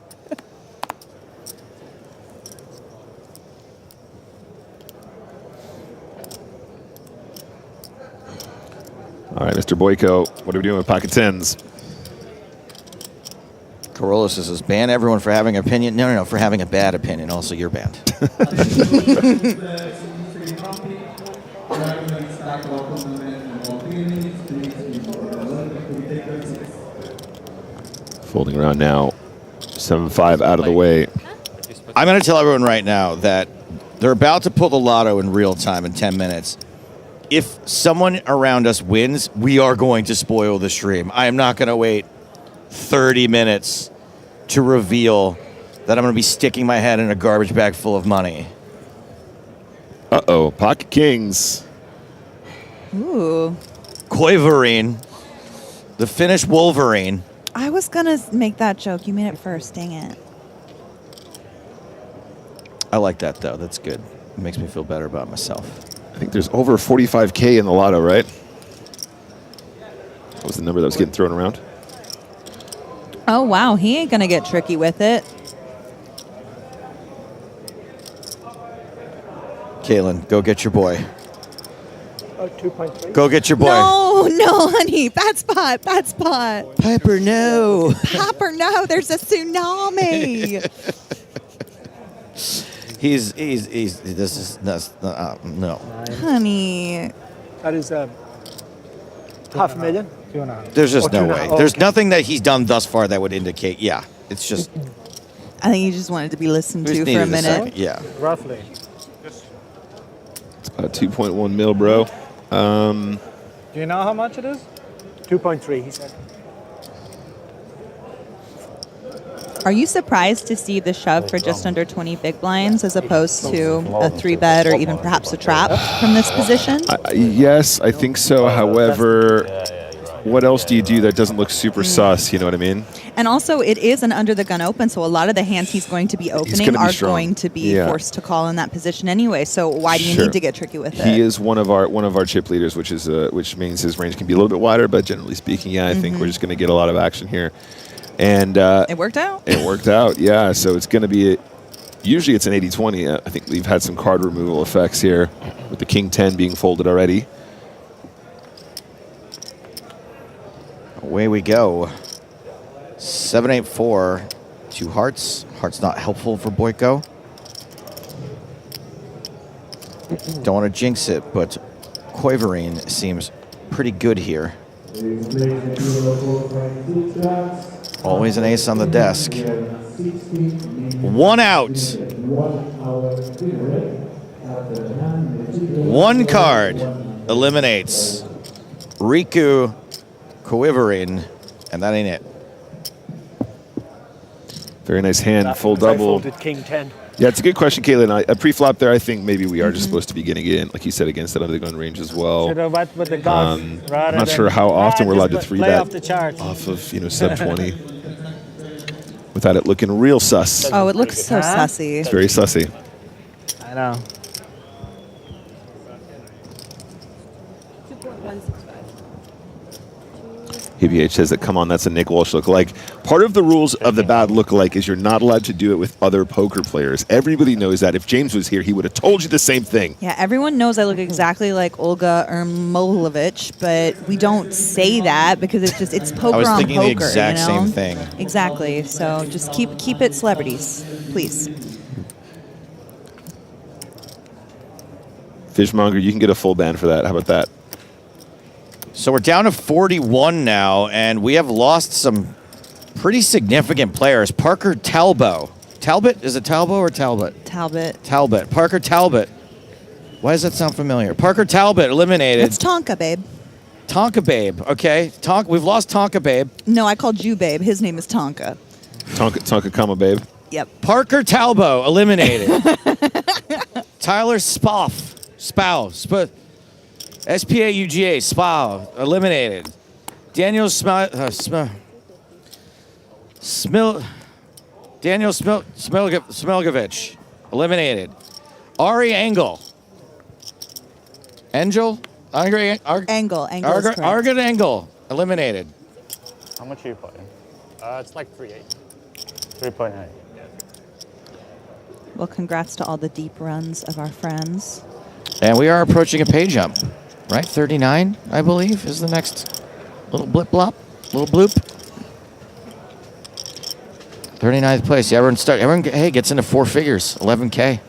All right, Mr. Boyko, what are we doing with pocket 10s? Corollas says, ban everyone for having an opinion. No, for having a bad opinion. Also, you're banned. Folding around now. 7-5 out of the way. I'm going to tell everyone right now that they're about to pull the lotto in real time in 10 minutes. If someone around us wins, we are going to spoil the stream. I am not going to wait 30 minutes to reveal that I'm going to be sticking my head in a garbage bag full of money. Uh-oh, pocket kings. Ooh. Koivurin, the Finnish Wolverine. I was going to make that joke. You made it first. Dang it. I like that, though. That's good. It makes me feel better about myself. I think there's over 45K in the lotto, right? What was the number that was getting thrown around? Oh, wow. He ain't going to get tricky with it. Kaylin, go get your boy. Oh, 2.3. Go get your boy. No, honey. Bad spot. Bad spot. Piper, no. Piper, no. There's a tsunami. This is no. Honey. That is $500,000. 2.5. There's just Oh, no 2.5. way. Oh, There's okay. nothing that he's done thus far that would indicate. Yeah, it's just. I think you just wanted to be listened Just to for needed a a minute. second, yeah. Roughly. It's about 2.1 mil, bro. Do you know how much it is? 2.3, he said. Are you surprised to see the shove for just under 20 big blinds as opposed to a 3-bet or even perhaps a trap from this position? Yes, I think so. However, what else do you do that doesn't look super sus? You know what I mean? And also, it is an under-the-gun open, so a lot of the hands he's going to be opening gonna be are strong. going to be forced to call in that position anyway. So why do you Sure. need to get tricky with it? He is one of our chip leaders, which means his range can be a little bit wider. But generally speaking, yeah, I think we're just going to get a lot of action here. And it worked out. It worked out, yeah. So it's going to be, usually it's an 80-20. I think we've had some card removal effects here with the King 10 being folded already. Away we go. 7-8-4. 2 hearts. Hearts not helpful for Boyko. Don't want to jinx it, but Koivurin seems pretty good here. Always an ace on the desk. 1 out. 1 card eliminates Riku Koivurin, and that ain't it. Very nice hand, full I double. folded King 10. Yeah, it's a good question, Caitlin. A pre-flop there, I think maybe we are just supposed to be getting it in, like you said, against that under-the-gun range as well. Should have went with the golf. I'm not sure how often we're allowed to 3-bet off the charts. off of sub 20 without it looking real sus. Oh, it looks so sussy. It's very sussy. I know. PBH says that, come on, that's a Nick Walsh lookalike. Part of the rules of the bad lookalike is you're not allowed to do it with other poker players. Everybody knows that. If James was here, he would have told you the same thing. Yeah, everyone knows I look exactly like Olga Ermolovich, but we don't say that because it's poker I was on thinking poker. the exact you know? same thing. Exactly. So just keep it celebrities, please. Fishmonger, you can get a full ban for that. How about that? So we're down to 41 now, and we have lost some pretty significant players. Parker Talbot. Talbot? Is it Talbot or Talbot? Talbot. Talbot. Parker Talbot. Why does that sound familiar? Parker Talbot eliminated. It's Tonka, babe. Tonka Babe, okay. We've lost Tonka Babe. No, I called you babe. His name is Tonka. Tonka comma babe. Yep. Parker Talbot eliminated. Tyler Spauga, Spauga, eliminated. Daniel Smilgovich, eliminated. Ari Engel. Angel? Angle. Argon Engel. Eliminated. How much are you putting? It's like 3.8. 3.8. Well, congrats to all the deep runs of our friends. And we are approaching a pay jump, right? 39, I believe, is the next little blip blop, little bloop. 39th place. Yeah, everyone gets into four figures, 11K.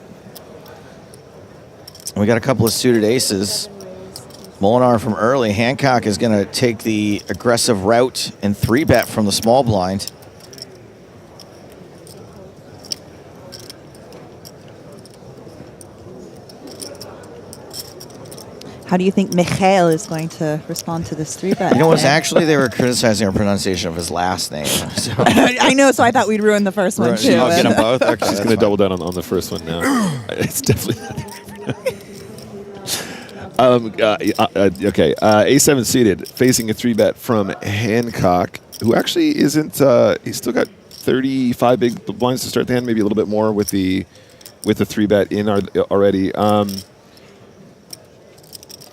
We got a couple of suited aces. Molinar from early. Hancock is going to take the aggressive route and 3-bet from the small blind. How do you think Michael is going to respond to this 3-bet? You know what's actually, they were criticizing our pronunciation of his last name. So. I know, so I thought we'd ruin the first one too. I'll get them both. Okay, She's going to double down on the first one now. It's definitely okay, A7 seated, facing a 3-bet from Hancock, who actually isn't. He's still got 35 big blinds to start the hand, maybe a little bit more with the 3-bet in already.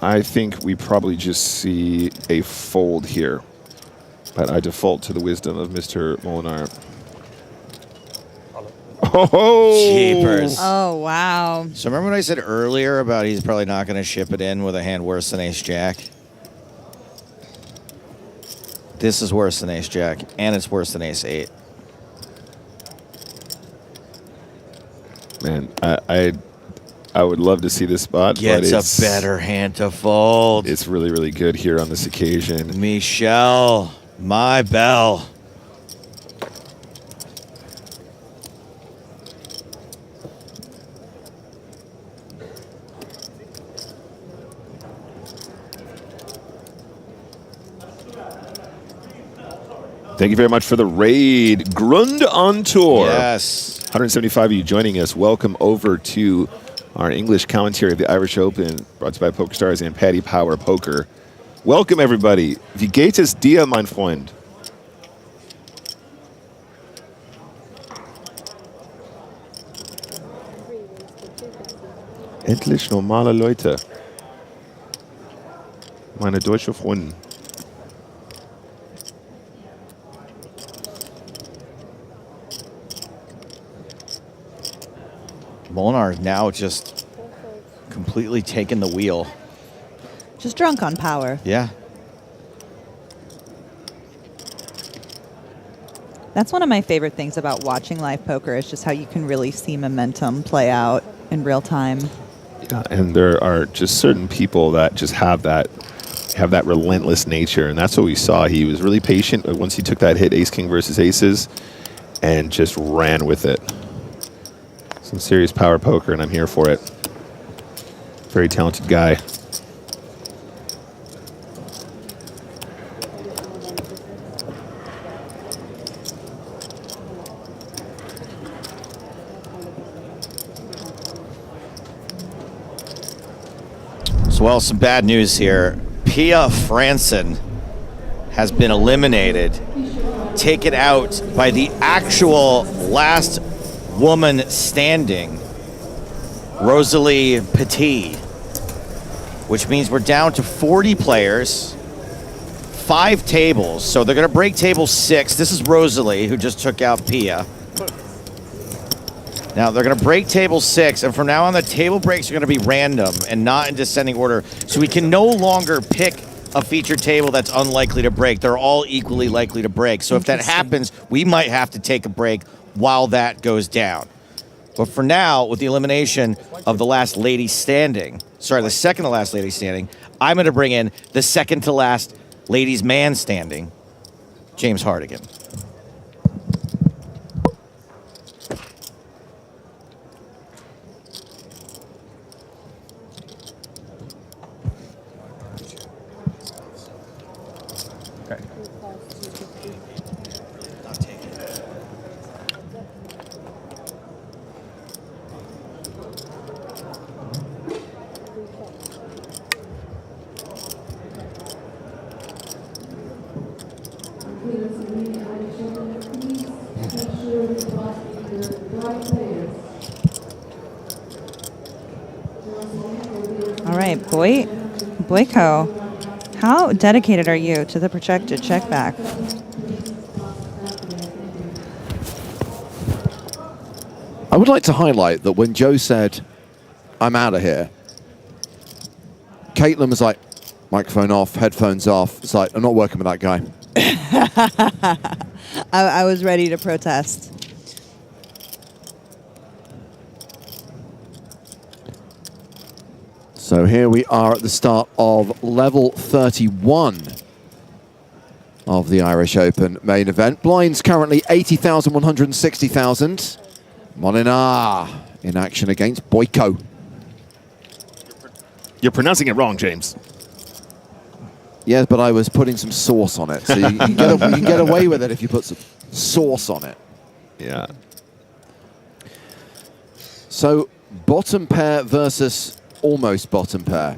I think we probably just see a fold here, but I default to the wisdom of Mr. Molinar. Oh, Jeepers. Oh, wow. So remember what I said earlier about he's probably not going to ship it in with a hand worse than ace-jack? This is worse than ace-jack, and it's worse than ace-8. Man, I would love to see this spot, Gets but it's a better hand to fold. It's really, really good here on this occasion. Michelle, my bell. Thank you very much for the raid. Grund on tour. Yes. 175 of you joining us. Welcome over to our English commentary of the Irish Open, brought to you by PokerStars and Paddy Power Poker. Welcome, everybody. Wie geht es dir, mein Freund? Endlich normale Leute. Meine deutsche Freunde. Molinar now just completely taken the wheel. Just drunk on power. Yeah. That's one of my favorite things about watching live poker is just how you can really see momentum play out in real time. Yeah, and there are just certain people that just have that relentless nature, and that's what we saw. He was really patient once he took that hit, ace-king versus aces, and just ran with it. Some serious power poker, and I'm here for it. Very talented guy. So, well, some bad news here. Pia Franson has been eliminated, taken out by the actual last woman standing, Rosalie Petit, which means we're down to 40 players, 5 tables. So they're going to break table 6. This is Rosalie, who just took out Pia. Now they're going to break table 6, and from now on the table breaks are going to be random and not in descending order. So we can no longer pick a featured table that's unlikely to break. They're all equally likely to break. So if that happens, we might have to take a break while that goes down. But for now, with the elimination of the last lady standing, sorry, the second to last lady standing, I'm going to bring in the second to last ladies man standing, James Hartigan. Boyko, how dedicated are you to the projected check back? I would like to highlight that when Joe said, "I'm out of here," Caitlin was like, microphone off, headphones off. It's like, I'm not working with that guy. I was ready to protest. So here we are at the start of level 31 of the Irish Open main event. Blinds currently 80,000, 160,000. Molinar in action against Boyko. You're pronouncing it wrong, James. Yes, but I was putting some sauce on it. So you can get away with it if you put some sauce on it. Yeah. So bottom pair versus almost bottom pair.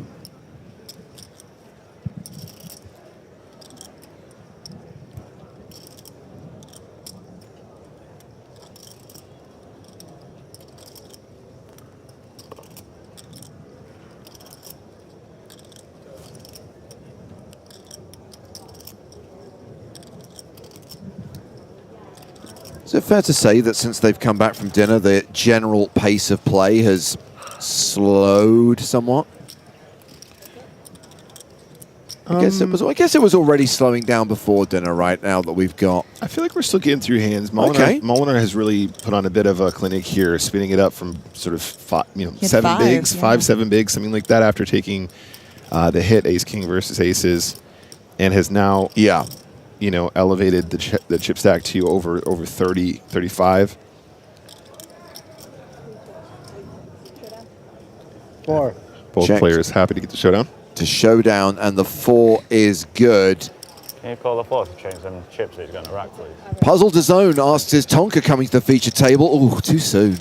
Is it fair to say that since they've come back from dinner, the general pace of play has slowed somewhat? I guess it was already slowing down before dinner. Right now that we've got, I feel like we're still getting through hands. Molinar, Okay. Molinar has really put on a bit of a clinic here, speeding it up from sort of had 7 five, bigs, yeah. 5-7 bigs, something like that, after taking the hit Ace King versus Aces, and has now elevated the chip stack to over 30, 35. 4. Both Checked. players happy to get the showdown. To showdown, and the 4 is good. Can you call the 4 to change them chips that he's going to rack, please? Puzzle to Zone asks, is Tonka coming to the feature table? Oh, too soon.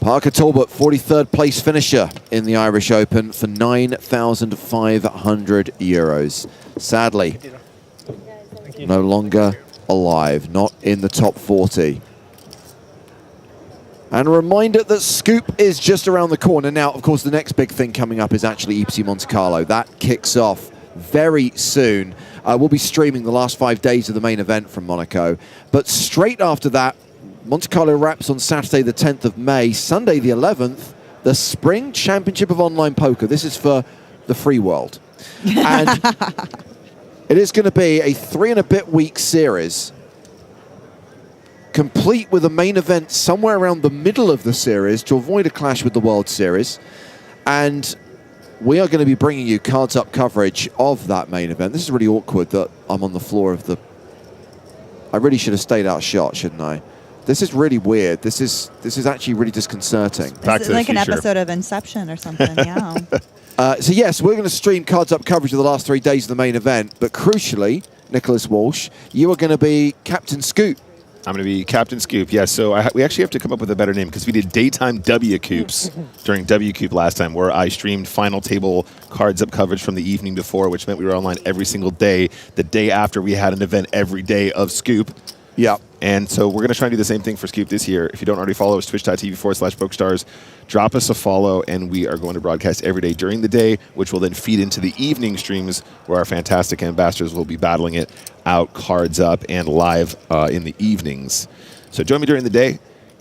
Parker Talbot, 43rd place finisher in the Irish Open for €9,500. Sadly, no longer alive, not in the top 40. And a reminder that Scoop is just around the corner. Now, of course, the next big thing coming up is actually EPC Monte Carlo. That kicks off very soon. We'll be streaming the last 5 days of the main event from Monaco. But straight after that, Monte Carlo wraps on Saturday the 10th of May. Sunday the 11th, the Spring Championship of Online Poker. This is for the free world. And it is going to be a 3 and a bit week series, complete with a main event somewhere around the middle of the series to avoid a clash with the World Series. And we are going to be bringing you cards up coverage of that main event. This is really awkward that I'm on the floor of the... I really should have stayed out shot, shouldn't I? This is really weird. This is actually really disconcerting. It's like an episode of Inception or something, yeah. So yes, we're going to stream cards up coverage of the last 3 days of the main event, but crucially, Nicholas Walsh, you are going to be Captain Scoop. I'm going to be Captain Scoop. Yeah, so we actually have to come up with a better name because we did daytime W Coops during W Coop last time, where I streamed final table cards up coverage from the evening before, which meant we were online every single day. The day after, we had an event every day of Scoop. Yeah. And so we're going to try and do the same thing for Scoop this year. If you don't already follow us, twitch.tv/PokerStars, drop us a follow, and we are going to broadcast every day during the day, which will then feed into the evening streams where our fantastic ambassadors will be battling it out cards up and live in the evenings. So join me during the day,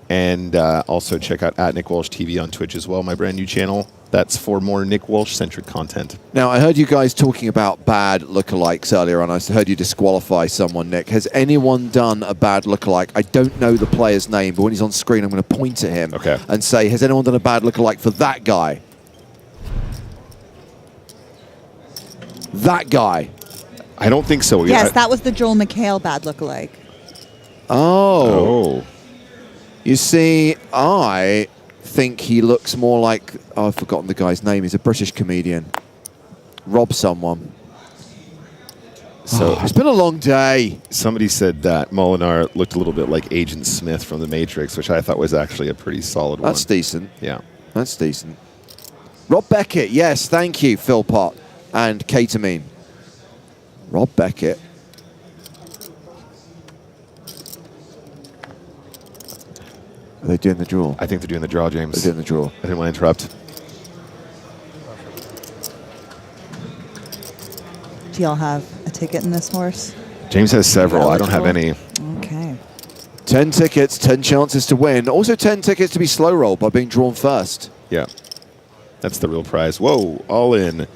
and also check out @NickWalshTV on Twitch as well, my brand new channel. That's for more Nick Walsh-centric content. Now, I heard you guys talking about bad lookalikes earlier on. I heard you disqualify someone, Nick. Has anyone done a bad lookalike? I don't know the player's name, but when he's on screen, I'm going to point at him and say, has anyone done a bad lookalike for that guy? That guy. I don't think so. Yes, that was the Joel McHale bad lookalike. Oh. You see, I think he looks more like, oh, I've forgotten the guy's name. He's a British comedian. Rob someone. So it's been a long day. Somebody said that Molinar looked a little bit like Agent Smith from The Matrix, which I thought was actually a pretty solid one. That's decent. Yeah. That's decent. Rob Beckett. Yes, thank you, Phil Pott and Ketamine. Rob Beckett. Are they doing the draw? I think they're doing the draw, James. They're doing the draw. I didn't want to interrupt. Do y'all have a ticket in this horse? James has several. I don't have any. Okay. 10 tickets, 10 chances to win. Also 10 tickets to be slow rolled by being drawn first. Yeah. That's the real prize. Whoa, all in.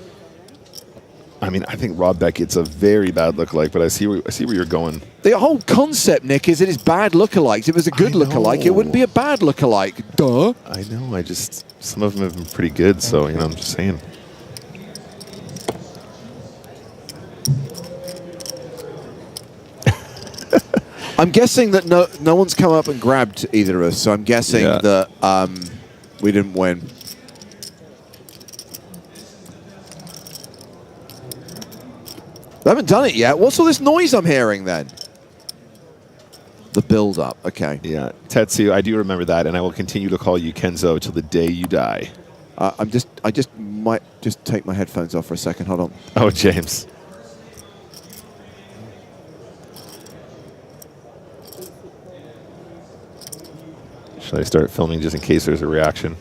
I mean, I think Rob Beckett's a very bad lookalike, but I see where you're going. The whole concept, Nick, is it is bad lookalikes. If it was a good lookalike, it wouldn't be a bad lookalike. Duh. I know. Some of them have been pretty good, so, I'm just saying. I'm guessing that no one's come up and grabbed either of us, so I'm guessing that we didn't win. They haven't done it yet. What's all this noise I'm hearing then? The build-up. Okay. Yeah, Tetsu, I do remember that, and I will continue to call you Kenzo till the day you die. I just might just take my headphones off for a second. Hold on. Oh, James. Should I start filming just in case there's a reaction?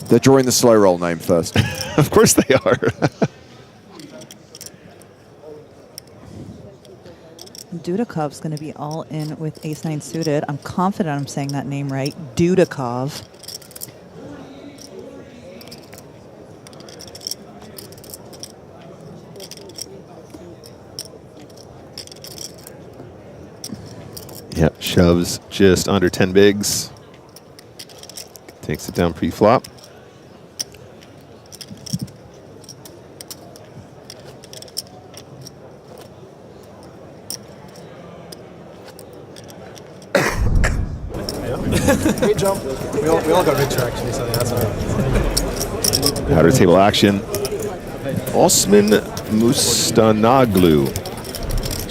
They're drawing the slow roll name first. Of course they are. Dudakov's going to be all in with ace-9 suited. I'm confident I'm saying that name right. Dudakov. Yep, shoves just under 10 bigs. Takes it down pre-flop. Great jump. We all got richer actually, so that's all right. Powder table action. Osman Mustanoglu.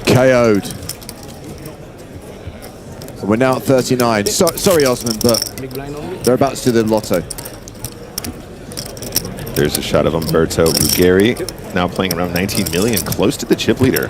KO'd. We're now at 39. Sorry, Osman, but they're about to do the lotto. There's a shot of Umberto Ruggeri, now playing around 19 million, close to the chip leader.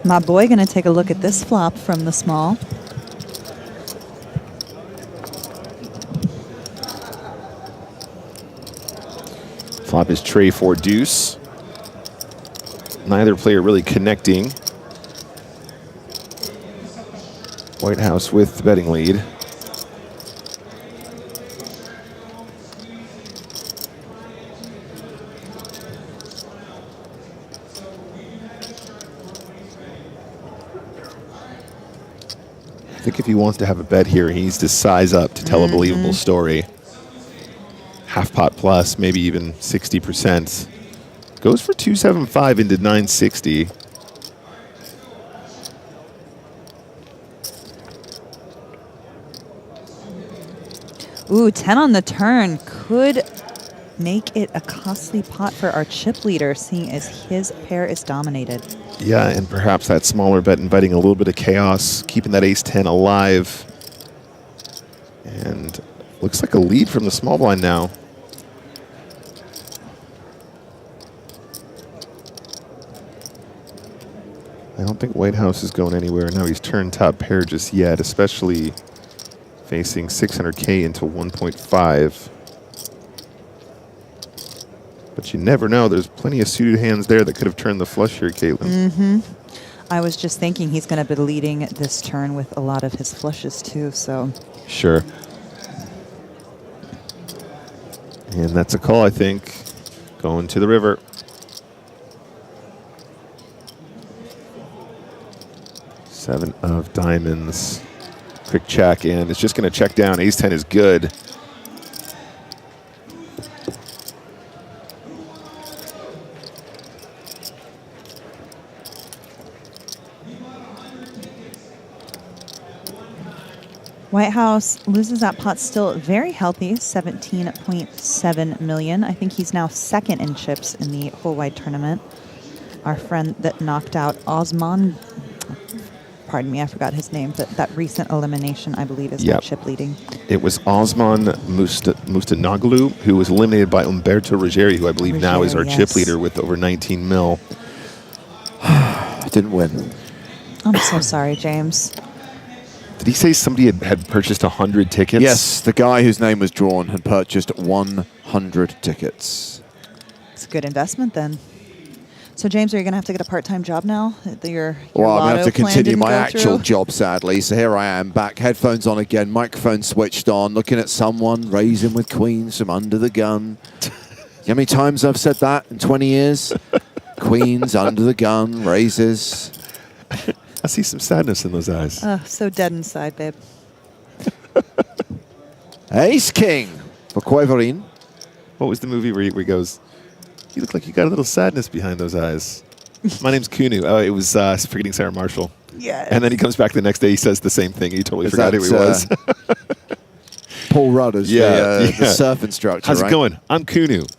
My boy going to take a look at this flop from the small. Flop is tray for deuce. Neither player really connecting. White House with the betting lead. I think if he wants to have a bet here, he needs to size up to tell a believable story. Half pot plus, maybe even 60%. Goes for 275 into 960. Ooh, 10 on the turn could make it a costly pot for our chip leader, seeing as his pair is dominated. Yeah, and perhaps that smaller bet inviting a little bit of chaos, keeping that ace-10 alive. And looks like a lead from the small blind now. I don't think White House is going anywhere. Now he's turned top pair just yet, especially facing 600K into 1.5. But you never know. There's plenty of suited hands there that could have turned the flush here, Caitlin. I was just thinking he's going to be leading this turn with a lot of his flushes too, so. Sure. And that's a call, I think. Going to the river. Seven of diamonds. Quick check, and it's just going to check down. Ace-10 is good. White House loses that pot still very healthy, 17.7 million. I think he's now second in chips in the whole wide tournament. Our friend that knocked out Osman, pardon me, I forgot his name, but that recent elimination, I believe, is now chip leading. It was Osman Mustanoglu, who was eliminated by Umberto Ruggeri, who I believe now is our chip leader with over 19 mil. Didn't win. I'm so sorry, James. Did he say somebody had purchased 100 tickets? Yes, the guy whose name was drawn had purchased 100 tickets. It's a good investment then. So, James, are you going to have to get a part-time job now? Your Well, I'm going to have to Lotto plan continue didn't my go actual through? job, sadly. So here I am, back, headphones on again, microphone switched on, looking at someone raising with queens from under the gun. You know how many times I've said that in 20 years? Queens under the gun, raises. I see some sadness in those eyes. Oh, so dead inside, babe. Ace King for Quaverin. What was the movie where he goes, "You look like you got a little sadness behind those eyes"? My name's Kunu. Oh, it was Forgetting Sarah Marshall. Yes. And then he comes back the next day, he says the same thing. He totally forgot who he was. Paul Rudders, the surf instructor, How's right? it going? I'm Kunu.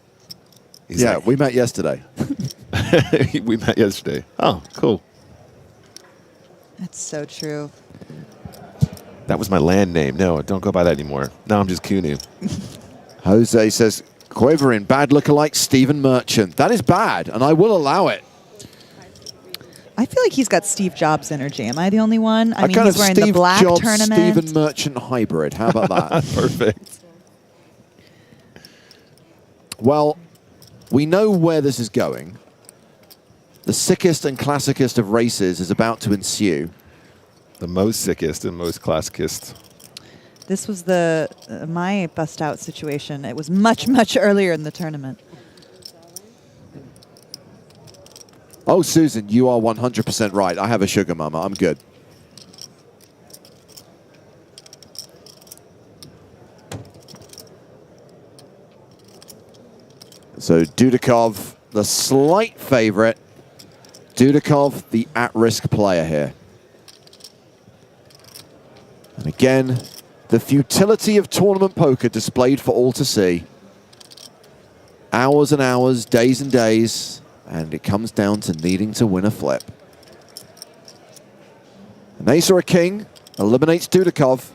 He's yeah, like, we met yesterday. we met yesterday. Oh, cool. That's so true. That was my land name. No, don't go by that anymore. Now I'm just Kunu. Jose says, Quaverin, bad lookalike Stephen Merchant. That is bad, and I will allow it. I feel like he's got Steve Jobs energy. Am I the only one? I mean, kind he's of wearing Steve the black Jobs, tournament. Stephen Merchant hybrid. How about that? Perfect. Well, we know where this is going. The sickest and classicest of races is about to ensue. The most sickest and most classicest. This was the my bust out situation. It was much, much earlier in the tournament. Oh, Susan, you are 100% right. I have a sugar mama. I'm good. So Dudikov, the slight favorite. Dudikov, the at-risk player here. And again, the futility of tournament poker displayed for all to see. Hours and hours, days and days, and it comes down to needing to win a flip. An ace or a king eliminates Dudikov.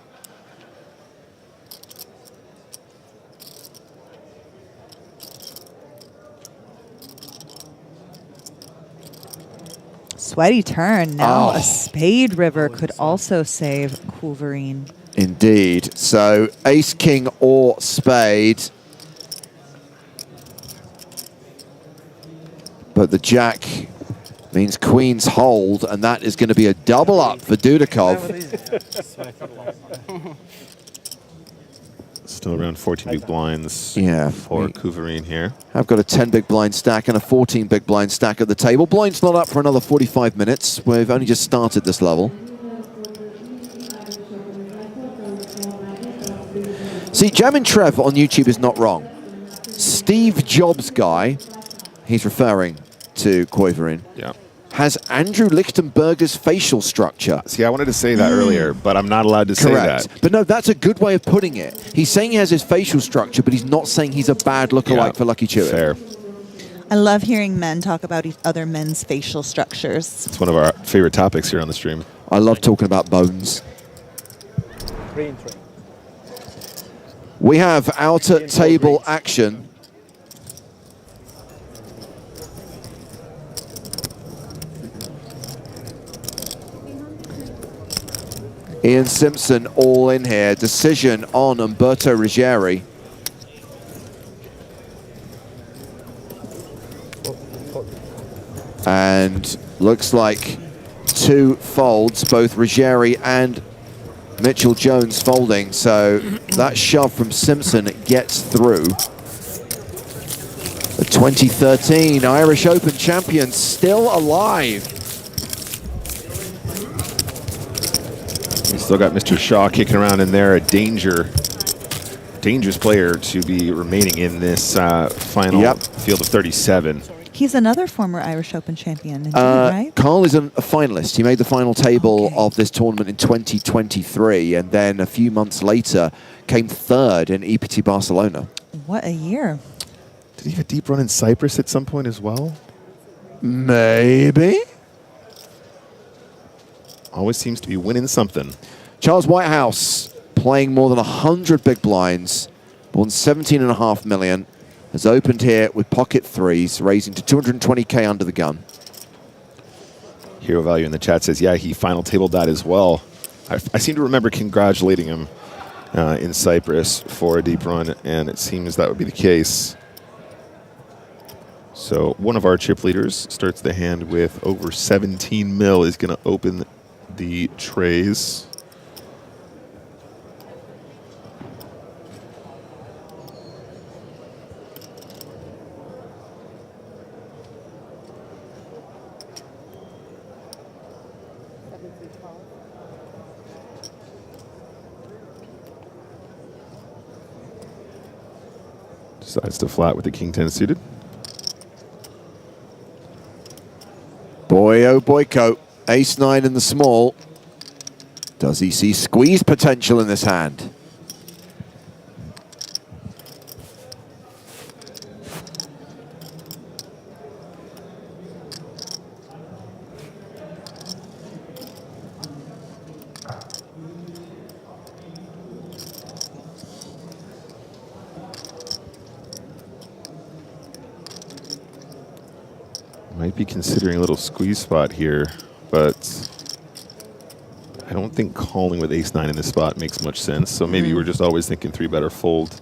Sweaty turn. Now a spade river could also save Quaverin. Indeed. So ace, king, or spade. But the jack means queens hold, and that is going to be a double up for Dudikov. Still around 14 big blinds for Quaverin here. I've got a 10 big blind stack and a 14 big blind stack at the table. Blind's not up for another 45 minutes. We've only just started this level. See, Jam and Trev on YouTube is not wrong. Steve Jobs guy, he's referring to Quaverin, has Andrew Lichtenberger's facial structure. See, I wanted to say that earlier, but I'm not allowed to say that. But no, that's a good way of putting it. He's saying he has his facial structure, but he's not saying he's a bad lookalike for Lucky Chewin. Fair. I love hearing men talk about other men's facial structures. It's one of our favorite topics here on the stream. I love talking about bones. 3 and 3. We have outer table action. Ian Simpson all in here. Decision on Umberto Ruggeri. And looks like two folds, both Ruggeri and Mitchell Jones folding. So that shove from Simpson gets through. The 2013 Irish Open champion still alive. We still got Mr. Shaw kicking around in there, a dangerous player to be remaining in this final field of 37. He's another former Irish Open champion, indeed, right? Carl is a finalist. He made the final table of this tournament in 2023, and then a few months later came third in EPT Barcelona. What a year. Did he have a deep run in Cyprus at some point as well? Maybe. Always seems to be winning something. Charles Whitehouse playing more than 100 big blinds, more than 17.5 million, has opened here with pocket threes, raising to 220K under the gun. Hero Value in the chat says, yeah, he final tabled that as well. I seem to remember congratulating him in Cyprus for a deep run, and it seems that would be the case. So one of our chip leaders starts the hand with over 17 mil, is going to open the trays. Decides to flat with the King 10 suited. Boy, oh boyko. Ace-9 in the small. Does he see squeeze potential in this hand? Might be considering a little squeeze spot here, but I don't think calling with ace-9 in this spot makes much sense. So maybe we're just always thinking 3-bet or fold.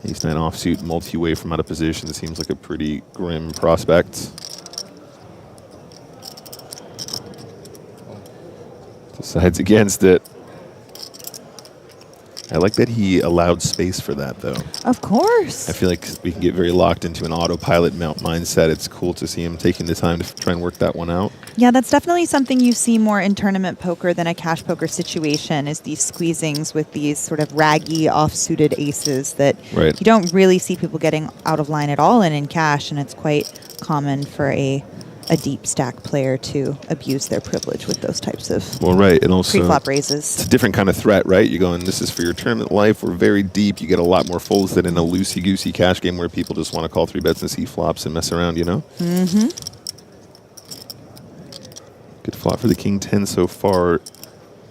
Ace-9 offsuit, multi-way from out of position seems like a pretty grim prospect. Decides against it. I like that he allowed space for that, though. Of course. I feel like we can get very locked into an autopilot mindset. It's cool to see him taking the time to try and work that one out. Yeah, that's definitely something you see more in tournament poker than a cash poker situation, is these squeezings with these sort of raggy offsuited aces that you don't really see people getting out of line at all in cash, and it's quite common for a deep stack player to abuse their privilege with those types of and also pre-flop raises. It's a different kind of threat, right? You're going, this is for your tournament life. We're very deep. You get a lot more folds than in a loosey-goosey cash game where people just want to call 3-bets and see flops and mess around, you know? Mm-hmm. Good flop for the King 10 so far.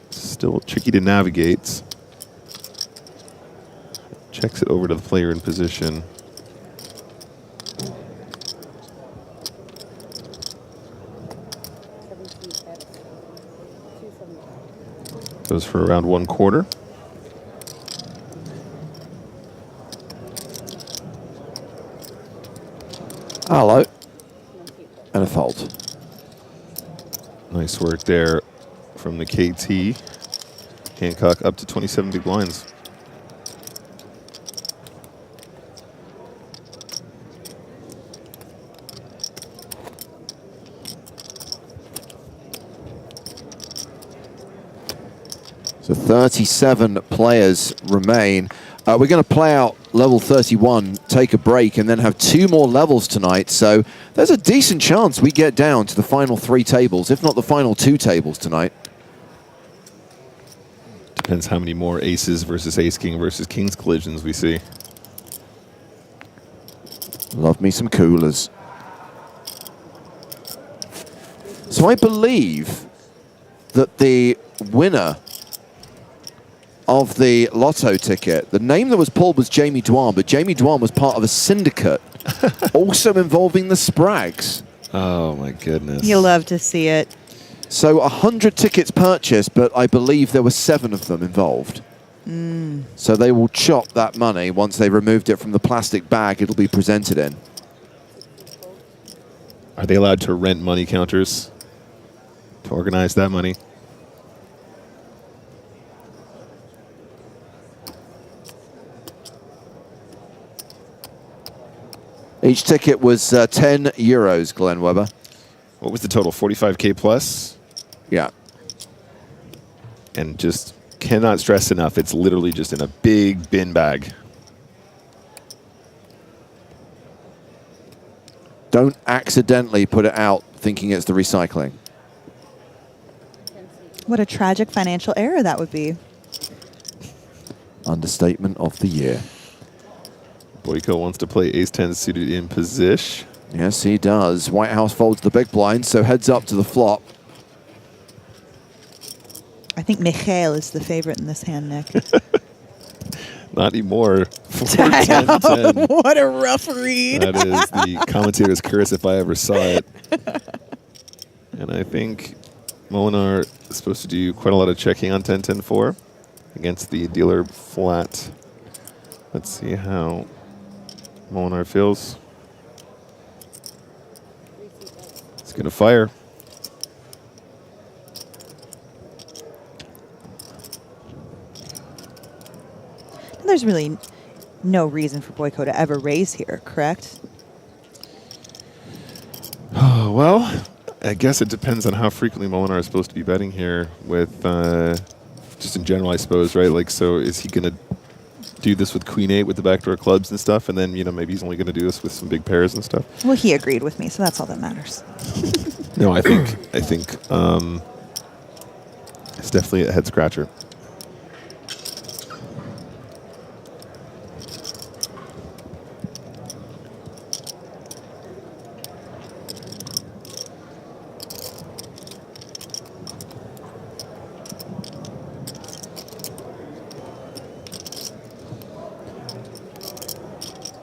Still tricky to navigate. Checks it over to the player in position. Goes for around 1/4. Hello. And a fold. Nice work there from the KT. Hancock up to 27 big blinds. So 37 players remain. We're going to play out level 31, take a break, and then have 2 more levels tonight. So there's a decent chance we get down to the final 3 tables, if not the final 2 tables tonight. Depends how many more aces versus ace-king versus kings collisions we see. Love me some coolers. So I believe that the winner of the lotto ticket, the name that was pulled was Jamie Dwan, but Jamie Dwan was part of a syndicate also involving the Sprags. Oh my goodness. You love to see it. So 100 tickets purchased, but I believe there were 7 of them involved. So they will chop that money once they removed it from the plastic bag it'll be presented in. Are they allowed to rent money counters to organize that money? Each ticket was 10 euros, Glenn Webber. What was the total? 45K plus? Yeah. And just cannot stress enough, it's literally just in a big bin bag. Don't accidentally put it out thinking it's the recycling. What a tragic financial error that would be. Understatement of the year. Boyko wants to play ace-10 suited in position. Yes, he does. White House folds the big blind, so heads up to the flop. I think Michael is the favorite in this hand, Nick. Not anymore. 4-10-10. What a rough read. That is the commentator's curse if I ever saw it. And I think Molinar is supposed to do quite a lot of checking on 10-10-4 against the dealer flat. Let's see how Molinar feels. It's going to fire. There's really no reason for Boyko to ever raise here, correct? Oh, well, I guess it depends on how frequently Molinar is supposed to be betting here with, just in general, I suppose, right? Like, so is he going to do this with Queen 8 with the backdoor clubs and stuff, and then, you know, maybe he's only going to do this with some big pairs and stuff? Well, he agreed with me, so that's all that matters. No, I think it's definitely a head scratcher.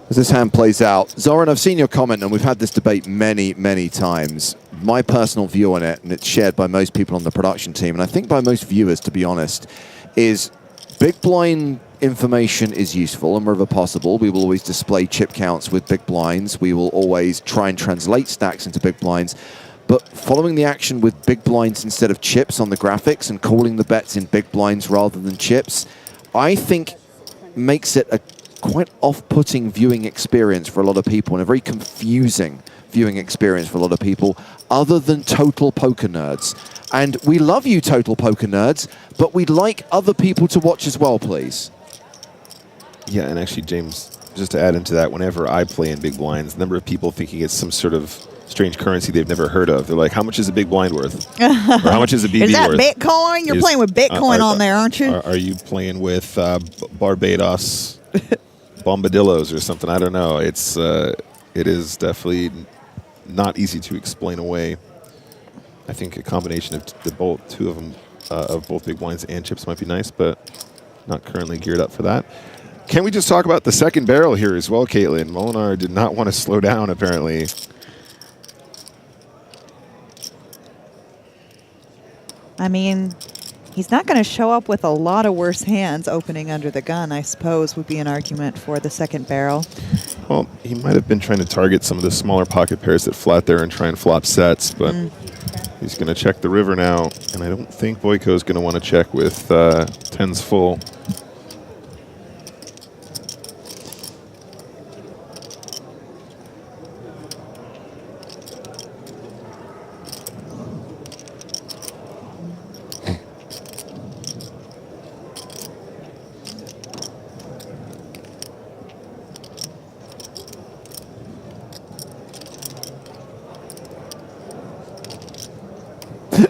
As this hand plays out, Zoran, I've seen your comment, and we've had this debate many, many times. My personal view on it, and it's shared by most people on the production team, and I think by most viewers, to be honest, is big blind information is useful, and wherever possible, we will always display chip counts with big blinds. We will always try and translate stacks into big blinds. But following the action with big blinds instead of chips on the graphics and calling the bets in big blinds rather than chips, I think makes it a quite off-putting viewing experience for a lot of people and a very confusing viewing experience for a lot of people other than total poker nerds. And we love you, total poker nerds, but we'd like other people to watch as well, please. Yeah, and actually, James, just to add into that, whenever I play in big blinds, the number of people thinking it's some sort of strange currency they've never heard of. They're like, how much is a big blind worth? Or how much is a BB worth? Is that Bitcoin? You're playing with Bitcoin on there, aren't you? Are you playing with Barbados Bombadillos or something? I don't know. It is definitely not easy to explain away. I think a combination of two of them, of both big blinds and chips might be nice, but not currently geared up for that. Can we just talk about the second barrel here as well, Caitlin? Molinar did not want to slow down, apparently. I mean, he's not going to show up with a lot of worse hands opening under the gun, I suppose, would be an argument for the second barrel. Well, he might have been trying to target some of the smaller pocket pairs that flat there and try and flop sets, but he's going to check the river now, and I don't think Boyko is going to want to check with tens full.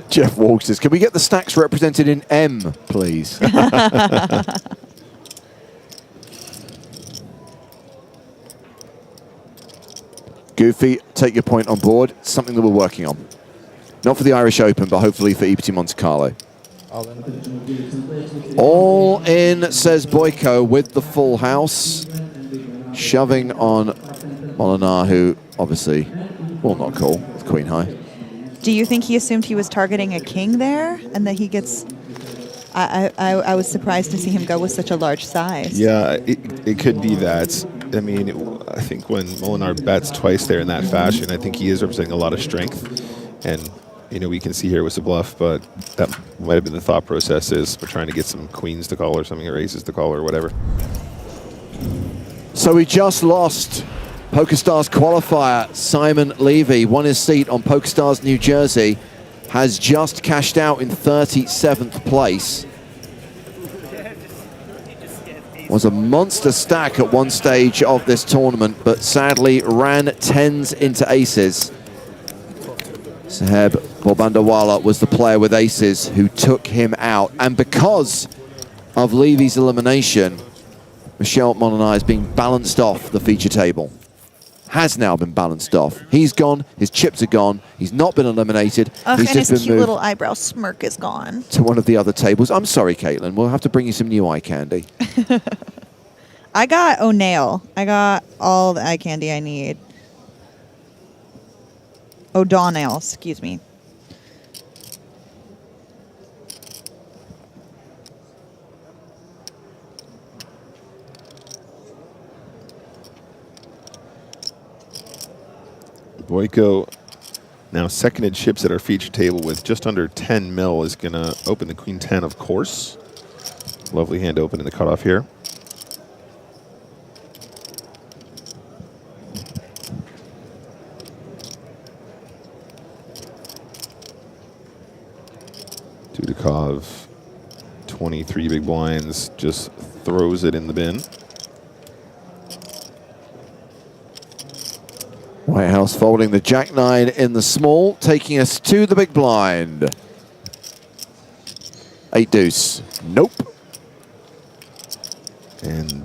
Jeff Walsh says, can we get the stacks represented in M, please? Goofy, take your point on board. Something that we're working on. Not for the Irish Open, but hopefully for EPT Monte Carlo. All in, says Boyko, with the full house. Shoving on Molinar, who obviously will not call with Queen High. Do you think he assumed he was targeting a king there and that he gets... I was surprised to see him go with such a large size. Yeah, it could be that. I mean, I think when Molinar bets twice there in that fashion, I think he is representing a lot of strength. And, you know, we can see here with the bluff, but that might have been the thought process is we're trying to get some queens to call or something, or aces to call or whatever. So we just lost PokerStars qualifier Simon Levy won his seat on PokerStars New Jersey, has just cashed out in 37th place. was a monster stack at one stage of this tournament, but sadly ran 10s into aces. Saheb Bobandawala was the player with aces who took him out. And because of Levy's elimination, Michel Molinar is being balanced off the feature table. Has now been balanced off. He's gone, his chips are gone, he's not been eliminated. And He's his just been cute moved little eyebrow smirk is gone. to one of the other tables. I'm sorry, Caitlin, we'll have to bring you some new eye candy. I got O'Neill. I got all the eye candy I need. O'Donnell, excuse me. Boyko, now second in chips at our feature table with just under 10 mil, is going to open the Queen 10, of course. Lovely hand open in the cutoff here. Dudikov, 23 big blinds, just throws it in the bin. Whitehouse folding the Jack-9 in the small, taking us to the big blind. 8 deuce. Nope. And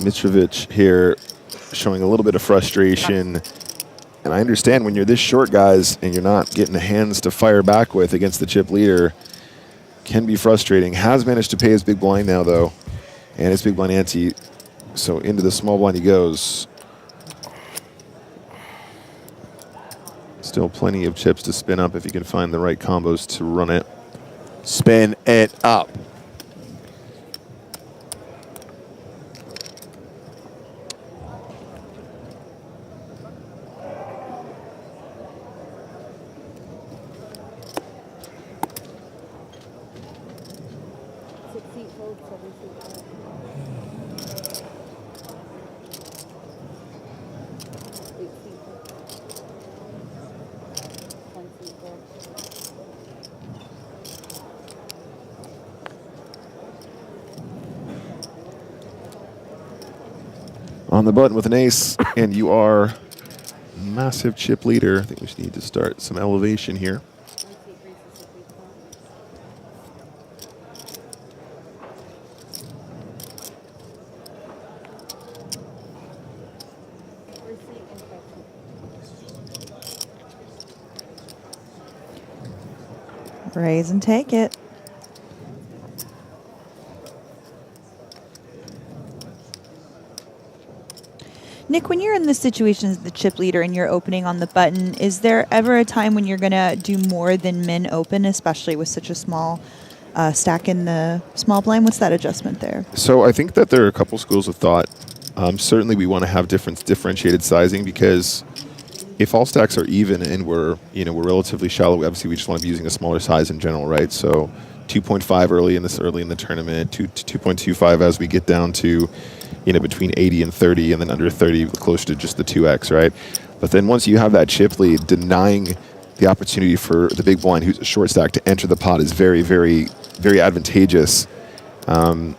Mitrovic here showing a little bit of frustration. And I understand when you're this short, guys, and you're not getting the hands to fire back with against the chip leader, can be frustrating. Has managed to pay his big blind now, though, and his big blind ante. So into the small blind he goes. Still plenty of chips to spin up if you can find the right combos to run it. Spin it up. On the button with an ace, and you are massive chip leader. I think we just need to start some elevation here. Raise and take it. Nick, when you're in this situation as the chip leader and you're opening on the button, is there ever a time when you're going to do more than min open, especially with such a small stack in the small blind? What's that adjustment there? So I think that there are a couple schools of thought. Certainly we want to have differentiated sizing, because if all stacks are even and we're relatively shallow, obviously we just want to be using a smaller size in general, right? So 2.5 early in the tournament, 2.25 as we get down to between 80 and 30, and then under 30 closer to just the 2x, right? But then once you have that chip lead, denying the opportunity for the big blind, who's a short stack, to enter the pot is very, very, very advantageous. And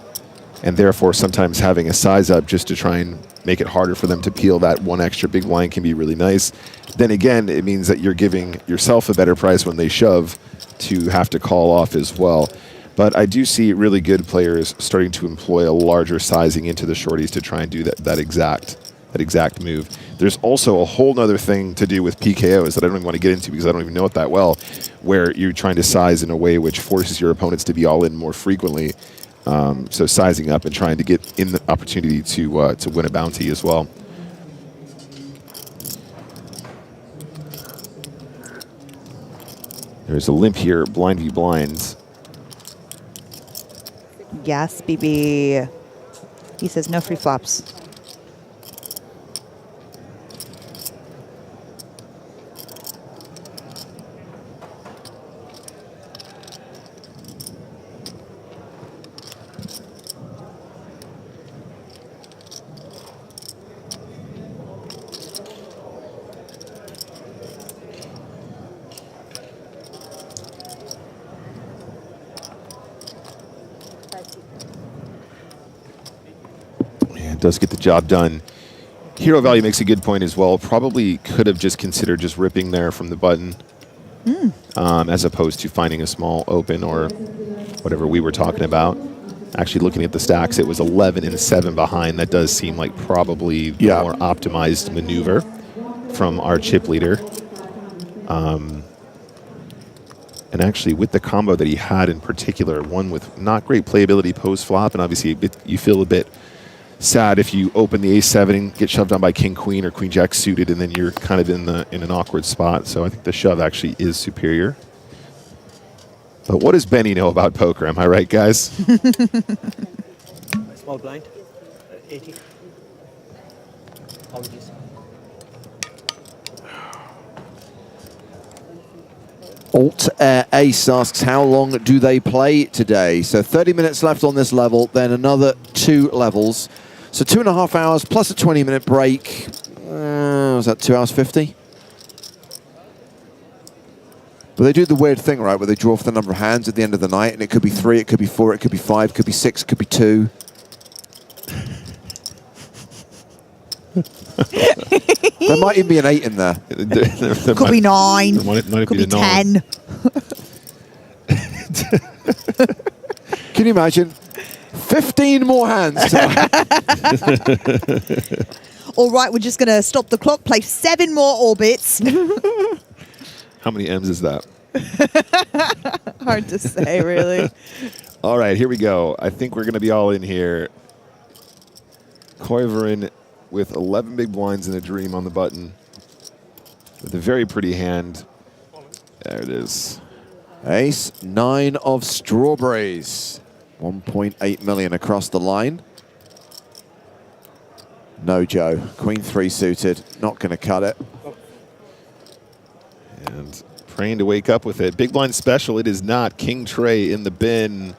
therefore, sometimes having a size up just to try and make it harder for them to peel that one extra big blind can be really nice. Then again, it means that you're giving yourself a better price when they shove to have to call off as well. But I do see really good players starting to employ a larger sizing into the shorties to try and do that exact move. There's also a whole nother thing to do with PKOs that I don't even want to get into because I don't even know it that well, where you're trying to size in a way which forces your opponents to be all in more frequently. So sizing up and trying to get in the opportunity to win a bounty as well. There's a limp here, blind v blinds. Yes, BB. He says no free flops. It does get the job done. Hero value makes a good point as well. Probably could have just considered just ripping there from the button, as opposed to finding a small open or whatever we were talking about. Actually, looking at the stacks, it was 11 and 7 behind. That does seem like probably the more optimized maneuver from our chip leader. And actually, with the combo that he had in particular, one with not great playability post-flop, and obviously you feel a bit sad if you open the ace-7 and get shoved on by king-queen or queen-jack suited, and then you're kind of in an awkward spot. So I think the shove actually is superior. But what does Benny know about poker? Am I right, guys? Small blind. 80. Apologies. Alt Ace asks, how long do they play today? So 30 minutes left on this level, then another 2 levels. So 2.5 hours plus a 20-minute break. Was that 2 hours 50? But they do the weird thing, right, where they draw for the number of hands at the end of the night, and it could be 3, it could be 4, it could be 5, it could be 6, it could be 2. There might even be an 8 in there. Could be 9. Could be 10. Can you imagine? 15 more hands. All right, we're just going to stop the clock, play 7 more orbits. How many M's is that? Hard to say, really. All right, here we go. I think we're going to be all in here. Koivurin with 11 big blinds and a dream on the button. With a very pretty hand. There it is. Ace 9 of strawberries. 1.8 million across the line. No, Joe. Queen 3 suited. Not going to cut it. And praying to wake up with it. Big blind special. It is not. King tray in the bin.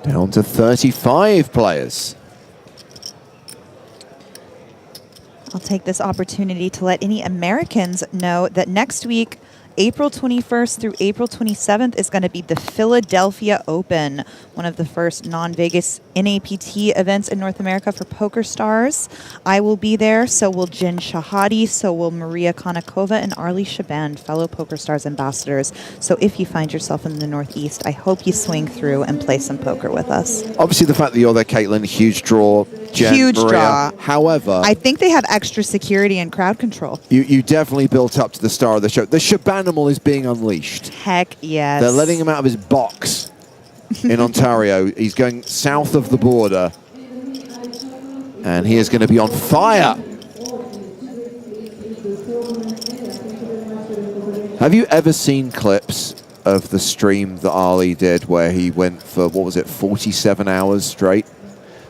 Down to 35 players. I'll take this opportunity to let any Americans know that next week, April 21st through April 27th is going to be the Philadelphia Open, one of the first non-Vegas NAPT events in North America for PokerStars. I will be there, so will Jen Shahadi, so will Maria Konnikova and Arlie Shaban, fellow PokerStars ambassadors. So if you find yourself in the Northeast, I hope you swing through and play some poker with us. Obviously, the fact that you're there, Caitlin, huge draw. Jen, Huge Maria. draw. However, I think they have extra security and crowd control. you definitely built up to the star of the show. The Shabanimal is being unleashed. Heck yes. They're letting him out of his box in Ontario. He's going south of the border. And he is going to be on fire. Have you ever seen clips of the stream that Ali did where he went for, what was it, 47 hours straight?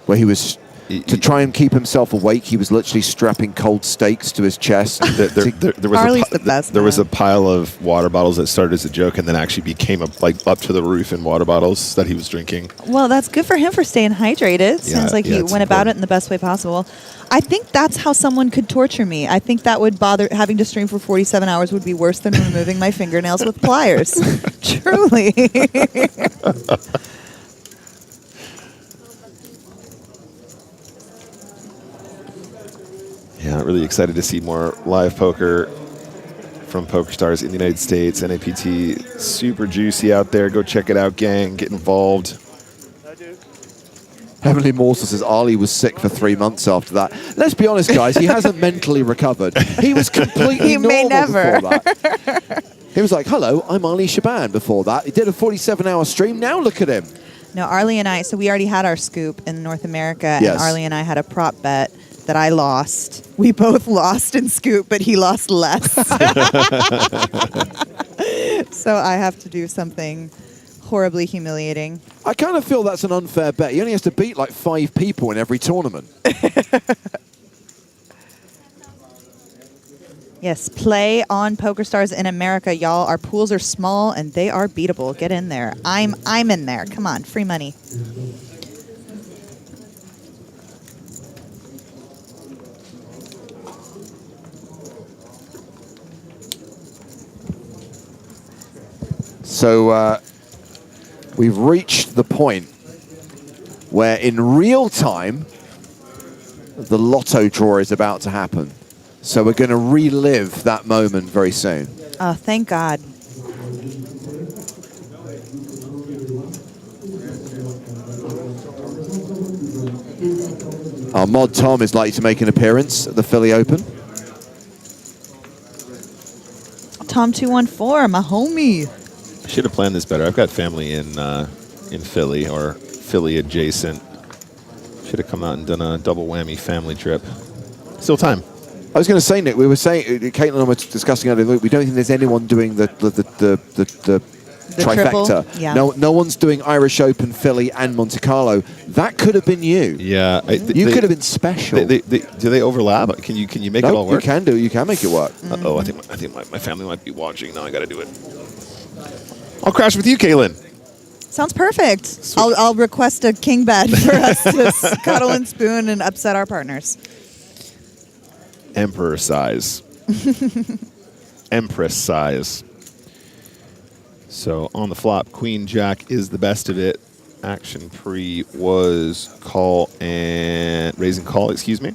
Where he was... To try and keep himself awake, he was literally strapping cold steaks to his chest. There was a pile of water bottles that started as a joke and then actually became up to the roof in water bottles that he was drinking. Well, that's good for him for staying hydrated. Sounds like he went about it in the best way possible. I think that's how someone could torture me. I think that would bother, having to stream for 47 hours would be worse than removing my fingernails with pliers. Truly. Yeah, really excited to see more live poker from PokerStars in the United States. NAPT, super juicy out there. Go check it out, gang. Get involved. Heavenly Morsel says Ali was sick for 3 months after that. Let's be honest, guys. He hasn't mentally recovered. He was completely normal before that. He was like, hello, I'm Ali Shaban before that. He did a 47-hour stream. Now look at him. No, Arlie and I, so we already had our scoop in North America, Yes. and Arlie and I had a prop bet that I lost. We both lost in scoop, but he lost less. So I have to do something horribly humiliating. I kind of feel that's an unfair bet. He only has to beat like 5 people in every tournament. Yes, play on PokerStars in America, y'all. Our pools are small and they are beatable. Get in there. I'm in there. Come on, free money. So we've reached the point where in real time, the Lotto Draw is about to happen. So we're going to relive that moment very soon. Oh, thank God. Our mod Tom is likely to make an appearance at the Philly Open. Tom 214, my homie. I should have planned this better. I've got family in Philly or Philly adjacent. Should have come out and done a double whammy family trip. Still time. I was going to say, Nick, we were saying, Caitlin and I were discussing earlier, we don't think there's anyone doing the trifecta. Triple? Yeah. No one's doing Irish Open, Philly, and Monte Carlo. That could have been you. Yeah. You could have been special. Do they overlap? Can you make it all work? You can do. You can make it work. Uh-oh, I think my family might be watching. Now I got to do it. I'll crash with you, Caitlin. Sounds perfect. I'll request a king bed for us to cuddle and spoon and upset our partners. Emperor size. Empress size. So on the flop, Queen Jack is the best of it. Action pre was call and raise and call, excuse me.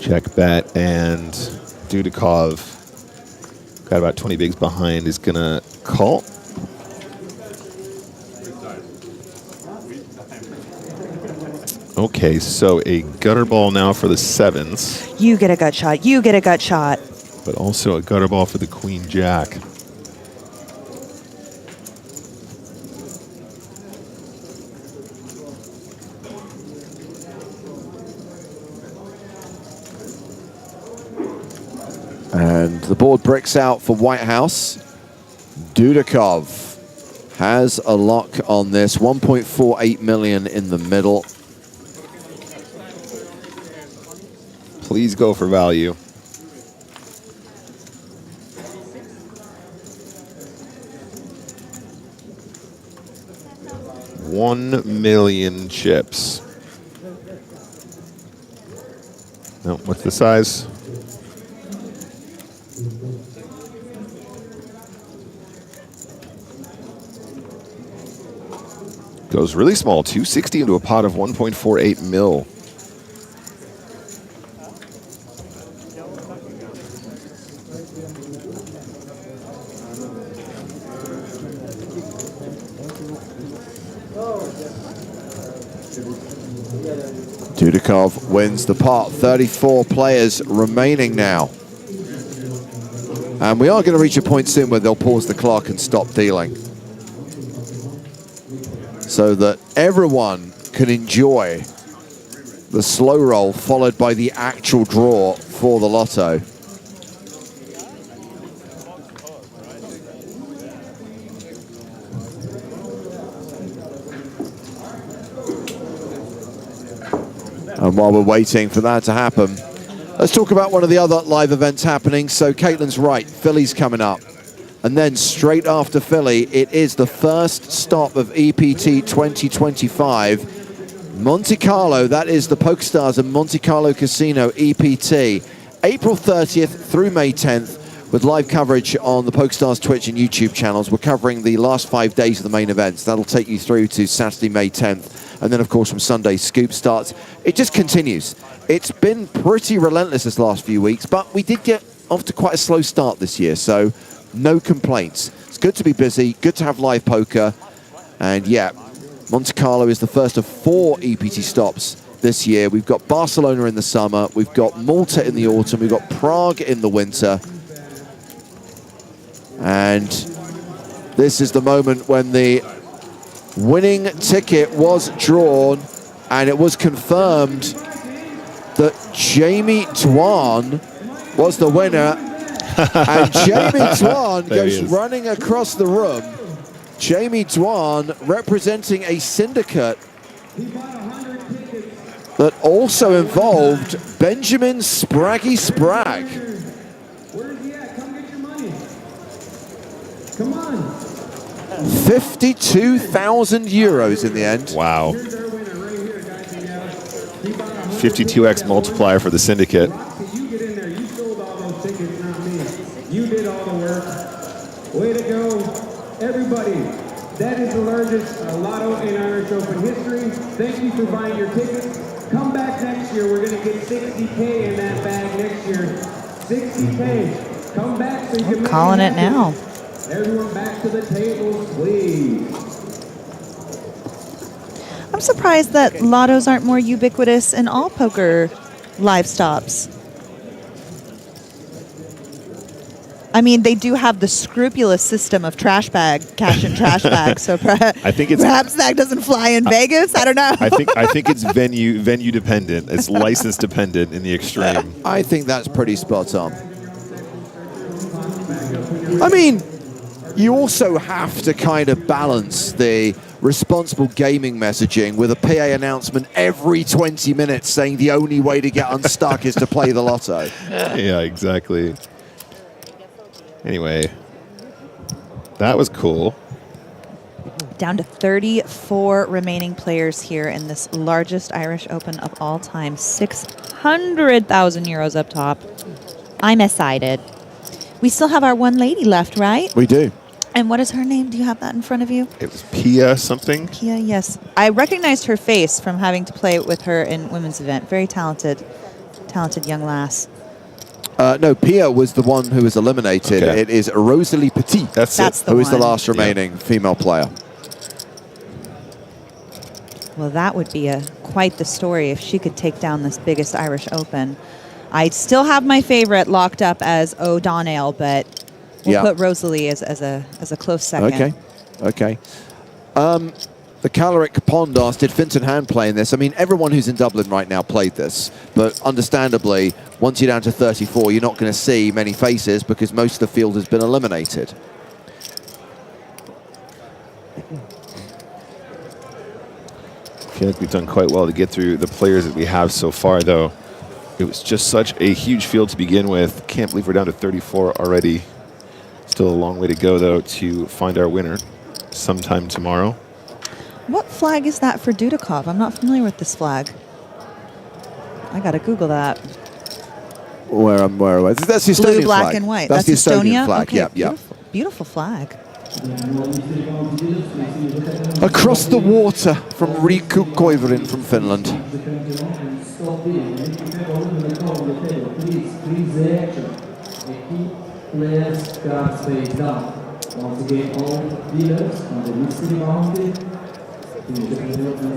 Check bet, and Dudikov, got about 20 bigs behind, is gonna call. Okay, so a gutter ball now for the sevens. You get a gut shot. You get a gut shot. But also a gutter ball for the Queen Jack. And the board bricks out for White House. Dudikov has a lock on this. 1.48 million in the middle. Please go for value. $1 million chips. No, what's the size? Goes really small, 260 into a pot of 1.48 mil. Dudikov wins the pot. 34 players remaining now. And we are going to reach a point soon where they'll pause the clock and stop dealing, so that everyone can enjoy the slow roll followed by the actual draw for the Lotto. And while we're waiting for that to happen, let's talk about one of the other live events happening. So Caitlin's right, Philly's coming up. And then straight after Philly, it is the first stop of EPT 2025. Monte Carlo, that is the PokerStars and Monte Carlo Casino EPT. April 30th through May 10th with live coverage on the PokerStars Twitch and YouTube channels. We're covering the last 5 days of the main events. That'll take you through to Saturday, May 10th. And then, of course, from Sunday, Scoop starts. It just continues. It's been pretty relentless this last few weeks, but we did get off to quite a slow start this year, so no complaints. It's good to be busy, good to have live poker. And yeah, Monte Carlo is the first of 4 EPT stops this year. We've got Barcelona in the summer, we've got Malta in the autumn, we've got Prague in the winter. And this is the moment when the winning ticket was drawn, and it was confirmed that Jamie Tuan was the winner. And Jamie Dwan There he goes is. running across the room. Jamie Dwan representing a syndicate that also involved Benjamin Spraggy Spragg. Where's he at? Come get your money. Come on. 52,000 euros in the end. Wow. 52x multiplier for the syndicate. You get in there. You sold all those tickets, not me. You did all the work. Way to go, everybody. That is the largest Lotto in Irish Open history. Thank you for buying your tickets. Come back next year. We're going to get 60K in that bag next year. 60K. Come back so you can make Calling it happen. now. Everyone back to the tables, please. I'm surprised that lottos aren't more ubiquitous in all poker live stops. I mean, they do have the scrupulous system of trash bag, cash and trash bag. So I think it's perhaps that doesn't fly in Vegas. I don't know. I think it's venue dependent. It's license dependent in the extreme. I think that's pretty spot on. I mean, you also have to kind of balance the responsible gaming messaging with a PA announcement every 20 minutes saying the only way to get unstuck is to play the lotto. Yeah, exactly. Anyway, that was cool. Down to 34 remaining players here in this largest Irish Open of all time. 600,000 euros up top. I'm excited. We still have our one lady left, right? We do. And what is her name? Do you have that in front of you? It was Pia something. Pia, yes. I recognized her face from having to play with her in women's event. Very talented young lass. No, Pia was the one who was eliminated. Okay. It is Rosalie Petit. That's the who is the one. last remaining female player. Well, that would be quite the story if she could take down this biggest Irish Open. I still have my favorite locked up as O'Donnell, but we'll put Rosalie as a close second. Okay. The Caloric Pond asked, did Finton Hand play in this? I mean, everyone who's in Dublin right now played this, but understandably, once you're down to 34, you're not going to see many faces because most of the field has been eliminated. I feel like we've done quite well to get through the players that we have so far, though. It was just such a huge field to begin with. Can't believe we're down to 34 already. Still a long way to go, though, to find our winner sometime tomorrow. What flag is that for Dudikov? I'm not familiar with this flag. I got to Google that. Where that's the Estonian Blue, black, flag. and white. That's the Estonian Estonia? flag. Okay, Yep. Beautiful flag. Across the water from Riku Koivurin from Finland. Players cards face down. Once again, all dealers on the mystery bounty.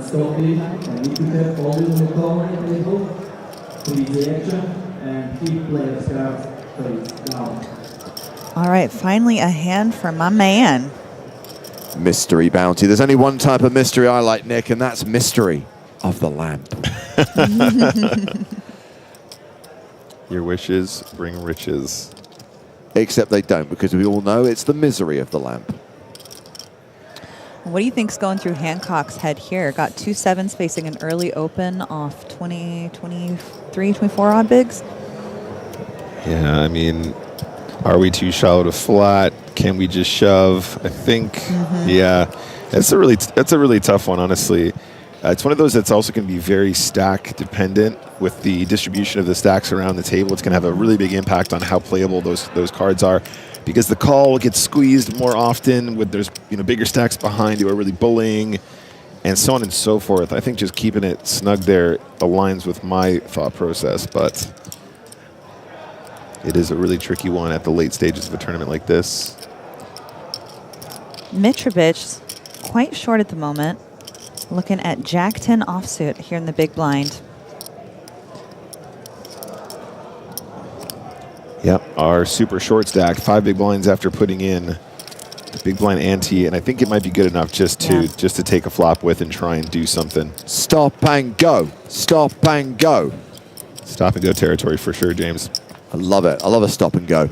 Stop it and if you have all in the corner table, please action and keep players cards face down. All right, finally a hand for my man. Mystery bounty. There's only one type of mystery I like, Nick, and that's mystery of the lamp. Your wishes bring riches. Except they don't, because we all know it's the misery of the lamp. What do you think's going through Hancock's head here? Got 2 sevens facing an early open off 20, 23, 24 odd bigs. Yeah, I mean, are we too shallow to flat? Can we just shove? I think, yeah, that's a really tough one, honestly. It's one of those that's also going to be very stack dependent with the distribution of the stacks around the table. It's going to have a really big impact on how playable those cards are, because the call gets squeezed more often with there's bigger stacks behind who are really bullying, and so on and so forth. I think just keeping it snug there aligns with my thought process, but it is a really tricky one at the late stages of a tournament like this. Mitrovic quite short at the moment. Looking at Jack 10 offsuit here in the big blind. Yep, our super short stack, 5 big blinds after putting in the big blind ante, and I think it might be good enough just to take a flop with and try and do something. Stop and go. Stop and go. Stop and go territory for sure, James. I love it. I love a stop and go.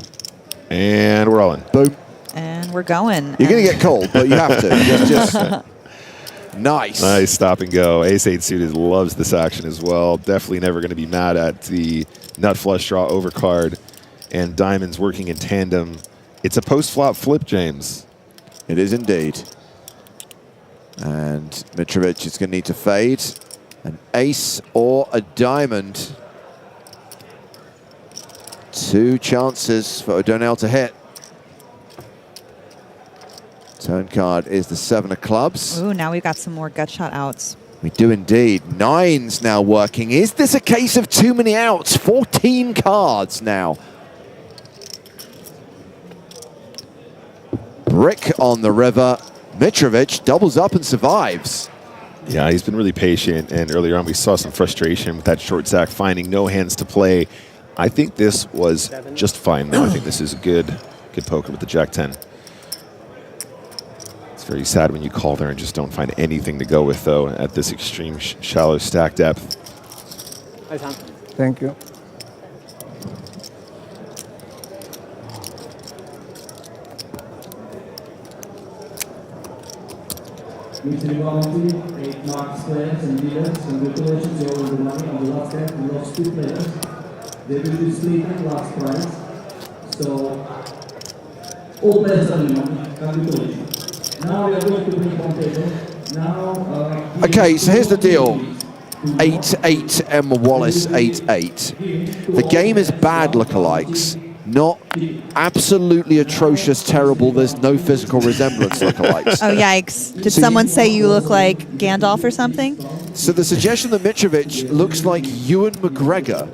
And we're all in. Boom. And we're going. You're going to get cold, but you have to. Just nice. Nice stop and go. Ace-8 suited loves this action as well. Definitely never going to be mad at the nut flush draw overcard and diamonds working in tandem. It's a post-flop flip, James. It is indeed. And Mitrovic is going to need to fade an ace or a diamond. 2 chances for O'Donnell to hit. Turn card is the 7 of clubs. Ooh, now we've got some more gut shot outs. We do indeed. 9's now working. Is this a case of too many outs? 14 cards now. Brick on the river. Mitrovic doubles up and survives. Yeah, he's been really patient, and earlier on we saw some frustration with that short stack, finding no hands to play. I think this was just fine, though. I think this is a good poker with the Jack-10. It's very sad when you call there and just don't find anything to go with, though, at this extreme shallow stack depth. Thank you. Mr. Volunteer, 8 marks players and dealers. Congratulations, you all the money on the last step. We lost 2 players. They will be split last prize. So, all players are in. Congratulations. Now we are going to bring on table. Now, Okay, so here's the deal. 8-8, Emma Wallace, 8-8. The game is bad lookalikes, not absolutely atrocious, terrible, there's no physical resemblance lookalikes. Oh, yikes. Did someone say you look like Gandalf or something? So the suggestion that Mitrovic looks like Ewan McGregor.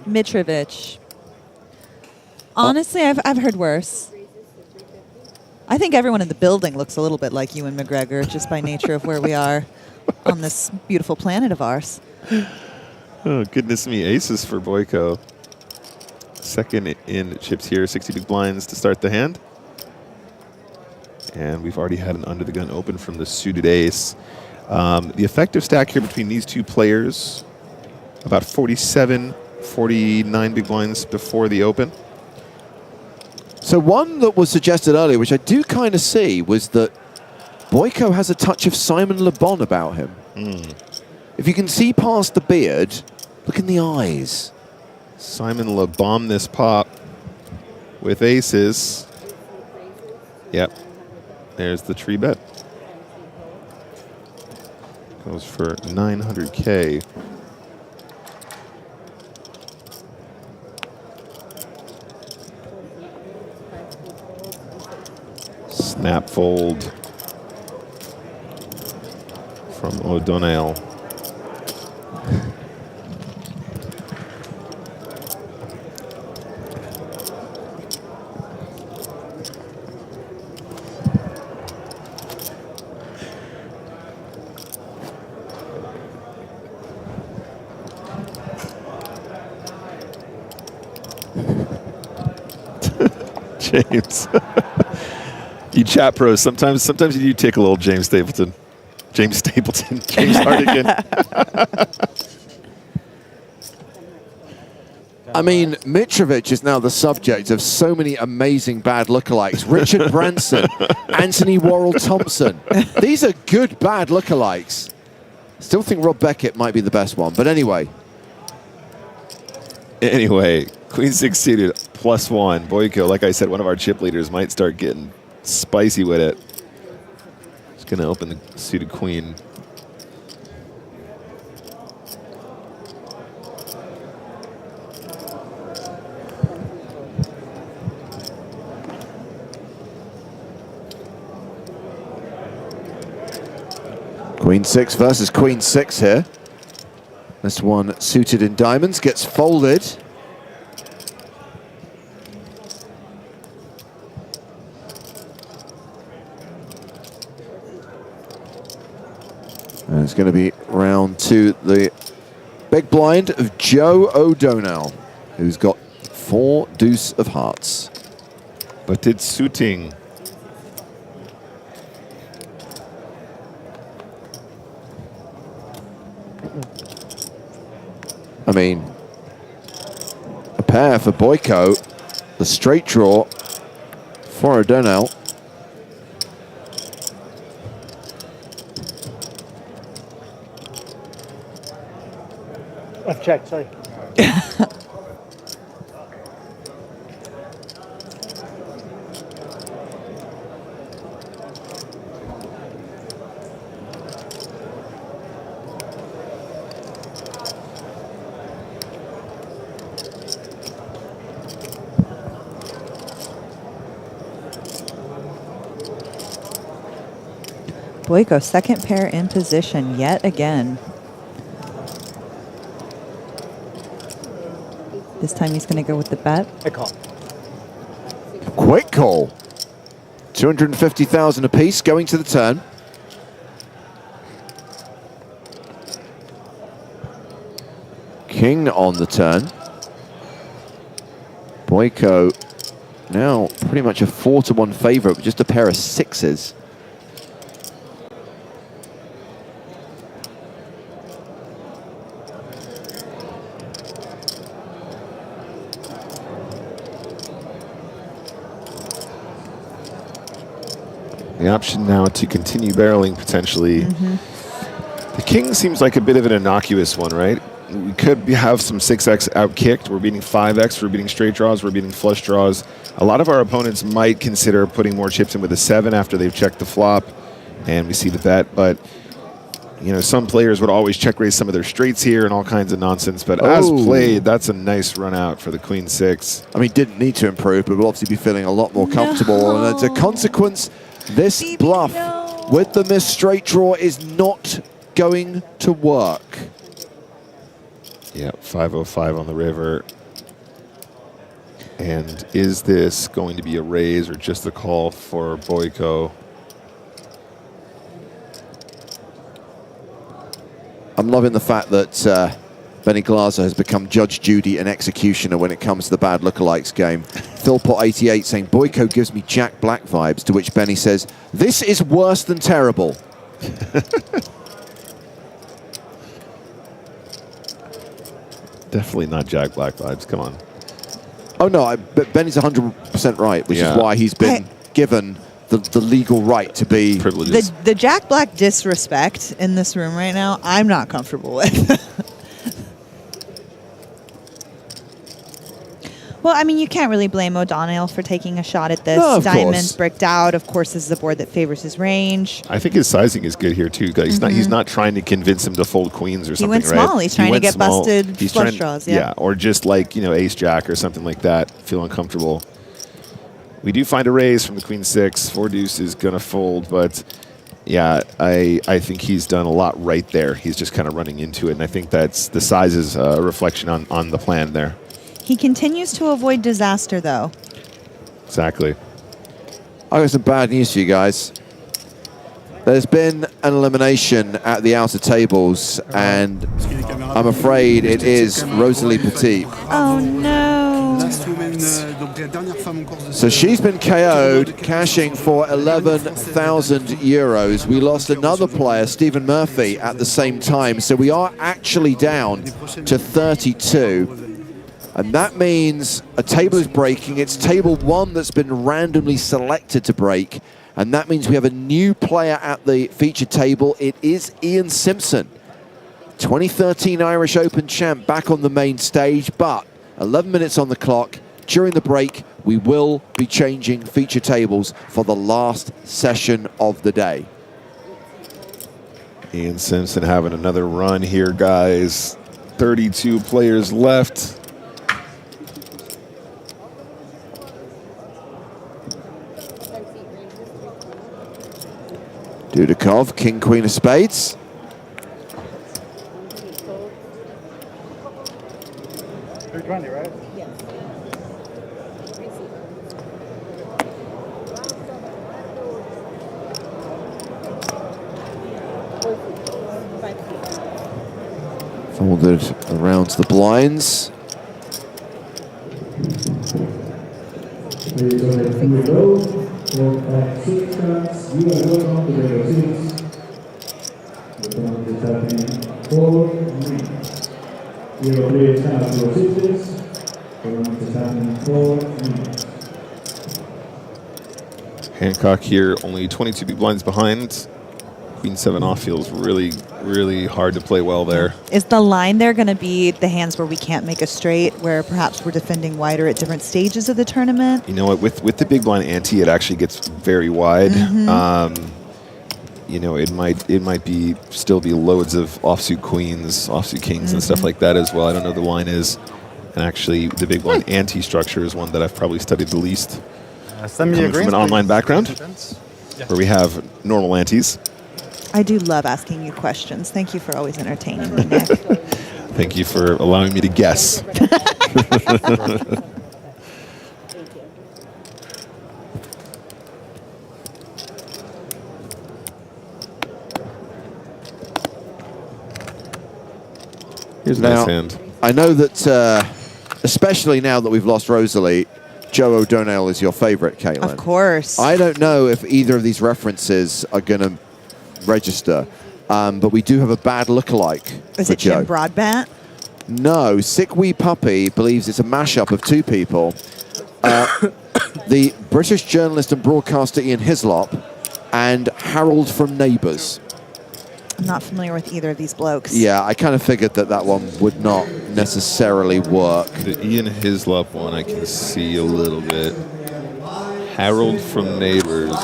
Mitrovic. Honestly, I've heard worse. I think everyone in the building looks a little bit like Ewan McGregor, just by nature of where we are on this beautiful planet of ours. Oh, goodness me. Aces for Boyko. Second in chips here. 60 big blinds to start the hand. And we've already had an under the gun open from the suited ace. The effective stack here between these two players, about 47, 49 big blinds before the open. So one that was suggested earlier, which I do kind of see, was that Boyko has a touch of Simon Le Bon about him. If you can see past the beard, look in the eyes. Simon Le Bon this pop with aces. Yep. There's the tree bet. Goes for 900K. Snap fold from O'Donnell. James. You chat pros. Sometimes you do take a little James Stapleton. James Hartigan. I mean, Mitrovic is now the subject of so many amazing bad lookalikes. Richard Branson, Anthony Worrell Thompson. These are good bad lookalikes. Still think Rob Beckett might be the best one, but anyway. Anyway, Queen 6 suited +1. Boyko, like I said, one of our chip leaders might start getting spicy with it. Just gonna open the suited queen. Queen 6 versus Queen 6 here. This one suited in diamonds gets folded. And it's going to be round to the big blind of Joe O'Donnell, who's got 4 deuce of hearts. But it's suiting. I mean, pair for Boyko. The straight draw for O'Donnell. I've checked, sorry. Boyko, second pair in position yet again. This time he's going to go with the bet. I call. Quick call. 250,000 apiece going to the turn. King on the turn. Boyko now pretty much a 4-1 favorite with just a pair of sixes. The option now to continue barreling potentially. The king seems like a bit of an innocuous one, right? We could have some 6x outkicked. We're beating 5x, we're beating straight draws, we're beating flush draws. A lot of our opponents might consider putting more chips in with a 7 after they've checked the flop, and we see the bet. But you know, some players would always check raise some of their straights here and all kinds of nonsense. But as played, that's a nice run out for the queen 6. I mean, didn't need to improve, but will obviously be feeling a lot more comfortable. And as a consequence, this bluff with the missed straight draw is not going to work. Yeah, 505 on the river. And is this going to be a raise or just a call for Boyko? I'm loving the fact that Benny Glaser has become Judge Judy and executioner when it comes to the bad lookalikes game. Philpot88 saying, Boyko gives me Jack Black vibes, to which Benny says, this is worse than terrible. Definitely not Jack Black vibes, come on. Oh no, but Benny's 100% right, which is why he's been given the legal right to be privileges. The Jack Black disrespect in this room right now, I'm not comfortable with. Well, I mean, you can't really blame O'Donnell for taking a shot at this. No, of Diamonds course. bricked out. Of course, this is a board that favors his range. I think his sizing is good here too. He's not trying to convince him to fold queens or something. went right? small. He's trying to get busted flush draws. Yeah. Or just like, you know, ace jack or something like that. Feel uncomfortable. We do find a raise from the queen 6. 4 deuce is gonna fold, but yeah, I think he's done a lot right there. He's just kind of running into it, and I think that's the size is a reflection on the plan there. He continues to avoid disaster, though. Exactly. I got some bad news for you guys. There's been an elimination at the outer tables, and I'm afraid it is Rosalie Petit. Oh, no. So she's been KO'd, cashing for 11,000 euros. We lost another player, Stephen Murphy, at the same time. So we are actually down to 32. And that means a table is breaking. It's table 1 that's been randomly selected to break. And that means we have a new player at the featured table. It is Ian Simpson, 2013 Irish Open champ, back on the main stage. But 11 minutes on the clock. During the break, we will be changing feature tables for the last session of the day. Ian Simpson having another run here, guys. 32 players left. Dudikov, king, queen of spades. Right? Yes. Folded around the blinds. Hancock here, only 22 big blinds behind. Queen 7 off feels really, really hard to play well there. Is the line there going to be the hands where we can't make a straight, where perhaps we're defending wider at different stages of the tournament? You know what? With the big blind ante, it actually gets very wide. You know, it might be still be loads of offsuit queens, offsuit kings, and stuff like that as well. I don't know what the line is. And actually, the big blind ante structure is one that I've probably studied the least. Coming from an online background, where we have normal antes. I do love asking you questions. Thank you for always entertaining me, Nick. Thank you for allowing me to guess. Here's a nice hand. I know that, especially now that we've lost Rosalie, Joe O'Donnell is your favorite, Caitlin. Of course. I don't know if either of these references are going to register, but we do have a bad lookalike. Is for it Jim Joe. Broadbent? No, Sick Wee Puppy believes it's a mashup of two people. The British journalist and broadcaster Ian Hislop and Harold from Neighbours. I'm not familiar with either of these blokes. Yeah, I kind of figured that that one would not necessarily work. The Ian Hislop one I can see a little bit. Harold from Neighbours.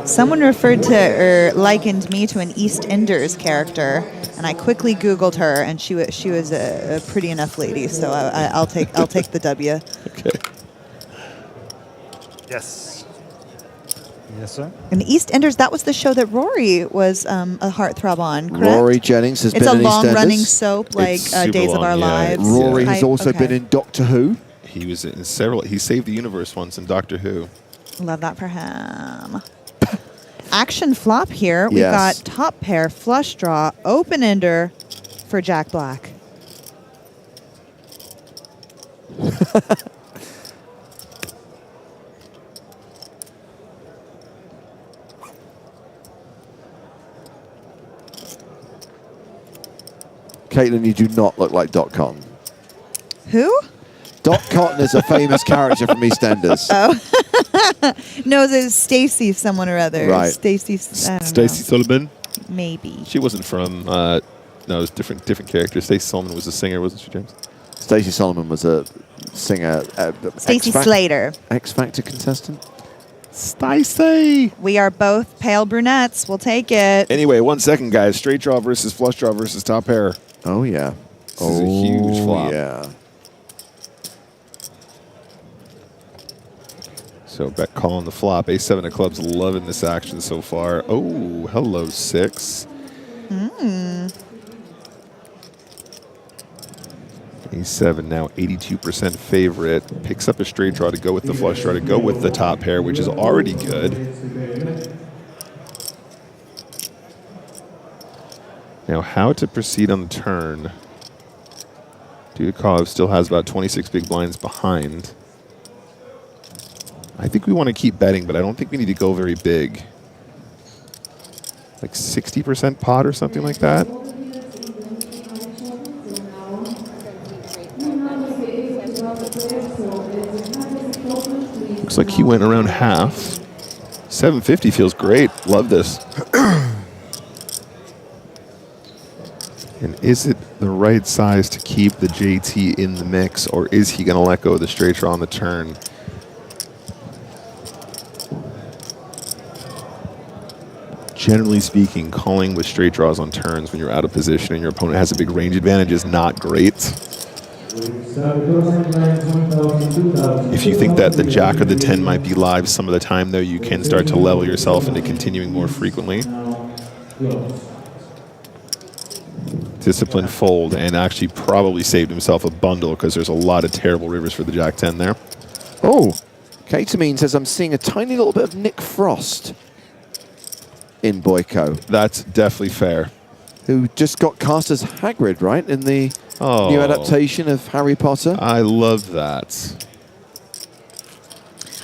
Someone referred to or likened me to an EastEnders character, and I quickly Googled her, and she was a pretty enough lady. So I'll take the W. Okay. Yes. Yes, sir. And EastEnders, that was the show that Rory was a heartthrob on, correct? Rory Jennings has been in EastEnders. It's a long-running soap like Days of Our Lives. Rory has also been in Doctor Who. He was in several. He saved the universe once in Doctor Who. Love that for him. Action flop here. We've Yes. got top pair, flush draw, open ender for Jack Black. Caitlin, you do not look like Dot Cotton. Who? Dot Cotton is a famous character from EastEnders. Oh. No, it's Stacy someone or other. Right. Stacy Sullivan? Maybe. She wasn't from, no, it was different character. Stacey Solomon was a singer, wasn't she, James? Stacey Solomon was a singer. Stacey Slater. X Factor contestant. Stacey! We are both pale brunettes. We'll take it. Anyway, 1 second, guys. Straight draw versus flush draw versus top pair. Oh, yeah. This is a huge flop. Yeah. So bet call on the flop. A7 of clubs loving this action so far. Oh, hello, 6. A7 now 82% favorite. Picks up a straight draw to go with the flush draw to go with the top pair, which is already good. Now, how to proceed on the turn. Dudikov still has about 26 big blinds behind. I think we want to keep betting, but I don't think we need to go very big. Like 60% pot or something like that. Looks like he went around half. 750 feels great. Love this. And is it the right size to keep the JT in the mix, or is he going to let go of the straight draw on the turn? Generally speaking, calling with straight draws on turns when you're out of position and your opponent has a big range advantage is not great. If you think that the jack or the 10 might be live some of the time, though, you can start to level yourself into continuing more frequently. Discipline fold, and actually probably saved himself a bundle because there's a lot of terrible rivers for the jack 10 there. Oh, Ketamine says I'm seeing a tiny little bit of Nick Frost in Boyko. That's definitely fair. Who just got cast as Hagrid, right, in the new adaptation of Harry Potter? I love that.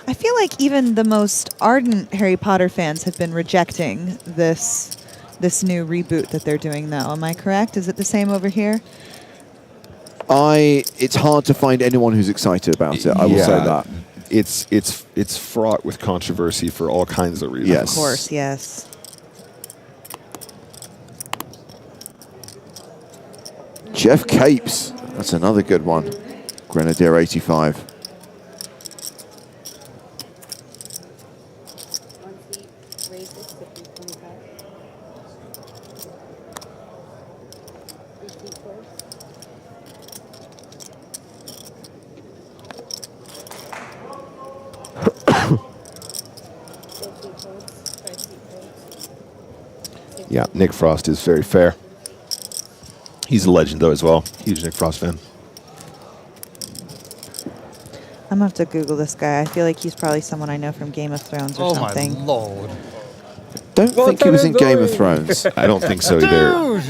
I feel like even the most ardent Harry Potter fans have been rejecting this new reboot that they're doing now. Am I correct? Is it the same over here? It's hard to find anyone who's excited about it. I will say that. It's fraught with controversy for all kinds of reasons. Yes. Of course, yes. Jeff Capes. That's another good one. Grenadier 85. Yeah, Nick Frost is very fair. He's a legend, though, as well. Huge Nick Frost fan. I'm gonna have to Google this guy. I feel like he's probably someone I know from Game of Thrones or something. my lord. Don't think he was in Game of Thrones. I don't think so either.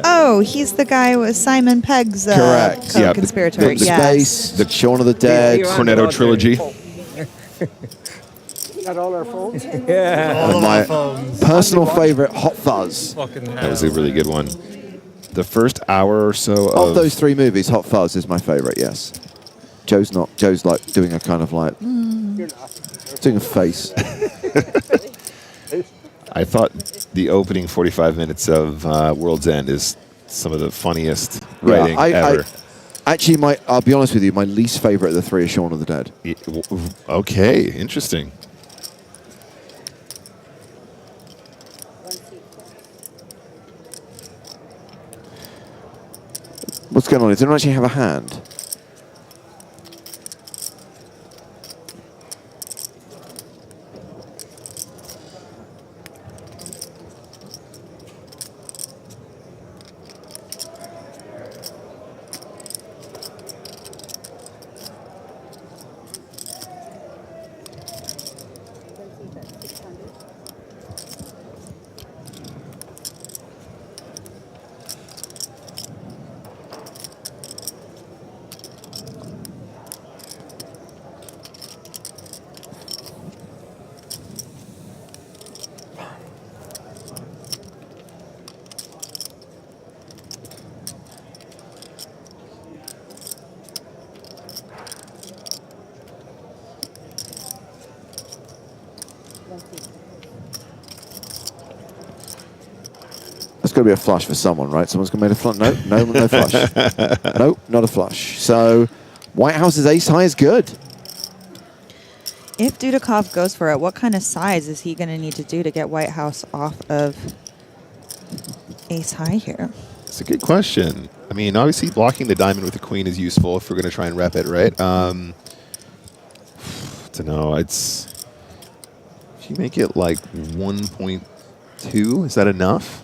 Oh, he's the guy with Simon Pegg's Correct. yeah, conspirator. The Yes. Space, the Shaun of the Dead. Cornetto trilogy. Got all our phones? And my personal favorite, Hot Fuzz. That was a really good one. The first hour or so Of those three movies, Hot Fuzz is my favorite, yes. Joe's like doing a kind of like, doing a face. I thought the opening 45 minutes of World's End is some of the funniest writing ever. Actually, I'll be honest with you, my least favorite of the three is Shaun of the Dead. Okay, interesting. What's going on? Does anyone actually have a hand? That's got to be a flush for someone, right? Someone's going to make a flush. No flush. No, not a flush. So White House's ace high is good. If Dudikov goes for it, what kind of size is he going to need to do to get White House off of ace high here? It's a good question. I mean, obviously blocking the diamond with the queen is useful if we're going to try and rep it, right? Don't know. It's if you make it like 1.2, is that enough?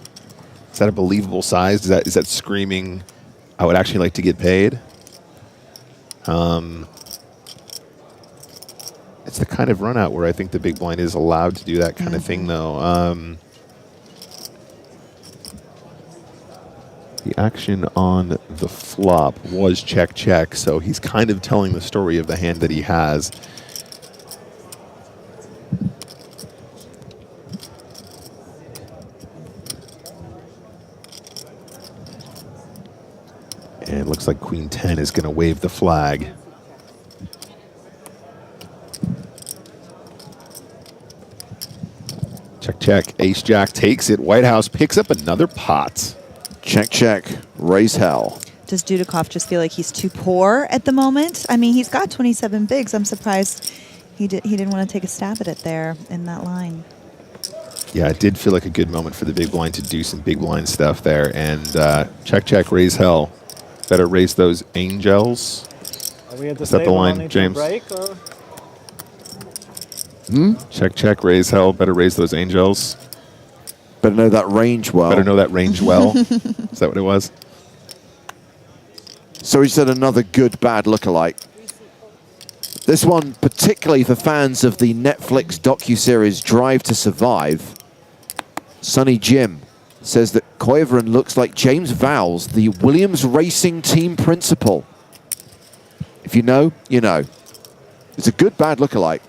Is that a believable size? Is that screaming, I would actually like to get paid? It's the kind of run out where I think the big blind is allowed to do that kind of thing, though. The action on the flop was check, so he's kind of telling the story of the hand that he has. And it looks like Queen 10 is going to wave the flag. Check. Ace Jack takes it. White House picks up another pot. Check. Raise hell. Does Dudikov just feel like he's too poor at the moment? I mean, he's got 27 bigs. I'm surprised he didn't want to take a stab at it there in that line. Yeah, it did feel like a good moment for the big blind to do some big blind stuff there. And check, raise hell. Better raise those angels. Are we at the Is that the line, James? Break, or? Check, raise hell. Better raise those angels. Better know that range well. Better know that range well. Is that what it was? So he said another good, bad lookalike. This one, particularly for fans of the Netflix docuseries Drive to Survive, Sonny Jim says that Koivurin looks like James Vowles, the Williams Racing team principal. If you know, you know. It's a good, bad lookalike.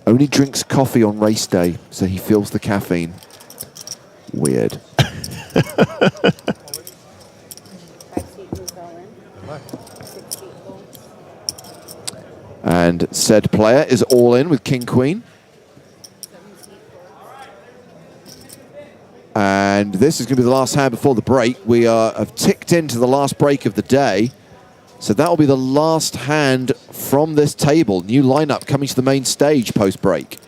Only drinks coffee on race day, so he feels the caffeine. Weird. And said player is all in with King Queen. And this is going to be the last hand before the break. We have ticked into the last break of the day. So that will be the last hand from this table. New lineup coming to the main stage post-break.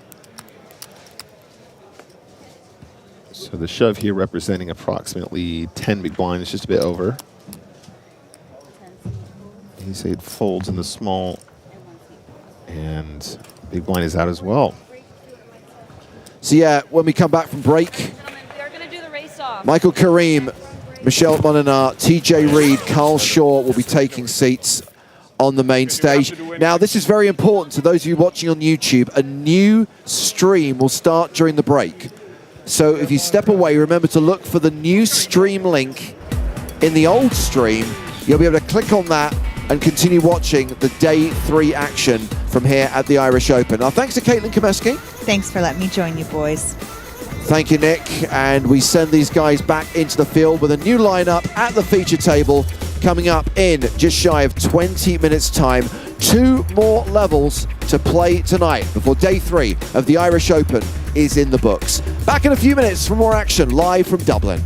So the shove here representing approximately 10 big blinds, just a bit over. He said folds in the small, and big blind is out as well. So yeah, when we come back from break, Michael Kareem, Michel Molinar, TJ Reid, Carl Shaw will be taking seats on the main stage. Now, this is very important to those of you watching on YouTube. A new stream will start during the break. So if you step away, remember to look for the new stream link in the old stream. You'll be able to click on that and continue watching the day 3 action from here at the Irish Open. Now, thanks to Caitlin Komeski. Thanks for letting me join you, boys. Thank you, Nick. And we send these guys back into the field with a new lineup at the feature table coming up in just shy of 20 minutes' time. 2 more levels to play tonight before day 3 of the Irish Open is in the books. Back in a few minutes for more action live from Dublin.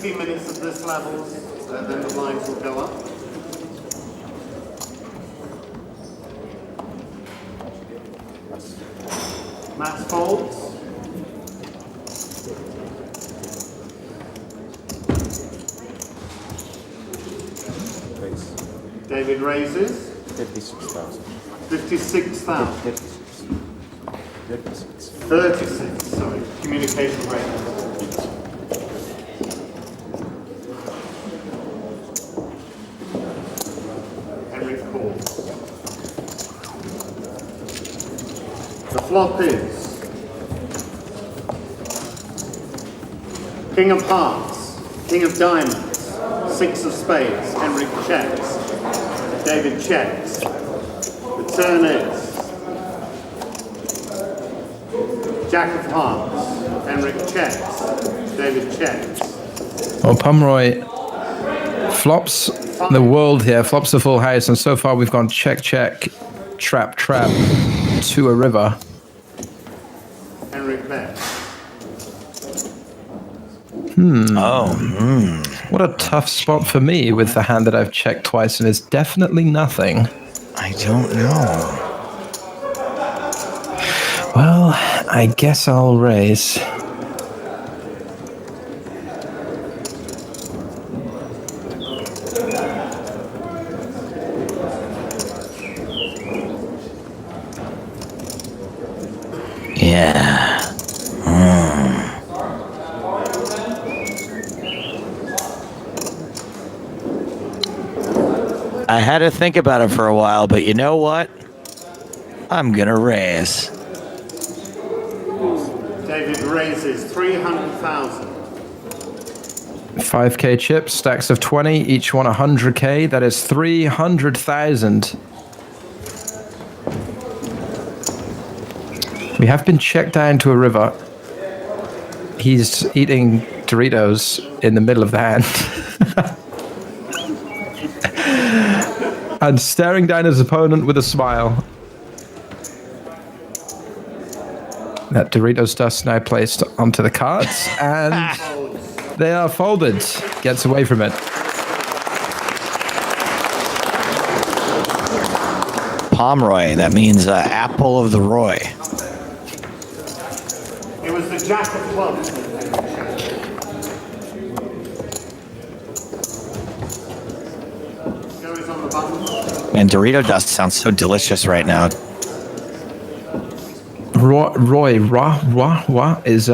Minutes of this level, then the lines will go up. Matt folds. David raises. 56,000. 56,000. 36, sorry. Communication rate. The flop is King of Hearts, King of Diamonds, 6 of Spades, Henrik checks, David checks. The turn is Jack of Hearts, Henrik checks, David checks. Well, Pomeroy flops the world here, flops the full house, and so far we've gone check, check, trap, trap to a river. Henrik bets. What a tough spot for me with the hand that I've checked twice and is definitely nothing. I don't know. Well, I guess I'll raise. Yeah. I had to think about it for a while, but you know what? I'm gonna raise. David raises 300,000. 5k chips, stacks of 20, each one 100k. That is 300,000. We have been checked down to a river. He's eating Doritos in the middle of the hand. And staring down his opponent with a smile. That Doritos dust now placed onto the cards, and they are folded. Gets away from it. Pomeroy, that means apple of the Roy. It was the Jack of Clubs. Goes on the button. Man, Dorito dust sounds so delicious right now. Roy is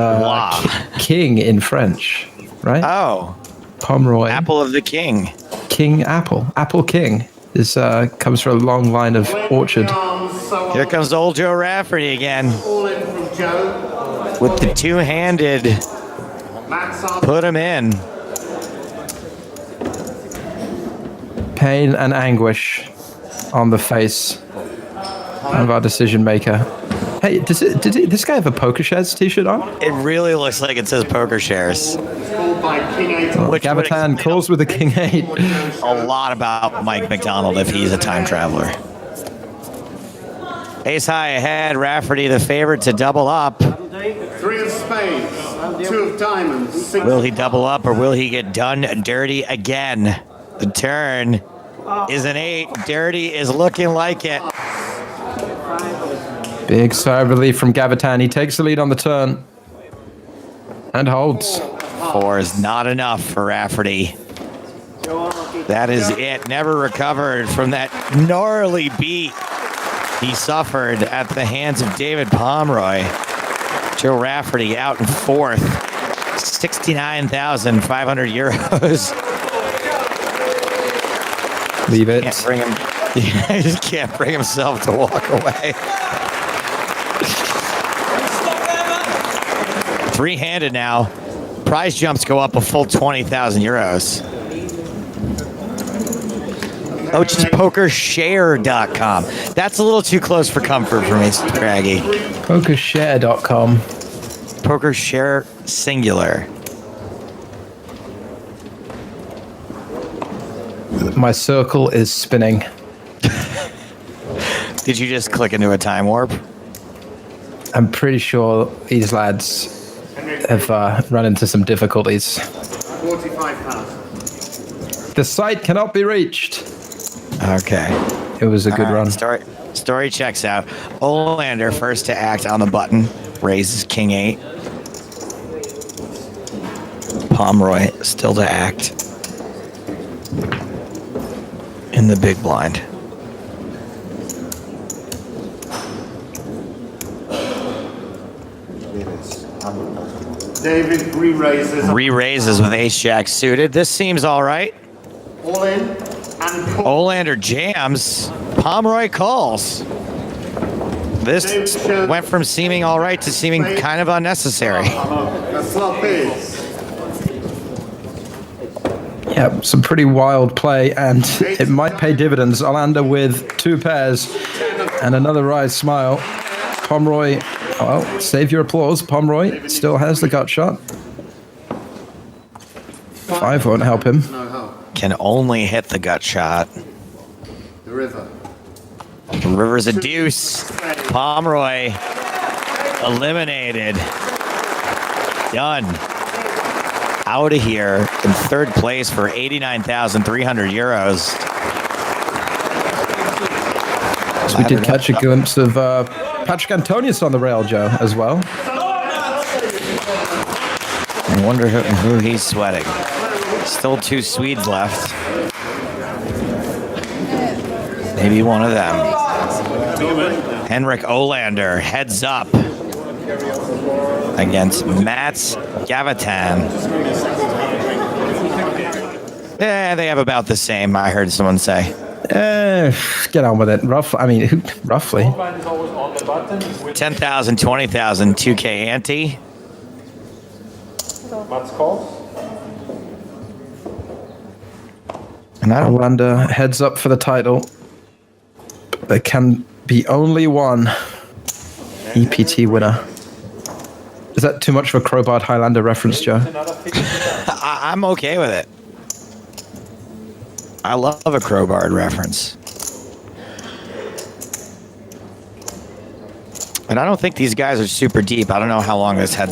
king in French, right? Oh. Pomeroy. Apple of the king. King apple. Apple king is comes from a long line of orchard. Here comes old Joe Rafferty again. All in from Joe. With the two-handed. Put him in. Pain and anguish on the face of our decision maker. Hey, did this guy have a PokerStars t-shirt on? It really looks like it says PokerStars. Gavatan calls with the King 8. A lot about Mike McDonald if he's a time traveler. Ace high ahead, Rafferty the favorite to double up. 3 of spades, 2 of diamonds, 6. Will he double up or will he get done dirty again? The turn is an 8. Dirty is looking like it. Big sigh of relief from Gavatan. He takes the lead on the turn and holds. 4 is not enough for Rafferty. That is it. Never recovered from that gnarly beat he suffered at the hands of David Pomeroy. Joe Rafferty out in 4th. 69,500 euros. Leave it. Can't bring him. He just can't bring himself to walk away. 3-handed now. Prize jumps go up a full 20,000 euros. Oh, it's just PokerShare.com. That's a little too close for comfort for me, Craggy. PokerShare.com. PokerShare singular. My circle is spinning. Did you just click into a time warp? I'm pretty sure these lads have run into some difficulties. 45,000. The site cannot be reached. Okay. It was a good run. Story checks out. Olander first to act on the button. Raises King 8. Pomeroy still to act. In the big blind. David re-raises. Re-raises with ace-jack suited. This seems all right. All in. And Olander jams. Pomeroy calls. This went from seeming all right to seeming kind of unnecessary. the flop is. Yeah, some pretty wild play, and it might pay dividends. Olander with 2 pairs and another rise smile. Pomeroy, well, save your applause. Pomeroy still has the gut shot. 5 won't help him. Can only hit the gut shot. The river. The river's a deuce. Pomeroy eliminated. Done. Out of here in 3rd place for 89,300 euros. So we did catch a glimpse of Patrick Antonius on the rail, Joe, as well. I wonder who he's sweating. Still 2 Swedes left. Maybe one of them. Henrik Olander heads up against Mats Gavatan. Yeah, they have about the same, I heard someone say. Get on with it. Roughly. 10,000, 20,000, 2K ante. And Olander heads up for the title. There can be only one EPT winner. Is that too much of a crowbarred Highlander reference, Joe? I'm okay with it. I love a crowbarred reference. And I don't think these guys are super deep. I don't know how long this heads up.